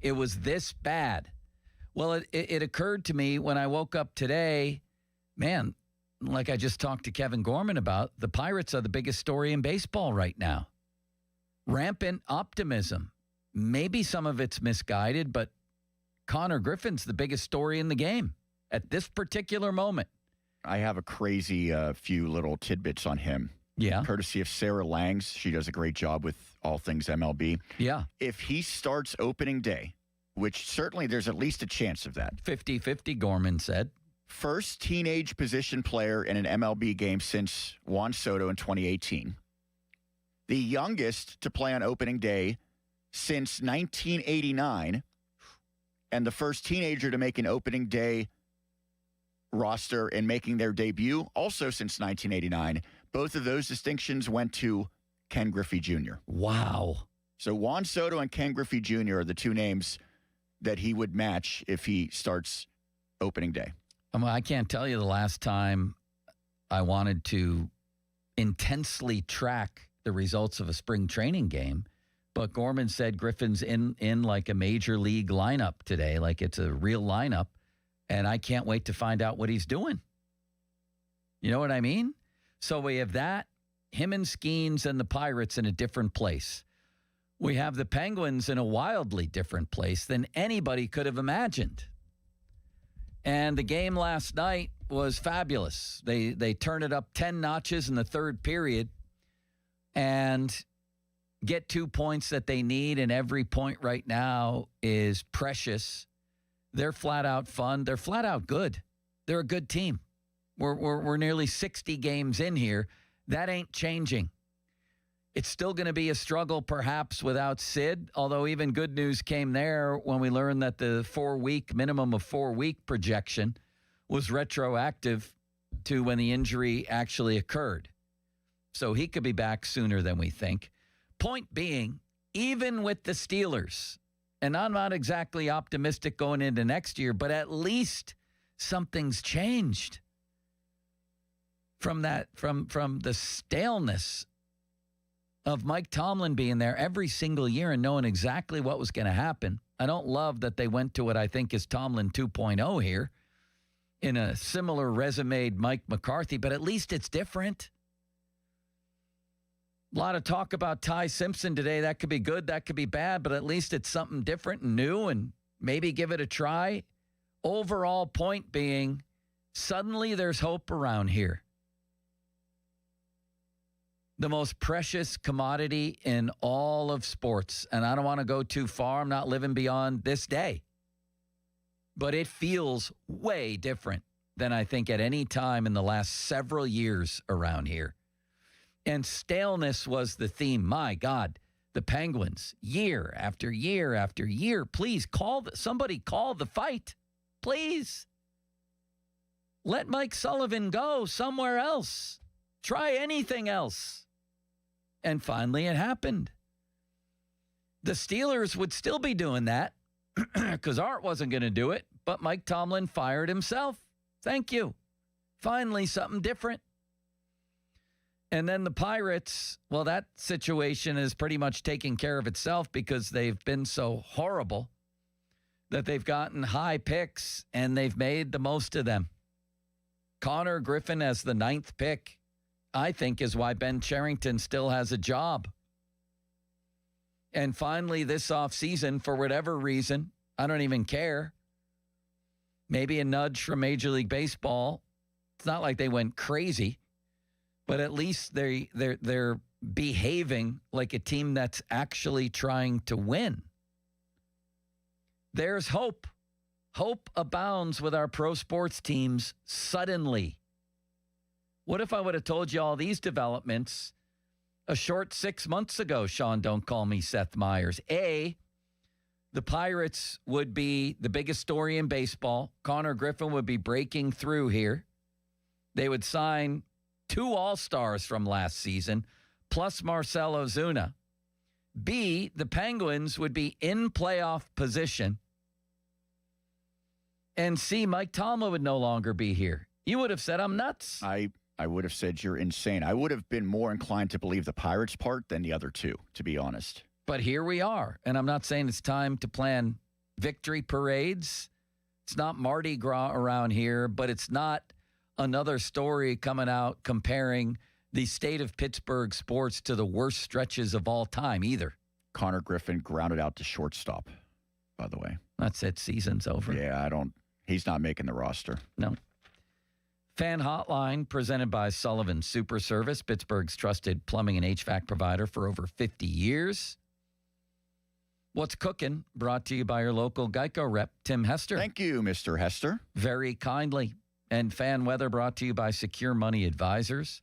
it was this bad? Well, it occurred to me when I woke up today, man, like I just talked to Kevin Gorman about, the Pirates are the biggest story in baseball right now. Rampant optimism. Maybe some of it's misguided, but Connor Griffin's the biggest story in the game at this particular moment. I have a crazy few little tidbits on him. Yeah. Courtesy of Sarah Langs. She does a great job with all things MLB. Yeah. If he starts opening day, which certainly there's at least a chance of that. 50-50, Gorman said. First teenage position player in an MLB game since Juan Soto in 2018. The youngest to play on opening day since 1989. And the first teenager to make an opening day roster and making their debut also since 1989. Both of those distinctions went to Ken Griffey Jr. Wow. So Juan Soto and Ken Griffey Jr. are the two names that he would match if he starts opening day. I can't tell you the last time I wanted to intensely track the results of a spring training game. But Gorman said Griffin's in like a major league lineup today, like it's a real lineup. And I can't wait to find out what he's doing. You know what I mean? So we have that, him and Skeens and the Pirates in a different place. We have the Penguins in a wildly different place than anybody could have imagined. And the game last night was fabulous. They turn it up 10 notches in the third period and get 2 points that they need, and every point right now is precious. They're flat out fun. They're flat out good. They're a good team. We're nearly 60 games in here. That ain't changing. It's still going to be a struggle perhaps without Sid, although even good news came there when we learned that the minimum of 4-week projection was retroactive to when the injury actually occurred. So he could be back sooner than we think. Point being, even with the Steelers, and I'm not exactly optimistic going into next year, but at least something's changed from the staleness of Mike Tomlin being there every single year and knowing exactly what was going to happen. I don't love that they went to what I think is Tomlin 2.0 here in a similar resume Mike McCarthy, but at least it's different. A lot of talk about Ty Simpson today. That could be good, that could be bad, but at least it's something different and new, and maybe give it a try. Overall point being, suddenly there's hope around here. The most precious commodity in all of sports, and I don't want to go too far. I'm not living beyond this day. But it feels way different than I think at any time in the last several years around here. And staleness was the theme. My God, the Penguins, year after year after year. Please somebody call the fight. Please. Let Mike Sullivan go somewhere else. Try anything else. And finally it happened. The Steelers would still be doing that because Art wasn't going to do it, but Mike Tomlin fired himself. Thank you. Finally, something different. And then the Pirates, well, that situation is pretty much taking care of itself because they've been so horrible that they've gotten high picks and they've made the most of them. Connor Griffin as the 9th pick, I think, is why Ben Cherington still has a job. And finally, this offseason, for whatever reason, I don't even care, maybe a nudge from Major League Baseball. It's not like they went crazy, but at least they're behaving like a team that's actually trying to win. There's hope. Hope abounds with our pro sports teams suddenly. What if I would have told you all these developments a short 6 months ago, Sean? Don't call me Seth Meyers. A, the Pirates would be the biggest story in baseball. Connor Griffin would be breaking through here. They would sign 2 All-Stars from last season, plus Marcell Ozuna. B, the Penguins would be in playoff position. And C, Mike Tomlin would no longer be here. You would have said I'm nuts. I would have said you're insane. I would have been more inclined to believe the Pirates part than the other two, to be honest. But here we are. And I'm not saying it's time to plan victory parades. It's not Mardi Gras around here, but it's not another story coming out comparing the state of Pittsburgh sports to the worst stretches of all time either. Connor Griffin grounded out to shortstop, by the way. That's it. Season's over. Yeah, he's not making the roster. No. Fan Hotline presented by Sullivan Super Service, Pittsburgh's trusted plumbing and HVAC provider for over 50 years. What's Cooking? Brought to you by your local Geico rep, Tim Hester. Thank you, Mr. Hester. Very kindly. And Fan Weather brought to you by Secure Money Advisors.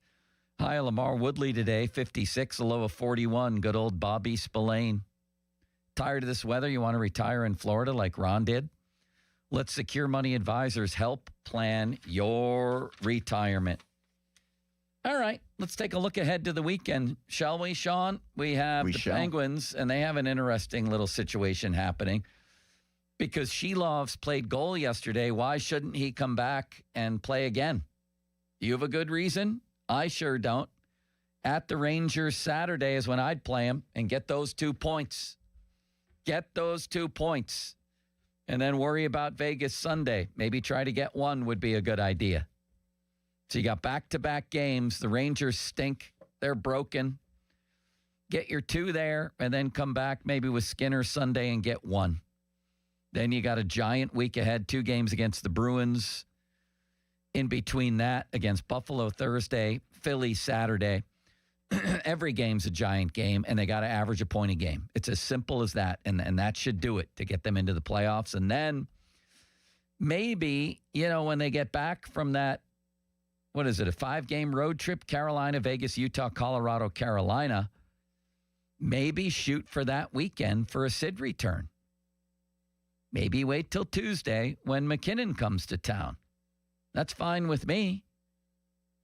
High of Lamar Woodley today, 56, a low of 41. Good old Bobby Spillane. Tired of this weather? You want to retire in Florida like Ron did? Let Secure Money Advisors help plan your retirement. All right, let's take a look ahead to the weekend, shall we, Sean? We have the Penguins, and they have an interesting little situation happening because Shelov's played goal yesterday. Why shouldn't he come back and play again? Do you have a good reason? I sure don't. At the Rangers Saturday is when I'd play them and get those 2 points. Get those 2 points. And then worry about Vegas Sunday. Maybe try to get one would be a good idea. So you got back-to-back games. The Rangers stink. They're broken. Get your 2 there and then come back maybe with Skinner Sunday and get 1. Then you got a giant week ahead, 2 games against the Bruins. In between that, against Buffalo Thursday, Philly Saturday. Every game's a giant game, and they got to average a point a game. It's as simple as that, and that should do it to get them into the playoffs. And then maybe, when they get back from that, what is it, a 5-game road trip? Carolina, Vegas, Utah, Colorado, Carolina. Maybe shoot for that weekend for a Sid return. Maybe wait till Tuesday when McKinnon comes to town. That's fine with me.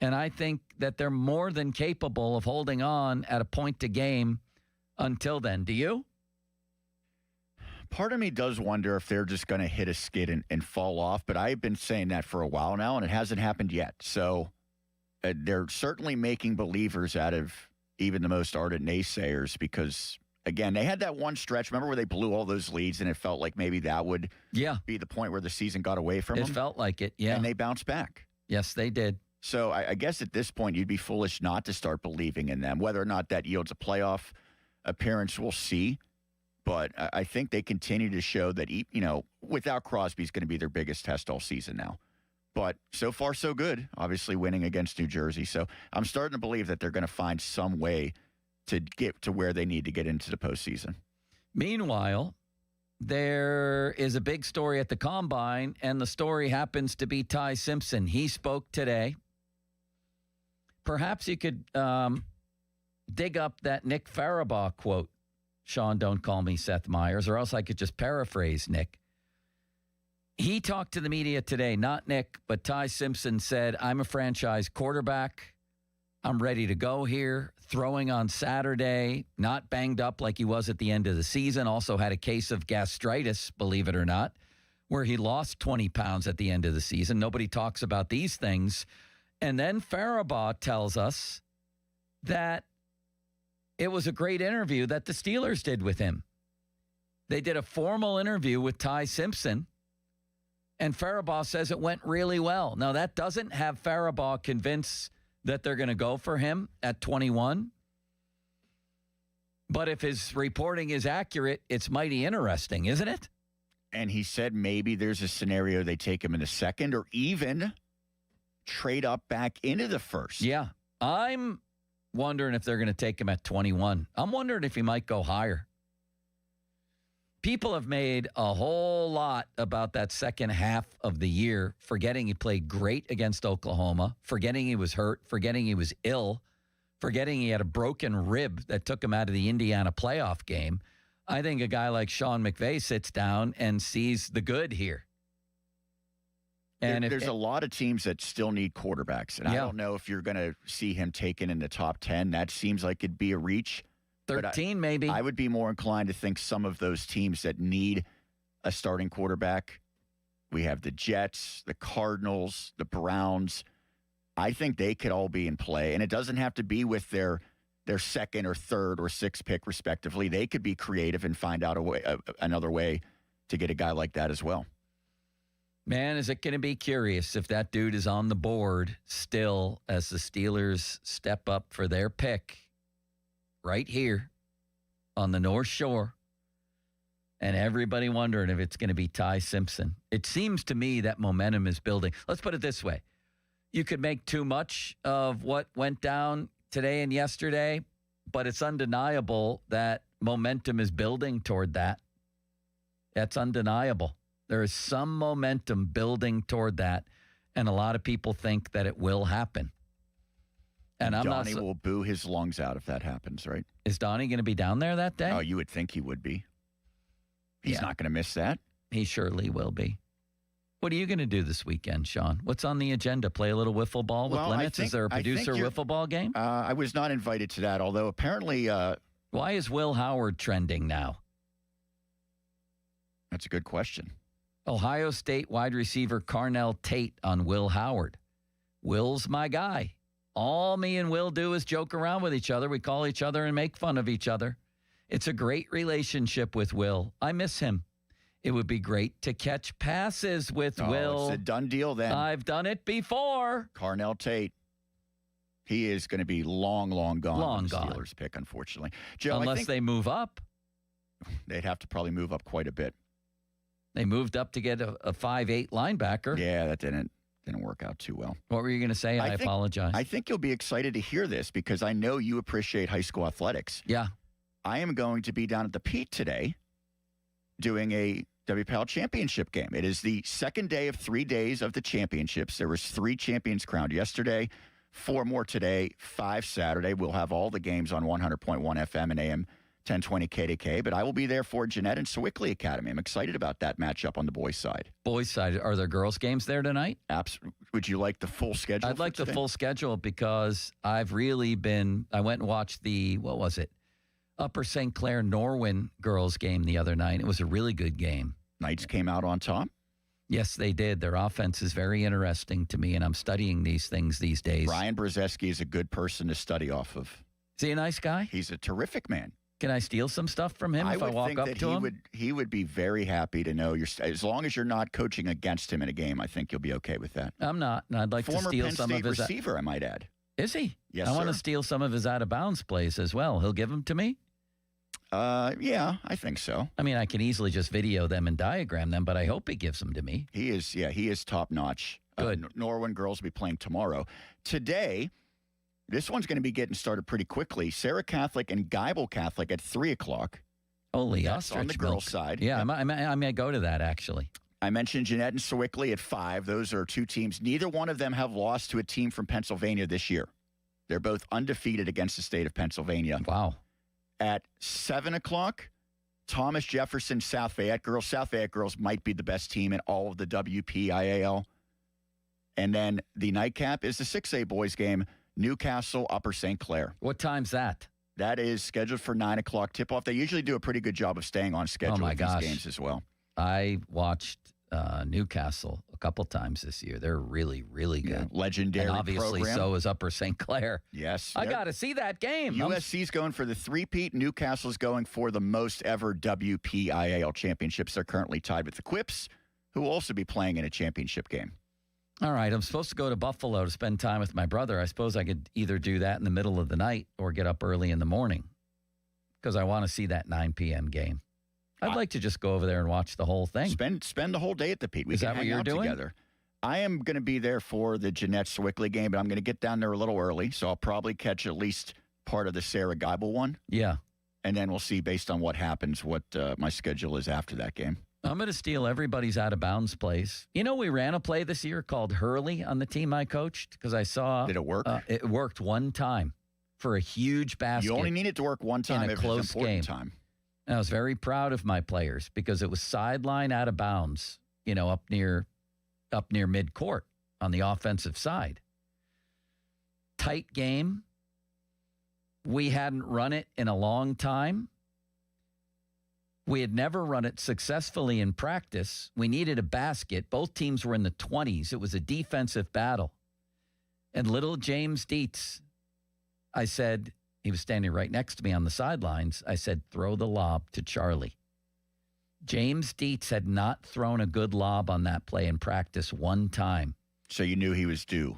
And I think that they're more than capable of holding on at a point a game until then. Do you? Part of me does wonder if they're just going to hit a skid and fall off, but I've been saying that for a while now, and it hasn't happened yet. So they're certainly making believers out of even the most ardent naysayers because, again, they had that one stretch. Remember where they blew all those leads, and it felt like maybe that would be the point where the season got away from them? It felt like it, yeah. And they bounced back. Yes, they did. So I guess at this point, you'd be foolish not to start believing in them. Whether or not that yields a playoff appearance, we'll see. But I think they continue to show that, without Crosby is going to be their biggest test all season now. But so far, so good, obviously winning against New Jersey. So I'm starting to believe that they're going to find some way to get to where they need to get into the postseason. Meanwhile, there is a big story at the Combine, and the story happens to be Ty Simpson. He spoke today. Perhaps you could dig up that Nick Farabaugh quote. Sean, don't call me Seth Meyers, or else I could just paraphrase Nick. He talked to the media today, not Nick, but Ty Simpson said, I'm a franchise quarterback. I'm ready to go here. Throwing on Saturday, not banged up like he was at the end of the season. Also had a case of gastritis, believe it or not, where he lost 20 pounds at the end of the season. Nobody talks about these things. And then Farabaugh tells us that it was a great interview that the Steelers did with him. They did a formal interview with Ty Simpson, and Farabaugh says it went really well. Now, that doesn't have Farabaugh convinced that they're going to go for him at 21. But if his reporting is accurate, it's mighty interesting, isn't it? And he said maybe there's a scenario they take him in the second or even trade up back into the first. Yeah. I'm wondering if they're going to take him at 21. I'm wondering if he might go higher. People have made a whole lot about that second half of the year, forgetting he played great against Oklahoma, forgetting he was hurt, forgetting he was ill, forgetting he had a broken rib that took him out of the Indiana playoff game. I think a guy like Sean McVay sits down and sees the good here. And there's a lot of teams that still need quarterbacks, and I don't know if you're going to see him taken in the top 10. That seems like it'd be a reach. 13, maybe. I would be more inclined to think some of those teams that need a starting quarterback, we have the Jets, the Cardinals, the Browns. I think they could all be in play, and it doesn't have to be with their second or third or sixth pick, respectively. They could be creative and find out another way to get a guy like that as well. Man, is it going to be curious if that dude is on the board still as the Steelers step up for their pick right here on the North Shore, and everybody wondering if it's going to be Ty Simpson. It seems to me that momentum is building. Let's put it this way. You could make too much of what went down today and yesterday, but it's undeniable that momentum is building toward that. That's undeniable. There is some momentum building toward that, and a lot of people think that it will happen. And Donnie will boo his lungs out if that happens, right? Is Donnie going to be down there that day? Oh, you would think he would be. He's not going to miss that. He surely will be. What are you going to do this weekend, Sean? What's on the agenda? Play a little wiffle ball with Limits? Is there a producer wiffle ball game? I was not invited to that, although apparently... Why is Will Howard trending now? That's a good question. Ohio State wide receiver Carnell Tate on Will Howard. Will's my guy. All me and Will do is joke around with each other. We call each other and make fun of each other. It's a great relationship with Will. I miss him. It would be great to catch passes with Will. It's a done deal then. I've done it before. Carnell Tate. He is going to be long gone. Long when the gone. Steelers pick, unfortunately. Joe, Unless they move up. They'd have to probably move up quite a bit. They moved up to get a 5'8" linebacker. Yeah, that didn't work out too well. What were you going to say? I apologize. I think you'll be excited to hear this because I know you appreciate high school athletics. Yeah. I am going to be down at the Pete today doing a WPAL championship game. It is the second day of 3 days of the championships. There was 3 champions crowned yesterday, 4 more today, 5 Saturday. We'll have all the games on 100.1 FM and AM 1020 KDK, but I will be there for Jeanette and Sewickley Academy. I'm excited about that matchup on the boys' side. Boys' side. Are there girls' games there tonight? Absolutely. Would you like the full schedule? I'd like the full schedule because I've really been, I went and watched the, what was it? Upper St. Clair Norwin girls' game the other night. It was a really good game. Knights came out on top? Yes, they did. Their offense is very interesting to me, and I'm studying these things these days. Brian Brzezinski is a good person to study off of. Is he a nice guy? He's a terrific man. Can I steal some stuff from him if I walk up to him? He would be very happy to know as long as you're not coaching against him in a game. I think you'll be okay with that. I'm not, and I'd like to steal Penn some State of his receiver, I might add. Is he? Yes, I want to sir. steal some of his out of bounds plays as well. He'll give them to me. Yeah, I think so. I mean, I can easily just video them and diagram them, but I hope he gives them to me. He is top notch. Good. Norwin girls will be playing tomorrow. Today, this one's going to be getting started pretty quickly. Sarah Catholic and Geibel Catholic at 3:00. Holy That's ostrich on the milk. girls' side. Yeah, I may go to that, actually. I mentioned Jeanette and Sewickley at 5. Those are 2 teams. Neither one of them have lost to a team from Pennsylvania this year. They're both undefeated against the state of Pennsylvania. Wow. At 7:00, Thomas Jefferson, South Fayette girls. South Fayette girls might be the best team in all of the WPIAL. And then the nightcap is the 6A boys game, Newcastle, Upper St. Clair. What time's that? That is scheduled for 9:00 tip-off. They usually do a pretty good job of staying on schedule with these games as well. I watched Newcastle a couple times this year. They're really, really good. Legendary and obviously program. so is Upper St. Clair. Yes. I got to see that game. USC's going for the three-peat. Newcastle's going for the most ever WPIAL championships. They're currently tied with the Quips, who will also be playing in a championship game. All right, I'm supposed to go to Buffalo to spend time with my brother. I suppose I could either do that in the middle of the night or get up early in the morning because I want to see that 9 p.m. game. I'd like to just go over there and watch the whole thing. Spend the whole day at the Pete. We Is can that what hang you're out doing? together. I am going to be there for the Jeanette Sewickley game, but I'm going to get down there a little early, so I'll probably catch at least part of the Sarah Geibel one. Yeah. And then we'll see, based on what happens, what my schedule is after that game. I'm going to steal everybody's out of bounds plays. You know, we ran a play this year called Hurley on the team I coached because I saw. Did it work? It worked one time for a huge basket. You only need it to work one time in a if close it's an important game. time. And I was very proud of my players because it was sideline out of bounds, you know, up near midcourt on the offensive side. Tight game. We hadn't run it in a long time. We had never run it successfully in practice. We needed a basket. Both teams were in the 20s. It was a defensive battle. And little James Dietz, I said, he was standing right next to me on the sidelines. I said, throw the lob to Charlie. James Dietz had not thrown a good lob on that play in practice one time. So you knew he was due.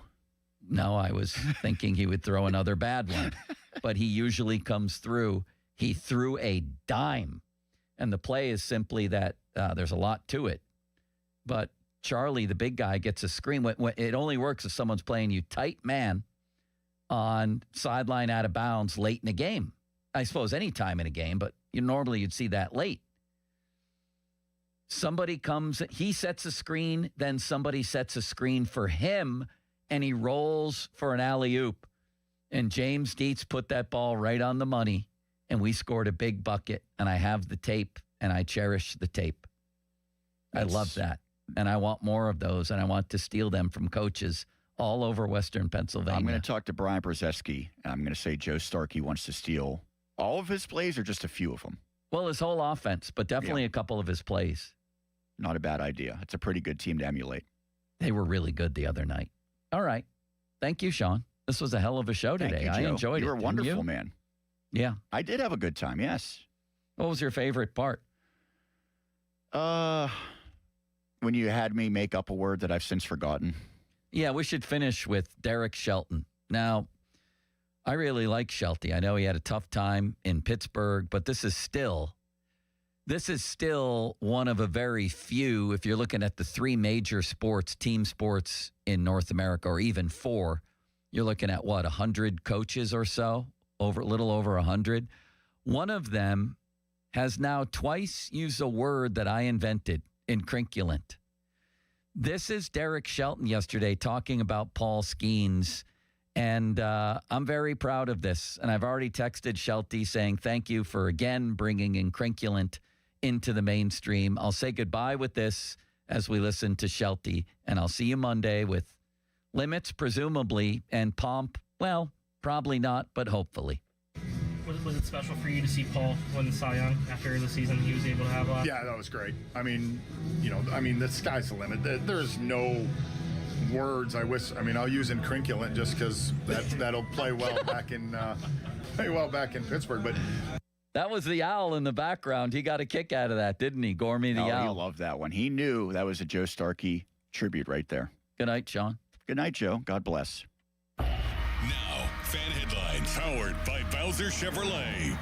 No, I was thinking he would throw another bad one. But he usually comes through. He threw a dime. And the play is simply that there's a lot to it. But Charlie, the big guy, gets a screen. It only works if someone's playing you tight man on sideline out of bounds late in a game. I suppose any time in a game, but normally you'd see that late. Somebody comes, he sets a screen, then somebody sets a screen for him, and he rolls for an alley-oop. And James Dietz put that ball right on the money, and we scored a big bucket, and I have the tape, and I cherish the tape. I love that, and I want more of those, and I want to steal them from coaches all over Western Pennsylvania. I'm going to talk to Brian Brzezinski, and I'm going to say Joe Starkey wants to steal all of his plays or just a few of them? Well, his whole offense, but definitely a couple of his plays. Not a bad idea. It's a pretty good team to emulate. They were really good the other night. All right. Thank you, Sean. This was a hell of a show today. Thank you, Joe. I enjoyed it. You were Didn't wonderful, you? man. Yeah. I did have a good time, yes. What was your favorite part? When you had me make up a word that I've since forgotten. Yeah, we should finish with Derek Shelton. Now, I really like Shelty. I know he had a tough time in Pittsburgh, but this is still one of a very few, if you're looking at the three major sports, team sports in North America, or even four, you're looking at, 100 coaches or so, a little over 100. One of them has now twice used a word that I invented, incrinculant. This is Derek Shelton yesterday talking about Paul Skeens, and I'm very proud of this. And I've already texted Shelty saying thank you for, again, bringing incrinculant into the mainstream. I'll say goodbye with this as we listen to Shelty, and I'll see you Monday with limits, presumably, and pomp. Well, probably not, but hopefully. Was it special for you to see Paul win the Cy Young after the season he was able to have? Yeah, that was great. I mean, the sky's the limit. There's no words. I'll use incrinculant just because that'll play well back in Pittsburgh. But that was the owl in the background. He got a kick out of that, didn't he? Gormy the owl. He loved that one. He knew that was a Joe Starkey tribute right there. Good night, Sean. Good night, Joe. God bless. Now, fan headlines powered by Bowser Chevrolet.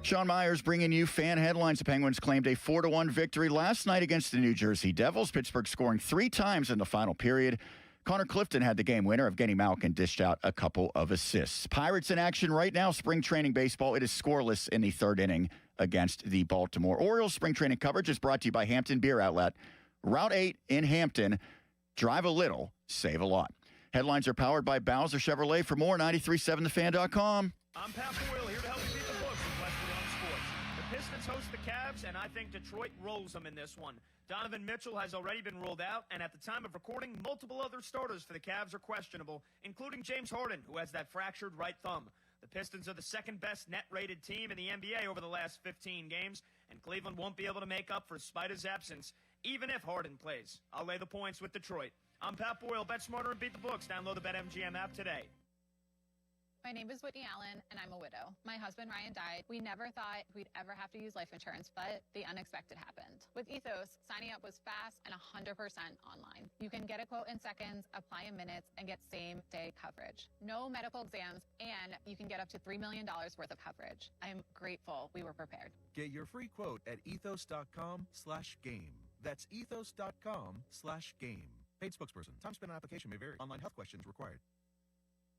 Sean Myers bringing you fan headlines. The Penguins claimed a 4-1 victory last night against the New Jersey Devils. Pittsburgh scoring 3 times in the final period. Connor Clifton had the game winner. Evgeny Malkin dished out a couple of assists. Pirates in action right now. Spring training baseball. It is scoreless in the third inning against the Baltimore Orioles. Spring training coverage is brought to you by Hampton Beer Outlet. Route 8 in Hampton. Drive a little, save a lot. Headlines are powered by Bowser Chevrolet. For more, 937thefan.com. I'm Pat Boyle, here to help you beat the books with Westwood on Sports. The Pistons host the Cavs, and I think Detroit rolls them in this one. Donovan Mitchell has already been ruled out, and at the time of recording, multiple other starters for the Cavs are questionable, including James Harden, who has that fractured right thumb. The Pistons are the second-best net-rated team in the NBA over the last 15 games, and Cleveland won't be able to make up for Spider's absence, even if Harden plays. I'll lay the points with Detroit. I'm Pat Boyle. Bet smarter and beat the books. Download the BetMGM app today. My name is Whitney Allen, and I'm a widow. My husband, Ryan, died. We never thought we'd ever have to use life insurance, but the unexpected happened. With Ethos, signing up was fast and 100% online. You can get a quote in seconds, apply in minutes, and get same-day coverage. No medical exams, and you can get up to $3 million worth of coverage. I'm grateful we were prepared. Get your free quote at ethos.com/game. That's ethos.com/game. Paid spokesperson. Time spent on application may vary. Online health questions required.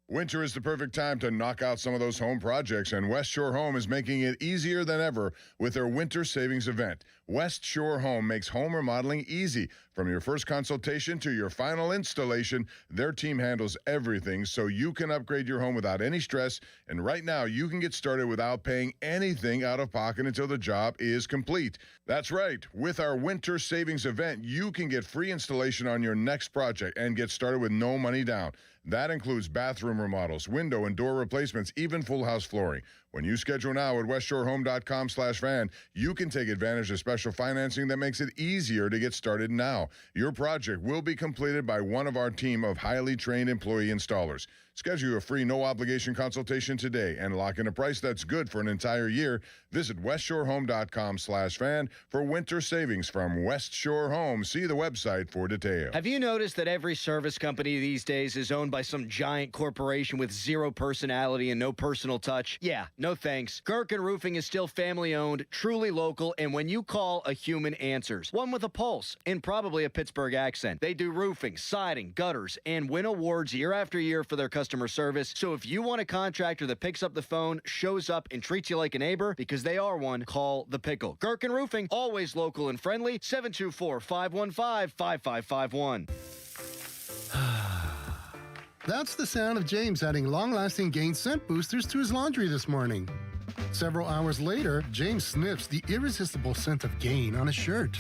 Winter is the perfect time to knock out some of those home projects, and West Shore Home is making it easier than ever with their winter savings event. West Shore Home makes home remodeling easy. From your first consultation to your final installation, their team handles everything so you can upgrade your home without any stress. And right now, you can get started without paying anything out of pocket until the job is complete. That's right. With our winter savings event, you can get free installation on your next project and get started with no money down. That includes bathroom remodels, window and door replacements, even full house flooring. When you schedule now at westshorehome.com/van, you can take advantage of special financing that makes it easier to get started now. Your project will be completed by one of our team of highly trained employee installers. Schedule a free no-obligation consultation today and lock in a price that's good for an entire year. Visit westshorehome.com/fan for winter savings from West Shore Home. See the website for details. Have you noticed that every service company these days is owned by some giant corporation with zero personality and no personal touch? Yeah, no thanks. Gherkin Roofing is still family-owned, truly local, and when you call, a human answers. One with a pulse and probably a Pittsburgh accent. They do roofing, siding, gutters, and win awards year after year for their customer service. So if you want a contractor that picks up the phone, shows up, and treats you like a neighbor, because they are one, call The Pickle. Gherkin Roofing, always local and friendly, 724-515-5551. That's the sound of James adding long-lasting Gain scent boosters to his laundry this morning. Several hours later, James sniffs the irresistible scent of Gain on his shirt.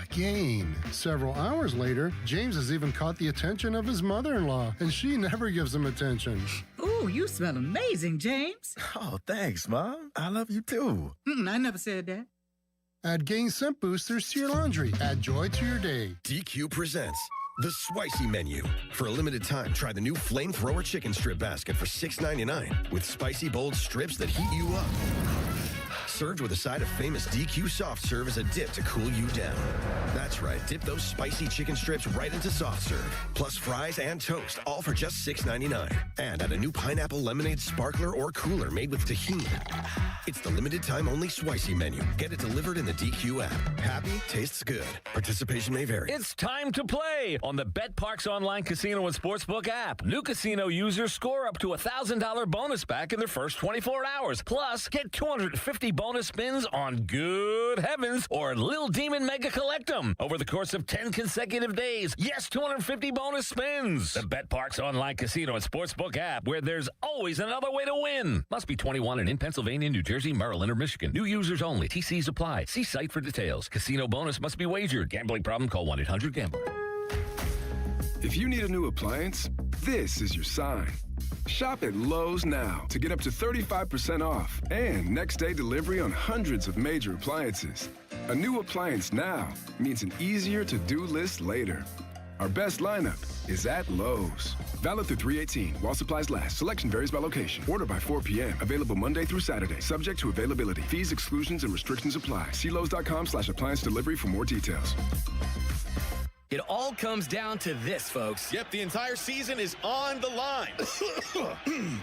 Gain. Several hours later, James has even caught the attention of his mother-in-law, and she never gives him attention. Ooh, you smell amazing, James. Oh, thanks, Mom. I love you too. I never said that. Add Gain scent boosters to your laundry. Add joy to your day. DQ presents The Spicy Menu. For a limited time, try the new Flamethrower Chicken Strip Basket for $6.99 with spicy, bold strips that heat you up. Served with a side of famous DQ soft serve as a dip to cool you down. That's right, dip those spicy chicken strips right into soft serve. Plus fries and toast, all for just $6.99. And add a new pineapple lemonade sparkler or cooler made with tahini. It's the limited time only Spicy Menu. Get it delivered in the DQ app. Happy, tastes good. Participation may vary. It's time to play on the BetParx online casino and sportsbook app. New casino users score up to $1,000 bonus back in their first 24 hours. Plus, get 250 bonus spins on Good Heavens or Lil Demon Mega Collectum over the course of 10 consecutive days. Yes, 250 bonus spins. The BetParx online casino and sportsbook app, where there's always another way to win. Must be 21 and in Pennsylvania, New Jersey, Maryland, or Michigan. New users only. TCs apply. See site for details. Casino bonus must be wagered. Gambling problem? Call 1-800-GAMBLER. If you need a new appliance, this is your sign. Shop at Lowe's now to get up to 35% off and next-day delivery on hundreds of major appliances. A new appliance now means an easier-to-do list later. Our best lineup is at Lowe's. Valid through 3/18 while supplies last. Selection varies by location. Order by 4 p.m. Available Monday through Saturday. Subject to availability. Fees, exclusions, and restrictions apply. See Lowe's.com/appliance delivery for more details. It all comes down to this, folks. Yep, the entire season is on the line.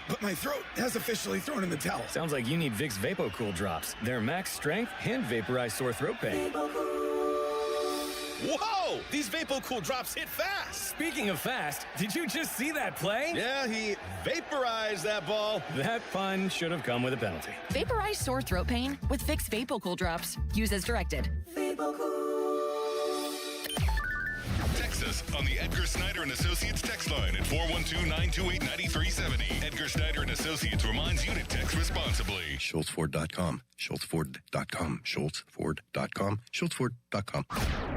But my throat has officially thrown in the towel. Sounds like you need Vicks VapoCool drops. They're max strength and vaporize sore throat pain. Whoa! These VapoCool drops hit fast. Speaking of fast, did you just see that play? Yeah, he vaporized that ball. That pun should have come with a penalty. Vaporize sore throat pain with Vicks VapoCool drops. Use as directed. Text us on the Edgar Snyder and Associates text line at 412-928-9370. Edgar Snyder and Associates reminds you to text responsibly. SchultzFord.com. SchultzFord.com. SchultzFord.com. SchultzFord.com.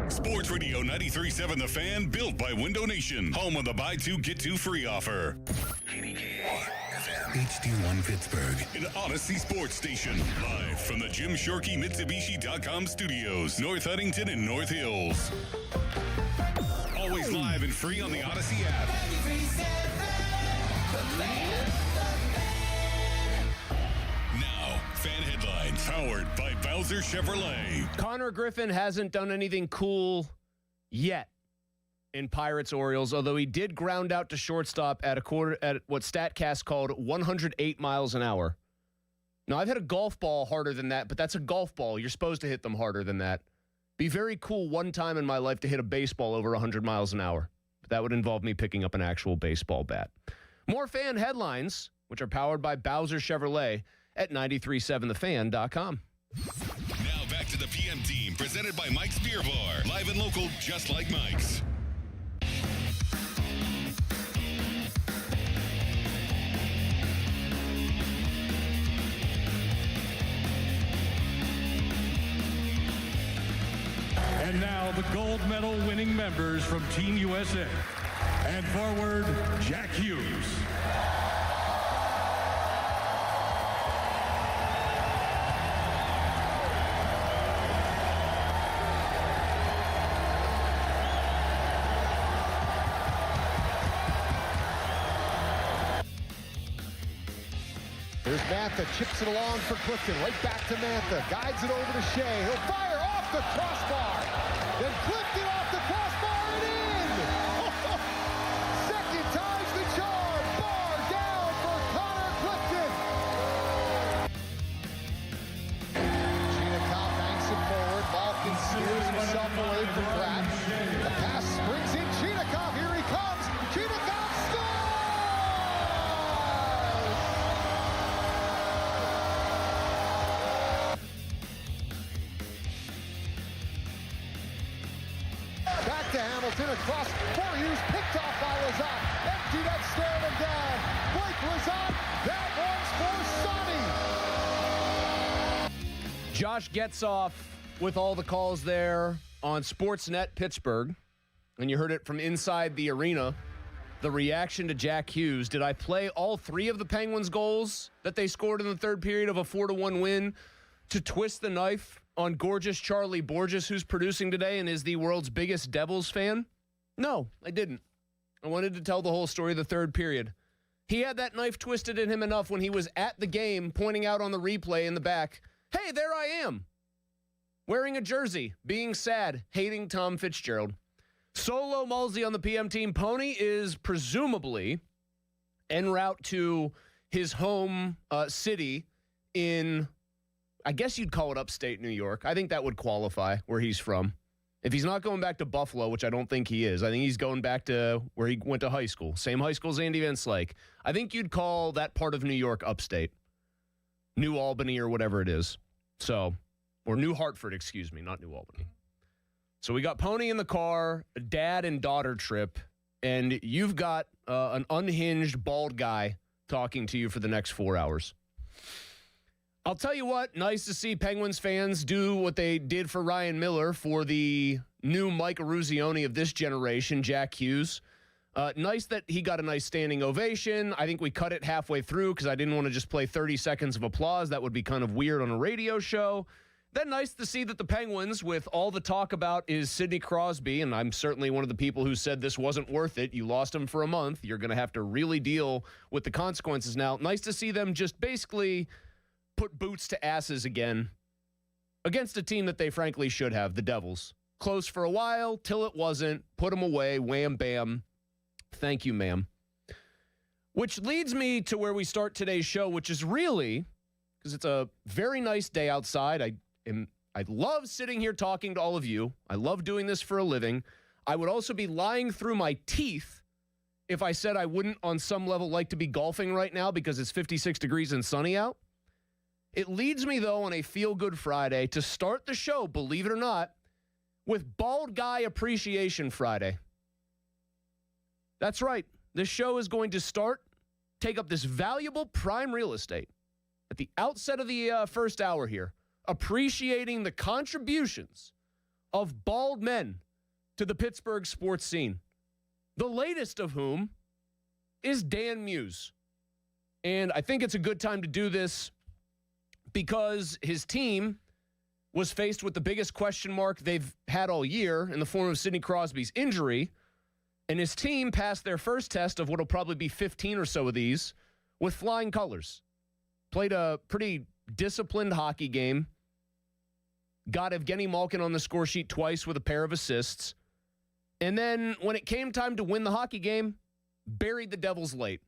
Sports Radio 93.7 The Fan, built by Window Nation. Home of the buy two, get two free offer. HD1 Pittsburgh, an Odyssey sports station. Live from the Jim Shorkey Mitsubishi.com studios, North Huntington and North Hills. Always live and free on the Odyssey app. Now, fan headlines powered by Bowser Chevrolet. Connor Griffin hasn't done anything cool yet in Pirates-Orioles, although he did ground out to shortstop at what StatCast called 108 miles an hour. Now, I've hit a golf ball harder than that, but that's a golf ball. You're supposed to hit them harder than that. Be very cool one time in my life to hit a baseball over 100 miles an hour. But that would involve me picking up an actual baseball bat. More fan headlines, which are powered by Bowser Chevrolet at 937thefan.com. Now back to the PM team, presented by Mike's Beer Bar. Live and local, just like Mike's. And now the gold medal winning members from Team USA. And forward, Jack Hughes. There's Mantha, chips it along for Clifton, right back to Mantha, guides it over to Shea, he'll fire off the crossbar, then Clifton off the crossbar and in! Second time's the charm, bar down for Connor Clifton! Chinakhov banks it forward, Malkin steers himself away from Pratt, the pass springs in, Chinakhov, here he comes, Chinakhov scores! Back to Hamilton, across for Hughes, picked off by Lazat. Empty net, staring him down. Blake Lazat, that one's for Sonny. Josh Getzoff with all the calls there on Sportsnet Pittsburgh. And you heard it from inside the arena. The reaction to Jack Hughes. Did I play all three of the Penguins' goals that they scored in the third period of a 4-1 win to twist the knife on gorgeous Charlie Borges, who's producing today and is the world's biggest Devils fan? No, I didn't. I wanted to tell the whole story of the third period. He had that knife twisted in him enough when he was at the game, pointing out on the replay in the back, hey, there I am, wearing a jersey, being sad, hating Tom Fitzgerald. Solo Mulsey on the PM team. Pony is presumably en route to his home city in, I guess you'd call it upstate New York. I think that would qualify where he's from. If he's not going back to Buffalo, which I don't think he is, I think he's going back to where he went to high school. Same high school as Andy Van Slyke. I think you'd call that part of New York upstate. New Albany or whatever it is. So, or New Hartford, excuse me, not New Albany. So we got Pony in the car, a dad and daughter trip, and you've got an unhinged, bald guy talking to you for the next 4 hours. I'll tell you what, nice to see Penguins fans do what they did for Ryan Miller for the new Mike Eruzione of this generation, Jack Hughes. Nice that he got a nice standing ovation. I think we cut it halfway through because I didn't want to just play 30 seconds of applause. That would be kind of weird on a radio show. Then nice to see that the Penguins, with all the talk about is Sidney Crosby, and I'm certainly one of the people who said this wasn't worth it. You lost him for a month. You're going to have to really deal with the consequences now. Nice to see them just basically put boots to asses again against a team that they frankly should have, the Devils. Close for a while, till it wasn't. Put them away, wham, bam. Thank you, ma'am. Which leads me to where we start today's show, which is really, because it's a very nice day outside. I love sitting here talking to all of you. I love doing this for a living. I would also be lying through my teeth if I said I wouldn't, on some level, like to be golfing right now because it's 56 degrees and sunny out. It leads me, though, on a feel-good Friday to start the show, believe it or not, with Bald Guy Appreciation Friday. That's right. This show is going to take up this valuable prime real estate at the outset of the first hour here, appreciating the contributions of bald men to the Pittsburgh sports scene, the latest of whom is Dan Muse. And I think it's a good time to do this because his team was faced with the biggest question mark they've had all year in the form of Sidney Crosby's injury, and his team passed their first test of what will probably be 15 or so of these with flying colors. Played a pretty disciplined hockey game, got Evgeny Malkin on the score sheet twice with a pair of assists, and then when it came time to win the hockey game, buried the Devils late.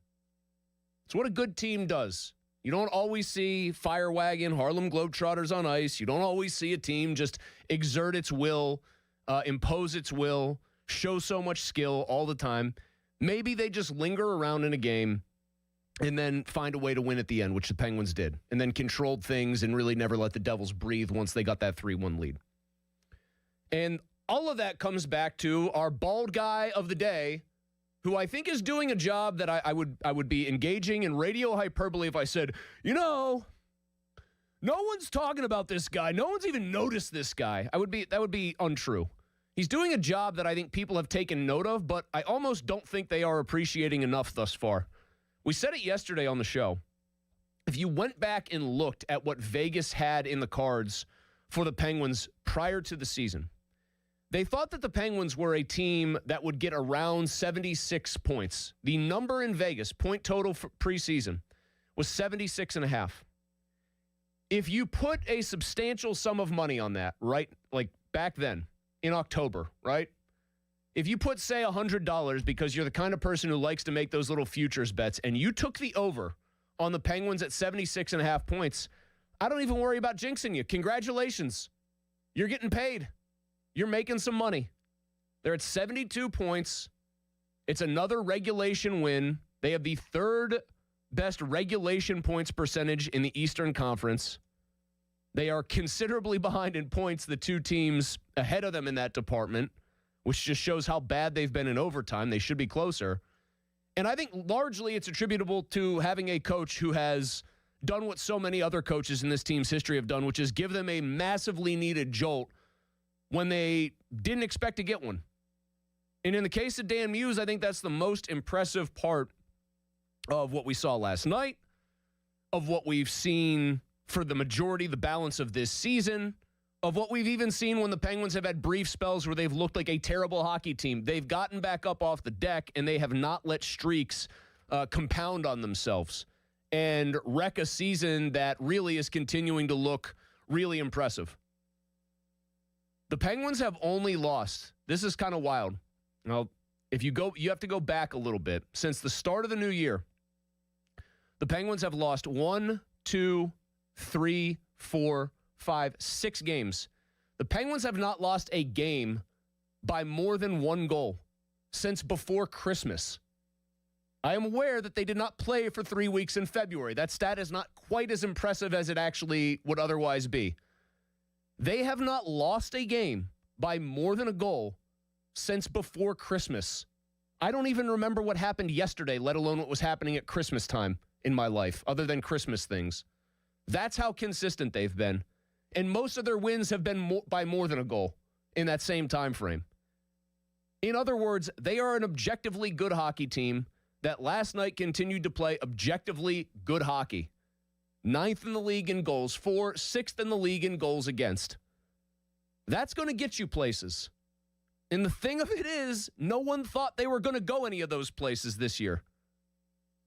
It's what a good team does. You don't always see Fire Wagon, Harlem Globetrotters on ice. You don't always see a team just exert its will, impose its will, show so much skill all the time. Maybe they just linger around in a game and then find a way to win at the end, which the Penguins did, and then controlled things and really never let the Devils breathe once they got that 3-1 lead. And all of that comes back to our bald guy of the day, who I think is doing a job that I would be engaging in radio hyperbole if I said, no one's talking about this guy. No one's even noticed this guy. That would be untrue. He's doing a job that I think people have taken note of, but I almost don't think they are appreciating enough thus far. We said it yesterday on the show. If you went back and looked at what Vegas had in the cards for the Penguins prior to the season, they thought that the Penguins were a team that would get around 76 points. The number in Vegas, point total for preseason, was 76.5. If you put a substantial sum of money on that, right, like back then in October, right? If you put, say, $100 because you're the kind of person who likes to make those little futures bets, and you took the over on the Penguins at 76.5 points, I don't even worry about jinxing you. Congratulations. You're getting paid. You're making some money. They're at 72 points. It's another regulation win. They have the third best regulation points percentage in the Eastern Conference. They are considerably behind in points, the two teams ahead of them in that department, which just shows how bad they've been in overtime. They should be closer. And I think largely it's attributable to having a coach who has done what so many other coaches in this team's history have done, which is give them a massively needed jolt when they didn't expect to get one. And in the case of Dan Muse, I think that's the most impressive part of what we saw last night, of what we've seen for the majority, the balance of this season, of what we've even seen when the Penguins have had brief spells where they've looked like a terrible hockey team. They've gotten back up off the deck, and they have not let streaks compound on themselves and wreck a season that really is continuing to look really impressive. The Penguins have only lost. This is kind of wild. Now, if you have to go back a little bit. Since the start of the new year, the Penguins have lost 1, 2, 3, 4, 5, 6 games. The Penguins have not lost a game by more than 1 goal since before Christmas. I am aware that they did not play for 3 weeks in February. That stat is not quite as impressive as it actually would otherwise be. They have not lost a game by more than a goal since before Christmas. I don't even remember what happened yesterday, let alone what was happening at Christmas time in my life, other than Christmas things. That's how consistent they've been. And most of their wins have been by more than a goal in that same time frame. In other words, they are an objectively good hockey team that last night continued to play objectively good hockey. 9th in the league in goals for, 6th in the league in goals against. That's going to get you places. And the thing of it is, no one thought they were going to go any of those places this year.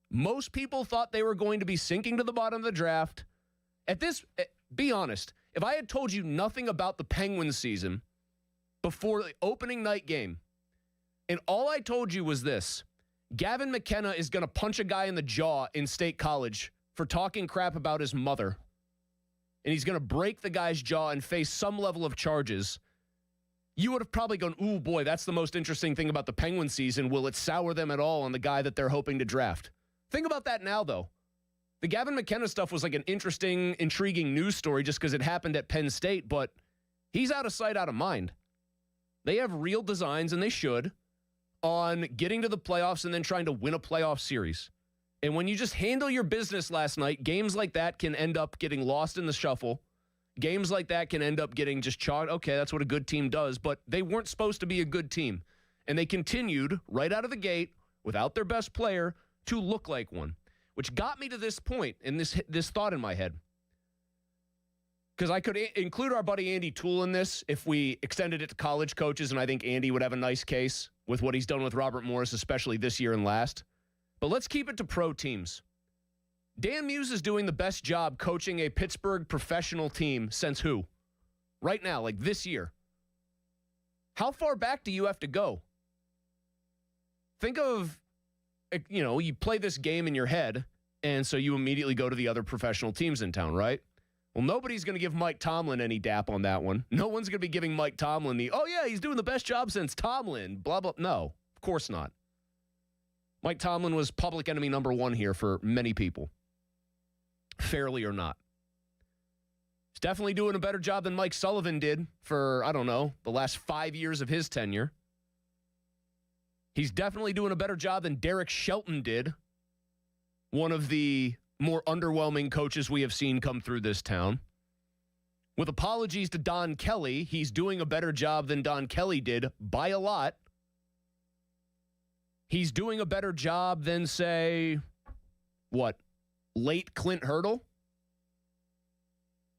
Most people thought they were going to be sinking to the bottom of the draft. Be honest, if I had told you nothing about the Penguins season before the opening night game, and all I told you was this: Gavin McKenna is going to punch a guy in the jaw in State College for talking crap about his mother, and he's going to break the guy's jaw and face some level of charges, you would have probably gone, ooh, boy, that's the most interesting thing about the Penguins season. Will it sour them at all on the guy that they're hoping to draft? Think about that now, though. The Gavin McKenna stuff was like an interesting, intriguing news story just because it happened at Penn State, but he's out of sight, out of mind. They have real designs, and they should, on getting to the playoffs and then trying to win a playoff series. And when you just handle your business last night, games like that can end up getting lost in the shuffle. Games like that can end up getting just chalked. Okay, that's what a good team does, but they weren't supposed to be a good team. And they continued right out of the gate, without their best player, to look like one. Which got me to this point and this thought in my head. Because I could include our buddy Andy Toole in this if we extended it to college coaches, and I think Andy would have a nice case with what he's done with Robert Morris, especially this year and last. But let's keep it to pro teams. Dan Muse is doing the best job coaching a Pittsburgh professional team since who? Right now, like this year. How far back do you have to go? Think of, you play this game in your head, and so you immediately go to the other professional teams in town, right? Well, nobody's going to give Mike Tomlin any dap on that one. No one's going to be giving Mike Tomlin he's doing the best job since Tomlin, blah, blah. No, of course not. Mike Tomlin was public enemy number 1 here for many people. Fairly or not. He's definitely doing a better job than Mike Sullivan did for, the last 5 years of his tenure. He's definitely doing a better job than Derek Shelton did, one of the more underwhelming coaches we have seen come through this town. With apologies to Don Kelly, he's doing a better job than Don Kelly did by a lot. He's doing a better job than, say, late Clint Hurdle?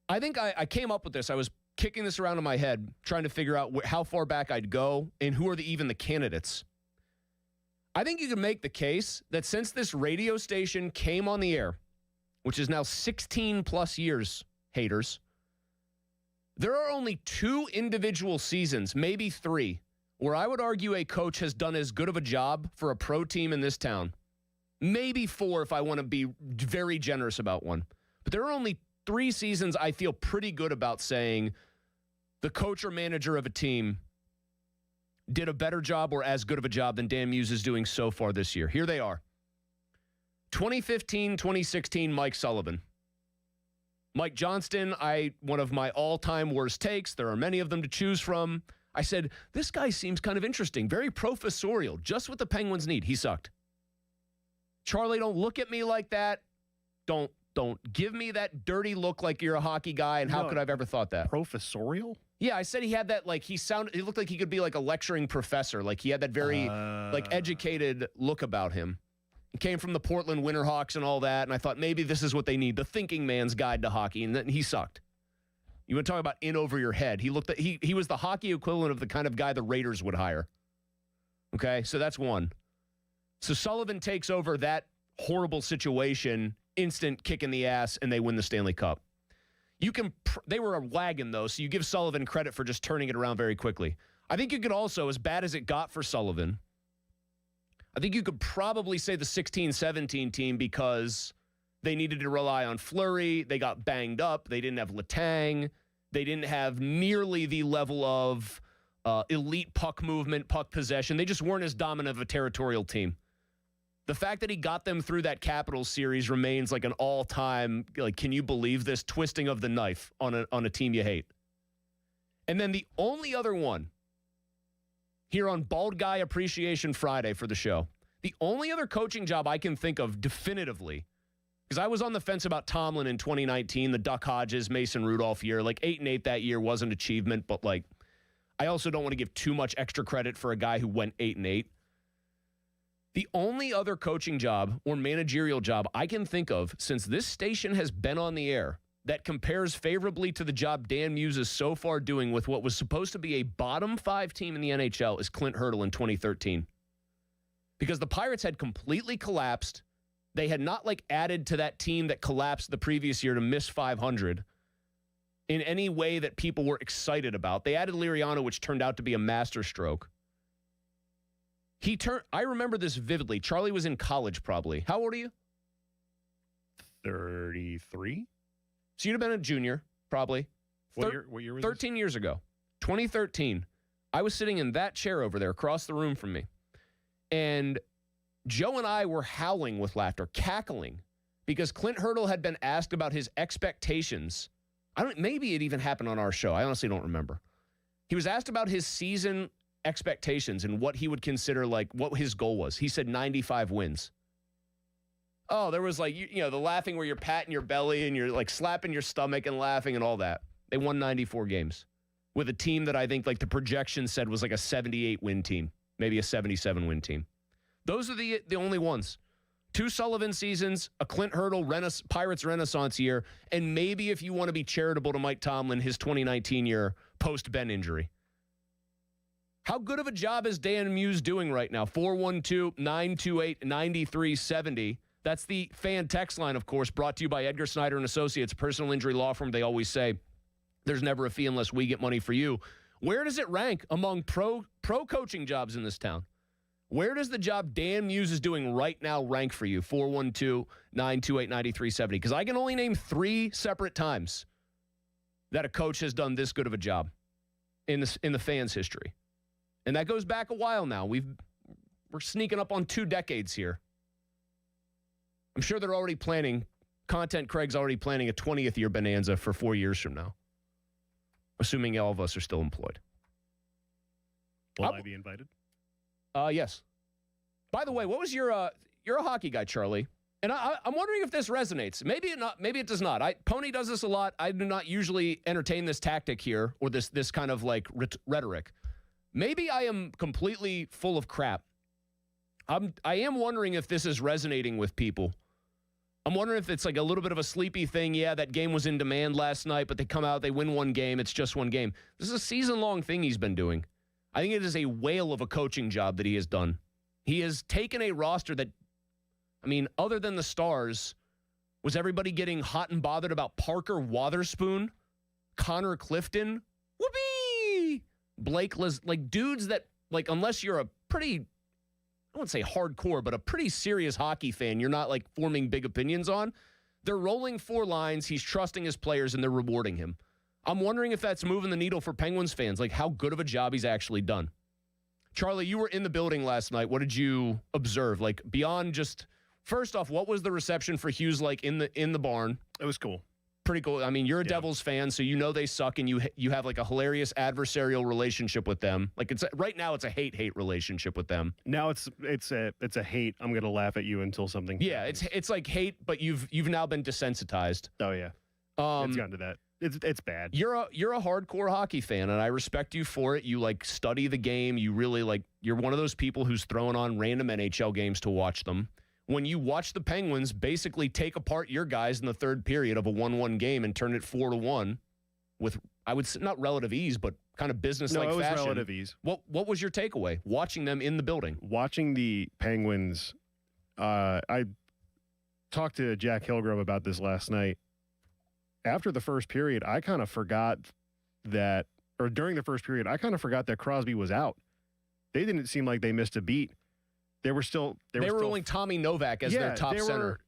I think I came up with this. I was kicking this around in my head, trying to figure out how far back I'd go and who are even the candidates. I think you can make the case that since this radio station came on the air, which is now 16 plus years, haters, there are only 2 individual seasons, maybe 3, where I would argue a coach has done as good of a job for a pro team in this town. Maybe 4 if I want to be very generous about one. But there are only 3 seasons I feel pretty good about saying the coach or manager of a team did a better job or as good of a job than Dan Muse is doing so far this year. Here they are. 2015, 2016, Mike Sullivan. Mike Johnston, one of my all-time worst takes. There are many of them to choose from. I said, this guy seems kind of interesting, very professorial, just what the Penguins need. He sucked. Charlie, don't look at me like that. Don't give me that dirty look like you're a hockey guy, and how could I have ever thought that? Professorial? Yeah, I said he had that, he looked like he could be like a lecturing professor. Like he had that very, educated look about him. He came from the Portland Winterhawks and all that, and I thought maybe this is what they need, the thinking man's guide to hockey, and then he sucked. You want to talk about in over your head. He was the hockey equivalent of the kind of guy the Raiders would hire. Okay, so that's one. So Sullivan takes over that horrible situation, instant kick in the ass, and they win the Stanley Cup. They were a wagon, though, so you give Sullivan credit for just turning it around very quickly. I think you could also, as bad as it got for Sullivan, I think you could probably say the 16-17 team because they needed to rely on Fleury. They got banged up. They didn't have Letang. They didn't have nearly the level of elite puck movement, puck possession. They just weren't as dominant of a territorial team. The fact that he got them through that Capitals series remains like an all-time, like, can you believe this, twisting of the knife on a team you hate. And then the only other one here on Bald Guy Appreciation Friday for the show, the only other coaching job I can think of definitively, because I was on the fence about Tomlin in 2019, the Duck Hodges, Mason Rudolph year. Like 8-8 that year was an achievement, but like I also don't want to give too much extra credit for a guy who went 8-8. The only other coaching job or managerial job I can think of since this station has been on the air that compares favorably to the job Dan Muse is so far doing with what was supposed to be a bottom 5 team in the NHL is Clint Hurdle in 2013. Because the Pirates had completely collapsed. They had not like added to that team that collapsed the previous year to miss 500 in any way that people were excited about. They added Liriano, which turned out to be a masterstroke. I remember this vividly. Charlie was in college probably. How old are you? 33. So you'd have been a junior, probably. What year was 13 this? years ago. 2013. I was sitting in that chair over there across the room from me. And Joe and I were howling with laughter, cackling, because Clint Hurdle had been asked about his expectations. Maybe it even happened on our show. I honestly don't remember. He was asked about his season expectations and what he would consider like what his goal was. He said 95 wins. Oh, there was like, you know, the laughing where you're patting your belly and you're like slapping your stomach and laughing and all that. They won 94 games with a team that I think like the projection said was like a 78 win team, maybe a 77 win team. Those are the only ones. 2 Sullivan seasons, a Clint Hurdle Pirates Renaissance year, and maybe if you want to be charitable to Mike Tomlin, his 2019 year post-Ben injury. How good of a job is Dan Muse doing right now? 412-928-9370. That's the fan text line, of course, brought to you by Edgar Snyder & Associates, personal injury law firm. They always say there's never a fee unless we get money for you. Where does it rank among pro coaching jobs in this town? Where does the job Dan Muse is doing right now rank for you? 412-928-9370. Because I can only name 3 separate times that a coach has done this good of a job in the fans' history. And that goes back a while now. We're sneaking up on 2 decades here. I'm sure they're already planning, Content Craig's already planning a 20th year bonanza for 4 years from now. Assuming all of us are still employed. Will I be invited? Yes. By the way, what was you're a hockey guy, Charlie. And I'm wondering if this resonates. Maybe it does not. Pony does this a lot. I do not usually entertain this tactic here or this kind of like rhetoric. Maybe I am completely full of crap. I am wondering if this is resonating with people. I'm wondering if it's like a little bit of a sleepy thing. Yeah, that game was in demand last night, but they come out, they win one game. It's just one game. This is a season-long thing he's been doing. I think it is a whale of a coaching job that he has done. He has taken a roster that, I mean, other than the stars, was everybody getting hot and bothered about Parker Wotherspoon, Connor Clifton, whoopee, Blake, like dudes that, like, unless you're a pretty, I wouldn't say hardcore, but a pretty serious hockey fan, you're not like forming big opinions on. They're rolling 4 lines. He's trusting his players and they're rewarding him. I'm wondering if that's moving the needle for Penguins fans, like how good of a job he's actually done. Charlie, you were in the building last night. What did you observe? Like beyond just, first off, what was the reception for Hughes like in the barn? It was cool. Pretty cool. I mean, you're a Devils fan, so you know they suck, and you have like a hilarious adversarial relationship with them. Like it's right now, it's a hate relationship with them. Now it's a hate. I'm gonna laugh at you until something. Yeah, it's like hate, but you've now been desensitized. Oh yeah, it's gotten to that. It's bad. You're a hardcore hockey fan, and I respect you for it. You like study the game. You really like. You're one of those people who's throwing on random NHL games to watch them. When you watch the Penguins basically take apart your guys in the third period of a 1-1 game and turn it 4-1, with, I would say, not relative ease, but kind of business-like No, it was fashion. relative ease. What was your takeaway watching them in the building? Watching the Penguins, I talked to Jack Hillgrove about this last night. After the first period, I kind of forgot that, or during the first period, I kind of forgot that Crosby was out. They didn't seem like they missed a beat. They were rolling Tommy Novak as their top center.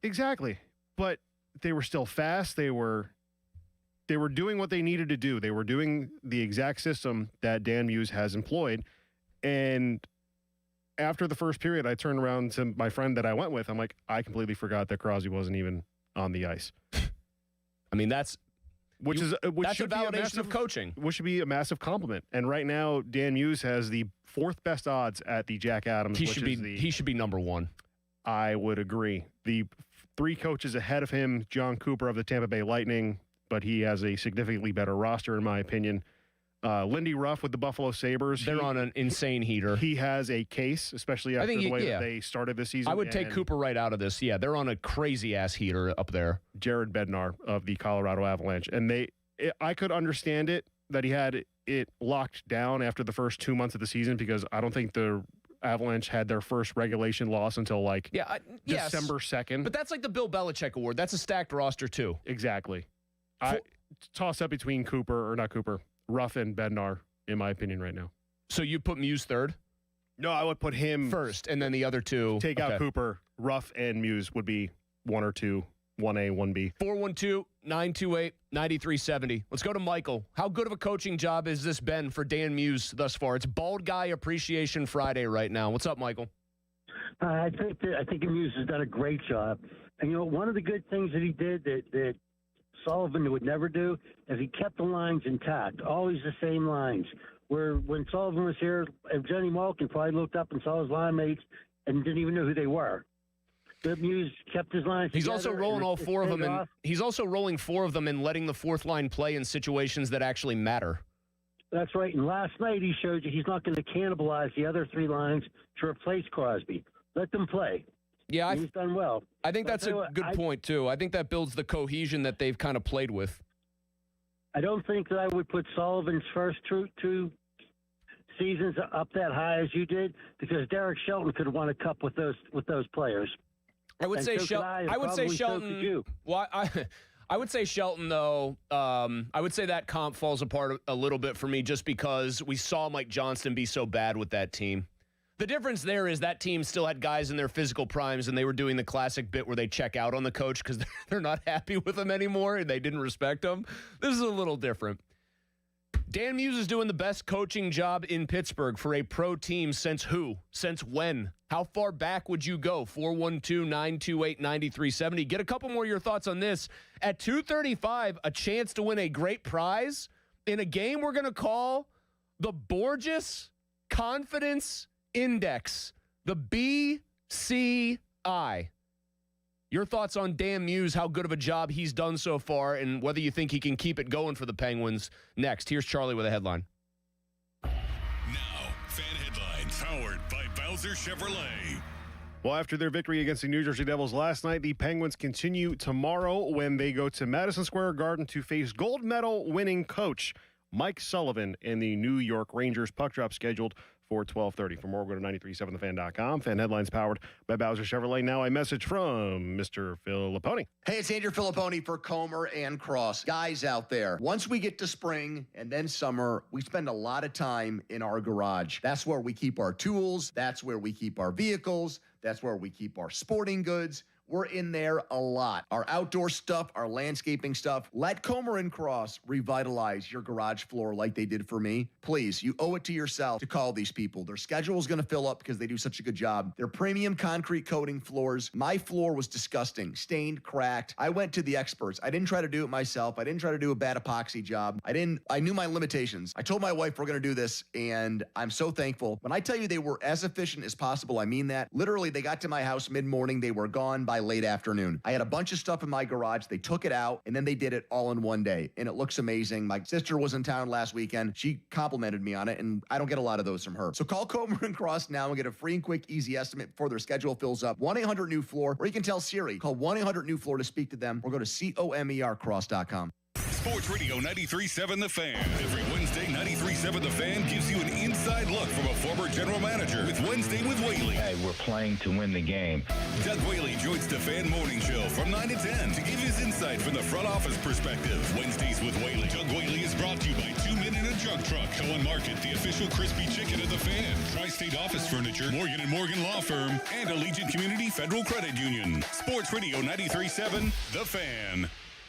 Exactly. But they were still fast. They were doing what they needed to do. They were doing the exact system that Dan Muse has employed. And after the first period, I turned around to my friend that I went with. I'm like, I completely forgot that Crosby wasn't even on the ice. I mean, that's a validation of coaching. Which should be a massive compliment. And right now, Dan Muse has the fourth best odds at the Jack Adams. He should be number one. I would agree. The three coaches ahead of him, John Cooper of the Tampa Bay Lightning, but he has a significantly better roster, in my opinion. Lindy Ruff with the Buffalo Sabres. They're on an insane heater. He has a case, especially after the way that they started this season. I would take Cooper right out of this. Yeah, they're on a crazy-ass heater up there. Jared Bednar of the Colorado Avalanche. And I could understand it, that he had it locked down after the first 2 months of the season, because I don't think the Avalanche had their first regulation loss until December 2nd. But that's like the Bill Belichick Award. That's a stacked roster, too. Exactly. I toss up between Ruff and Bednar, in my opinion, right now. So you put Muse third? No, I would put him first, and then the other two. Take out Cooper. Ruff and Muse would be 1 or 2, 1A, 1B. 412-928-9370. Let's go to Michael. How good of a coaching job has this been for Dan Muse thus far? It's Bald Guy Appreciation Friday right now. What's up, Michael? I think Muse has done a great job. And, one of the good things that he did that Sullivan would never do is he kept the lines intact, always the same lines. Where when Sullivan was here, Jenny Malkin probably looked up and saw his line mates and didn't even know who they were. But Muse kept his lines He's together, also rolling all four of them, and he's also rolling four of them and letting the fourth line play in situations that actually matter. That's right. And last night he showed you he's not going to cannibalize the other three lines to replace Crosby. Let them play. Yeah, he's done well. I think that's a good point, too. I think that builds the cohesion that they've kind of played with. I don't think that I would put Sullivan's first two seasons up that high as you did, because Derek Shelton could have won a cup with those players. I would say Shelton. I would say Shelton. Well, I would say Shelton, though. I would say that comp falls apart a little bit for me, just because we saw Mike Johnston be so bad with that team. The difference there is that team still had guys in their physical primes, and they were doing the classic bit where they check out on the coach because they're not happy with him anymore and they didn't respect him. This is a little different. Dan Muse is doing the best coaching job in Pittsburgh for a pro team since who? Since when? How far back would you go? 412-928-9370. Get a couple more of your thoughts on this. At 2:35, a chance to win a great prize in a game we're going to call the Borges Confidence Index, the BCI. Your thoughts on Dan Muse, how good of a job he's done so far, and whether you think he can keep it going for the Penguins next. Here's Charlie with a headline. Now, fan headlines powered by Bowser Chevrolet. Well, after their victory against the New Jersey Devils last night, the Penguins continue tomorrow when they go to Madison Square Garden to face gold medal winning coach Mike Sullivan in the New York Rangers. Puck drop scheduled for 12:30. For more, go to 937thefan.com. Fan headlines powered by Bowser Chevrolet. Now a message from Mr. Filipponi. Hey, it's Andrew Filipponi for Comer and Cross. Guys out there, once we get to spring and then summer, we spend a lot of time in our garage. That's where we keep our tools. That's where we keep our vehicles. That's where we keep our sporting goods. We're in there a lot. Our outdoor stuff, our landscaping stuff. Let Comer and Cross revitalize your garage floor like they did for me. Please, you owe it to yourself to call these people. Their schedule is going to fill up because they do such a good job. They're premium concrete coating floors. My floor was disgusting, stained, cracked. I went to the experts. I didn't try to do it myself. I didn't try to do a bad epoxy job. I knew my limitations. I told my wife we're going to do this, and I'm so thankful. When I tell you they were as efficient as possible, I mean that. Literally, they got to my house mid-morning. They were gone by late afternoon. I had a bunch of stuff in my garage. They took it out, and then they did it all in one day, and it looks amazing. My sister was in town last weekend. She complimented me on it, and I don't get a lot of those from her. So call Comer and Cross now and get a free and quick, easy estimate before their schedule fills up. 1-800-NEW-FLOOR, or you can tell Siri. Call 1-800-NEW-FLOOR to speak to them, or go to COMERcross.com. Sports Radio 93.7 The Fan. Every Wednesday, 93.7 The Fan gives you an inside look from a former general manager with Wednesday with Whaley. Hey, we're playing to win the game. Doug Whaley joins the Fan Morning Show from 9 to 10 to give his insight from the front office perspective. Wednesdays with Whaley. Doug Whaley is brought to you by 2 Men in a Jug Truck. Cohen Market, the official crispy chicken of the Fan. Tri-State Office Furniture, Morgan & Morgan Law Firm, and Allegiant Community Federal Credit Union. Sports Radio 93.7 The Fan.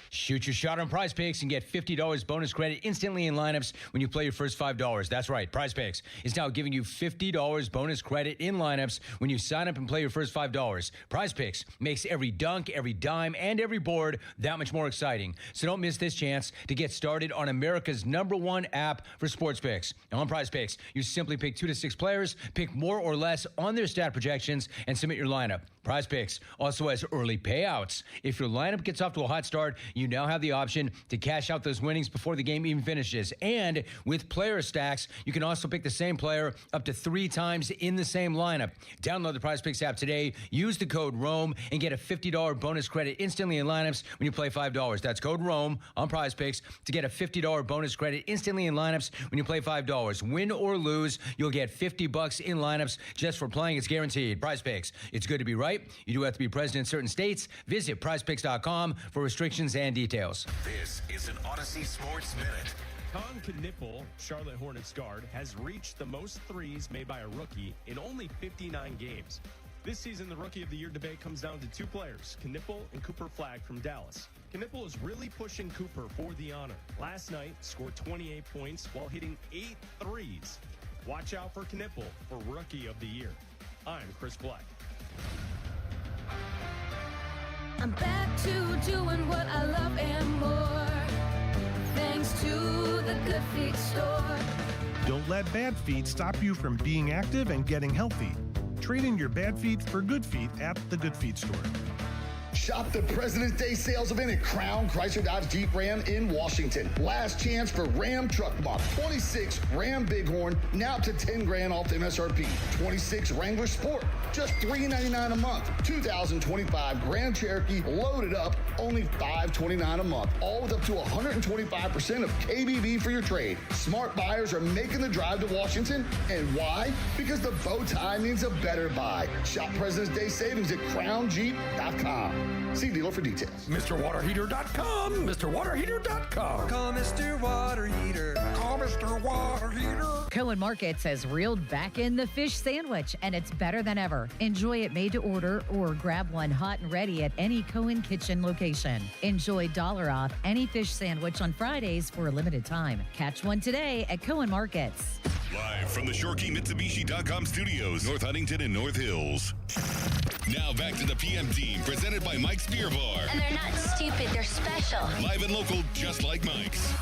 Shoot your shot on Prize Picks and get $50 bonus credit instantly in lineups when you play your first $5. That's right. Prize Picks is now giving you $50 bonus credit in lineups when you sign up and play your first $5. Prize Picks makes every dunk, every dime, and every board that much more exciting. So don't miss this chance to get started on America's #1 app for sports picks. Now on Prize Picks, you simply pick 2 to 6 players, pick more or less on their stat projections, and submit your lineup. Prize Picks also has early payouts. If your lineup gets off to a hot start, you now have the option to cash out those winnings before the game even finishes. And with player stacks, you can also pick the same player up to 3 times in the same lineup. Download the Prize Picks app today, use the code ROAM, and get a $50 bonus credit instantly in lineups when you play $5. That's code ROAM on Prize Picks to get a $50 bonus credit instantly in lineups when you play $5. Win or lose, you'll get $50 in lineups just for playing. It's guaranteed. Prize Picks. It's good to be right. You do have to be present in certain states. Visit prizepicks.com for restrictions and details. This is an Odyssey Sports Minute. Con Knippel, Charlotte Hornets guard, has reached the most threes made by a rookie in only 59 games. This season, the Rookie of the Year debate comes down to 2 players, Knippel and Cooper Flagg from Dallas. Knippel is really pushing Cooper for the honor. Last night, scored 28 points while hitting 8 threes. Watch out for Knippel for Rookie of the Year. I'm Chris Black. I'm back to doing what I love and more, thanks to the Good Feet store. Don't let bad feet stop you from being active and getting healthy. Trade in your bad feet for good feet at the Good Feet store. Shop the President's Day sales event at Crown Chrysler Dodge Jeep Ram in Washington. Last chance for Ram Truck Month. 26 Ram Bighorn, now up to $10,000 off MSRP. 26 Wrangler Sport, just $399 a month. 2025 Grand Cherokee loaded up, only $529 a month. All with up to 125% of KBB for your trade. Smart buyers are making the drive to Washington. And why? Because the bow tie means a better buy. Shop President's Day savings at crownjeep.com. See dealer for details. MrWaterHeater.com. MrWaterHeater.com. Call Mr. Water Heater. Call Mr. Water Heater. Cohen Markets has reeled back in the fish sandwich, and it's better than ever. Enjoy it made to order or grab one hot and ready at any Cohen Kitchen location. Enjoy $1 off any fish sandwich on Fridays for a limited time. Catch one today at Cohen Markets. Live from the ShoreKeyMitsubishi.com studios, North Huntington and North Hills. Now back to the PM team, presented by Mike's Beer Bar. And they're not stupid, they're special. Live and local, just like Mike's.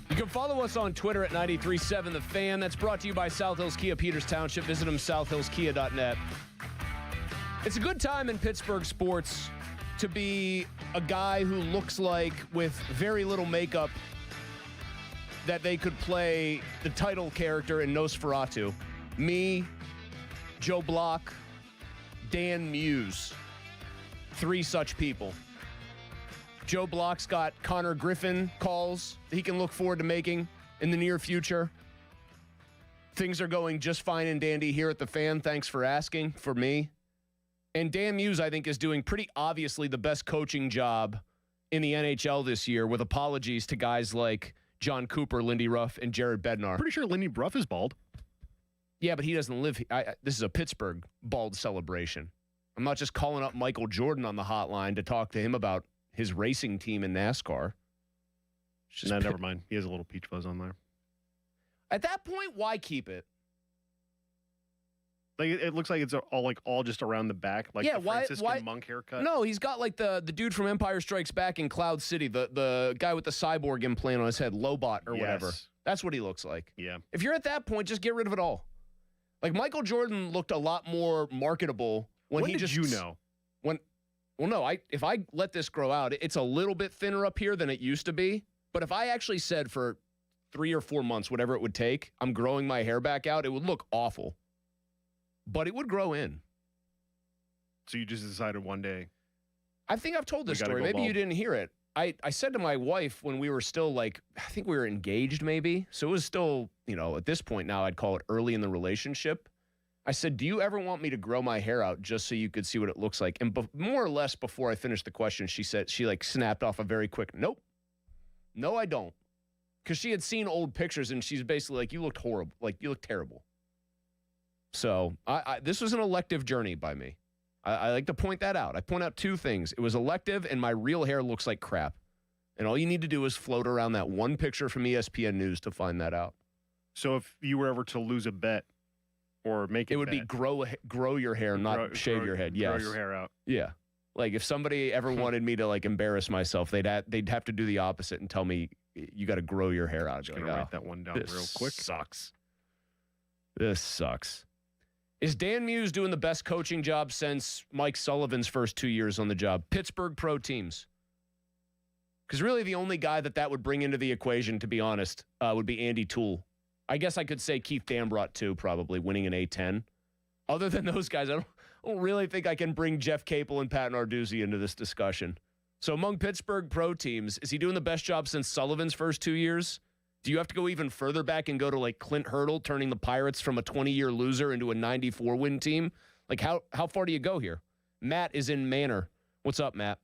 You can follow us on Twitter at 93.7 The Fan. That's brought to you by South Hills Kia Peters Township. Visit them, southhillskia.net. It's a good time in Pittsburgh sports to be a guy who looks like, with very little makeup, that they could play the title character in Nosferatu. Me, Joe Block, Dan Muse. 3 such people. Joe Block's got Connor Griffin calls that he can look forward to making in the near future. Things are going just fine and dandy here at the Fan. Thanks for asking for me. And Dan Muse, I think, is doing pretty obviously the best coaching job in the NHL this year, with apologies to guys like John Cooper, Lindy Ruff, and Jared Bednar. Pretty sure Lindy Ruff is bald. Yeah, but he doesn't live here. This is a Pittsburgh bald celebration. I'm not just calling up Michael Jordan on the hotline to talk to him about his racing team in NASCAR. No, never mind. He has a little peach fuzz on there. At that point, why keep it? Like, it looks like it's all just around the back, like the Franciscan monk haircut. No, he's got like the dude from Empire Strikes Back in Cloud City, the guy with the cyborg implant on his head, Lobot or whatever. That's what he looks like. Yeah. If you're at that point, just get rid of it all. Like, Michael Jordan looked a lot more marketable when he just... When did you know? If I let this grow out, it's a little bit thinner up here than it used to be. But if I actually said for 3 or 4 months, whatever it would take, I'm growing my hair back out. It would look awful, but it would grow in. So you just decided one day. I think I've told this We gotta story. go Maybe you bald. didn't hear it. I said to my wife when we were still I think we were engaged maybe. So it was still, at this point now I'd call it early in the relationship. I said, do you ever want me to grow my hair out just so you could see what it looks like? And more or less before I finished the question, she said, she snapped off a very quick, nope. No, I don't. Because she had seen old pictures and she's basically like, you looked horrible. Like, you look terrible. So this was an elective journey by me. I like to point that out. I point out 2 things. It was elective, and my real hair looks like crap. And all you need to do is float around that one picture from ESPN News to find that out. So if you were ever to lose a bet or make it would be grow your hair, not shave your head. Yes, grow your hair out. Yeah, like if somebody ever wanted me to embarrass myself, they'd have to do the opposite and tell me you got to grow your hair out. Just gonna write that one down real quick. This sucks. Is Dan Muse doing the best coaching job since Mike Sullivan's first 2 years on the job? Pittsburgh pro teams. Because really the only guy that would bring into the equation, to be honest, would be Andy Toole. I guess I could say Keith Dambrot, too, probably, winning an A-10. Other than those guys, I don't really think I can bring Jeff Capel and Pat Narduzzi into this discussion. So among Pittsburgh pro teams, is he doing the best job since Sullivan's first 2 years? Do you have to go even further back and go to Clint Hurdle, turning the Pirates from a 20-year loser into a 94-win team? How far do you go here? Matt is in Manor. What's up, Matt?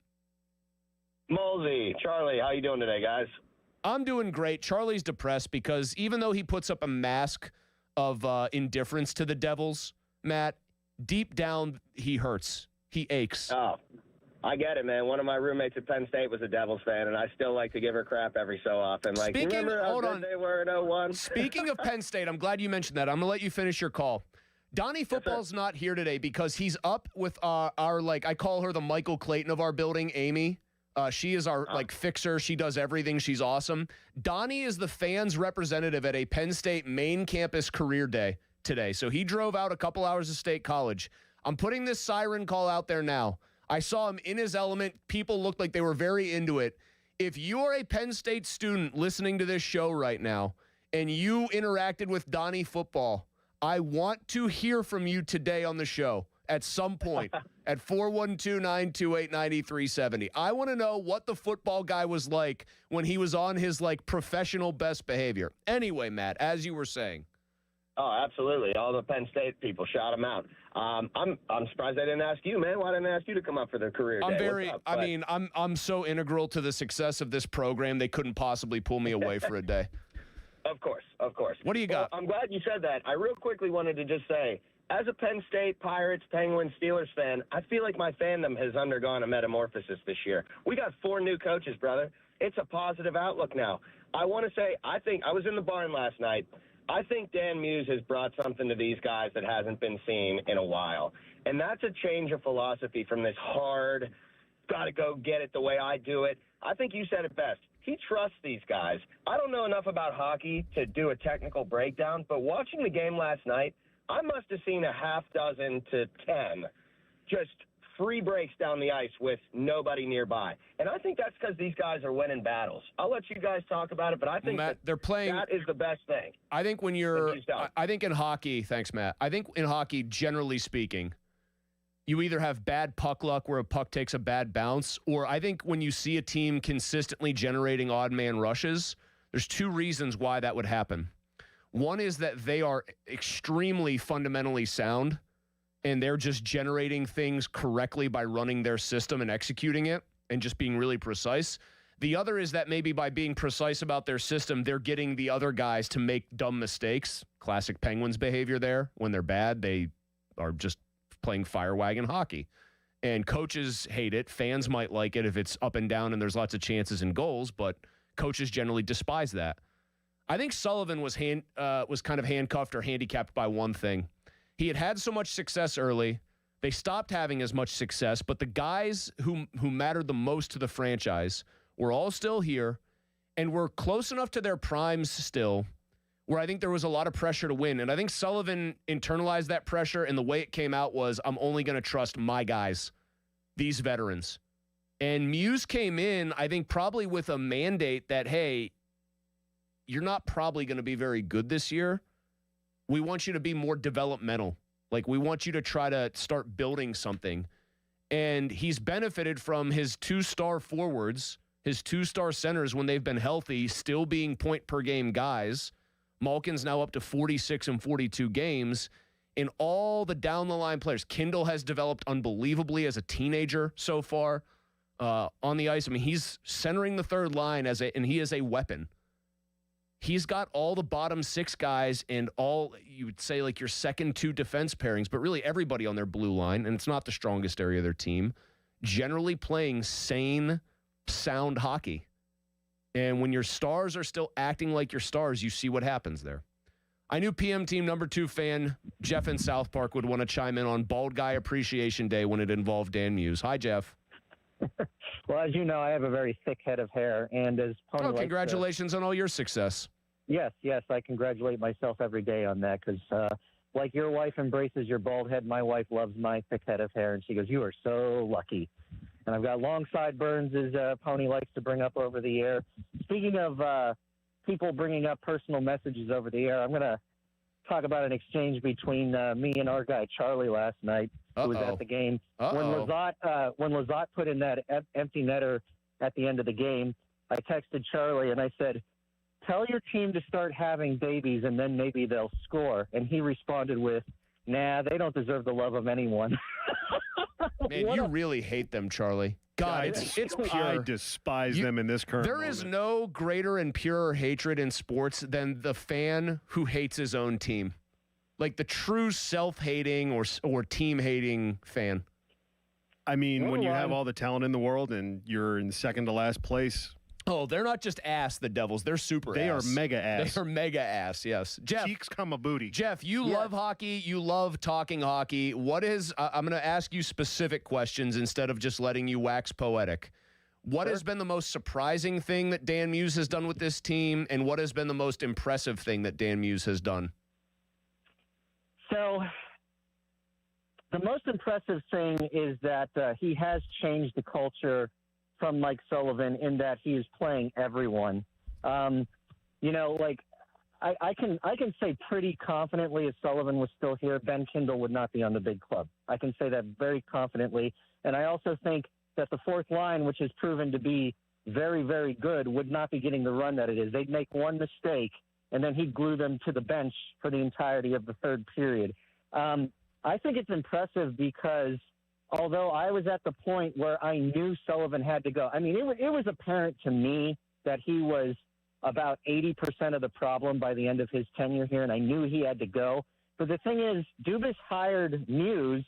Molsey, Charlie, how you doing today, guys? I'm doing great. Charlie's depressed because even though he puts up a mask of indifference to the Devils, Matt, deep down he hurts. He aches. Oh, I get it, man. One of my roommates at Penn State was a Devils fan, and I still like to give her crap every so often. Remember how good they were in 01? Speaking of Penn State, I'm glad you mentioned that. I'm going to let you finish your call. Donnie Football's not here today because he's up with our I call her the Michael Clayton of our building, Amy. She is our fixer. She does everything. She's awesome. Donnie is the fans representative at a Penn State main campus career day today. So he drove out a couple hours of State College. I'm putting this siren call out there now. I saw him in his element. People looked like they were very into it. If you are a Penn State student listening to this show right now and you interacted with Donnie Football, I want to hear from you today on the show at some point at 412-928-9370. I want to know what the football guy was like when he was on his professional best behavior. Anyway, Matt, as you were saying. Oh, absolutely. All the Penn State people shout him out. I'm surprised I didn't ask you, man. Why didn't I ask you to come up for the career day? I'm so integral to the success of this program, they couldn't possibly pull me away for a day. Of course. What do you got? I'm glad you said that. I real quickly wanted to just say, as a Penn State, Pirates, Penguins, Steelers fan, I feel like my fandom has undergone a metamorphosis this year. We got 4 new coaches, brother. It's a positive outlook now. I want to say, I was in the barn last night. I think Dan Muse has brought something to these guys that hasn't been seen in a while. And that's a change of philosophy from this hard, got to go get it the way I do it. I think you said it best. He trusts these guys. I don't know enough about hockey to do a technical breakdown, but watching the game last night, I must have seen a half dozen to 10 just free breaks down the ice with nobody nearby. And I think that's because these guys are winning battles. I'll let you guys talk about it, but I think Matt, they're playing. That is the best thing. I think I think in hockey, thanks, Matt. I think in hockey, generally speaking, you either have bad puck luck where a puck takes a bad bounce, or I think when you see a team consistently generating odd man rushes, there's 2 reasons why that would happen. One is that they are extremely fundamentally sound, and they're just generating things correctly by running their system and executing it and just being really precise. The other is that maybe by being precise about their system, they're getting the other guys to make dumb mistakes. Classic Penguins behavior there. When they're bad, they are just playing fire wagon hockey. And coaches hate it. Fans might like it if it's up and down and there's lots of chances and goals, but coaches generally despise that. I think Sullivan was kind of handcuffed or handicapped by one thing. He had so much success early. They stopped having as much success, but the guys who mattered the most to the franchise were all still here and were close enough to their primes still where I think there was a lot of pressure to win. And I think Sullivan internalized that pressure, and the way it came out was, I'm only going to trust my guys, these veterans. And Muse came in, I think, probably with a mandate that, hey, you're not probably going to be very good this year. We want you to be more developmental. Like, we want you to try to start building something. And he's benefited from his 2-star forwards, his 2-star centers when they've been healthy, still being point-per-game guys. Malkin's now up to 46 and 42 games. In all the down-the-line players, Kindle has developed unbelievably as a teenager so far on the ice. I mean, he's centering the third line and he is a weapon. He's got all the bottom 6 guys and all, you would say, like your second 2 defense pairings, but really everybody on their blue line, and it's not the strongest area of their team, generally playing sane, sound hockey. And when your stars are still acting like your stars, you see what happens there. I knew PM Team number 2 fan Jeff in South Park would want to chime in on Bald Guy Appreciation Day when it involved Dan Muse. Hi, Jeff. Well, as you know, I have a very thick head of hair, and as Pony congratulations on all your success. Yes, I congratulate myself every day on that because, like your wife embraces your bald head, my wife loves my thick head of hair, and she goes, "You are so lucky." And I've got long sideburns, as Pony likes to bring up over the air. Speaking of people bringing up personal messages over the air, I'm going to talk about an exchange between me and our guy Charlie last night, who was at the game. When Lizotte put in that empty netter at the end of the game, I texted Charlie and I said, "Tell your team to start having babies and then maybe they'll score." And he responded with, "Nah, they don't deserve the love of anyone." Man, you really hate them, Charlie. God, it's pure. I despise them in this current There is no greater and purer hatred in sports than the fan who hates his own team. Like the true self-hating or team-hating fan. I mean, when you have all the talent in the world and you're in second to last place. Oh, they're not just ass, the Devils. They're super They ass. are mega ass. They are mega ass, yes. Jeff. Cheeks come a booty. Jeff, you love hockey. You love talking hockey. What is, I'm going to ask you specific questions instead of just letting you wax poetic. What has been the most surprising thing that Dan Muse has done with this team, and what has been the most impressive thing that Dan Muse has done? So the most impressive thing is that he has changed the culture from Mike Sullivan in that he is playing everyone. You know, like I can say pretty confidently if Sullivan was still here, Ben Kindle would not be on the big club. I can say that very confidently. And I also think that the fourth line, which has proven to be very, very good, would not be getting the run that it is. They'd make one mistake, and then he'd glue them to the bench for the entirety of the third period. I think it's impressive because although I was at the point where I knew Sullivan had to go, I mean, it was apparent to me that he was about 80% of the problem by the end of his tenure here, and I knew he had to go. But the thing is, Dubas hired Muse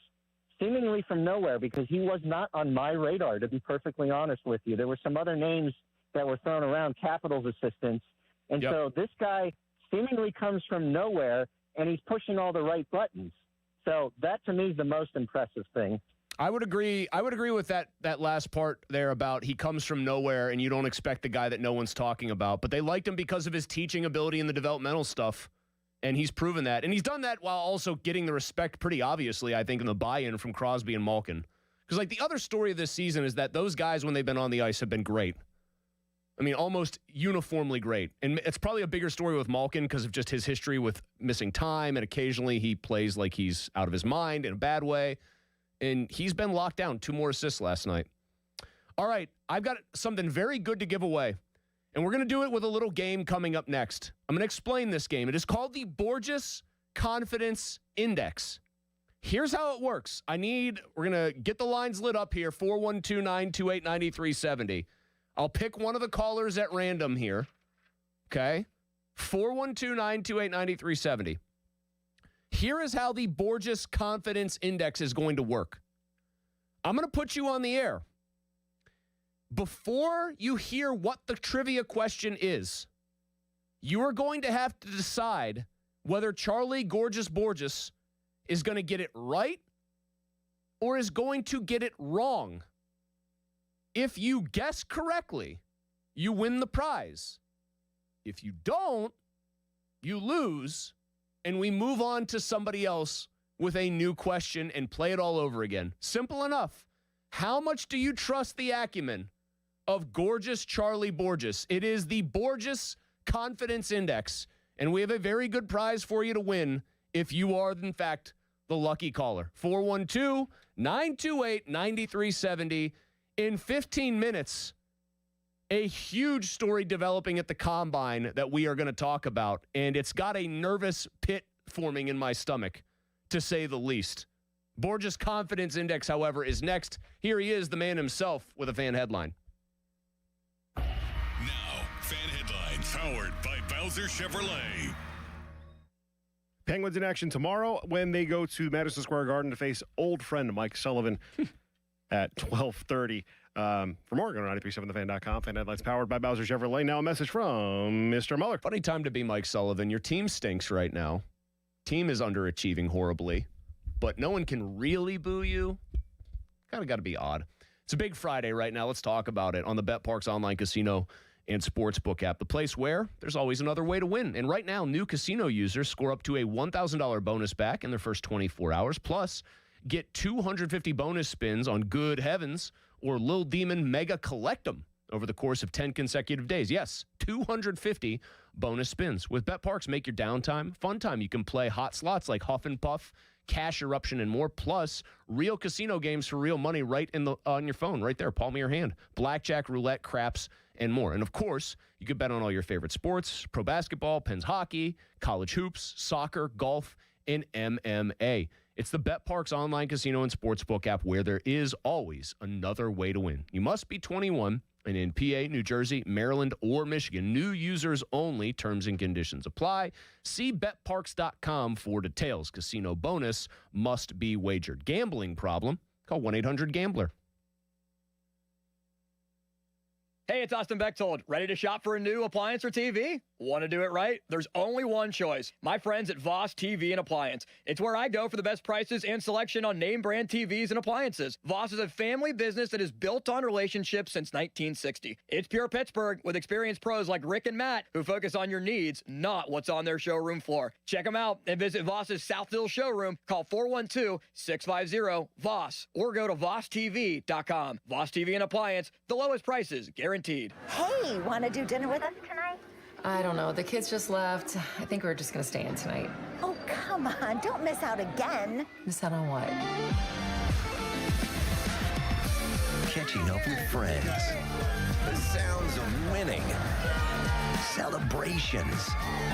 seemingly from nowhere because he was not on my radar, to be perfectly honest with you. There were some other names that were thrown around, Capitals assistants. And so this guy seemingly comes from nowhere, and he's pushing all the right buttons. So that, to me, is the most impressive thing. I would agree with that last part there about he comes from nowhere and you don't expect the guy that no one's talking about. But they liked him because of his teaching ability and the developmental stuff. And he's proven that. And he's done that while also getting the respect pretty obviously, I think, in the buy-in from Crosby and Malkin. Because, like, the other story of this season is that those guys, when they've been on the ice, have been great. I mean, almost uniformly great. And it's probably a bigger story with Malkin because of just his history with missing time. And occasionally he plays like he's out of his mind in a bad way. And he's been locked down. 2 more assists last night. All right, I've got something very good to give away. And we're going to do it with a little game coming up next. I'm going to explain this game. It is called the Borges Confidence Index. Here's how it works. We're going to get the lines lit up here, 412-928-9370. I'll pick one of the callers at random here. Okay? 412-928-9370. Here is how the Borges Confidence Index is going to work. I'm going to put you on the air. Before you hear what the trivia question is, you are going to have to decide whether Charlie Gorgeous Borges is going to get it right or is going to get it wrong. If you guess correctly, you win the prize. If you don't, you lose, and we move on to somebody else with a new question and play it all over again. Simple enough. How much do you trust the acumen of Gorgeous Charlie Borges? It is the Borges Confidence Index. And we have a very good prize for you to win if you are, in fact, the lucky caller. 412-928-9370. In 15 minutes, a huge story developing at the Combine that we are going to talk about. And it's got a nervous pit forming in my stomach, to say the least. Borges' Confidence Index, however, is next. Here he is, the man himself, with a fan headline. Now, fan headlines powered by Bowser Chevrolet. Penguins in action tomorrow when they go to Madison Square Garden to face old friend Mike Sullivan at 12:30. For more, go to 937thefan.com. Fan headlines powered by Bowser Chevrolet. Now a message from Mr. Muller. Funny time to be Mike Sullivan. Your team stinks right now. Team is underachieving horribly, but no one can really boo you. Kind of got to be odd. It's a big Friday right now. Let's talk about it on the BetParx online casino and sportsbook app, the place where there's always another way to win. And right now, new casino users score up to a $1,000 bonus back in their first 24 hours. Plus, get 250 bonus spins on Good Heavens or Lil Demon Mega Collectum over the course of 10 consecutive days. Yes, 250 bonus spins. With BetParx, make your downtime fun time. You can play hot slots like Huff and Puff, Cash Eruption, and more. Plus, real casino games for real money right on your phone, right there, palm of your hand. Blackjack, roulette, craps, and more. And of course, you can bet on all your favorite sports: pro basketball, Pens hockey, college hoops, soccer, golf, and MMA. It's the BetParx online casino and sportsbook app where there is always another way to win. You must be 21 and in PA, New Jersey, Maryland, or Michigan. New users only. Terms and conditions apply. See BetParx.com for details. Casino bonus must be wagered. Gambling problem? Call 1-800-GAMBLER. Hey, it's Austin Bechtold. Ready to shop for a new appliance or TV? Want to do it right? There's only one choice. My friends at Voss TV and Appliance. It's where I go for the best prices and selection on name brand TVs and appliances. Voss is a family business that is built on relationships since 1960. It's pure Pittsburgh with experienced pros like Rick and Matt who focus on your needs, not what's on their showroom floor. Check them out and visit Voss's Southville showroom. Call 412-650-VOSS or go to VossTV.com. Voss TV and Appliance, the lowest prices guaranteed. Hey, want to do dinner with us tonight? I don't know. The kids just left. I think we're just going to stay in tonight. Oh, come on. Don't miss out again. Miss out on what? Catching up with friends. The sounds of winning. Celebrations.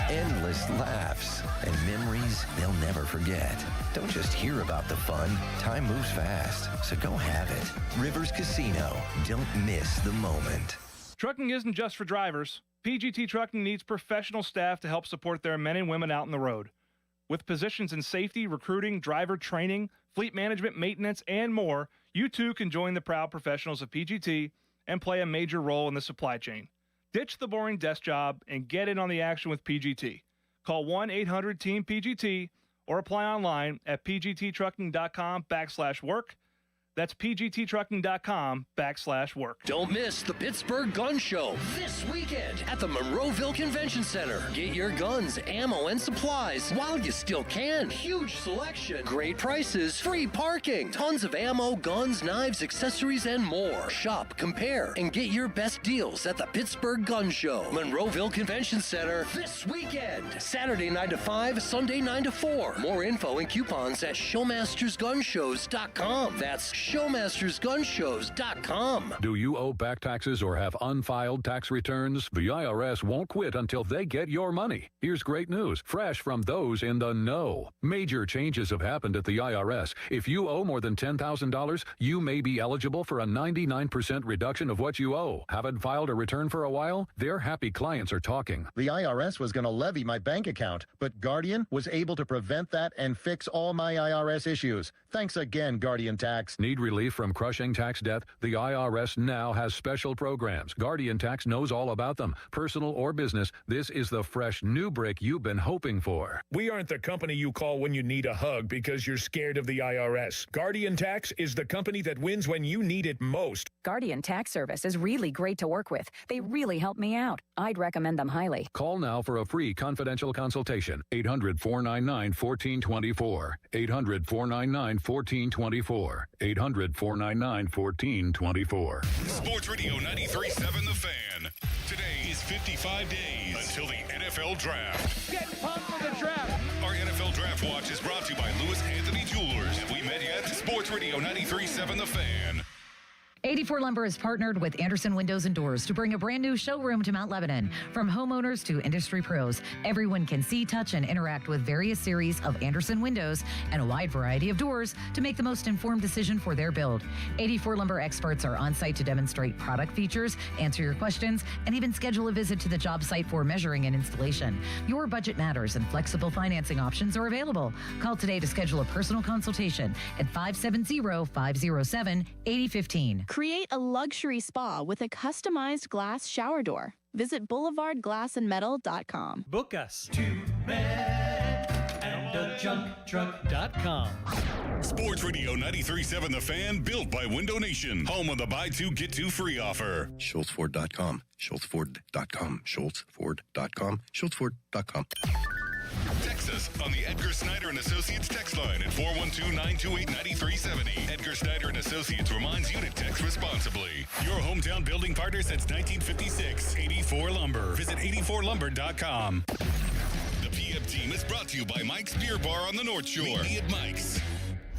Endless laughs. And memories they'll never forget. Don't just hear about the fun. Time moves fast, so go have it. Rivers Casino. Don't miss the moment. Trucking isn't just for drivers. PGT Trucking needs professional staff to help support their men and women out on the road. With positions in safety, recruiting, driver training, fleet management, maintenance, and more, you too can join the proud professionals of PGT and play a major role in the supply chain. Ditch the boring desk job and get in on the action with PGT. Call 1-800-TEAM-PGT or apply online at pgttrucking.com/work. That's pgttrucking.com/work. Don't miss the Pittsburgh Gun Show this weekend at the Monroeville Convention Center. Get your guns, ammo, and supplies while you still can. Huge selection, great prices, free parking, tons of ammo, guns, knives, accessories, and more. Shop, compare, and get your best deals at the Pittsburgh Gun Show. Monroeville Convention Center this weekend. Saturday 9 to 5, Sunday 9 to 4. More info and coupons at showmastersgunshows.com. That's showmastersgunshows.com. Do you owe back taxes or have unfiled tax returns? The IRS won't quit until they get your money. Here's great news, fresh from those in the know. Major changes have happened at the IRS. If you owe more than $10,000, you may be eligible for a 99% reduction of what you owe. Haven't filed a return for a while? Their happy clients are talking. The IRS was going to levy my bank account, but Guardian was able to prevent that and fix all my IRS issues. Thanks again, Guardian Tax. Need relief from crushing tax debt? The IRS now has special programs. Guardian Tax knows all about them. Personal or business, this is the fresh new break you've been hoping for. We aren't the company you call when you need a hug because you're scared of the IRS. Guardian Tax is the company that wins when you need it most. Guardian Tax Service is really great to work with. They really help me out. I'd recommend them highly. Call now for a free confidential consultation. 800-499-1424. 800-499-1424. 800-499-1424. Sports Radio 93.7 The Fan. Today is just 55 days until the NFL Draft. Get pumped for the draft. Our NFL Draft Watch is brought to you by Lewis Anthony Jewelers. Have we met yet? Sports Radio 93.7 The Fan. 84 Lumber has partnered with Anderson Windows and Doors to bring a brand new showroom to Mount Lebanon. From homeowners to industry pros, everyone can see, touch, and interact with various series of Anderson windows and a wide variety of doors to make the most informed decision for their build. 84 Lumber experts are on site to demonstrate product features, answer your questions, and even schedule a visit to the job site for measuring and installation. Your budget matters and flexible financing options are available. Call today to schedule a personal consultation at 570-507-8015. Create a luxury spa with a customized glass shower door. Visit boulevardglassandmetal.com. Book us to manandajunkdruck.com. Sports Radio 93.7 The Fan, built by Window Nation. Home of the buy two, get two free offer. SchultzFord.com. SchultzFord.com. SchultzFord.com. SchultzFord.com. Text us on the Edgar Snyder and Associates text line at 412-928-9370. Edgar Snyder and Associates reminds you to text responsibly. Your hometown building partner since 1956. 84 Lumber. Visit 84lumber.com. The PM team is brought to you by Mike's Beer Bar on the North Shore. Meet me at Mike's.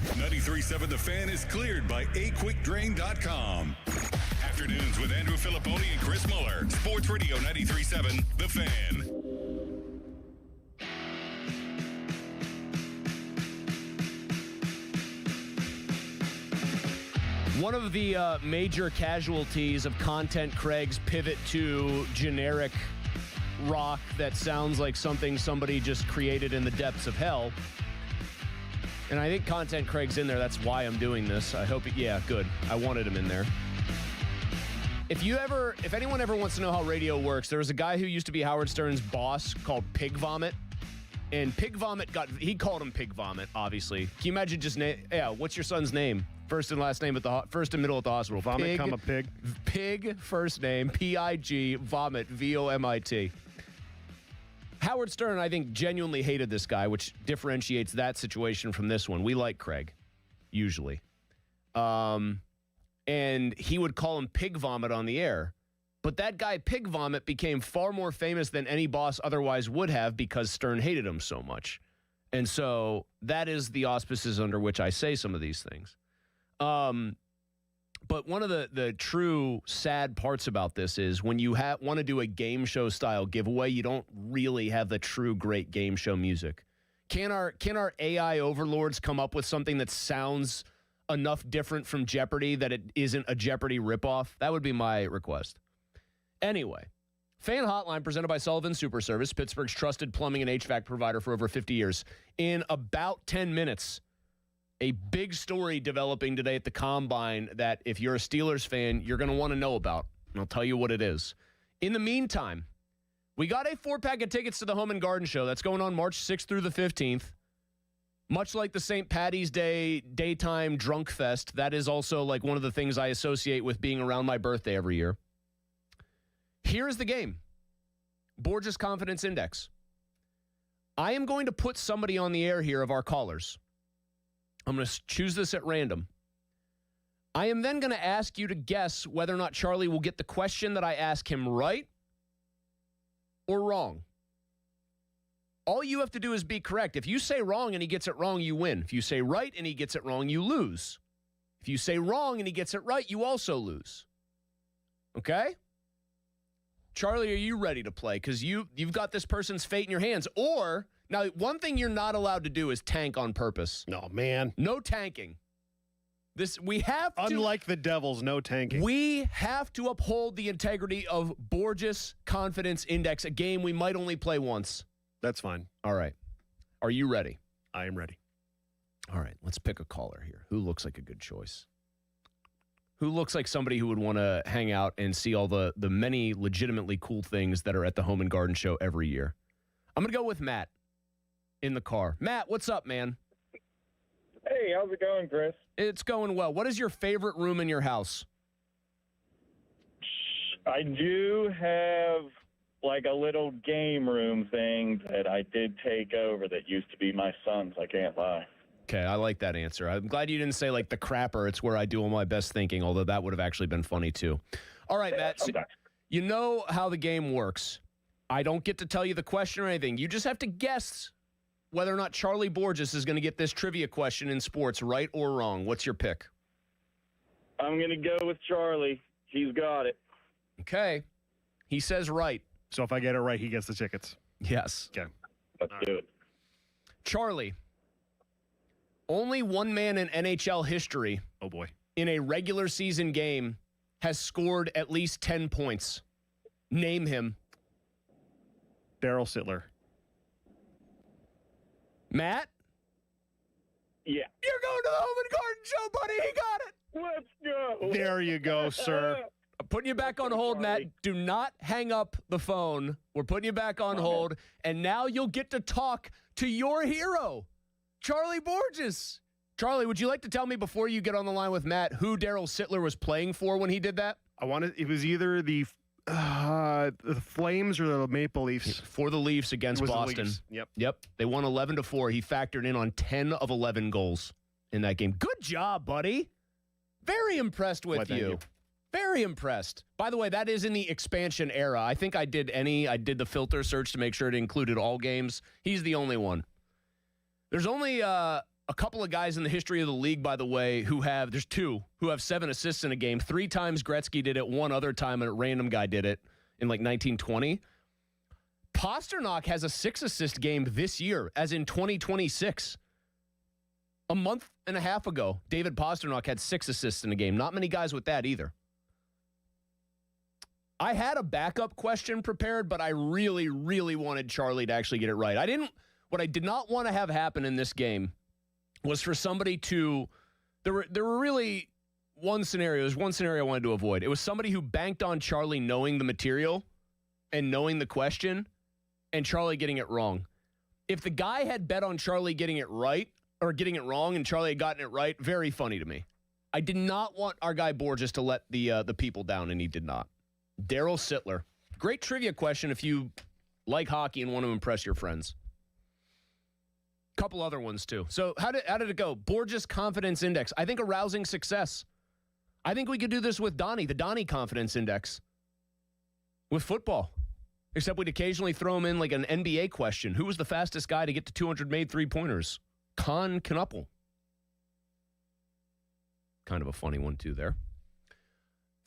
93.7 The Fan is cleared by aquickdrain.com. Afternoons with Andrew Filipponi and Chris Muller. Sports Radio 93.7 The Fan. One of the major casualties of Content Craig's pivot to generic rock that sounds like something somebody just created in the depths of hell. And I think Content Craig's in there. That's why I'm doing this. I hope, yeah, good. I wanted him in there. If anyone ever wants to know how radio works, there was a guy who used to be Howard Stern's boss called Pig Vomit. And Pig Vomit he called him Pig Vomit, obviously. Can you imagine just what's your son's name? First and last name first and middle at the hospital. Vomit, comma, pig. Pig, first name, P-I-G, Vomit, V-O-M-I-T. Howard Stern, I think, genuinely hated this guy, which differentiates that situation from this one. We like Craig, usually. And he would call him Pig Vomit on the air. But that guy, Pig Vomit, became far more famous than any boss otherwise would have because Stern hated him so much. And so that is the auspices under which I say some of these things. But one of the true sad parts about this is when you want to do a game show style giveaway, you don't really have the true great game show music. Can our AI overlords come up with something that sounds enough different from Jeopardy that it isn't a Jeopardy ripoff? That would be my request. Anyway, Fan Hotline presented by Sullivan Super Service, Pittsburgh's trusted plumbing and HVAC provider for over 50 years. In about 10 minutes, a big story developing today at the Combine that if you're a Steelers fan, you're going to want to know about. And I'll tell you what it is. In the meantime, we got a 4-pack of tickets to the Home and Garden Show. That's going on March 6th through the 15th. Much like the St. Patty's Day daytime drunk fest, that is also like one of the things I associate with being around my birthday every year. Here's the game. Borges Confidence Index. I am going to put somebody on the air here of our callers. I'm going to choose this at random. I am then going to ask you to guess whether or not Charlie will get the question that I ask him right or wrong. All you have to do is be correct. If you say wrong and he gets it wrong, you win. If you say right and he gets it wrong, you lose. If you say wrong and he gets it right, you also lose. Okay? Charlie, are you ready to play? Because you've got this person's fate in your hands. Or, now, one thing you're not allowed to do is tank on purpose. No, man. No tanking. We have to... Unlike the Devils, no tanking. We have to uphold the integrity of Borges Confidence Index, a game we might only play once. That's fine. All right. Are you ready? I am ready. All right. Let's pick a caller here. Who looks like a good choice? Who looks like somebody who would want to hang out and see all the many legitimately cool things that are at the Home and Garden Show every year? I'm going to go with Matt in the car. Matt, what's up, man? Hey, how's it going, Chris? It's going well. What is your favorite room in your house? I do have like a little game room thing that I did take over that used to be my son's. I can't lie. Okay, I like that answer. I'm glad you didn't say like the crapper. It's where I do all my best thinking, although that would have actually been funny too. All right, Matt. You know how the game works. I don't get to tell you the question or anything. You just have to guess whether or not Charlie Borges is going to get this trivia question in sports right or wrong. What's your pick? I'm going to go with Charlie. He's got it. Okay. He says right. So if I get it right, he gets the tickets. Yes. Okay. Let's do it. Charlie, only one man in NHL history in a regular season game has scored at least 10 points. Name him. Daryl Sittler. Matt? Yeah. You're going to the Home and Garden Show, buddy. He got it. Let's go. There you go, sir. I'm putting you back on hold, Matt. Do not hang up the phone. We're putting you back on hold. And now you'll get to talk to your hero, Charlie Borges. Charlie, would you like to tell me before you get on the line with Matt who Daryl Sittler was playing for when he did that? It was either the Flames or the Maple Leafs. For the Leafs against Boston. Yep. They won 11-4. He factored in on 10 of 11 goals in that game. Good job, buddy. Very impressed with you. Very impressed. By the way, that is in the expansion era. I think I did the filter search to make sure it included all games. He's the only one. There's only a couple of guys in the history of the league, by the way, there's two who have 7 assists in a game. 3 times Gretzky did it. One other time a random guy did it in like 1920. Pasternak has a 6-assist game this year, as in 2026. A month and a half ago, David Pasternak had 6 assists in a game. Not many guys with that either. I had a backup question prepared, but I really, really wanted Charlie to actually get it right. What I did not want to have happen in this game was for somebody to, there were really one scenario. There's one scenario I wanted to avoid. It was somebody who banked on Charlie knowing the material and knowing the question and Charlie getting it wrong. If the guy had bet on Charlie getting it right or getting it wrong and Charlie had gotten it right, very funny to me. I did not want our guy Borges to let the people down, and he did not. Daryl Sittler. Great trivia question if you like hockey and want to impress your friends. Couple other ones, too. So how did it go? Borges Confidence Index. I think a rousing success. I think we could do this with Donnie, the Donnie Confidence Index. With football. Except we'd occasionally throw him in like an NBA question. Who was the fastest guy to get to 200 made three-pointers? Con Knuppel. Kind of a funny one, too, there.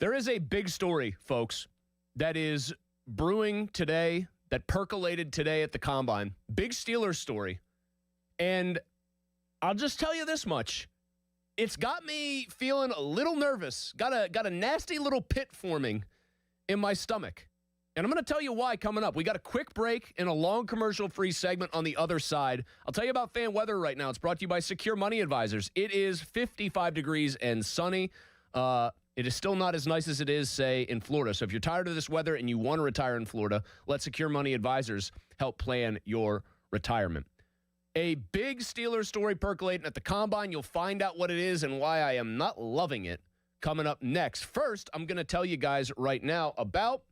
There is a big story, folks, that is brewing today, that percolated today at the Combine. Big Steelers story. And I'll just tell you this much. It's got me feeling a little nervous. Got a nasty little pit forming in my stomach. And I'm going to tell you why coming up. We got a quick break and a long commercial-free segment on the other side. I'll tell you about fan weather right now. It's brought to you by Secure Money Advisors. It is 55 degrees and sunny. It is still not as nice as it is, say, in Florida. So if you're tired of this weather and you want to retire in Florida, let Secure Money Advisors help plan your retirement. A big Steelers story percolating at the Combine. You'll find out what it is and why I am not loving it coming up next. First, I'm going to tell you guys right now about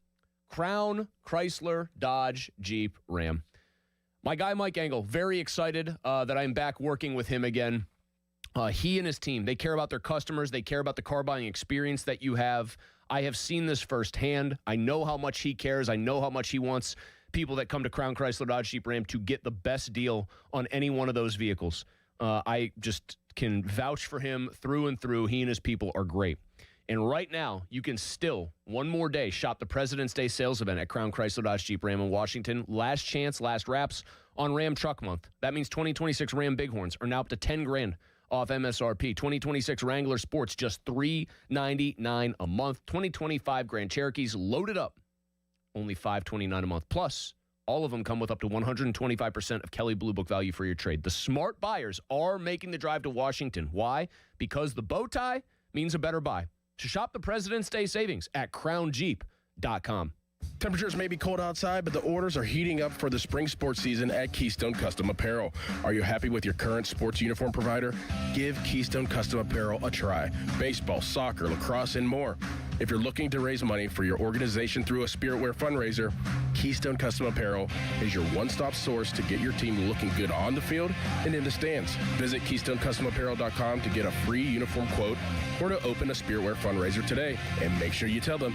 Crown, Chrysler, Dodge, Jeep, Ram. My guy, Mike Engel, very excited that I'm back working with him again. He and his team, they care about their customers. They care about the car buying experience that you have. I have seen this firsthand. I know how much he cares. I know how much he wants people that come to Crown, Chrysler, Dodge, Jeep, Ram to get the best deal on any one of those vehicles. I just can vouch for him through and through. He and his people are great. And right now, you can still, one more day, shop the President's Day sales event at Crown, Chrysler, Dodge, Jeep, Ram in Washington. Last chance, last wraps on Ram Truck Month. That means 2026 Ram Bighorns are now up to $10,000 off MSRP. 2026 Wrangler Sports, just $399 a month. 2025 Grand Cherokees loaded up, only $529 a month. Plus, all of them come with up to 125% of Kelley Blue Book value for your trade. The smart buyers are making the drive to Washington. Why? Because the bow tie means a better buy. So shop the President's Day savings at crownjeep.com. Temperatures may be cold outside, but the orders are heating up for the spring sports season at Keystone Custom Apparel. Are you happy with your current sports uniform provider? Give Keystone Custom Apparel a try. Baseball, soccer, lacrosse, and more. If you're looking to raise money for your organization through a Spirit Wear fundraiser, Keystone Custom Apparel is your one-stop source to get your team looking good on the field and in the stands. Visit KeystoneCustomApparel.com to get a free uniform quote or to open a Spirit Wear fundraiser today. And make sure you tell them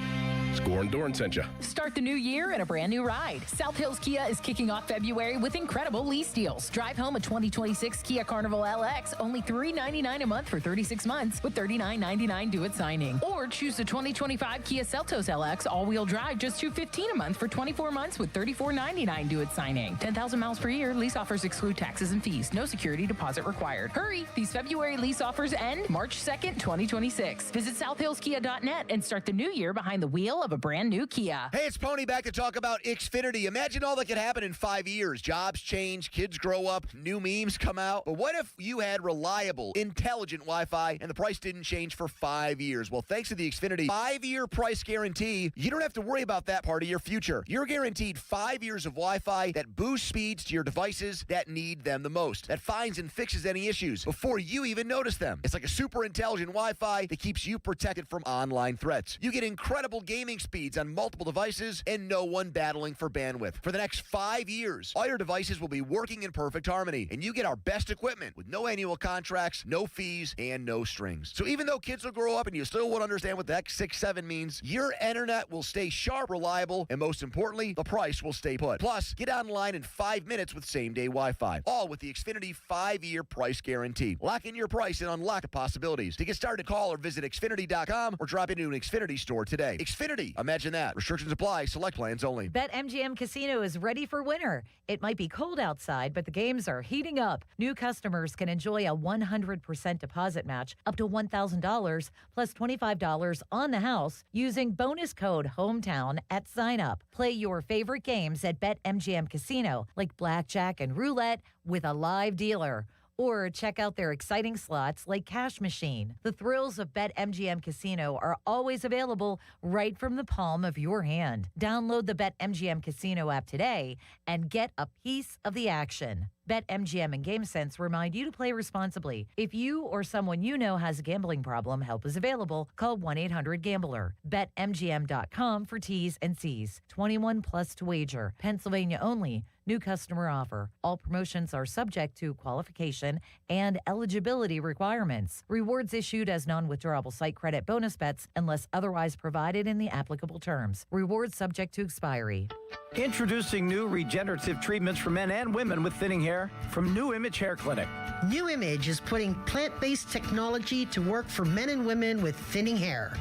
Score and Doran sent you. Start the new year in a brand new ride. South Hills Kia is kicking off February with incredible lease deals. Drive home a 2026 Kia Carnival LX, only $399 a month for 36 months with $39.99 due at signing. Or choose the 2025 Kia Seltos LX all-wheel drive, just $215 a month for 24 months with $34.99 due at signing. 10,000 miles per year. Lease offers exclude taxes and fees. No security deposit required. Hurry! These February lease offers end March 2nd, 2026. Visit southhillskia.net and start the new year behind the wheel of a brand new Kia. Hey, it's Pony back to talk about Xfinity. Imagine all that could happen in 5 years. Jobs change, kids grow up, new memes come out. But what if you had reliable, intelligent Wi-Fi and the price didn't change for 5 years? Well, thanks to the Xfinity 5-year price guarantee, you don't have to worry about that part of your future. You're guaranteed 5 years of Wi-Fi that boosts speeds to your devices that need them the most, that finds and fixes any issues before you even notice them. It's like a super intelligent Wi-Fi that keeps you protected from online threats. You get incredible gaming speeds on multiple devices and no one battling for bandwidth. For the next 5 years, all your devices will be working in perfect harmony, and you get our best equipment with no annual contracts, no fees, and no strings. So even though kids will grow up and you still won't understand what the X67 means, your internet will stay sharp, reliable, and most importantly, the price will stay put. Plus, get online in 5 minutes with same-day Wi-Fi, all with the Xfinity 5-year price guarantee. Lock in your price and unlock the possibilities. To get started, call or visit Xfinity.com or drop into an Xfinity store today. Xfinity, imagine that. Restrictions apply. Select plans only. BetMGM Casino is ready for winter. It might be cold outside, but the games are heating up. New customers can enjoy a 100% deposit match up to $1,000 plus $25 on the house using bonus code HOMETOWN at sign up. Play your favorite games at BetMGM Casino like blackjack and roulette with a live dealer. Or check out their exciting slots like Cash Machine. The thrills of BetMGM Casino are always available right from the palm of your hand. Download the BetMGM Casino app today and get a piece of the action. BetMGM and GameSense remind you to play responsibly. If you or someone you know has a gambling problem, help is available. Call 1-800-GAMBLER. BetMGM.com for T's and C's. 21 plus to wager. Pennsylvania only. New customer offer. All promotions are subject to qualification and eligibility requirements. Rewards issued as non-withdrawable site credit bonus bets unless otherwise provided in the applicable terms. Rewards subject to expiry. Introducing new regenerative treatments for men and women with thinning hair from New Image Hair Clinic. New Image is putting plant-based technology to work for men and women with thinning hair.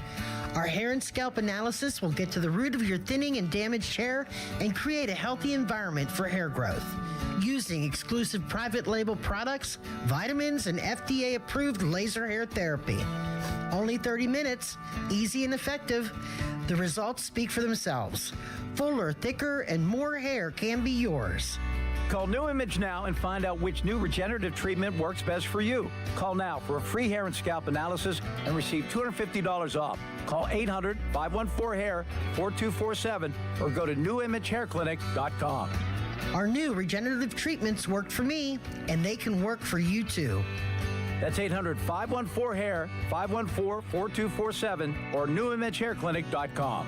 Our hair and scalp analysis will get to the root of your thinning and damaged hair and create a healthy environment for hair growth. Using exclusive private label products, vitamins, and FDA-approved laser hair therapy. Only 30 minutes, easy and effective. The results speak for themselves. Fuller, thicker, and more hair can be yours. Call New Image now and find out which new regenerative treatment works best for you. Call now for a free hair and scalp analysis and receive $250 off. Call 800-514-HAIR 4247 or go to newimagehairclinic.com. Our new regenerative treatments worked for me, and they can work for you too. That's 800-514-HAIR 514-4247 or newimagehairclinic.com.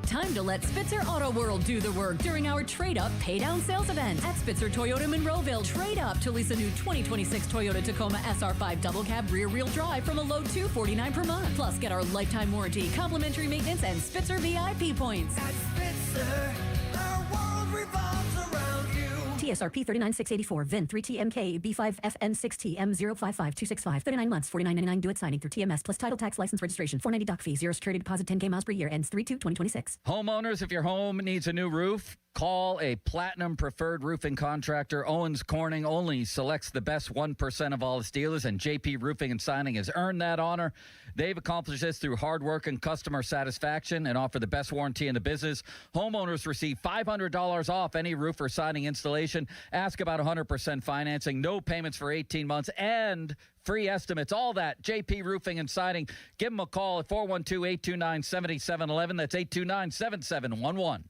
Time to let Spitzer Auto World do the work during our Trade Up Pay Down sales event at Spitzer Toyota Monroeville. Trade up to lease a new 2026 Toyota Tacoma SR5 double cab rear wheel drive from a low $249 per month. Plus, get our lifetime warranty, complimentary maintenance, and Spitzer VIP points. At Spitzer, our world revolves around you. TSRP 39684, VIN 3TMK B5FN6TM055265. 39 months, $49.99 due at signing through TMS plus title tax license registration. $490 doc fee, 0 security deposit, 10K miles per year, ends 3/2/2026. Homeowners, if your home needs a new roof, call a Platinum Preferred Roofing Contractor. Owens Corning only selects the best 1% of all its dealers, and JP Roofing and Signing has earned that honor. They've accomplished this through hard work and customer satisfaction and offer the best warranty in the business. Homeowners receive $500 off any roof or siding installation. Ask about 100% financing, no payments for 18 months, and free estimates. All that, JP Roofing and Siding. Give them a call at 412-829-7711. That's 829-7711.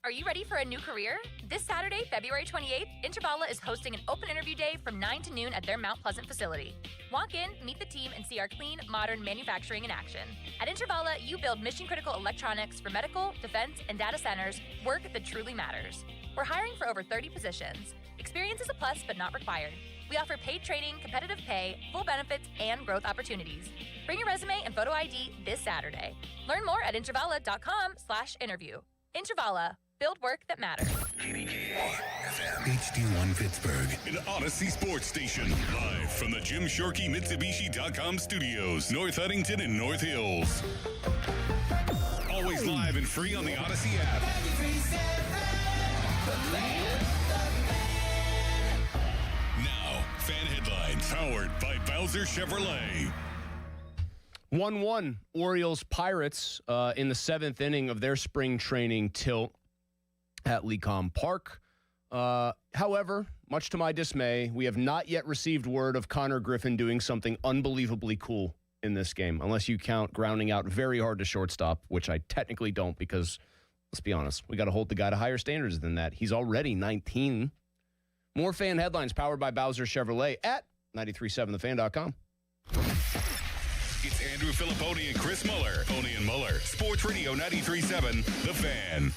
Are you ready for a new career? This Saturday, February 28th, Intervala is hosting an open interview day from 9 to noon at their Mount Pleasant facility. Walk in, meet the team, and see our clean, modern manufacturing in action. At Intervala, you build mission-critical electronics for medical, defense, and data centers, work that truly matters. We're hiring for over 30 positions. Experience is a plus, but not required. We offer paid training, competitive pay, full benefits, and growth opportunities. Bring your resume and photo ID this Saturday. Learn more at Intervala.com/interview. Intervala. Build work that matters. HD1 Pittsburgh, an Odyssey sports station. Live from the Jim Shorkey Mitsubishi.com studios, North Huntington and North Hills. Always live and free on the Odyssey app. Now, fan headlines powered by Bowser Chevrolet. 1-1 Orioles-Pirates in the 7th inning of their spring training tilt at Lecom Park. However, much to my dismay, we have not yet received word of Connor Griffin doing something unbelievably cool in this game, unless you count grounding out very hard to shortstop, which I technically don't because, let's be honest, we got to hold the guy to higher standards than that. He's already 19. More fan headlines powered by Bowser Chevrolet at 937thefan.com. It's Andrew Filipponi and Chris Muller. Pony and Muller. Sports Radio 93.7, The Fan.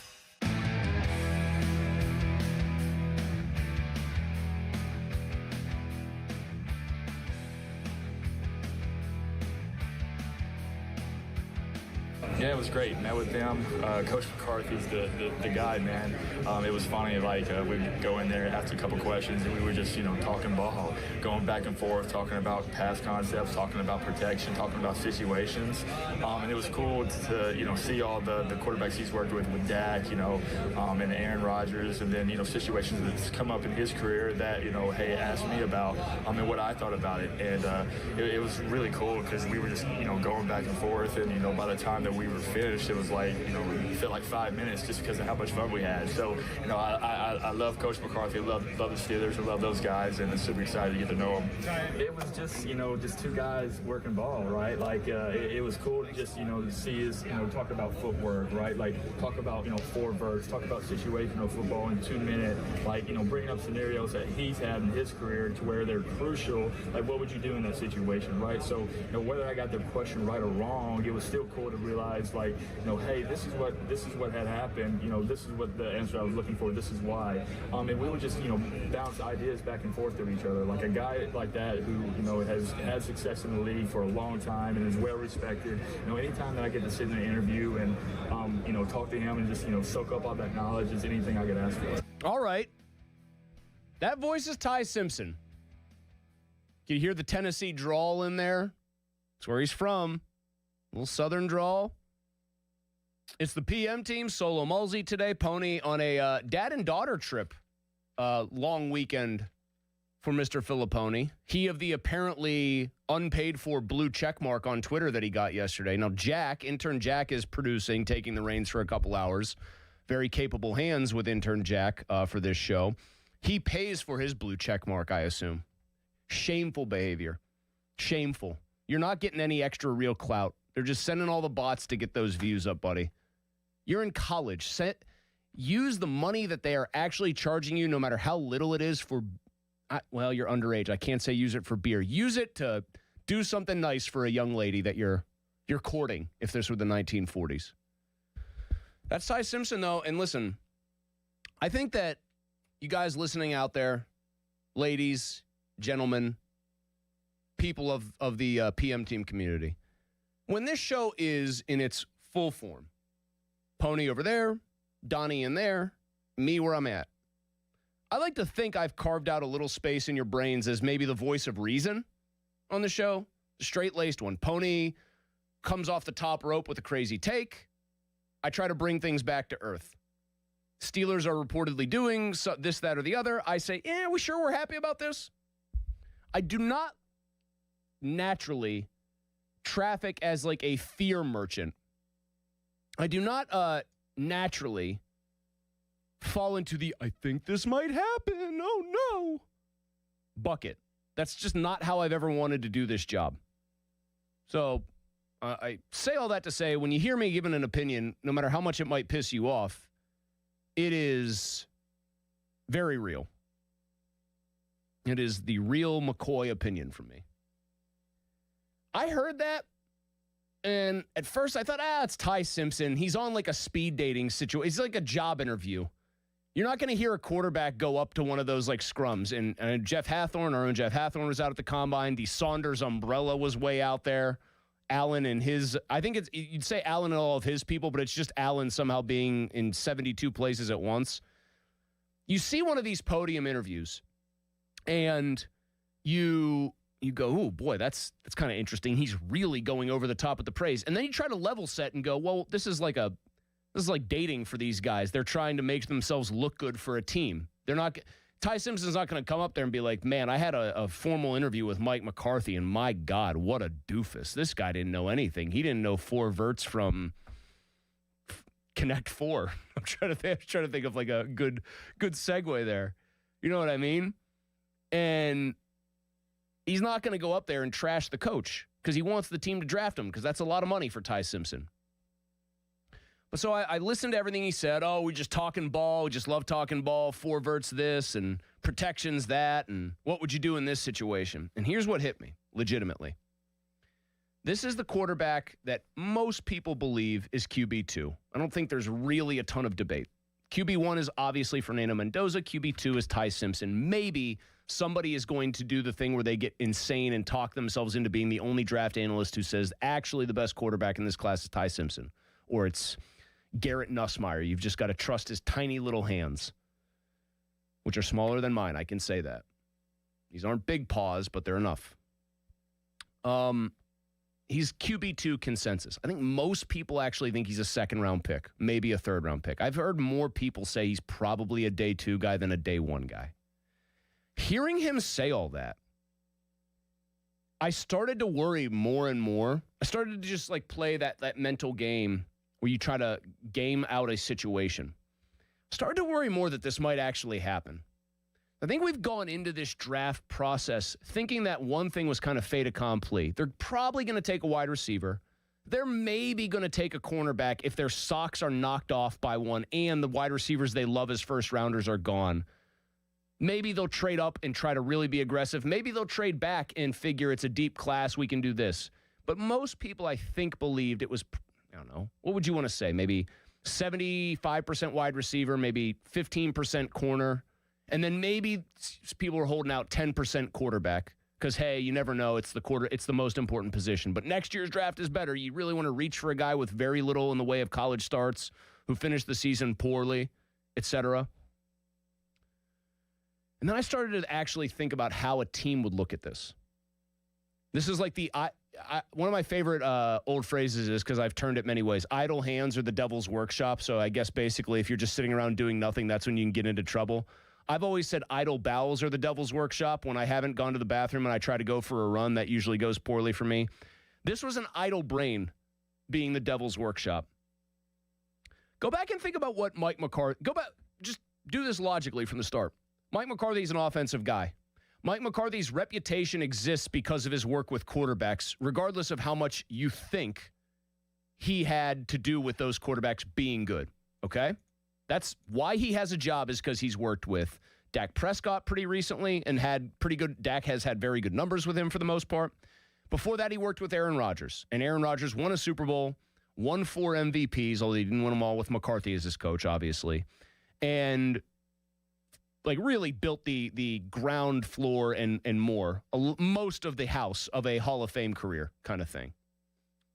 Yeah, it was great. Met with them. Coach McCarthy's the guy, man. It was funny, we'd go in there, ask a couple questions, and we were just, talking ball, going back and forth, talking about pass concepts, talking about protection, talking about situations. And it was cool to see all the quarterbacks he's worked with Dak, and Aaron Rodgers, and then, situations that's come up in his career that, hey, asked me about, and what I thought about it. And it was really cool because we were just, going back and forth, and, by the time that we were finished, it was like, it felt like 5 minutes just because of how much fun we had. So, I love Coach McCarthy, love the Steelers, I love those guys, and I'm super excited to get to know them. It was just, just two guys working ball, right? It was cool to just, to see us, talk about footwork, right? Talk about, 4 verts, talk about situational football in 2 minutes, bringing up scenarios that he's had in his career to where they're crucial. What would you do in that situation, right? So, whether I got the question right or wrong, it was still cool to realize, hey, this is what had happened. This is what the answer I was looking for. This is why. And we would just, bounce ideas back and forth to each other. Like a guy like that who, has had success in the league for a long time and is well respected. Anytime that I get to sit in an interview and, talk to him and just, soak up all that knowledge is anything I could ask for. All right. That voice is Ty Simpson. Can you hear the Tennessee drawl in there? That's where he's from. A little southern drawl. It's the PM team, Solo Mulsey today. Pony on a dad and daughter trip. Long weekend for Mr. Filipponi. He of the apparently unpaid for blue check mark on Twitter that he got yesterday. Now, intern Jack is producing, taking the reins for a couple hours. Very capable hands with intern Jack for this show. He pays for his blue check mark, I assume. Shameful behavior. Shameful. You're not getting any extra real clout. They're just sending all the bots to get those views up, buddy. You're in college. Use the money that they are actually charging you, no matter how little it is for, you're underage. I can't say use it for beer. Use it to do something nice for a young lady that you're courting, if this were the 1940s. That's Ty Simpson, though. And listen, I think that you guys listening out there, ladies, gentlemen, people of the PM team community, when this show is in its full form, Pony over there, Donnie in there, me where I'm at, I like to think I've carved out a little space in your brains as maybe the voice of reason on the show, the straight-laced one. Pony comes off the top rope with a crazy take. I try to bring things back to earth. Steelers are reportedly doing this, that, or the other. I say, we sure we're happy about this? I do not naturally traffic as like a fear merchant. I do not naturally fall into the I think this might happen, oh no, bucket. That's just not how I've ever wanted to do this job. So I say all that to say, when you hear me giving an opinion, no matter how much it might piss you off, it is very real. It is the real McCoy opinion from me. I heard that, and at first I thought, it's Ty Simpson. He's on like a speed dating situation. It's like a job interview. You're not going to hear a quarterback go up to one of those like scrums. And Jeff Hathorn, our own Jeff Hathorn, was out at the combine. The Saunders umbrella was way out there. Allen and his, I think you'd say Allen and all of his people, but it's just Allen somehow being in 72 places at once. You see one of these podium interviews and you go, oh boy, that's kind of interesting. He's really going over the top with the praise. And then you try to level set and go, well, this is like dating for these guys. They're trying to make themselves look good for a team. Ty Simpson's not going to come up there and be like, man, I had a formal interview with Mike McCarthy, and my God, what a doofus. This guy didn't know anything. He didn't know 4 verts from Connect 4. I'm trying to think of like a good segue there. You know what I mean? And he's not going to go up there and trash the coach because he wants the team to draft him because that's a lot of money for Ty Simpson. But so I listened to everything he said. Oh, we just talking ball. We just love talking ball. 4 verts this and protections that. And what would you do in this situation? And here's what hit me, legitimately. This is the quarterback that most people believe is QB2. I don't think there's really a ton of debate. QB1 is obviously Fernando Mendoza. QB2 is Ty Simpson. Maybe somebody is going to do the thing where they get insane and talk themselves into being the only draft analyst who says, actually, the best quarterback in this class is Ty Simpson. Or it's Garrett Nussmeier. You've just got to trust his tiny little hands, which are smaller than mine. I can say that. These aren't big paws, but they're enough. He's QB2 consensus. I think most people actually think he's a second-round pick, maybe a third-round pick. I've heard more people say he's probably a day 2 guy than a day 1 guy. Hearing him say all that, I started to worry more and more. I started to just like play that mental game where you try to game out a situation. Started to worry more that this might actually happen. I think we've gone into this draft process thinking that one thing was kind of fait accompli. They're probably going to take a wide receiver. They're maybe going to take a cornerback if their socks are knocked off by one and the wide receivers they love as first rounders are gone. Maybe they'll trade up and try to really be aggressive. Maybe they'll trade back and figure it's a deep class, we can do this. But most people, I think, believed it was, I don't know, what would you want to say? Maybe 75% wide receiver, maybe 15% corner, and then maybe people are holding out 10% quarterback because, hey, you never know. It's the most important position. But next year's draft is better. You really want to reach for a guy with very little in the way of college starts, who finished the season poorly, etc. And then I started to actually think about how a team would look at this. This is like one of my favorite old phrases is, because I've turned it many ways, idle hands are the devil's workshop. So I guess basically if you're just sitting around doing nothing, that's when you can get into trouble. I've always said idle bowels are the devil's workshop. When I haven't gone to the bathroom and I try to go for a run, that usually goes poorly for me. This was an idle brain being the devil's workshop. Go back and think about what Mike McCarthy, just do this logically from the start. Mike McCarthy is an offensive guy. Mike McCarthy's reputation exists because of his work with quarterbacks, regardless of how much you think he had to do with those quarterbacks being good, okay? That's why he has a job, is because he's worked with Dak Prescott pretty recently and had pretty good, Dak has had very good numbers with him for the most part. Before that, he worked with Aaron Rodgers, and Aaron Rodgers won a Super Bowl, won 4 MVPs, although he didn't win them all with McCarthy as his coach, obviously, and like really built the ground floor and more, most of the house of a Hall of Fame career kind of thing.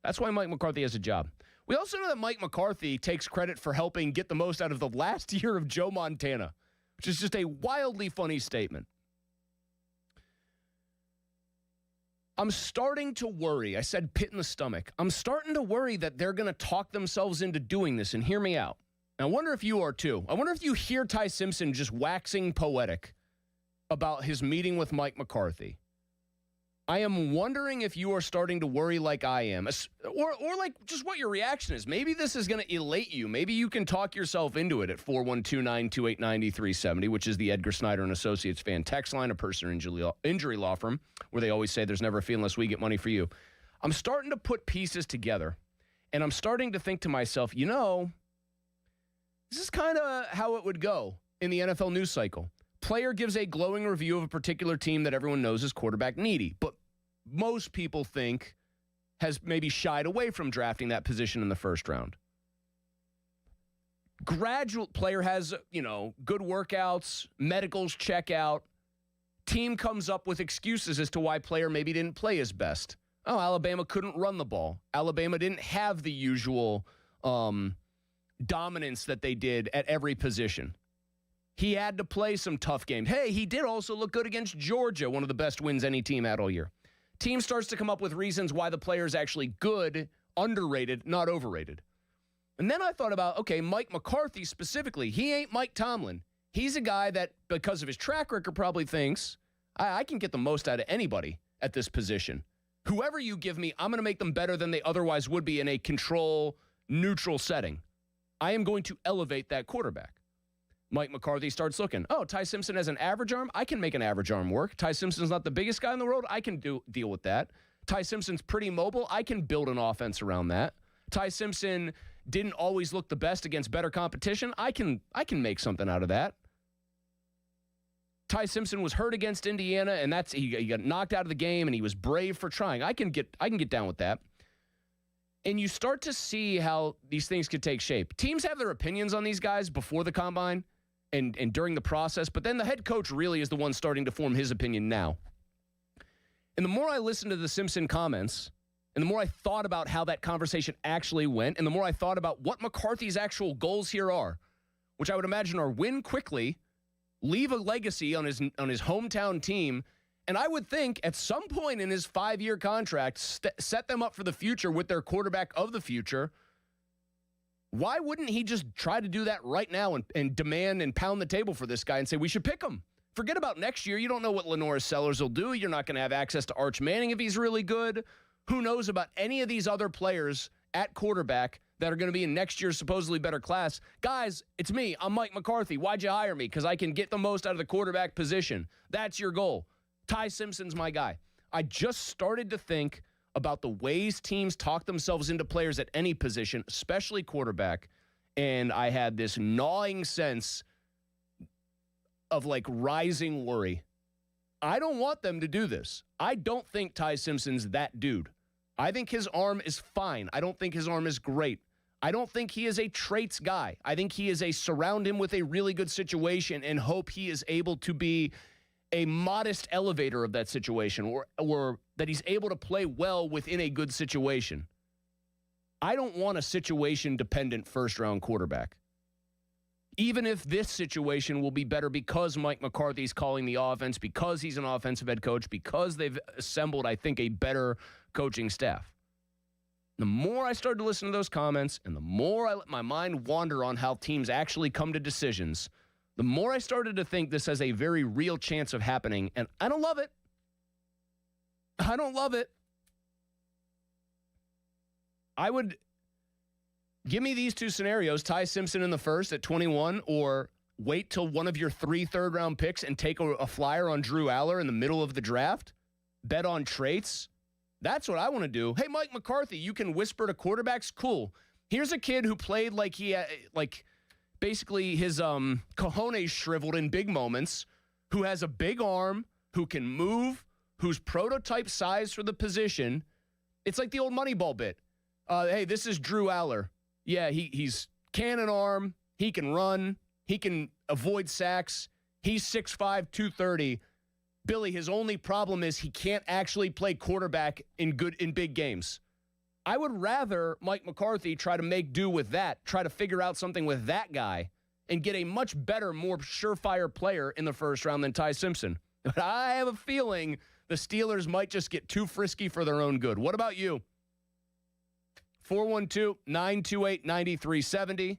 That's why Mike McCarthy has a job. We also know that Mike McCarthy takes credit for helping get the most out of the last year of Joe Montana, which is just a wildly funny statement. I'm starting to worry. I said pit in the stomach. I'm starting to worry that they're going to talk themselves into doing this, and hear me out. I wonder if you are too. I wonder if you hear Ty Simpson just waxing poetic about his meeting with Mike McCarthy. I am wondering if you are starting to worry like I am, or like just what your reaction is. Maybe this is going to elate you. Maybe you can talk yourself into it at 412-928-9370, which is the Edgar Snyder and Associates fan text line, a personal injury law firm, where they always say there's never a fee unless we get money for you. I'm starting to put pieces together, and I'm starting to think to myself, you know, this is kind of how it would go in the NFL news cycle. Player gives a glowing review of a particular team that everyone knows is quarterback needy, but most people think has maybe shied away from drafting that position in the first round. Gradual player has, good workouts, medicals check out. Team comes up with excuses as to why player maybe didn't play his best. Oh, Alabama couldn't run the ball. Alabama didn't have the usual dominance that they did at every position. He had to play some tough games. Hey, he did also look good against Georgia, one of the best wins any team had all year. Team starts to come up with reasons why the player is actually good, underrated, not overrated. And then I thought about, okay, Mike McCarthy specifically. He ain't Mike Tomlin. He's a guy that, because of his track record, probably thinks, I can get the most out of anybody at this position. Whoever you give me, I'm going to make them better than they otherwise would be in a control, neutral setting. I am going to elevate that quarterback. Mike McCarthy starts looking, Ty Simpson has an average arm? I can make an average arm work. Ty Simpson's not the biggest guy in the world? I can deal with that. Ty Simpson's pretty mobile. I can build an offense around that. Ty Simpson didn't always look the best against better competition. I can make something out of that. Ty Simpson was hurt against Indiana, and he got knocked out of the game, and he was brave for trying. I can get down with that. And you start to see how these things could take shape. Teams have their opinions on these guys before the combine and during the process, but then the head coach really is the one starting to form his opinion now. And the more I listened to the Simpson comments, and the more I thought about how that conversation actually went, and the more I thought about what McCarthy's actual goals here are, which I would imagine are win quickly, leave a legacy on his hometown team, and I would think at some point in his 5-year contract, set them up for the future with their quarterback of the future. Why wouldn't he just try to do that right now and demand and pound the table for this guy and say, we should pick him? Forget about next year. You don't know what Lenora Sellers will do. You're not going to have access to Arch Manning if he's really good. Who knows about any of these other players at quarterback that are going to be in next year's supposedly better class? Guys, it's me. I'm Mike McCarthy. Why'd you hire me? Because I can get the most out of the quarterback position. That's your goal. Ty Simpson's my guy. I just started to think about the ways teams talk themselves into players at any position, especially quarterback, and I had this gnawing sense of rising worry. I don't want them to do this. I don't think Ty Simpson's that dude. I think his arm is fine. I don't think his arm is great. I don't think he is a traits guy. I think he is surround him with a really good situation and hope he is able to be a modest elevator of that situation or that he's able to play well within a good situation. I don't want a situation-dependent first-round quarterback. Even if this situation will be better because Mike McCarthy's calling the offense, because he's an offensive head coach, because they've assembled, I think, a better coaching staff. The more I started to listen to those comments and the more I let my mind wander on how teams actually come to decisions, the more I started to think this has a very real chance of happening, and I don't love it. I don't love it. I would give me these two scenarios, Ty Simpson in the first at 21, or wait till one of your 3 third-round picks and take a flyer on Drew Aller in the middle of the draft, bet on traits. That's what I want to do. Hey, Mike McCarthy, you can whisper to quarterbacks? Cool. Here's a kid who played like he had, basically his cojones shriveled in big moments, who has a big arm, who can move, who's prototype size for the position. It's like the old Moneyball bit. Hey, this is Drew Aller. Yeah, he's cannon arm. He can run. He can avoid sacks. He's 6'5", 230. Billy, his only problem is he can't actually play quarterback in big games. I would rather Mike McCarthy try to make do with that, try to figure out something with that guy, and get a much better, more surefire player in the first round than Ty Simpson. But I have a feeling the Steelers might just get too frisky for their own good. What about you? 412-928-9370.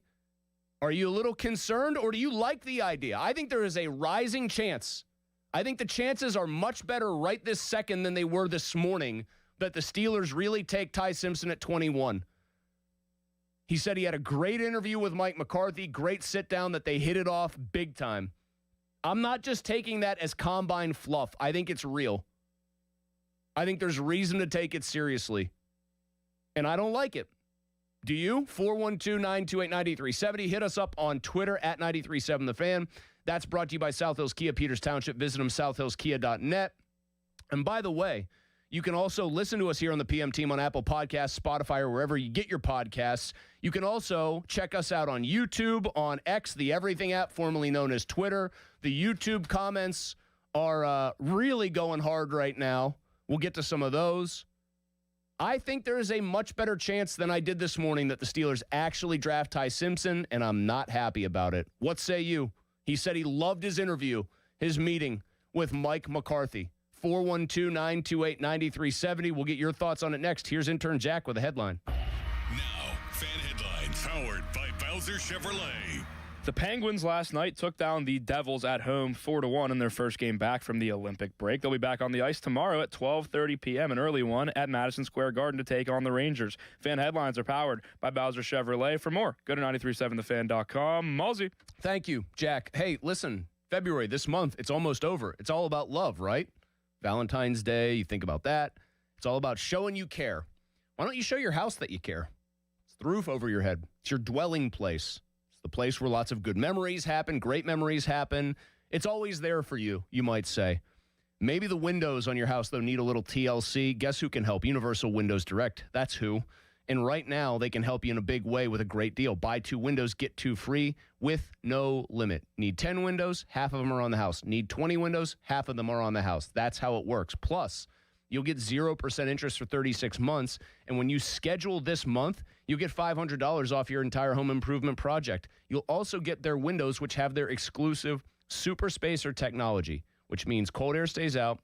Are you a little concerned, or do you like the idea? I think there is a rising chance. I think the chances are much better right this second than they were this morning that the Steelers really take Ty Simpson at 21. He said he had a great interview with Mike McCarthy, great sit down, that they hit it off big time. I'm not just taking that as combine fluff. I think it's real. I think there's reason to take it seriously. And I don't like it. Do you? 412-928-9370. Hit us up on Twitter at 937thefan. That's brought to you by South Hills Kia, Peters Township. Visit them, southhillskia.net. And by the way, You can also listen to us here on the PM Team on Apple Podcasts, Spotify, or wherever you get your podcasts. You can also check us out on YouTube, on X, the Everything app, formerly known as Twitter. The YouTube comments are really going hard right now. We'll get to some of those. I think there is a much better chance than I did this morning that the Steelers actually draft Ty Simpson, and I'm not happy about it. What say you? He said he loved his interview, his meeting with Mike McCarthy. 412-928-9370. We'll get your thoughts on it next. Here's intern Jack with a headline. Now, fan headlines powered by Bowser Chevrolet. The Penguins last night took down the Devils at home 4-1 in their first game back from the Olympic break. They'll be back on the ice tomorrow at 12:30 p.m., an early one at Madison Square Garden to take on the Rangers. Fan headlines are powered by Bowser Chevrolet. For more, go to 937thefan.com. Malsey. Thank you, Jack. Hey, listen, February, this month, it's almost over. It's all about love, right? Valentine's Day, you think about that. It's all about showing you care. Why don't you show your house that you care? It's the roof over your head. It's your dwelling place. The place where lots of good memories happen, great memories happen. It's always there for you, you might say. Maybe the windows on your house, though, need a little TLC. Guess who can help? Universal Windows Direct. That's who. And right now, they can help you in a big way with a great deal. Buy 2 windows, get 2 free with no limit. Need 10 windows, half of them are on the house. Need 20 windows, half of them are on the house. That's how it works. Plus, you'll get 0% interest for 36 months. And when you schedule this month, you'll get $500 off your entire home improvement project. You'll also get their windows, which have their exclusive super spacer technology, which means cold air stays out,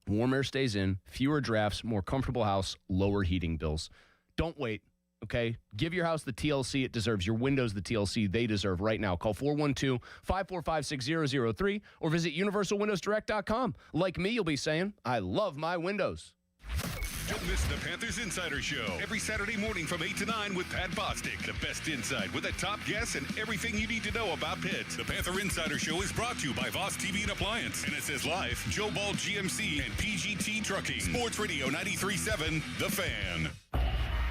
warm air stays in, fewer drafts, more comfortable house, lower heating bills. Don't wait, okay? Give your house the TLC it deserves. Your windows the TLC they deserve right now. Call 412-545-6003 or visit universalwindowsdirect.com. Like me, you'll be saying, I love my windows. Don't miss the Panthers Insider Show every Saturday morning from 8 to 9 with Pat Bostic. The best insight with the top guests and everything you need to know about Pitt. The Panther Insider Show is brought to you by Voss TV and Appliance. And it says live, Joe Ball GMC and PGT Trucking. Sports Radio 93.7, The Fan.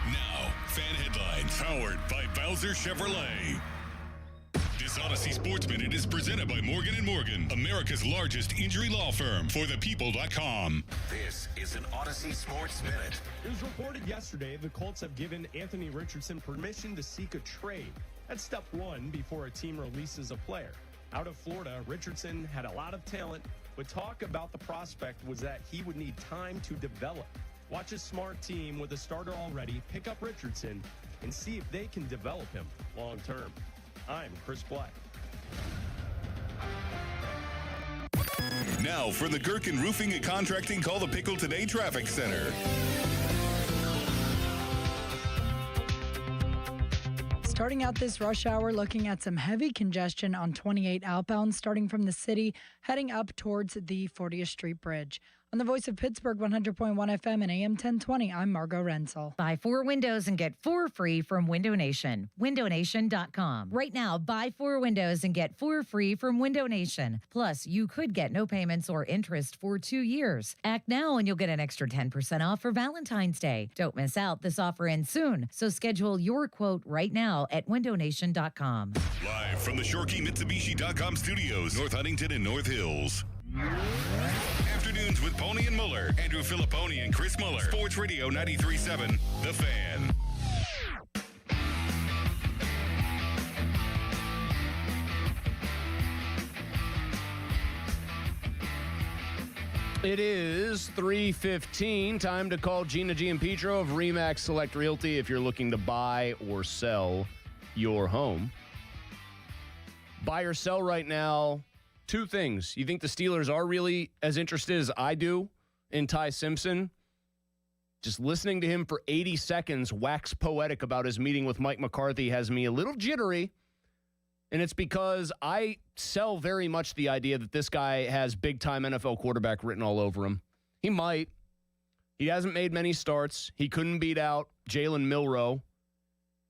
Now, fan headlines powered by Bowser Chevrolet. This Odyssey Sports Minute is presented by Morgan & Morgan, America's largest injury law firm, forthepeople.com. This is an Odyssey Sports Minute. It was reported yesterday the Colts have given Anthony Richardson permission to seek a trade. That's step one before a team releases a player. Out of Florida, Richardson had a lot of talent, but talk about the prospect was that he would need time to develop. Watch a smart team with a starter already pick up Richardson and see if they can develop him long term. I'm Chris Black. Now for the Gherkin Roofing and Contracting Call the Pickle Today Traffic Center. Starting out this rush hour, looking at some heavy congestion on 28 outbound, starting from the city, heading up towards the 40th Street Bridge. On the Voice of Pittsburgh, 100.1 FM and AM 1020, I'm Margot Renzel. Buy 4 windows and get 4 free from Window Nation. WindowNation.com. Right now, buy 4 windows and get 4 free from Window Nation. Plus, you could get no payments or interest for 2 years. Act now and you'll get an extra 10% off for Valentine's Day. Don't miss out. This offer ends soon. So schedule your quote right now at WindowNation.com. Live from the ShoreKeyMitsubishi.com studios, North Huntington and North Hills. Afternoons with Pony and Muller, Andrew Filipponi and Chris Muller. Sports Radio 93.7, The Fan. It is 3:15. Time to call Gina Giampetro of RE/MAX Select Realty if you're looking to buy or sell your home. Buy or sell right now. 2 things. You think the Steelers are really as interested as I do in Ty Simpson? Just listening to him for 80 seconds wax poetic about his meeting with Mike McCarthy has me a little jittery. And it's because I sell very much the idea that this guy has big-time NFL quarterback written all over him. He might. He hasn't made many starts. He couldn't beat out Jalen Milroe.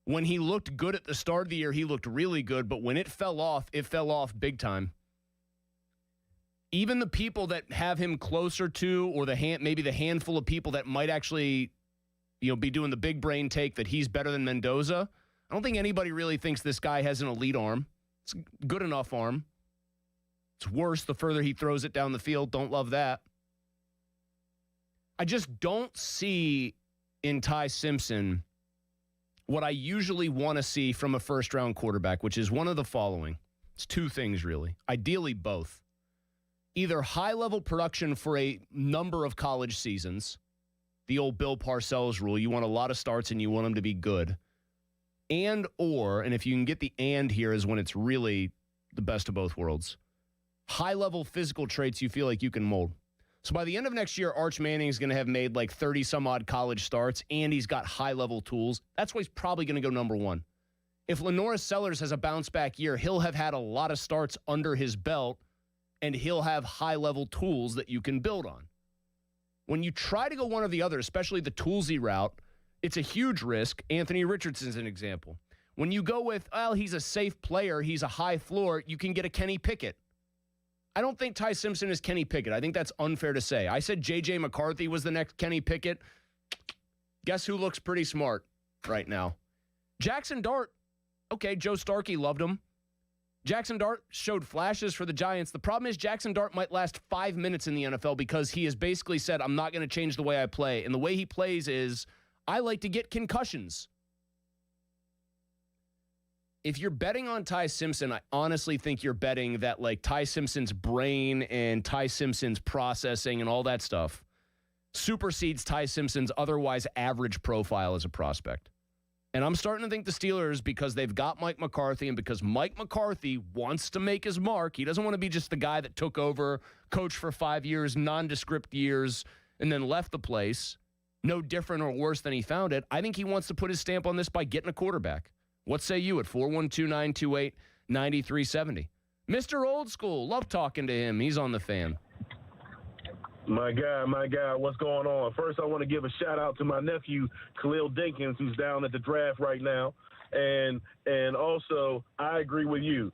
When he looked good at the start of the year, he looked really good. But when it fell off big time. Even the people that have him closer to, or maybe the handful of people that might actually, be doing the big brain take that he's better than Mendoza, I don't think anybody really thinks this guy has an elite arm. It's a good enough arm. It's worse the further he throws it down the field. Don't love that. I just don't see in Ty Simpson what I usually want to see from a first-round quarterback, which is one of the following. It's two things, really. Ideally, both. Either high-level production for a number of college seasons, the old Bill Parcells rule, you want a lot of starts and you want them to be good, and if you can get the and here is when it's really the best of both worlds, high-level physical traits you feel like you can mold. So by the end of next year, Arch Manning is going to have made like 30-some-odd college starts, and he's got high-level tools. That's why he's probably going to go number one. If Lenoris Sellers has a bounce-back year, he'll have had a lot of starts under his belt, and he'll have high-level tools that you can build on. When you try to go one or the other, especially the toolsy route, it's a huge risk. Anthony Richardson's an example. When you go with, well, he's a safe player, he's a high floor, you can get a Kenny Pickett. I don't think Ty Simpson is Kenny Pickett. I think that's unfair to say. I said J.J. McCarthy was the next Kenny Pickett. Guess who looks pretty smart right now? Jackson Dart. Okay, Joe Starkey loved him. Jackson Dart showed flashes for the Giants. The problem is Jackson Dart might last 5 minutes in the NFL because he has basically said, I'm not going to change the way I play. And the way he plays is, I like to get concussions. If you're betting on Ty Simpson, I honestly think you're betting that like Ty Simpson's brain and Ty Simpson's processing and all that stuff supersedes Ty Simpson's otherwise average profile as a prospect. And I'm starting to think the Steelers, because they've got Mike McCarthy and because Mike McCarthy wants to make his mark, he doesn't want to be just the guy that took over, coached for 5 years, nondescript years, and then left the place, no different or worse than he found it. I think he wants to put his stamp on this by getting a quarterback. What say you at 412-928-9370? Mr. Old School, love talking to him. He's on the Fan. My guy, what's going on? First, I want to give a shout-out to my nephew, Khalil Dinkins, who's down at the draft right now. And also, I agree with you.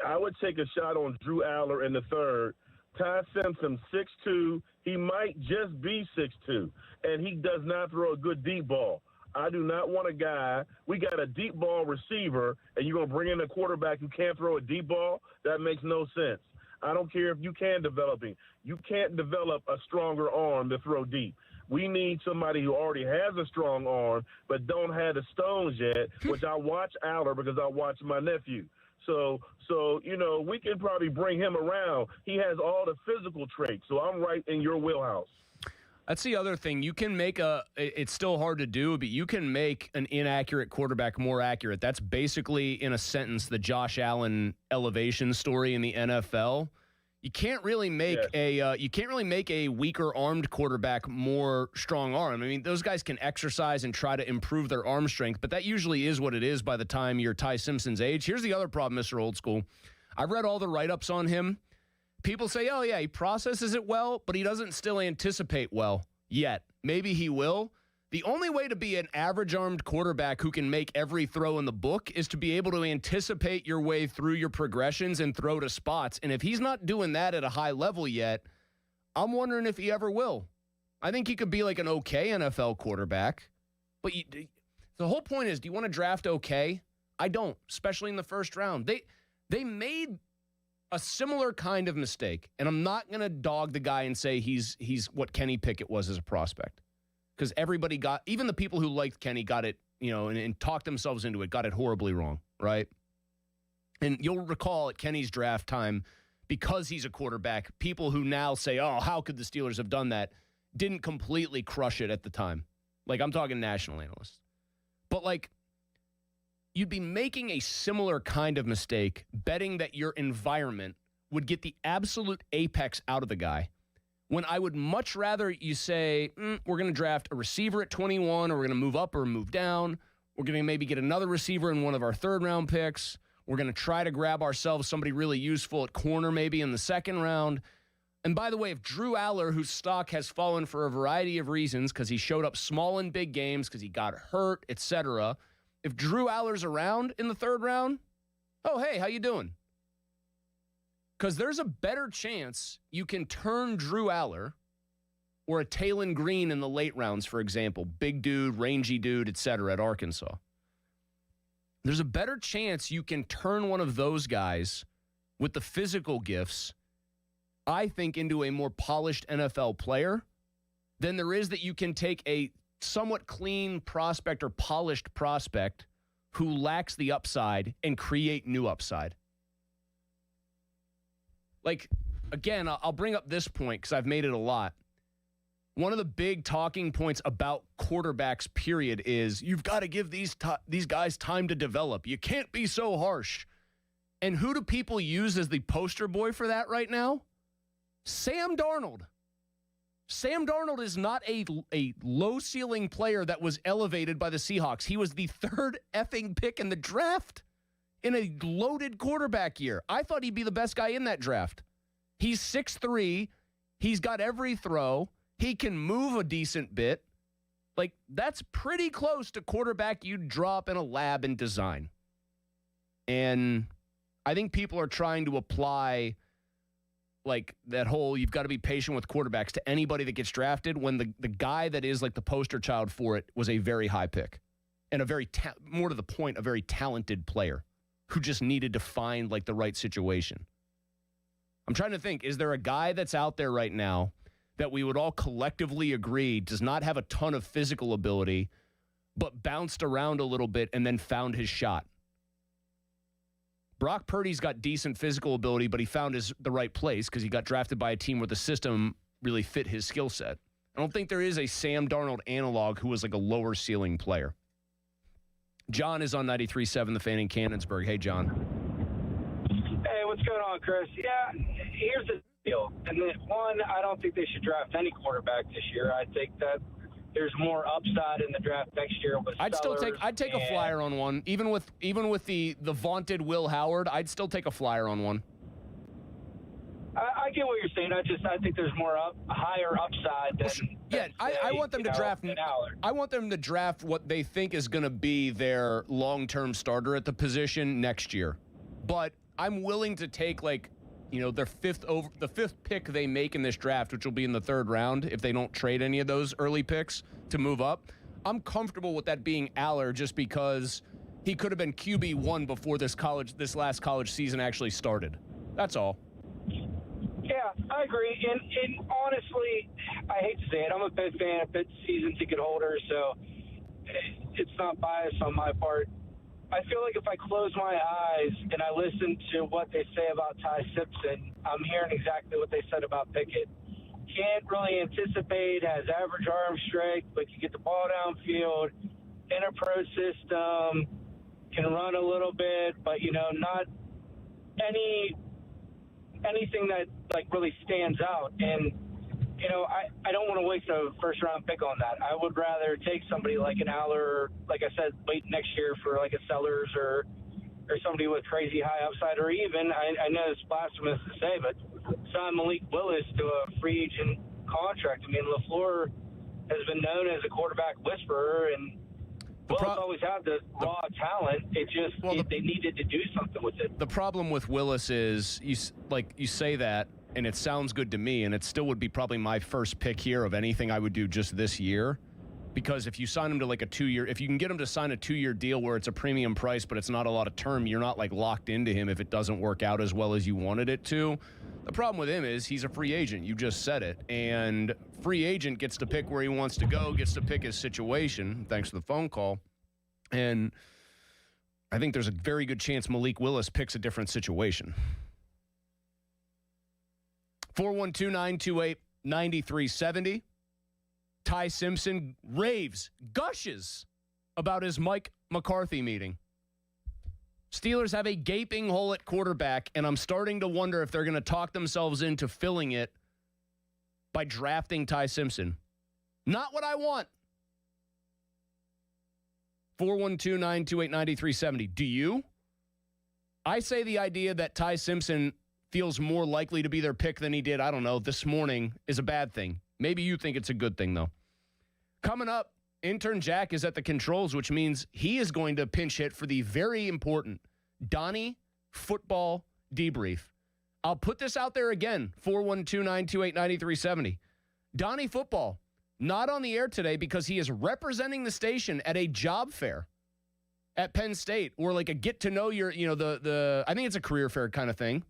I would take a shot on Drew Aller in the third. Ty Simpson, 6'2". He might just be 6'2", and he does not throw a good deep ball. I do not want a guy. We got a deep ball receiver, and you're going to bring in a quarterback who can't throw a deep ball? That makes no sense. I don't care if you can develop him. You can't develop a stronger arm to throw deep. We need somebody who already has a strong arm but don't have the stones yet, which I watch Aller because I watch my nephew. So we can probably bring him around. He has all the physical traits, so I'm right in your wheelhouse. That's the other thing. You can make it's still hard to do, but you can make an inaccurate quarterback more accurate. That's basically, in a sentence, the Josh Allen elevation story in the NFL. You can't really make a weaker armed quarterback more strong arm. I mean, those guys can exercise and try to improve their arm strength, but that usually is what it is by the time you're Ty Simpson's age. Here's the other problem, Mr. Old School. I've read all the write-ups on him. People say, oh, yeah, he processes it well, but he doesn't still anticipate well yet. Maybe he will. The only way to be an average-armed quarterback who can make every throw in the book is to be able to anticipate your way through your progressions and throw to spots. And if he's not doing that at a high level yet, I'm wondering if he ever will. I think he could be like an okay NFL quarterback. But the whole point is, do you want to draft okay? I don't, especially in the first round. They made a similar kind of mistake, and I'm not going to dog the guy and say he's what Kenny Pickett was as a prospect, because everybody even the people who liked Kenny got it, and talked themselves into it, got it horribly wrong, right? And you'll recall at Kenny's draft time, because he's a quarterback, people who now say, oh, how could the Steelers have done that, didn't completely crush it at the time. Like, I'm talking national analysts. But, you'd be making a similar kind of mistake betting that your environment would get the absolute apex out of the guy, when I would much rather you say, we're going to draft a receiver at 21, or we're going to move up or move down. We're going to maybe get another receiver in one of our third-round picks. We're going to try to grab ourselves somebody really useful at corner maybe in the second round. And by the way, if Drew Aller, whose stock has fallen for a variety of reasons because he showed up small in big games, because he got hurt, etc., if Drew Aller's around in the third round, oh, hey, how you doing? Because there's a better chance you can turn Drew Aller or a Taylon Green in the late rounds, for example, big dude, rangy dude, etc. at Arkansas. There's a better chance you can turn one of those guys with the physical gifts, I think, into a more polished NFL player than there is that you can take a somewhat clean prospect or polished prospect who lacks the upside and create new upside. Like, again, I'll bring up this point because I've made it a lot. One of the big talking points about quarterbacks, period, is you've got to give these guys time to develop. You can't be so harsh. And who do people use as the poster boy for that right now? Sam Darnold. Sam Darnold is not a low-ceiling player that was elevated by the Seahawks. He was the third effing pick in the draft in a loaded quarterback year. I thought he'd be the best guy in that draft. He's 6'3". He's got every throw. He can move a decent bit. Like, that's pretty close to quarterback you'd drop in a lab and design. And I think people are trying to apply, like, that whole you've got to be patient with quarterbacks to anybody that gets drafted when the guy that is, like, the poster child for it was a very high pick and a very, more to the point, a very talented player who just needed to find, like, the right situation. I'm trying to think, is there a guy that's out there right now that we would all collectively agree does not have a ton of physical ability, but bounced around a little bit and then found his shot? Brock Purdy's got decent physical ability, but he found the right place because he got drafted by a team where the system really fit his skill set. I don't think there is a Sam Darnold analog who was like a lower ceiling player. John is on 93.7 The Fan in Cannonsburg. Hey, John. Hey, what's going on, Chris? Yeah, here's the deal. And one, I don't think they should draft any quarterback this year. I think that there's more upside in the draft next year with I'd take a flyer on one. Even with the vaunted Will Howard, I'd still take a flyer on one. I get what you're saying. I think there's more higher upside than I want them to draft. I want them to draft what they think is going to be their long-term starter at the position next year. But I'm willing to take their the fifth pick they make in this draft, which will be in the third round if they don't trade any of those early picks to move up. I'm comfortable with that being Aller just because he could have been QB1 before this last college season actually started. That's all. Yeah, I agree. And honestly, I hate to say it, I'm a Pitt fan, a Pitt season ticket holder, so it's not biased on my part. I feel like if I close my eyes and I listen to what they say about Ty Simpson, I'm hearing exactly what they said about Pickett. Can't really anticipate, has average arm strength, but can get the ball downfield, in a pro system, can run a little bit, but, not anything that, really stands out. And, I don't want to waste a first-round pick on that. I would rather take somebody like an Aller, like I said, late next year for, a Sellers or somebody with crazy high upside, or even, I know it's blasphemous to say, but sign Malik Willis to a free agent contract. I mean, LaFleur has been known as a quarterback whisperer, and Willis always had the raw talent. It just they needed to do something with it. The problem with Willis is you say that, and it sounds good to me, and it still would be probably my first pick here of anything I would do just this year. Because if you sign him to a 2-year, if you can get him to sign a 2-year deal where it's a premium price, but it's not a lot of term, you're not locked into him if it doesn't work out as well as you wanted it to. The problem with him is he's a free agent. You just said it. And free agent gets to pick where he wants to go, gets to pick his situation. Thanks for the phone call. And I think there's a very good chance Malik Willis picks a different situation. 412-928-9370. Ty Simpson gushes about his Mike McCarthy meeting. Steelers have a gaping hole at quarterback, and I'm starting to wonder if they're going to talk themselves into filling it by drafting Ty Simpson. Not what I want. 412-928-9370. Do you? I say the idea that Ty Simpson feels more likely to be their pick than he did, I don't know, this morning is a bad thing. Maybe you think it's a good thing, though. Coming up, intern Jack is at the controls, which means he is going to pinch hit for the very important Donnie football debrief. I'll put this out there again, 412-928-9370. Donnie football, not on the air today because he is representing the station at a job fair at Penn State, or a get to know your, I think it's a career fair kind of thing.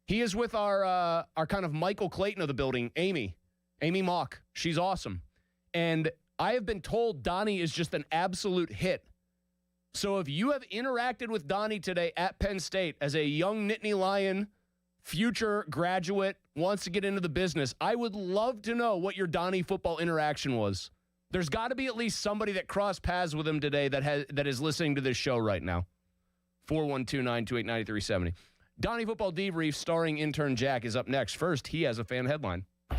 He is with our kind of Michael Clayton of the building, Amy Mock. She's awesome. And I have been told Donnie is just an absolute hit. So if you have interacted with Donnie today at Penn State as a young Nittany Lion, future graduate, wants to get into the business, I would love to know what your Donnie football interaction was. There's got to be at least somebody that crossed paths with him today that is listening to this show right now. 412-928-9370. Donnie Football Debrief starring intern Jack is up next. First, he has a fan headline. Now,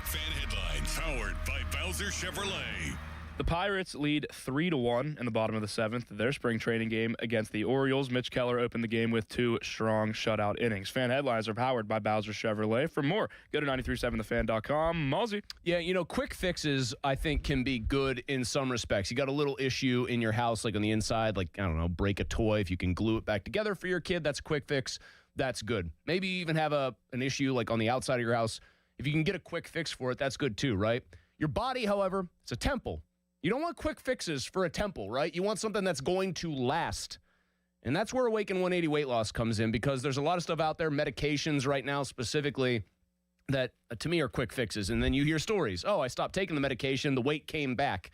fan headlines powered by Bowser Chevrolet. The Pirates lead 3-1 in the bottom of the seventh. Their spring training game against the Orioles. Mitch Keller opened the game with 2 strong shutout innings. Fan headlines are powered by Bowser Chevrolet. For more, go to 937thefan.com. Muzzy. Yeah, quick fixes, I think, can be good in some respects. You got a little issue in your house, like on the inside, like, I don't know, break a toy. If you can glue it back together for your kid, that's a quick fix. That's good. Maybe you even have an issue like on the outside of your house. If you can get a quick fix for it, that's good too, right? Your body, however, it's a temple. You don't want quick fixes for a temple, right? You want something that's going to last. And that's where Awaken 180 weight loss comes in, because there's a lot of stuff out there, medications right now specifically, that to me are quick fixes. And then you hear stories. Oh, I stopped taking the medication. The weight came back.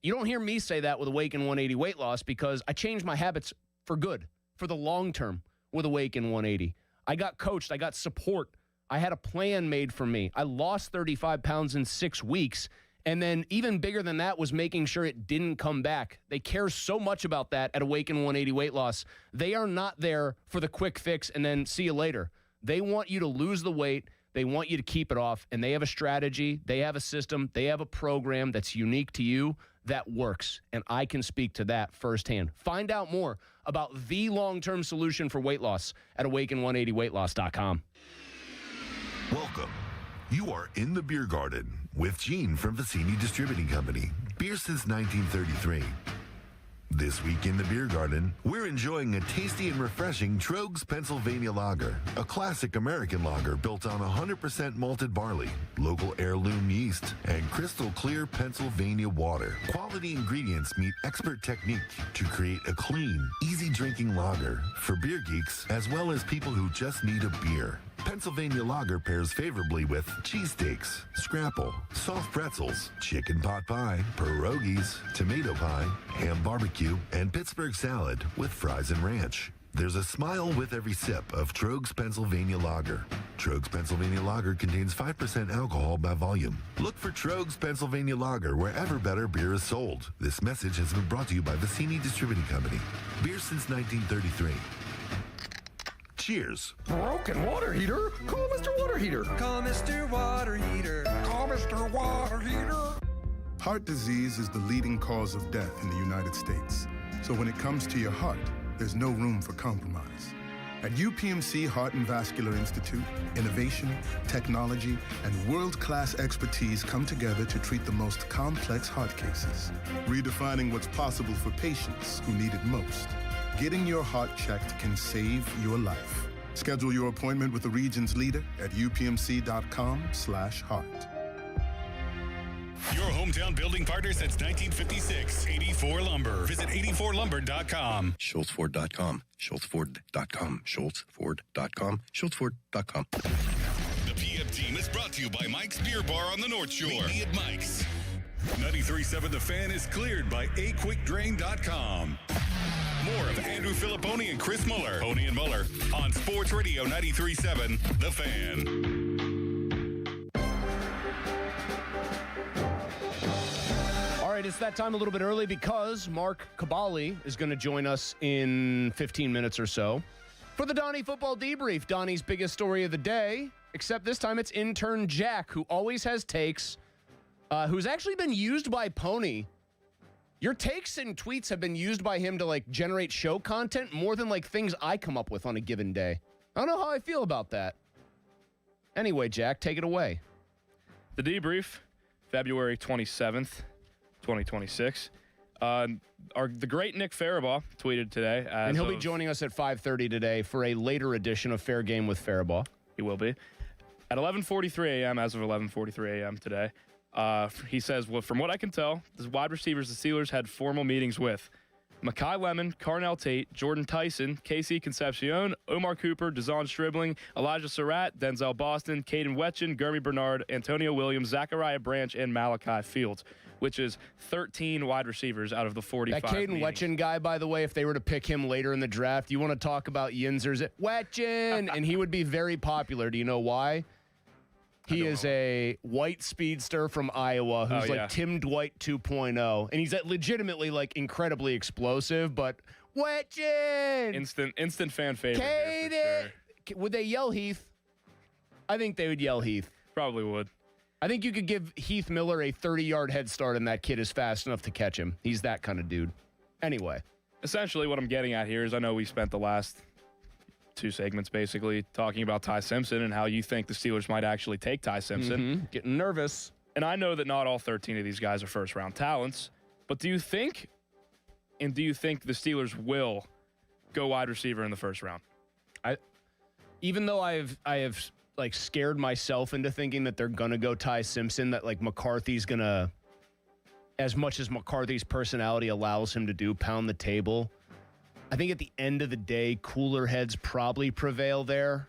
You don't hear me say that with Awaken 180 weight loss, because I changed my habits for good, for the long term with Awaken 180. I got coached. I got support. I had a plan made for me. I lost 35 pounds in 6 weeks. And then even bigger than that was making sure it didn't come back. They care so much about that at Awaken 180 Weight Loss. They are not there for the quick fix and then see you later. They want you to lose the weight. They want you to keep it off. And they have a strategy. They have a system. They have a program that's unique to you that works. And I can speak to that firsthand. Find out more about the long-term solution for weight loss at awaken180weightloss.com. Welcome. You are in the beer garden with Gene from Vicini Distributing Company. Beer since 1933. This week in the beer garden, we're enjoying a tasty and refreshing Trogs Pennsylvania Lager, a classic American lager built on 100% malted barley, local heirloom yeast, and crystal clear Pennsylvania water. Quality ingredients meet expert technique to create a clean, easy drinking lager for beer geeks as well as people who just need a beer. Pennsylvania Lager pairs favorably with cheesesteaks, scrapple, soft pretzels, chicken pot pie, pierogies, tomato pie, ham barbecue, and Pittsburgh salad with fries and ranch. There's a smile with every sip of Trogs Pennsylvania Lager. Trogs Pennsylvania Lager contains 5% alcohol by volume. Look for Trogs Pennsylvania Lager wherever better beer is sold. This message has been brought to you by Vicini Distributing Company. Beer since 1933. Cheers. Broken water heater? Call Mr. Water Heater. Call Mr. Water Heater. Call Mr. Water Heater. Heart disease is the leading cause of death in the United States. So when it comes to your heart, there's no room for compromise. At UPMC Heart and Vascular Institute, innovation, technology, and world-class expertise come together to treat the most complex heart cases, redefining what's possible for patients who need it most. Getting your heart checked can save your life. Schedule your appointment with the region's leader at upmc.com/heart. Your hometown building partner since 1956, 84 Lumber. Visit 84lumber.com. SchultzFord.com. SchultzFord.com. SchultzFord.com. SchultzFord.com. The PM team is brought to you by Mike's Beer Bar on the North Shore. Meet me at Mike's. 93.7 The Fan is cleared by aquickdrain.com. More of Andrew Filipponi and Chris Muller, Pony and Muller, on Sports Radio 93.7 The Fan. All right, it's that time a little bit early because Mark Cabali is going to join us in 15 minutes or so for the Donnie Football Debrief. Donnie's biggest story of the day, except this time it's intern Jack, who always has takes, who's actually been used by Pony. Your takes and tweets have been used by him to generate show content more than things I come up with on a given day. I don't know how I feel about that. Anyway, Jack, take it away. The Debrief, February 27th, 2026. The great Nick Farabaugh tweeted today. And he'll be joining us at 5:30 today for a later edition of Fair Game with Farabaugh. He will be. At 11:43 a.m., as of 11:43 a.m. today, he says, well, from what I can tell, the wide receivers the Steelers had formal meetings with Makai Lemon, Carnell Tate, Jordan Tyson, Casey Concepcion, Omar Cooper, DeZon Stribling, Elijah Surratt, Denzel Boston, Caden Wetchin, Gurmy Bernard, Antonio Williams, Zachariah Branch, and Malachi Fields, which is 13 wide receivers out of the 45. That Caden Wetchin guy, by the way, if they were to pick him later in the draft, you want to talk about Yinzers, Wetchin, and he would be very popular. Do you know why? He is a white speedster from Iowa who's like Tim Dwight 2.0. And he's legitimately like incredibly explosive, but Wetchin! Instant fan favorite. Sure. Would they yell Heath? I think they would yell Heath. Probably would. I think you could give Heath Miller a 30-yard head start and that kid is fast enough to catch him. He's that kind of dude. Anyway. Essentially what I'm getting at here is I know we spent the last 2 segments basically talking about Ty Simpson and how you think the Steelers might actually take Ty Simpson. Mm-hmm. Getting nervous. And I know that not all 13 of these guys are first-round talents, but do you think the Steelers will go wide receiver in the first round? Even though I have like scared myself into thinking that they're going to go Ty Simpson, that like McCarthy's going to, as much as McCarthy's personality allows him to do, pound the table. I think at the end of the day, cooler heads probably prevail there.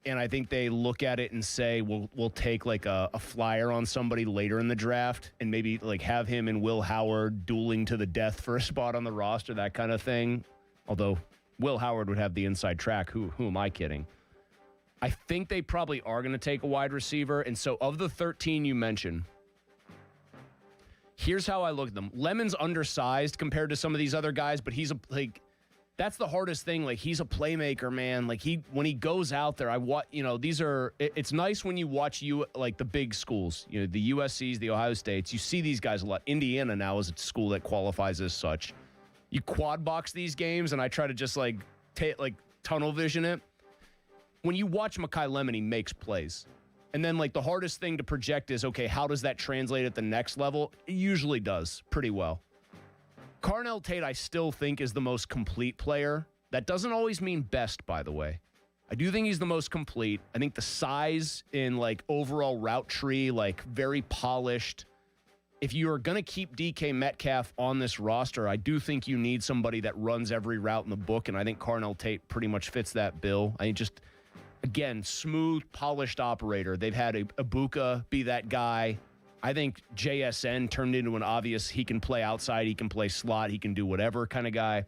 And I think they look at it and say, we'll take like a flyer on somebody later in the draft and maybe like have him and Will Howard dueling to the death for a spot on the roster, that kind of thing. Although Will Howard would have the inside track. Who am I kidding? I think they probably are going to take a wide receiver. And so of the 13 you mentioned, here's how I look at them. Lemon's undersized compared to some of these other guys, but he's that's the hardest thing. Like, he's a playmaker, man. Like, when he goes out there, it's nice when you watch like the big schools, the USCs, the Ohio States. You see these guys a lot. Indiana now is a school that qualifies as such. You quad box these games, and I try to just tunnel vision it. When you watch Makai Lemon, he makes plays. And then like the hardest thing to project is, okay, how does that translate at the next level? It usually does pretty well. Carnell Tate, I still think, is the most complete player. That doesn't always mean best, by the way. I do think he's the most complete. I think the size in like overall route tree, like very polished. If you are going to keep DK Metcalf on this roster, I do think you need somebody that runs every route in the book, and I think Carnell Tate pretty much fits that bill. I just, again, smooth, polished operator. They've had Ibuka be that guy. I think JSN turned into an obvious, he can play outside, he can play slot, he can do whatever kind of guy.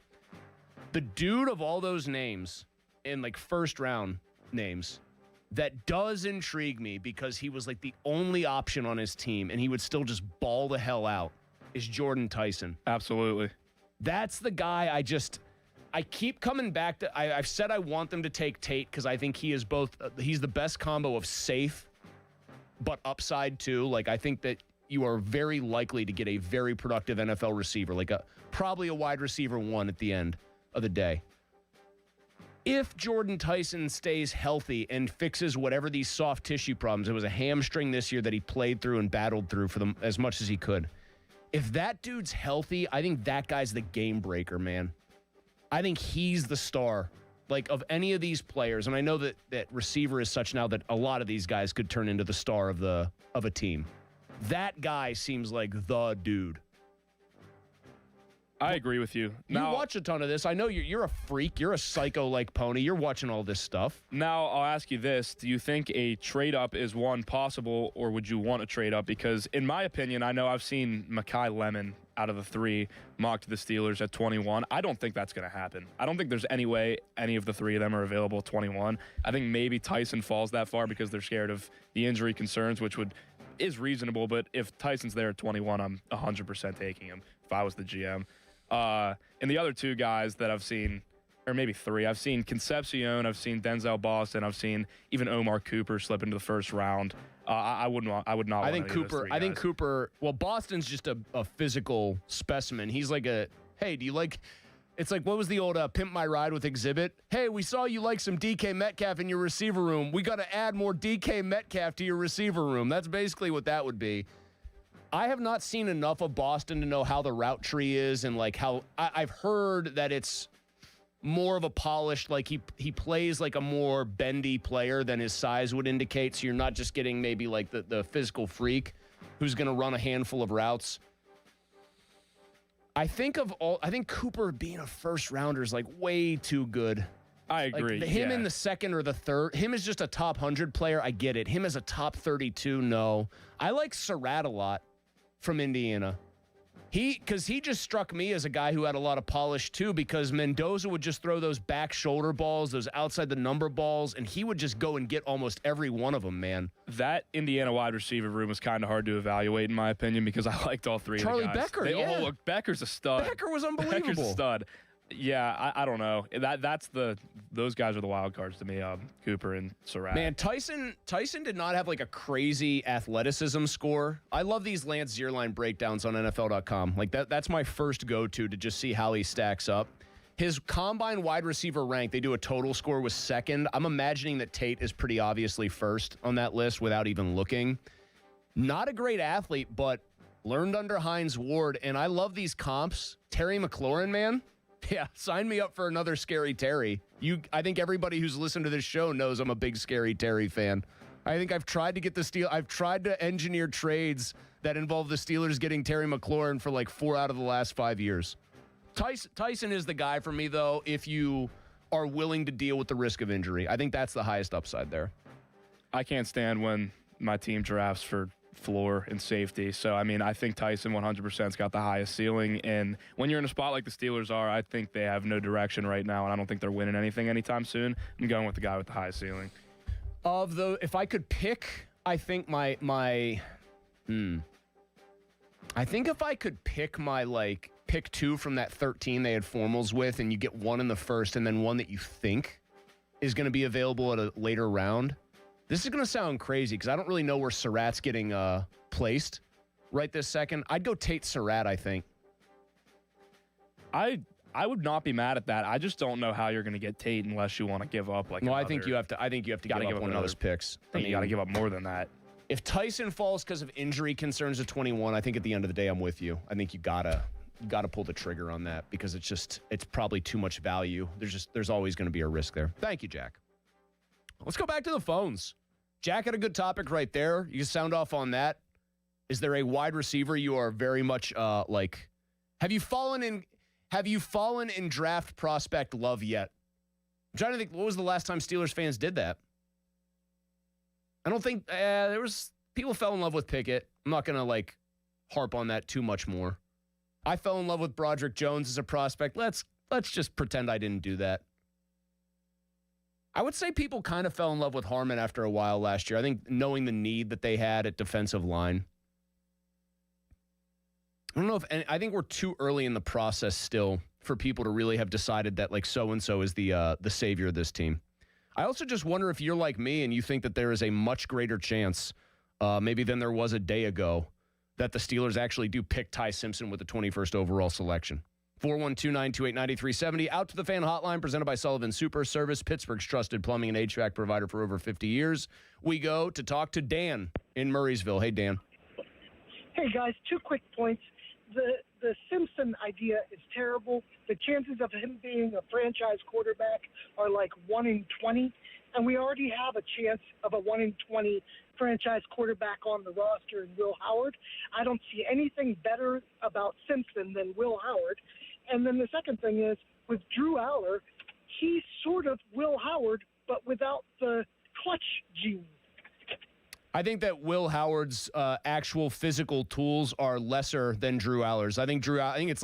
The dude of all those names, in like first round names, that does intrigue me because he was like the only option on his team and he would still just ball the hell out, is Jordan Tyson. Absolutely. That's the guy I keep coming back to. I've said I want them to take Tate because I think he is both, he's the best combo of safe but upside too. Like, I think that you are very likely to get a very productive NFL receiver, like probably a wide receiver 1 at the end of the day. If Jordan Tyson stays healthy and fixes whatever these soft tissue problems, it was a hamstring this year that he played through and battled through for them as much as he could. If that dude's healthy, I think that guy's the game breaker, man. I think he's the star, like, of any of these players. And I know that receiver is such now that a lot of these guys could turn into the star of a team. That guy seems like the dude. I agree with you. Now, you watch a ton of this. I know you're a freak. You're a psycho like Pony. You're watching all this stuff. Now, I'll ask you this. Do you think a trade-up is one possible, or would you want a trade-up? Because, in my opinion, I know I've seen Makai Lemon out of the 3 mocked to the Steelers at 21. I don't think that's going to happen. I don't think there's any way any of the 3 of them are available at 21. I think maybe Tyson falls that far because they're scared of the injury concerns, which is reasonable. But if Tyson's there at 21, I'm 100% taking him if I was the GM. And the other 2 guys that I've seen, or maybe 3, I've seen Concepcion, I've seen Denzel Boston, I've seen even Omar Cooper slip into the first round. I would not. I think Cooper. Well, Boston's just a physical specimen. He's like hey, do you like? It's like, what was the old Pimp My Ride with Exhibit? Hey, we saw you like some DK Metcalf in your receiver room. We got to add more DK Metcalf to your receiver room. That's basically what that would be. I have not seen enough of Boston to know how the route tree is and like how I've heard that it's more of a polished, like he plays like a more bendy player than his size would indicate. So you're not just getting maybe like the physical freak who's going to run a handful of routes. I think Cooper being a first rounder is like way too good. I agree. Like, him in the second or the third, him as just a top 100 player, I get it. Him as a top 32, no. I like Surratt a lot from Indiana. Because he just struck me as a guy who had a lot of polish too, because Mendoza would just throw those back shoulder balls, those outside the number balls, and he would just go and get almost every one of them, man. That Indiana wide receiver room was kind of hard to evaluate, in my opinion, because I liked all three Charlie of the guys. Becker, Becker's a stud. Becker was unbelievable. Becker's a stud. Yeah, I don't know. Those guys are the wild cards to me. Cooper and Surratt. Man, Tyson did not have like a crazy athleticism score. I love these Lance Zierlein breakdowns on NFL.com. Like that's my first go-to to just see how he stacks up. His combine wide receiver rank, they do a total score, was second. I'm imagining that Tate is pretty obviously first on that list without even looking. Not a great athlete, but learned under Hines Ward. And I love these comps. Terry McLaurin, man. Yeah, sign me up for another Scary Terry. I think everybody who's listened to this show knows I'm a big Scary Terry fan. I think I've tried to engineer trades that involve the Steelers getting Terry McLaurin for like 4 out of the last 5 years. Tyson is the guy for me, though, if you are willing to deal with the risk of injury. I think that's the highest upside there. I can't stand when my team drafts for floor and safety. So, I mean, I think Tyson 100% has got the highest ceiling. And when you're in a spot like the Steelers are, I think they have no direction right now, and I don't think they're winning anything anytime soon. I'm going with the guy with the highest ceiling. If I could pick, I think I think if I could pick my pick 2 from that 13 they had formals with, and you get one in the first and then one that you think is going to be available at a later round. This is going to sound crazy because I don't really know where Surratt's getting placed right this second. I'd go Tate Surratt, I think. I would not be mad at that. I just don't know how you're going to get Tate unless you want to give up I think you have to give up one of those picks. I mean, you got to give up more than that. If Tyson falls because of injury concerns at 21, I think at the end of the day I'm with you. I think you gotta pull the trigger on that because it's probably too much value. There's always going to be a risk there. Thank you, Jack. Let's go back to the phones. Jack had a good topic right there. You can sound off on that. Is there a wide receiver you are very much have you fallen in draft prospect love yet? I'm trying to think, what was the last time Steelers fans did that? I don't think there was people fell in love with Pickett. I'm not going to harp on that too much more. I fell in love with Broderick Jones as a prospect. Let's just pretend I didn't do that. I would say people kind of fell in love with Harmon after a while last year. I think knowing the need that they had at defensive line. I don't know I think we're too early in the process still for people to really have decided that so-and-so is the savior of this team. I also just wonder if you're like me and you think that there is a much greater chance maybe than there was a day ago that the Steelers actually do pick Ty Simpson with the 21st overall selection. 412-928-9370. Out to the Fan Hotline, presented by Sullivan Super Service, Pittsburgh's trusted plumbing and HVAC provider for over 50 years. We go to talk to Dan in Murraysville. Hey, Dan. Hey, guys, 2 quick points. The Simpson idea is terrible. The chances of him being a franchise quarterback are 1 in 20, and we already have a chance of a 1 in 20 franchise quarterback on the roster in Will Howard. I don't see anything better about Simpson than Will Howard. And then the second thing is, with Drew Aller, he's sort of Will Howard, but without the clutch gene. I think that Will Howard's actual physical tools are lesser than Drew Aller's. I think it's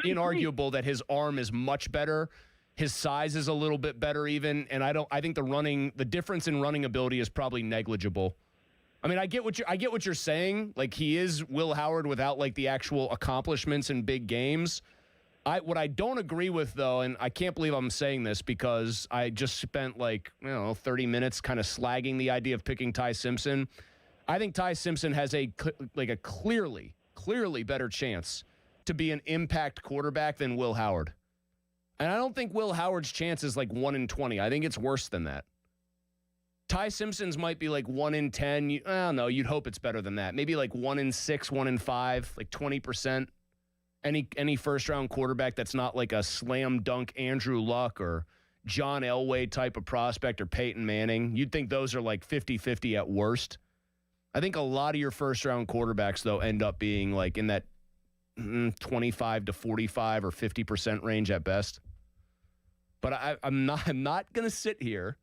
inarguable that his arm is much better. His size is a little bit better even, and I think the difference in running ability is probably negligible. I mean, I get what you're saying. He is Will Howard without the actual accomplishments in big games. What I don't agree with, though, and I can't believe I'm saying this because I just spent 30 minutes kind of slagging the idea of picking Ty Simpson. I think Ty Simpson has a clearly better chance to be an impact quarterback than Will Howard. And I don't think Will Howard's chance is 1 in 20. I think it's worse than that. Ty Simpson's might be 1 in 10. I don't know. You'd hope it's better than that. Maybe 1 in 6, 1 in 5, 20%. Any first-round quarterback that's not a slam dunk Andrew Luck or John Elway type of prospect or Peyton Manning, you'd think those are 50-50 at worst. I think a lot of your first-round quarterbacks, though, end up being in that 25 to 45 or 50% range at best. But I'm not going to sit here,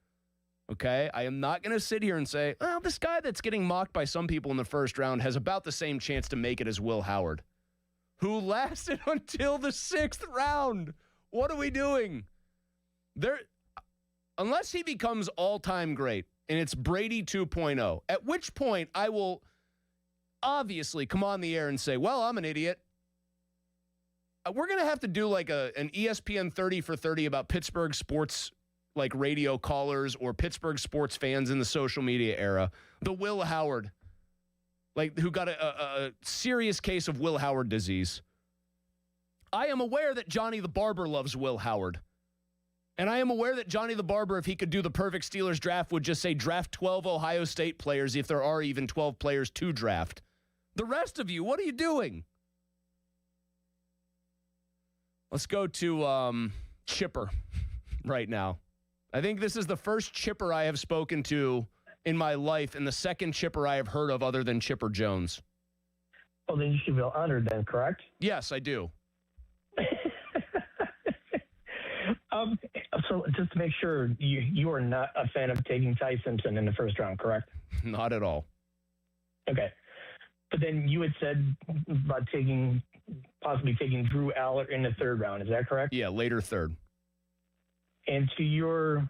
okay? I am not going to sit here and say, well, this guy that's getting mocked by some people in the first round has about the same chance to make it as Will Howard, who lasted until the 6th round. What are we doing? Unless he becomes all-time great, and it's Brady 2.0, at which point I will obviously come on the air and say, well, I'm an idiot. We're going to have to do like an ESPN 30 for 30 about Pittsburgh sports, like radio callers or Pittsburgh sports fans in the social media era. The Will Howard, like who got a serious case of Will Howard disease. I am aware that Johnny the Barber loves Will Howard. And I am aware that Johnny the Barber, if he could do the perfect Steelers draft, would just say draft 12 Ohio State players if there are even 12 players to draft. The rest of you, what are you doing? Let's go to Chipper right now. I think this is the first Chipper I have spoken to in my life and the second Chipper I have heard of other than Chipper Jones. Well, then you should feel honored then, correct? Yes, I do. So just to make sure, you are not a fan of taking Ty Simpson in the first round, correct? Not at all. Okay. But then you had said about possibly taking Drew Aller in the 3rd round. Is that correct? Yeah, later 3rd. And to your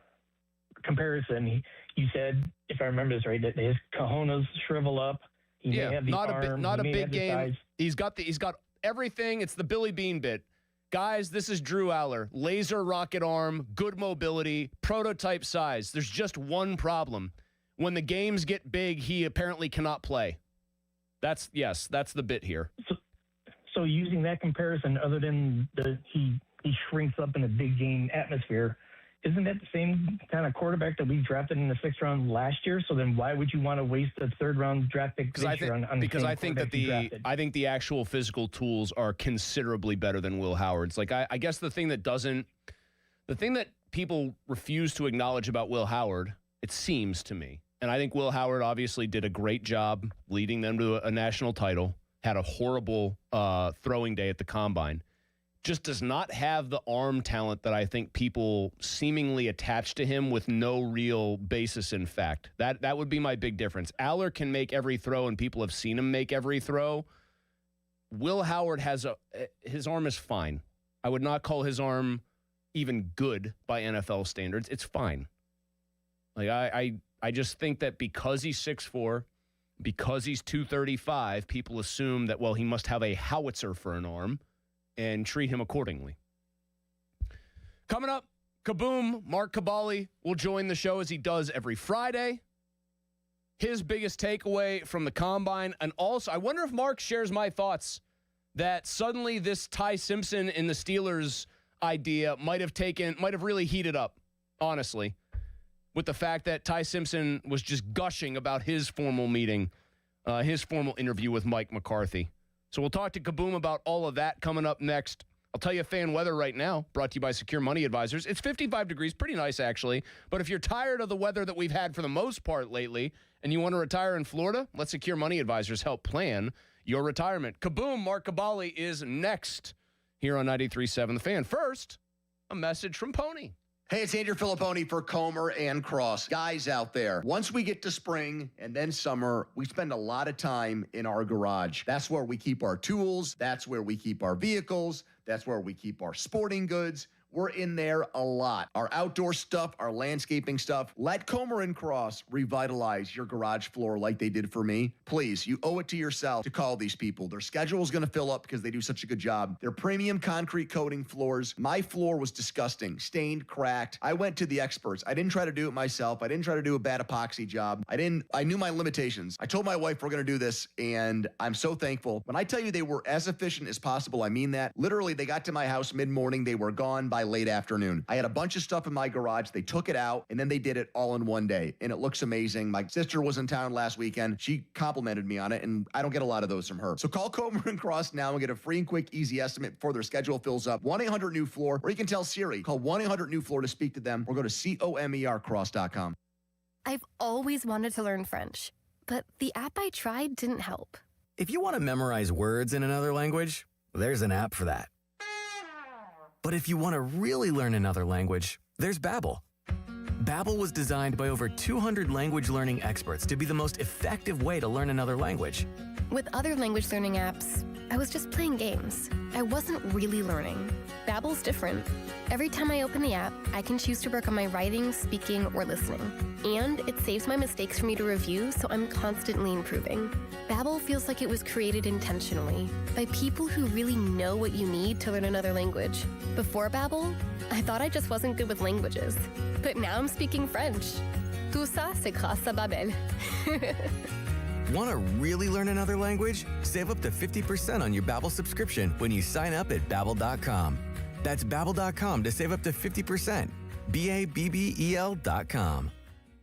comparison, you said, if I remember this right, that his cojones shrivel up. He may have the arm, not a big game. Size. He's got everything. It's the Billy Bean bit. Guys, this is Drew Aller. Laser rocket arm, good mobility, prototype size. There's just one problem. When the games get big, he apparently cannot play. That's the bit here. So using that comparison, other than he shrinks up in a big game atmosphere, isn't that the same kind of quarterback that we drafted in the 6th round last year? So then why would you want to waste a 3rd round draft pick this year on the because same I think that drafted? I think the actual physical tools are considerably better than Will Howard's. Like I guess the thing that people refuse to acknowledge about Will Howard, it seems to me, and I think Will Howard obviously did a great job leading them to a national title, had a horrible throwing day at the combine. Just does not have the arm talent that I think people seemingly attach to him with no real basis in fact. That would be my big difference. Aller can make every throw, and people have seen him make every throw. Will Howard his arm is fine. I would not call his arm even good by NFL standards. It's fine. Like I just think that because he's 6'4", because he's 235, people assume that, well, he must have a howitzer for an arm, and treat him accordingly. Coming up, Kaboom, Mark Kaboly will join the show as he does every Friday. His biggest takeaway from the combine, and also I wonder if Mark shares my thoughts that suddenly this Ty Simpson in the Steelers idea might have really heated up, honestly, with the fact that Ty Simpson was just gushing about his formal meeting, his formal interview with Mike McCarthy. So we'll talk to Kaboom about all of that coming up next. I'll tell you fan weather right now, brought to you by Secure Money Advisors. It's 55 degrees, pretty nice actually. But if you're tired of the weather that we've had for the most part lately and you want to retire in Florida, let Secure Money Advisors help plan your retirement. Kaboom, Mark Kaboly is next here on 93.7 The Fan. First, a message from Pony. Hey, it's Andrew Filipponi for Comer and Cross. Guys out there, once we get to spring and then summer, we spend a lot of time in our garage. That's where we keep our tools. That's where we keep our vehicles. That's where we keep our sporting goods. We're in there a lot. Our outdoor stuff, our landscaping stuff. Let Comer and Cross revitalize your garage floor like they did for me. Please, you owe it to yourself to call these people. Their schedule is going to fill up because they do such a good job. They're premium concrete coating floors. My floor was disgusting, stained, cracked. I went to the experts. I didn't try to do it myself. I didn't try to do a bad epoxy job. I knew my limitations. I told my wife we're going to do this, and I'm so thankful. When I tell you they were as efficient as possible, I mean that. Literally, they got to my house mid-morning. They were gone by late afternoon. I had a bunch of stuff in my garage. They took it out, and then they did it all in one day, and it looks amazing. My sister was in town last weekend. She complimented me on it, and I don't get a lot of those from her. So call Comer and Cross now and get a free and quick, easy estimate before their schedule fills up. 1-800-NEW-FLOOR, or you can tell Siri. Call 1-800-NEW-FLOOR to speak to them, or go to COMERcross.com. I've always wanted to learn French, but the app I tried didn't help. If you want to memorize words in another language, There's an app for that. But if you want to really learn another language, there's Babbel. Babbel was designed by over 200 language learning experts to be the most effective way to learn another language. With other language learning apps, I was just playing games. I wasn't really learning. Babbel's different. Every time I open the app, I can choose to work on my writing, speaking, or listening. And it saves my mistakes for me to review, so I'm constantly improving. Babbel feels like it was created intentionally by people who really know what you need to learn another language. Before Babbel, I thought I just wasn't good with languages. But now I'm speaking French. Tout ça, c'est grâce à Babbel. Want to really learn another language? Save up to 50% on your Babbel subscription when you sign up at Babbel.com. That's Babbel.com to save up to 50%. Babbel.com.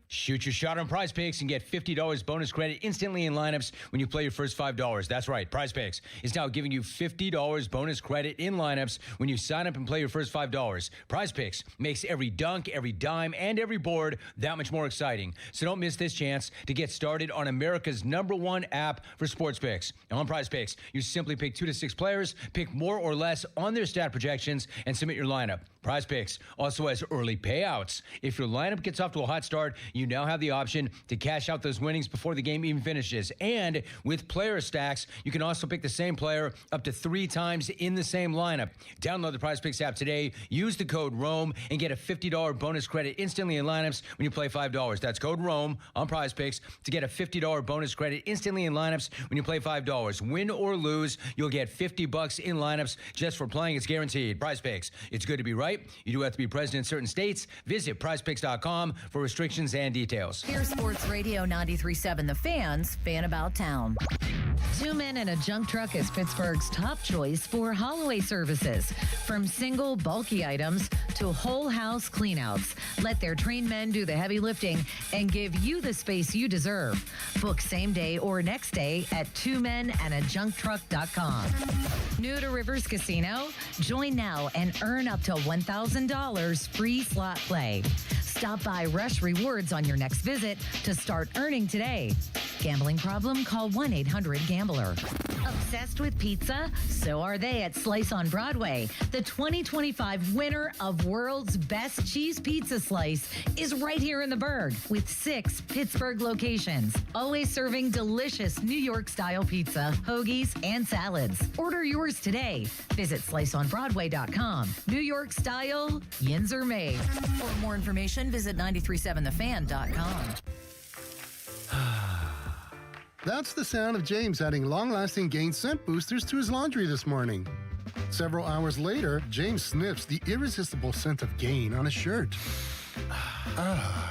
Shoot your shot on Prize Picks and get $50 bonus credit instantly in lineups when you play your first $5. That's right, Prize Picks is now giving you $50 bonus credit in lineups when you sign up and play your first $5. Prize Picks makes every dunk, every dime, and every board that much more exciting. So don't miss this chance to get started on America's #1 app for sports picks. On Prize Picks, you simply pick 2 to 6 players, pick more or less on their stat projections, and submit your lineup. Prize Picks also has early payouts. If your lineup gets off to a hot start, you now have the option to cash out those winnings before the game even finishes. And with player stacks, you can also pick the same player up to 3 times in the same lineup. Download the Prize Picks app today, use the code ROAM, and get a $50 bonus credit instantly in lineups when you play $5. That's code ROAM on Prize Picks to get a $50 bonus credit instantly in lineups when you play $5. Win or lose, you'll get $50 in lineups just for playing. It's guaranteed. Prize Picks. It's good to be right. You do have to be present in certain states. Visit prizepicks.com for restrictions and details. Here's Sports Radio 93.7 The Fan's Fan About Town. 2 Men and a Junk Truck is Pittsburgh's top choice for Holloway services. From single, bulky items to whole house cleanouts. Let their trained men do the heavy lifting and give you the space you deserve. Book same day or next day at 2menandajuncktruck.com. New to Rivers Casino? Join now and earn up to $1,000 free slot play. Stop by Rush Rewards on your next visit to start earning today. Gambling problem? Call 1-800-GAMBLER. Obsessed with pizza? So are they at Slice on Broadway. The 2025 winner of World's Best Cheese Pizza Slice is right here in the Burgh with 6 Pittsburgh locations. Always serving delicious New York-style pizza, hoagies, and salads. Order yours today. Visit sliceonbroadway.com. New York style, yins are made. For more information, visit 937thefan.com. That's the sound of James adding long-lasting Gain scent boosters to his laundry this morning. Several hours later, James sniffs the irresistible scent of Gain on his shirt.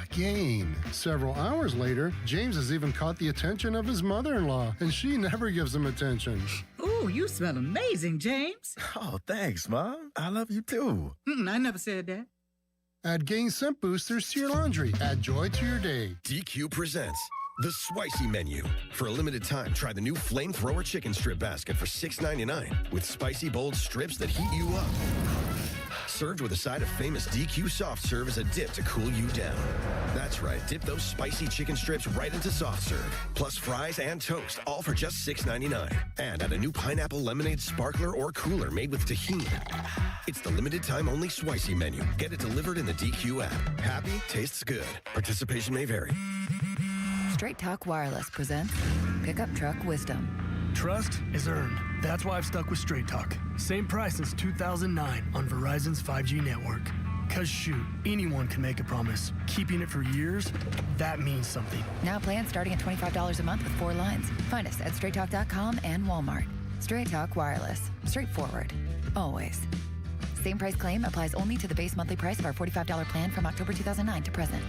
Gain. Several hours later, James has even caught the attention of his mother-in-law, and she never gives him attention. Ooh, you smell amazing, James. Oh, thanks, Mom. I love you too. I never said that. Add Gain scent boosters to your laundry. Add joy to your day. DQ presents The Spicy Menu. For a limited time, try the new Flamethrower Chicken Strip Basket for $6.99 with spicy, bold strips that heat you up. Served with a side of famous DQ soft serve as a dip to cool you down. That's right, dip those spicy chicken strips right into soft serve. Plus fries and toast, all for just $6.99. And add a new pineapple lemonade sparkler or cooler made with tahini. It's the limited time only Spicy Menu. Get it delivered in the DQ app. Happy, tastes good. Participation may vary. Straight Talk Wireless presents Pickup Truck Wisdom. Trust is earned. That's why I've stuck with Straight Talk. Same price since 2009 on Verizon's 5G network. Cause shoot, anyone can make a promise. Keeping it for years, that means something. Now plans starting at $25 a month with 4 lines. Find us at straighttalk.com and Walmart. Straight Talk Wireless. Straightforward. Always. Same price claim applies only to the base monthly price of our $45 plan from October 2009 to present.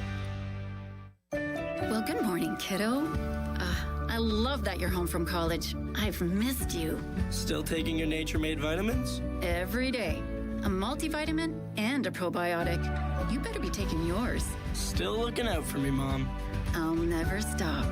Well, good morning, kiddo. I love that you're home from college. I've missed you. Still taking your Nature Made vitamins? Every day. A multivitamin and a probiotic. You better be taking yours. Still looking out for me, Mom. I'll never stop.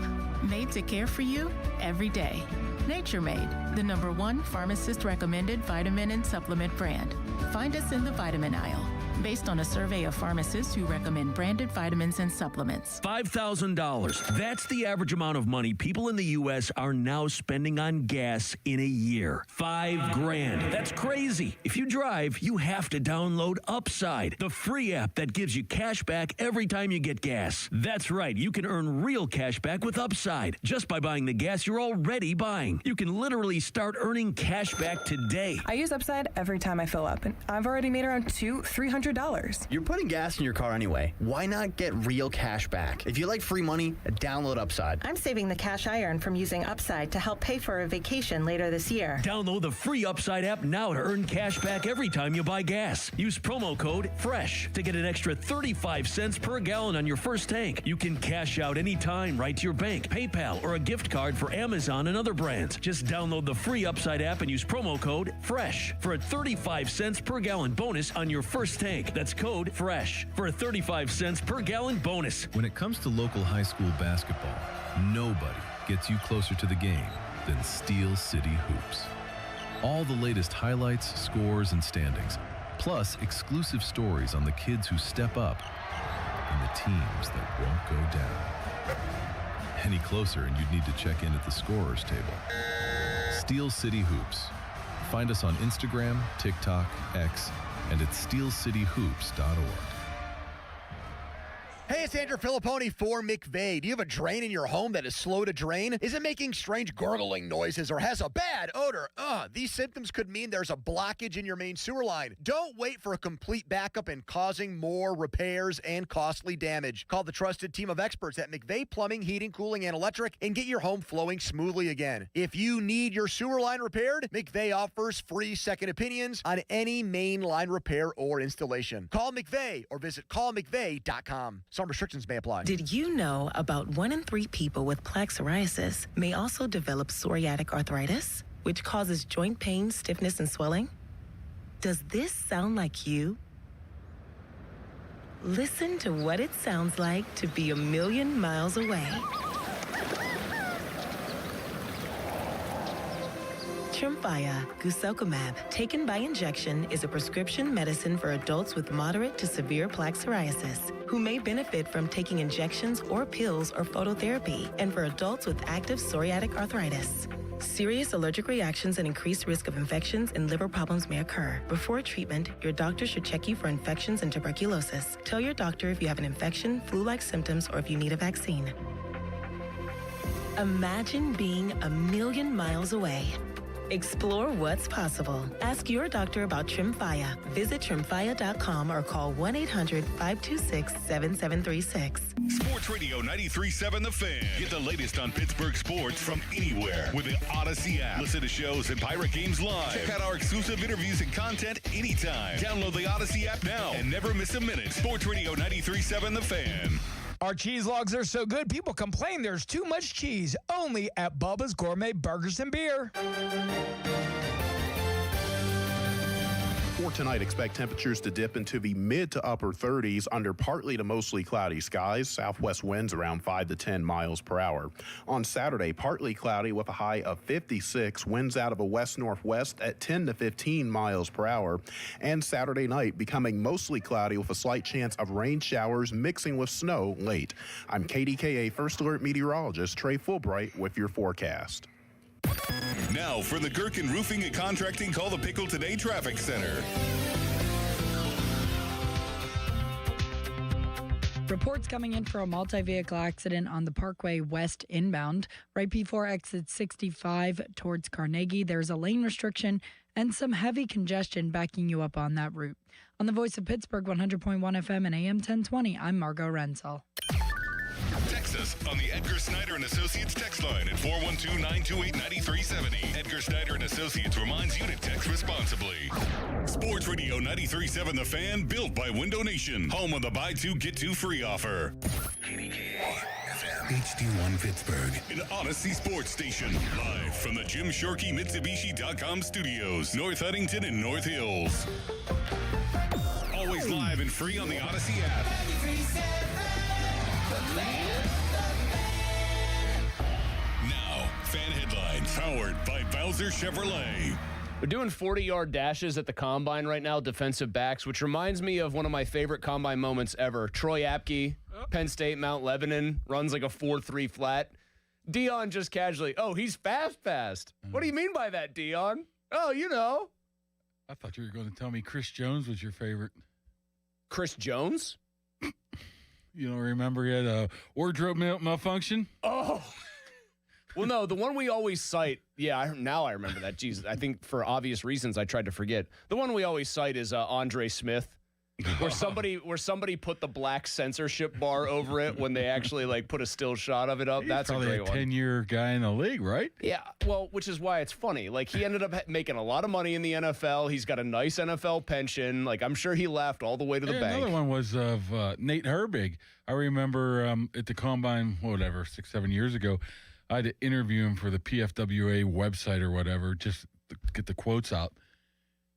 Made to care for you every day. Nature Made, the #1 pharmacist-recommended vitamin and supplement brand. Find us in the vitamin aisle. based on a survey of pharmacists who recommend branded vitamins and supplements. $5,000. That's the average amount of money people in the U.S. are now spending on gas in a year. $5,000. That's crazy. If you drive, you have to download Upside, the free app that gives you cash back every time you get gas. That's right. You can earn real cash back with Upside just by buying the gas you're already buying. You can literally start earning cash back today. I use Upside every time I fill up, and I've already made around $300. You're putting gas in your car anyway. Why not get real cash back? If you like free money, download Upside. I'm saving the cash I earn from using Upside to help pay for a vacation later this year. Download the free Upside app now to earn cash back every time you buy gas. Use promo code FRESH to get an extra 35 cents per gallon on your first tank. You can cash out anytime right to your bank, PayPal, or a gift card for Amazon and other brands. Just download the free Upside app and use promo code FRESH for a 35 cents per gallon bonus on your first tank. That's code FRESH for a 35 cents per gallon bonus. When it comes to local high school basketball, nobody gets you closer to the game than Steel City Hoops. All the latest highlights, scores, and standings, plus exclusive stories on the kids who step up and the teams that won't go down. Any closer and you'd need to check in at the scorer's table. Steel City Hoops. Find us on Instagram, TikTok, X, and at steelcityhoops.org. Hey, it's Andrew Filipponi for McVay. Do you have a drain in your home that is slow to drain? Is it making strange gurgling noises or has a bad odor? These symptoms could mean there's a blockage in your main sewer line. Don't wait for a complete backup and causing more repairs and costly damage. Call the trusted team of experts at McVay Plumbing, Heating, Cooling, and Electric and get your home flowing smoothly again. If you need your sewer line repaired, McVay offers free second opinions on any main line repair or installation. Call McVay or visit callmcvay.com. Some restrictions may apply. Did you know about 1 in 3 people with plaque psoriasis may also develop psoriatic arthritis, which causes joint pain, stiffness, and swelling? Does this sound like you? Listen to what it sounds like to be a million miles away. Tremfya guselkumab, taken by injection, is a prescription medicine for adults with moderate to severe plaque psoriasis who may benefit from taking injections or pills or phototherapy, and for adults with active psoriatic arthritis. Serious allergic reactions and increased risk of infections and liver problems may occur. Before treatment, your doctor should check you for infections and tuberculosis. Tell your doctor if you have an infection, flu-like symptoms, or if you need a vaccine. Imagine being a million miles away. Explore what's possible. Ask your doctor about Tremfya. Visit Tremfya.com or call 1-800-526-7736. Sports Radio 93.7 The Fan. Get the latest on Pittsburgh sports from anywhere with the Odyssey app. Listen to shows and Pirate games live. Check out our exclusive interviews and content anytime. Download the Odyssey app now and never miss a minute. Sports Radio 93.7 The Fan. Our cheese logs are so good, people complain there's too much cheese. Only at Bubba's Gourmet Burgers and Beer. For tonight, expect temperatures to dip into the mid to upper 30s under partly to mostly cloudy skies. Southwest winds around 5 to 10 miles per hour. On Saturday, partly cloudy with a high of 56. Winds out of a west-northwest at 10 to 15 miles per hour. And Saturday night becoming mostly cloudy with a slight chance of rain showers mixing with snow late. I'm KDKA First Alert meteorologist Trey Fulbright with your forecast. Now for the Gherkin Roofing and Contracting Call the Pickle Today Traffic Center. Reports coming in for a multi-vehicle accident on the Parkway West inbound. Right before exit 65 towards Carnegie, there's a lane restriction and some heavy congestion backing you up on that route. On the Voice of Pittsburgh, 100.1 FM and AM 1020, I'm Margot Renzel. Text us on the Edgar Snyder and Associates text line at 412-928-9370. Edgar Snyder and Associates reminds you to text responsibly. Sports Radio 93.7 The Fan, built by Window Nation, home of the buy two get two free offer. HD1 Pittsburgh, an Odyssey sports station, live from the Jim Shorkey Mitsubishi.com studios, North Huntington and North Hills. Always live and free on the Odyssey app. Now, fan headlines powered by Bowser Chevrolet. We're doing 40-yard dashes at the Combine right now, defensive backs, which reminds me of one of my favorite Combine moments ever. Troy Apke, Penn State, Mount Lebanon, runs like a 4.3 flat. Dion just casually, he's fast. What do you mean by that, Dion? Oh, you know. I thought you were going to tell me Chris Jones was your favorite. Chris Jones? You don't remember he had a wardrobe malfunction? Oh. Well, no, the one we always cite, now I remember that. Jesus, I think for obvious reasons I tried to forget. The one we always cite is Andre Smith, where somebody put the black censorship bar over it when they actually put a still shot of it up. He's That's a great one. 10-year guy in the league, right? Yeah, well, which is why it's funny. He ended up making a lot of money in the NFL. He's got a nice NFL pension. I'm sure he laughed all the way to the bank. Another one was of Nate Herbig. I remember at the Combine, 6-7 years ago, I had to interview him for the PFWA website or whatever, just to get the quotes out.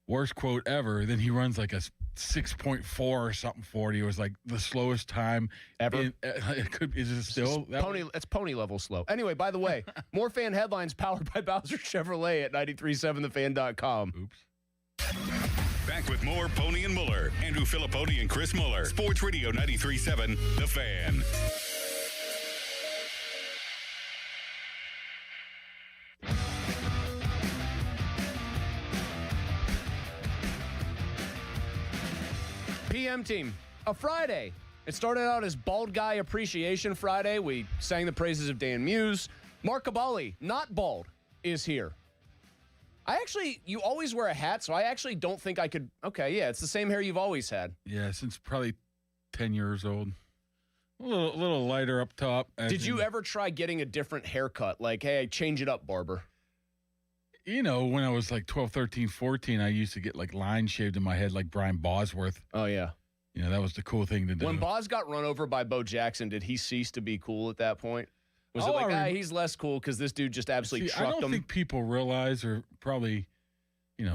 Worst quote ever. Then he runs like a 6.4 or something 40. It was like the slowest time ever. Is it still? It's pony level slow. Anyway, by the way, more fan headlines powered by Bowser Chevrolet at 937thefan.com. Oops. Back with more Pony and Muller. Andrew Filipponi and Chris Muller. Sports Radio 93.7 The Fan. PM Team, a Friday. It started out as Bald Guy Appreciation Friday. We sang the praises of Dan Muse. Mark Cabali, not bald, is here. You always wear a hat, so I actually don't think I could. Okay, yeah, it's the same hair you've always had. Yeah, since probably 10 years old. A little lighter up top. Did you ever try getting a different haircut? Hey, change it up, barber. When I was 12, 13, 14, I used to get line shaved in my head like Brian Bosworth. Oh, yeah. That was the cool thing to do. When Boz got run over by Bo Jackson, did he cease to be cool at that point? Was it he's less cool because this dude just absolutely trucked him? I don't think people realize, or probably,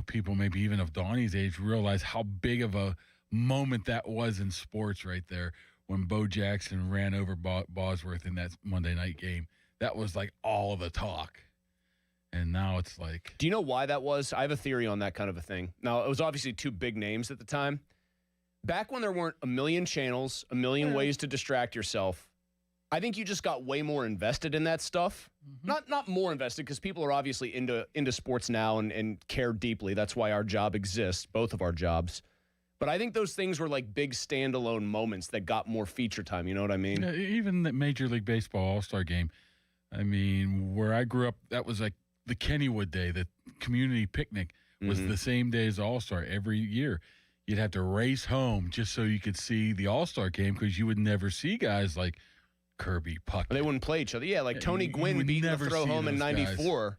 people maybe even of Donnie's age realize how big of a moment that was in sports right there when Bo Jackson ran over Bosworth in that Monday night game. That was all of the talk. And now it's Do you know why that was? I have a theory on that kind of a thing. Now, it was obviously two big names at the time. Back when there weren't a million channels, a million ways to distract yourself, I think you just got way more invested in that stuff. Mm-hmm. Not more invested, because people are obviously into sports now and care deeply. That's why our job exists, both of our jobs. But I think those things were big standalone moments that got more feature time. You know what I mean? Even the Major League Baseball All-Star Game. I mean, where I grew up, that was the Kennywood Day, the community picnic was the same day as All-Star every year. You'd have to race home just so you could see the All-Star game because you would never see guys like Kirby, Puckett. They wouldn't play each other. Yeah, Tony Gwynn beating the throw home in 94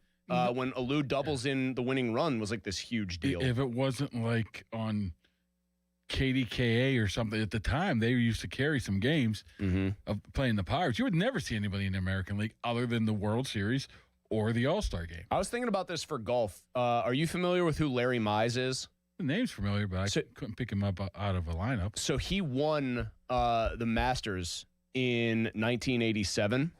when Alou doubles in the winning run was this huge deal. If it wasn't on KDKA or something at the time, they used to carry some games of playing the Pirates. You would never see anybody in the American League other than the World Series or the All-Star game. I was thinking about this for golf. Are you familiar with who Larry Mize is? The name's familiar, but I couldn't pick him up out of a lineup. So he won the Masters in 1987.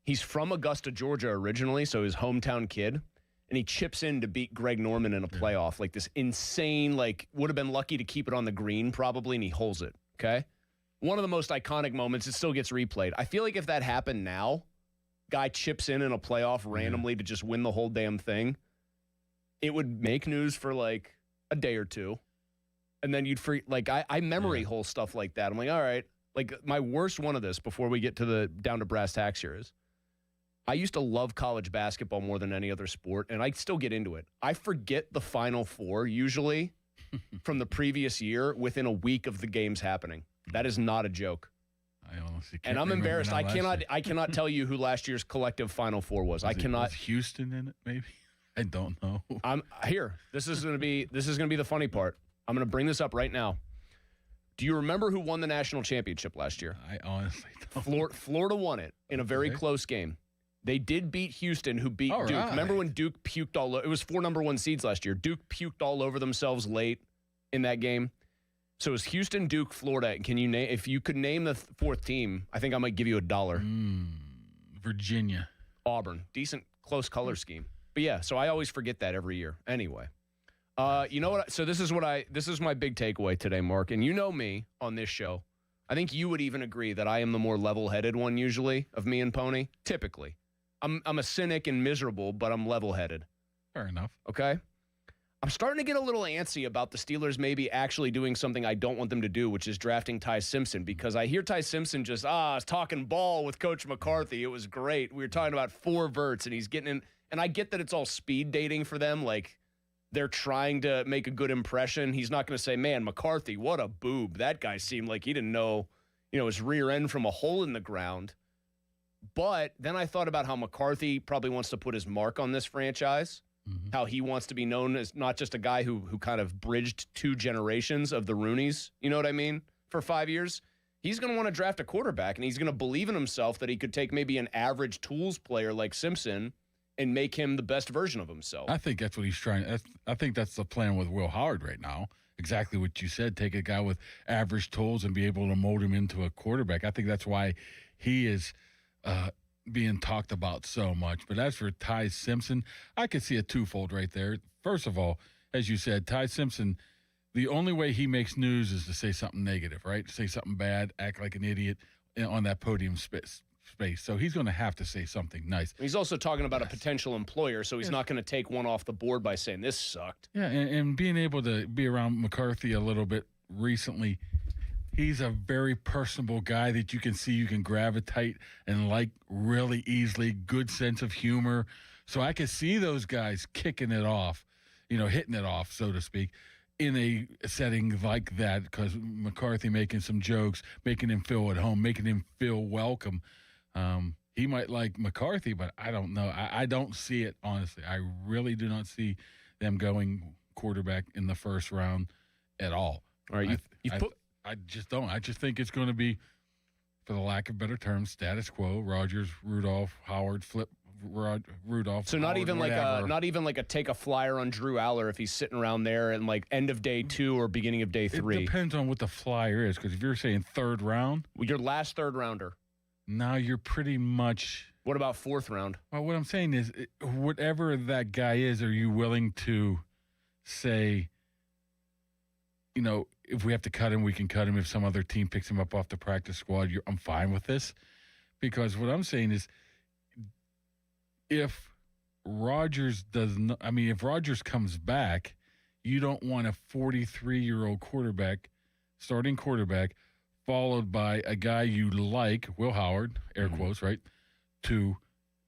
He's from Augusta, Georgia originally, so his hometown kid. And he chips in to beat Greg Norman in a playoff. This insane, would have been lucky to keep it on the green probably, and he holes it, okay? One of the most iconic moments. It still gets replayed. I feel if that happened now, guy chips in a playoff randomly to just win the whole damn thing, it would make news for a day or two. And then you'd I memory hole stuff like that. I'm all right. My worst one of this before we get to down to brass tacks here is I used to love college basketball more than any other sport, and I still get into it. I forget the Final Four usually from the previous year within a week of the games happening. That is not a joke. I honestly can't. And I'm embarrassed. I cannot tell you who last year's collective Final Four was. I cannot. Was Houston in it? Maybe. I don't know. I'm here. This is gonna be the funny part. I'm gonna bring this up right now. Do you remember who won the national championship last year? I honestly don't. Florida won it in a very close game. They did beat Houston, who beat Duke. Right. Remember when Duke puked all over? It was 4 number 1 seeds last year. Duke puked all over themselves late in that game. So it was Houston, Duke, Florida. Can you name? If you could name the fourth team, I think I might give you $1. Virginia. Auburn. Decent, close color scheme. But yeah, so I always forget that every year. Anyway, You know what? So this is my big takeaway today, Mark. And you know me on this show. I think you would even agree that I am the more level-headed one usually of me and Pony. Typically, I'm a cynic and miserable, but I'm level-headed. Fair enough. Okay. I'm starting to get a little antsy about the Steelers maybe actually doing something I don't want them to do, which is drafting Ty Simpson, because I hear Ty Simpson just, talking ball with Coach McCarthy. It was great. We were talking about 4 verts, and he's getting in. And I get that it's all speed dating for them. Like, they're trying to make a good impression. He's not going to say, man, McCarthy, what a boob. That guy seemed like he didn't know, his rear end from a hole in the ground. But then I thought about how McCarthy probably wants to put his mark on this franchise. How he wants to be known as not just a guy who kind of bridged 2 generations of the Rooneys, you know what I mean, for 5 years. He's going to want to draft a quarterback, and he's going to believe in himself that he could take maybe an average tools player like Simpson and make him the best version of himself. I think that's what he's trying. I think that's the plan with Will Howard right now. Exactly what you said. Take a guy with average tools and be able to mold him into a quarterback. I think that's why he is being talked about so much. But as for Ty Simpson, I could see a twofold right there. First of all, as you said, Ty Simpson, the only way he makes news is to say something negative, right? Say something bad, act like an idiot on that podium space. So he's going to have to say something nice. He's also talking about a potential employer, so he's not going to take one off the board by saying this sucked. Yeah, and being able to be around McCarthy a little bit recently, he's a very personable guy that you can see you can gravitate and like really easily, good sense of humor. So I could see those guys kicking it off, hitting it off, so to speak, in a setting like that, because McCarthy making some jokes, making him feel at home, making him feel welcome. He might like McCarthy, but I don't know. I don't see it, honestly. I really do not see them going quarterback in the first round at all. All right, I just don't. I just think it's going to be, for the lack of better terms, status quo. Rodgers, Rudolph, Howard, flip Rudolph. So Howard, not even like a take a flyer on Drew Aller if he's sitting around there and like end of day 2 or beginning of day 3. It depends on what the flyer is, because if you're saying third round, your last third rounder. Now you're pretty much. What about fourth round? Well, what I'm saying is, whatever that guy is, are you willing to say, if we have to cut him, we can cut him. If some other team picks him up off the practice squad, I'm fine with this. Because what I'm saying is, if Rodgers if Rodgers comes back, you don't want a 43-year-old starting quarterback, followed by a guy you like, Will Howard, air quotes, right, to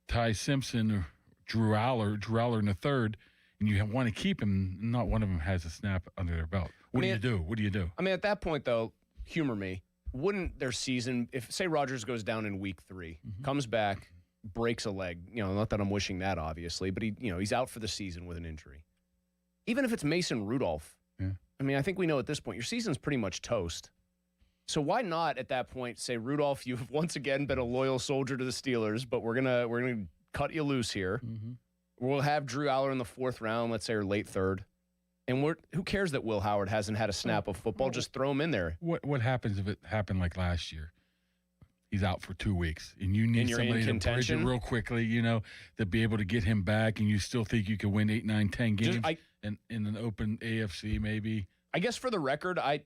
Ty Simpson or Drew Aller in the third, and you want to keep him, not one of them has a snap under their belt. What do you do? I mean, at that point, though, humor me. Wouldn't their season, if, say, Rodgers goes down in week 3, comes back, breaks a leg, not that I'm wishing that, obviously, but he's out for the season with an injury. Even if it's Mason Rudolph, I mean, I think we know at this point, your season's pretty much toast. So why not at that point say, Rudolph, you've once again been a loyal soldier to the Steelers, but we're gonna cut you loose here. We'll have Drew Aller in the 4th round, let's say, or late 3rd. And who cares that Will Howard hasn't had a snap of football? Just throw him in there. What happens if it happened like last year? He's out for 2 weeks, and you need somebody to bridge it real quickly, to be able to get him back, and you still think you can win 8, 9, 10 games in an open AFC maybe? I guess for the record, I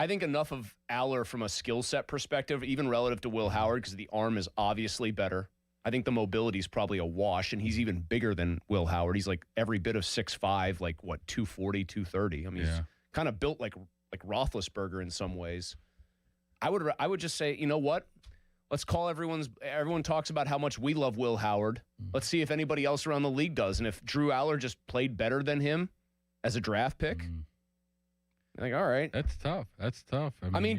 think enough of Aller from a skill set perspective, even relative to Will Howard, because the arm is obviously better. I think the mobility is probably a wash, and he's even bigger than Will Howard. He's like every bit of 6'5", like what, 240, 230. I mean, he's kind of built like Roethlisberger in some ways. I would just say, you know what? Let's call everyone talks about how much we love Will Howard. Let's see if anybody else around the league does. And if Drew Aller just played better than him as a draft pick, like, all right. That's tough. I mean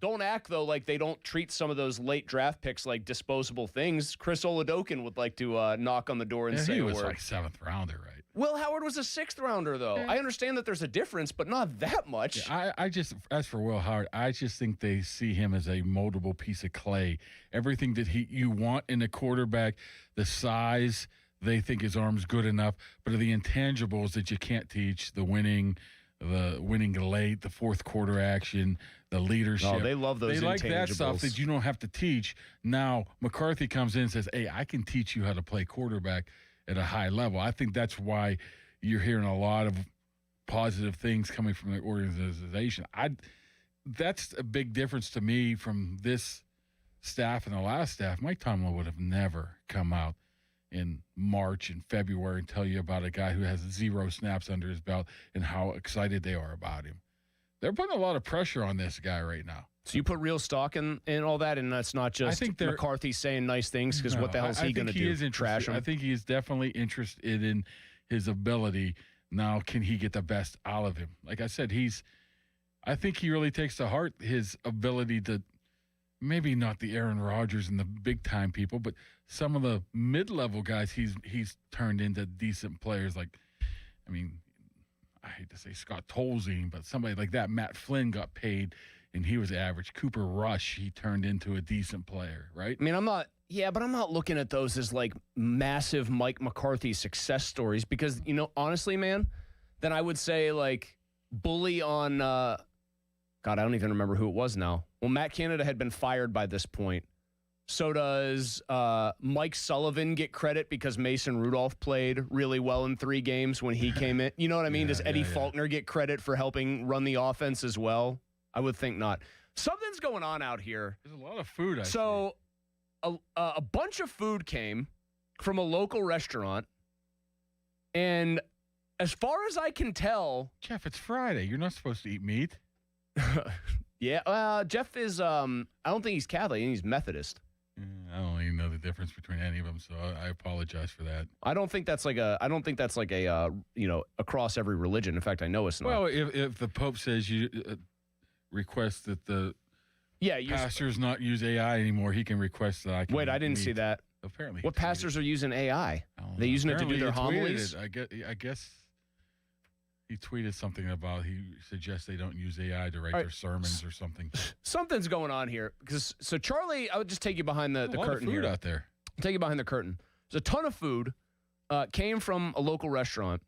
don't act, though, like they don't treat some of those late draft picks like disposable things. Chris Oladokun would like to knock on the door and say he a was word. like 7th rounder, right? Will Howard was a 6th rounder, though. I understand that there's a difference, but not that much. Yeah, I just, as for Will Howard, I just think they see him as a moldable piece of clay. Everything that you want in a quarterback, the size, they think his arm's good enough, but the intangibles that you can't teach, the winning late, the 4th quarter action, the leadership. Oh, they love those intangibles. They like that stuff that you don't have to teach. Now, McCarthy comes in and says, hey, I can teach you how to play quarterback at a high level. I think that's why you're hearing a lot of positive things coming from the organization. That's a big difference to me from this staff and the last staff. Mike Tomlin would have never come out in March and February and tell you about a guy who has 0 snaps under his belt and how excited they are about him. They're putting a lot of pressure on this guy right now. So you put real stock in all that, and that's not just McCarthy saying nice things, because what the hell is he going to do? Trash him? I think he is definitely interested in his ability. Now, can he get the best out of him? Like I said, I think he really takes to heart his ability to, maybe not the Aaron Rodgers and the big-time people, but some of the mid-level guys he's turned into decent players. Like, I mean, I hate to say Scott Tolzien, but somebody like that. Matt Flynn got paid, and he was average. Cooper Rush, he turned into a decent player, right? I mean, I'm not looking at those as like massive Mike McCarthy success stories, because, honestly, man, then I would say like bully on, God, I don't even remember who it was now. Well, Matt Canada had been fired by this point. So does Mike Sullivan get credit because Mason Rudolph played really well in 3 games when he came in? You know what I mean? Does Eddie Faulkner get credit for helping run the offense as well? I would think not. Something's going on out here. There's a lot of food. A bunch of food came from a local restaurant, and as far as I can tell, Jeff, it's Friday. You're not supposed to eat meat. Yeah, Jeff is. I don't think he's Catholic. He's Methodist. I don't even know the difference between any of them, so I apologize for that. I don't think that's like a across every religion. In fact, I know it's not. Well, if the Pope says you request that the pastors not use AI anymore, he can request that I can. Wait, I didn't see that. Apparently, what pastors are using AI? They using it to do their homilies? I guess he tweeted something about he suggests they don't use AI to write their sermons or something. Something's going on here, so Charlie, I would just take you behind the curtain of food here. Out there. I'll take you behind the curtain. There's a ton of food came from a local restaurant.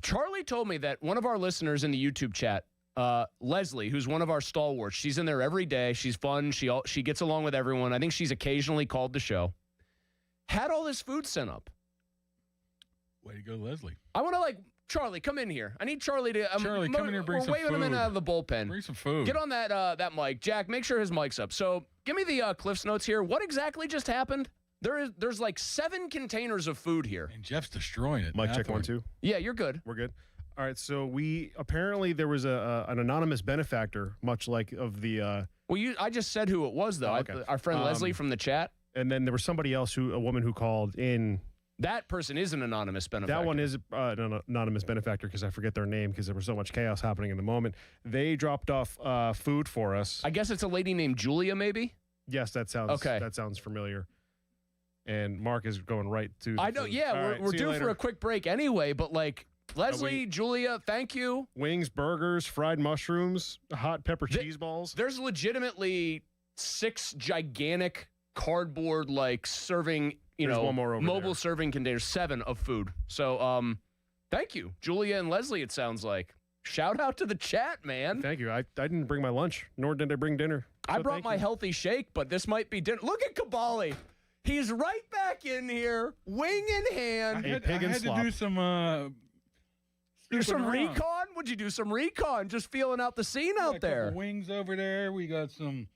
Charlie told me that one of our listeners in the YouTube chat, Leslie, who's one of our stalwarts, she's in there every day. She's fun. She gets along with everyone. I think she's occasionally called the show. Had all this food sent up. Way to go, Leslie. I want to Charlie, come in here. I need Charlie to. Charlie, come in here and bring some food. We're waving him in out of the bullpen. Bring some food. Get on that mic. Jack, make sure his mic's up. So give me the Cliff's Notes here. What exactly just happened? There's like 7 containers of food here. And Jeff's destroying it. Mic check 1, 2. Yeah, you're good. We're good. All right, so apparently there was an anonymous benefactor, much like of the. I just said who it was, though. Okay. Our friend Leslie from the chat. And then there was somebody else, a woman who called in. That person is an anonymous benefactor. That one is an anonymous benefactor, because I forget their name because there was so much chaos happening in the moment. They dropped off food for us. I guess it's a lady named Julia, maybe? Yes, that sounds familiar. And Mark is going right to. I know. food. Yeah, Right, we're due for a quick break anyway. But Leslie, Julia, thank you. Wings, burgers, fried mushrooms, hot pepper cheese balls. There's legitimately 6 gigantic cardboard serving. There's one more over mobile there. serving containers, 7 of food. So, thank you, Julia and Leslie. It sounds like. Shout out to the chat, man. Thank you. I didn't bring my lunch, nor did I bring dinner. I brought my healthy shake, but this might be dinner. Look at Kabali. He's right back in here, wing in hand. I had to do some recon. Would you do some recon? Just feeling out the scene out there. Wings over there. We got some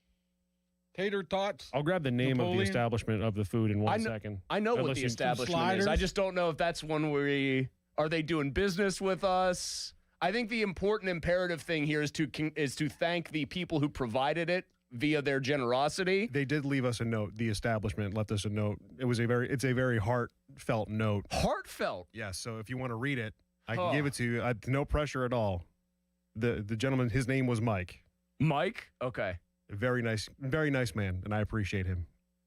tater tots. I'll grab the name of the establishment of the food in 1 second. I know what the establishment is. I just don't know if that's one where are they doing business with us. I think the important imperative thing here is to thank the people who provided it via their generosity. They did leave us a note. The establishment left us a note. It's a very heartfelt note. Heartfelt. Yes. So if you want to read it, I can give it to you. No pressure at all. The gentleman, his name was Mike. Mike? Okay. Very nice man, and I appreciate him.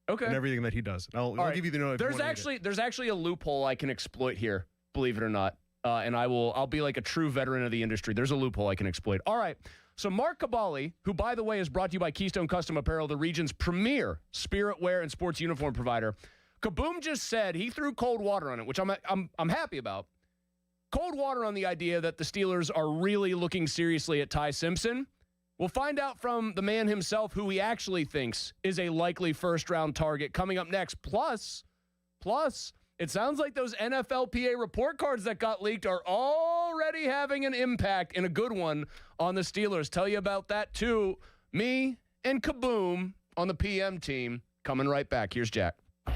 Okay. And everything that he does. I'll give you the note. There's actually a loophole I can exploit here, believe it or not. And I'll be like a true veteran of the industry. There's a loophole I can exploit. All right. So Mark Kabali, who, by the way, is brought to you by Keystone Custom Apparel, the region's premier spirit wear and sports uniform provider. Kaboom just said he threw cold water on it, which I'm happy about. Cold water on the idea that the Steelers are really looking seriously at Ty Simpson. We'll find out from the man himself who he actually thinks is a likely first-round target coming up next. Plus, it sounds like those NFLPA report cards that got leaked are already already having an impact and a good one on the Steelers. Tell you about that too. Me and Kaboom on the PM team coming right back. Here's Jack. Now,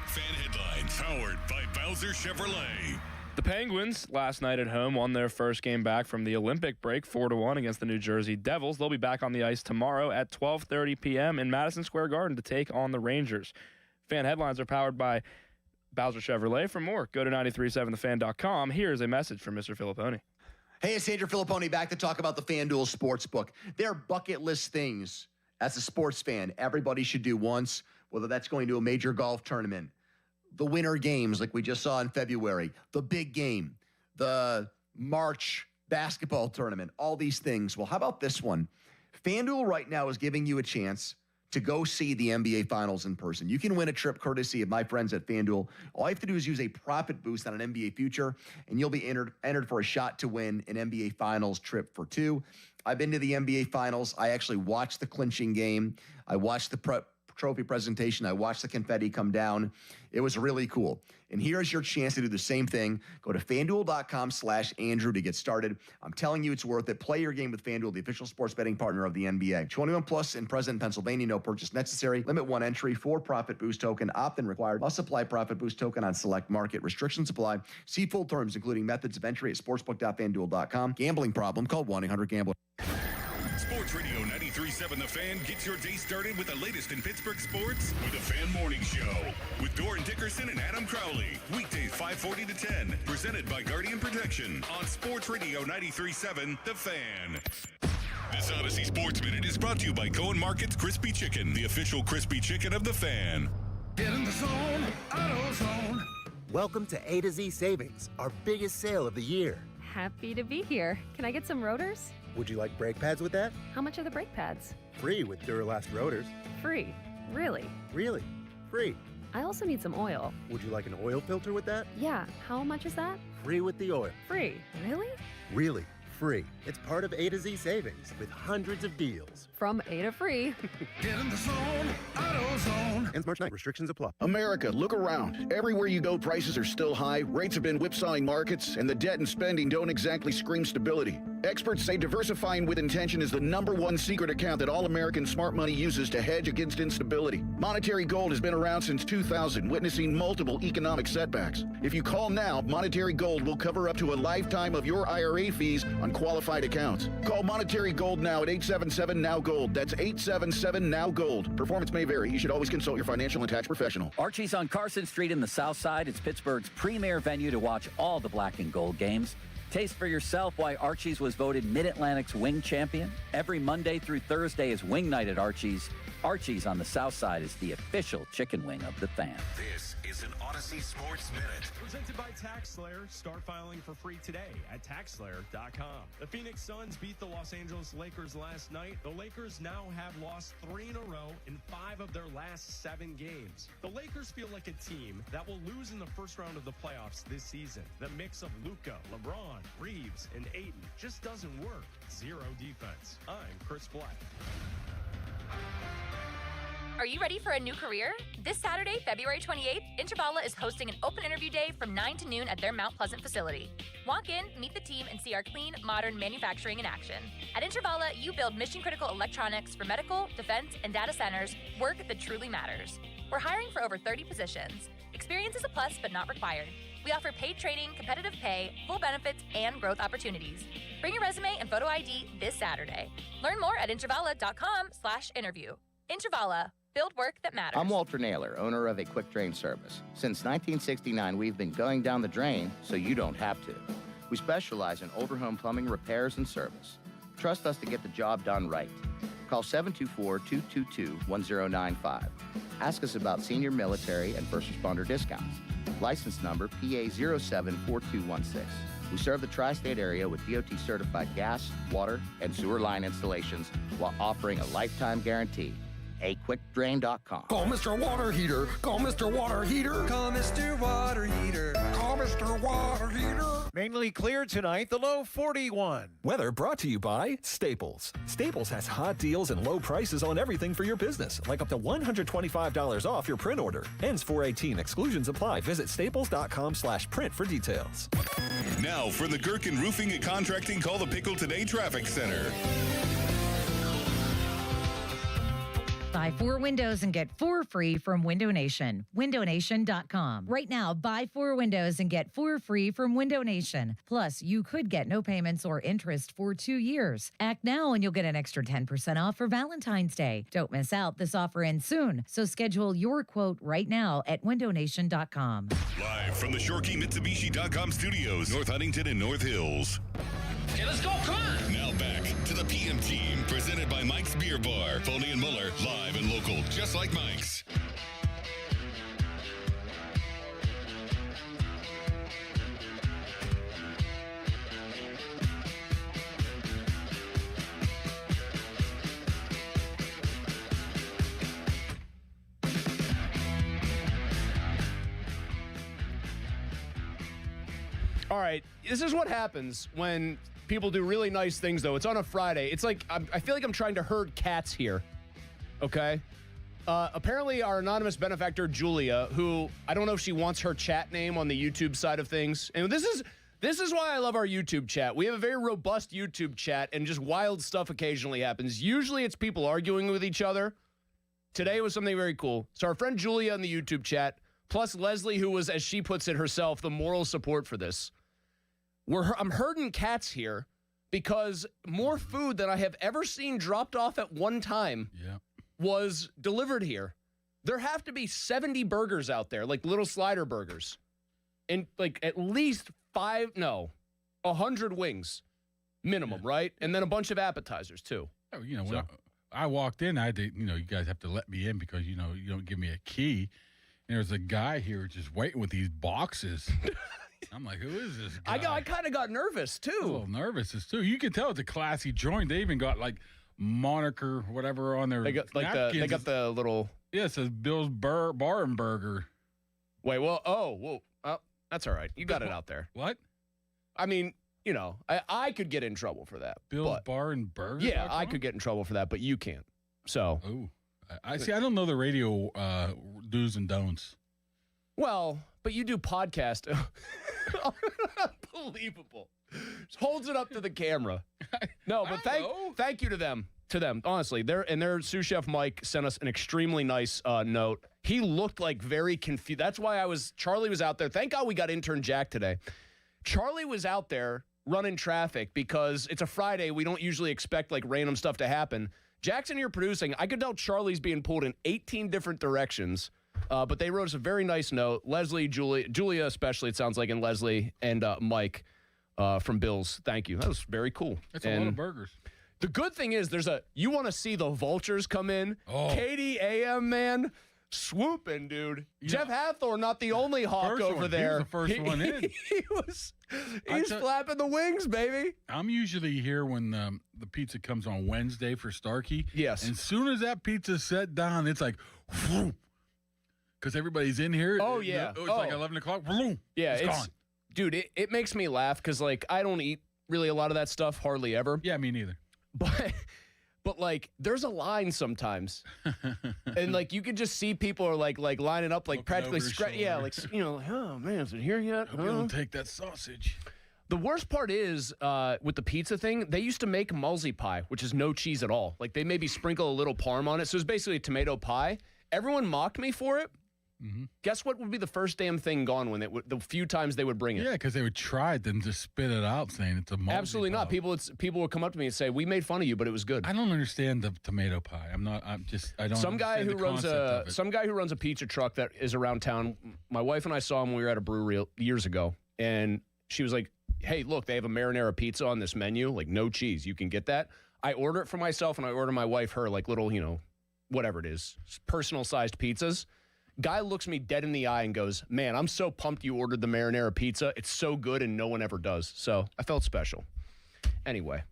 fan headlines powered by Bowser Chevrolet. The Penguins last night at home won their first game back from the Olympic break 4-1 against the New Jersey Devils. They'll be back on the ice tomorrow at 12:30 p.m. in Madison Square Garden to take on the Rangers. Fan headlines are powered by Bowser Chevrolet. For more, go to 937thefan.com. Here's a message from Mr. Filipponi. Hey, it's Andrew Filipponi back to talk about the FanDuel Sportsbook. They're bucket list things as a sports fan everybody should do once, whether that's going to a major golf tournament, the winter games like we just saw in February, the big game, the March basketball tournament, all these things. Well, how about this one? FanDuel right now is giving you a chance to go see the NBA Finals in person. You can win a trip courtesy of my friends at FanDuel. All you have to do is use a profit boost on an NBA future, and you'll be entered for a shot to win an NBA Finals trip for two. I've been to the NBA Finals. I actually watched the clinching game. I watched the trophy presentation. I watched the confetti come down. It was really cool. And here's your chance to do the same thing. Go to FanDuel.com/Andrew to get started. I'm telling you, it's worth it. Play your game with FanDuel, the official sports betting partner of the NBA. 21 plus and present in Pennsylvania. No purchase necessary. Limit 1 entry. 4 profit boost token. Opt-in required. Must apply profit boost token on select market. Restrictions apply. See full terms, including methods of entry at sportsbook.fanduel.com. Gambling problem? Call 1-800-GAMBLER. Sports Radio 93.7 The Fan gets your day started with the latest in Pittsburgh sports with the Fan Morning Show with Doran Dickerson and Adam Crowley. Weekdays 5:40 to 10. Presented by Guardian Protection on Sports Radio 93.7 The Fan. This Odyssey Sports Minute is brought to you by Cohen Market's Crispy Chicken, the official crispy chicken of The Fan. Get in the zone, AutoZone. Welcome to A to Z Savings, our biggest sale of the year. Happy to be here. Can I get some rotors? Would you like brake pads with that? How much are the brake pads? Free with Duralast rotors. Free. Really? Really? Free. I also need some oil. Would you like an oil filter with that? Yeah. How much is that? Free with the oil. Free. Really? Really. Free. It's part of A to Z Savings with hundreds of deals. From A to free. Get in the zone, AutoZone. Ends March 9th. Restrictions apply. America, look around. Everywhere you go, prices are still high, rates have been whipsawing markets, and the debt and spending don't exactly scream stability. Experts say diversifying with intention is the #1 secret account that all American smart money uses to hedge against instability. Monetary Gold has been around since 2000, witnessing multiple economic setbacks. If you call now, Monetary Gold will cover up to a lifetime of your IRA fees on qualified accounts. Call Monetary Gold now at 877-NOW-GOLD. That's 877-NOW-GOLD. Performance may vary. You should always consult your financial and tax professional. Archie's on Carson Street in the South Side. It's Pittsburgh's premier venue to watch all the black and gold games. Taste for yourself why Archie's was voted Mid-Atlantic's wing champion. Every Monday through Thursday is wing night at Archie's. Archie's on the South Side is the official chicken wing of the Fan. This is an Odyssey Sports Minute. Presented by TaxSlayer. Start filing for free today at TaxSlayer.com. The Phoenix Suns beat the Los Angeles Lakers last night. The Lakers now have lost 3 in a row in 5 of their last 7 games. The Lakers feel like a team that will lose in the first round of the playoffs this season. The mix of Luka, LeBron, Reeves, and Ayton just doesn't work. Zero defense. I'm Chris Black. Are you ready for a new career? This Saturday, February 28th, Intervala is hosting an open interview day from 9 to noon at their Mount Pleasant facility. Walk in, meet the team, and see our clean, modern manufacturing in action. At Intervala, you build mission-critical electronics for medical, defense, and data centers, work that truly matters. We're hiring for over 30 positions. Experience is a plus, but not required. We offer paid training, competitive pay, full benefits, and growth opportunities. Bring your resume and photo ID this Saturday. Learn more at Intervala.com/interview. Intervala. Build work that matters. I'm Walter Naylor, owner of a quick drain service. Since 1969, we've been going down the drain so you don't have to. We specialize in older home plumbing repairs and service. Trust us to get the job done right. Call 724-222-1095. Ask us about senior military and first responder discounts. License number PA074216. We serve the tri-state area with DOT-certified gas, water, and sewer line installations while offering a lifetime guarantee. AQuickDrain.com. Call Mr. Water Heater. Call Mr. Water Heater. Call Mr. Water Heater. Call Mr. Water Heater. Mainly clear tonight, the low 41. Weather brought to you by Staples. Staples has hot deals and low prices on everything for your business, like up to $125 off your print order. Ends 4/18. Exclusions apply. Visit staples.com/print for details. Now for the Gherkin Roofing and Contracting Call the Pickle Today Traffic Center. Buy 4 windows and get 4 free from Window Nation. WindowNation.com. Right now, buy 4 windows and get 4 free from Window Nation. Plus, you could get no payments or interest for 2 years. Act now and you'll get an extra 10% off for Valentine's Day. Don't miss out. This offer ends soon. So schedule your quote right now at WindowNation.com. Live from the ShoreKeyMitsubishi.com studios, North Huntington and North Hills. Okay, let's go. Come on. Now back to the PM Team, presented by Mike's Beer Bar. Foley and Muller, live and local, just like Mike's. All right, this is what happens when people do really nice things, though. It's on a Friday. It's like I feel like I'm trying to herd cats here, okay? Apparently, our anonymous benefactor, Julia, who I don't know if she wants her chat name on the YouTube side of things. And this is why I love our YouTube chat. We have a very robust YouTube chat, and just wild stuff occasionally happens. Usually, it's people arguing with each other. Today was something very cool. So our friend Julia in the YouTube chat, plus Leslie, who was, as she puts it herself, the moral support for this. I'm herding cats here because more food than I have ever seen dropped off at one time was delivered here. There have to be 70 burgers out there, like little slider burgers. And like at least 100 wings minimum, right? And then a bunch of appetizers too. Oh, when I walked in, I had to, you guys have to let me in because, you don't give me a key. And there's a guy here just waiting with these boxes. I'm like, who is this guy? I kind of got nervous, too. A little nervous, too. You can tell it's a classy joint. They even got, like, moniker, whatever, on their napkins. They got the little... Yeah, it says Bill's Bar and Burger. Wait, well, whoa. That's all right. You got it out there. What? I mean, I could get in trouble for that. Bill's Bar and Burger? Yeah, I could get in trouble for that, but you can't. So... Oh. I see. I don't know the radio do's and don'ts. Well, but you do podcast. Unbelievable. Just holds it up to the camera. No, but thank you to them. Honestly, their sous chef Mike sent us an extremely nice note. He looked like very confused. That's why Charlie was out there. Thank God we got intern Jack today. Charlie was out there running traffic because it's a Friday. We don't usually expect like random stuff to happen. Jackson here producing. I could tell Charlie's being pulled in 18 different directions, but they wrote us a very nice note. Leslie, Julia especially, it sounds like, and Leslie and Mike from Bill's. Thank you. That was very cool. That's a lot of burgers. The good thing is you want to see the vultures come in. Oh. Katie AM, man, swooping, dude. Jeff Hathor, not the only hawk over there. He was the first one in. He's flapping the wings, baby. I'm usually here when the pizza comes on Wednesday for Starkey. Yes. And as soon as that pizza's set down, it's like, because everybody's in here. Oh, yeah. It's like 11 o'clock. Yeah, it's gone. Dude, it makes me laugh because, like, I don't eat really a lot of that stuff, hardly ever. Yeah, me neither. But like, there's a line sometimes, and like you can just see people are like lining up, like practically oh man, is it here yet? Hope you don't take that sausage. The worst part is with the pizza thing, they used to make mulzi pie, which is no cheese at all. Like they maybe sprinkle a little parm on it, so it's basically a tomato pie. Everyone mocked me for it. Mm-hmm. Guess what would be the first damn thing gone when the few times they would bring it? Yeah, because they would try it, then just spit it out, saying it's a multi Absolutely not. People would come up to me and say, "We made fun of you, but it was good." I don't understand the tomato pie. I don't. Some guy who runs a pizza truck that is around town. My wife and I saw him when we were at a brewery years ago, and she was like, "Hey, look, they have a marinara pizza on this menu, like no cheese. You can get that." I order it for myself, and I order my wife her like little, whatever it is, personal sized pizzas. Guy looks me dead in the eye and goes, "Man, I'm so pumped you ordered the marinara pizza. It's so good and no one ever does." So I felt special. Anyway,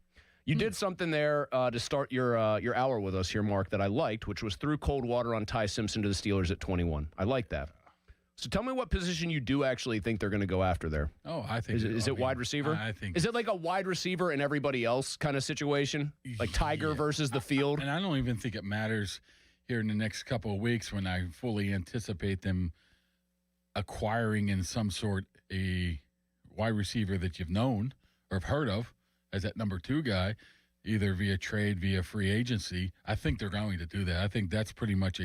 you did something there to start your hour with us here, Mark, that I liked, which was threw cold water on Ty Simpson to the Steelers at 21. I like that. So tell me what position you do actually think they're going to go after there. Oh, I think Is it wide receiver? I think Is it like a wide receiver and everybody else kind of situation? Like Tiger versus the field? And I don't even think it matters here in the next couple of weeks when I fully anticipate them acquiring in some sort a wide receiver that you've known or have heard of as that number 2 guy, either via trade, via free agency. I think they're going to do that. I think that's pretty much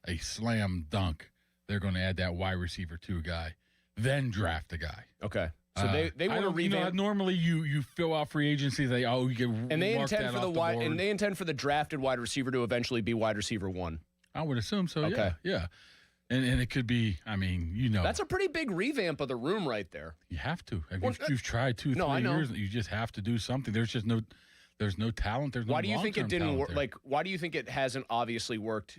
a slam dunk. They're going to add that wide receiver 2 guy, then draft a guy. Okay. So they want to revamp. Normally you fill out free agency. You get and they mark intend that for the off wide board. and they intend for the drafted wide receiver to eventually be wide receiver 1. I would assume so. Okay. Yeah. And it could be. I mean, That's a pretty big revamp of the room right there. You have to. You've tried 2-3 years. You just have to do something. There's just no. There's no talent. There's no. Why do you think it didn't work? work? Like, why do you think it hasn't obviously worked?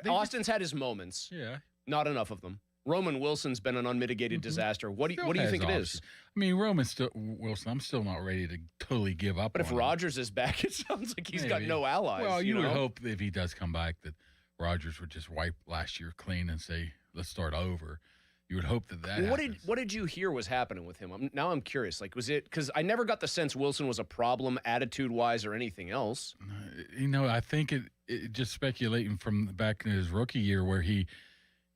Austin's had his moments. Yeah. Not enough of them. Roman Wilson's been an unmitigated disaster. What do you think it is? I mean, Wilson. I'm still not ready to totally give up. But if Rodgers is back, it sounds like he's got no allies. Well, you would hope that if he does come back that Rodgers would just wipe last year clean and say, "Let's start over." You would hope that happens. What did you hear was happening with him? Now I'm curious. Like, was it because I never got the sense Wilson was a problem attitude wise or anything else? I think it just speculating from back in his rookie year where he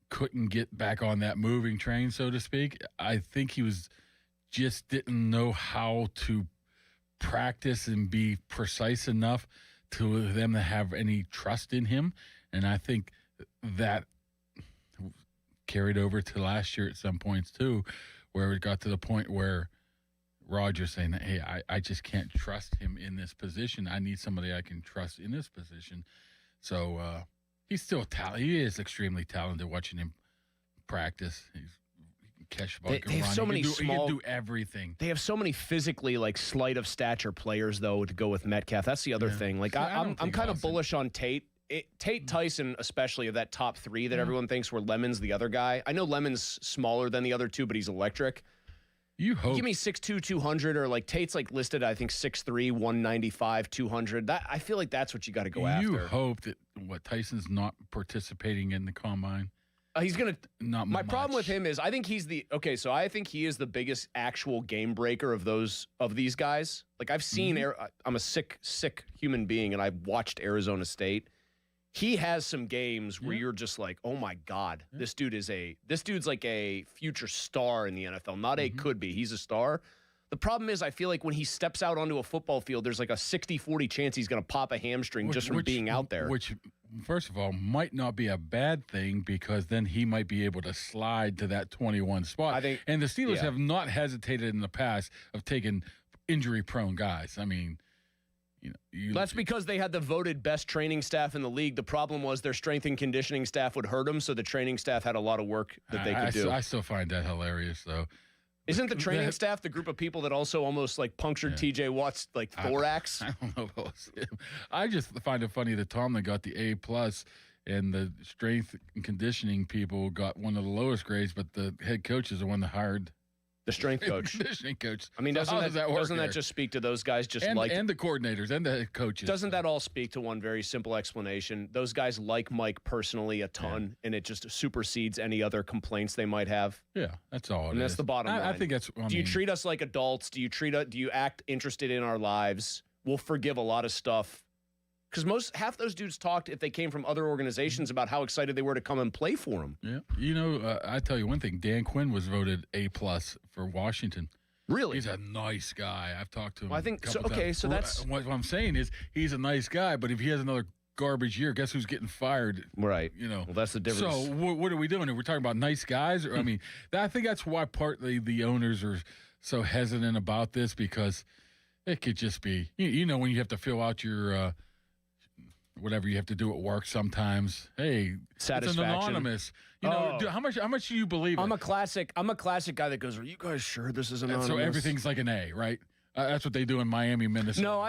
couldn't get back on that moving train, so to speak. I think he just didn't know how to practice and be precise enough to them to have any trust in him. And I think that carried over to last year at some points too, where it got to the point where Rodgers saying, "Hey, I just can't trust him in this position. I need somebody I can trust in this position." So he's still talented. He is extremely talented. Watching him practice, he can catch the ball. They have so many he small. can do everything. They have so many physically like slight of stature players though to go with Metcalf. That's the other thing. Like See, I'm kind of bullish on Tate. Tate Tyson, especially of that top 3 that everyone thinks were Lemon's the other guy. I know Lemon's smaller than the other 2, but he's electric. You hope. Give me 6'2", 200, or like Tate's like listed, I think 6'3", 195, 200. I feel like that's what you got to go after. You hope that Tyson's not participating in the combine. He's gonna. Not my much. problem with him is I think he's the So I think he is the biggest actual game breaker of these guys. Like I've seen. I'm a sick human being, and I've watched Arizona State. He has some games where you're just like, oh my God, this dude's like a future star in the NFL. Not a could be. He's a star. The problem is I feel like when he steps out onto a football field, there's like a 60-40 chance he's going to pop a hamstring just from being out there. Which, first of all, might not be a bad thing because then he might be able to slide to that 21 spot. I think, and the Steelers have not hesitated in the past of taking injury-prone guys. I mean, that's because they had the voted best training staff in the league. The problem was their strength and conditioning staff would hurt them, so the training staff had a lot of work that they could do. I still find that hilarious, though. Isn't the training staff the group of people that also almost like punctured TJ Watt's like thorax? I don't know if it was him. I just find it funny that Tomlin got the A+, and the strength and conditioning people got one of the lowest grades, but the head coach is the one that hired the strength coach. Conditioning coach. I mean, doesn't that just speak to those guys and the coordinators and the head coaches? Doesn't that all speak to one very simple explanation? Those guys like Mike personally a ton, and it just supersedes any other complaints they might have. Yeah, that's all. And that's the bottom line. I think that's. Do you treat us like adults? Do you act interested in our lives? We'll forgive a lot of stuff. Because half those dudes talked, if they came from other organizations, about how excited they were to come and play for them. Yeah, I tell you one thing: Dan Quinn was voted A+ for Washington. Really, he's a nice guy. I've talked to him. Well, I think so. Times. Okay, so that's what I'm saying is he's a nice guy, but if he has another garbage year, guess who's getting fired? Right. Well, that's the difference. So what are we doing? Are we talking about nice guys? Or I mean, I think that's why partly the owners are so hesitant about this because it could just be when you have to fill out your. Whatever you have to do at work sometimes. Hey, satisfaction. It's anonymous. How much do you believe? I'm a classic guy that goes, "Are you guys sure this is anonymous?" So everything's like an A, right? That's what they do in Miami, Minnesota. No,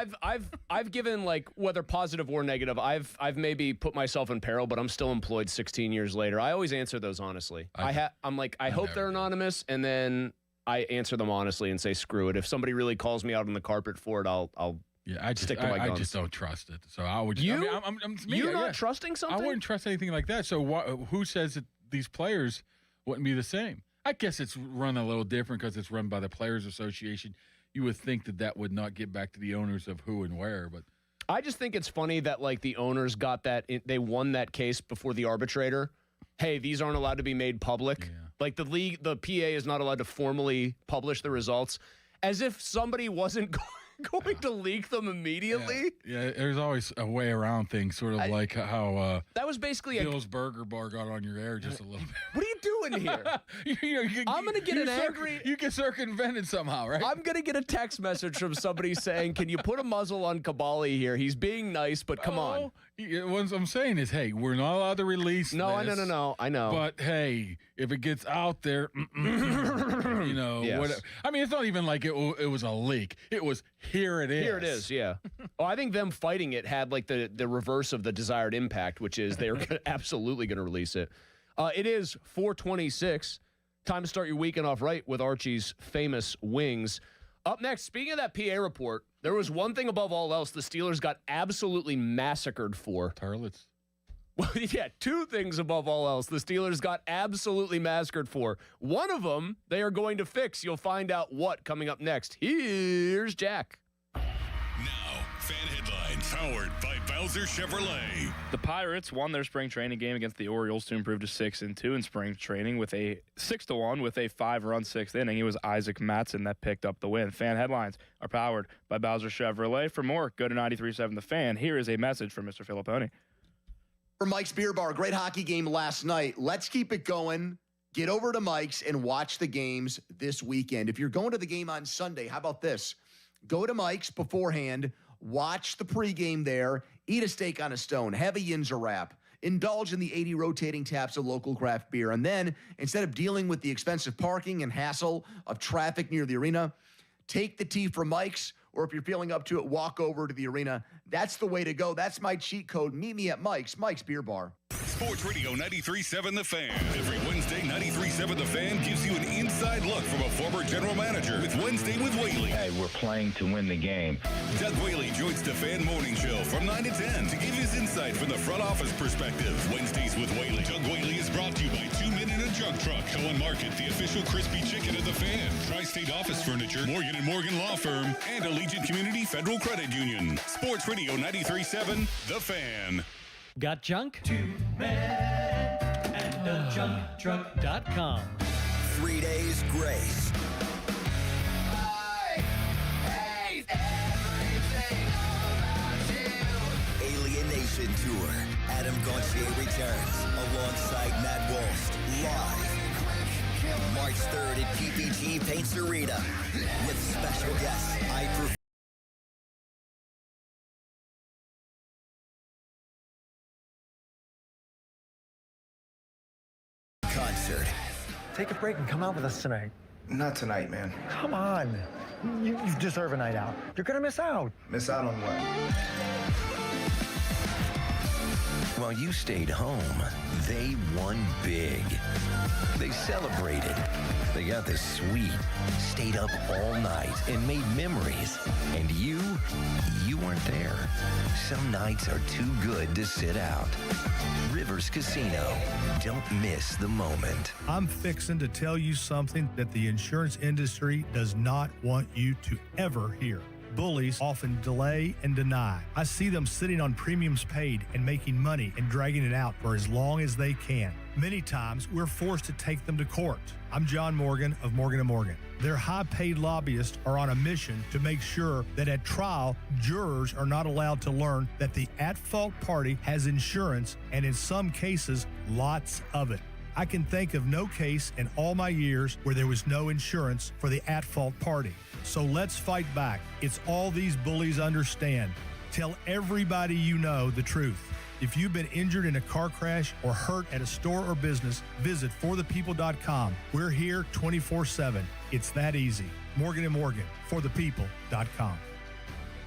I've given like whether positive or negative. I've maybe put myself in peril, but I'm still employed 16 years later. I always answer those honestly. I hope they're anonymous, and then I answer them honestly and say, "Screw it." If somebody really calls me out on the carpet for it, I'll. Yeah, I just don't trust it. So I would. You're not trusting something. I wouldn't trust anything like that. So who says that these players wouldn't be the same. I guess it's run a little different because it's run by the Players Association. You would think that would not get back to the owners of who and where, but I just think it's funny that like the owners got that they won that case before the arbitrator. Hey, these aren't allowed to be made public. Yeah. Like the PA is not allowed to formally publish the results, as if somebody wasn't going to leak them immediately. Yeah, there's always a way around things, sort of like how that was basically Bill's Burger Bar got on your air just a little bit. What are you doing here? I'm going to get an angry... You get circumvented somehow, right? I'm going to get a text message from somebody saying, can you put a muzzle on Kabali here? He's being nice, but come on. What I'm saying is, hey, we're not allowed to release this. No, I know. But, hey, if it gets out there, whatever. I mean, it's not even like it was a leak. It was, here it is. Here it is, yeah. I think them fighting it had like the reverse of the desired impact, which is they're absolutely going to release it. It is 4:26. Time to start your weekend off right with Archie's famous wings. Up next, speaking of that PA report, there was one thing above all else the Steelers got absolutely massacred for. Tarlets. Well, yeah, two things above all else the Steelers got absolutely massacred for. One of them they are going to fix. You'll find out what coming up next. Here's Jack. Now, fan headlines powered by Bowser Chevrolet. The Pirates won their spring training game against the Orioles to improve to 6-2 in spring training with a 6-1 with a 5-run sixth inning. It was Isaac Matson that picked up the win. Fan headlines are powered by Bowser Chevrolet. For more, go to 93.7 The Fan. Here is a message from Mr. Filipponi. For Mike's Beer Bar, great hockey game last night. Let's keep it going. Get over to Mike's and watch the games this weekend. If you're going to the game on Sunday, how about this? Go to Mike's beforehand, watch the pregame there, eat a steak on a stone, have a Yinzer wrap, indulge in the 80 rotating taps of local craft beer, and then, instead of dealing with the expensive parking and hassle of traffic near the arena, take the tea from Mike's, or if you're feeling up to it, walk over to the arena. That's the way to go. That's my cheat code. Meet me at Mike's Beer Bar. Sports Radio 93.7 The Fan. Every Wednesday, 93.7 The Fan gives you an inside look from a former general manager with Wednesday with Whaley. Hey, we're playing to win the game. Doug Whaley joins the Fan Morning Show from 9 to 10 to give his insight from the front office perspective. Wednesdays with Whaley. Doug Whaley is brought to you by 2 Men in a Jug Truck. Cohen Market, the official crispy chicken of the Fan. Tri-State Office Furniture, Morgan & Morgan Law Firm, and Allegiant Community Federal Credit Union. Sports Radio 93.7 The Fan. Got junk? 2 Men and a Junk Truck.com. 3 days grace. Alienation Tour. Adam Gauthier returns alongside Matt Wolst live March 3rd at PPG Paints Arena with special guests. I prefer concert. Take a break and come out with us tonight. Not tonight, man. Come on. You deserve a night out. You're going to miss out. Miss out on what? While you stayed home, they won big. They celebrated. They got the suite, stayed up all night, and made memories. And you weren't there. Some nights are too good to sit out. Rivers Casino. Don't miss the moment. I'm fixing to tell you something that the insurance industry does not want you to ever hear. Bullies often delay and deny. I see them sitting on premiums paid and making money and dragging it out for as long as they can. Many times, we're forced to take them to court. I'm John Morgan of Morgan & Morgan. Their high-paid lobbyists are on a mission to make sure that at trial, jurors are not allowed to learn that the at-fault party has insurance, and in some cases, lots of it. I can think of no case in all my years where there was no insurance for the at-fault party. So let's fight back. It's all these bullies understand. Tell everybody you know the truth. If you've been injured in a car crash or hurt at a store or business, visit forthepeople.com. We're here 24/7. It's that easy. Morgan & Morgan, forthepeople.com.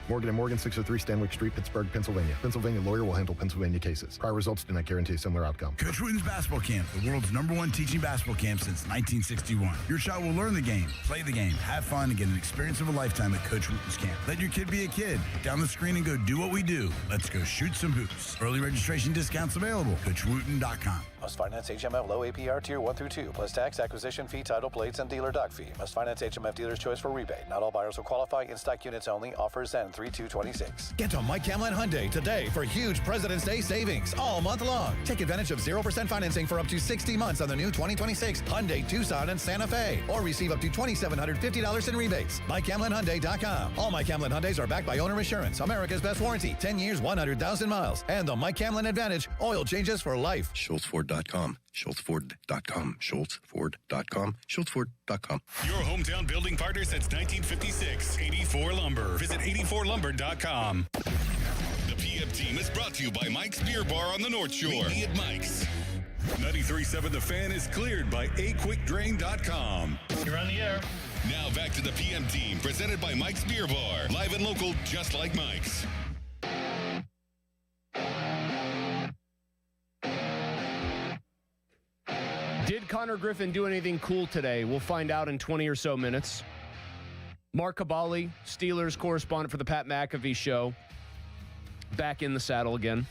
Morgan & Morgan, 603 Stanwick Street, Pittsburgh, Pennsylvania. Pennsylvania lawyer will handle Pennsylvania cases. Prior results do not guarantee a similar outcome. Coach Wooten's Basketball Camp, the world's #1 teaching basketball camp since 1961. Your child will learn the game, play the game, have fun, and get an experience of a lifetime at Coach Wooten's Camp. Let your kid be a kid. Down the screen and go do what we do. Let's go shoot some hoops. Early registration discounts available. CoachWooten.com. Must finance HMF low APR tier 1 through 2, plus tax, acquisition fee, title plates, and dealer dock fee. Must finance HMF dealer's choice for rebate. Not all buyers will qualify. In-stock units only. Offers end 3/2/26. Get to Mike Camlin Hyundai today for huge President's Day savings all month long. Take advantage of 0% financing for up to 60 months on the new 2026 Hyundai Tucson and Santa Fe, or receive up to $2,750 in rebates. MikeCamlinHyundai.com. All Mike Camlin Hyundais are backed by Owner Assurance, America's best warranty, 10 years, 100,000 miles, and the Mike Camlin Advantage, oil changes for life. SchultzFord.com. SchultzFord.com. SchultzFord.com. SchultzFord.com. Your hometown building partner since 1956. 84 Lumber. Visit 84lumber.com. The PM team is brought to you by Mike's Beer Bar on the North Shore. Meet me at Mike's. 93.7 The Fan is cleared by aquickdrain.com. You're on the air. Now back to the PM team, presented by Mike's Beer Bar. Live and local, just like Mike's. Did Connor Griffin do anything cool today? We'll find out in 20 or so minutes. Mark Cabali, Steelers correspondent for the Pat McAfee Show, back in the saddle again.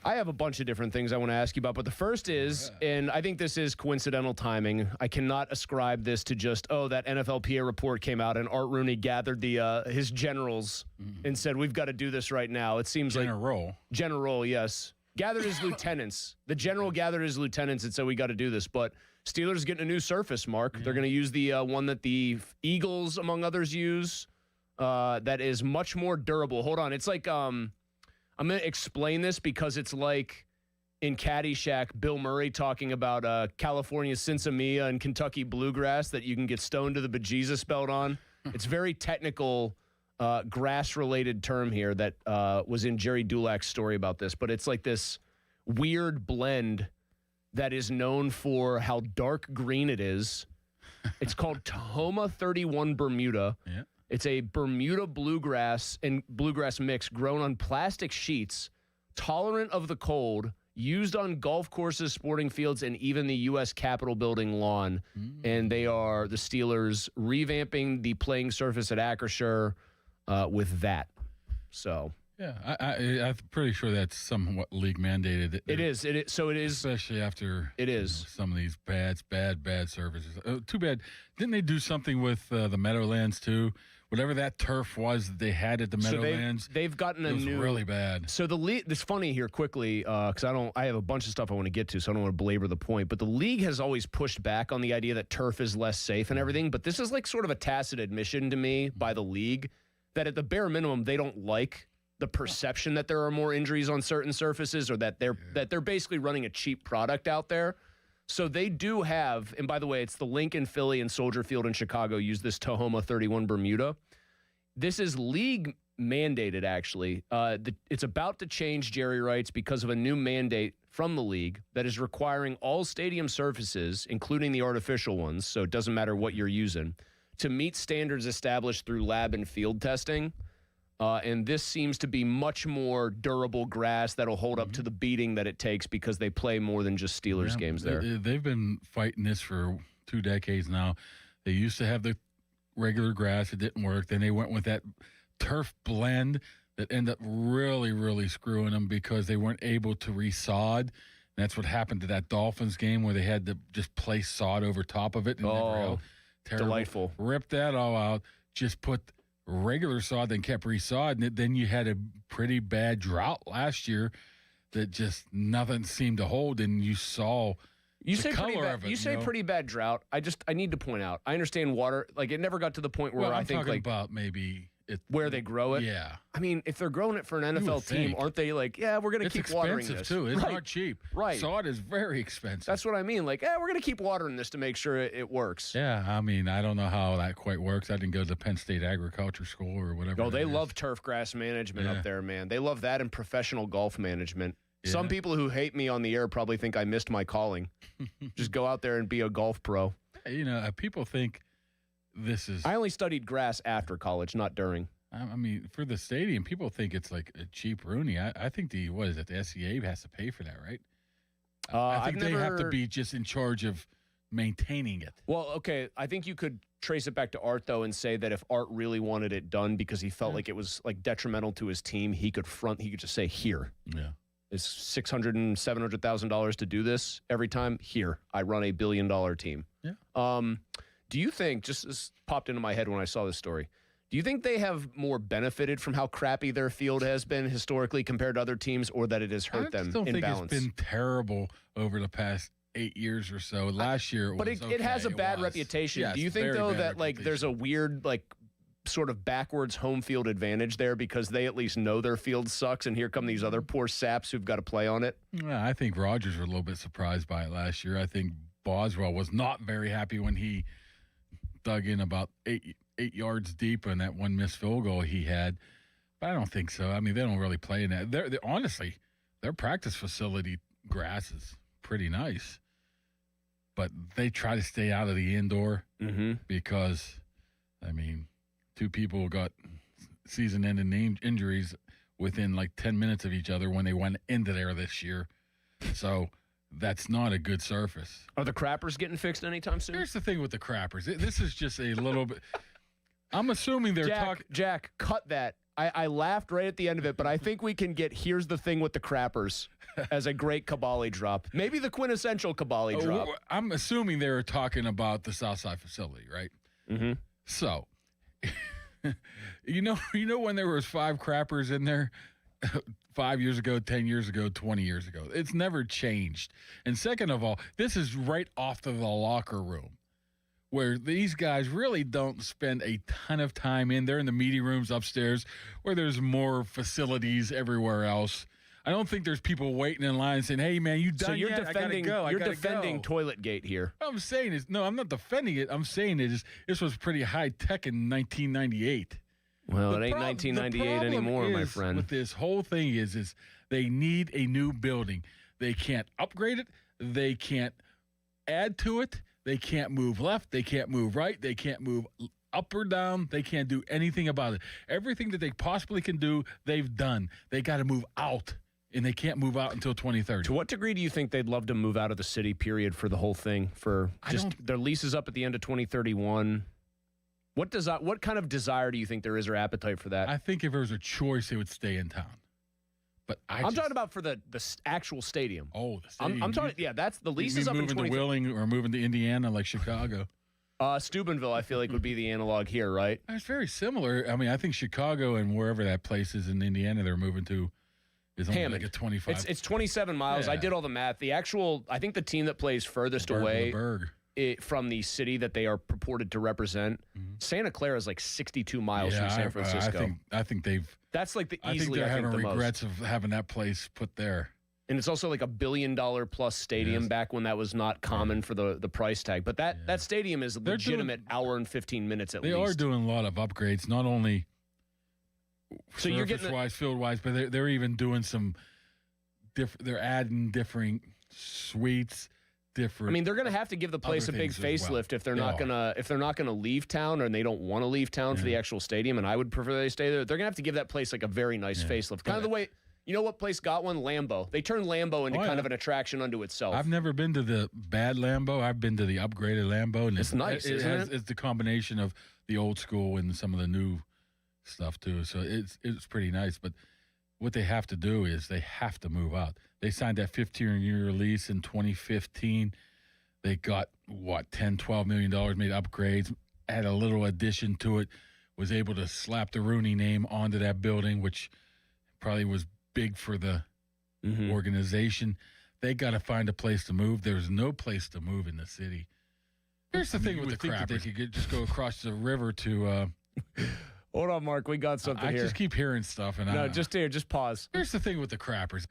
I have a bunch of different things I want to ask you about, but the first is, and I think this is coincidental timing, I cannot ascribe this to just, that NFLPA report came out and Art Rooney gathered his generals and said, we've got to do this right now. It seems General, yes. Gathered his lieutenants. The general gathered his lieutenants and said, we got to do this. But Steelers getting a new surface, Mark. They're going to use the one that the Eagles, among others, use that is much more durable. Hold on. It's like, I'm going to explain this because it's like in Caddyshack, Bill Murray talking about California Sinsemilla and Kentucky Bluegrass that you can get stoned to the bejesus belt on. It's very technical grass-related term here that was in Jerry Dulack's story about this, but it's like this weird blend that is known for how dark green it is. It's called Tahoma 31 Bermuda. Yeah. It's a Bermuda bluegrass and bluegrass mix grown on plastic sheets, tolerant of the cold, used on golf courses, sporting fields, and even the U.S. Capitol building lawn. And they are the Steelers revamping the playing surface at Acrisure with that. So yeah, I'm pretty sure that's somewhat league mandated. It is. So it is, especially after it is some of these bad surfaces. Too bad. Didn't they do something with the Meadowlands too? Whatever that turf was that they had at the Meadowlands, they've gotten it was really bad. So the league. It's funny here quickly because I have a bunch of stuff I want to get to, so I don't want to belabor the point. But the league has always pushed back on the idea that turf is less safe and everything. But this is like sort of a tacit admission to me by the league that at the bare minimum they don't like the perception that there are more injuries on certain surfaces, or that they're basically running a cheap product out there. So they do have, and by the way, it's the Lincoln, Philly, and Soldier Field in Chicago use this Tahoma 31 Bermuda. This is league mandated, actually. It's about to change, Jerry writes, because of a new mandate from the league that is requiring all stadium surfaces, including the artificial ones, so it doesn't matter what you're using, to meet standards established through lab and field testing. And this seems to be much more durable grass that'll hold up to the beating that it takes because they play more than just Steelers games there. They've been fighting this for 2 decades now. They used to have the regular grass. It didn't work. Then they went with that turf blend that ended up really, really screwing them because they weren't able to resod. And that's what happened to that Dolphins game where they had to just place sod over top of it. And delightful. Ripped that all out. Just put regular sod, then kept resodding it. Then you had a pretty bad drought last year that just nothing seemed to hold, and you saw you the say color pretty bad, of it. You say know? Pretty bad drought. I need to point out. I understand water. Like it never got to the point where I'm I think talking like about maybe where they grow it. Yeah. I mean, if they're growing it for an NFL team, aren't they like, yeah, we're going to keep watering this? It's expensive, too. It's right. not cheap. Right. Sod is very expensive. That's what I mean. Like, we're going to keep watering this to make sure it works. Yeah, I mean, I don't know how that quite works. I didn't go to Penn State Agriculture School or whatever. Oh, they love turf grass management up there, man. They love that and professional golf management. Yeah. Some people who hate me on the air probably think I missed my calling. Just go out there and be a golf pro. You know, people think this is... I only studied grass after college, not during. I mean, for the stadium, people think it's like a cheap Rooney. I think the SCA has to pay for that, right? I think they have to be just in charge of maintaining it. Well, okay, I think you could trace it back to Art, though, and say that if Art really wanted it done because he felt like it was like detrimental to his team, he could just say, here. Yeah. is $600,000 and $700,000 to do this every time. Here, I run $1 billion team. Yeah. Do you think, just this popped into my head when I saw this story, do you think they have more benefited from how crappy their field has been historically compared to other teams, or that it has hurt them don't in think balance? it's been terrible over the past 8 years or so. Last year, But it has a bad reputation. Yes, Do you think, very though, bad that like there's a weird like sort of backwards home field advantage there because they at least know their field sucks, and here come these other poor saps who've got to play on it? Yeah, I think Rogers was a little bit surprised by it last year. I think Boswell was not very happy when he dug in about eight yards deep on that one missed field goal he had. But I don't think so. I mean, they don't really play in that. They're honestly, their practice facility grass is pretty nice. But they try to stay out of the indoor because, I mean, two people got season-ending injuries within like 10 minutes of each other when they went into there this year. So that's not a good surface. Are the crappers getting fixed anytime soon? Here's the thing with the crappers. This is just a little bit. I'm assuming they're talking. Jack, cut that. I laughed right at the end of it, but I think we can get "Here's the thing with the crappers" as a great Caballi drop. Maybe the quintessential Caballi drop. I'm assuming they were talking about the Southside facility, right? Mm-hmm. So, you know when there was 5 crappers in there 5 years ago, 10 years ago, 20 years ago. It's never changed. And second of all, this is right off to the locker room, where these guys really don't spend a ton of time in. They're in the meeting rooms upstairs where there's more facilities everywhere else. I don't think there's people waiting in line saying, "Hey, man, you done So you're yet? defending, I gotta defending go." Toiletgate here. What I'm saying is, no, I'm not defending it. I'm saying this was pretty high tech in 1998. Well, it ain't 1998 anymore, my friend. With this whole thing is they need a new building. They can't upgrade it. They can't add to it. They can't move left. They can't move right. They can't move up or down. They can't do anything about it. Everything that they possibly can do, they've done. They got to move out, and they can't move out until 2030. To what degree do you think they'd love to move out of the city, period, for the whole thing? For just their lease is up at the end of 2031. What kind of desire do you think there is or appetite for that? I think if there was a choice, they would stay in town. But I'm talking about for the actual stadium. Oh, the stadium. I'm talking. Yeah, that's the lease is up in moving to Wheeling or moving to Indiana like Chicago. Steubenville, I feel like would be the analog here, right? It's very similar. I mean, I think Chicago and wherever that place is in Indiana they're moving to is only Hammond. like a 25. It's 27 miles. Yeah. I did all the math. I think the team that plays furthest away from the city that they are purported to represent, Santa Clara is like 62 miles from San Francisco. I think they've. That's like I think they're having regrets of having that place put there. And it's also like $1 billion plus stadium back when that was not common for the price tag. But that stadium is a legitimate hour and 15 minutes at least. They are doing a lot of upgrades, not only so you're getting wise, field wise, but they're even doing some they're adding different suites. Different. I mean, they're going to have to give the place a big facelift if they're not going to leave town, and they don't want to leave town for the actual stadium. And I would prefer they stay there. They're going to have to give that place like a very nice facelift, kind of the way. You know what place got one? Lambeau. They turned Lambeau into kind of an attraction unto itself. I've never been to the bad Lambeau. I've been to the upgraded Lambeau, and it's nice. Isn't it? It's the combination of the old school and some of the new stuff too. So it's pretty nice. But what they have to do is they have to move out. They signed that 15-year lease in 2015. They got, $10, $12 million, made upgrades, add a little addition to it, was able to slap the Rooney name onto that building, which probably was big for the organization. They got to find a place to move. There's no place to move in the city. Here's the thing with the Crappers. They could just go across the river to... Hold on, Mark. We got something here. I just keep hearing stuff. Just pause. Here's the thing with the Crappers.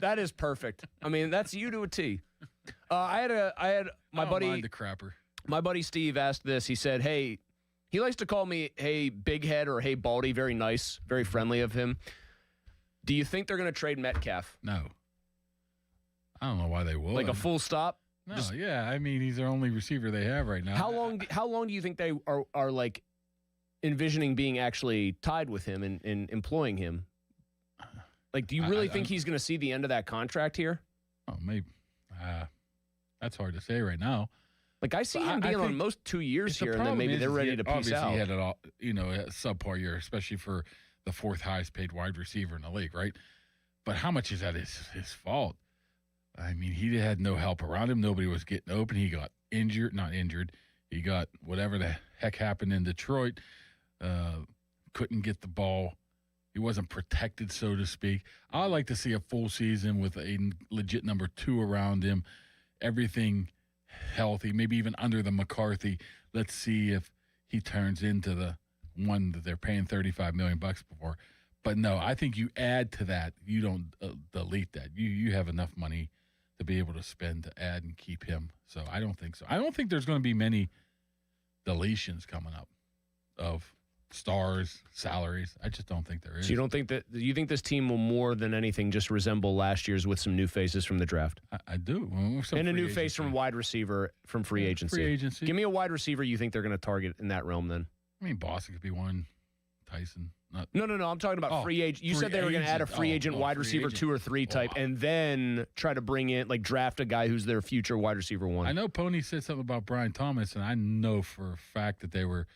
That is perfect. I mean, that's you to a T. I had my buddy. Mind the Crapper. My buddy Steve asked this. He said, "Hey," he likes to call me "Hey Big Head" or "Hey Baldy." Very nice, very friendly of him. Do you think they're going to trade Metcalf? No. I don't know why they would. Like a full stop? No. Yeah. I mean, he's their only receiver they have right now. How long do you think they are like envisioning being actually tied with him and employing him? Like, do you really think he's going to see the end of that contract here? Oh, maybe. That's hard to say right now. Like, I see him being on most 2 years here, and then maybe they're ready to peace out. Obviously, he had a subpar year, especially for the 4th highest paid wide receiver in the league, right? But how much is that his fault? I mean, he had no help around him. Nobody was getting open. He got not injured. He got whatever the heck happened in Detroit. Couldn't get the ball. He wasn't protected, so to speak. I like to see a full season with a legit number 2 around him. Everything healthy, maybe even under the McCarthy. Let's see if he turns into the one that they're paying $35 million for. But no, I think you add to that. You don't delete that. You have enough money to be able to spend to add and keep him. So I don't think so. I don't think there's going to be many deletions coming up of stars, salaries. I just don't think there is. So you don't think that? You think this team will more than anything just resemble last year's with some new faces from the draft? I do. And a new face from wide receiver from free agency. Free agency. Give me a wide receiver you think they're going to target in that realm then. I mean, Boston could be one. Tyson. No. I'm talking about free agent. You said they were going to add a free agent wide receiver 2 or 3 type, and then try to bring in, like, draft a guy who's their future wide receiver 1. I know Pony said something about Brian Thomas, and I know for a fact that they were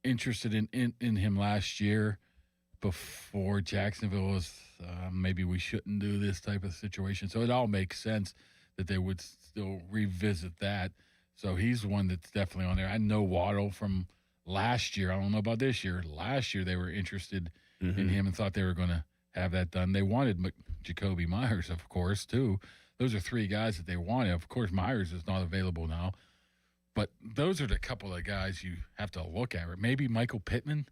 interested in him last year before Jacksonville was maybe we shouldn't do this type of situation. So it all makes sense that they would still revisit that. So he's one that's definitely on there. I know Waddle from last year. I don't know about this year. Last year they were interested in him and thought they were going to have that done. They wanted Jacoby Myers, of course, too. Those are 3 guys that they wanted. Of course, Myers is not available now. But those are the couple of guys you have to look at. Maybe Michael Pittman.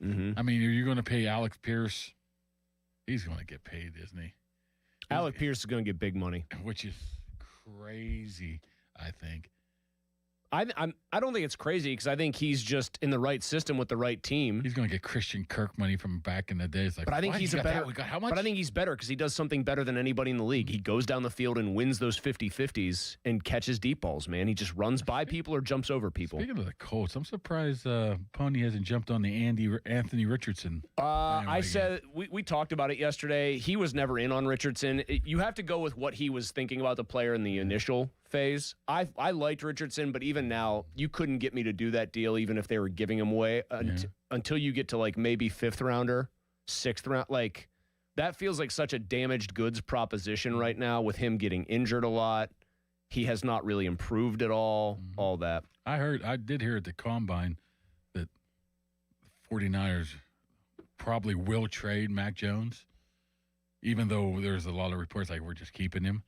I mean, are you going to pay Alec Pierce? He's going to get paid, isn't he? Alec Pierce is going to get big money. Which is crazy, I think. I don't think it's crazy because I think he's just in the right system with the right team. He's going to get Christian Kirk money from back in the days. Like, but I think he's a better. How much? But I think he's better because he does something better than anybody in the league. He goes down the field and wins those 50-50s and catches deep balls. Man, he just runs by people or jumps over people. Speaking of the Colts, I'm surprised Pony hasn't jumped on the Anthony Richardson. I said we talked about it yesterday. He was never in on Richardson. You have to go with what he was thinking about the player in the initial phase. I liked Richardson, but even now, you couldn't get me to do that deal even if they were giving him away until you get to like maybe 5th rounder, 6th round. Like that feels like such a damaged goods proposition right now with him getting injured a lot. He has not really improved at all, all that. I did hear at the Combine that 49ers probably will trade Mac Jones, even though there's a lot of reports like we're just keeping him,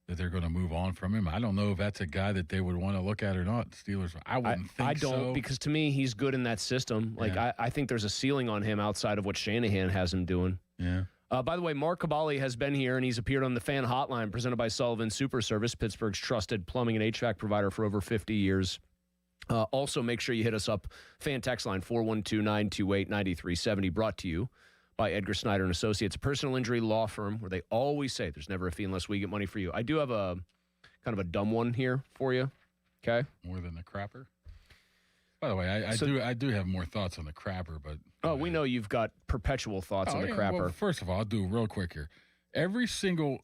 that they're going to move on from him. I don't know if that's a guy that they would want to look at or not. Steelers, I wouldn't think I don't so. Because to me, he's good in that system. Like I think there's a ceiling on him outside of what Shanahan has him doing. Yeah. By the way, Mark Cabali has been here, and he's appeared on the Fan Hotline presented by Sullivan Super Service, Pittsburgh's trusted plumbing and HVAC provider for over 50 years. Also, make sure you hit us up, Fan Text Line 412-928-9370, brought to you by Edgar Snyder & Associates, a personal injury law firm where they always say there's never a fee unless we get money for you. I do have a kind of a dumb one here for you, okay? More than the crapper? By the way, I do have more thoughts on the crapper, but... Oh, we know you've got perpetual thoughts on the crapper. Well, first of all, I'll do real quick here. Every single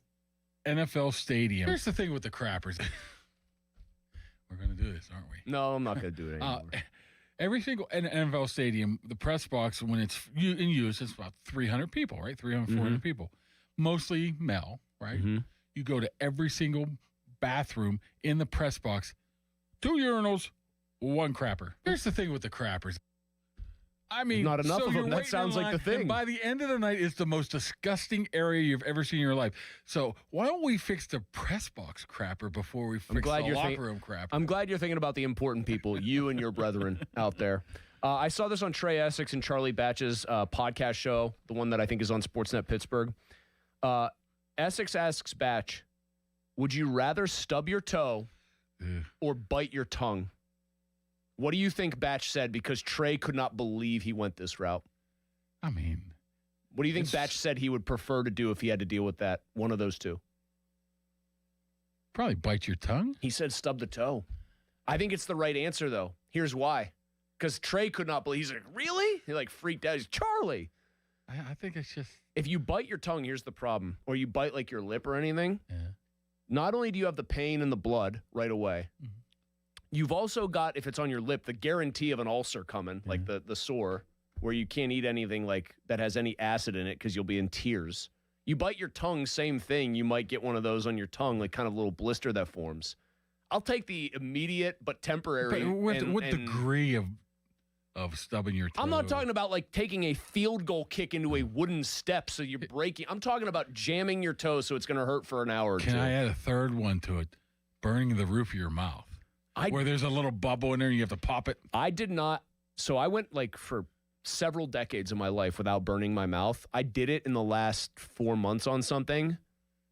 NFL stadium... Here's the thing with the crappers. We're going to do this, aren't we? No, I'm not going to do it anymore. Every single NFL stadium, the press box, when it's in use, it's about 300 people, right? 300, 400 people. Mostly male, right? You go to every single bathroom in the press box, 2 urinals, 1 crapper. Here's the thing with the crappers. I mean, not enough of them. That sounds like the thing. And by the end of the night, it's the most disgusting area you've ever seen in your life. So why don't we fix the press box crapper before we fix the locker room crapper? I'm glad you're thinking about the important people, you and your brethren out there. I saw this on Trey Essex and Charlie Batch's podcast show, the one that I think is on Sportsnet Pittsburgh. Essex asks Batch, would you rather stub your toe or bite your tongue? What do you think Batch said? Because Trey could not believe he went this route. I mean, what do you think Batch said he would prefer to do if he had to deal with that? One of those two. Probably bite your tongue. He said stub the toe. I think it's the right answer, though. Here's why. Because Trey could not believe. He's like, really? He like freaked out. He's Charlie. I think it's just... If you bite your tongue, here's the problem. Or you bite like your lip or anything. Yeah. Not only do you have the pain and the blood right away, you've also got, if it's on your lip, the guarantee of an ulcer coming, like the sore, where you can't eat anything like that has any acid in it because you'll be in tears. You bite your tongue, same thing. You might get one of those on your tongue, like kind of little blister that forms. I'll take the immediate but temporary. But what degree of stubbing your toe? I'm not talking about like taking a field goal kick into a wooden step so you're breaking. I'm talking about jamming your toe so it's going to hurt for an hour or two. Can I add a third one to it? Burning the roof of your mouth. Where there's a little bubble in there and you have to pop it. I did not. So I went like for several decades of my life without burning my mouth. I did it in the last 4 months on something.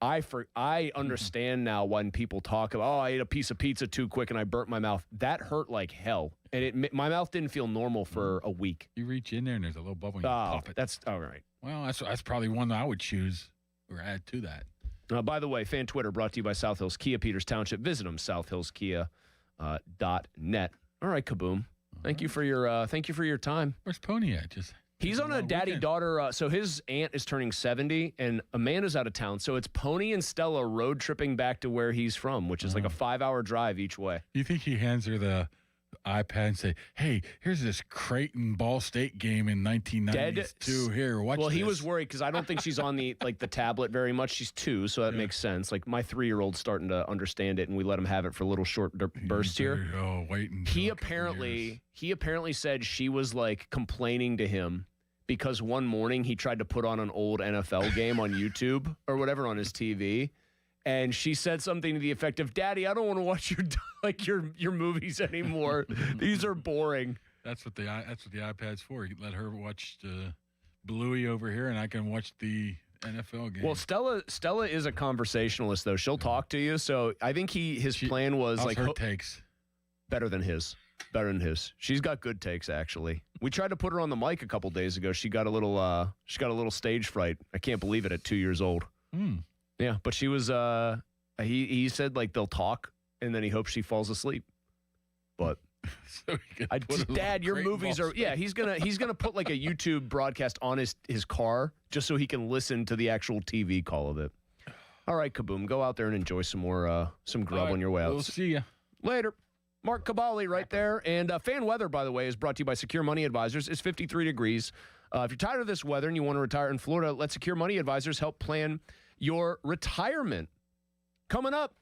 I understand now when people talk about, I ate a piece of pizza too quick and I burnt my mouth. That hurt like hell. And my mouth didn't feel normal for a week. You reach in there and there's a little bubble and you pop it. That's all right. Well, that's probably one that I would choose or add to that. By the way, fan Twitter brought to you by South Hills Kia, Peters Township. Visit them, southhillskia.net. All right, Kaboom. Thank you for your time. Where's Pony at? He's on a daddy-daughter. So his aunt is turning 70, and Amanda's out of town. So it's Pony and Stella road tripping back to where he's from, which is like a 5-hour drive each way. You think he hands her the iPad and say, "Hey, here's this Creighton Ball State game in 1992. Here, watch Well, this." he was worried because I don't think she's on the tablet very much. She's 2, so that makes sense. Like my 3-year-old's starting to understand it, and we let him have it for little short bursts here. Oh, wait until He apparently said she was like complaining to him because one morning he tried to put on an old NFL game on YouTube or whatever on his TV. And she said something to the effect of, "Daddy, I don't want to watch your movies anymore. These are boring." That's what the iPad's for. You can let her watch Bluey over here, and I can watch the NFL game. Well, Stella is a conversationalist, though. She'll talk to you. So I think his plan was like her takes better than his. She's got good takes, actually. We tried to put her on the mic a couple days ago. She got a little stage fright. I can't believe it at 2 years old. Yeah, but she was. He said like they'll talk, and then he hopes she falls asleep. But Dad, your movies are. Yeah, he's gonna put like a YouTube broadcast on his car just so he can listen to the actual TV call of it. All right, Kaboom, go out there and enjoy some grub on your way out. We'll see you later. Mark Cabali right there. And fan weather, by the way, is brought to you by Secure Money Advisors. It's 53 degrees. If you're tired of this weather and you want to retire in Florida, let Secure Money Advisors help plan your retirement. Coming up,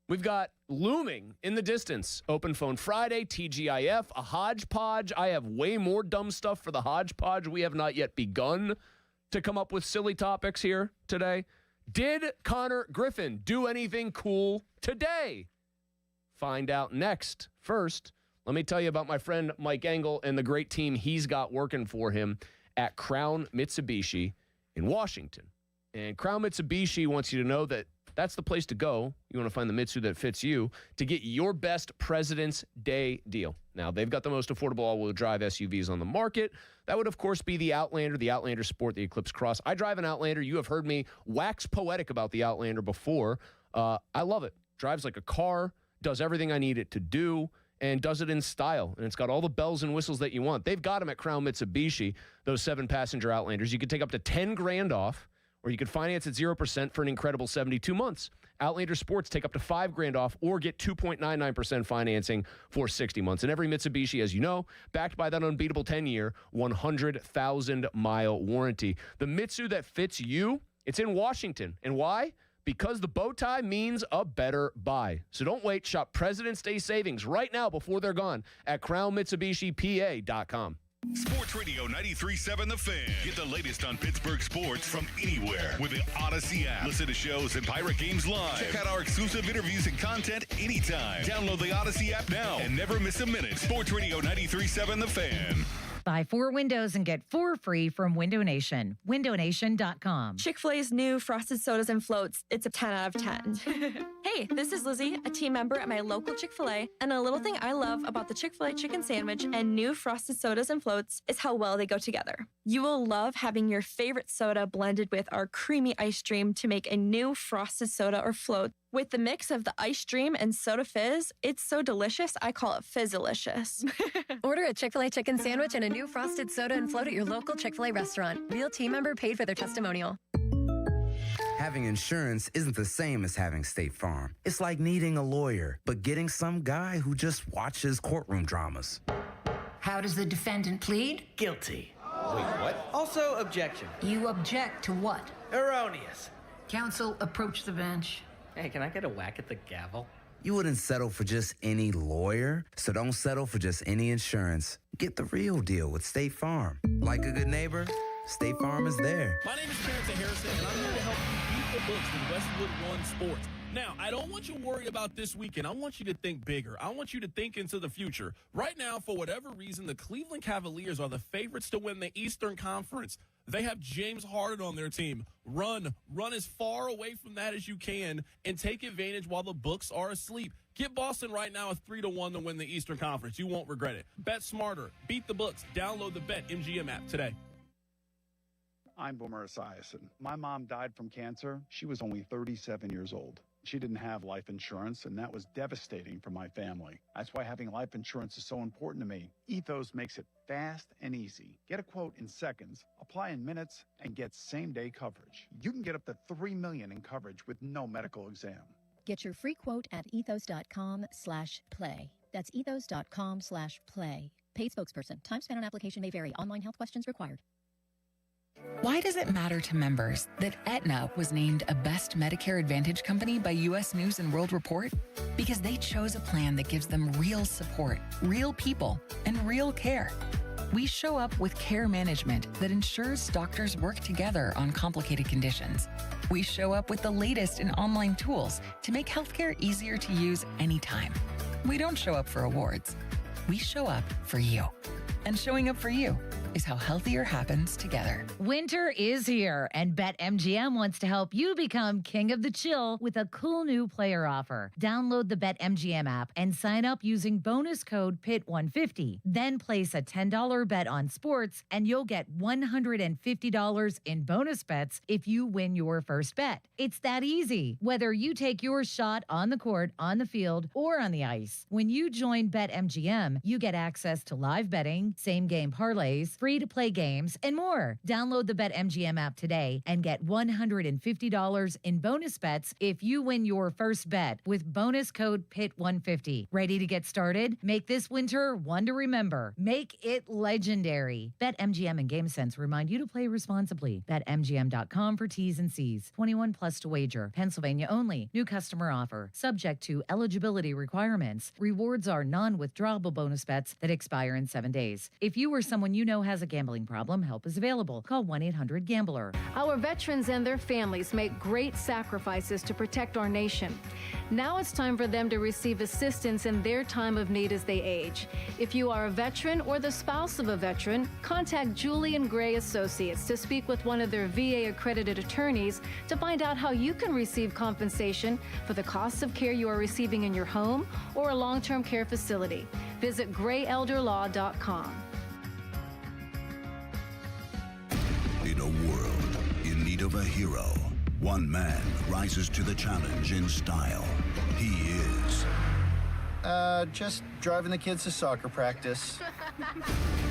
we've got looming in the distance. Open Phone Friday, TGIF, a hodgepodge. I have way more dumb stuff for the hodgepodge. We have not yet begun to come up with silly topics here today. Did Connor Griffin do anything cool today? Find out next. First, let me tell you about my friend Mike Engel and the great team he's got working for him at Crown Mitsubishi in Washington. And Crown Mitsubishi wants you to know that that's the place to go. You want to find the Mitsu that fits you to get your best President's Day deal. Now, they've got the most affordable all-wheel drive SUVs on the market. That would, of course, be the Outlander Sport, the Eclipse Cross. I drive an Outlander. You have heard me wax poetic about the Outlander before. I love it. Drives like a car, does everything I need it to do, and does it in style. And it's got all the bells and whistles that you want. They've got them at Crown Mitsubishi, those 7-passenger Outlanders. You could take up to $10,000 off, or you could finance at 0% for an incredible 72 months. Outlander Sports take up to $5,000 off or get 2.99% financing for 60 months. And every Mitsubishi, as you know, backed by that unbeatable 10-year, 100,000-mile warranty. The Mitsu that fits you, it's in Washington. And why? Because the bow tie means a better buy. So don't wait. Shop President's Day savings right now before they're gone at crownmitsubishipa.com. Sports Radio 93.7 The Fan. Get the latest on Pittsburgh sports from anywhere with the Odyssey app. Listen to shows and Pirate Games live. Check out our exclusive interviews and content anytime. Download the Odyssey app now and never miss a minute. Sports Radio 93.7 The Fan. Buy 4 windows and get 4 free from Window Nation. WindowNation.com. Chick-fil-A's new frosted sodas and floats. It's a 10 out of 10. Hey, this is Lizzie, a team member at my local Chick-fil-A. And a little thing I love about the Chick-fil-A chicken sandwich and new frosted sodas and floats is how well they go together. You will love having your favorite soda blended with our creamy ice cream to make a new frosted soda or float. With the mix of the ice cream and soda fizz, it's so delicious, I call it Fizzalicious. Order a Chick-fil-A chicken sandwich and a new frosted soda and float at your local Chick-fil-A restaurant. Real team member paid for their testimonial. Having insurance isn't the same as having State Farm. It's like needing a lawyer, but getting some guy who just watches courtroom dramas. How does the defendant plead? Guilty. Wait, what? Also, objection. You object to what? Erroneous. Counsel, approach the bench. Hey, can I get a whack at the gavel? You wouldn't settle for just any lawyer, so don't settle for just any insurance. Get the real deal with State Farm. Like a good neighbor, State Farm is there. My name is Carrington Harrison, and I'm here to help you beat the books with Westwood One Sports. Now, I don't want you to worry about this weekend. I want you to think bigger. I want you to think into the future. Right now, for whatever reason, the Cleveland Cavaliers are the favorites to win the Eastern Conference. They have James Harden on their team. Run as far away from that as you can and take advantage while the books are asleep. Get Boston right now at 3-1 to win the Eastern Conference. You won't regret it. Bet smarter. Beat the books. Download the BetMGM app today. I'm Boomer Esiason. My mom died from cancer. She was only 37 years old. She didn't have life insurance, and that was devastating for my family. That's why having life insurance is so important to me. Ethos makes it fast and easy. Get a quote in seconds, apply in minutes, and get same-day coverage. You can get up to $3 million in coverage with no medical exam. Get your free quote at ethos.com/play. That's ethos.com/play. Paid spokesperson. Time spent on application may vary. Online health questions required. Why does it matter to members that Aetna was named a Best Medicare Advantage company by U.S. News & World Report? Because they chose a plan that gives them real support, real people, and real care. We show up with care management that ensures doctors work together on complicated conditions. We show up with the latest in online tools to make healthcare easier to use anytime. We don't show up for awards. We show up for you. And showing up for you is how healthier happens together. Winter is here, and BetMGM wants to help you become king of the chill with a cool new player offer. Download the BetMGM app and sign up using bonus code PIT150. Then place a $10 bet on sports, and you'll get $150 in bonus bets if you win your first bet. It's that easy, whether you take your shot on the court, on the field, or on the ice. When you join BetMGM, you get access to live betting, same-game parlays, free-to-play games, and more. Download the BetMGM app today and get $150 in bonus bets if you win your first bet with bonus code PIT150. Ready to get started? Make this winter one to remember. Make it legendary. BetMGM and GameSense remind you to play responsibly. BetMGM.com for T's and C's. 21 plus to wager. Pennsylvania only. New customer offer. Subject to eligibility requirements. Rewards are non-withdrawable bonus bets that expire in 7 days. If you or someone you know has a gambling problem, help is available. Call 1-800-GAMBLER. Our veterans and their families make great sacrifices to protect our nation. Now it's time for them to receive assistance in their time of need as they age. If you are a veteran or the spouse of a veteran, contact Julian Gray Associates to speak with one of their VA-accredited attorneys to find out how you can receive compensation for the costs of care you are receiving in your home or a long-term care facility. Visit grayelderlaw.com. In a world in need of a hero, one man rises to the challenge in style. He is... just driving the kids to soccer practice.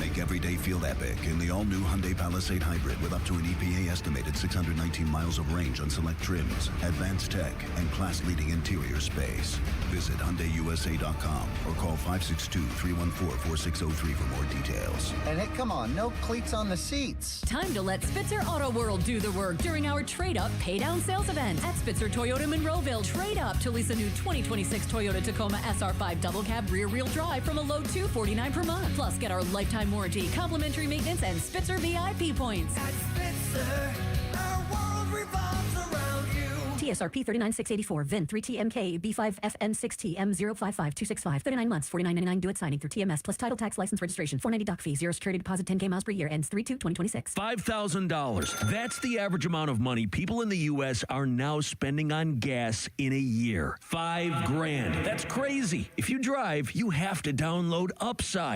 Make every day feel epic in the all-new Hyundai Palisade Hybrid with up to an EPA-estimated 619 miles of range on select trims, advanced tech, and class-leading interior space. Visit HyundaiUSA.com or call 562-314-4603 for more details. And hey, come on, no cleats on the seats. Time to let Spitzer Auto World do the work during our trade-up, pay-down sales event at Spitzer Toyota Monroeville. Trade up to lease a new 2026 Toyota Tacoma SR5 double cab rear-wheel drive from a low $249 per month. Plus, get our lifetime warranty, complimentary maintenance, and Spitzer VIP points. At Spitzer, our world revolves around you. TSRP 39684, VIN 3TMK, B5FN6T, M055265, 39 months, $49.99 due at signing through TMS, plus title tax license registration, $490 doc fee, 0 security deposit, 10K miles per year, ends 3/2/2026. $5,000. That's the average amount of money people in the U.S. are now spending on gas in a year. $5,000. That's crazy. If you drive, you have to download Upside.